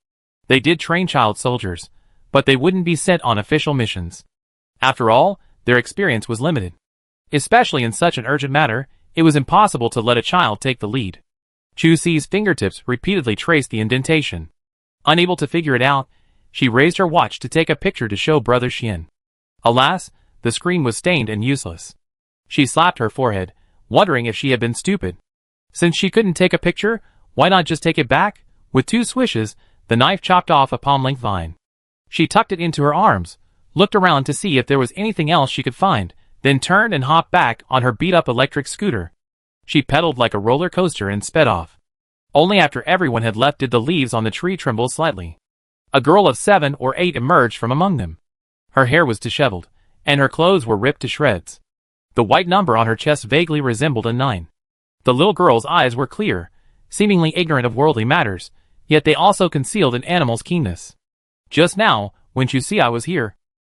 They did train child soldiers, but they wouldn't be sent on official missions. After all, their experience was limited. Especially in such an urgent matter, it was impossible to let a child take the lead. Chu's fingertips repeatedly traced the indentation. Unable to figure it out, she raised her watch to take a picture to show Brother Xian. Alas, the screen was stained and useless. She slapped her forehead, wondering if she had been stupid. Since she couldn't take a picture, why not just take it back? With 2 swishes, the knife chopped off a palm-length vine. She tucked it into her arms, looked around to see if there was anything else she could find, then turned and hopped back on her beat-up electric scooter. She pedaled like a roller coaster and sped off. Only after everyone had left did the leaves on the tree tremble slightly. A girl of 7 or 8 emerged from among them. Her hair was disheveled, and her clothes were ripped to shreds. The white number on her chest vaguely resembled a 9. The little girl's eyes were clear, seemingly ignorant of worldly matters, yet they also concealed an animal's keenness. Just now, when Chu was here,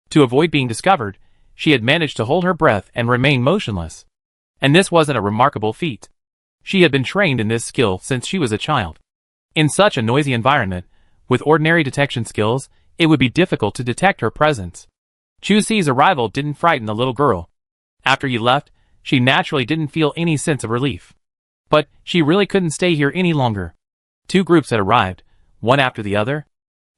to avoid being discovered, she had managed to hold her breath and remain motionless. And this wasn't a remarkable feat. She had been trained in this skill since she was a child. In such a noisy environment, with ordinary detection skills, it would be difficult to detect her presence. Chu's arrival didn't frighten the little girl. After he left, she naturally didn't feel any sense of relief. But she really couldn't stay here any longer. 2 groups had arrived, one after the other.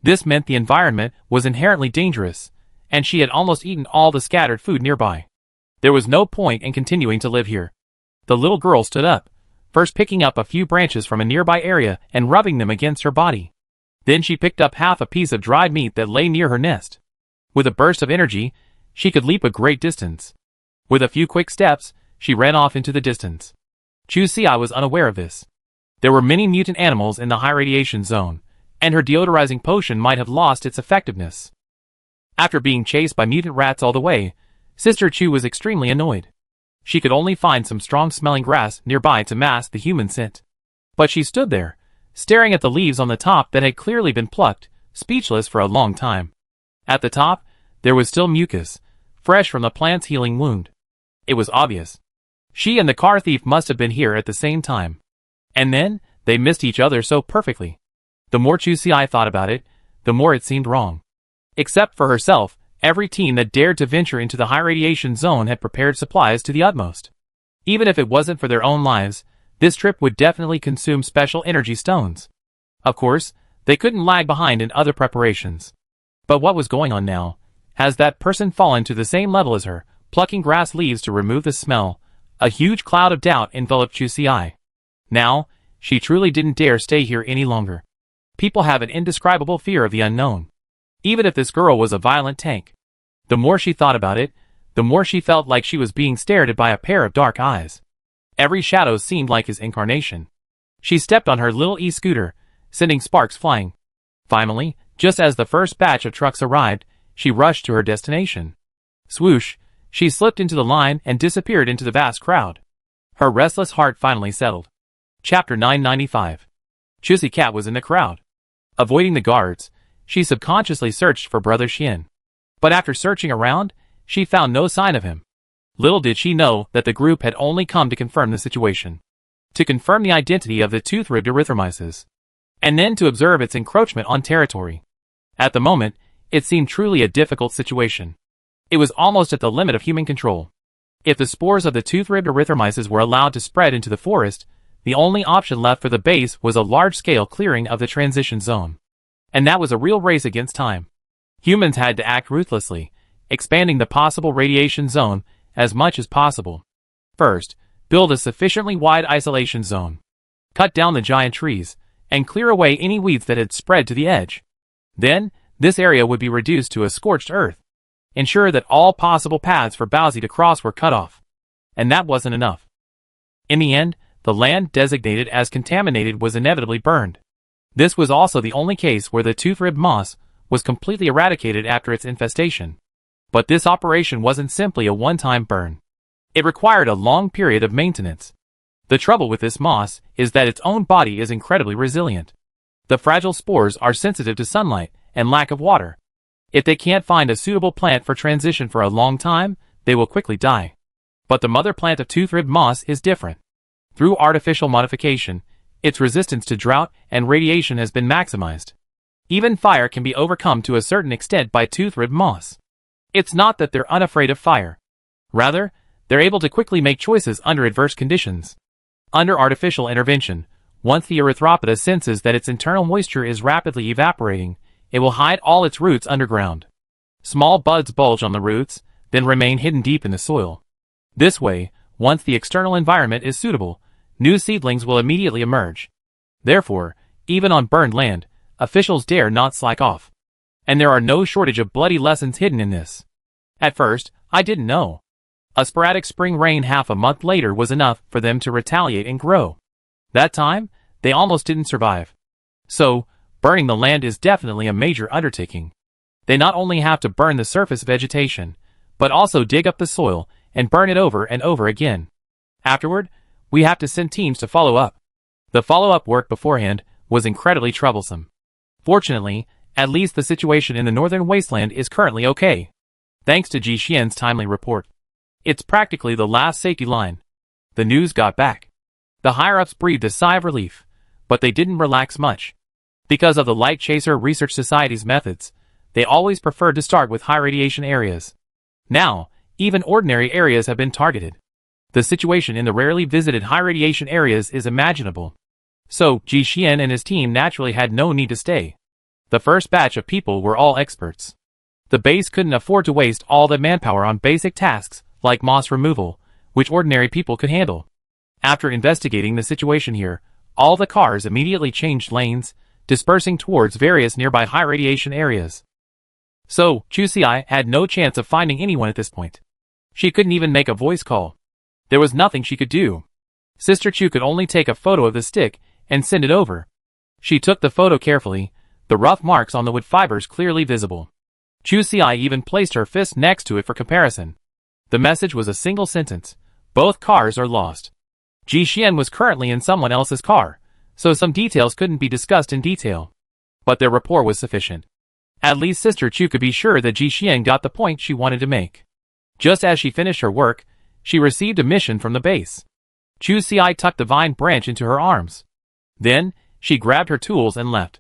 This meant the environment was inherently dangerous, and she had almost eaten all the scattered food nearby. There was no point in continuing to live here. The little girl stood up, first picking up a few branches from a nearby area and rubbing them against her body. Then she picked up half a piece of dried meat that lay near her nest. With a burst of energy, she could leap a great distance. With a few quick steps, she ran off into the distance. Chu was unaware of this. There were many mutant animals in the high radiation zone, and her deodorizing potion might have lost its effectiveness. After being chased by mutant rats all the way, Sister Chu was extremely annoyed. She could only find some strong-smelling grass nearby to mask the human scent. But she stood there, staring at the leaves on the top that had clearly been plucked, speechless for a long time. At the top, there was still mucus, fresh from the plant's healing wound. It was obvious. She and the car thief must have been here at the same time. And then, they missed each other so perfectly. The more Chu thought about it, the more it seemed wrong. Except for herself, every team that dared to venture into the high radiation zone had prepared supplies to the utmost. Even if it wasn't for their own lives, this trip would definitely consume special energy stones. Of course, they couldn't lag behind in other preparations. But what was going on now? Has that person fallen to the same level as her, plucking grass leaves to remove the smell? A huge cloud of doubt enveloped Chusi. Now, she truly didn't dare stay here any longer. People have an indescribable fear of the unknown. Even if this girl was a violent tank. The more she thought about it, the more she felt like she was being stared at by a pair of dark eyes. Every shadow seemed like his incarnation. She stepped on her little e-scooter, sending sparks flying. Finally, just as the first batch of trucks arrived, she rushed to her destination. Swoosh, she slipped into the line and disappeared into the vast crowd. Her restless heart finally settled. Chapter 995. Chusi Cat was in the crowd. Avoiding the guards, she subconsciously searched for Brother Xian. But after searching around, she found no sign of him. Little did she know that the group had only come to confirm the situation. To confirm the identity of the tooth-ribbed erythromyces. And then to observe its encroachment on territory. At the moment, it seemed truly a difficult situation. It was almost at the limit of human control. If the spores of the tooth-ribbed erythromyces were allowed to spread into the forest, the only option left for the base was a large-scale clearing of the transition zone. And that was a real race against time. Humans had to act ruthlessly, expanding the possible radiation zone as much as possible. First, build a sufficiently wide isolation zone. Cut down the giant trees, and clear away any weeds that had spread to the edge. Then, this area would be reduced to a scorched earth. Ensure that all possible paths for Bowsy to cross were cut off. And that wasn't enough. In the end, the land designated as contaminated was inevitably burned. This was also the only case where the tooth-ribbed moss was completely eradicated after its infestation. But this operation wasn't simply a one-time burn. It required a long period of maintenance. The trouble with this moss is that its own body is incredibly resilient. The fragile spores are sensitive to sunlight and lack of water. If they can't find a suitable plant for transition for a long time, they will quickly die. But the mother plant of tooth-ribbed moss is different. Through artificial modification, its resistance to drought and radiation has been maximized. Even fire can be overcome to a certain extent by tooth-ribbed moss. It's not that they're unafraid of fire. Rather, they're able to quickly make choices under adverse conditions. Under artificial intervention, once the erythropoda senses that its internal moisture is rapidly evaporating, it will hide all its roots underground. Small buds bulge on the roots, then remain hidden deep in the soil. This way, once the external environment is suitable, new seedlings will immediately emerge. Therefore, even on burned land, officials dare not slack off. And there are no shortage of bloody lessons hidden in this. At first, I didn't know. A sporadic spring rain half a month later was enough for them to retaliate and grow. That time, they almost didn't survive. So, burning the land is definitely a major undertaking. They not only have to burn the surface vegetation, but also dig up the soil and burn it over and over again. Afterward, we have to send teams to follow up. The follow-up work beforehand was incredibly troublesome. Fortunately, at least the situation in the northern wasteland is currently okay. Thanks to Ji Xian's timely report. It's practically the last safety line. The news got back. The higher-ups breathed a sigh of relief, but they didn't relax much. Because of the Light Chaser Research Society's methods, they always preferred to start with high-radiation areas. Now, even ordinary areas have been targeted. The situation in the rarely visited high-radiation areas is imaginable. So, Ji Xian and his team naturally had no need to stay. The first batch of people were all experts. The base couldn't afford to waste all the manpower on basic tasks like moss removal, which ordinary people could handle. After investigating the situation here, all the cars immediately changed lanes, dispersing towards various nearby high-radiation areas. So, Chusi had no chance of finding anyone at this point. She couldn't even make a voice call. There was nothing she could do. Sister Chu could only take a photo of the stick and send it over. She took the photo carefully, the rough marks on the wood fibers clearly visible. Chusi even placed her fist next to it for comparison. The message was a single sentence: both cars are lost. Ji Xian was currently in someone else's car, so some details couldn't be discussed in detail. But their rapport was sufficient. At least Sister Chu could be sure that Ji Xian got the point she wanted to make. Just as she finished her work, she received a mission from the base. Chusi tucked the vine branch into her arms. Then, she grabbed her tools and left.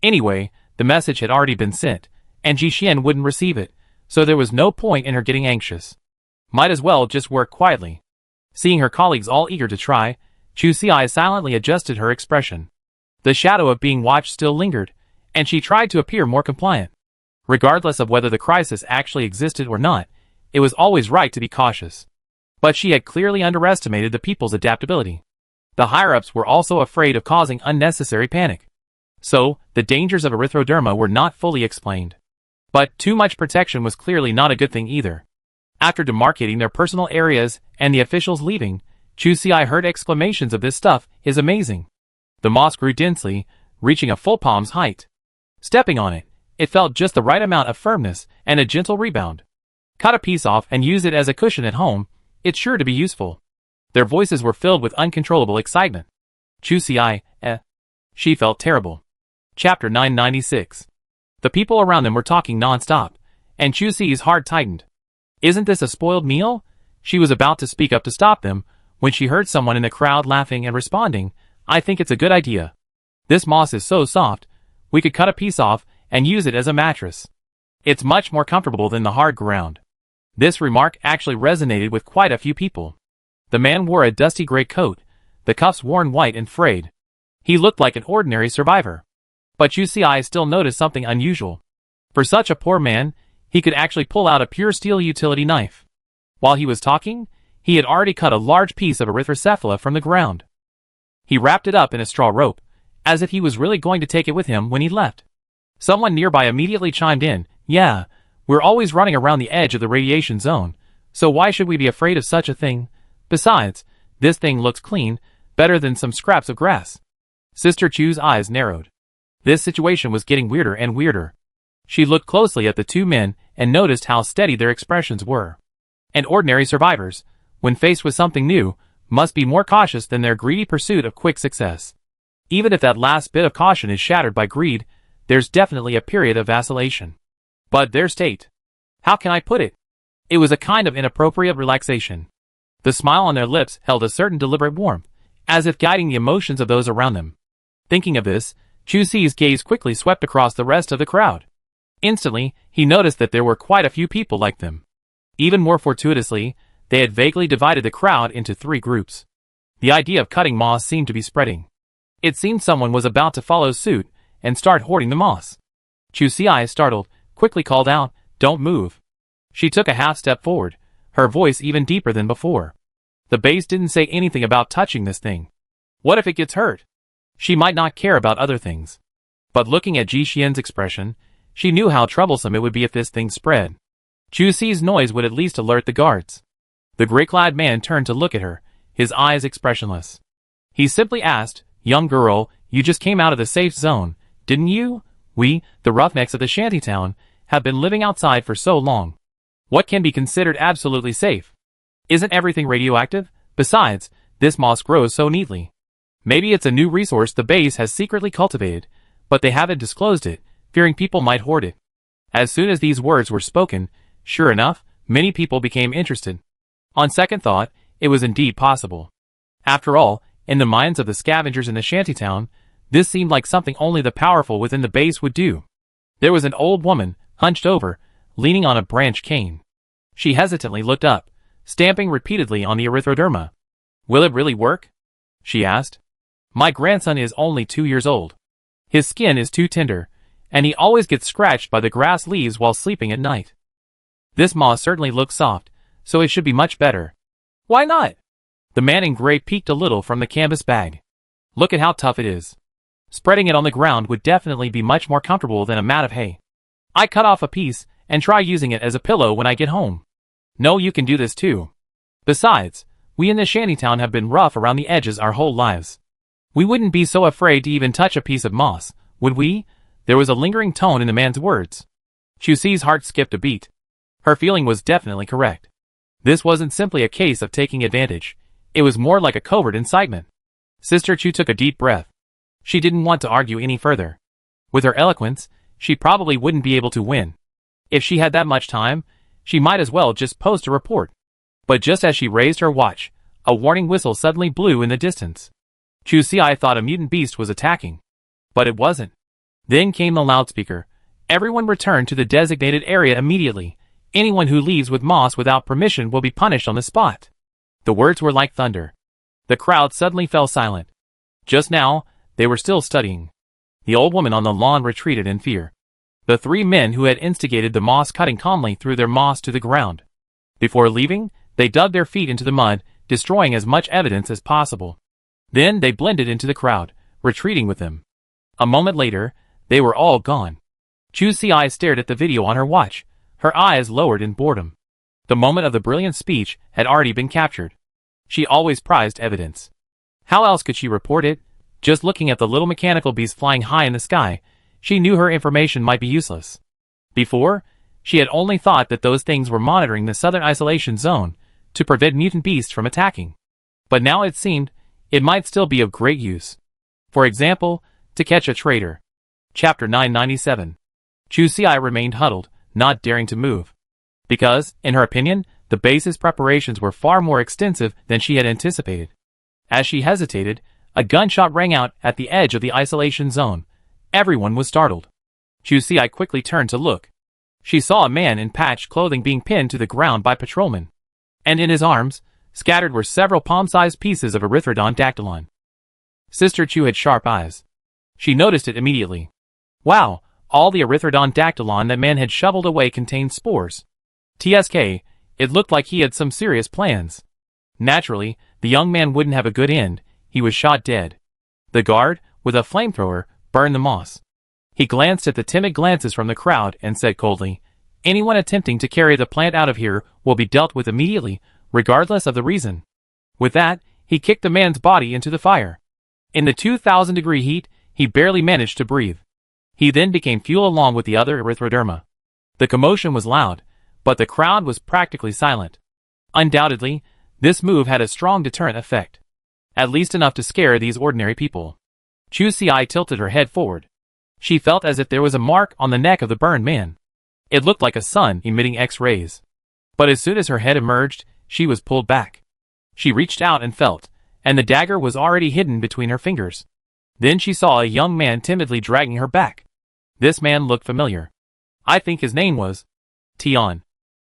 Anyway, the message had already been sent, and Ji Xian wouldn't receive it, so there was no point in her getting anxious. Might as well just work quietly. Seeing her colleagues all eager to try, Chusi silently adjusted her expression. The shadow of being watched still lingered, and she tried to appear more compliant. Regardless of whether the crisis actually existed or not, it was always right to be cautious. But she had clearly underestimated the people's adaptability. The higher-ups were also afraid of causing unnecessary panic. So, the dangers of erythroderma were not fully explained. But too much protection was clearly not a good thing either. After demarcating their personal areas and the officials leaving, Chusi heard exclamations of "This stuff is amazing." The moss grew densely, reaching a full palm's height. Stepping on it, it felt just the right amount of firmness and a gentle rebound. Cut a piece off and use it as a cushion at home, it's sure to be useful. Their voices were filled with uncontrollable excitement. Chusi, She felt terrible. Chapter 996. The people around them were talking non-stop, and Chusi's heart tightened. Isn't this a spoiled meal? She was about to speak up to stop them, when she heard someone in the crowd laughing and responding, I think it's a good idea. This moss is so soft, we could cut a piece off and use it as a mattress. It's much more comfortable than the hard ground. This remark actually resonated with quite a few people. The man wore a dusty gray coat, the cuffs worn white and frayed. He looked like an ordinary survivor. But Chusi still noticed something unusual. For such a poor man, he could actually pull out a pure steel utility knife. While he was talking, he had already cut a large piece of erythrocephala from the ground. He wrapped it up in a straw rope, as if he was really going to take it with him when he left. Someone nearby immediately chimed in, Yeah, we're always running around the edge of the radiation zone, so why should we be afraid of such a thing? Besides, this thing looks clean, better than some scraps of grass. Sister Chu's eyes narrowed. This situation was getting weirder and weirder. She looked closely at the two men and noticed how steady their expressions were. And ordinary survivors, when faced with something new, must be more cautious than their greedy pursuit of quick success. Even if that last bit of caution is shattered by greed, there's definitely a period of vacillation. But their state. How can I put it? It was a kind of inappropriate relaxation. The smile on their lips held a certain deliberate warmth, as if guiding the emotions of those around them. Thinking of this, Chusi's gaze quickly swept across the rest of the crowd. Instantly, he noticed that there were quite a few people like them. Even more fortuitously, they had vaguely divided the crowd into 3 groups. The idea of cutting moss seemed to be spreading. It seemed someone was about to follow suit and start hoarding the moss. Chusi, startled, quickly called out, Don't move. She took a half step forward, her voice even deeper than before. The base didn't say anything about touching this thing. What if it gets hurt? She might not care about other things. But looking at Ji Xian's expression, she knew how troublesome it would be if this thing spread. Chusi's noise would at least alert the guards. The gray-clad man turned to look at her, his eyes expressionless. He simply asked, Young girl, you just came out of the safe zone, didn't you? We, the roughnecks of the shantytown, have been living outside for so long. What can be considered absolutely safe? Isn't everything radioactive? Besides, this moss grows so neatly. Maybe it's a new resource the base has secretly cultivated, but they haven't disclosed it, fearing people might hoard it. As soon as these words were spoken, sure enough, many people became interested. On second thought, it was indeed possible. After all, in the minds of the scavengers in the shantytown, this seemed like something only the powerful within the base would do. There was an old woman, hunched over, leaning on a branch cane. She hesitantly looked up, stamping repeatedly on the erythroderma. Will it really work? She asked. My grandson is only 2 years old. His skin is too tender, and he always gets scratched by the grass leaves while sleeping at night. This moss certainly looks soft, so it should be much better. Why not? The man in gray peeked a little from the canvas bag. Look at how tough it is. Spreading it on the ground would definitely be much more comfortable than a mat of hay. I cut off a piece and try using it as a pillow when I get home. No, you can do this too. Besides, we in the shantytown have been rough around the edges our whole lives. We wouldn't be so afraid to even touch a piece of moss, would we? There was a lingering tone in the man's words. Chusi's heart skipped a beat. Her feeling was definitely correct. This wasn't simply a case of taking advantage. It was more like a covert incitement. Sister Chu took a deep breath. She didn't want to argue any further. With her eloquence, she probably wouldn't be able to win. If she had that much time, she might as well just post a report. But just as she raised her watch, a warning whistle suddenly blew in the distance. Chusi thought a mutant beast was attacking. But it wasn't. Then came the loudspeaker. Everyone returned to the designated area immediately. Anyone who leaves with moss without permission will be punished on the spot. The words were like thunder. The crowd suddenly fell silent. Just now, they were still studying. The old woman on the lawn retreated in fear. The three men who had instigated the moss cutting calmly threw their moss to the ground. Before leaving, they dug their feet into the mud, destroying as much evidence as possible. Then they blended into the crowd, retreating with them. A moment later, they were all gone. Chu Si stared at the video on her watch, her eyes lowered in boredom. The moment of the brilliant speech had already been captured. She always prized evidence. How else could she report it? Just looking at the little mechanical beast flying high in the sky, she knew her information might be useless. Before, she had only thought that those things were monitoring the southern isolation zone to prevent mutant beasts from attacking. But now it seemed it might still be of great use. For example, to catch a traitor. Chapter 997. Chu Si remained huddled, not daring to move. Because, in her opinion, the base's preparations were far more extensive than she had anticipated. As she hesitated, a gunshot rang out at the edge of the isolation zone. Everyone was startled. Chu Si quickly turned to look. She saw a man in patched clothing being pinned to the ground by patrolmen. And in his arms, scattered were several palm-sized pieces of erythrodon dactylon. Sister Chu had sharp eyes. She noticed it immediately. Wow, all the erythrodon dactylon that man had shoveled away contained spores. TSK, it looked like he had some serious plans. Naturally, the young man wouldn't have a good end. He was shot dead. The guard, with a flamethrower, burned the moss. He glanced at the timid glances from the crowd and said coldly, "Anyone attempting to carry the plant out of here will be dealt with immediately, regardless of the reason." With that, he kicked the man's body into the fire. In the 2,000-degree heat, he barely managed to breathe. He then became fuel along with the other erythroderma. The commotion was loud, but the crowd was practically silent. Undoubtedly, this move had a strong deterrent effect. At least enough to scare these ordinary people. Chu Si tilted her head forward. She felt as if there was a mark on the neck of the burned man. It looked like a sun emitting X-rays. But as soon as her head emerged, she was pulled back. She reached out and felt, and the dagger was already hidden between her fingers. Then she saw a young man timidly dragging her back. This man looked familiar. I think his name was Tian.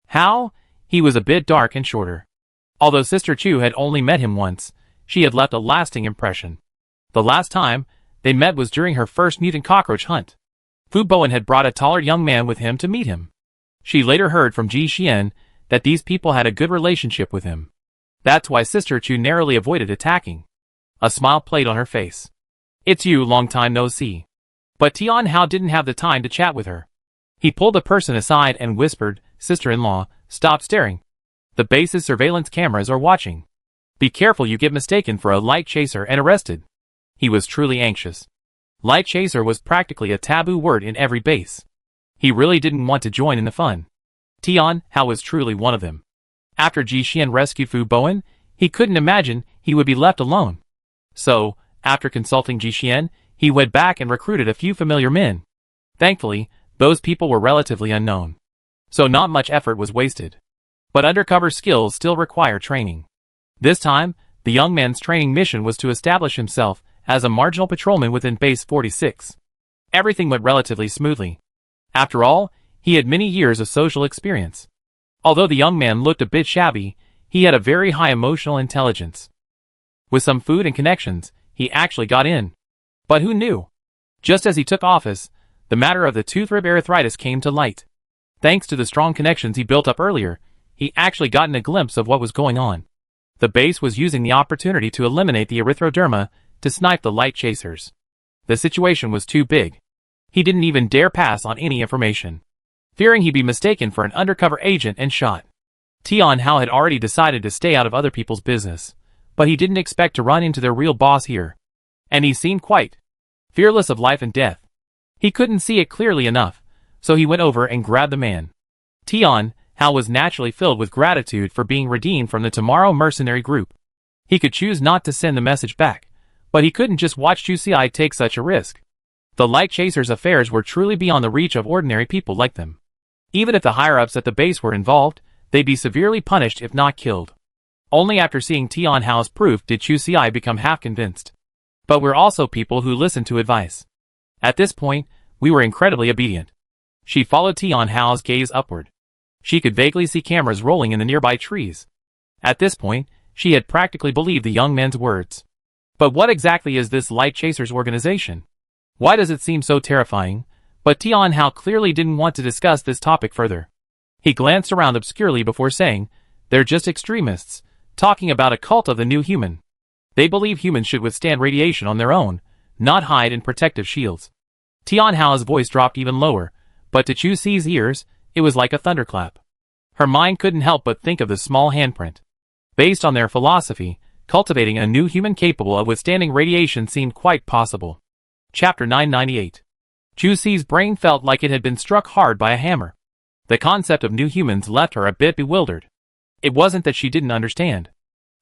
How? He was a bit dark and shorter. Although Sister Chu had only met him once, she had left a lasting impression. The last time they met was during her first mutant cockroach hunt. Fu Bowen had brought a taller young man with him to meet him. She later heard from Ji Xian that these people had a good relationship with him. That's why Sister Chu narrowly avoided attacking. A smile played on her face. "It's you, long time no see." But Tian Hao didn't have the time to chat with her. He pulled the person aside and whispered, "Sister-in-law, stop staring. The base's surveillance cameras are watching. Be careful you get mistaken for a light chaser and arrested." He was truly anxious. Light chaser was practically a taboo word in every base. He really didn't want to join in the fun. Tian Hao was truly one of them. After Ji Xian rescued Fu Bowen, he couldn't imagine he would be left alone. So, after consulting Ji Xian, he went back and recruited a few familiar men. Thankfully, those people were relatively unknown. So not much effort was wasted. But undercover skills still require training. This time, the young man's training mission was to establish himself as a marginal patrolman within Base 46. Everything went relatively smoothly. After all, he had many years of social experience. Although the young man looked a bit shabby, he had a very high emotional intelligence. With some food and connections, he actually got in. But who knew? Just as he took office, the matter of the tooth rib arthritis came to light. Thanks to the strong connections he built up earlier, he actually gotten a glimpse of what was going on. The base was using the opportunity to eliminate the erythroderma to snipe the light chasers. The situation was too big. He didn't even dare pass on any information, fearing he'd be mistaken for an undercover agent and shot. Tian Hao had already decided to stay out of other people's business, but he didn't expect to run into their real boss here. And he seemed quite fearless of life and death. He couldn't see it clearly enough, so he went over and grabbed the man. Tian Hao was naturally filled with gratitude for being redeemed from the Tomorrow mercenary group. He could choose not to send the message back, but he couldn't just watch Chu Si take such a risk. The Light Chasers' affairs were truly beyond the reach of ordinary people like them. Even if the higher-ups at the base were involved, they'd be severely punished if not killed. Only after seeing Tian Hao's proof did Chu Si become half convinced. But we're also people who listen to advice. At this point, we were incredibly obedient. She followed Tian Hao's gaze upward. She could vaguely see cameras rolling in the nearby trees. At this point, she had practically believed the young man's words. But what exactly is this Light Chasers organization? Why does it seem so terrifying? But Tian Hao clearly didn't want to discuss this topic further. He glanced around obscurely before saying, "They're just extremists, talking about a cult of the new human. They believe humans should withstand radiation on their own, not hide in protective shields." Tian Hao's voice dropped even lower, but to Chu Si's ears, it was like a thunderclap. Her mind couldn't help but think of the small handprint. Based on their philosophy, cultivating a new human capable of withstanding radiation seemed quite possible. Chapter 998. Chu Si's brain felt like it had been struck hard by a hammer. The concept of new humans left her a bit bewildered. It wasn't that she didn't understand.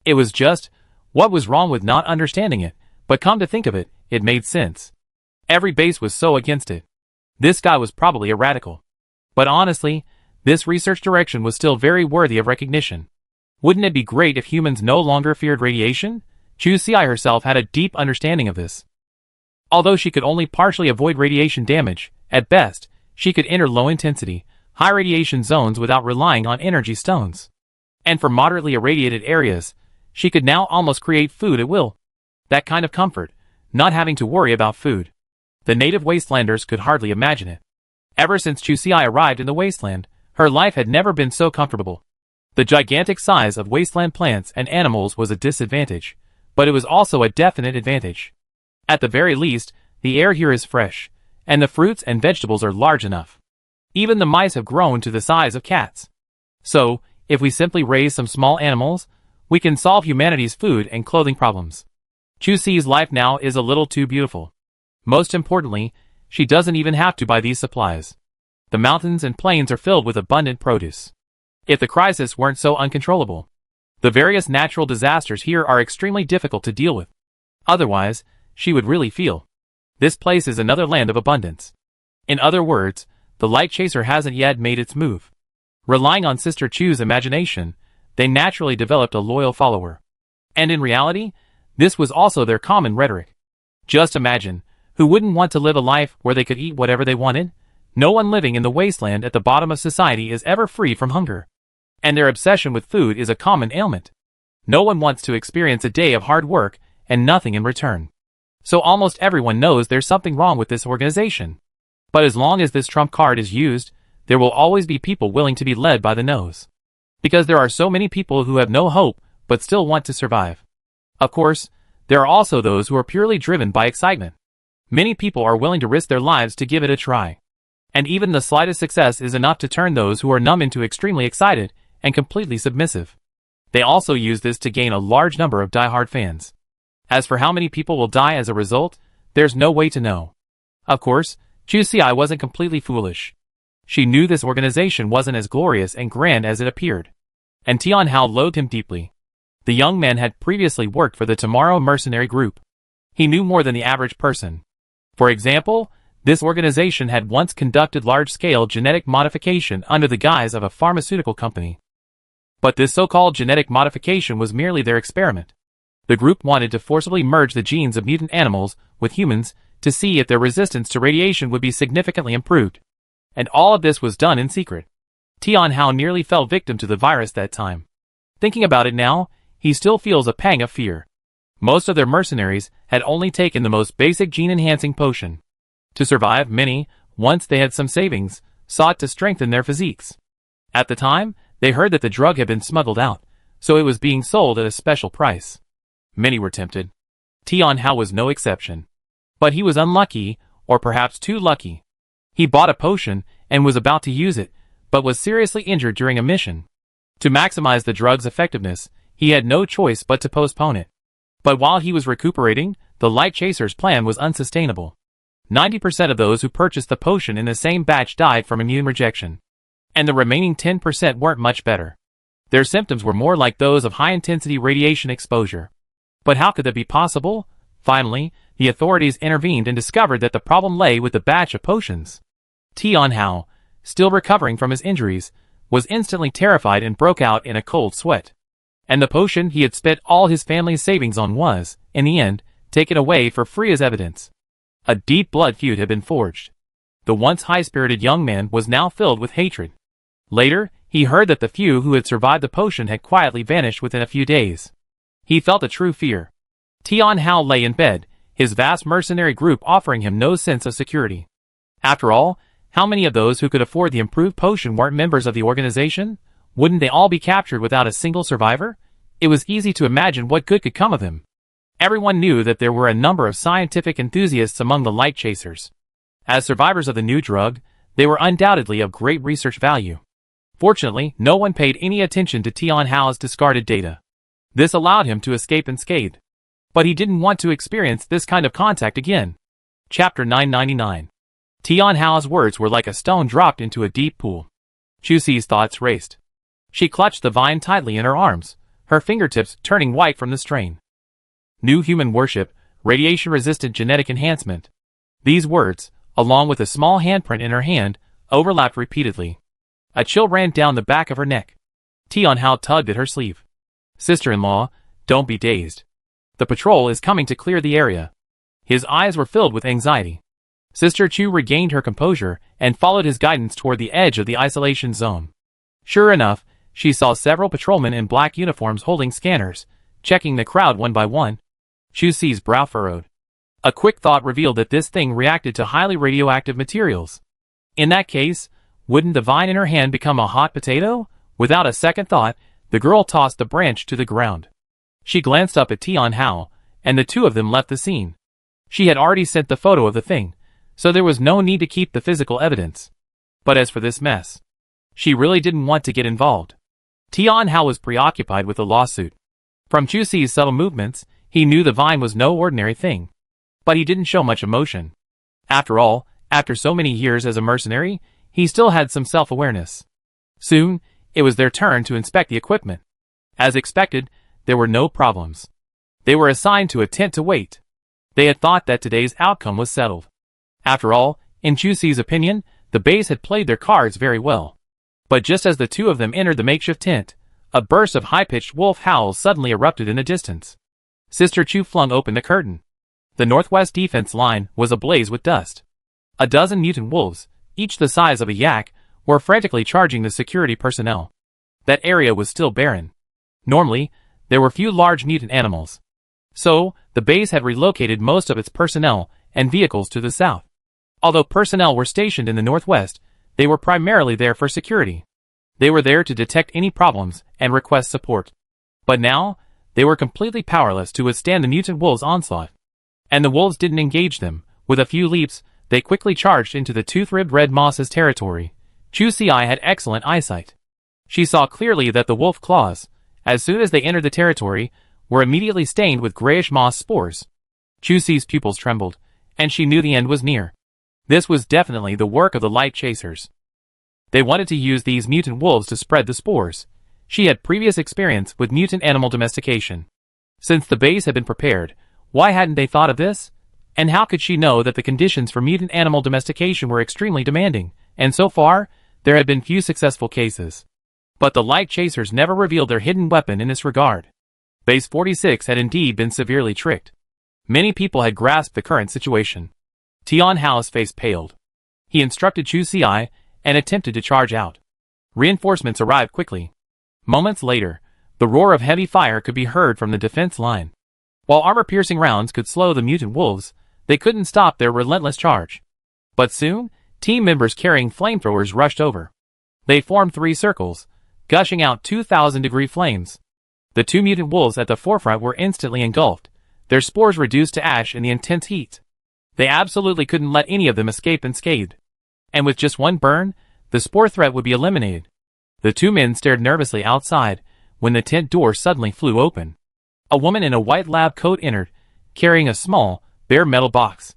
It was just, what was wrong with not understanding it? But come to think of it, it made sense. Every base was so against it. This guy was probably a radical. But honestly, this research direction was still very worthy of recognition. Wouldn't it be great if humans no longer feared radiation? Chu Si herself had a deep understanding of this. Although she could only partially avoid radiation damage, at best, she could enter low-intensity, high-radiation zones without relying on energy stones. And for moderately irradiated areas, she could now almost create food at will. That kind of comfort, not having to worry about food. The native Wastelanders could hardly imagine it. Ever since Chu Si arrived in the Wasteland, her life had never been so comfortable. The gigantic size of Wasteland plants and animals was a disadvantage, but it was also a definite advantage. At the very least, the air here is fresh, and the fruits and vegetables are large enough. Even the mice have grown to the size of cats. So, if we simply raise some small animals, we can solve humanity's food and clothing problems. Chu Si's life now is a little too beautiful. Most importantly, she doesn't even have to buy these supplies. The mountains and plains are filled with abundant produce. If the crisis weren't so uncontrollable, the various natural disasters here are extremely difficult to deal with. Otherwise, she would really feel. This place is another land of abundance. In other words, the Light Chaser hasn't yet made its move. Relying on Sister Chu's imagination, they naturally developed a loyal follower. And in reality, this was also their common rhetoric. Just imagine, who wouldn't want to live a life where they could eat whatever they wanted? No one living in the wasteland at the bottom of society is ever free from hunger. And their obsession with food is a common ailment. No one wants to experience a day of hard work and nothing in return. So almost everyone knows there's something wrong with this organization. But as long as this trump card is used, there will always be people willing to be led by the nose. Because there are so many people who have no hope but still want to survive. Of course, there are also those who are purely driven by excitement. Many people are willing to risk their lives to give it a try. And even the slightest success is enough to turn those who are numb into extremely excited and completely submissive. They also use this to gain a large number of die-hard fans. As for how many people will die as a result, there's no way to know. Of course, Chu Si wasn't completely foolish. She knew this organization wasn't as glorious and grand as it appeared. And Tian Hao loathed him deeply. The young man had previously worked for the Tomorrow Mercenary Group. He knew more than the average person. For example, this organization had once conducted large-scale genetic modification under the guise of a pharmaceutical company. But this so-called genetic modification was merely their experiment. The group wanted to forcibly merge the genes of mutant animals with humans to see if their resistance to radiation would be significantly improved. And all of this was done in secret. Tian Hao nearly fell victim to the virus that time. Thinking about it now, he still feels a pang of fear. Most of their mercenaries had only taken the most basic gene-enhancing potion. To survive, many, once they had some savings, sought to strengthen their physiques. At the time, they heard that the drug had been smuggled out, so it was being sold at a special price. Many were tempted. Tian Hao was no exception. But he was unlucky, or perhaps too lucky. He bought a potion and was about to use it, but was seriously injured during a mission. To maximize the drug's effectiveness, he had no choice but to postpone it. But while he was recuperating, the Light Chaser's plan was unsustainable. 90% of those who purchased the potion in the same batch died from immune rejection. And the remaining 10% weren't much better. Their symptoms were more like those of high-intensity radiation exposure. But how could that be possible? Finally, the authorities intervened and discovered that the problem lay with the batch of potions. Tian Hao, still recovering from his injuries, was instantly terrified and broke out in a cold sweat. And the potion he had spent all his family's savings on was, in the end, taken away for free as evidence. A deep blood feud had been forged. The once high-spirited young man was now filled with hatred. Later, he heard that the few who had survived the potion had quietly vanished within a few days. He felt a true fear. Tian Hao lay in bed, his vast mercenary group offering him no sense of security. After all, how many of those who could afford the improved potion weren't members of the organization? Wouldn't they all be captured without a single survivor? It was easy to imagine what good could come of him. Everyone knew that there were a number of scientific enthusiasts among the light chasers. As survivors of the new drug, they were undoubtedly of great research value. Fortunately, no one paid any attention to Tian Hao's discarded data. This allowed him to escape unscathed. But he didn't want to experience this kind of contact again. Chapter 999. Tian Hao's words were like a stone dropped into a deep pool. Chu Xi's thoughts raced. She clutched the vine tightly in her arms, her fingertips turning white from the strain. New human worship, radiation-resistant genetic enhancement. These words, along with a small handprint in her hand, overlapped repeatedly. A chill ran down the back of her neck. Tian Hao tugged at her sleeve. Sister-in-law, don't be dazed. The patrol is coming to clear the area. His eyes were filled with anxiety. Sister Chu regained her composure and followed his guidance toward the edge of the isolation zone. Sure enough, she saw several patrolmen in black uniforms holding scanners, checking the crowd one by one. Chu Xi's brow furrowed. A quick thought revealed that this thing reacted to highly radioactive materials. In that case, wouldn't the vine in her hand become a hot potato? Without a second thought, the girl tossed the branch to the ground. She glanced up at Tian Hao, and the two of them left the scene. She had already sent the photo of the thing, so there was no need to keep the physical evidence. But as for this mess, she really didn't want to get involved. Tian Hao was preoccupied with the lawsuit. From Chu Xi's subtle movements, he knew the vine was no ordinary thing. But he didn't show much emotion. After all, after so many years as a mercenary, he still had some self-awareness. Soon, it was their turn to inspect the equipment. As expected, there were no problems. They were assigned to a tent to wait. They had thought that today's outcome was settled. After all, in Chu Xi's opinion, the base had played their cards very well. But just as the two of them entered the makeshift tent, a burst of high-pitched wolf howls suddenly erupted in the distance. Sister Chu flung open the curtain. The northwest defense line was ablaze with dust. A dozen mutant wolves, each the size of a yak, were frantically charging the security personnel. That area was still barren. Normally, there were few large mutant animals. So, the base had relocated most of its personnel and vehicles to the south. Although personnel were stationed in the northwest, they were primarily there for security. They were there to detect any problems and request support. But now, they were completely powerless to withstand the mutant wolves' onslaught. And the wolves didn't engage them. With a few leaps, they quickly charged into the tooth-ribbed red moss's territory. Chu Xi had excellent eyesight. She saw clearly that the wolf claws, as soon as they entered the territory, were immediately stained with grayish moss spores. Chu Xi's pupils trembled, and she knew the end was near. This was definitely the work of the light chasers. They wanted to use these mutant wolves to spread the spores. She had previous experience with mutant animal domestication. Since the base had been prepared, why hadn't they thought of this? And how could she know that the conditions for mutant animal domestication were extremely demanding, and so far, there had been few successful cases. But the light chasers never revealed their hidden weapon in this regard. Base 46 had indeed been severely tricked. Many people had grasped the current situation. Tian Hao's face paled. He instructed Chu Xi and attempted to charge out. Reinforcements arrived quickly. Moments later, the roar of heavy fire could be heard from the defense line. While armor-piercing rounds could slow the mutant wolves, they couldn't stop their relentless charge. But soon, team members carrying flamethrowers rushed over. They formed 3 circles, gushing out 2,000-degree flames. The 2 mutant wolves at the forefront were instantly engulfed, their spores reduced to ash in the intense heat. They absolutely couldn't let any of them escape unscathed. And with just one burn, the spore threat would be eliminated. The 2 men stared nervously outside when the tent door suddenly flew open. A woman in a white lab coat entered, carrying a small, bare metal box.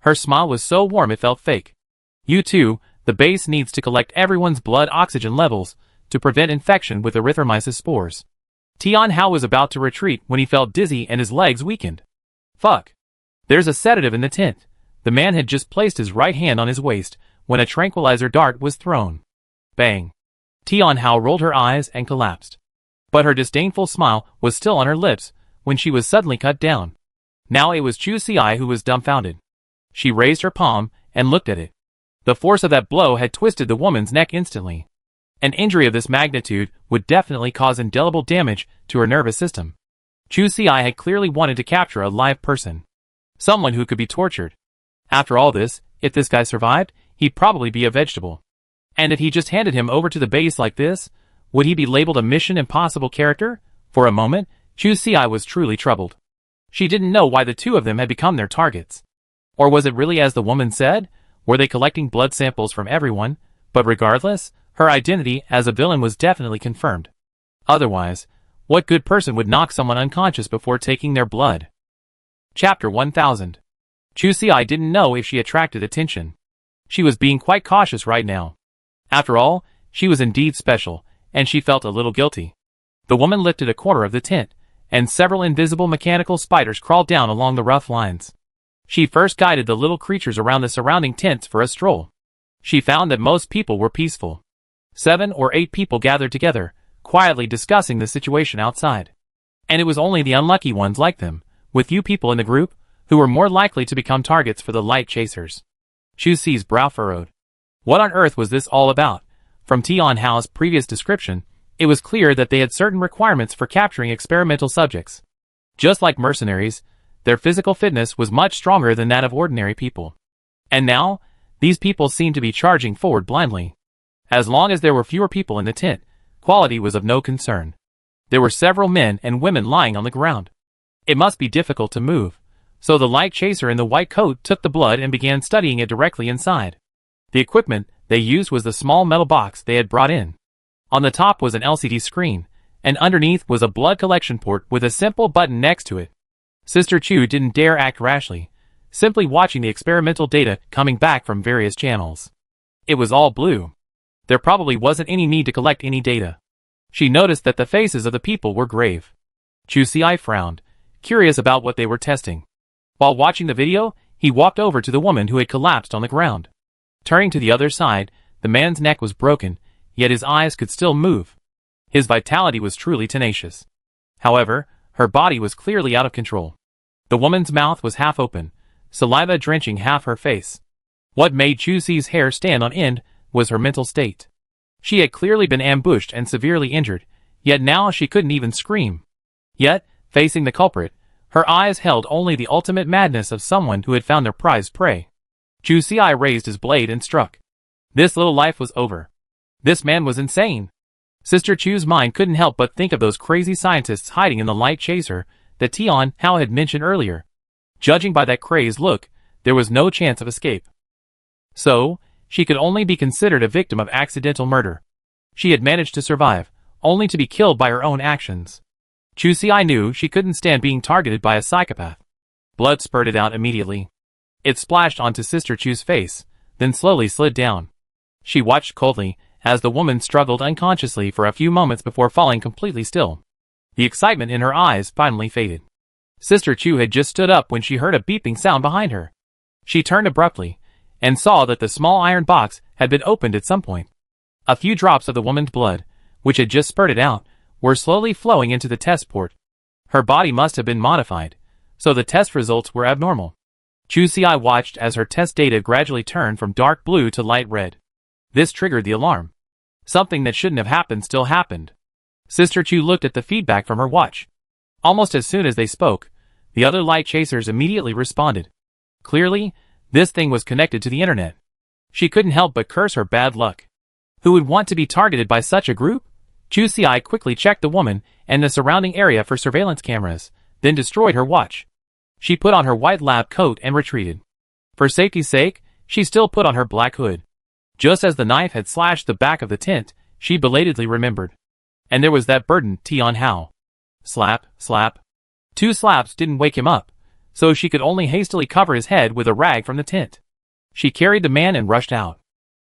Her smile was so warm it felt fake. You too, the base needs to collect everyone's blood oxygen levels to prevent infection with erythromyces spores. Tian Hao was about to retreat when he felt dizzy and his legs weakened. Fuck. There's a sedative in the tent. The man had just placed his right hand on his waist when a tranquilizer dart was thrown. Bang. Tian Hao rolled her eyes and collapsed. But her disdainful smile was still on her lips when she was suddenly cut down. Now it was Chu Xi who was dumbfounded. She raised her palm and looked at it. The force of that blow had twisted the woman's neck instantly. An injury of this magnitude would definitely cause indelible damage to her nervous system. Chu Si had clearly wanted to capture a live person. Someone who could be tortured. After all this, if this guy survived, he'd probably be a vegetable. And if he just handed him over to the base like this, would he be labeled a Mission Impossible character? For a moment, Chu Si was truly troubled. She didn't know why the two of them had become their targets. Or was it really as the woman said? Were they collecting blood samples from everyone? But regardless, her identity as a villain was definitely confirmed. Otherwise, what good person would knock someone unconscious before taking their blood? Chapter 1000. Chu Si didn't know if she attracted attention. She was being quite cautious right now. After all, she was indeed special, and she felt a little guilty. The woman lifted a corner of the tent, and several invisible mechanical spiders crawled down along the rough lines. She first guided the little creatures around the surrounding tents for a stroll. She found that most people were peaceful. 7 or 8 people gathered together, quietly discussing the situation outside. And it was only the unlucky ones like them, with few people in the group, who were more likely to become targets for the light chasers. Chu Si's brow furrowed. What on earth was this all about? From Tian Hao's previous description, it was clear that they had certain requirements for capturing experimental subjects. Just like mercenaries, their physical fitness was much stronger than that of ordinary people. And now, these people seemed to be charging forward blindly. As long as there were fewer people in the tent, quality was of no concern. There were several men and women lying on the ground. It must be difficult to move, so the light chaser in the white coat took the blood and began studying it directly inside. The equipment they used was the small metal box they had brought in. On the top was an LCD screen, and underneath was a blood collection port with a simple button next to it. Sister Chu didn't dare act rashly, simply watching the experimental data coming back from various channels. It was all blue. There probably wasn't any need to collect any data. She noticed that the faces of the people were grave. Chu Si frowned, curious about what they were testing. While watching the video, he walked over to the woman who had collapsed on the ground. Turning to the other side, the man's neck was broken, yet his eyes could still move. His vitality was truly tenacious. However, her body was clearly out of control. The woman's mouth was half open, saliva drenching half her face. What made Chu Si's hair stand on end was her mental state. She had clearly been ambushed and severely injured, yet now she couldn't even scream. Yet, facing the culprit, her eyes held only the ultimate madness of someone who had found their prized prey. Chu Si raised his blade and struck. This little life was over. This man was insane. Sister Chu's mind couldn't help but think of those crazy scientists hiding in the light chaser that Tian Hao had mentioned earlier. Judging by that crazed look, there was no chance of escape. So, she could only be considered a victim of accidental murder. She had managed to survive, only to be killed by her own actions. Chu Si knew she couldn't stand being targeted by a psychopath. Blood spurted out immediately. It splashed onto Sister Chu's face, then slowly slid down. She watched coldly as the woman struggled unconsciously for a few moments before falling completely still. The excitement in her eyes finally faded. Sister Chu had just stood up when she heard a beeping sound behind her. She turned abruptly, and saw that the small iron box had been opened at some point. A few drops of the woman's blood, which had just spurted out, were slowly flowing into the test port. Her body must have been modified, so the test results were abnormal. Chu Si watched as her test data gradually turned from dark blue to light red. This triggered the alarm. Something that shouldn't have happened still happened. Sister Chu looked at the feedback from her watch. Almost as soon as they spoke, the other light chasers immediately responded. Clearly, this thing was connected to the internet. She couldn't help but curse her bad luck. Who would want to be targeted by such a group? Chu Si quickly checked the woman and the surrounding area for surveillance cameras, then destroyed her watch. She put on her white lab coat and retreated. For safety's sake, she still put on her black hood. Just as the knife had slashed the back of the tent, she belatedly remembered. And there was that burdened Tian Hao. Slap, slap. 2 slaps didn't wake him up, so she could only hastily cover his head with a rag from the tent. She carried the man and rushed out.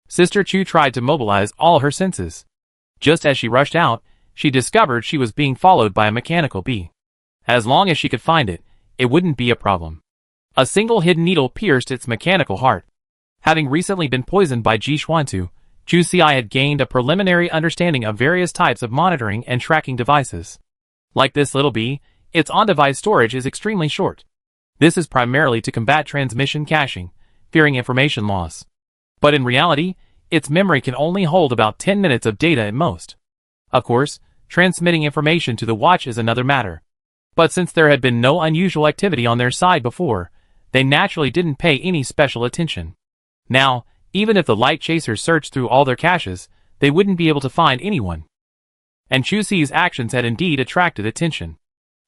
Sister Chu tried to mobilize all her senses. Just as she rushed out, she discovered she was being followed by a mechanical bee. As long as she could find it, it wouldn't be a problem. A single hidden needle pierced its mechanical heart. Having recently been poisoned by Ji Xuantu, Chu Si had gained a preliminary understanding of various types of monitoring and tracking devices. Like this little bee, its on-device storage is extremely short. This is primarily to combat transmission caching, fearing information loss. But in reality, its memory can only hold about 10 minutes of data at most. Of course, transmitting information to the watch is another matter. But since there had been no unusual activity on their side before, they naturally didn't pay any special attention. Now, even if the light chasers searched through all their caches, they wouldn't be able to find anyone. And Chu-Si's actions had indeed attracted attention.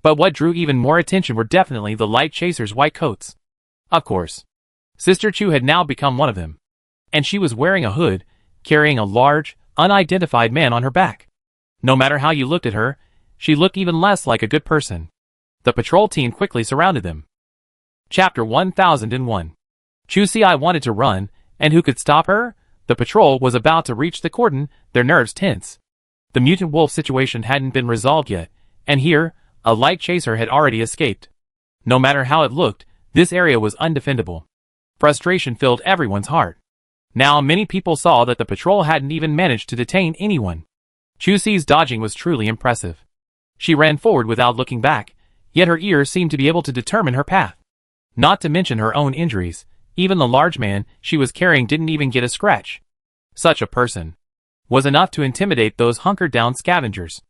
But what drew even more attention were definitely the light chasers' white coats. Of course, Sister Chu had now become one of them. And she was wearing a hood, carrying a large, unidentified man on her back. No matter how you looked at her, she looked even less like a good person. The patrol team quickly surrounded them. Chapter 1001. Chu-Si wanted to run, and who could stop her? The patrol was about to reach the cordon, their nerves tense. The mutant wolf situation hadn't been resolved yet, and here, a light chaser had already escaped. No matter how it looked, this area was undefendable. Frustration filled everyone's heart. Now many people saw that the patrol hadn't even managed to detain anyone. Chu-Si's dodging was truly impressive. She ran forward without looking back, yet her ears seemed to be able to determine her path. Not to mention her own injuries, even the large man she was carrying didn't even get a scratch. Such a person was enough to intimidate those hunkered-down scavengers.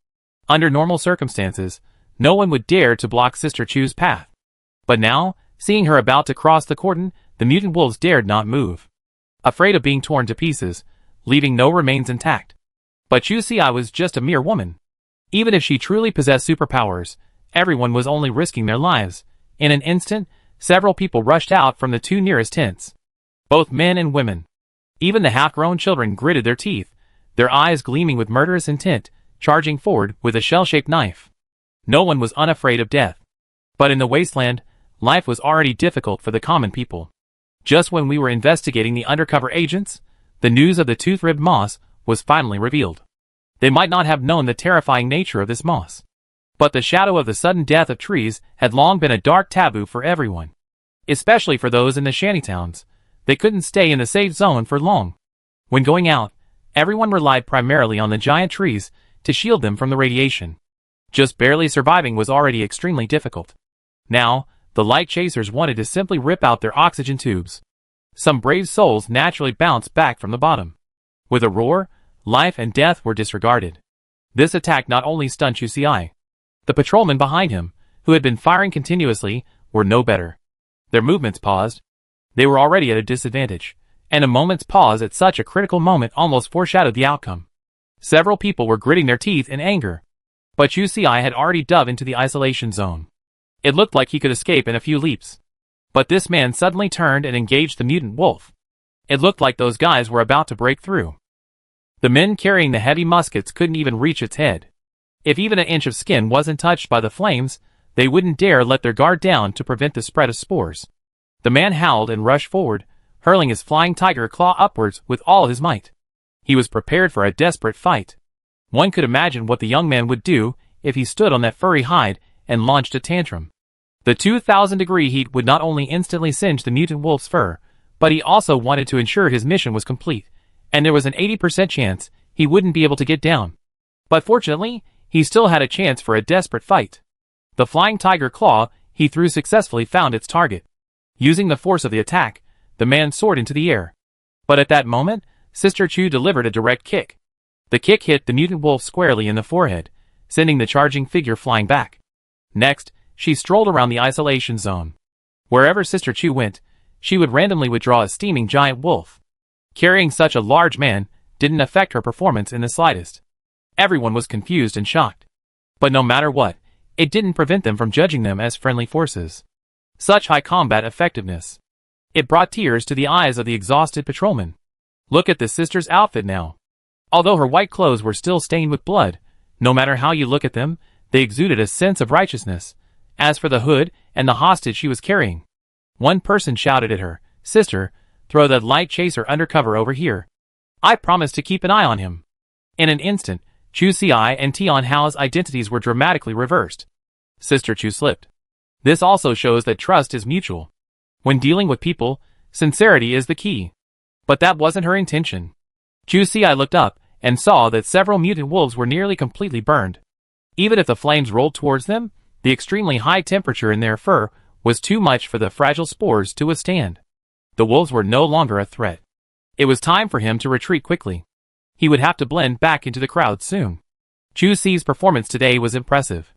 Under normal circumstances, no one would dare to block Sister Chu's path. But now, seeing her about to cross the cordon, the mutant wolves dared not move. Afraid of being torn to pieces, leaving no remains intact. But Chu-Si was just a mere woman. Even if she truly possessed superpowers, everyone was only risking their lives. In an instant, several people rushed out from the two nearest tents. Both men and women. Even the half-grown children gritted their teeth, their eyes gleaming with murderous intent, charging forward with a shell-shaped knife. No one was unafraid of death. But in the Wasteland, life was already difficult for the common people. Just when we were investigating the undercover agents, the news of the tooth-ribbed moss was finally revealed. They might not have known the terrifying nature of this moss. But the shadow of the sudden death of trees had long been a dark taboo for everyone. Especially for those in the shantytowns. They couldn't stay in the safe zone for long. When going out, everyone relied primarily on the giant trees to shield them from the radiation. Just barely surviving was already extremely difficult. Now, the light chasers wanted to simply rip out their oxygen tubes. Some brave souls naturally bounced back from the bottom. With a roar, life and death were disregarded. This attack not only stunned Chu-Si. The patrolmen behind him, who had been firing continuously, were no better. Their movements paused. They were already at a disadvantage, and a moment's pause at such a critical moment almost foreshadowed the outcome. Several people were gritting their teeth in anger. But Chu-Si had already dove into the isolation zone. It looked like he could escape in a few leaps. But this man suddenly turned and engaged the mutant wolf. It looked like those guys were about to break through. The men carrying the heavy muskets couldn't even reach its head. If even an inch of skin wasn't touched by the flames, they wouldn't dare let their guard down to prevent the spread of spores. The man howled and rushed forward, hurling his flying tiger claw upwards with all his might. He was prepared for a desperate fight. One could imagine what the young man would do if he stood on that furry hide and launched a tantrum. The 2,000-degree heat would not only instantly singe the mutant wolf's fur, but he also wanted to ensure his mission was complete, and there was an 80% chance he wouldn't be able to get down. But fortunately, he still had a chance for a desperate fight. The flying tiger claw he threw successfully found its target. Using the force of the attack, the man soared into the air. But at that moment, Sister Chu delivered a direct kick. The kick hit the mutant wolf squarely in the forehead, sending the charging figure flying back. Next, she strolled around the isolation zone. Wherever Sister Chu went, she would randomly withdraw a steaming giant wolf. Carrying such a large man didn't affect her performance in the slightest. Everyone was confused and shocked. But no matter what, it didn't prevent them from judging them as friendly forces. Such high combat effectiveness. It brought tears to the eyes of the exhausted patrolmen. Look at the sister's outfit now. Although her white clothes were still stained with blood, no matter how you look at them, they exuded a sense of righteousness. As for the hood and the hostage she was carrying, one person shouted at her, "Sister, throw that light chaser undercover over here. I promise to keep an eye on him." In an instant, Chu-Si and Tian Hao's identities were dramatically reversed. Sister Chu slipped. This also shows that trust is mutual. When dealing with people, sincerity is the key. But that wasn't her intention. Chu-Si looked up and saw that several mutant wolves were nearly completely burned. Even if the flames rolled towards them, the extremely high temperature in their fur was too much for the fragile spores to withstand. The wolves were no longer a threat. It was time for him to retreat quickly. He would have to blend back into the crowd soon. Chu-Si's performance today was impressive.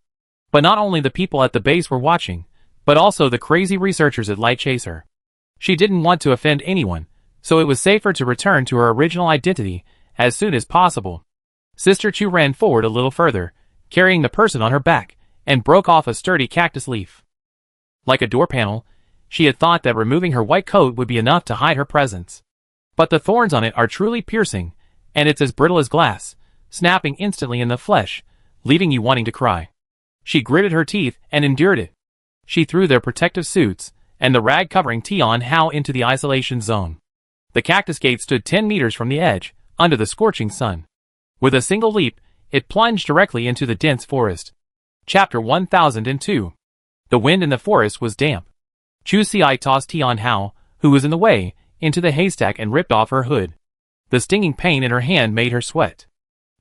But not only the people at the base were watching, but also the crazy researchers at Light Chaser. She didn't want to offend anyone, so it was safer to return to her original identity as soon as possible. Sister Chu ran forward a little further, carrying the person on her back, and broke off a sturdy cactus leaf. Like a door panel, she had thought that removing her white coat would be enough to hide her presence. But the thorns on it are truly piercing, and it's as brittle as glass, snapping instantly in the flesh, leaving you wanting to cry. She gritted her teeth and endured it. She threw their protective suits and the rag covering Tian Hao into the isolation zone. The cactus gate stood 10 meters from the edge, under the scorching sun. With a single leap, it plunged directly into the dense forest. Chapter 1002. The wind in the forest was damp. Chu Xiai tossed Tian Hao, who was in the way, into the haystack and ripped off her hood. The stinging pain in her hand made her sweat.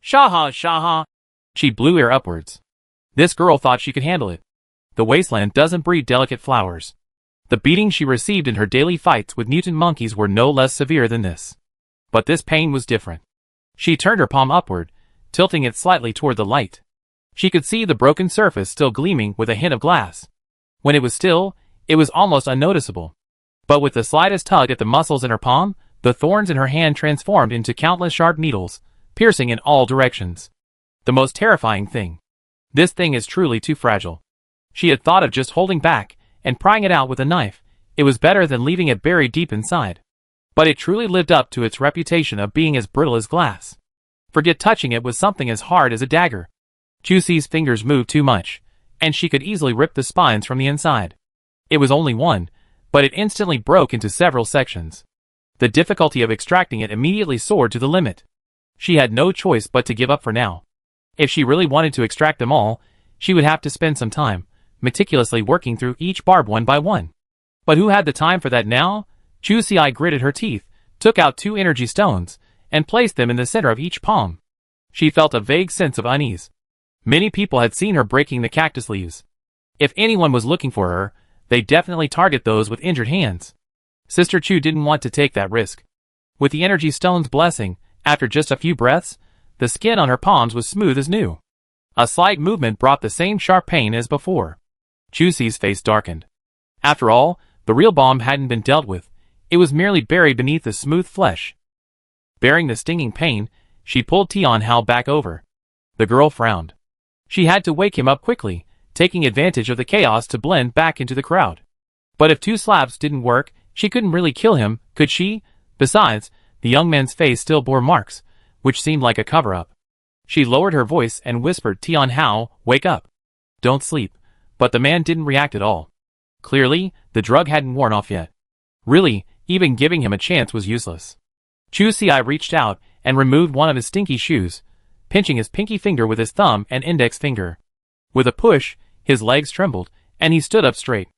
Shaha, shaha! She blew air upwards. This girl thought she could handle it. The Wasteland doesn't breed delicate flowers. The beatings she received in her daily fights with mutant monkeys were no less severe than this. But this pain was different. She turned her palm upward, tilting it slightly toward the light. She could see the broken surface still gleaming with a hint of glass. When it was still, it was almost unnoticeable. But with the slightest tug at the muscles in her palm, the thorns in her hand transformed into countless sharp needles, piercing in all directions. The most terrifying thing. This thing is truly too fragile. She had thought of just holding back and prying it out with a knife. It was better than leaving it buried deep inside. But it truly lived up to its reputation of being as brittle as glass. Forget touching it with something as hard as a dagger. Chu Xi's fingers moved too much, and she could easily rip the spines from the inside. It was only one, but it instantly broke into several sections. The difficulty of extracting it immediately soared to the limit. She had no choice but to give up for now. If she really wanted to extract them all, she would have to spend some time, meticulously working through each barb one by one. But who had the time for that now? Chu Xiai gritted her teeth, took out 2 energy stones, and placed them in the center of each palm. She felt a vague sense of unease. Many people had seen her breaking the cactus leaves. If anyone was looking for her, they definitely target those with injured hands. Sister Chu didn't want to take that risk. With the energy stone's blessing, after just a few breaths, the skin on her palms was smooth as new. A slight movement brought the same sharp pain as before. Chu Xi's face darkened. After all, the real bomb hadn't been dealt with. It was merely buried beneath the smooth flesh. Bearing the stinging pain, she pulled Tian Hao back over. The girl frowned. She had to wake him up quickly, taking advantage of the chaos to blend back into the crowd. But if 2 slaps didn't work, she couldn't really kill him, could she? Besides, the young man's face still bore marks, which seemed like a cover-up. She lowered her voice and whispered, Tian Hao, wake up. Don't sleep. But the man didn't react at all. Clearly, the drug hadn't worn off yet. Really, even giving him a chance was useless. Chu Xiai reached out and removed one of his stinky shoes, pinching his pinky finger with his thumb and index finger. With a push, his legs trembled, and he stood up straight.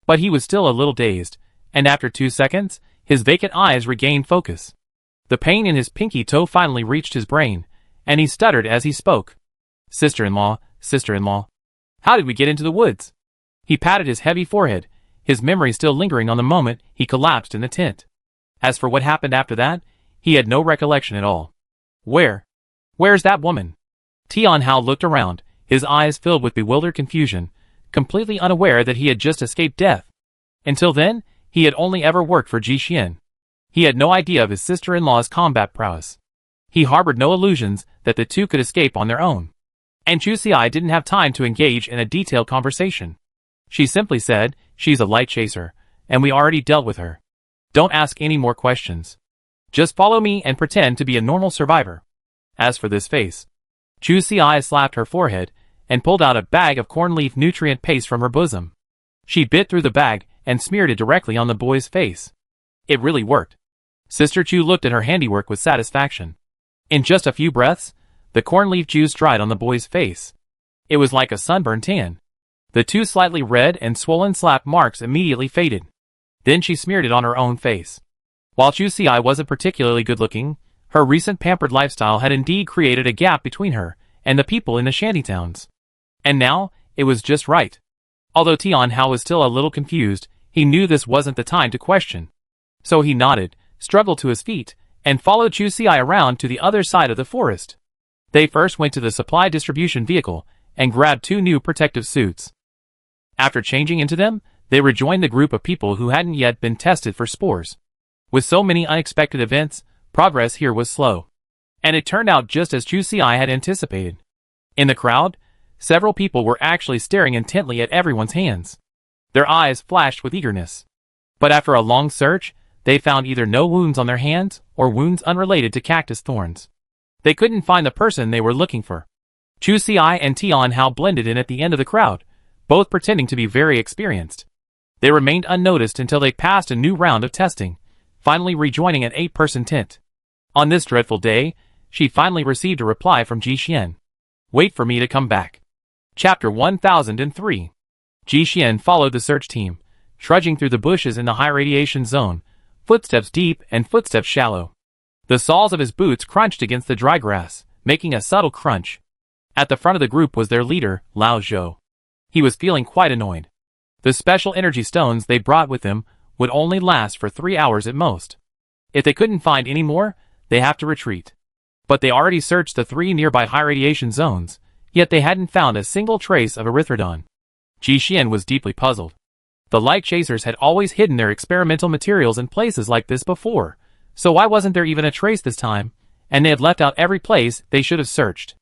But he was still a little dazed, and after 2 seconds, his vacant eyes regained focus. The pain in his pinky toe finally reached his brain, and he stuttered as he spoke. Sister-in-law, sister-in-law. How did we get into the woods? He patted his heavy forehead, his memory still lingering on the moment he collapsed in the tent. As for what happened after that, he had no recollection at all. Where's that woman? Tian Hao looked around, his eyes filled with bewildered confusion, completely unaware that he had just escaped death. Until then, he had only ever worked for Ji Xian. He had no idea of his sister-in-law's combat prowess. He harbored no illusions that the two could escape on their own. And Chu Xiai didn't have time to engage in a detailed conversation. She simply said, she's a light chaser, and we already dealt with her. Don't ask any more questions. Just follow me and pretend to be a normal survivor. As for this face. Chu Xiai slapped her forehead and pulled out a bag of corn leaf nutrient paste from her bosom. She bit through the bag and smeared it directly on the boy's face. It really worked. Sister Chu looked at her handiwork with satisfaction. In just a few breaths, the corn leaf juice dried on the boy's face. It was like a sunburn tan. The 2 slightly red and swollen slap marks immediately faded. Then she smeared it on her own face. While Chu Xiai wasn't particularly good-looking, her recent pampered lifestyle had indeed created a gap between her and the people in the shantytowns. And now, it was just right. Although Tian Hao was still a little confused, he knew this wasn't the time to question. So he nodded, struggled to his feet, and followed Chu Xiai around to the other side of the forest. They first went to the supply distribution vehicle, and grabbed 2 new protective suits. After changing into them, they rejoined the group of people who hadn't yet been tested for spores. With so many unexpected events, progress here was slow. And it turned out just as Chu Si had anticipated. In the crowd, several people were actually staring intently at everyone's hands. Their eyes flashed with eagerness. But after a long search, they found either no wounds on their hands or wounds unrelated to cactus thorns. They couldn't find the person they were looking for. Chu Si and Tian Hao blended in at the end of the crowd, both pretending to be very experienced. They remained unnoticed until they passed a new round of testing, finally rejoining an 8-person tent. On this dreadful day, she finally received a reply from Ji Xian. Wait for me to come back. Chapter 1003. Ji Xian followed the search team, trudging through the bushes in the high radiation zone, footsteps deep and footsteps shallow. The soles of his boots crunched against the dry grass, making a subtle crunch. At the front of the group was their leader, Lao Zhou. He was feeling quite annoyed. The special energy stones they brought with them would only last for 3 hours at most. If they couldn't find any more, they have to retreat. But they already searched the 3 nearby high radiation zones, yet they hadn't found a single trace of erythrodon. Ji Xian was deeply puzzled. The light chasers had always hidden their experimental materials in places like this before, so why wasn't there even a trace this time? And they had left out every place they should have searched.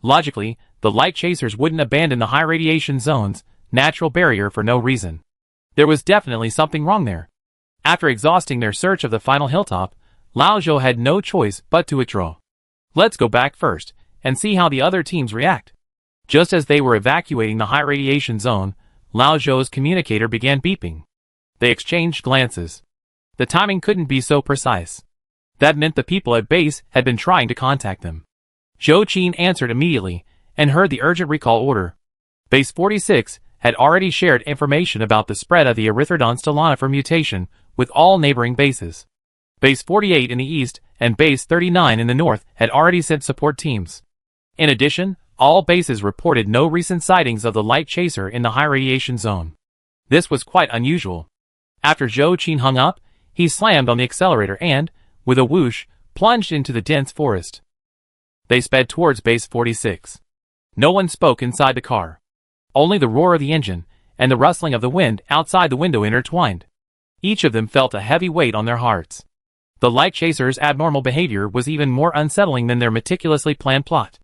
Logically, the light chasers wouldn't abandon the high radiation zone's natural barrier for no reason. There was definitely something wrong there. After exhausting their search of the final hilltop, Lao Zhou had no choice but to withdraw. Let's go back first, and see how the other teams react. Just as they were evacuating the high radiation zone, Lao Zhou's communicator began beeping. They exchanged glances. The timing couldn't be so precise. That meant the people at base had been trying to contact them. Zhou Qin answered immediately, and heard the urgent recall order. Base 46 had already shared information about the spread of the erythrodon stolonifer mutation with all neighboring bases. Base 48 in the east and Base 39 in the north had already sent support teams. In addition, all bases reported no recent sightings of the light chaser in the high radiation zone. This was quite unusual. After Zhou Qin hung up, he slammed on the accelerator and, with a whoosh, plunged into the dense forest. They sped towards Base 46. No one spoke inside the car. Only the roar of the engine and the rustling of the wind outside the window intertwined. Each of them felt a heavy weight on their hearts. The light chaser's abnormal behavior was even more unsettling than their meticulously planned plot.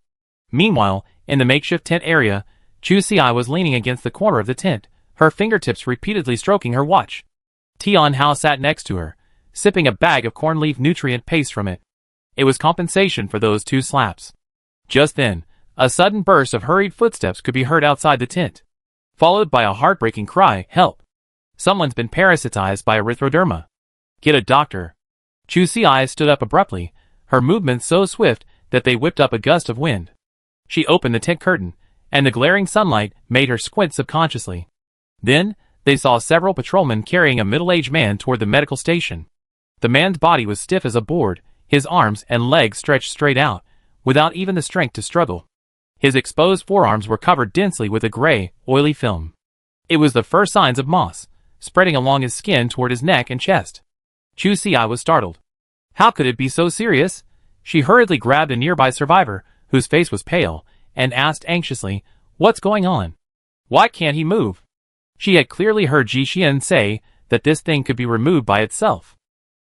Meanwhile, in the makeshift tent area, Chu Si was leaning against the corner of the tent, her fingertips repeatedly stroking her watch. Tian Hao sat next to her, sipping a bag of corn leaf nutrient paste from it. It was compensation for those 2 slaps. Just then, a sudden burst of hurried footsteps could be heard outside the tent, followed by a heartbreaking cry, "Help! Someone's been parasitized by erythroderma. Get a doctor." Chu Si stood up abruptly, her movements so swift that they whipped up a gust of wind. She opened the tent curtain, and the glaring sunlight made her squint subconsciously. Then, they saw several patrolmen carrying a middle-aged man toward the medical station. The man's body was stiff as a board, his arms and legs stretched straight out, without even the strength to struggle. His exposed forearms were covered densely with a gray, oily film. It was the first signs of moss, spreading along his skin toward his neck and chest. Chu Si was startled. How could it be so serious? She hurriedly grabbed a nearby survivor, whose face was pale, and asked anxiously, "What's going on? Why can't he move?" She had clearly heard Ji Xian say that this thing could be removed by itself.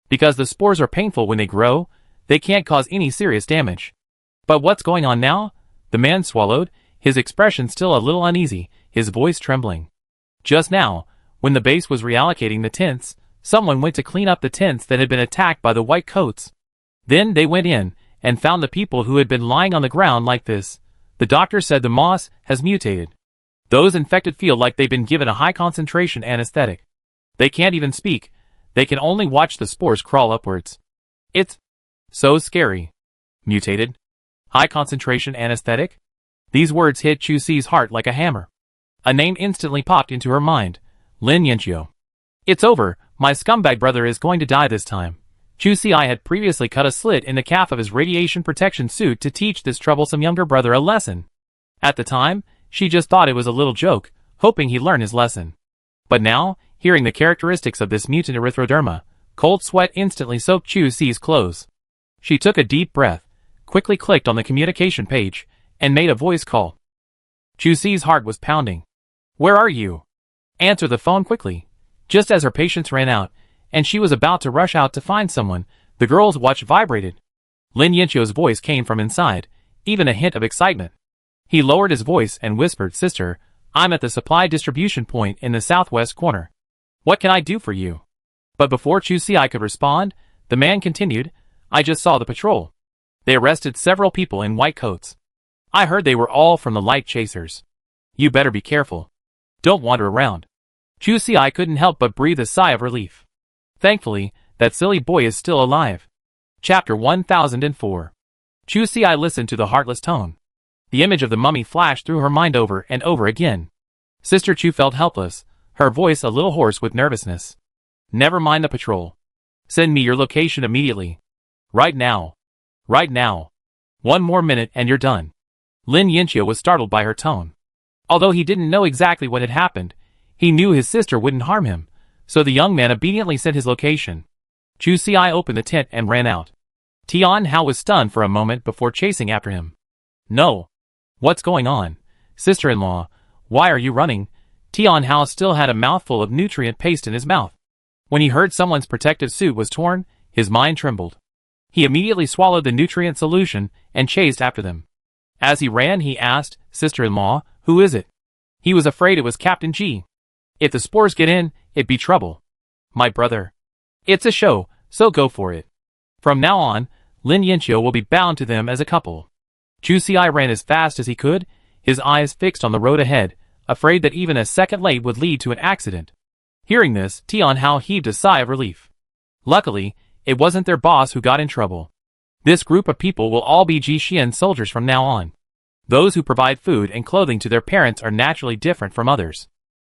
Because the spores are painful when they grow, they can't cause any serious damage. But what's going on now? The man swallowed, his expression still a little uneasy, his voice trembling. Just now, when the base was reallocating the tents, someone went to clean up the tents that had been attacked by the white coats. Then they went in and found the people who had been lying on the ground like this. The doctor said the moss has mutated. Those infected feel like they've been given a high-concentration anesthetic. They can't even speak. They can only watch the spores crawl upwards. It's so scary. Mutated? High-concentration anesthetic? These words hit Chu Si's heart like a hammer. A name instantly popped into her mind. Lin Yanqiu. It's over. My scumbag brother is going to die this time. Chu Si had previously cut a slit in the calf of his radiation protection suit to teach this troublesome younger brother a lesson. At the time, she just thought it was a little joke, hoping he'd learn his lesson. But now, hearing the characteristics of this mutant erythroderma, cold sweat instantly soaked Chu Si's clothes. She took a deep breath, quickly clicked on the communication page, and made a voice call. Chu Si's heart was pounding. Where are you? Answer the phone quickly. Just as her patience ran out, and she was about to rush out to find someone, the girl's watch vibrated. Lin Yinchio's voice came from inside, even a hint of excitement. He lowered his voice and whispered, Sister, I'm at the supply distribution point in the southwest corner. What can I do for you? But before Chu Si could respond, the man continued, I just saw the patrol. They arrested several people in white coats. I heard they were all from the light chasers. You better be careful. Don't wander around. Chu Si couldn't help but breathe a sigh of relief. Thankfully, that silly boy is still alive. Chapter 1004. Chu Si listened to the heartless tone. The image of the mummy flashed through her mind over and over again. Sister Chu felt helpless, her voice a little hoarse with nervousness. Never mind the patrol. Send me your location immediately. Right now. Right now. One more minute and you're done. Lin Yinchio was startled by her tone. Although he didn't know exactly what had happened, he knew his sister wouldn't harm him, so the young man obediently sent his location. Chu Si opened the tent and ran out. Tian Hao was stunned for a moment before chasing after him. No. What's going on? Sister-in-law, why are you running? Tian Hao still had a mouthful of nutrient paste in his mouth. When he heard someone's protective suit was torn, his mind trembled. He immediately swallowed the nutrient solution and chased after them. As he ran, he asked, Sister-in-law, who is it? He was afraid it was Captain G. If the spores get in, it'd be trouble. My brother. It's a show, so go for it. From now on, Lin Yinchio will be bound to them as a couple. Chu Si ran as fast as he could, his eyes fixed on the road ahead, afraid that even a second late would lead to an accident. Hearing this, Tian Hao heaved a sigh of relief. Luckily, it wasn't their boss who got in trouble. This group of people will all be Ji Xian soldiers from now on. Those who provide food and clothing to their parents are naturally different from others.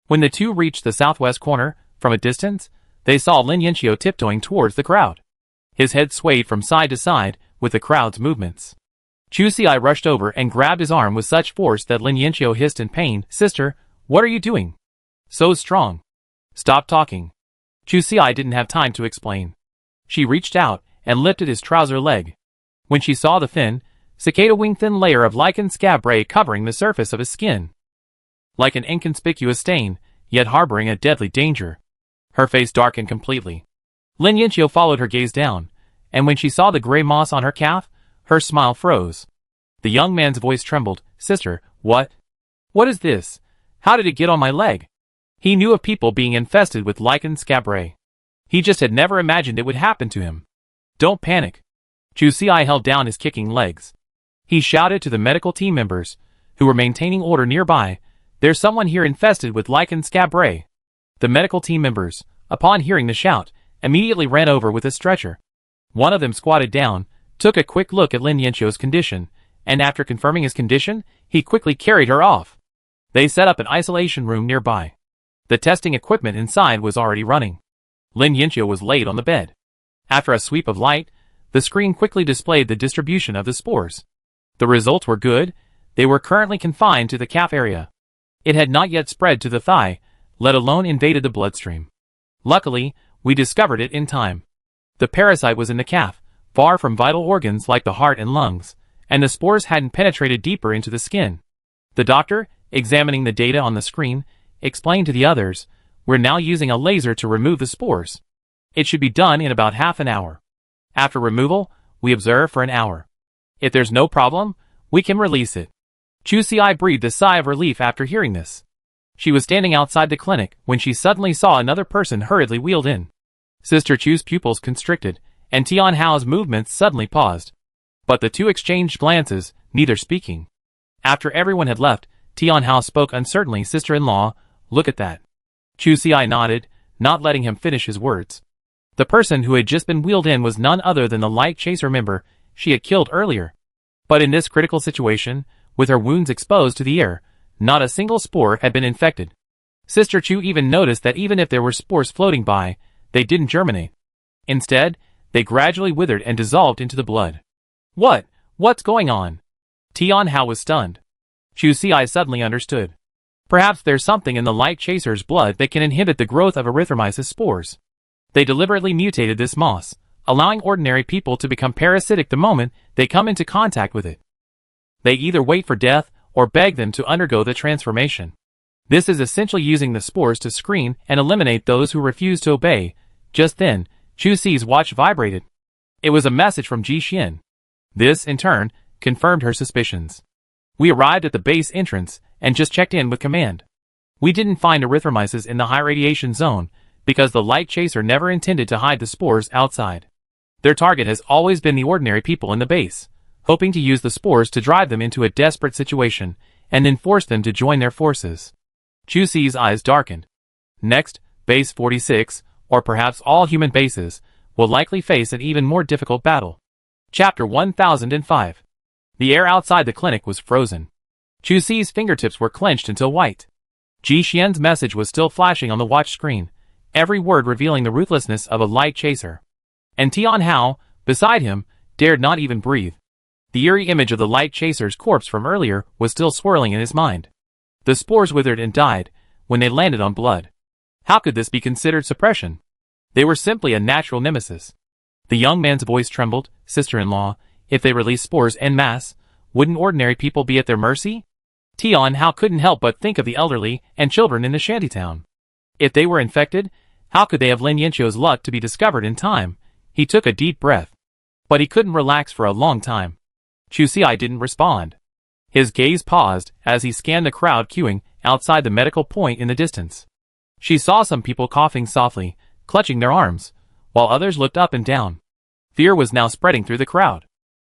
When the two reached the southwest corner, from a distance, they saw Lin Yinchio tiptoeing towards the crowd. His head swayed from side to side with the crowd's movements. Chu Si rushed over and grabbed his arm with such force that Lin Yinchio hissed in pain. Sister, what are you doing? So strong. Stop talking. Chu Si didn't have time to explain. She reached out and lifted his trouser leg. When she saw the cicada-wing thin layer of lichen scabrous covering the surface of his skin. Like an inconspicuous stain, yet harboring a deadly danger. Her face darkened completely. Lin Yinchio followed her gaze down, and when she saw the gray moss on her calf, her smile froze. The young man's voice trembled. Sister, what? What is this? How did it get on my leg? He knew of people being infested with lichen scabrous. He just had never imagined it would happen to him. Don't panic. Chu Si held down his kicking legs. He shouted to the medical team members, who were maintaining order nearby, There's someone here infested with lichen scabrous. The medical team members, upon hearing the shout, immediately ran over with a stretcher. One of them squatted down, took a quick look at Lin Yinchio's condition, and after confirming his condition, he quickly carried her off. They set up an isolation room nearby. The testing equipment inside was already running. Lin Yinchio was laid on the bed. After a sweep of light, the screen quickly displayed the distribution of the spores. The results were good. They were currently confined to the calf area. It had not yet spread to the thigh, let alone invaded the bloodstream. Luckily, we discovered it in time. The parasite was in the calf, far from vital organs like the heart and lungs, and the spores hadn't penetrated deeper into the skin. The doctor, examining the data on the screen, explained to the others, we're now using a laser to remove the spores. It should be done in about half an hour. After removal, we observe for an hour. If there's no problem, we can release it. Chu Si breathed a sigh of relief after hearing this. She was standing outside the clinic when she suddenly saw another person hurriedly wheeled in. Sister Chu's pupils constricted, and Tian Hao's movements suddenly paused. But the two exchanged glances, neither speaking. After everyone had left, Tian Hao spoke uncertainly, Sister-in-law, look at that. Chu Si nodded, not letting him finish his words. The person who had just been wheeled in was none other than the light chaser member she had killed earlier. But in this critical situation, with her wounds exposed to the air, not a single spore had been infected. Sister Chu even noticed that even if there were spores floating by, they didn't germinate. Instead, they gradually withered and dissolved into the blood. What's going on? Tian Hao was stunned. Chu Si suddenly understood. Perhaps there's something in the light chaser's blood that can inhibit the growth of erythromyces spores. They deliberately mutated this moss, allowing ordinary people to become parasitic the moment they come into contact with it. They either wait for death or beg them to undergo the transformation. This is essentially using the spores to screen and eliminate those who refuse to obey. Just then, Chu Si's watch vibrated. It was a message from Ji Xian. This, in turn, confirmed her suspicions. We arrived at the base entrance and just checked in with command. We didn't find erythromyces in the high radiation zone because the light chaser never intended to hide the spores outside. Their target has always been the ordinary people in the base, hoping to use the spores to drive them into a desperate situation and then force them to join their forces. Chu Si's eyes darkened. Next, Base 46, or perhaps all human bases, will likely face an even more difficult battle. Chapter 1005. The air outside the clinic was frozen. Chu Si's fingertips were clenched until white. Ji Xian's message was still flashing on the watch screen, every word revealing the ruthlessness of a light chaser. And Tian Hao, beside him, dared not even breathe. The eerie image of the light chaser's corpse from earlier was still swirling in his mind. The spores withered and died when they landed on blood. How could this be considered suppression? They were simply a natural nemesis. The young man's voice trembled. Sister-in-law, if they release spores en masse, wouldn't ordinary people be at their mercy? Tian Hao couldn't help but think of the elderly and children in the shantytown. If they were infected, how could they have Lin Yanqiu's luck to be discovered in time? He took a deep breath. But he couldn't relax for a long time. Chu Xi didn't respond. His gaze paused as he scanned the crowd queuing outside the medical point in the distance. She saw some people coughing softly, clutching their arms, while others looked up and down. Fear was now spreading through the crowd.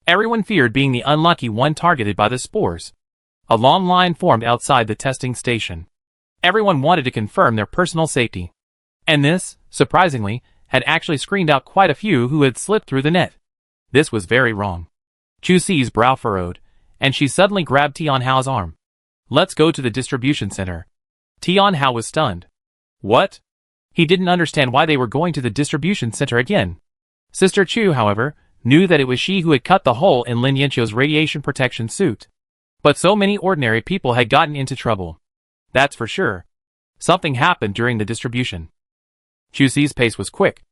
Everyone feared being the unlucky one targeted by the spores. A long line formed outside the testing station. Everyone wanted to confirm their personal safety. And this, surprisingly, had actually screened out quite a few who had slipped through the net. This was very wrong. Chu Si's brow furrowed, and she suddenly grabbed Tian Hao's arm. Let's go to the distribution center. Tian Hao was stunned. What? He didn't understand why they were going to the distribution center again. Sister Chu, however, knew that it was she who had cut the hole in Lin Yanqiu's radiation protection suit. But so many ordinary people had gotten into trouble. That's for sure. Something happened during the distribution. Chu Si's pace was quick.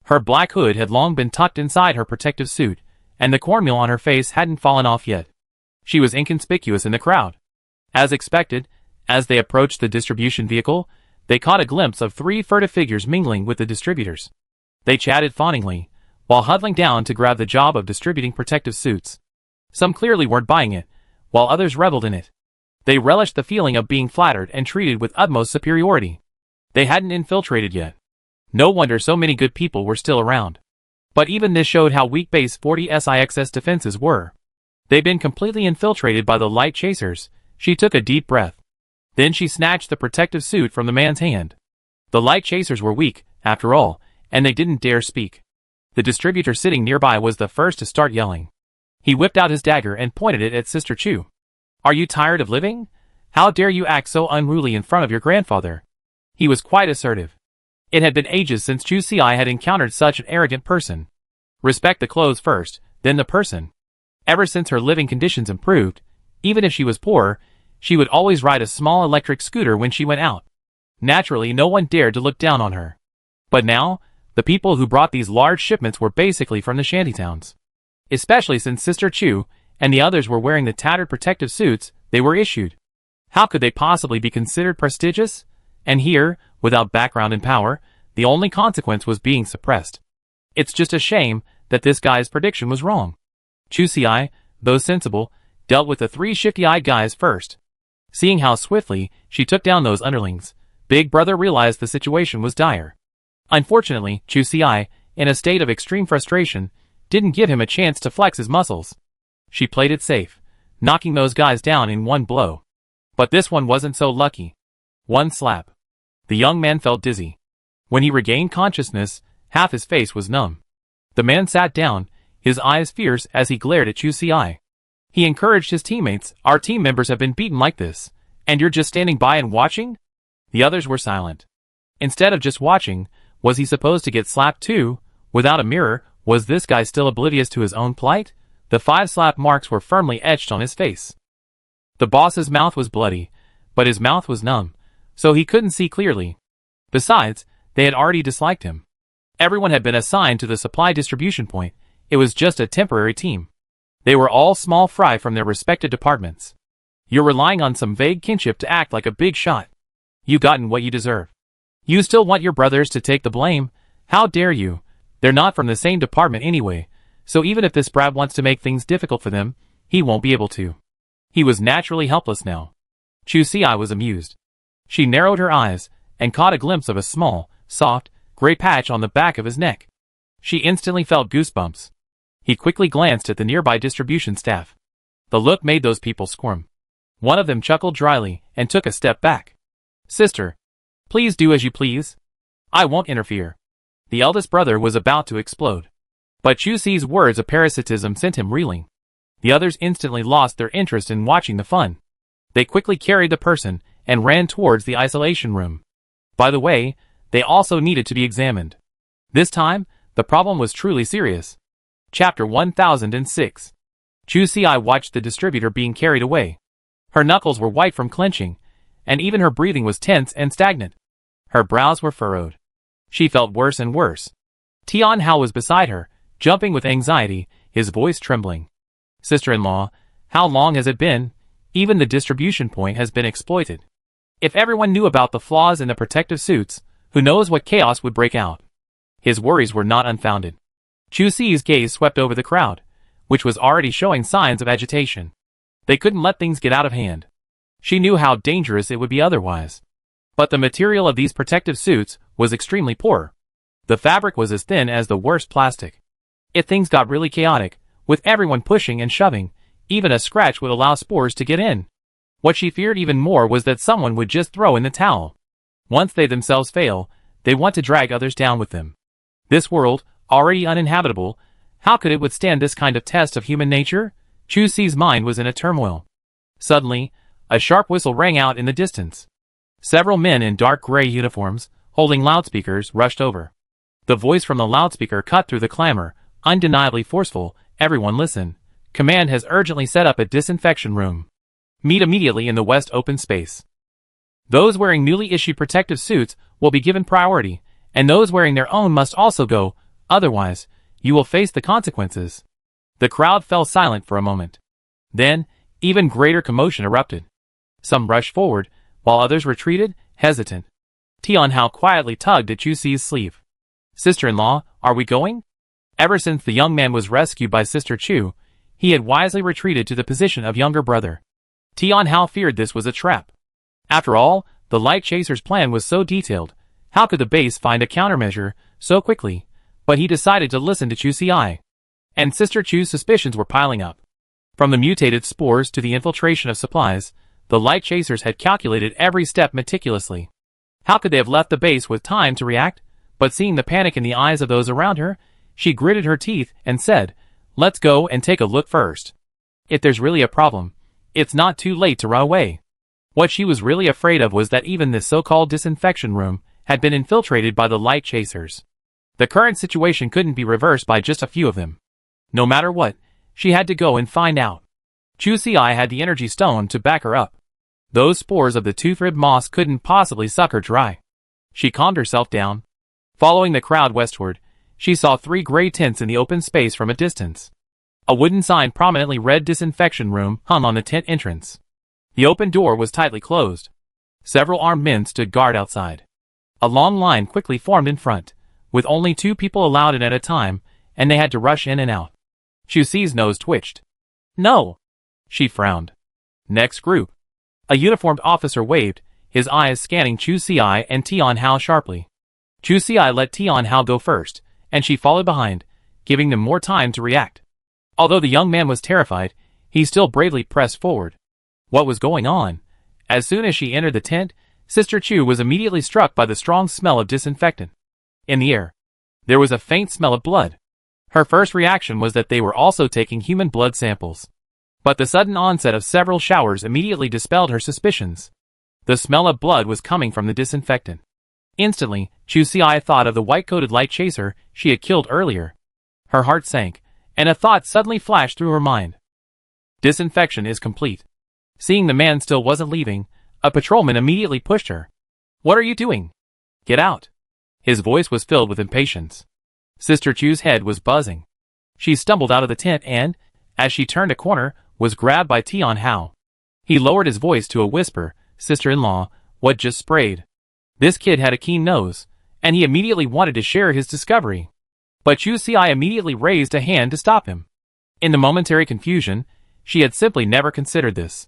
Her black hood had long been tucked inside her protective suit, and the cornmeal on her face hadn't fallen off yet. She was inconspicuous in the crowd. As expected, as they approached the distribution vehicle, they caught a glimpse of 3 furtive figures mingling with the distributors. They chatted fawningly, while huddling down to grab the job of distributing protective suits. Some clearly weren't buying it, while others reveled in it. They relished the feeling of being flattered and treated with utmost superiority. They hadn't infiltrated yet. No wonder so many good people were still around. But even this showed how weak Base 40's defenses were. They'd been completely infiltrated by the light chasers. She took a deep breath. Then she snatched the protective suit from the man's hand. The light chasers were weak, after all, and they didn't dare speak. The distributor sitting nearby was the first to start yelling. He whipped out his dagger and pointed it at Sister Chu. Are you tired of living? How dare you act so unruly in front of your grandfather? He was quite assertive. It had been ages since Chu Xi had encountered such an arrogant person. Respect the clothes first, then the person. Ever since her living conditions improved, even if she was poor, she would always ride a small electric scooter when she went out. Naturally, no one dared to look down on her. But now, the people who brought these large shipments were basically from the shantytowns. Especially since Sister Chu and the others were wearing the tattered protective suits they were issued. How could they possibly be considered prestigious? And here, without background and power, the only consequence was being suppressed. It's just a shame that this guy's prediction was wrong. Chu Xi, though sensible, dealt with the 3 shifty-eyed guys first. Seeing how swiftly she took down those underlings, Big Brother realized the situation was dire. Unfortunately, Chu Xi, in a state of extreme frustration, didn't give him a chance to flex his muscles. She played it safe, knocking those guys down in one blow. But this one wasn't so lucky. One slap. The young man felt dizzy. When he regained consciousness, half his face was numb. The man sat down, his eyes fierce as he glared at Chu Xi. He encouraged his teammates. Our team members have been beaten like this, and you're just standing by and watching? The others were silent. Instead of just watching, was he supposed to get slapped too? Without a mirror, was this guy still oblivious to his own plight? The 5 slap marks were firmly etched on his face. The boss's mouth was bloody, but his mouth was numb, so he couldn't see clearly. Besides, they had already disliked him. Everyone had been assigned to the supply distribution point. It was just a temporary team. They were all small fry from their respective departments. You're relying on some vague kinship to act like a big shot. You've gotten what you deserve. You still want your brothers to take the blame? How dare you? They're not from the same department anyway, so even if this brat wants to make things difficult for them, he won't be able to. He was naturally helpless now. Chu Si was amused. She narrowed her eyes and caught a glimpse of a small, soft, gray patch on the back of his neck. She instantly felt goosebumps. He quickly glanced at the nearby distribution staff. The look made those people squirm. One of them chuckled dryly and took a step back. Sister, please do as you please. I won't interfere. The eldest brother was about to explode. But Chu Si's words of parasitism sent him reeling. The others instantly lost their interest in watching the fun. They quickly carried the person and ran towards the isolation room. By the way, they also needed to be examined. This time, the problem was truly serious. Chapter 1006. Chu Si watched the distributor being carried away. Her knuckles were white from clenching, and even her breathing was tense and stagnant. Her brows were furrowed. She felt worse and worse. Tian Hao was beside her, jumping with anxiety, his voice trembling. Sister-in-law, how long has it been? Even the distribution point has been exploited. If everyone knew about the flaws in the protective suits, who knows what chaos would break out? His worries were not unfounded. Chu Si's gaze swept over the crowd, which was already showing signs of agitation. They couldn't let things get out of hand. She knew how dangerous it would be otherwise. But the material of these protective suits was extremely poor. The fabric was as thin as the worst plastic. If things got really chaotic, with everyone pushing and shoving, even a scratch would allow spores to get in. What she feared even more was that someone would just throw in the towel. Once they themselves fail, they want to drag others down with them. This world, already uninhabitable, how could it withstand this kind of test of human nature? Chu Si's mind was in a turmoil. Suddenly, a sharp whistle rang out in the distance. Several men in dark gray uniforms, holding loudspeakers, rushed over. The voice from the loudspeaker cut through the clamor, undeniably forceful. Everyone listen. Command has urgently set up a disinfection room. Meet immediately in the west open space. Those wearing newly issued protective suits will be given priority, and those wearing their own must also go, otherwise, you will face the consequences. The crowd fell silent for a moment. Then, even greater commotion erupted. Some rushed forward, while others retreated, hesitant. Tian Hao quietly tugged at Chu Si's sleeve. Sister-in-law, are we going? Ever since the young man was rescued by Sister Chu, he had wisely retreated to the position of younger brother. Tian Hao feared this was a trap. After all, the Light Chaser's plan was so detailed. How could the base find a countermeasure so quickly? But he decided to listen to Chu Si. And Sister Chu's suspicions were piling up. From the mutated spores to the infiltration of supplies, the Light Chasers had calculated every step meticulously. How could they have left the base with time to react? But seeing the panic in the eyes of those around her, she gritted her teeth and said, "Let's go and take a look first. If there's really a problem, it's not too late to run away." What she was really afraid of was that even this so-called disinfection room had been infiltrated by the Light Chasers. The current situation couldn't be reversed by just a few of them. No matter what, she had to go and find out. Chu Si had the energy stone to back her up. Those spores of the tooth-ribbed moss couldn't possibly suck her dry. She calmed herself down. Following the crowd westward, she saw 3 gray tents in the open space from a distance. A wooden sign prominently read disinfection room hung on the tent entrance. The open door was tightly closed. Several armed men stood guard outside. A long line quickly formed in front, with only 2 people allowed in at a time, and they had to rush in and out. Chu Si's nose twitched. No! She frowned. Next group. A uniformed officer waved, his eyes scanning Chu Si and Tian Hao sharply. Chu Si let Tian Hao go first, and she followed behind, giving them more time to react. Although the young man was terrified, he still bravely pressed forward. What was going on? As soon as she entered the tent, Sister Chu was immediately struck by the strong smell of disinfectant. In the air, there was a faint smell of blood. Her first reaction was that they were also taking human blood samples. But the sudden onset of several showers immediately dispelled her suspicions. The smell of blood was coming from the disinfectant. Instantly, Chu Si thought of the white-coated Light Chaser she had killed earlier. Her heart sank, and a thought suddenly flashed through her mind. Disinfection is complete. Seeing the man still wasn't leaving, a patrolman immediately pushed her. What are you doing? Get out. His voice was filled with impatience. Sister Chu's head was buzzing. She stumbled out of the tent and, as she turned a corner, was grabbed by Tian Hao. He lowered his voice to a whisper, "Sister-in-law, what just sprayed?" This kid had a keen nose, and he immediately wanted to share his discovery. But Chu Si immediately raised a hand to stop him. In the momentary confusion, she had simply never considered this.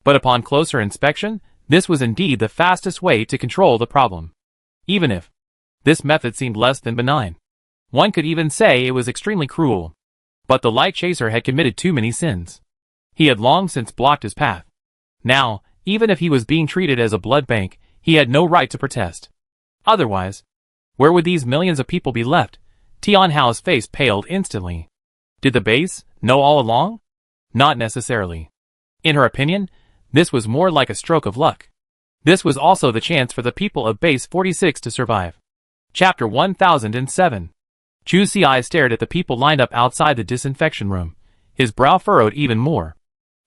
But upon closer inspection, this was indeed the fastest way to control the problem. Even if this method seemed less than benign, one could even say it was extremely cruel. But the light chaser had committed too many sins. He had long since blocked his path. Now, even if he was being treated as a blood bank, he had no right to protest. Otherwise, where would these millions of people be left? Tian Hao's face paled instantly. Did the base know all along? Not necessarily. In her opinion, this was more like a stroke of luck. This was also the chance for the people of Base 46 to survive. Chapter 1007. Chu Si stared at the people lined up outside the disinfection room. His brow furrowed even more.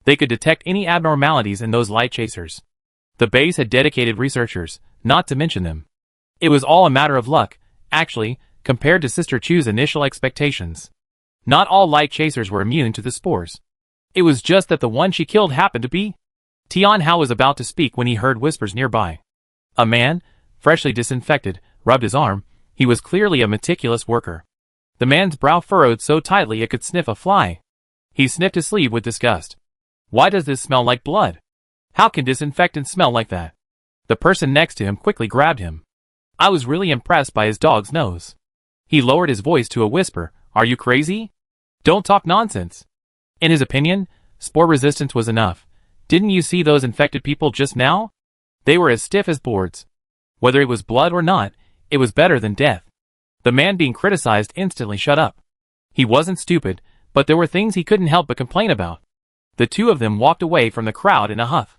They could detect any abnormalities in those light chasers. The base had dedicated researchers, not to mention them. It was all a matter of luck, actually, compared to Sister Chu's initial expectations. Not all light chasers were immune to the spores. It was just that the one she killed happened to be. Tian Hao was about to speak when he heard whispers nearby. A man, freshly disinfected, rubbed his arm. He was clearly a meticulous worker. The man's brow furrowed so tightly it could sniff a fly. He sniffed his sleeve with disgust. Why does this smell like blood? How can disinfectant smell like that? The person next to him quickly grabbed him. I was really impressed by his dog's nose. He lowered his voice to a whisper. Are you crazy? Don't talk nonsense. In his opinion, spore resistance was enough. Didn't you see those infected people just now? They were as stiff as boards. Whether it was blood or not, it was better than death. The man being criticized instantly shut up. He wasn't stupid, but there were things he couldn't help but complain about. The two of them walked away from the crowd in a huff.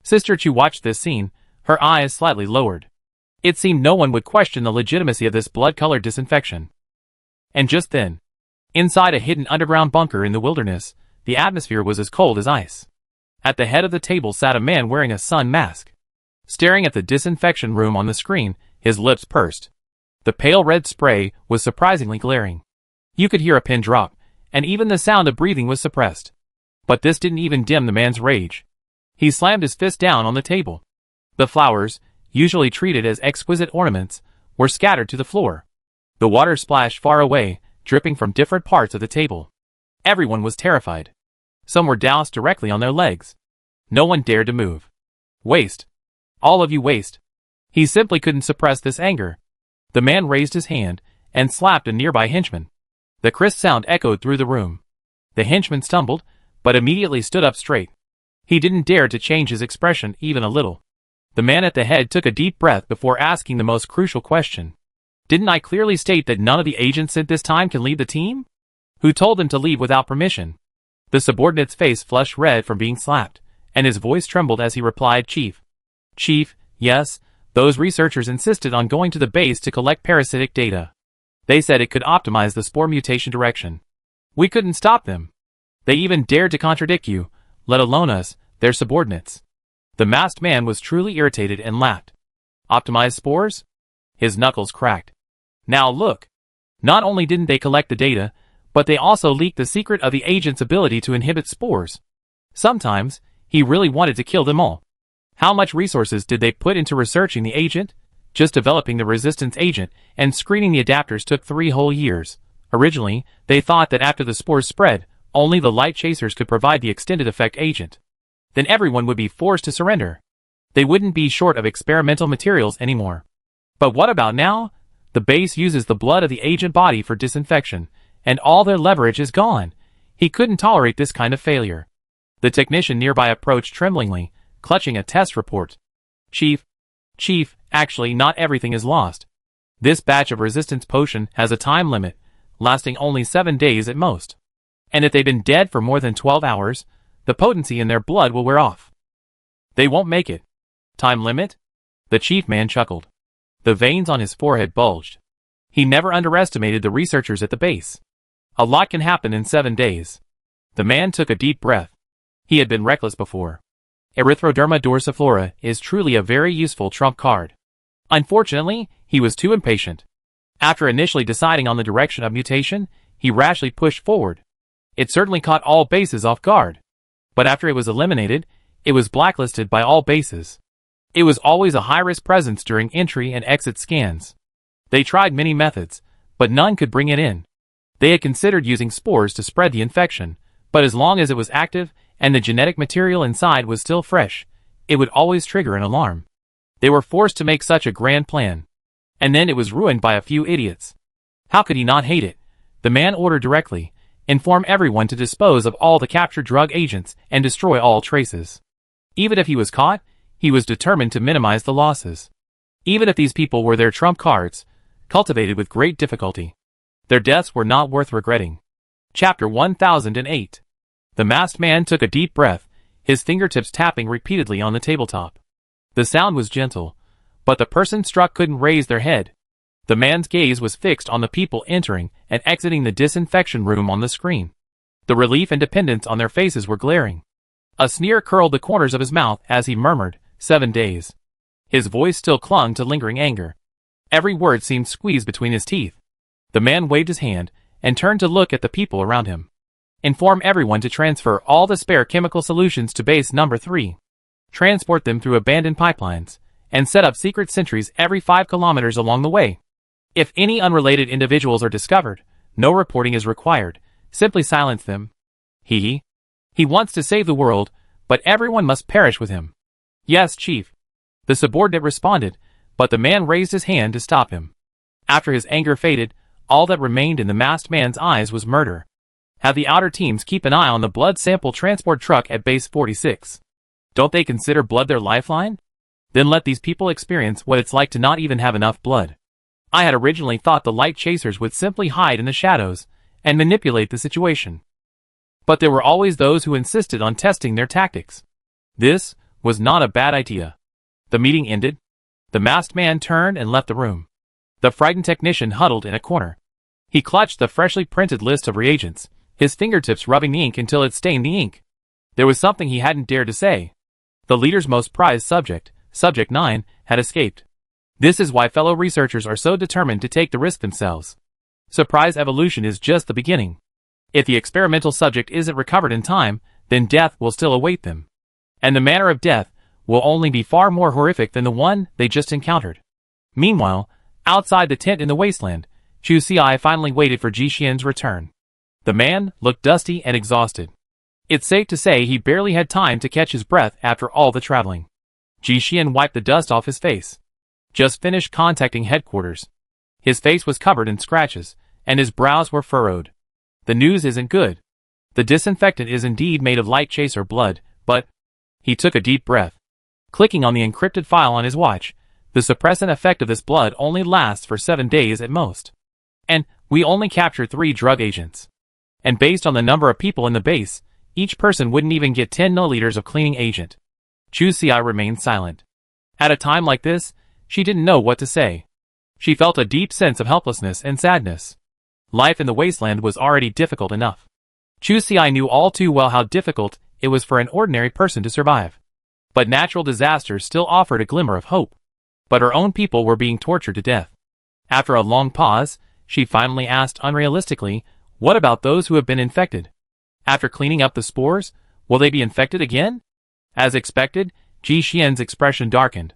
Sister Chu watched this scene, her eyes slightly lowered. It seemed no one would question the legitimacy of this blood-colored disinfection. And just then, inside a hidden underground bunker in the wilderness, the atmosphere was as cold as ice. At the head of the table sat a man wearing a sun mask. Staring at the disinfection room on the screen, his lips pursed. The pale red spray was surprisingly glaring. You could hear a pin drop, and even the sound of breathing was suppressed. But this didn't even dim the man's rage. He slammed his fist down on the table. The flowers, usually treated as exquisite ornaments, were scattered to the floor. The water splashed far away, dripping from different parts of the table. Everyone was terrified. Some were doused directly on their legs. No one dared to move. Waste. All of you waste. He simply couldn't suppress this anger. The man raised his hand and slapped a nearby henchman. The crisp sound echoed through the room. The henchman stumbled, but immediately stood up straight. He didn't dare to change his expression even a little. The man at the head took a deep breath before asking the most crucial question. Didn't I clearly state that none of the agents sent this time can lead the team? Who told them to leave without permission? The subordinate's face flushed red from being slapped, and his voice trembled as he replied, Chief. Chief, yes, those researchers insisted on going to the base to collect parasitic data. They said it could optimize the spore mutation direction. We couldn't stop them. They even dared to contradict you, let alone us, their subordinates. The masked man was truly irritated and laughed. Optimize spores? His knuckles cracked. Now look. Not only didn't they collect the data, but they also leaked the secret of the agent's ability to inhibit spores. Sometimes, he really wanted to kill them all. How much resources did they put into researching the agent? Just developing the resistance agent and screening the adapters took 3 whole years. Originally, they thought that after the spores spread, only the light chasers could provide the extended effect agent. Then everyone would be forced to surrender. They wouldn't be short of experimental materials anymore. But what about now? The base uses the blood of the agent body for disinfection, and all their leverage is gone. He couldn't tolerate this kind of failure. The technician nearby approached tremblingly, clutching a test report. Chief, actually not everything is lost. This batch of resistance potion has a time limit, lasting only 7 days at most. And if they've been dead for more than 12 hours, the potency in their blood will wear off. They won't make it. Time limit? The chief man chuckled. The veins on his forehead bulged. He never underestimated the researchers at the base. A lot can happen in 7 days. The man took a deep breath. He had been reckless before. Erythroderma dorsiflora is truly a very useful trump card. Unfortunately, he was too impatient. After initially deciding on the direction of mutation, he rashly pushed forward. It certainly caught all bases off guard. But after it was eliminated, It was blacklisted by all bases. It was always a high-risk presence during entry and exit scans. They tried many methods, but none could bring it in. They had considered using spores to spread the infection, but as long as it was active and the genetic material inside was still fresh, it would always trigger an alarm. They were forced to make such a grand plan. And then it was ruined by a few idiots. How could he not hate it? The man ordered directly, inform everyone to dispose of all the captured drug agents and destroy all traces. Even if he was caught, he was determined to minimize the losses. Even if these people were their trump cards, cultivated with great difficulty. Their deaths were not worth regretting. Chapter 1008. The masked man took a deep breath, his fingertips tapping repeatedly on the tabletop. The sound was gentle, but the person struck couldn't raise their head. The man's gaze was fixed on the people entering and exiting the disinfection room on the screen. The relief and dependence on their faces were glaring. A sneer curled the corners of his mouth as he murmured, 7 days. His voice still clung to lingering anger. Every word seemed squeezed between his teeth. The man waved his hand and turned to look at the people around him. Inform everyone to transfer all the spare chemical solutions to base number 3. Transport them through abandoned pipelines, and set up secret sentries every 5 kilometers along the way. If any unrelated individuals are discovered, no reporting is required. Simply silence them. He wants to save the world, but everyone must perish with him. Yes, Chief. The subordinate responded, but the man raised his hand to stop him. After his anger faded, all that remained in the masked man's eyes was murder. Have the outer teams keep an eye on the blood sample transport truck at base 46. Don't they consider blood their lifeline? Then let these people experience what it's like to not even have enough blood. I had originally thought the light chasers would simply hide in the shadows and manipulate the situation. But there were always those who insisted on testing their tactics. This was not a bad idea. The meeting ended. The masked man turned and left the room. The frightened technician huddled in a corner. He clutched the freshly printed list of reagents, his fingertips rubbing the ink until it stained the ink. There was something he hadn't dared to say. The leader's most prized subject, Subject 9, had escaped. This is why fellow researchers are so determined to take the risk themselves. Surprise evolution is just the beginning. If the experimental subject isn't recovered in time, then death will still await them. And the manner of death will only be far more horrific than the one they just encountered. Meanwhile, outside the tent in the wasteland, Chu Xiai finally waited for Ji Xian's return. The man looked dusty and exhausted. It's safe to say he barely had time to catch his breath after all the traveling. Ji Xian wiped the dust off his face. Just finished contacting headquarters. His face was covered in scratches, and his brows were furrowed. The news isn't good. The disinfectant is indeed made of light chaser blood, but... He took a deep breath. Clicking on the encrypted file on his watch, the suppressant effect of this blood only lasts for 7 days at most. And we only captured 3 drug agents. And based on the number of people in the base, each person wouldn't even get 10 milliliters of cleaning agent. Chu Xiai remained silent. At a time like this, she didn't know what to say. She felt a deep sense of helplessness and sadness. Life in the wasteland was already difficult enough. Chu Xiai knew all too well how difficult it was for an ordinary person to survive. But natural disasters still offered a glimmer of hope. But her own people were being tortured to death. After a long pause, she finally asked unrealistically, what about those who have been infected? After cleaning up the spores, will they be infected again? As expected, Ji Xian's expression darkened.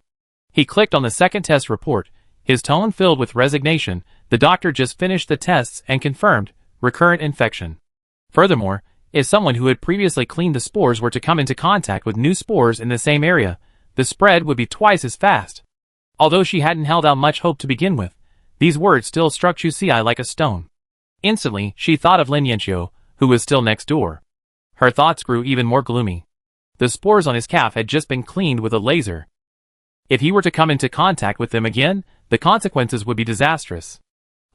He clicked on the second test report, his tone filled with resignation. The doctor just finished the tests and confirmed recurrent infection. Furthermore, if someone who had previously cleaned the spores were to come into contact with new spores in the same area, the spread would be twice as fast. Although she hadn't held out much hope to begin with, these words still struck Chu Xiai like a stone. Instantly, she thought of Lin Yanqiu, who was still next door. Her thoughts grew even more gloomy. The spores on his calf had just been cleaned with a laser. If he were to come into contact with them again, the consequences would be disastrous.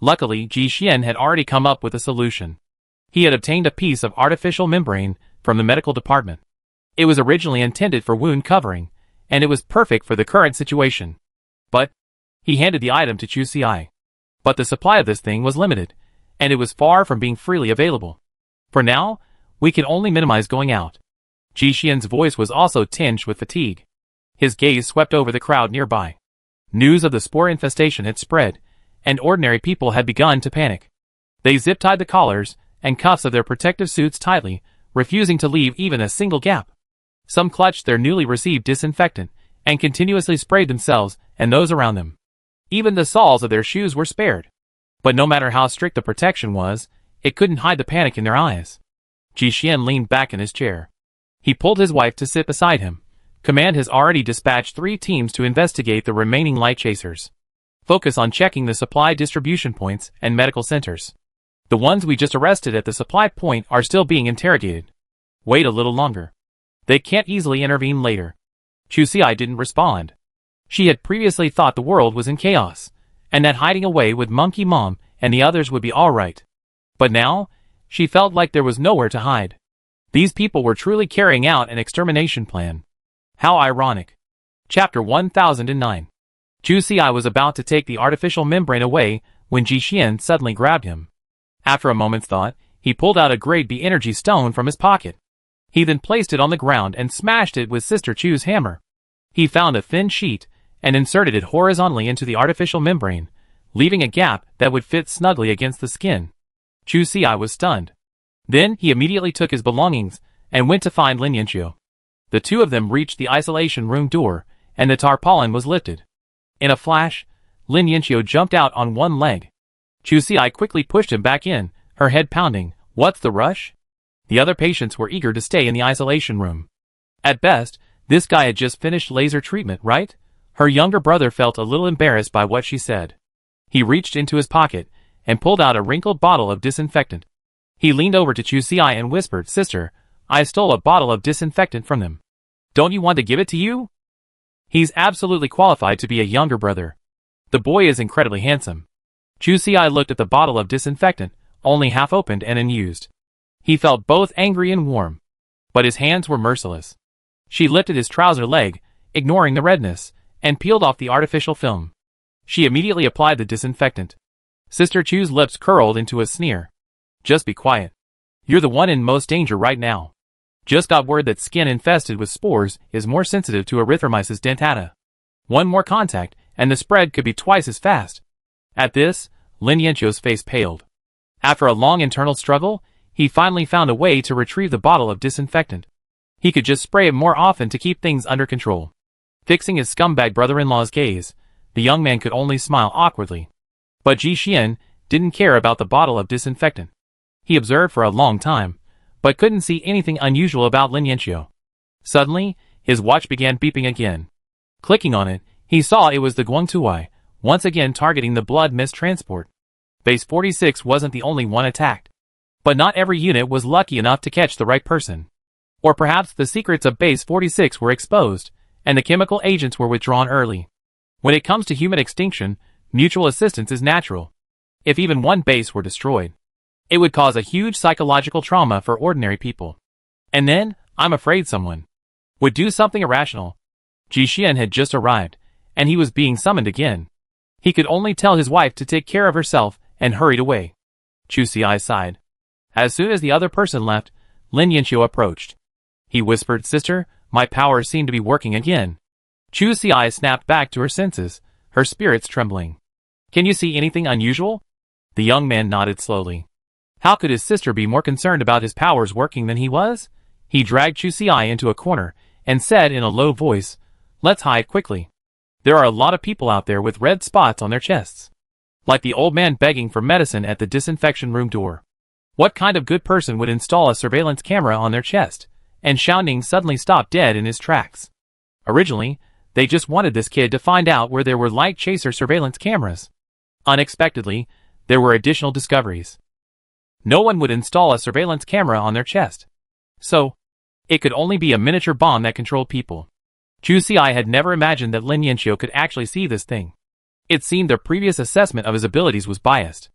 Luckily, Ji Xian had already come up with a solution. He had obtained a piece of artificial membrane from the medical department. It was originally intended for wound covering, and it was perfect for the current situation. But he handed the item to Chu Xiai. But the supply of this thing was limited, and it was far from being freely available. For now, we can only minimize going out. Ji Xian's voice was also tinged with fatigue. His gaze swept over the crowd nearby. News of the spore infestation had spread, and ordinary people had begun to panic. They zip-tied the collars and cuffs of their protective suits tightly, refusing to leave even a single gap. Some clutched their newly received disinfectant and continuously sprayed themselves and those around them. Even the soles of their shoes were spared. But no matter how strict the protection was, it couldn't hide the panic in their eyes. Ji Xian leaned back in his chair. He pulled his wife to sit beside him. Command has already dispatched 3 teams to investigate the remaining light chasers. Focus on checking the supply distribution points and medical centers. The ones we just arrested at the supply point are still being interrogated. Wait a little longer. They can't easily intervene later. Chu Xi didn't respond. She had previously thought the world was in chaos, and that hiding away with Monkey Mom and the others would be alright. But now, she felt like there was nowhere to hide. These people were truly carrying out an extermination plan. How ironic. Chapter 1009. Chu Xi was about to take the artificial membrane away when Ji Xian suddenly grabbed him. After a moment's thought, he pulled out a grade B energy stone from his pocket. He then placed it on the ground and smashed it with Sister Chu's hammer. He found a thin sheet and inserted it horizontally into the artificial membrane, leaving a gap that would fit snugly against the skin. Chu Xi was stunned. Then he immediately took his belongings and went to find Lin Yanqiu. The two of them reached the isolation room door, and the tarpaulin was lifted. In a flash, Lin Yanqiu jumped out on one leg. Chu Xi quickly pushed him back in, her head pounding. What's the rush? The other patients were eager to stay in the isolation room. At best, this guy had just finished laser treatment, right? Her younger brother felt a little embarrassed by what she said. He reached into his pocket and pulled out a wrinkled bottle of disinfectant. He leaned over to Chu Xi and whispered, Sister, I stole a bottle of disinfectant from them. Don't you want to give it to you? He's absolutely qualified to be a younger brother. The boy is incredibly handsome. Chu Xi looked at the bottle of disinfectant, only half opened and unused. He felt both angry and warm. But his hands were merciless. She lifted his trouser leg, ignoring the redness, and peeled off the artificial film. She immediately applied the disinfectant. Sister Chu's lips curled into a sneer. Just be quiet. You're the one in most danger right now. Just got word that skin infested with spores is more sensitive to erythromyces dentata. One more contact, and the spread could be twice as fast. At this, Lin Yanqiu's face paled. After a long internal struggle, he finally found a way to retrieve the bottle of disinfectant. He could just spray it more often to keep things under control. Fixing his scumbag brother-in-law's gaze, the young man could only smile awkwardly. But Ji Xian didn't care about the bottle of disinfectant. He observed for a long time, but couldn't see anything unusual about Lin Yanqiu. Suddenly, his watch began beeping again. Clicking on it, he saw it was the Guangtuai, once again targeting the blood mist transport. Base 46 wasn't the only one attacked. But not every unit was lucky enough to catch the right person. Or perhaps the secrets of Base 46 were exposed, and the chemical agents were withdrawn early. When it comes to human extinction, mutual assistance is natural. If even one base were destroyed, it would cause a huge psychological trauma for ordinary people. And then, I'm afraid someone would do something irrational. Ji Xian had just arrived, and he was being summoned again. He could only tell his wife to take care of herself and hurried away. Chu Xi sighed. As soon as the other person left, Lin Yanqiu approached. He whispered, Sister, my powers seem to be working again. Chu Xi snapped back to her senses, her spirits trembling. Can you see anything unusual? The young man nodded slowly. How could his sister be more concerned about his powers working than he was? He dragged Chu Xi into a corner and said in a low voice, Let's hide quickly. There are a lot of people out there with red spots on their chests. Like the old man begging for medicine at the disinfection room door. What kind of good person would install a surveillance camera on their chest? And Xiaoning suddenly stopped dead in his tracks. Originally, they just wanted this kid to find out where there were light chaser surveillance cameras. Unexpectedly, there were additional discoveries. No one would install a surveillance camera on their chest. So, it could only be a miniature bomb that controlled people. Chu Xi had never imagined that Lin Yanqiu could actually see this thing. It seemed their previous assessment of his abilities was biased.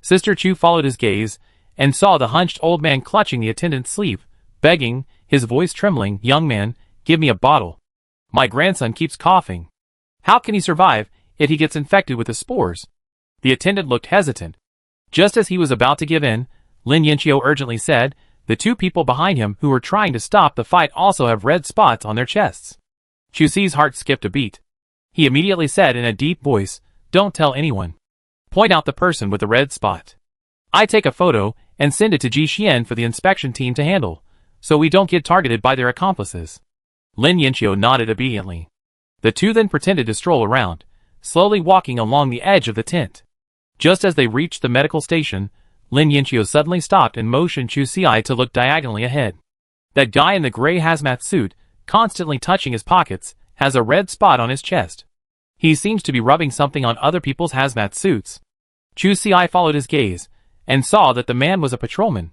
Sister Chu followed his gaze, and saw the hunched old man clutching the attendant's sleeve, begging, his voice trembling, Young man, give me a bottle. My grandson keeps coughing. How can he survive if he gets infected with the spores? The attendant looked hesitant. Just as he was about to give in, Lin Yanqiu urgently said, the two people behind him who were trying to stop the fight also have red spots on their chests. Chu Xi's heart skipped a beat. He immediately said in a deep voice, Don't tell anyone. Point out the person with the red spot. I take a photo and send it to Ji Xian for the inspection team to handle, so we don't get targeted by their accomplices. Lin Yinqiu nodded obediently. The two then pretended to stroll around, slowly walking along the edge of the tent. Just as they reached the medical station, Lin Yinqiu suddenly stopped and motioned Chu Xi to look diagonally ahead. That guy in the gray hazmat suit, constantly touching his pockets, has a red spot on his chest. He seems to be rubbing something on other people's hazmat suits. Chu Xi followed his gaze, and saw that the man was a patrolman.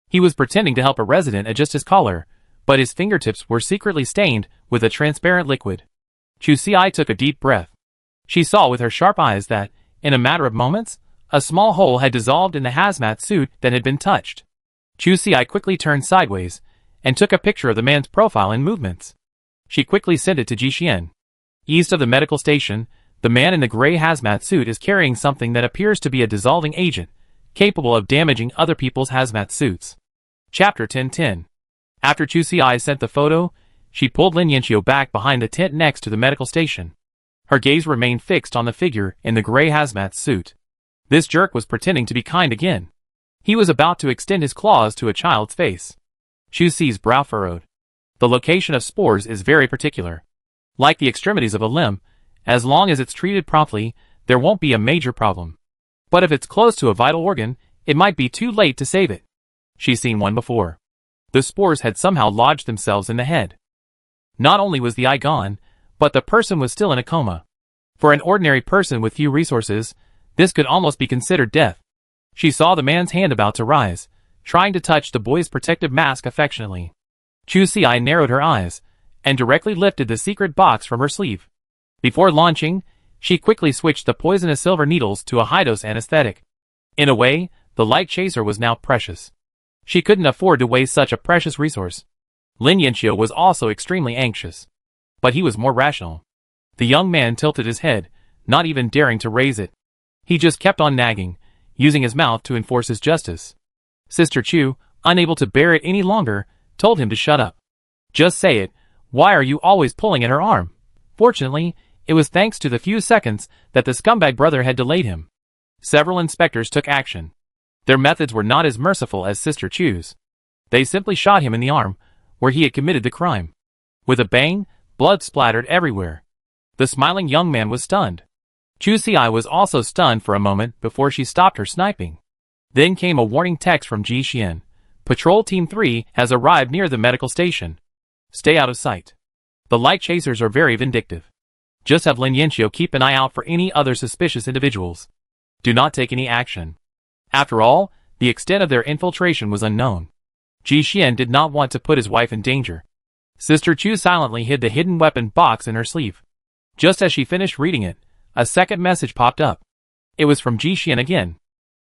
He was pretending to help a resident adjust his collar, but his fingertips were secretly stained with a transparent liquid. Chu Xi took a deep breath. She saw with her sharp eyes that, in a matter of moments, a small hole had dissolved in the hazmat suit that had been touched. Chu Xi quickly turned sideways, and took a picture of the man's profile and movements. She quickly sent it to Jixian. East of the medical station, the man in the gray hazmat suit is carrying something that appears to be a dissolving agent, capable of damaging other people's hazmat suits. Chapter 1010. After Chu Xi sent the photo, she pulled Lin Yinqiu back behind the tent next to the medical station. Her gaze remained fixed on the figure in the gray hazmat suit. This jerk was pretending to be kind again. He was about to extend his claws to a child's face. Chu Xi's brow furrowed. The location of spores is very particular. Like the extremities of a limb, as long as it's treated properly, there won't be a major problem. But if it's close to a vital organ, it might be too late to save it. She's seen one before. The spores had somehow lodged themselves in the head. Not only was the eye gone, but the person was still in a coma. For an ordinary person with few resources, this could almost be considered death. She saw the man's hand about to rise, trying to touch the boy's protective mask affectionately. Chu Xi narrowed her eyes, and directly lifted the secret box from her sleeve. Before launching, she quickly switched the poisonous silver needles to a high-dose anesthetic. In a way, the light chaser was now precious. She couldn't afford to waste such a precious resource. Lin Yinqiu was also extremely anxious. But he was more rational. The young man tilted his head, not even daring to raise it. He just kept on nagging, using his mouth to enforce his justice. Sister Chu, unable to bear it any longer, told him to shut up. Just say it, why are you always pulling at her arm? Fortunately, it was thanks to the few seconds that the scumbag brother had delayed him. Several inspectors took action. Their methods were not as merciful as Sister Chu's. They simply shot him in the arm, where he had committed the crime. With a bang, blood splattered everywhere. The smiling young man was stunned. Chu Xi was also stunned for a moment before she stopped her sniping. Then came a warning text from Jixian. Patrol Team 3 has arrived near the medical station. Stay out of sight. The light chasers are very vindictive. Just have Lin Yinqiu keep an eye out for any other suspicious individuals. Do not take any action. After all, the extent of their infiltration was unknown. Jixian did not want to put his wife in danger. Sister Chu silently hid the hidden weapon box in her sleeve. Just as she finished reading it, a second message popped up. It was from Jixian again.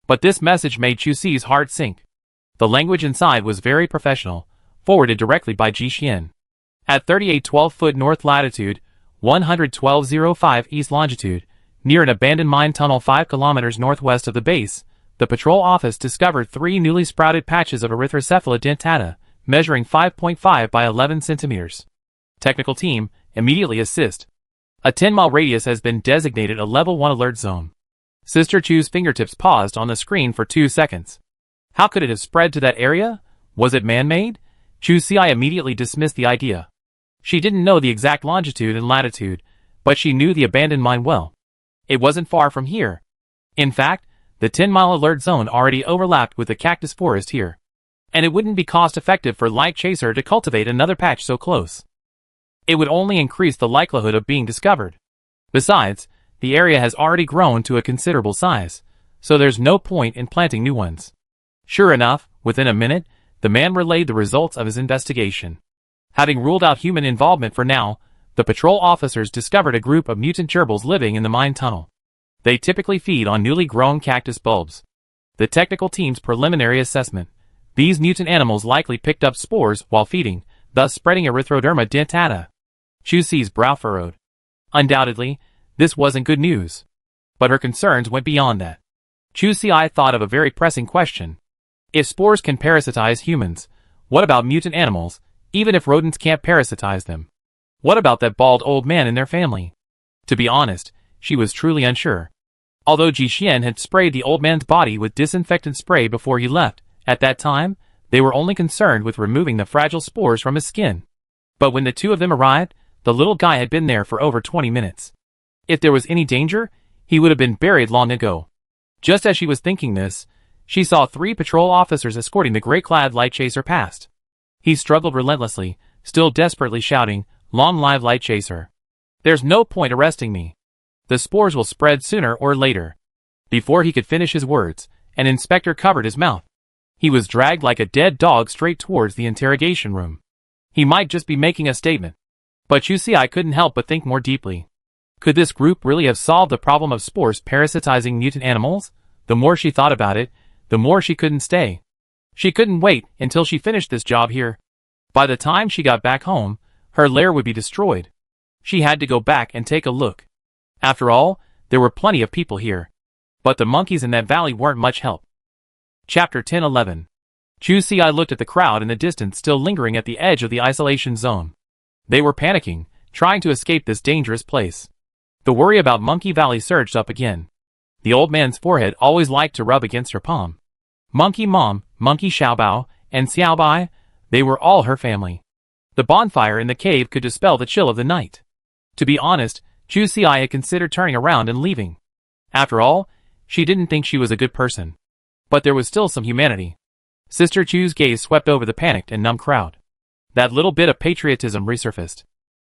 But this message made Chu Xi's heart sink. The language inside was very professional, forwarded directly by Jixian. At 3812 north latitude, 112.05 east longitude, near an abandoned mine tunnel 5 kilometers northwest of the base, the patrol office discovered 3 newly sprouted patches of Erythrocephala dentata, measuring 5.5 by 11 centimeters. Technical team, immediately assist. A 10-mile radius has been designated a Level 1 alert zone. Sister Chu's fingertips paused on the screen for 2 seconds. How could it have spread to that area? Was it man-made? Chu Xi immediately dismissed the idea. She didn't know the exact longitude and latitude, but she knew the abandoned mine well. It wasn't far from here. In fact, the 10-mile alert zone already overlapped with the cactus forest here. And it wouldn't be cost-effective for Light Chaser to cultivate another patch so close. It would only increase the likelihood of being discovered. Besides, the area has already grown to a considerable size, so there's no point in planting new ones. Sure enough, within a minute, the man relayed the results of his investigation. Having ruled out human involvement for now, the patrol officers discovered a group of mutant gerbils living in the mine tunnel. They typically feed on newly grown cactus bulbs. The technical team's preliminary assessment: these mutant animals likely picked up spores while feeding, thus spreading Erythroderma dentata. Chu Xi's brow furrowed. Undoubtedly, this wasn't good news. But her concerns went beyond that. Chu Xi thought of a very pressing question. If spores can parasitize humans, what about mutant animals, even if rodents can't parasitize them? What about that bald old man in their family? To be honest, she was truly unsure. Although Jixian had sprayed the old man's body with disinfectant spray before he left, at that time, they were only concerned with removing the fragile spores from his skin. But when the two of them arrived, the little guy had been there for over 20 minutes. If there was any danger, he would have been buried long ago. Just as she was thinking this, she saw 3 patrol officers escorting the gray-clad light chaser past. He struggled relentlessly, still desperately shouting, "Long live light chaser. There's no point arresting me. The spores will spread sooner or later." Before he could finish his words, an inspector covered his mouth. He was dragged like a dead dog straight towards the interrogation room. He might just be making a statement. But Chusi couldn't help but think more deeply. Could this group really have solved the problem of spores parasitizing mutant animals? The more she thought about it, the more she couldn't stay. She couldn't wait until she finished this job here. By the time she got back home, her lair would be destroyed. She had to go back and take a look. After all, there were plenty of people here. But the monkeys in that valley weren't much help. Chapter 10:11. Chusi looked at the crowd in the distance still lingering at the edge of the isolation zone. They were panicking, trying to escape this dangerous place. The worry about Monkey Valley surged up again. The old man's forehead always liked to rub against her palm. Monkey Mom, Monkey Xiaobao, and Xiaobai, they were all her family. The bonfire in the cave could dispel the chill of the night. To be honest, Chusi had considered turning around and leaving. After all, she didn't think she was a good person. But there was still some humanity. Sister Chu's gaze swept over the panicked and numb crowd. That little bit of patriotism resurfaced.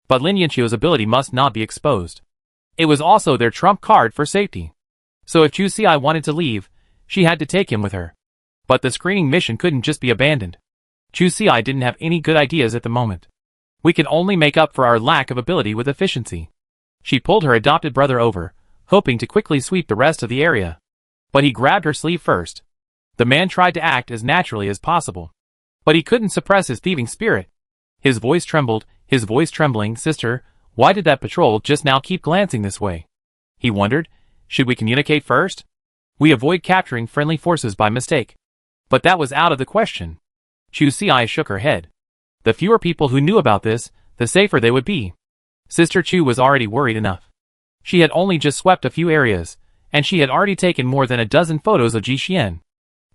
But Lin Yanqiu's ability must not be exposed. It was also their trump card for safety. So if Chusi wanted to leave, she had to take him with her. But the screening mission couldn't just be abandoned. Chusi didn't have any good ideas at the moment. We can only make up for our lack of ability with efficiency. She pulled her adopted brother over, hoping to quickly sweep the rest of the area. But he grabbed her sleeve first. The man tried to act as naturally as possible. But he couldn't suppress his thieving spirit. His voice trembled, his voice trembling. "Sister, why did that patrol just now keep glancing this way?" He wondered. "Should we communicate first? We avoid capturing friendly forces by mistake." But that was out of the question. Chusi shook her head. The fewer people who knew about this, the safer they would be. Sister Chu was already worried enough. She had only just swept a few areas, and she had already taken more than a dozen photos of Jixian.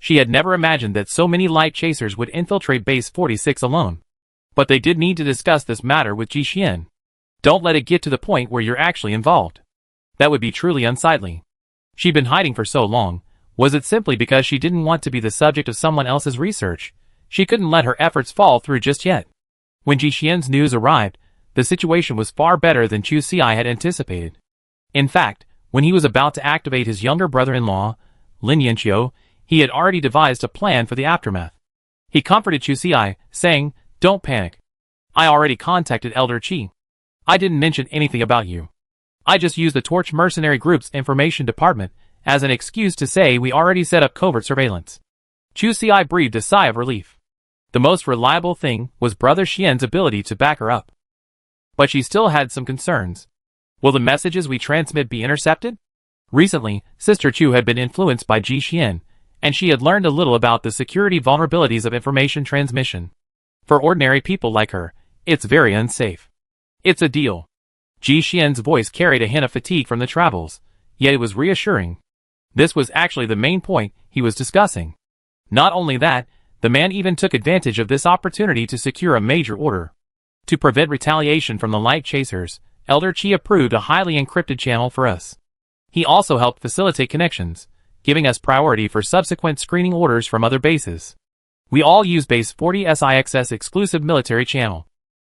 She had never imagined that so many light chasers would infiltrate Base 46 alone. But they did need to discuss this matter with Jixian. Don't let it get to the point where you're actually involved. That would be truly unsightly. She'd been hiding for so long. Was it simply because she didn't want to be the subject of someone else's research? She couldn't let her efforts fall through just yet. When Jixian's news arrived, the situation was far better than Chusi had anticipated. In fact, when he was about to activate his younger brother-in-law, Lin Yanqiu, he had already devised a plan for the aftermath. He comforted Chusi, saying, "Don't panic. I already contacted Elder Qi. I didn't mention anything about you. I just used the Torch Mercenary Group's information department as an excuse to say we already set up covert surveillance." Chusi breathed a sigh of relief. The most reliable thing was Brother Xian's ability to back her up. But she still had some concerns. Will the messages we transmit be intercepted? Recently, Sister Chu had been influenced by Jixian, and she had learned a little about the security vulnerabilities of information transmission. For ordinary people like her, it's very unsafe. It's a deal. Jixian's voice carried a hint of fatigue from the travels, yet it was reassuring. This was actually the main point he was discussing. Not only that, the man even took advantage of this opportunity to secure a major order. To prevent retaliation from the light chasers, Elder Qi approved a highly encrypted channel for us. He also helped facilitate connections, giving us priority for subsequent screening orders from other bases. We all use Base 40SIX's exclusive military channel.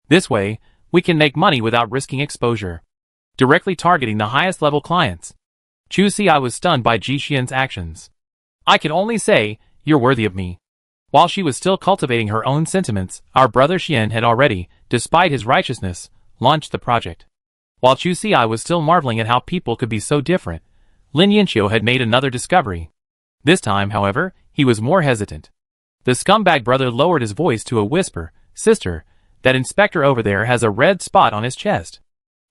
This way, we can make money without risking exposure, directly targeting the highest level clients. Chusi was stunned by Jixian's actions. "I can only say, you're worthy of me." While she was still cultivating her own sentiments, our brother Xian had already, despite his righteousness, launched the project. While Chusi was still marveling at how people could be so different, Lin Yanqiu had made another discovery. This time, however, he was more hesitant. The scumbag brother lowered his voice to a whisper, "Sister, that inspector over there has a red spot on his chest.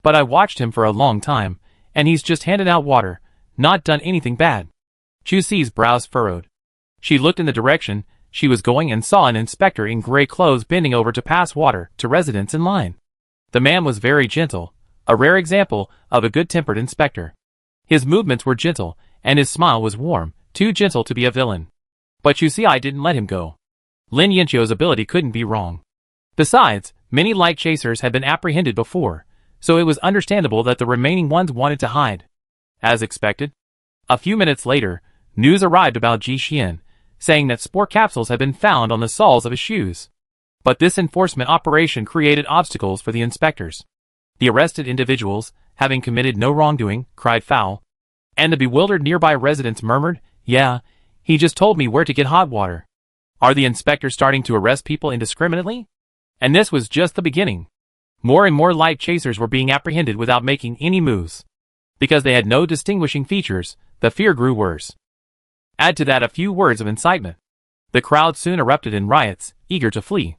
But I watched him for a long time, and he's just handed out water, not done anything bad." Chusi's brows furrowed. She looked in the direction she was going and saw an inspector in gray clothes bending over to pass water to residents in line. The man was very gentle, a rare example of a good-tempered inspector. His movements were gentle, and his smile was warm, too gentle to be a villain. But Chusi didn't let him go. Lin Yanqiu's ability couldn't be wrong. Besides, Many light chasers had been apprehended before, so it was understandable that the remaining ones wanted to hide. As expected, a few minutes later, news arrived about Ji Xian, saying that spore capsules had been found on the soles of his shoes. But this enforcement operation created obstacles for the inspectors. The arrested individuals, having committed no wrongdoing, cried foul. And the bewildered nearby residents murmured, "Yeah, he just told me where to get hot water." Are the inspectors starting to arrest people indiscriminately? And this was just the beginning. More and more light chasers were being apprehended without making any moves. Because they had no distinguishing features, the fear grew worse. Add to that a few words of incitement. The crowd soon erupted in riots, eager to flee.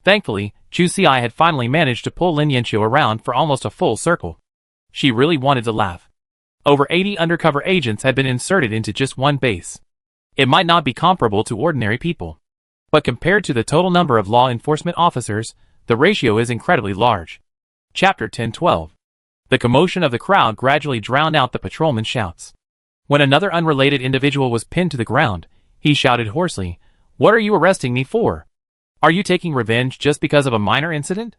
Thankfully, Chu Xi had finally managed to pull Lin Yanqiu around for almost a full circle. She really wanted to laugh. Over 80 undercover agents had been inserted into just one base. It might not be comparable to ordinary people, but compared to the total number of law enforcement officers, the ratio is incredibly large. Chapter 10-12. The commotion of the crowd gradually drowned out the patrolman's shouts. When another unrelated individual was pinned to the ground, he shouted hoarsely, "What are you arresting me for? Are you taking revenge just because of a minor incident?"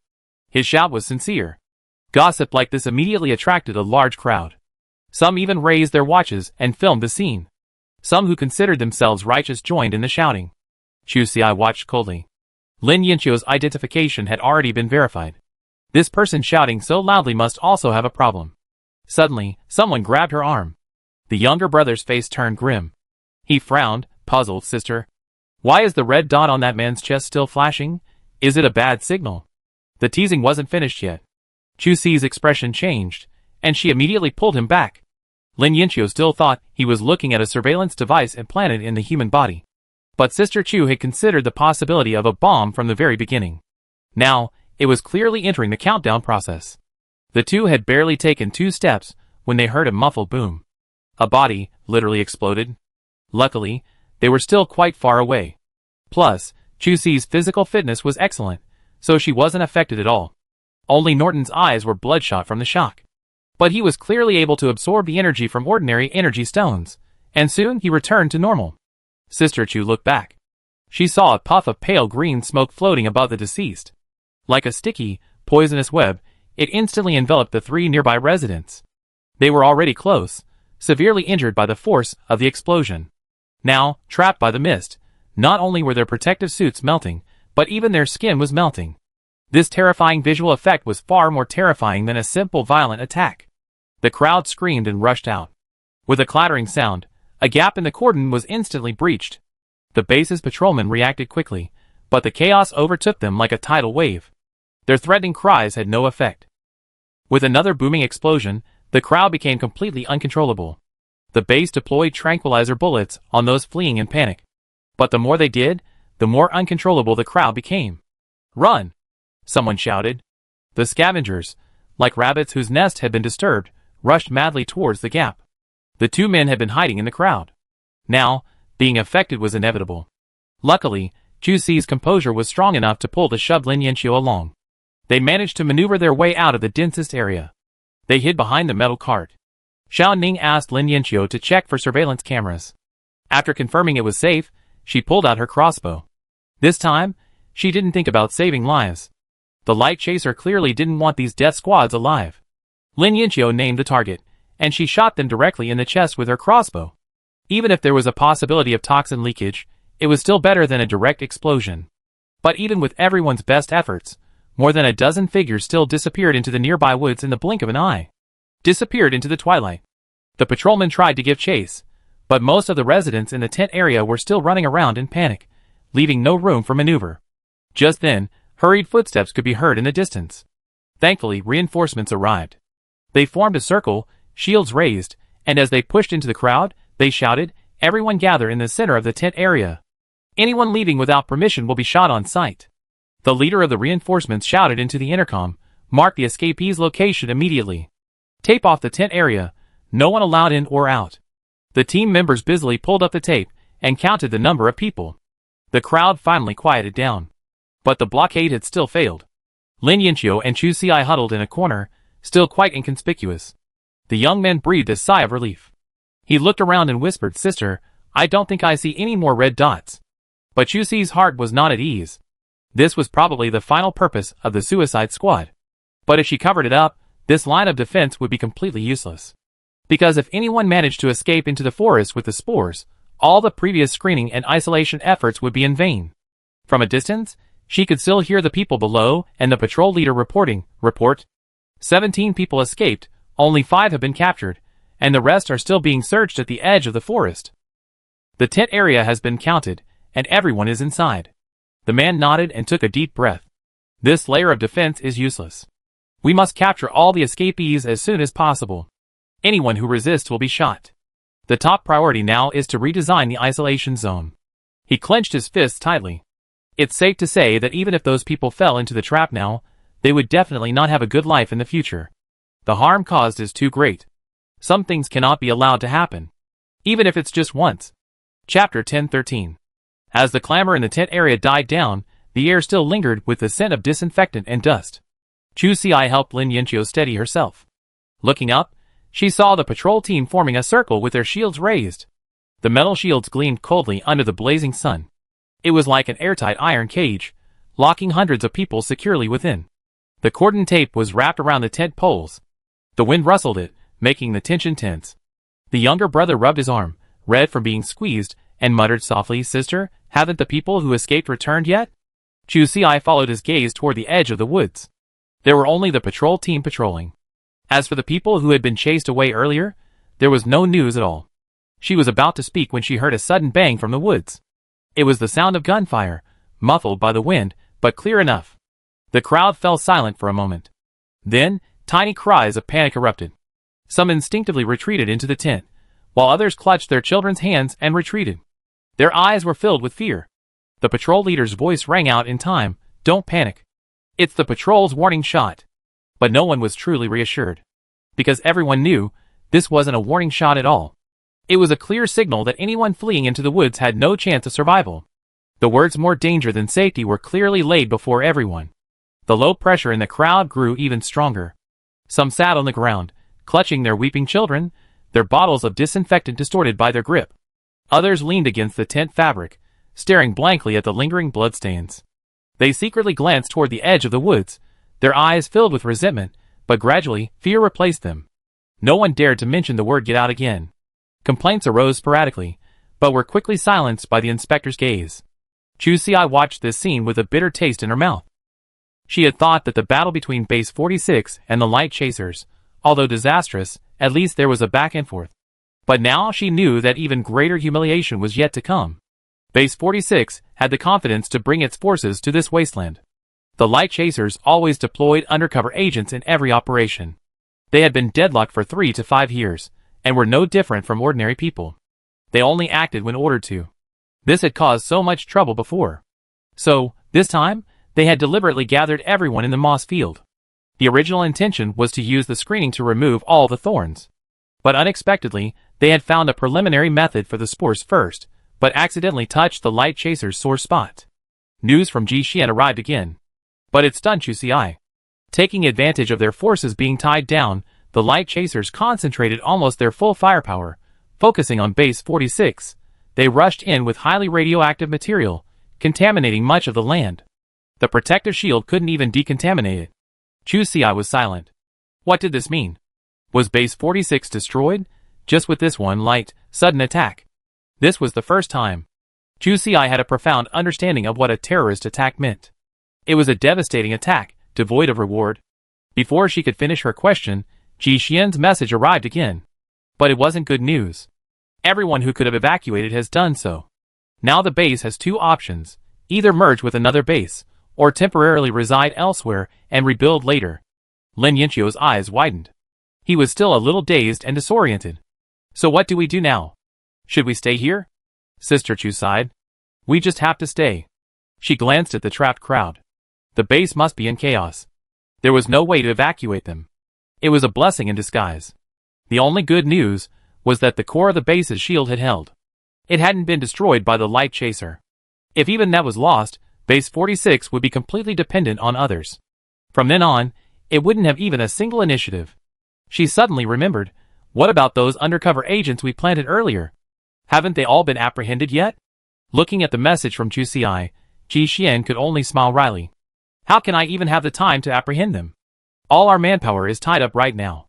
His shout was sincere. Gossip like this immediately attracted a large crowd. Some even raised their watches and filmed the scene. Some who considered themselves righteous joined in the shouting. Chu Xi watched coldly. Lin Yanqiu's identification had already been verified. This person shouting so loudly must also have a problem. Suddenly, someone grabbed her arm. The younger brother's face turned grim. He frowned, puzzled. "Sister, why is the red dot on that man's chest still flashing? Is it a bad signal?" The teasing wasn't finished yet. Chu Xi's expression changed, and she immediately pulled him back. Lin Yanqiu still thought he was looking at a surveillance device implanted in the human body. But Sister Chu had considered the possibility of a bomb from the very beginning. Now, it was clearly entering the countdown process. The two had barely taken 2 steps when they heard a muffled boom. A body literally exploded. Luckily, they were still quite far away. Plus, Chu Xi's physical fitness was excellent, so she wasn't affected at all. Only Norton's eyes were bloodshot from the shock. But he was clearly able to absorb the energy from ordinary energy stones, and soon he returned to normal. Sister Chu looked back. She saw a puff of pale green smoke floating above the deceased. Like a sticky, poisonous web, it instantly enveloped the 3 nearby residents. They were already close, severely injured by the force of the explosion. Now, trapped by the mist, not only were their protective suits melting, but even their skin was melting. This terrifying visual effect was far more terrifying than a simple violent attack. The crowd screamed and rushed out. With a clattering sound, a gap in the cordon was instantly breached. The base's patrolmen reacted quickly, but the chaos overtook them like a tidal wave. Their threatening cries had no effect. With another booming explosion, the crowd became completely uncontrollable. The base deployed tranquilizer bullets on those fleeing in panic. But the more they did, the more uncontrollable the crowd became. "Run!" someone shouted. The scavengers, like rabbits whose nest had been disturbed, rushed madly towards the gap. The 2 men had been hiding in the crowd. Now, being affected was inevitable. Luckily, Chu Xi's composure was strong enough to pull the shoved Lin Yanqiu along. They managed to maneuver their way out of the densest area. They hid behind the metal cart. Xiao Ning asked Lin Yanqiu to check for surveillance cameras. After confirming it was safe, she pulled out her crossbow. This time, she didn't think about saving lives. The light chaser clearly didn't want these death squads alive. Lin Yanqiu named the target, and she shot them directly in the chest with her crossbow. Even if there was a possibility of toxin leakage, it was still better than a direct explosion. But even with everyone's best efforts, more than a dozen figures still disappeared into the nearby woods in the blink of an eye. Disappeared into the twilight. The patrolmen tried to give chase, but most of the residents in the tent area were still running around in panic, leaving no room for maneuver. Just then, hurried footsteps could be heard in the distance. Thankfully, reinforcements arrived. They formed a circle, shields raised, and as they pushed into the crowd, they shouted, "Everyone gather in the center of the tent area. Anyone leaving without permission will be shot on sight." The leader of the reinforcements shouted into the intercom, "Mark the escapee's location immediately. Tape off the tent area, no one allowed in or out." The team members busily pulled up the tape and counted the number of people. The crowd finally quieted down. But the blockade had still failed. Lin Yanqiu and Chu Xi huddled in a corner, still quite inconspicuous. The young man breathed a sigh of relief. He looked around and whispered, "Sister, I don't think I see any more red dots." But Chu Xi's heart was not at ease. This was probably the final purpose of the suicide squad. But if she covered it up, this line of defense would be completely useless. Because if anyone managed to escape into the forest with the spores, all the previous screening and isolation efforts would be in vain. From a distance, she could still hear the people below and the patrol leader report. 17 people escaped, only 5 have been captured, and the rest are still being searched at the edge of the forest. The tent area has been counted, and everyone is inside. The man nodded and took a deep breath. This layer of defense is useless. We must capture all the escapees as soon as possible. Anyone who resists will be shot. The top priority now is to redesign the isolation zone. He clenched his fists tightly. It's safe to say that even if those people fell into the trap now, they would definitely not have a good life in the future. The harm caused is too great. Some things cannot be allowed to happen. Even if it's just once. Chapter 10:13. As the clamor in the tent area died down, the air still lingered with the scent of disinfectant and dust. Chu Si helped Lin Yanqiu steady herself. Looking up, she saw the patrol team forming a circle with their shields raised. The metal shields gleamed coldly under the blazing sun. It was like an airtight iron cage, locking hundreds of people securely within. The cordon tape was wrapped around the tent poles. The wind rustled it, making the tension tense. The younger brother rubbed his arm, red from being squeezed, and muttered softly, "Sister, haven't the people who escaped returned yet?" Chu Si followed his gaze toward the edge of the woods. There were only the patrol team patrolling. As for the people who had been chased away earlier, there was no news at all. She was about to speak when she heard a sudden bang from the woods. It was the sound of gunfire, muffled by the wind, but clear enough. The crowd fell silent for a moment. Then, tiny cries of panic erupted. Some instinctively retreated into the tent, while others clutched their children's hands and retreated. Their eyes were filled with fear. The patrol leader's voice rang out in time, "Don't panic. It's the patrol's warning shot." But no one was truly reassured. Because everyone knew, this wasn't a warning shot at all. It was a clear signal that anyone fleeing into the woods had no chance of survival. The words "more danger than safety" were clearly laid before everyone. The low pressure in the crowd grew even stronger. Some sat on the ground, clutching their weeping children, their bottles of disinfectant distorted by their grip. Others leaned against the tent fabric, staring blankly at the lingering bloodstains. They secretly glanced toward the edge of the woods, their eyes filled with resentment, but gradually, fear replaced them. No one dared to mention the word "get out" again. Complaints arose sporadically, but were quickly silenced by the inspector's gaze. Chu Si watched this scene with a bitter taste in her mouth. She had thought that the battle between Base 46 and the Light Chasers, although disastrous, at least there was a back and forth. But now she knew that even greater humiliation was yet to come. Base 46 had the confidence to bring its forces to this wasteland. The Light Chasers always deployed undercover agents in every operation. They had been deadlocked for 3 to 5 years, and were no different from ordinary people. They only acted when ordered to. This had caused so much trouble before. So, this time, they had deliberately gathered everyone in the moss field. The original intention was to use the screening to remove all the thorns. But unexpectedly, they had found a preliminary method for the spores first, but accidentally touched the Light Chaser's sore spot. News from Ji Xian arrived again. But it stunned Chu Si. Taking advantage of their forces being tied down, the Light Chasers concentrated almost their full firepower, focusing on Base 46. They rushed in with highly radioactive material, contaminating much of the land. The protective shield couldn't even decontaminate it. Chu Si was silent. What did this mean? Was Base 46 destroyed? Just with this one light, sudden attack? This was the first time. Chu Si had a profound understanding of what a terrorist attack meant. It was a devastating attack, devoid of reward. Before she could finish her question, Ji Xian's message arrived again. But it wasn't good news. Everyone who could have evacuated has done so. Now the base has 2 options: either merge with another base, or temporarily reside elsewhere and rebuild later. Lin Yanqiu's eyes widened. He was still a little dazed and disoriented. So what do we do now? Should we stay here? Sister Chu sighed. We just have to stay. She glanced at the trapped crowd. The base must be in chaos. There was no way to evacuate them. It was a blessing in disguise. The only good news was that the core of the base's shield had held. It hadn't been destroyed by the Light Chaser. If even that was lost, Base 46 would be completely dependent on others. From then on, it wouldn't have even a single initiative. She suddenly remembered, what about those undercover agents we planted earlier? Haven't they all been apprehended yet? Looking at the message from Chu Si, Ji Xian could only smile wryly. How can I even have the time to apprehend them? All our manpower is tied up right now.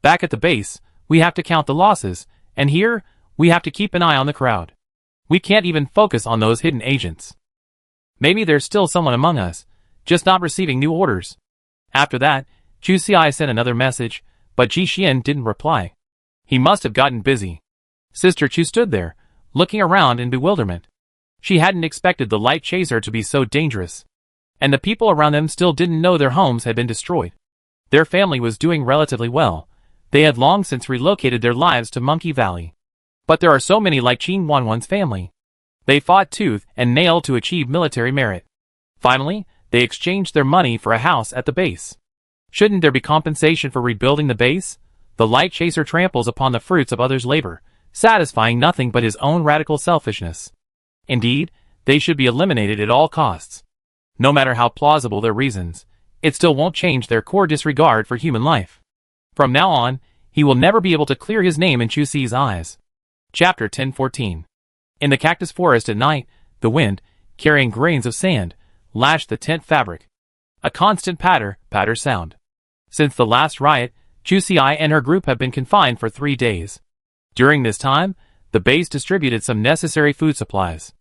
Back at the base, we have to count the losses, and here, we have to keep an eye on the crowd. We can't even focus on those hidden agents. Maybe there's still someone among us, just not receiving new orders. After that, Chu Xi sent another message, but Ji Xian didn't reply. He must have gotten busy. Sister Chu stood there, looking around in bewilderment. She hadn't expected the light chaser to be so dangerous. And the people around them still didn't know their homes had been destroyed. Their family was doing relatively well. They had long since relocated their lives to Monkey Valley. But there are so many like EP911's family. They fought tooth and nail to achieve military merit. Finally, they exchanged their money for a house at the base. Shouldn't there be compensation for rebuilding the base? The light chaser tramples upon the fruits of others' labor, satisfying nothing but his own radical selfishness. Indeed, they should be eliminated at all costs. No matter how plausible their reasons, it still won't change their core disregard for human life. From now on, he will never be able to clear his name in Chu Xi's eyes. Chapter 10:14. In the cactus forest at night, the wind, carrying grains of sand, lashed the tent fabric. A constant patter sound. Since the last riot, Chu Xi and her group have been confined for 3 days. During this time, the base distributed some necessary food supplies.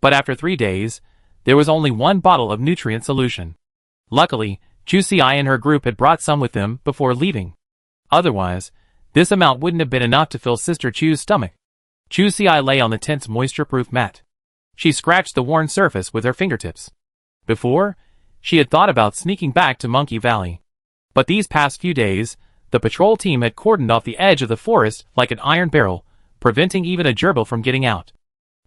But after 3 days, there was only 1 bottle of nutrient solution. Luckily, Chu Xi and her group had brought some with them before leaving. Otherwise, this amount wouldn't have been enough to fill Sister Chu's stomach. Chu Xi lay on the tent's moisture-proof mat. She scratched the worn surface with her fingertips. Before, she had thought about sneaking back to Monkey Valley. But these past few days, the patrol team had cordoned off the edge of the forest like an iron barrel, preventing even a gerbil from getting out.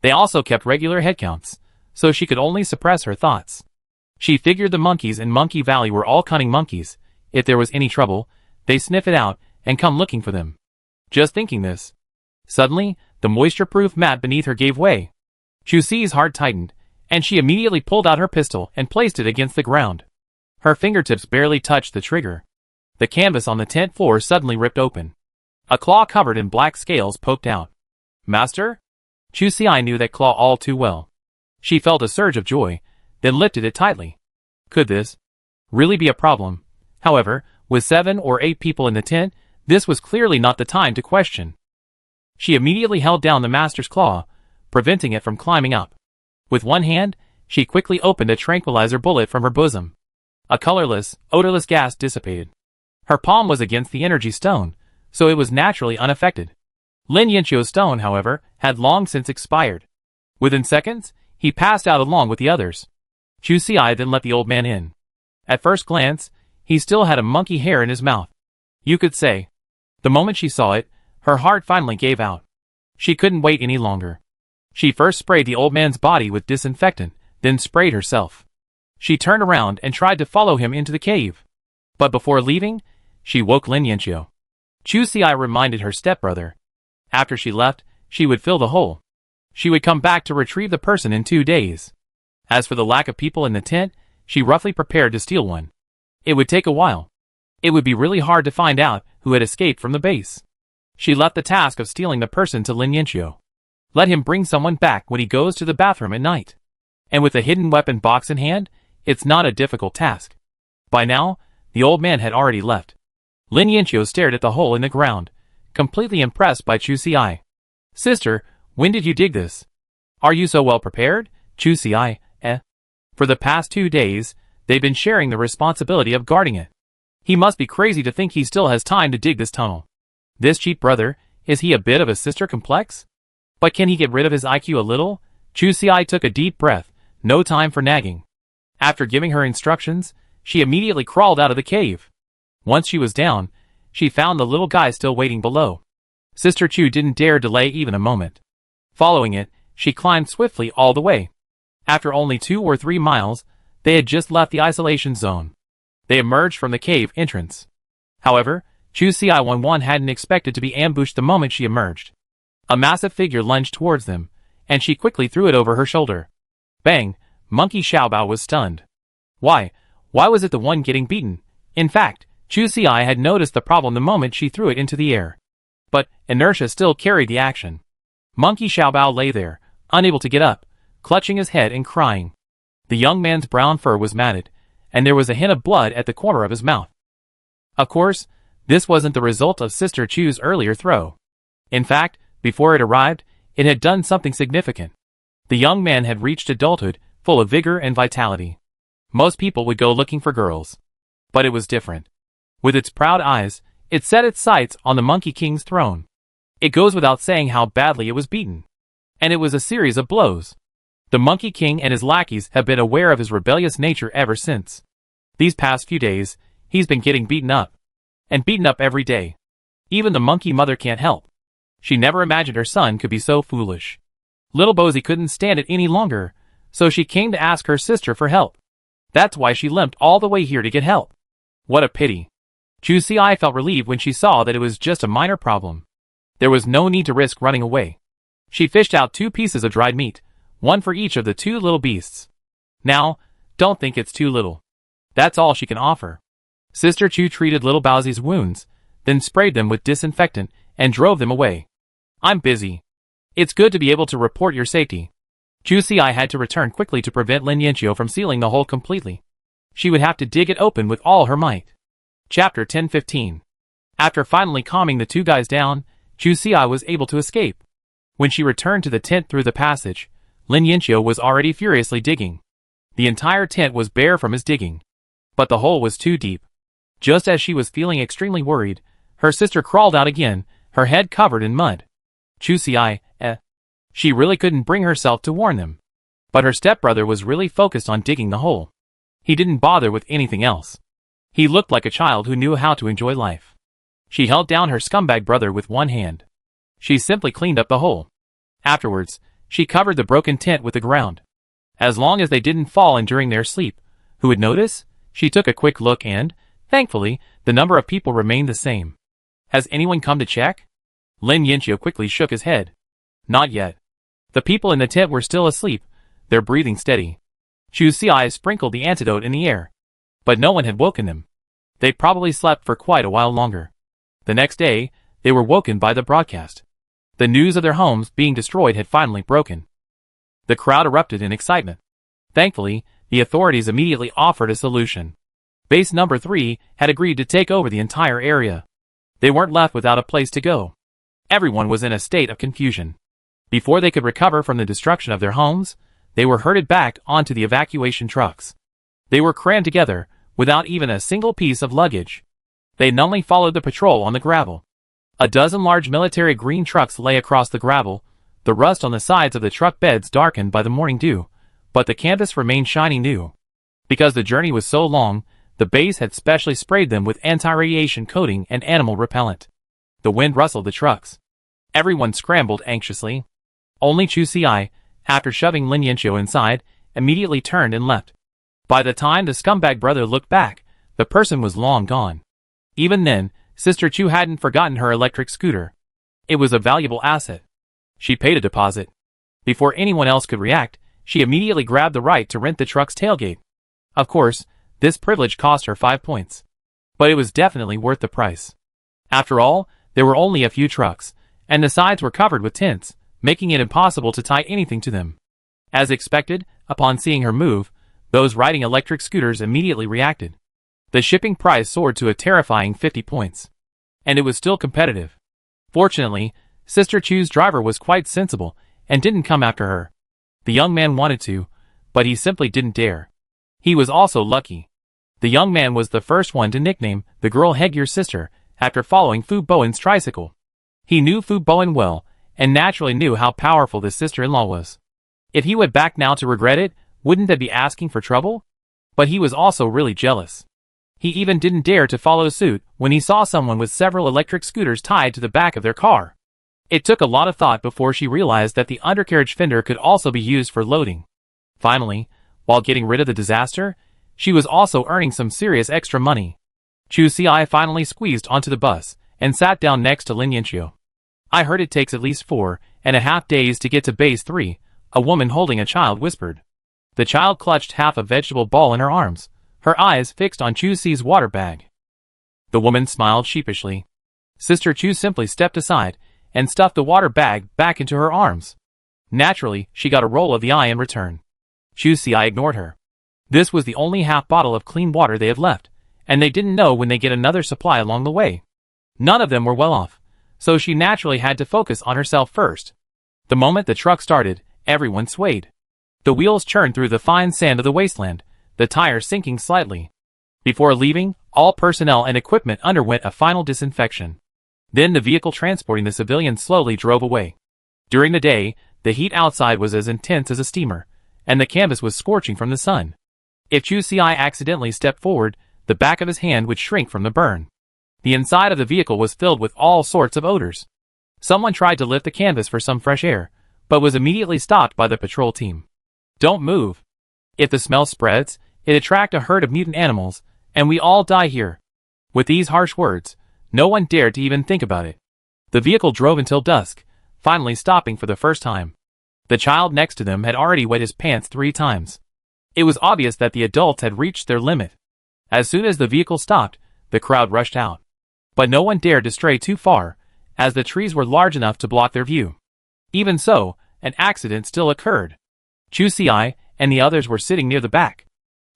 They also kept regular headcounts, so she could only suppress her thoughts. She figured the monkeys in Monkey Valley were all cunning monkeys. If there was any trouble, they sniff it out and come looking for them. Just thinking this. Suddenly, the moisture-proof mat beneath her gave way. Chu Xi's heart tightened, and she immediately pulled out her pistol and placed it against the ground. Her fingertips barely touched the trigger. The canvas on the tent floor suddenly ripped open. A claw covered in black scales poked out. Master? Chu Xi knew that claw all too well. She felt a surge of joy, then lifted it tightly. Could this really be a problem? However, with 7 or 8 people in the tent, this was clearly not the time to question. She immediately held down the master's claw, preventing it from climbing up. With one hand, she quickly opened a tranquilizer bullet from her bosom. A colorless, odorless gas dissipated. Her palm was against the energy stone, so it was naturally unaffected. Lin Yanqiu's stone, however, had long since expired. Within seconds, he passed out along with the others. Chu Xi then let the old man in. At first glance, he still had a monkey hair in his mouth. You could say. The moment she saw it, her heart finally gave out. She couldn't wait any longer. She first sprayed the old man's body with disinfectant, then sprayed herself. She turned around and tried to follow him into the cave. But before leaving, she woke Lin Yanqiu. Chu Xi reminded her stepbrother. After she left, she would fill the hole. She would come back to retrieve the person in 2 days. As for the lack of people in the tent, she roughly prepared to steal one. It would take a while. It would be really hard to find out who had escaped from the base. She left the task of stealing the person to Lin Yanqiu. Let him bring someone back when he goes to the bathroom at night. And with a hidden weapon box in hand, it's not a difficult task. By now, the old man had already left. Lin Yanqiu stared at the hole in the ground, completely impressed by Chu Xi. Sister, when did you dig this? Are you so well prepared? Chu Xi, For the past 2 days, they've been sharing the responsibility of guarding it. He must be crazy to think he still has time to dig this tunnel. This cheap brother, is he a bit of a sister complex? But can he get rid of his IQ a little? Chu Xi took a deep breath, no time for nagging. After giving her instructions, she immediately crawled out of the cave. Once she was down, she found the little guy still waiting below. Sister Chu didn't dare delay even a moment. Following it, she climbed swiftly all the way. After only 2 or 3 miles, they had just left the isolation zone. They emerged from the cave entrance. However, Chu Xi hadn't expected to be ambushed the moment she emerged. A massive figure lunged towards them, and she quickly threw it over her shoulder. Bang! Monkey Xiaobao was stunned. Why was it the one getting beaten? In fact, Chu Xi had noticed the problem the moment she threw it into the air. But inertia still carried the action. Monkey Xiaobao lay there, unable to get up, clutching his head and crying. The young man's brown fur was matted, and there was a hint of blood at the corner of his mouth. Of course, this wasn't the result of Sister Chu's earlier throw. In fact, before it arrived, it had done something significant. The young man had reached adulthood, full of vigor and vitality. Most people would go looking for girls. But it was different. With its proud eyes, it set its sights on the Monkey King's throne. It goes without saying how badly it was beaten. And it was a series of blows. The Monkey King and his lackeys have been aware of his rebellious nature ever since. These past few days, he's been getting beaten up. And beaten up every day. Even the monkey mother can't help. She never imagined her son could be so foolish. Little Bosie couldn't stand it any longer, so she came to ask her sister for help. That's why she limped all the way here to get help. What a pity. Chu's eye felt relieved when she saw that it was just a minor problem. There was no need to risk running away. She fished out 2 pieces of dried meat, one for each of the 2 little beasts. Now, don't think it's too little. That's all she can offer. Sister Chu treated little Bowsie's wounds, then sprayed them with disinfectant and drove them away. I'm busy. It's good to be able to report your safety. Chu's had to return quickly to prevent Lin Yanqiu from sealing the hole completely. She would have to dig it open with all her might. Chapter 10:15. After finally calming the 2 guys down, Chu's was able to escape. When she returned to the tent through the passage, Lin Yanqiu was already furiously digging. The entire tent was bare from his digging. But the hole was too deep. Just as she was feeling extremely worried, her sister crawled out again, her head covered in mud. Chu's She really couldn't bring herself to warn them. But her stepbrother was really focused on digging the hole. He didn't bother with anything else. He looked like a child who knew how to enjoy life. She held down her scumbag brother with one hand. She simply cleaned up the hole. Afterwards, she covered the broken tent with the ground. As long as they didn't fall in during their sleep, who would notice? She took a quick look and, thankfully, the number of people remained the same. Has anyone come to check? Lin Yanqiu quickly shook his head. Not yet. The people in the tent were still asleep, their breathing steady. Chu's sprinkled the antidote in the air. But no one had woken them. They'd probably slept for quite a while longer. The next day, they were woken by the broadcast. The news of their homes being destroyed had finally broken. The crowd erupted in excitement. Thankfully, the authorities immediately offered a solution. Base number 3 had agreed to take over the entire area. They weren't left without a place to go. Everyone was in a state of confusion. Before they could recover from the destruction of their homes, they were herded back onto the evacuation trucks. They were crammed together, without even a single piece of luggage. They numbly followed the patrol on the gravel. A dozen large military green trucks lay across the gravel, the rust on the sides of the truck beds darkened by the morning dew, but the canvas remained shiny new. Because the journey was so long, the base had specially sprayed them with anti-radiation coating and animal repellent. The wind rustled the trucks. Everyone scrambled anxiously. Only Chu's, after shoving Lin Yanqiu inside, immediately turned and left. By the time the scumbag brother looked back, the person was long gone. Even then, Sister Chu hadn't forgotten her electric scooter. It was a valuable asset. She paid a deposit. Before anyone else could react, she immediately grabbed the right to rent the truck's tailgate. Of course, this privilege cost her 5 points. But it was definitely worth the price. After all, there were only a few trucks, and the sides were covered with tents, making it impossible to tie anything to them. As expected, upon seeing her move, those riding electric scooters immediately reacted. The shipping price soared to a terrifying 50 points. And it was still competitive. Fortunately, Sister Chu's driver was quite sensible, and didn't come after her. The young man wanted to, but he simply didn't dare. He was also lucky. The young man was the first one to nickname the girl Hegyer's sister, after following Fu Bowen's tricycle. He knew Fu Bowen well, and naturally knew how powerful this sister-in-law was. If he went back now to regret it, wouldn't that be asking for trouble? But he was also really jealous. He even didn't dare to follow suit when he saw someone with several electric scooters tied to the back of their car. It took a lot of thought before she realized that the undercarriage fender could also be used for loading. Finally, while getting rid of the disaster, she was also earning some serious extra money. Chu's finally squeezed onto the bus and sat down next to Lin Yanqiu. I heard it takes at least 4.5 days to get to base 3, a woman holding a child whispered. The child clutched half a vegetable ball in her arms, her eyes fixed on Chu's water bag. The woman smiled sheepishly. Sister Chu simply stepped aside and stuffed the water bag back into her arms. Naturally, she got a roll of the eye in return. Chu's ignored her. This was the only half bottle of clean water they had left, and they didn't know when they get another supply along the way. None of them were well off, so she naturally had to focus on herself first. The moment the truck started, everyone swayed. The wheels churned through the fine sand of the wasteland, the tires sinking slightly. Before leaving, all personnel and equipment underwent a final disinfection. Then the vehicle transporting the civilians slowly drove away. During the day, the heat outside was as intense as a steamer, and the canvas was scorching from the sun. If Chu Si accidentally stepped forward, the back of his hand would shrink from the burn. The inside of the vehicle was filled with all sorts of odors. Someone tried to lift the canvas for some fresh air, but was immediately stopped by the patrol team. Don't move. If the smell spreads, it attracts a herd of mutant animals, and we all die here. With these harsh words, no one dared to even think about it. The vehicle drove until dusk, finally stopping for the first time. The child next to them had already wet his pants 3 times. It was obvious that the adults had reached their limit. As soon as the vehicle stopped, the crowd rushed out. But no one dared to stray too far, as the trees were large enough to block their view. Even so, an accident still occurred. Chu Si and the others were sitting near the back.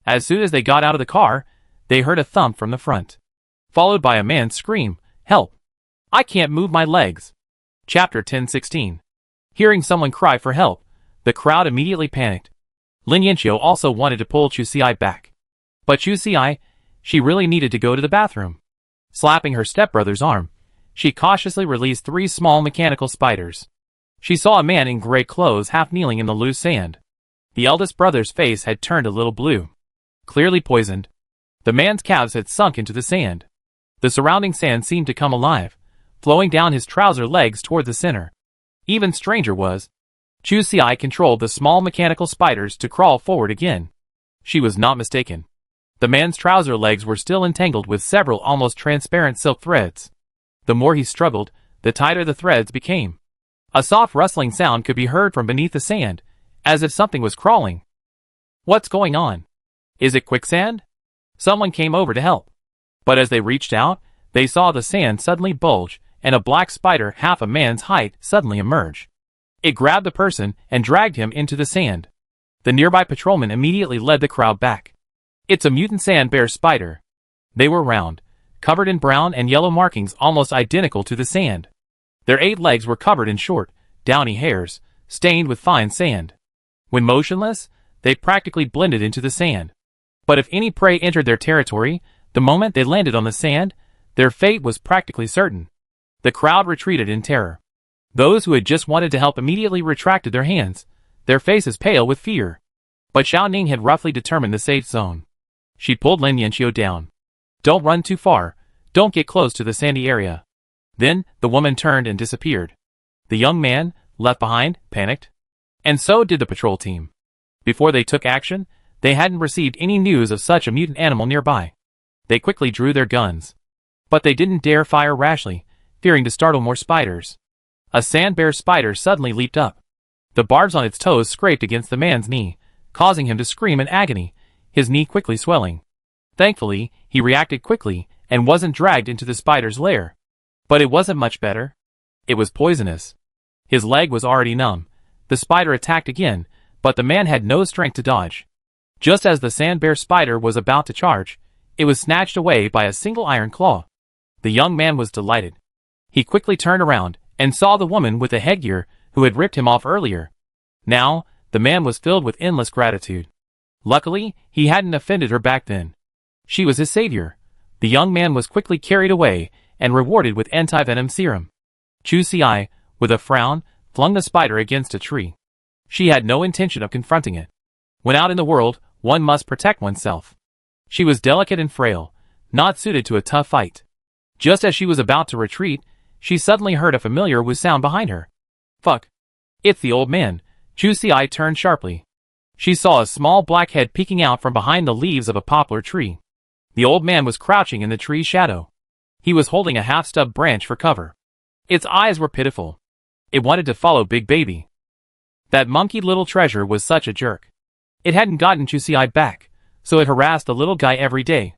As soon as they got out of the car, they heard a thump from the front, followed by a man's scream, "Help! I can't move my legs!" Chapter 10:16. Hearing someone cry for help, the crowd immediately panicked. Lin Yanqiu also wanted to pull Chu Si back. But Chu Si, she really needed to go to the bathroom. Slapping her stepbrother's arm, she cautiously released 3 small mechanical spiders. She saw a man in gray clothes half kneeling in the loose sand. The eldest brother's face had turned a little blue. Clearly poisoned. The man's calves had sunk into the sand. The surrounding sand seemed to come alive, flowing down his trouser legs toward the center. Even stranger was, Chu Si controlled the small mechanical spiders to crawl forward again. She was not mistaken. The man's trouser legs were still entangled with several almost transparent silk threads. The more he struggled, the tighter the threads became. A soft rustling sound could be heard from beneath the sand, as if something was crawling. What's going on? Is it quicksand? Someone came over to help. But as they reached out, they saw the sand suddenly bulge, and a black spider half a man's height suddenly emerge. It grabbed the person and dragged him into the sand. The nearby patrolman immediately led the crowd back. It's a mutant sand bear spider. They were round, covered in brown and yellow markings almost identical to the sand. Their 8 legs were covered in short, downy hairs, stained with fine sand. When motionless, they practically blended into the sand. But if any prey entered their territory, the moment they landed on the sand, their fate was practically certain. The crowd retreated in terror. Those who had just wanted to help immediately retracted their hands, their faces pale with fear. But Xiao Ning had roughly determined the safe zone. She pulled Lin Yanqiu down. Don't run too far, don't get close to the sandy area. Then, the woman turned and disappeared. The young man, left behind, panicked. And so did the patrol team. Before they took action, they hadn't received any news of such a mutant animal nearby. They quickly drew their guns. But they didn't dare fire rashly, fearing to startle more spiders. A sand bear spider suddenly leaped up. The barbs on its toes scraped against the man's knee, causing him to scream in agony, his knee quickly swelling. Thankfully, he reacted quickly and wasn't dragged into the spider's lair. But it wasn't much better. It was poisonous. His leg was already numb. The spider attacked again, but the man had no strength to dodge. Just as the sand bear spider was about to charge, it was snatched away by a single iron claw. The young man was delighted. He quickly turned around and saw the woman with the headgear who had ripped him off earlier. Now, the man was filled with endless gratitude. Luckily, he hadn't offended her back then. She was his savior. The young man was quickly carried away and rewarded with anti-venom serum. Chu Si, with a frown, flung the spider against a tree. She had no intention of confronting it. When out in the world, one must protect oneself. She was delicate and frail, not suited to a tough fight. Just as she was about to retreat, she suddenly heard a familiar woo sound behind her. Fuck. It's the old man. Chu Si turned sharply. She saw a small black head peeking out from behind the leaves of a poplar tree. The old man was crouching in the tree's shadow. He was holding a half-stubbed branch for cover. Its eyes were pitiful. It wanted to follow Big Baby. That monkey little treasure was such a jerk. It hadn't gotten Chu Si back, so it harassed the little guy every day.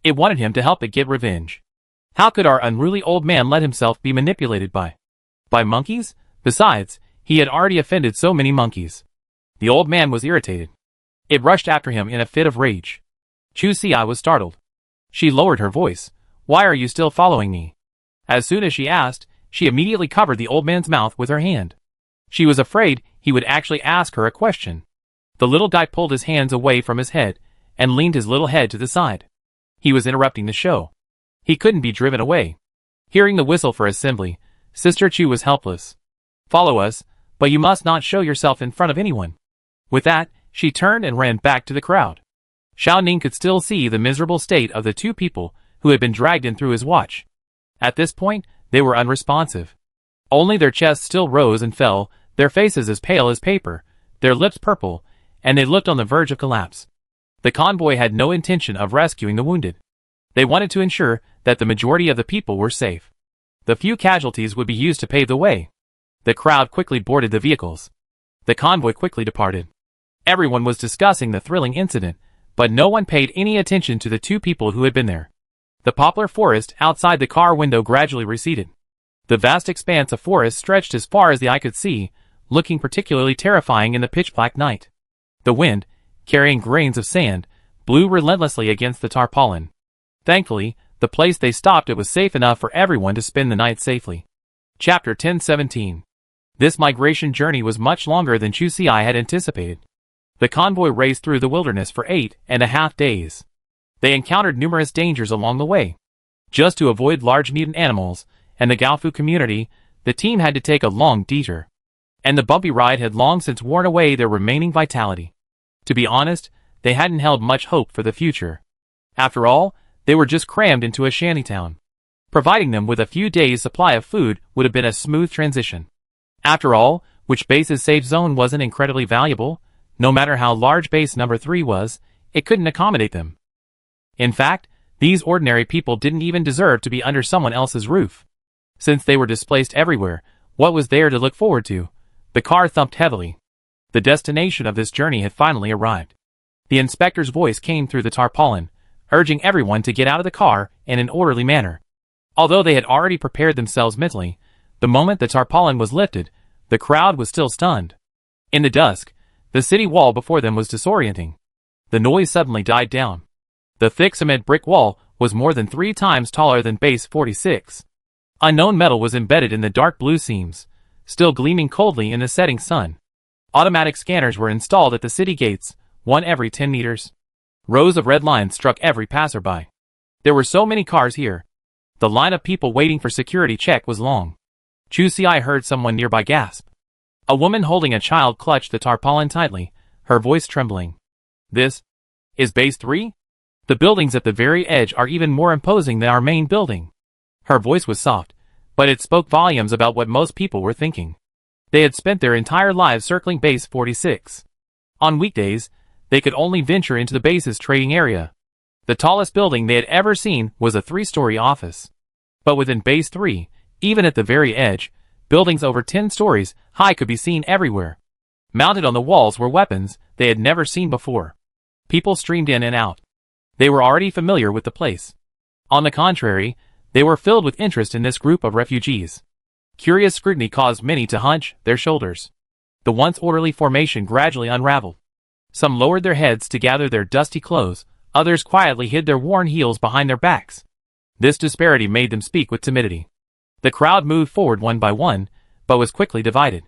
It wanted him to help it get revenge. How could our unruly old man let himself be manipulated by monkeys? Besides, he had already offended so many monkeys. The old man was irritated. It rushed after him in a fit of rage. Chu Si was startled. She lowered her voice. "Why are you still following me?" As soon as she asked, she immediately covered the old man's mouth with her hand. She was afraid he would actually ask her a question. The little guy pulled his hands away from his head and leaned his little head to the side. He was interrupting the show. He couldn't be driven away. Hearing the whistle for assembly, Sister Chu was helpless. "Follow us, but you must not show yourself in front of anyone." With that, she turned and ran back to the crowd. Xiao Ning could still see the miserable state of the two people who had been dragged in through his watch. At this point, they were unresponsive. Only their chests still rose and fell, their faces as pale as paper, their lips purple, and they looked on the verge of collapse. The convoy had no intention of rescuing the wounded. They wanted to ensure that the majority of the people were safe. The few casualties would be used to pave the way. The crowd quickly boarded the vehicles. The convoy quickly departed. Everyone was discussing the thrilling incident, but no one paid any attention to the two people who had been there. The poplar forest outside the car window gradually receded. The vast expanse of forest stretched as far as the eye could see, looking particularly terrifying in the pitch-black night. The wind, carrying grains of sand, blew relentlessly against the tarpaulin. Thankfully, the place they stopped at was safe enough for everyone to spend the night safely. Chapter 10:17. This migration journey was much longer than Chu Si had anticipated. The convoy raced through the wilderness for 8.5 days. They encountered numerous dangers along the way. Just to avoid large mutant animals and the Gaofu community, the team had to take a long detour. And the bumpy ride had long since worn away their remaining vitality. To be honest, they hadn't held much hope for the future. After all, they were just crammed into a shantytown. Providing them with a few days' supply of food would have been a smooth transition. After all, which base's safe zone wasn't incredibly valuable? No matter how large base number 3 was, it couldn't accommodate them. In fact, these ordinary people didn't even deserve to be under someone else's roof. Since they were displaced everywhere, what was there to look forward to? The car thumped heavily. The destination of this journey had finally arrived. The inspector's voice came through the tarpaulin, urging everyone to get out of the car in an orderly manner. Although they had already prepared themselves mentally, the moment the tarpaulin was lifted, the crowd was still stunned. In the dusk, the city wall before them was disorienting. The noise suddenly died down. The thick cement brick wall was more than 3 times taller than base 46. Unknown metal was embedded in the dark blue seams, still gleaming coldly in the setting sun. Automatic scanners were installed at the city gates, one every 10 meters. Rows of red lines struck every passerby. There were so many cars here. The line of people waiting for security check was long. Chu Si heard someone nearby gasp. A woman holding a child clutched the tarpaulin tightly, her voice trembling. "This is base 3? The buildings at the very edge are even more imposing than our main building." Her voice was soft, but it spoke volumes about what most people were thinking. They had spent their entire lives circling base 46. On weekdays, they could only venture into the base's trading area. The tallest building they had ever seen was a 3-story office. But within base 3, even at the very edge, buildings over 10 stories high could be seen everywhere. Mounted on the walls were weapons they had never seen before. People streamed in and out. They were already familiar with the place. On the contrary, they were filled with interest in this group of refugees. Curious scrutiny caused many to hunch their shoulders. The once orderly formation gradually unraveled. Some lowered their heads to gather their dusty clothes, others quietly hid their worn heels behind their backs. This disparity made them speak with timidity. The crowd moved forward one by one, but was quickly divided.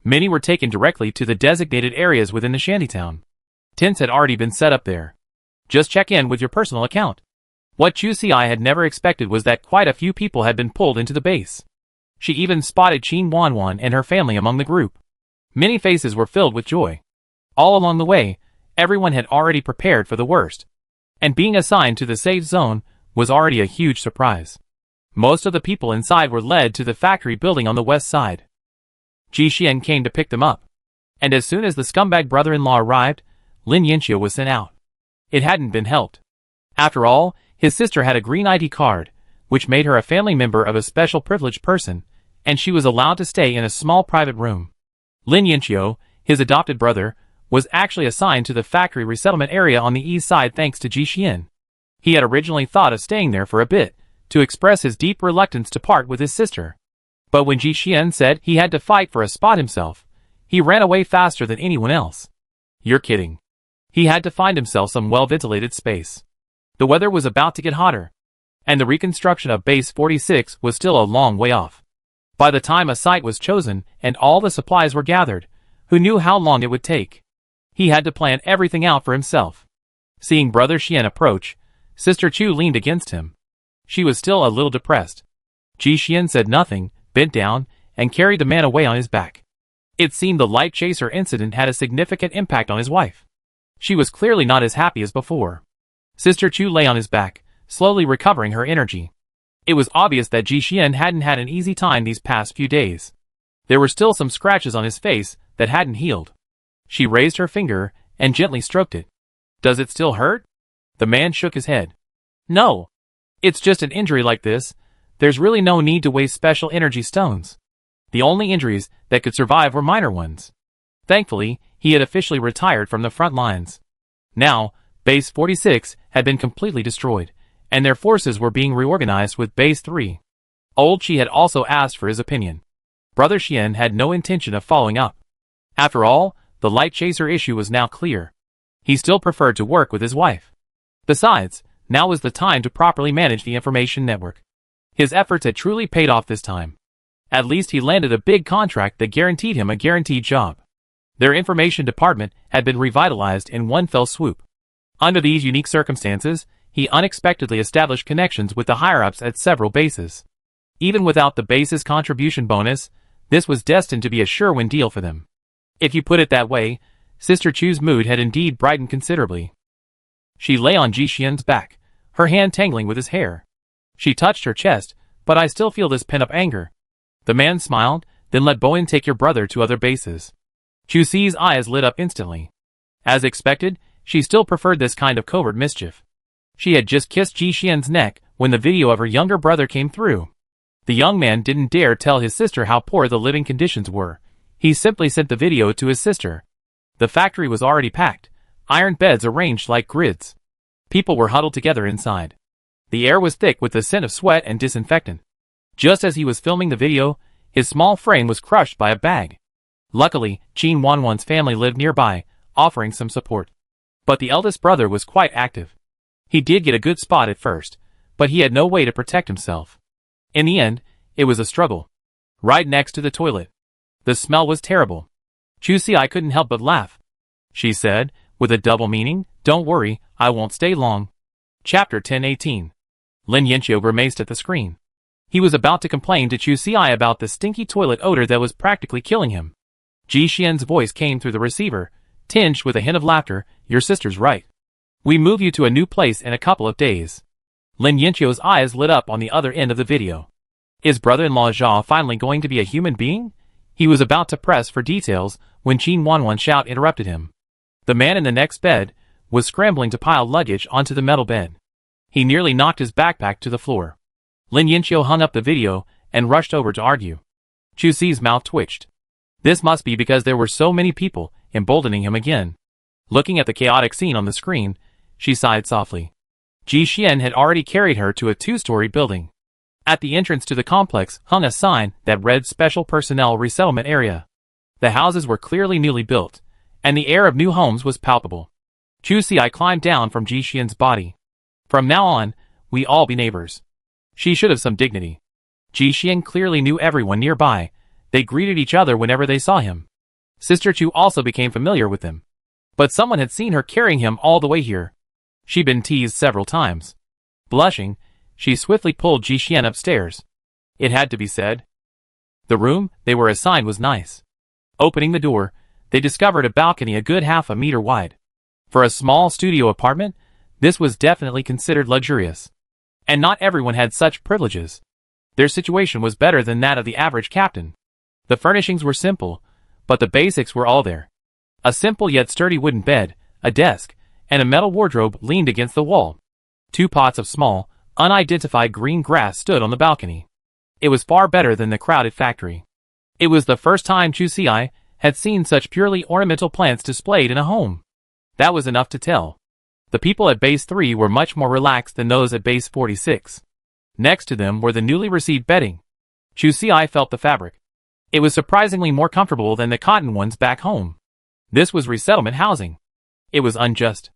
Many were taken directly to the designated areas within the shantytown. Tents had already been set up there. Just check in with your personal account. What Chu Si had never expected was that quite a few people had been pulled into the base. She even spotted Qin Wanwan and her family among the group. Many faces were filled with joy. All along the way, everyone had already prepared for the worst. And being assigned to the safe zone was already a huge surprise. Most of the people inside were led to the factory building on the west side. Ji Xian came to pick them up. And as soon as the scumbag brother-in-law arrived, Lin Yanqiu was sent out. It hadn't been helped. After all, his sister had a green ID card, which made her a family member of a special privileged person, and she was allowed to stay in a small private room. Lin Yanqiu, his adopted brother, was actually assigned to the factory resettlement area on the east side thanks to Ji Xian. He had originally thought of staying there for a bit, to express his deep reluctance to part with his sister. But when Ji Xian said he had to fight for a spot himself, he ran away faster than anyone else. "You're kidding." He had to find himself some well-ventilated space. The weather was about to get hotter, and the reconstruction of Base 46 was still a long way off. By the time a site was chosen and all the supplies were gathered, who knew how long it would take? He had to plan everything out for himself. Seeing Brother Xian approach, Sister Chu leaned against him. She was still a little depressed. Ji Xian said nothing, bent down, and carried the man away on his back. It seemed the light chaser incident had a significant impact on his wife. She was clearly not as happy as before. Sister Chu lay on his back, slowly recovering her energy. It was obvious that Ji Xian hadn't had an easy time these past few days. There were still some scratches on his face that hadn't healed. She raised her finger and gently stroked it. "Does it still hurt?" The man shook his head. "No. It's just an injury like this. There's really no need to waste special energy stones." The only injuries that could survive were minor ones. Thankfully, he had officially retired from the front lines. Now, Base 46 had been completely destroyed, and their forces were being reorganized with Base 3. Old Chi had also asked for his opinion. Brother Xian had no intention of following up. After all, the light chaser issue was now clear. He still preferred to work with his wife. Besides, now was the time to properly manage the information network. His efforts had truly paid off this time. At least he landed a big contract that guaranteed him a guaranteed job. Their information department had been revitalized in one fell swoop. Under these unique circumstances, he unexpectedly established connections with the higher-ups at several bases. Even without the base's contribution bonus, this was destined to be a sure-win deal for them. If you put it that way, Sister Chu's mood had indeed brightened considerably. She lay on Ji Xian's back, her hand tangling with his hair. She touched her chest, "But I still feel this pent-up anger." The man smiled, "Then let Bowen take your brother to other bases." Chu Si's eyes lit up instantly. As expected, she still preferred this kind of covert mischief. She had just kissed Ji Xian's neck when the video of her younger brother came through. The young man didn't dare tell his sister how poor the living conditions were. He simply sent the video to his sister. The factory was already packed, iron beds arranged like grids. People were huddled together inside. The air was thick with the scent of sweat and disinfectant. Just as he was filming the video, his small frame was crushed by a bag. Luckily, 911's family lived nearby, offering some support. But the eldest brother was quite active. He did get a good spot at first, but he had no way to protect himself. In the end, it was a struggle. Right next to the toilet. The smell was terrible. Chu Si couldn't help but laugh. She said, with a double meaning, "Don't worry, I won't stay long." Chapter 10:18. Lin Yanqiu grimaced at the screen. He was about to complain to Chu Si about the stinky toilet odor that was practically killing him. Ji Xian's voice came through the receiver, tinged with a hint of laughter. "Your sister's right. We move you to a new place in a couple of days." Lin Yanqiu's eyes lit up on the other end of the video. Is brother-in-law Zhao finally going to be a human being? He was about to press for details when 911's shout interrupted him. The man in the next bed was scrambling to pile luggage onto the metal bed. He nearly knocked his backpack to the floor. Lin Yanqiu hung up the video and rushed over to argue. Chu Si's mouth twitched. This must be because there were so many people, emboldening him again. Looking at the chaotic scene on the screen, she sighed softly. Ji Xian had already carried her to a two-story building. At the entrance to the complex hung a sign that read Special Personnel Resettlement Area. The houses were clearly newly built, and the air of new homes was palpable. Chu Si climbed down from Ji Xian's body. "From now on, we all be neighbors." She should have some dignity. Ji Xian clearly knew everyone nearby. They greeted each other whenever they saw him. Sister Chu also became familiar with them. But someone had seen her carrying him all the way here. She'd been teased several times. Blushing, she swiftly pulled Ji Xian upstairs. It had to be said. The room they were assigned was nice. Opening the door, they discovered a balcony a good half a meter wide. For a small studio apartment, this was definitely considered luxurious. And not everyone had such privileges. Their situation was better than that of the average captain. The furnishings were simple, but the basics were all there. A simple yet sturdy wooden bed, a desk, and a metal wardrobe leaned against the wall. 2 pots of small, unidentified green grass stood on the balcony. It was far better than the crowded factory. It was the first time Chu Si had seen such purely ornamental plants displayed in a home. That was enough to tell. The people at Base 3 were much more relaxed than those at Base 46. Next to them were the newly received bedding. Chu Si felt the fabric. It was surprisingly more comfortable than the cotton ones back home. This was resettlement housing. It was unjust.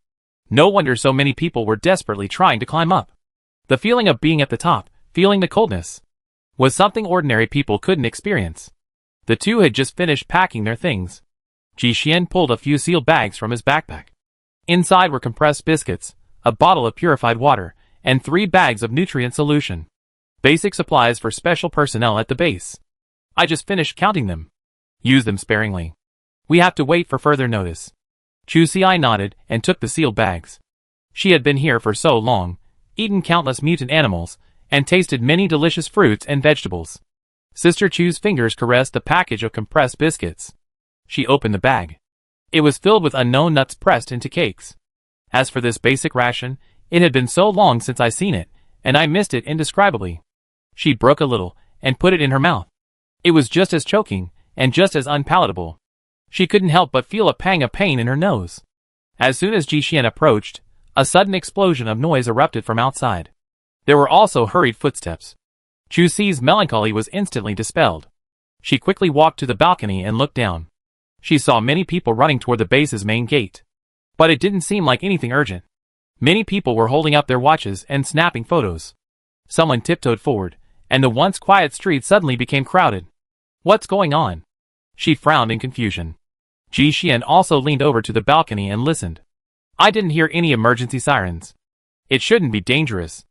No wonder so many people were desperately trying to climb up. The feeling of being at the top, feeling the coldness, was something ordinary people couldn't experience. The two had just finished packing their things. Ji Xian pulled a few sealed bags from his backpack. Inside were compressed biscuits, a bottle of purified water, and 3 bags of nutrient solution. Basic supplies for special personnel at the base. I just finished counting them. Use them sparingly. We have to wait for further notice. Chu Xi nodded and took the sealed bags. She had been here for so long, eaten countless mutant animals, and tasted many delicious fruits and vegetables. Sister Chu's fingers caressed the package of compressed biscuits. She opened the bag. It was filled with unknown nuts pressed into cakes. As for this basic ration, it had been so long since I seen it, and I missed it indescribably. She broke a little, and put it in her mouth. It was just as choking, and just as unpalatable. She couldn't help but feel a pang of pain in her nose. As soon as Ji Xian approached, a sudden explosion of noise erupted from outside. There were also hurried footsteps. Chu Xi's melancholy was instantly dispelled. She quickly walked to the balcony and looked down. She saw many people running toward the base's main gate. But it didn't seem like anything urgent. Many people were holding up their watches and snapping photos. Someone tiptoed forward, and the once quiet street suddenly became crowded. What's going on? She frowned in confusion. Ji Xian also leaned over to the balcony and listened. I didn't hear any emergency sirens. It shouldn't be dangerous.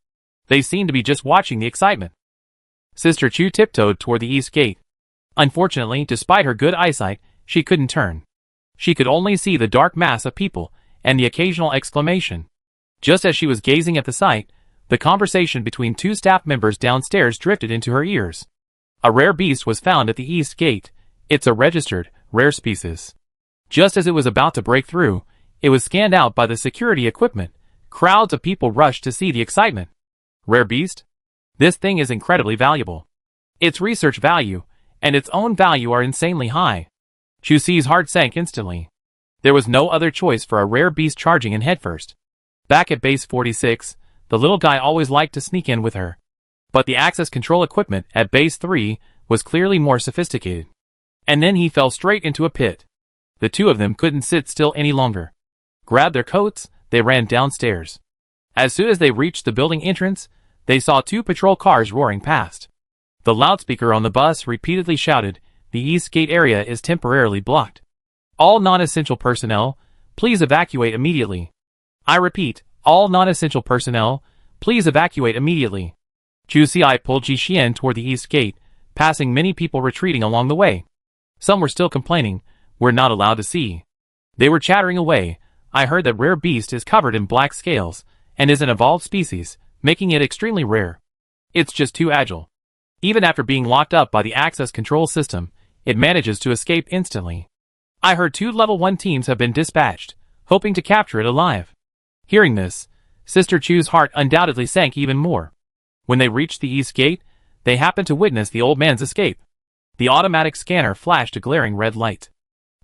They seemed to be just watching the excitement. Sister Chu tiptoed toward the east gate. Unfortunately, despite her good eyesight, she couldn't turn. She could only see the dark mass of people, and the occasional exclamation. Just as she was gazing at the sight, the conversation between 2 staff members downstairs drifted into her ears. A rare beast was found at the east gate. It's a registered, rare species. Just as it was about to break through, it was scanned out by the security equipment. Crowds of people rushed to see the excitement. Rare beast? This thing is incredibly valuable. Its research value, and its own value are insanely high. Chu Xi's heart sank instantly. There was no other choice for a rare beast charging in headfirst. Back at base 46, the little guy always liked to sneak in with her. But the access control equipment at base 3 was clearly more sophisticated. And then he fell straight into a pit. The two of them couldn't sit still any longer. Grabbed their coats, they ran downstairs. As soon as they reached the building entrance, they saw 2 patrol cars roaring past. The loudspeaker on the bus repeatedly shouted, "The East Gate area is temporarily blocked. All non-essential personnel, please evacuate immediately. I repeat, all non-essential personnel, please evacuate immediately." Chu Xi pulled Ji Xian toward the East Gate, passing many people retreating along the way. Some were still complaining, "We're not allowed to see." They were chattering away. I heard that rare beast is covered in black scales, and is an evolved species, making it extremely rare. It's just too agile. Even after being locked up by the access control system, it manages to escape instantly. I heard 2 level 1 teams have been dispatched, hoping to capture it alive. Hearing this, Sister Chu's heart undoubtedly sank even more. When they reached the East Gate, they happened to witness the old man's escape. The automatic scanner flashed a glaring red light.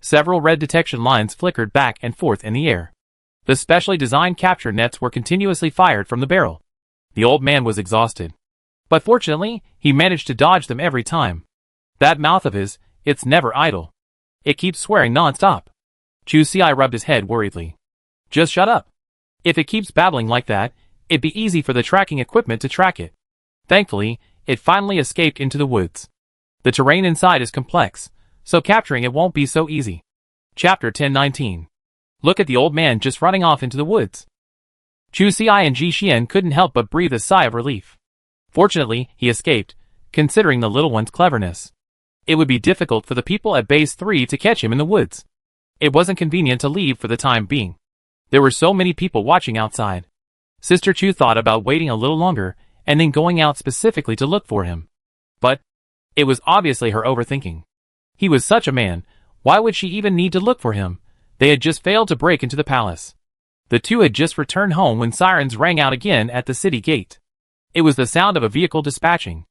Several red detection lines flickered back and forth in the air. The specially designed capture nets were continuously fired from the barrel. The old man was exhausted. But fortunately, he managed to dodge them every time. That mouth of his, it's never idle. It keeps swearing non-stop. Chu Xi rubbed his head worriedly. Just shut up. If it keeps babbling like that, it'd be easy for the tracking equipment to track it. Thankfully, it finally escaped into the woods. The terrain inside is complex, so capturing it won't be so easy. Chapter 1019. Look at the old man just running off into the woods. Chu Xi and Ji Xian couldn't help but breathe a sigh of relief. Fortunately, he escaped, considering the little one's cleverness. It would be difficult for the people at base 3 to catch him in the woods. It wasn't convenient to leave for the time being. There were so many people watching outside. Sister Chu thought about waiting a little longer, and then going out specifically to look for him. But it was obviously her overthinking. He was such a man, why would she even need to look for him? They had just failed to break into the palace. The two had just returned home when sirens rang out again at the city gate. It was the sound of a vehicle dispatching.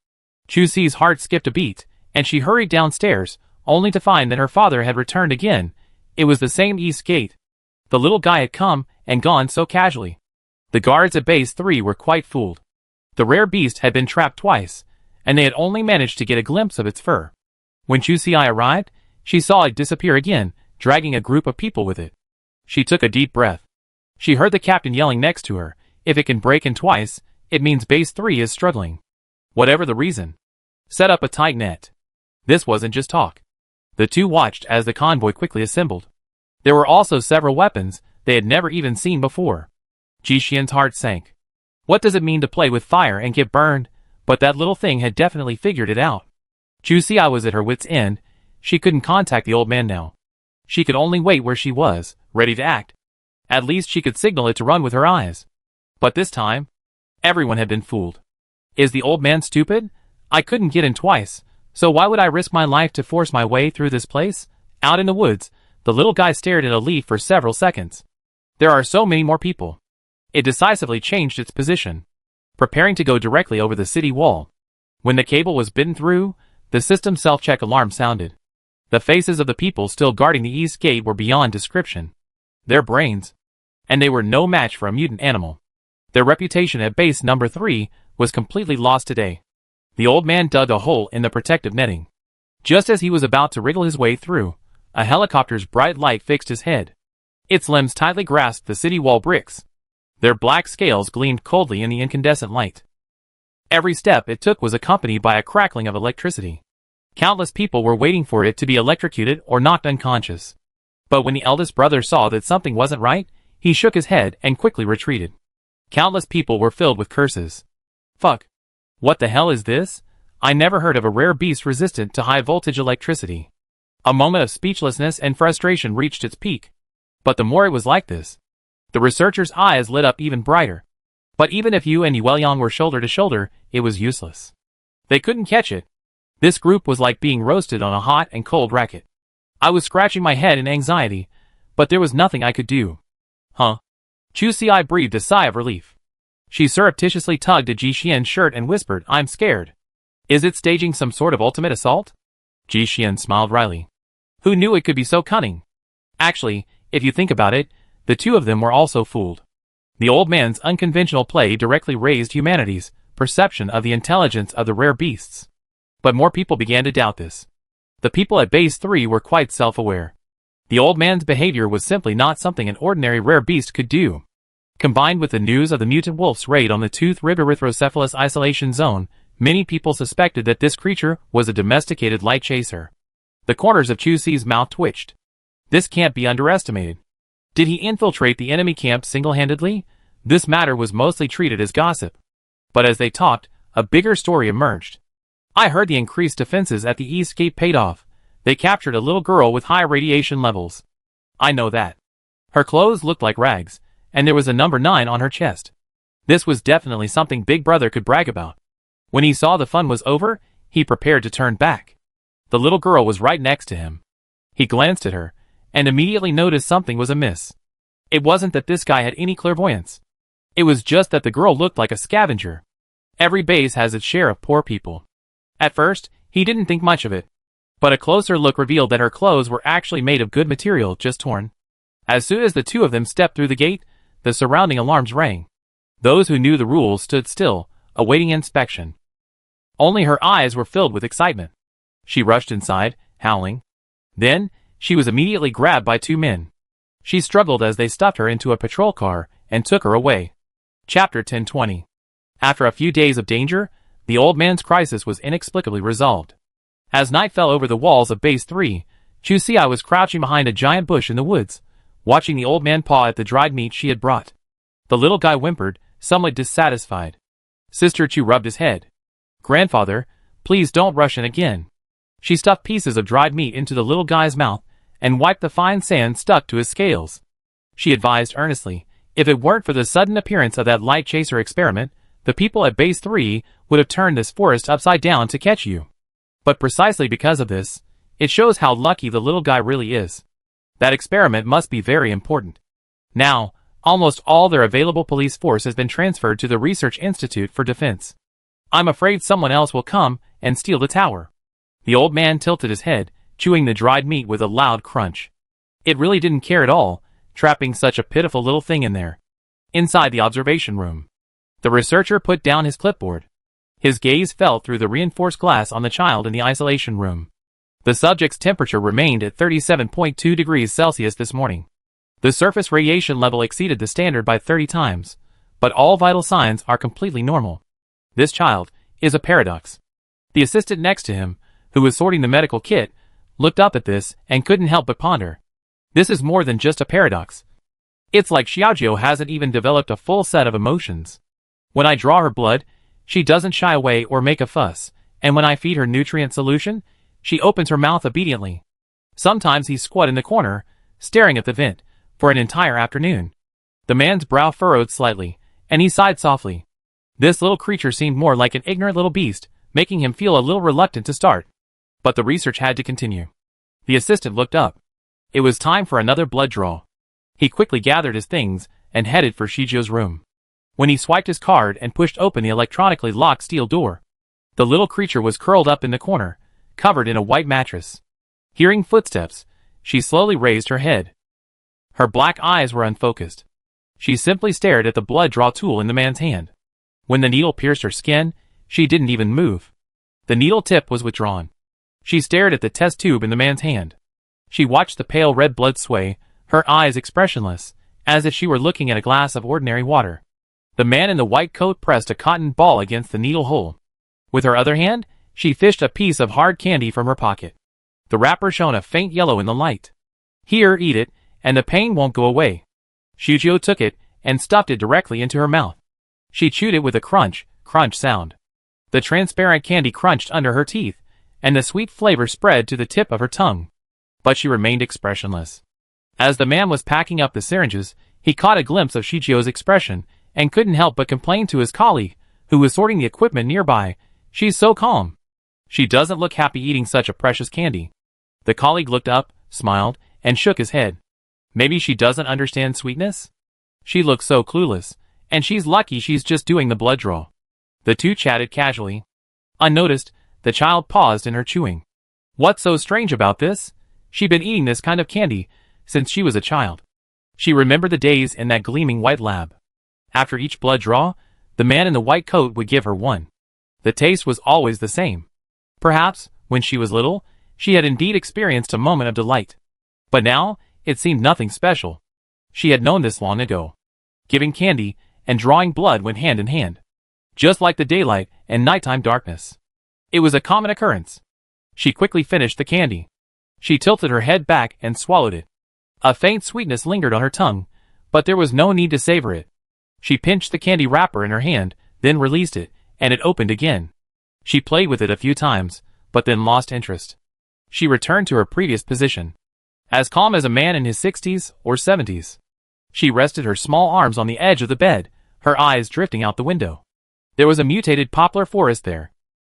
Chu Xi's heart skipped a beat, and she hurried downstairs, only to find that her father had returned again. It was the same East Gate. The little guy had come and gone so casually. The guards at base 3 were quite fooled. The rare beast had been trapped twice, and they had only managed to get a glimpse of its fur. When Chu Xi arrived, she saw it disappear again, dragging a group of people with it. She took a deep breath. She heard the captain yelling next to her, "If it can break in twice, it means base 3 is struggling. Whatever the reason. Set up a tight net." This wasn't just talk. The two watched as the convoy quickly assembled. There were also several weapons they had never even seen before. Ji Xian's heart sank. What does it mean to play with fire and get burned? But that little thing had definitely figured it out. Chu Xi was at her wit's end. She couldn't contact the old man now. She could only wait where she was, ready to act. At least she could signal it to run with her eyes. But this time, everyone had been fooled. Is the old man stupid? I couldn't get in twice, so why would I risk my life to force my way through this place? Out in the woods, the little guy stared at a leaf for several seconds. There are so many more people. It decisively changed its position, preparing to go directly over the city wall. When the cable was bitten through, the system self-check alarm sounded. The faces of the people still guarding the east gate were beyond description. Their brains. And they were no match for a mutant animal. Their reputation at base number 3 was completely lost today. The old man dug a hole in the protective netting. Just as he was about to wriggle his way through, a helicopter's bright light fixed his head. Its limbs tightly grasped the city wall bricks. Their black scales gleamed coldly in the incandescent light. Every step it took was accompanied by a crackling of electricity. Countless people were waiting for it to be electrocuted or knocked unconscious. But when the eldest brother saw that something wasn't right, he shook his head and quickly retreated. Countless people were filled with curses. Fuck. What the hell is this? I never heard of a rare beast resistant to high-voltage electricity. A moment of speechlessness and frustration reached its peak. But the more it was like this, the researcher's eyes lit up even brighter. But even if Yu and Yueliang were shoulder to shoulder, it was useless. They couldn't catch it. This group was like being roasted on a hot and cold racket. I was scratching my head in anxiety, but there was nothing I could do. Huh? Chu Xi breathed a sigh of relief. She surreptitiously tugged at Ji Xian's shirt and whispered, "I'm scared. Is it staging some sort of ultimate assault?" Ji Xian smiled wryly. Who knew it could be so cunning? Actually, if you think about it, the two of them were also fooled. The old man's unconventional play directly raised humanity's perception of the intelligence of the rare beasts. But more people began to doubt this. The people at base 3 were quite self-aware. The old man's behavior was simply not something an ordinary rare beast could do. Combined with the news of the mutant wolf's raid on the tooth-ribbed erythrocephalus isolation zone, many people suspected that this creature was a domesticated light chaser. The corners of Chu Xi's mouth twitched. This can't be underestimated. Did he infiltrate the enemy camp single-handedly? This matter was mostly treated as gossip. But as they talked, a bigger story emerged. I heard the increased defenses at the East Gate paid off. They captured a little girl with high radiation levels. I know that. Her clothes looked like rags, and there was a number 9 on her chest. This was definitely something Big Brother could brag about. When he saw the fun was over, he prepared to turn back. The little girl was right next to him. He glanced at her, and immediately noticed something was amiss. It wasn't that this guy had any clairvoyance. It was just that the girl looked like a scavenger. Every base has its share of poor people. At first, he didn't think much of it. But a closer look revealed that her clothes were actually made of good material, just torn. As soon as the two of them stepped through the gate, the surrounding alarms rang. Those who knew the rules stood still, awaiting inspection. Only her eyes were filled with excitement. She rushed inside, howling. Then, she was immediately grabbed by 2 men. She struggled as they stuffed her into a patrol car and took her away. Chapter 1020. After a few days of danger, the old man's crisis was inexplicably resolved. As night fell over the walls of Base 3, Chu Xi was crouching behind a giant bush in the woods, watching the old man paw at the dried meat she had brought. The little guy whimpered, somewhat dissatisfied. Sister Chu rubbed his head. Grandfather, please don't rush in again. She stuffed pieces of dried meat into the little guy's mouth and wiped the fine sand stuck to his scales. She advised earnestly, if it weren't for the sudden appearance of that light chaser experiment, the people at Base 3 would have turned this forest upside down to catch you. But precisely because of this, it shows how lucky the little guy really is. That experiment must be very important. Now, almost all their available police force has been transferred to the Research Institute for Defense. I'm afraid someone else will come and steal the tower. The old man tilted his head, chewing the dried meat with a loud crunch. It really didn't care at all, trapping such a pitiful little thing in there. Inside the observation room, the researcher put down his clipboard. His gaze fell through the reinforced glass on the child in the isolation room. The subject's temperature remained at 37.2 degrees Celsius this morning. The surface radiation level exceeded the standard by 30 times, but all vital signs are completely normal. This child is a paradox. The assistant next to him, who was sorting the medical kit, looked up at this and couldn't help but ponder. This is more than just a paradox. It's like Xiaojiu hasn't even developed a full set of emotions. When I draw her blood, she doesn't shy away or make a fuss, and when I feed her nutrient solution, she opens her mouth obediently. Sometimes he squat in the corner, staring at the vent, for an entire afternoon. The man's brow furrowed slightly, and he sighed softly. This little creature seemed more like an ignorant little beast, making him feel a little reluctant to start. But the research had to continue. The assistant looked up. It was time for another blood draw. He quickly gathered his things and headed for Shijiu's room. When he swiped his card and pushed open the electronically locked steel door, the little creature was curled up in the corner, covered in a white mattress. Hearing footsteps, she slowly raised her head. Her black eyes were unfocused. She simply stared at the blood draw tool in the man's hand. When the needle pierced her skin, she didn't even move. The needle tip was withdrawn. She stared at the test tube in the man's hand. She watched the pale red blood sway, her eyes expressionless, as if she were looking at a glass of ordinary water. The man in the white coat pressed a cotton ball against the needle hole. With her other hand, she fished a piece of hard candy from her pocket. The wrapper shone a faint yellow in the light. Here, eat it, and the pain won't go away. Xiaojiu took it and stuffed it directly into her mouth. She chewed it with a crunch sound. The transparent candy crunched under her teeth, and the sweet flavor spread to the tip of her tongue. But she remained expressionless. As the man was packing up the syringes, he caught a glimpse of Shijiu's expression and couldn't help but complain to his colleague, who was sorting the equipment nearby. She's so calm. She doesn't look happy eating such a precious candy. The colleague looked up, smiled, and shook his head. Maybe she doesn't understand sweetness? She looks so clueless, and she's lucky she's just doing the blood draw. The two chatted casually. Unnoticed, the child paused in her chewing. What's so strange about this? She'd been eating this kind of candy since she was a child. She remembered the days in that gleaming white lab. After each blood draw, the man in the white coat would give her one. The taste was always the same. Perhaps, when she was little, she had indeed experienced a moment of delight. But now, it seemed nothing special. She had known this long ago. Giving candy and drawing blood went hand in hand. Just like the daylight and nighttime darkness. It was a common occurrence. She quickly finished the candy. She tilted her head back and swallowed it. A faint sweetness lingered on her tongue, but there was no need to savor it. She pinched the candy wrapper in her hand, then released it, and it opened again. She played with it a few times, but then lost interest. She returned to her previous position. As calm as a man in his 60s or 70s. She rested her small arms on the edge of the bed, her eyes drifting out the window. There was a mutated poplar forest there.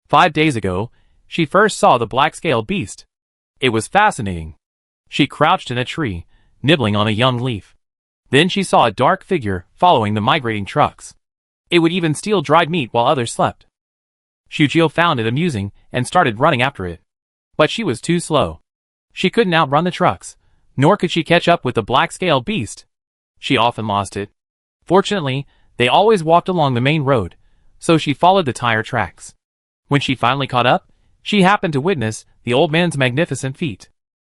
5 days ago, she first saw the black-scaled beast. It was fascinating. She crouched in a tree, nibbling on a young leaf. Then she saw a dark figure following the migrating trucks. It would even steal dried meat while others slept. Xiaojiu found it amusing and started running after it. But she was too slow. She couldn't outrun the trucks, nor could she catch up with the black-scaled beast. She often lost it. Fortunately, they always walked along the main road, so she followed the tire tracks. When she finally caught up, she happened to witness the old man's magnificent feat.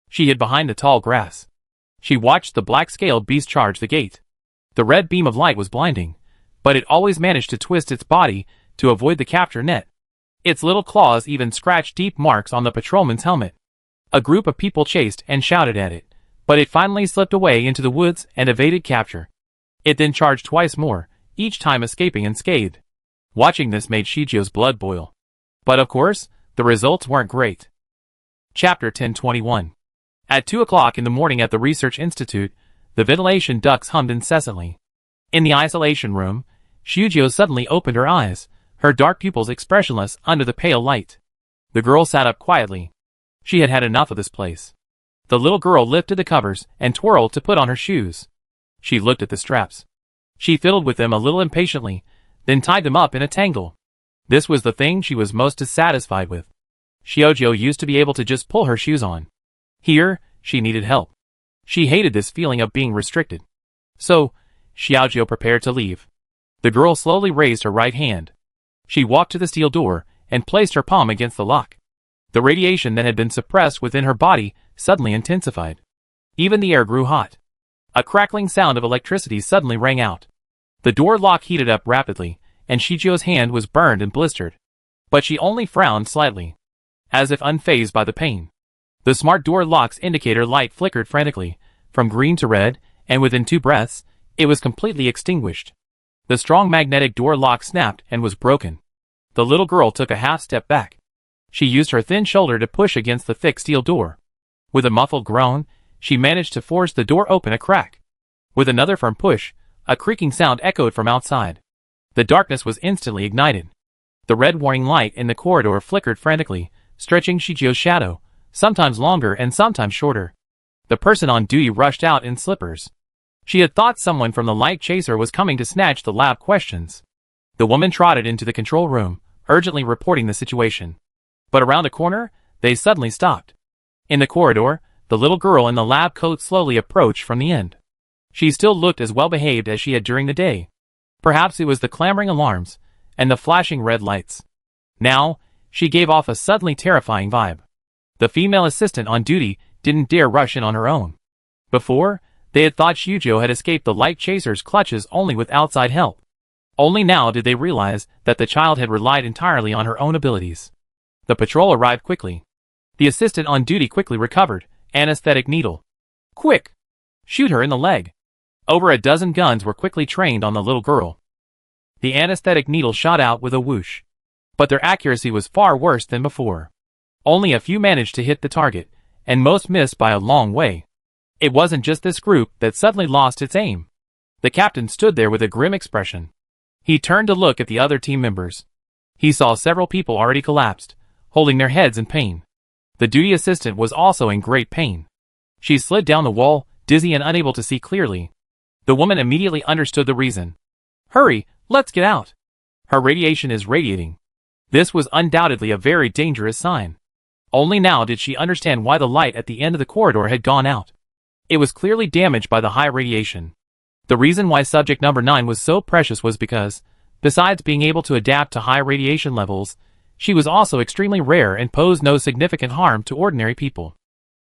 She hid behind the tall grass. She watched the black-scaled beast charge the gate. The red beam of light was blinding, but it always managed to twist its body to avoid the capture net. Its little claws even scratched deep marks on the patrolman's helmet. A group of people chased and shouted at it, but it finally slipped away into the woods and evaded capture. It then charged twice more, each time escaping unscathed. Watching this made Shijiu's blood boil. But of course, the results weren't great. Chapter 1021. At 2 o'clock in the morning at the Research Institute, the ventilation ducts hummed incessantly. In the isolation room, Xiaojiu suddenly opened her eyes, her dark pupils expressionless under the pale light. The girl sat up quietly. She had had enough of this place. The little girl lifted the covers and twirled to put on her shoes. She looked at the straps. She fiddled with them a little impatiently, then tied them up in a tangle. This was the thing she was most dissatisfied with. Xiaojiu used to be able to just pull her shoes on. Here, she needed help. She hated this feeling of being restricted. So, Xiaojiu prepared to leave. The girl slowly raised her right hand. She walked to the steel door and placed her palm against the lock. The radiation that had been suppressed within her body suddenly intensified. Even the air grew hot. A crackling sound of electricity suddenly rang out. The door lock heated up rapidly, and Shichio's hand was burned and blistered. But she only frowned slightly, as if unfazed by the pain. The smart door lock's indicator light flickered frantically, from green to red, and within 2 breaths, it was completely extinguished. The strong magnetic door lock snapped and was broken. The little girl took a half step back. She used her thin shoulder to push against the thick steel door. With a muffled groan, she managed to force the door open a crack. With another firm push, a creaking sound echoed from outside. The darkness was instantly ignited. The red warning light in the corridor flickered frantically, stretching Shichio's shadow, sometimes longer and sometimes shorter. The person on duty rushed out in slippers. She had thought someone from the light chaser was coming to snatch the lab questions. The woman trotted into the control room, urgently reporting the situation. But around the corner, they suddenly stopped. In the corridor, the little girl in the lab coat slowly approached from the end. She still looked as well behaved as she had during the day. Perhaps it was the clamoring alarms, and the flashing red lights. Now, she gave off a suddenly terrifying vibe. The female assistant on duty didn't dare rush in on her own. Before, they had thought Shichio had escaped the light chaser's clutches only with outside help. Only now did they realize that the child had relied entirely on her own abilities. The patrol arrived quickly. The assistant on duty quickly recovered, anesthetic needle. Quick! Shoot her in the leg. Over a dozen guns were quickly trained on the little girl. The anesthetic needle shot out with a whoosh. But their accuracy was far worse than before. Only a few managed to hit the target, and most missed by a long way. It wasn't just this group that suddenly lost its aim. The captain stood there with a grim expression. He turned to look at the other team members. He saw several people already collapsed, holding their heads in pain. The duty assistant was also in great pain. She slid down the wall, dizzy and unable to see clearly. The woman immediately understood the reason. Hurry, let's get out. Her radiation is radiating. This was undoubtedly a very dangerous sign. Only now did she understand why the light at the end of the corridor had gone out. It was clearly damaged by the high radiation. The reason why subject number 9 was so precious was because, besides being able to adapt to high radiation levels, she was also extremely rare and posed no significant harm to ordinary people.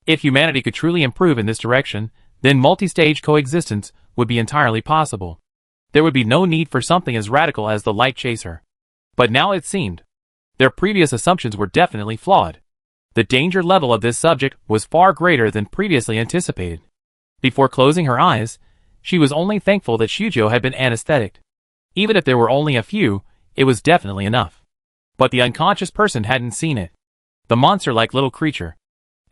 If humanity could truly improve in this direction, then multi-stage coexistence would be entirely possible. There would be no need for something as radical as the light chaser. But now it seemed. Their previous assumptions were definitely flawed. The danger level of this subject was far greater than previously anticipated. Before closing her eyes, she was only thankful that Shichio had been anesthetic. Even if there were only a few, it was definitely enough. But the unconscious person hadn't seen it. The monster-like little creature.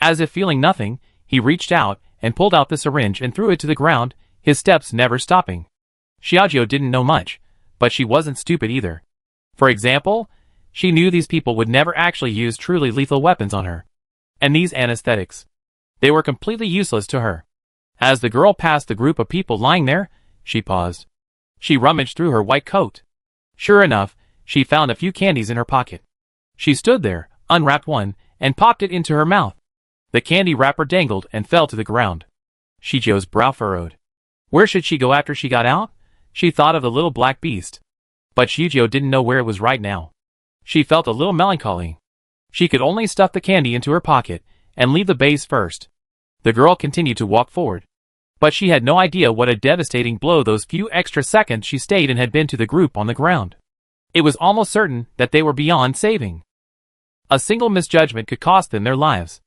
As if feeling nothing, he reached out and pulled out the syringe and threw it to the ground, his steps never stopping. Shichio didn't know much, but she wasn't stupid either. For example, she knew these people would never actually use truly lethal weapons on her. And these anesthetics. They were completely useless to her. As the girl passed the group of people lying there, she paused. She rummaged through her white coat. Sure enough, she found a few candies in her pocket. She stood there, unwrapped one, and popped it into her mouth. The candy wrapper dangled and fell to the ground. Shichio's brow furrowed. Where should she go after she got out? She thought of the little black beast. But Shichio didn't know where it was right now. She felt a little melancholy. She could only stuff the candy into her pocket and leave the base first. The girl continued to walk forward. But she had no idea what a devastating blow those few extra seconds she stayed in had been to the group on the ground. It was almost certain that they were beyond saving. A single misjudgment could cost them their lives.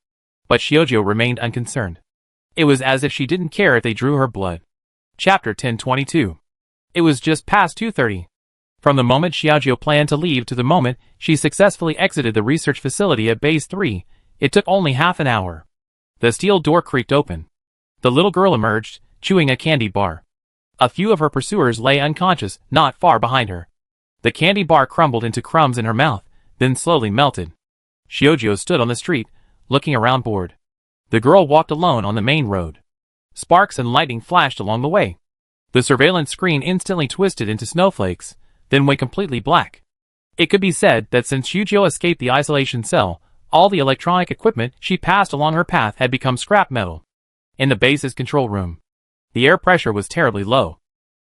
But Shichio remained unconcerned. It was as if she didn't care if they drew her blood. Chapter 1022. It was just past 2:30. From the moment Shichio planned to leave to the moment she successfully exited the research facility at Base 3, it took only half an hour. The steel door creaked open. The little girl emerged, chewing a candy bar. A few of her pursuers lay unconscious, not far behind her. The candy bar crumbled into crumbs in her mouth, then slowly melted. Shichio stood on the street, looking around bored. The girl walked alone on the main road. Sparks and lightning flashed along the way. The surveillance screen instantly twisted into snowflakes, then went completely black. It could be said that since Shichio escaped the isolation cell, all the electronic equipment she passed along her path had become scrap metal. In the base's control room, the air pressure was terribly low.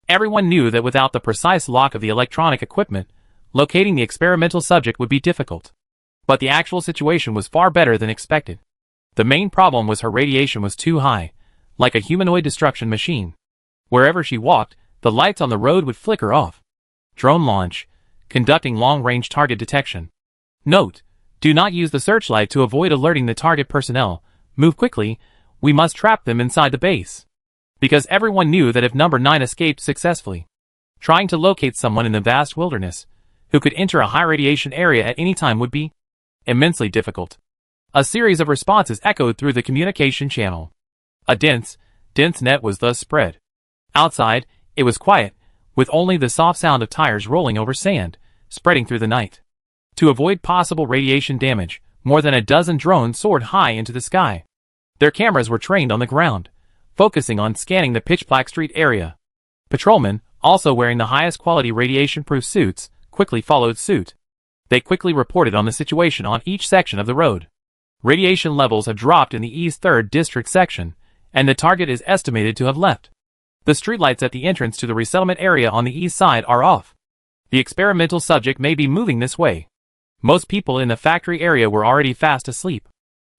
Everyone knew that without the precise lock of the electronic equipment, locating the experimental subject would be difficult. But the actual situation was far better than expected. The main problem was her radiation was too high, like a humanoid destruction machine. Wherever she walked, the lights on the road would flicker off. Drone launch, conducting long-range target detection. Note: do not use the searchlight to avoid alerting the target personnel. Move quickly, we must trap them inside the base. Because everyone knew that if Number 9 escaped successfully, trying to locate someone in the vast wilderness who could enter a high-radiation area at any time would be immensely difficult. A series of responses echoed through the communication channel. A dense net was thus spread. Outside, it was quiet, with only the soft sound of tires rolling over sand, spreading through the night. To avoid possible radiation damage, more than a dozen drones soared high into the sky. Their cameras were trained on the ground, focusing on scanning the pitch-black street area. Patrolmen, also wearing the highest quality radiation-proof suits, quickly followed suit. They quickly reported on the situation on each section of the road. Radiation levels have dropped in the East 3rd District section, and the target is estimated to have left. The streetlights at the entrance to the resettlement area on the east side are off. The experimental subject may be moving this way. Most people in the factory area were already fast asleep.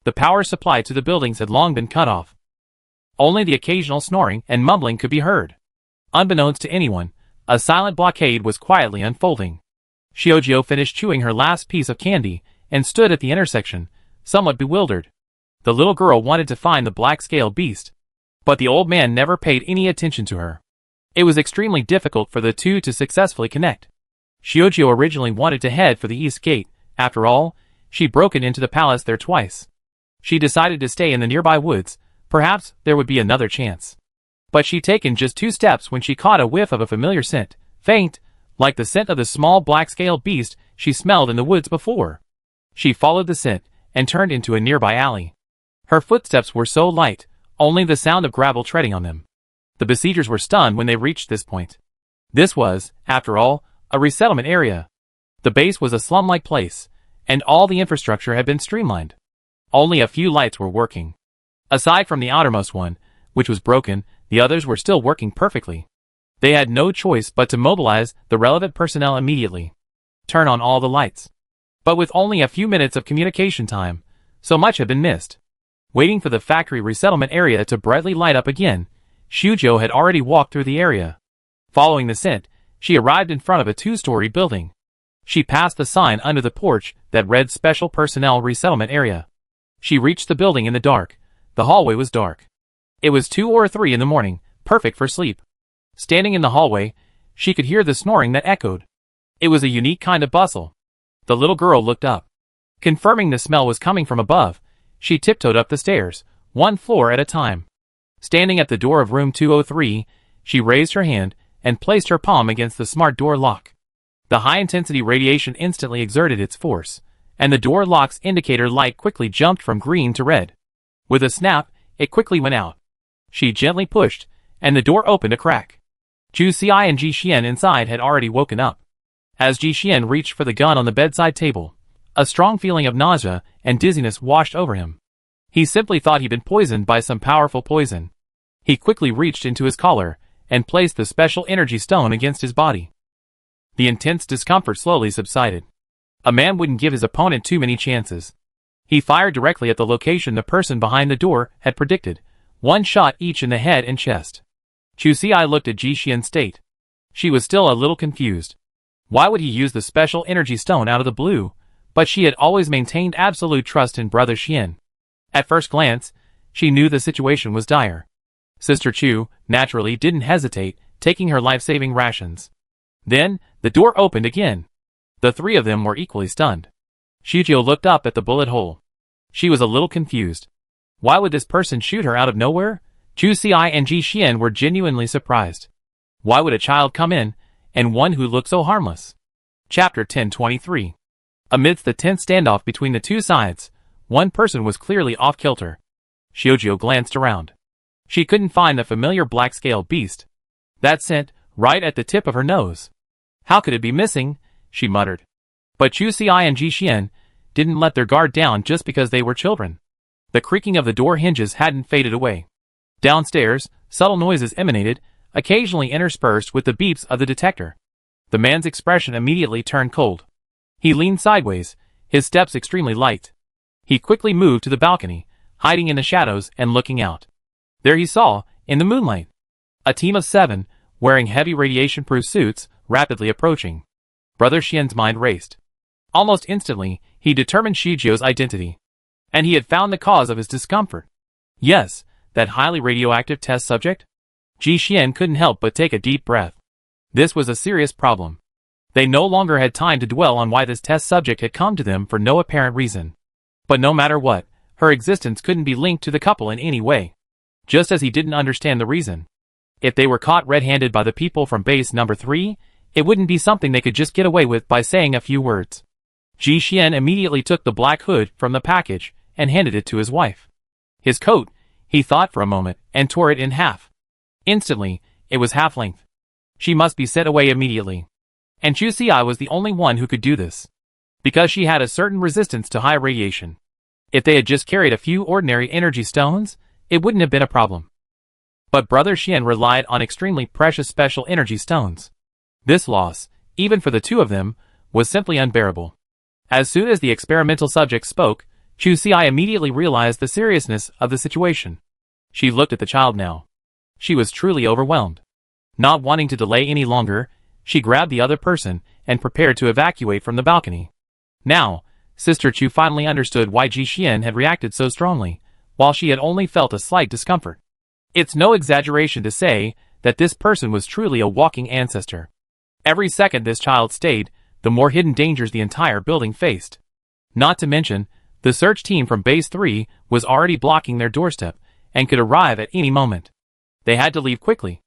The power supply to the buildings had long been cut off. Only the occasional snoring and mumbling could be heard. Unbeknownst to anyone, a silent blockade was quietly unfolding. Shiojio finished chewing her last piece of candy and stood at the intersection, somewhat bewildered. The little girl wanted to find the black-scale beast, but the old man never paid any attention to her. It was extremely difficult for the two to successfully connect. Shiojio originally wanted to head for the east gate. After all, she'd broken into the palace there twice. She decided to stay in the nearby woods. Perhaps there would be another chance. But she'd taken just 2 steps when she caught a whiff of a familiar scent, faint, like the scent of the small black-scale beast she smelled in the woods before. She followed the scent and turned into a nearby alley. Her footsteps were so light, only the sound of gravel treading on them. The besiegers were stunned when they reached this point. This was, after all, a resettlement area. The base was a slum-like place, and all the infrastructure had been streamlined. Only a few lights were working. Aside from the outermost one, which was broken, the others were still working perfectly. They had no choice but to mobilize the relevant personnel immediately. Turn on all the lights. But with only a few minutes of communication time, so much had been missed. Waiting for the factory resettlement area to brightly light up again, Shiojio had already walked through the area. Following the scent, she arrived in front of a 2-story building. She passed the sign under the porch that read Special Personnel Resettlement Area. She reached the building in the dark. The hallway was dark. It was 2 or 3 in the morning, perfect for sleep. Standing in the hallway, she could hear the snoring that echoed. It was a unique kind of bustle. The little girl looked up. Confirming the smell was coming from above, she tiptoed up the stairs, 1 floor at a time. Standing at the door of room 203, she raised her hand and placed her palm against the smart door lock. The high-intensity radiation instantly exerted its force, and the door lock's indicator light quickly jumped from green to red. With a snap, it quickly went out. She gently pushed, and the door opened a crack. Zhu Xi and Ji Xian inside had already woken up. As Ji Xian reached for the gun on the bedside table, a strong feeling of nausea and dizziness washed over him. He simply thought he'd been poisoned by some powerful poison. He quickly reached into his collar and placed the special energy stone against his body. The intense discomfort slowly subsided. A man wouldn't give his opponent too many chances. He fired directly at the location the person behind the door had predicted, 1 shot each in the head and chest. Zhu Xi looked at Ji Xian's state. She was still a little confused. Why would he use the special energy stone out of the blue? But she had always maintained absolute trust in Brother Xian. At first glance, she knew the situation was dire. Sister Chu, naturally, didn't hesitate, taking her life-saving rations. Then, the door opened again. The 3 of them were equally stunned. Shiojio looked up at the bullet hole. She was a little confused. Why would this person shoot her out of nowhere? Zhu Xi and Ji Xian were genuinely surprised. Why would a child come in, and one who looked so harmless? Chapter 1023. Amidst the tense standoff between the 2 sides, one person was clearly off-kilter. Shiojio glanced around. She couldn't find the familiar black-scale beast. That scent, right at the tip of her nose. How could it be missing? She muttered. But Zhu Xi and Ji Xian didn't let their guard down just because they were children. The creaking of the door hinges hadn't faded away. Downstairs, subtle noises emanated, occasionally interspersed with the beeps of the detector. The man's expression immediately turned cold. He leaned sideways, his steps extremely light. He quickly moved to the balcony, hiding in the shadows and looking out. There he saw, in the moonlight, a team of 7, wearing heavy radiation-proof suits, rapidly approaching. Brother Xian's mind raced. Almost instantly, he determined Shizhou's identity. And he had found the cause of his discomfort. Yes, that highly radioactive test subject? Ji Xian couldn't help but take a deep breath. This was a serious problem. They no longer had time to dwell on why this test subject had come to them for no apparent reason. But no matter what, her existence couldn't be linked to the couple in any way. Just as he didn't understand the reason. If they were caught red-handed by the people from base number 3, it wouldn't be something they could just get away with by saying a few words. Ji Xian immediately took the black hood from the package and handed it to his wife. His coat, he thought for a moment, and tore it in half. Instantly, it was half-length. She must be sent away immediately. And Chu Ci was the only one who could do this. Because she had a certain resistance to high radiation. If they had just carried a few ordinary energy stones, it wouldn't have been a problem. But Brother Xian relied on extremely precious special energy stones. This loss, even for the two of them, was simply unbearable. As soon as the experimental subject spoke, Chu Ci immediately realized the seriousness of the situation. She looked at the child now. She was truly overwhelmed. Not wanting to delay any longer, she grabbed the other person and prepared to evacuate from the balcony. Now, Sister Chu finally understood why Ji Xian had reacted so strongly, while she had only felt a slight discomfort. It's no exaggeration to say that this person was truly a walking ancestor. Every second this child stayed, the more hidden dangers the entire building faced. Not to mention, the search team from Base 3 was already blocking their doorstep and could arrive at any moment. They had to leave quickly.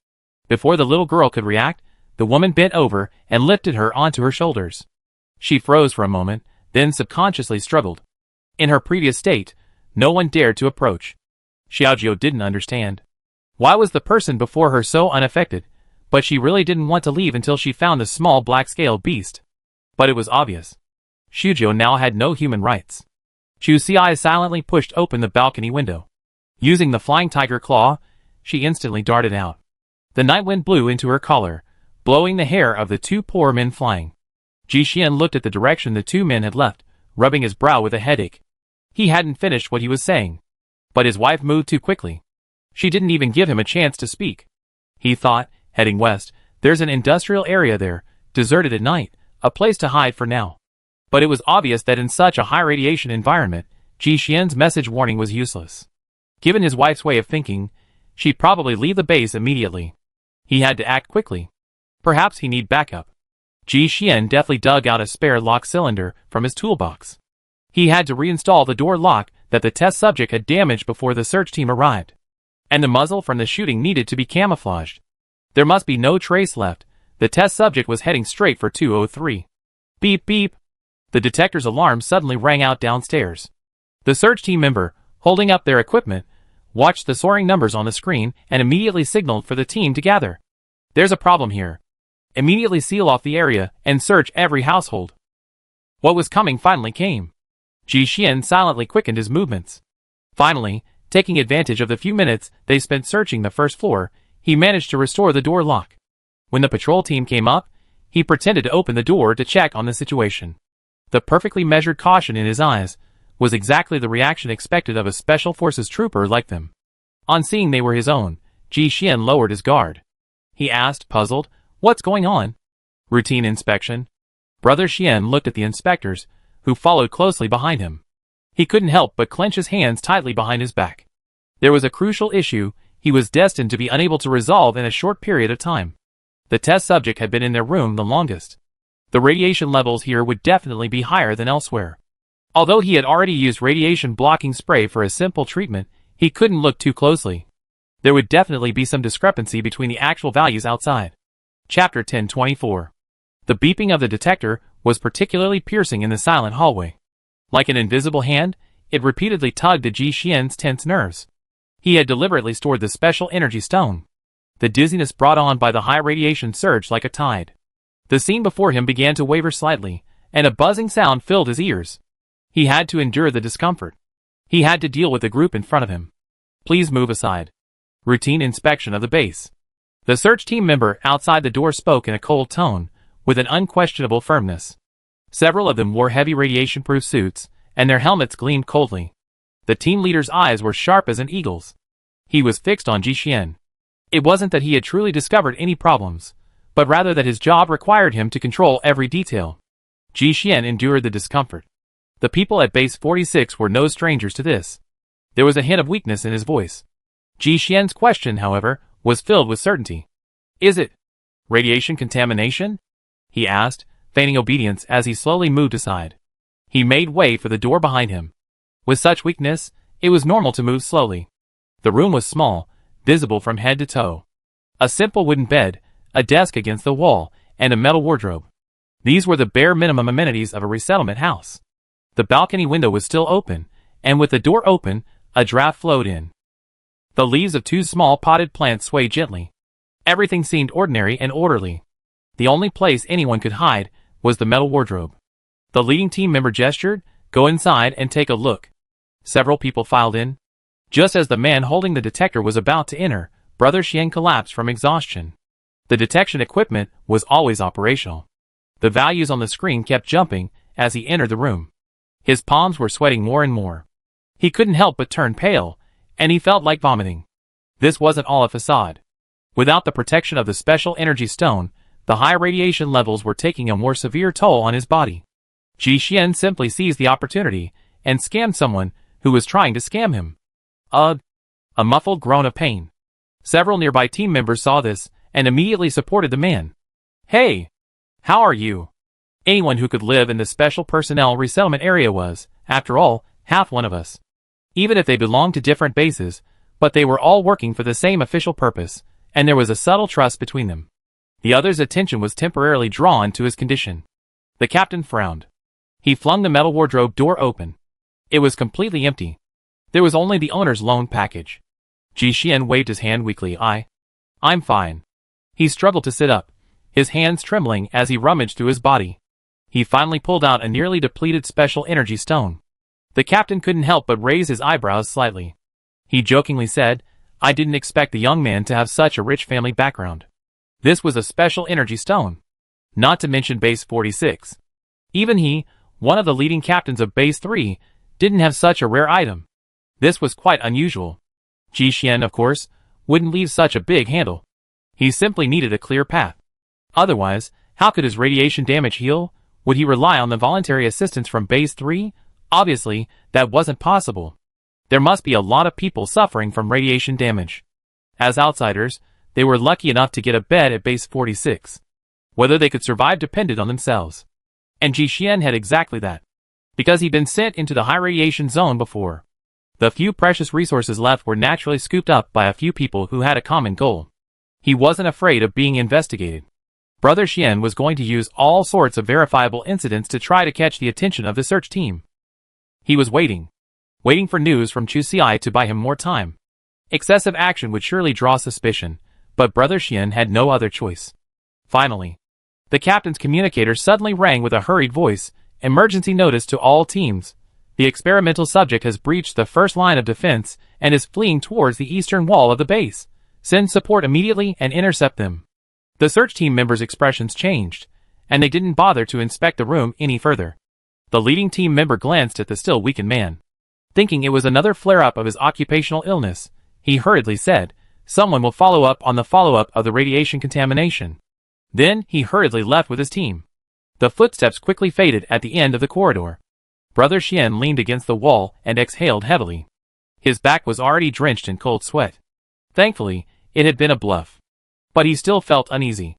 Before the little girl could react, the woman bent over and lifted her onto her shoulders. She froze for a moment, then subconsciously struggled. In her previous state, no one dared to approach. Xiaojiu didn't understand. Why was the person before her so unaffected? But she really didn't want to leave until she found the small black-scaled beast. But it was obvious. Xiaojiu now had no human rights. Chu Ci silently pushed open the balcony window. Using the flying tiger claw, she instantly darted out. The night wind blew into her collar, blowing the hair of the two poor men flying. Ji Xian looked at the direction the two men had left, rubbing his brow with a headache. He hadn't finished what he was saying. But his wife moved too quickly. She didn't even give him a chance to speak. He thought, heading west, there's an industrial area there, deserted at night, a place to hide for now. But it was obvious that in such a high radiation environment, Ji Xian's message warning was useless. Given his wife's way of thinking, she'd probably leave the base immediately. He had to act quickly. Perhaps he need backup. Ji Xian deftly dug out a spare lock cylinder from his toolbox. He had to reinstall the door lock that the test subject had damaged before the search team arrived. And the muzzle from the shooting needed to be camouflaged. There must be no trace left. The test subject was heading straight for 203. Beep beep. The detector's alarm suddenly rang out downstairs. The search team member, holding up their equipment, watched the soaring numbers on the screen and immediately signaled for the team to gather. There's a problem here. Immediately seal off the area and search every household. What was coming finally came. Ji Xian silently quickened his movements. Finally, taking advantage of the few minutes they spent searching the first floor, he managed to restore the door lock. When the patrol team came up, he pretended to open the door to check on the situation. The perfectly measured caution in his eyes was exactly the reaction expected of a special forces trooper like them. On seeing they were his own, Ji Xian lowered his guard. He asked, puzzled, "What's going on?" "Routine inspection." Brother Xian looked at the inspectors, who followed closely behind him. He couldn't help but clench his hands tightly behind his back. There was a crucial issue he was destined to be unable to resolve in a short period of time. The test subject had been in their room the longest. The radiation levels here would definitely be higher than elsewhere. Although he had already used radiation-blocking spray for a simple treatment, he couldn't look too closely. There would definitely be some discrepancy between the actual values outside. Chapter 1024. The beeping of the detector was particularly piercing in the silent hallway. Like an invisible hand, it repeatedly tugged at Ji Xian's tense nerves. He had deliberately stored the special energy stone. The dizziness brought on by the high radiation surged like a tide. The scene before him began to waver slightly, and a buzzing sound filled his ears. He had to endure the discomfort. He had to deal with the group in front of him. "Please move aside." Routine inspection of the base. The search team member outside the door spoke in a cold tone, with an unquestionable firmness. Several of them wore heavy radiation-proof suits, and their helmets gleamed coldly. The team leader's eyes were sharp as an eagle's. He was fixed on Ji Xian. It wasn't that he had truly discovered any problems, but rather that his job required him to control every detail. Ji Xian endured the discomfort. The people at Base 46 were no strangers to this. There was a hint of weakness in his voice. Ji Xian's question, however, was filled with certainty. Is it radiation contamination? He asked, feigning obedience as he slowly moved aside. He made way for the door behind him. With such weakness, it was normal to move slowly. The room was small, visible from head to toe. A simple wooden bed, a desk against the wall, and a metal wardrobe. These were the bare minimum amenities of a resettlement house. The balcony window was still open, and with the door open, a draft flowed in. The leaves of 2 small potted plants swayed gently. Everything seemed ordinary and orderly. The only place anyone could hide was the metal wardrobe. The leading team member gestured, "Go inside and take a look." Several people filed in. Just as the man holding the detector was about to enter, Brother Xian collapsed from exhaustion. The detection equipment was always operational. The values on the screen kept jumping as he entered the room. His palms were sweating more and more. He couldn't help but turn pale, and he felt like vomiting. This wasn't all a facade. Without the protection of the special energy stone, the high radiation levels were taking a more severe toll on his body. Ji Xian simply seized the opportunity and scammed someone who was trying to scam him. A muffled groan of pain. Several nearby team members saw this and immediately supported the man. "Hey! How are you?" Anyone who could live in the special personnel resettlement area was, after all, half one of us. Even if they belonged to different bases, but they were all working for the same official purpose, and there was a subtle trust between them. The other's attention was temporarily drawn to his condition. The captain frowned. He flung the metal wardrobe door open. It was completely empty. There was only the owner's loan package. Ji Xian waved his hand weakly. I'm fine." He struggled to sit up, his hands trembling as he rummaged through his body. He finally pulled out a nearly depleted special energy stone. The captain couldn't help but raise his eyebrows slightly. He jokingly said, "I didn't expect the young man to have such a rich family background." This was a special energy stone. Not to mention Base 46. Even he, one of the leading captains of Base 3, didn't have such a rare item. This was quite unusual. Ji Xian, of course, wouldn't leave such a big handle. He simply needed a clear path. Otherwise, how could his radiation damage heal? Would he rely on the voluntary assistance from Base 3? Obviously, that wasn't possible. There must be a lot of people suffering from radiation damage. As outsiders, they were lucky enough to get a bed at Base 46. Whether they could survive depended on themselves. And Ji Xian had exactly that. Because he'd been sent into the high radiation zone before. The few precious resources left were naturally scooped up by a few people who had a common goal. He wasn't afraid of being investigated. Brother Xian was going to use all sorts of verifiable incidents to try to catch the attention of the search team. He was waiting for news from Chu Xi to buy him more time. Excessive action would surely draw suspicion, but Brother Xian had no other choice. Finally, the captain's communicator suddenly rang with a hurried voice, "Emergency notice to all teams. The experimental subject has breached the first line of defense and is fleeing towards the eastern wall of the base. Send support immediately and intercept them." The search team members' expressions changed, and they didn't bother to inspect the room any further. The leading team member glanced at the still weakened man. Thinking it was another flare-up of his occupational illness, he hurriedly said, "Someone will follow up on the follow-up of the radiation contamination." Then he hurriedly left with his team. The footsteps quickly faded at the end of the corridor. Brother Xian leaned against the wall and exhaled heavily. His back was already drenched in cold sweat. Thankfully, it had been a bluff. But he still felt uneasy.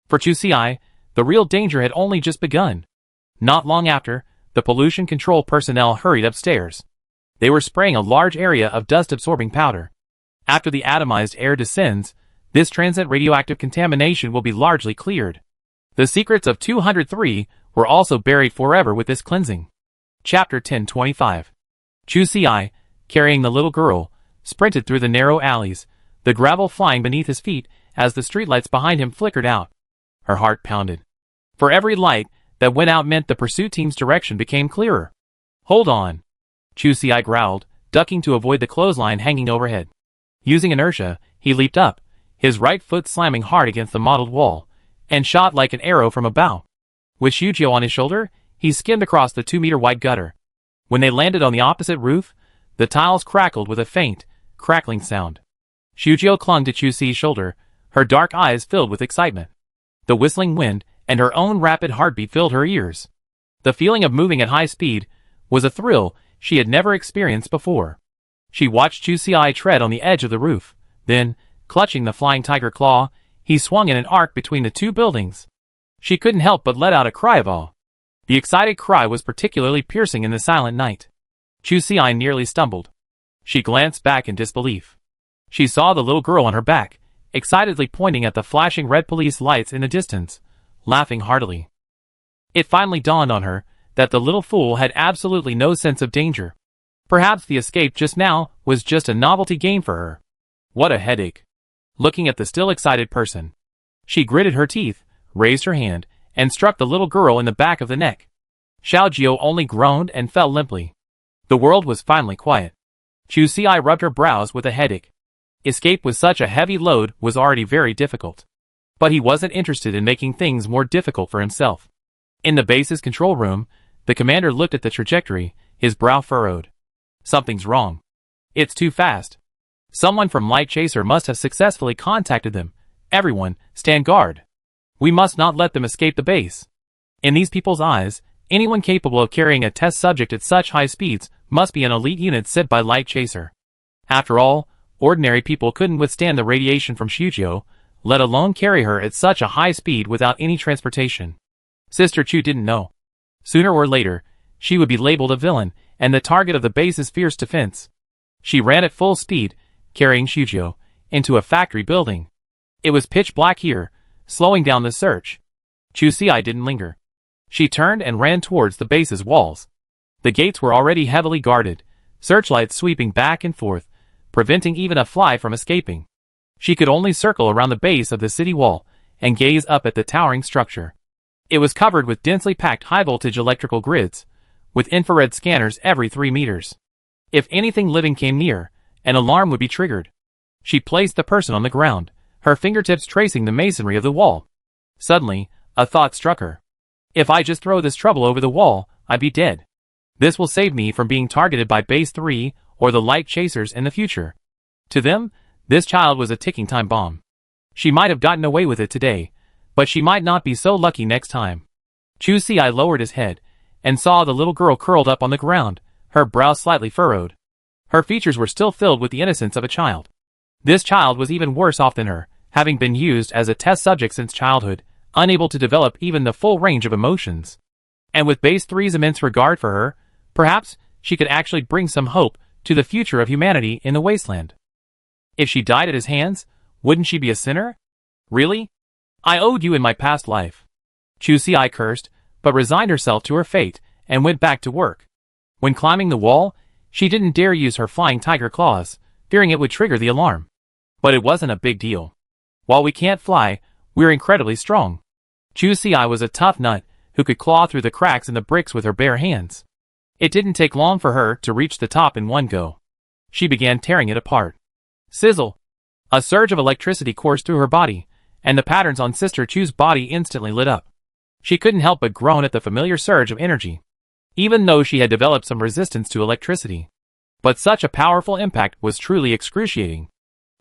For Chu Xi, the real danger had only just begun. Not long after, the pollution control personnel hurried upstairs. They were spraying a large area of dust-absorbing powder. After the atomized air descends, this transient radioactive contamination will be largely cleared. The secrets of 203 were also buried forever with this cleansing. Chapter 1025. Chu Xi, carrying the little girl, sprinted through the narrow alleys, the gravel flying beneath his feet as the streetlights behind him flickered out. Her heart pounded. For every light that went out meant the pursuit team's direction became clearer. "Hold on," Chu Xi growled, ducking to avoid the clothesline hanging overhead. Using inertia, he leaped up, his right foot slamming hard against the mottled wall, and shot like an arrow from a bow. With Xiujiu on his shoulder, he skimmed across the 2-meter-wide gutter. When they landed on the opposite roof, the tiles crackled with a faint, crackling sound. Shujio clung to Chusi's shoulder, her dark eyes filled with excitement. The whistling wind and her own rapid heartbeat filled her ears. The feeling of moving at high speed was a thrill she had never experienced before. She watched Chusi tread on the edge of the roof. Then, clutching the flying tiger claw, he swung in an arc between the two buildings. She couldn't help but let out a cry of awe. The excited cry was particularly piercing in the silent night. Chusi nearly stumbled. She glanced back in disbelief. She saw the little girl on her back, excitedly pointing at the flashing red police lights in the distance, laughing heartily. It finally dawned on her that the little fool had absolutely no sense of danger. Perhaps the escape just now was just a novelty game for her. What a headache. Looking at the still excited person, she gritted her teeth, raised her hand, and struck the little girl in the back of the neck. Xiaojio only groaned and fell limply. The world was finally quiet. Chusi rubbed her brows with a headache. Escape with such a heavy load was already very difficult. But he wasn't interested in making things more difficult for himself. In the base's control room, the commander looked at the trajectory, his brow furrowed. Something's wrong. It's too fast. Someone from Light Chaser must have successfully contacted them. Everyone, stand guard. We must not let them escape the base. In these people's eyes, anyone capable of carrying a test subject at such high speeds must be an elite unit sent by Light Chaser. After all, ordinary people couldn't withstand the radiation from Shujio, let alone carry her at such a high speed without any transportation. Sister Chu didn't know. Sooner or later, she would be labeled a villain and the target of the base's fierce defense. She ran at full speed, carrying Shujio, into a factory building. It was pitch black here, slowing down the search. Chusi didn't linger. She turned and ran towards the base's walls. The gates were already heavily guarded, searchlights sweeping back and forth, preventing even a fly from escaping. She could only circle around the base of the city wall and gaze up at the towering structure. It was covered with densely packed high-voltage electrical grids, with infrared scanners every 3 meters. If anything living came near, an alarm would be triggered. She placed the person on the ground, her fingertips tracing the masonry of the wall. Suddenly, a thought struck her. If I just throw this trouble over the wall, I'd be dead. This will save me from being targeted by Base 3 or the Light Chasers in the future. To them, this child was a ticking time bomb. She might have gotten away with it today, but she might not be so lucky next time. Chusi lowered his head and saw the little girl curled up on the ground, her brow slightly furrowed. Her features were still filled with the innocence of a child. This child was even worse off than her, having been used as a test subject since childhood, unable to develop even the full range of emotions. And with Base 3's immense regard for her, perhaps she could actually bring some hope to the future of humanity in the Wasteland. If she died at his hands, wouldn't she be a sinner? Really? I owed you in my past life. Chusi cursed, but resigned herself to her fate and went back to work. When climbing the wall, she didn't dare use her flying tiger claws, fearing it would trigger the alarm. But it wasn't a big deal. While we can't fly, we're incredibly strong. Chusi was a tough nut who could claw through the cracks in the bricks with her bare hands. It didn't take long for her to reach the top in one go. She began tearing it apart. Sizzle! A surge of electricity coursed through her body, and the patterns on Sister Chu's body instantly lit up. She couldn't help but groan at the familiar surge of energy, even though she had developed some resistance to electricity. But such a powerful impact was truly excruciating.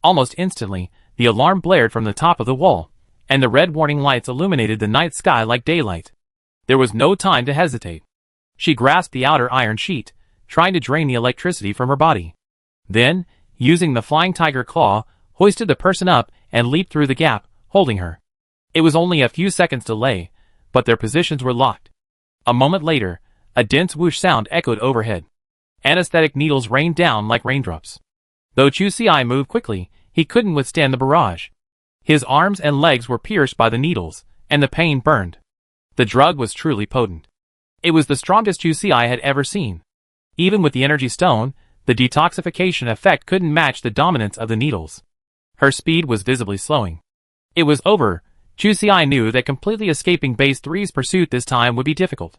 Almost instantly, the alarm blared from the top of the wall, and the red warning lights illuminated the night sky like daylight. There was no time to hesitate. She grasped the outer iron sheet, trying to drain the electricity from her body. Then, using the flying tiger claw, hoisted the person up and leaped through the gap, holding her. It was only a few seconds delay, but their positions were locked. A moment later, a dense whoosh sound echoed overhead. Anesthetic needles rained down like raindrops. Though Chusi moved quickly, he couldn't withstand the barrage. His arms and legs were pierced by the needles, and the pain burned. The drug was truly potent. It was the strongest Chusi had ever seen. Even with the energy stone, the detoxification effect couldn't match the dominance of the needles. Her speed was visibly slowing. It was over. Chusi knew that completely escaping Base 3's pursuit this time would be difficult.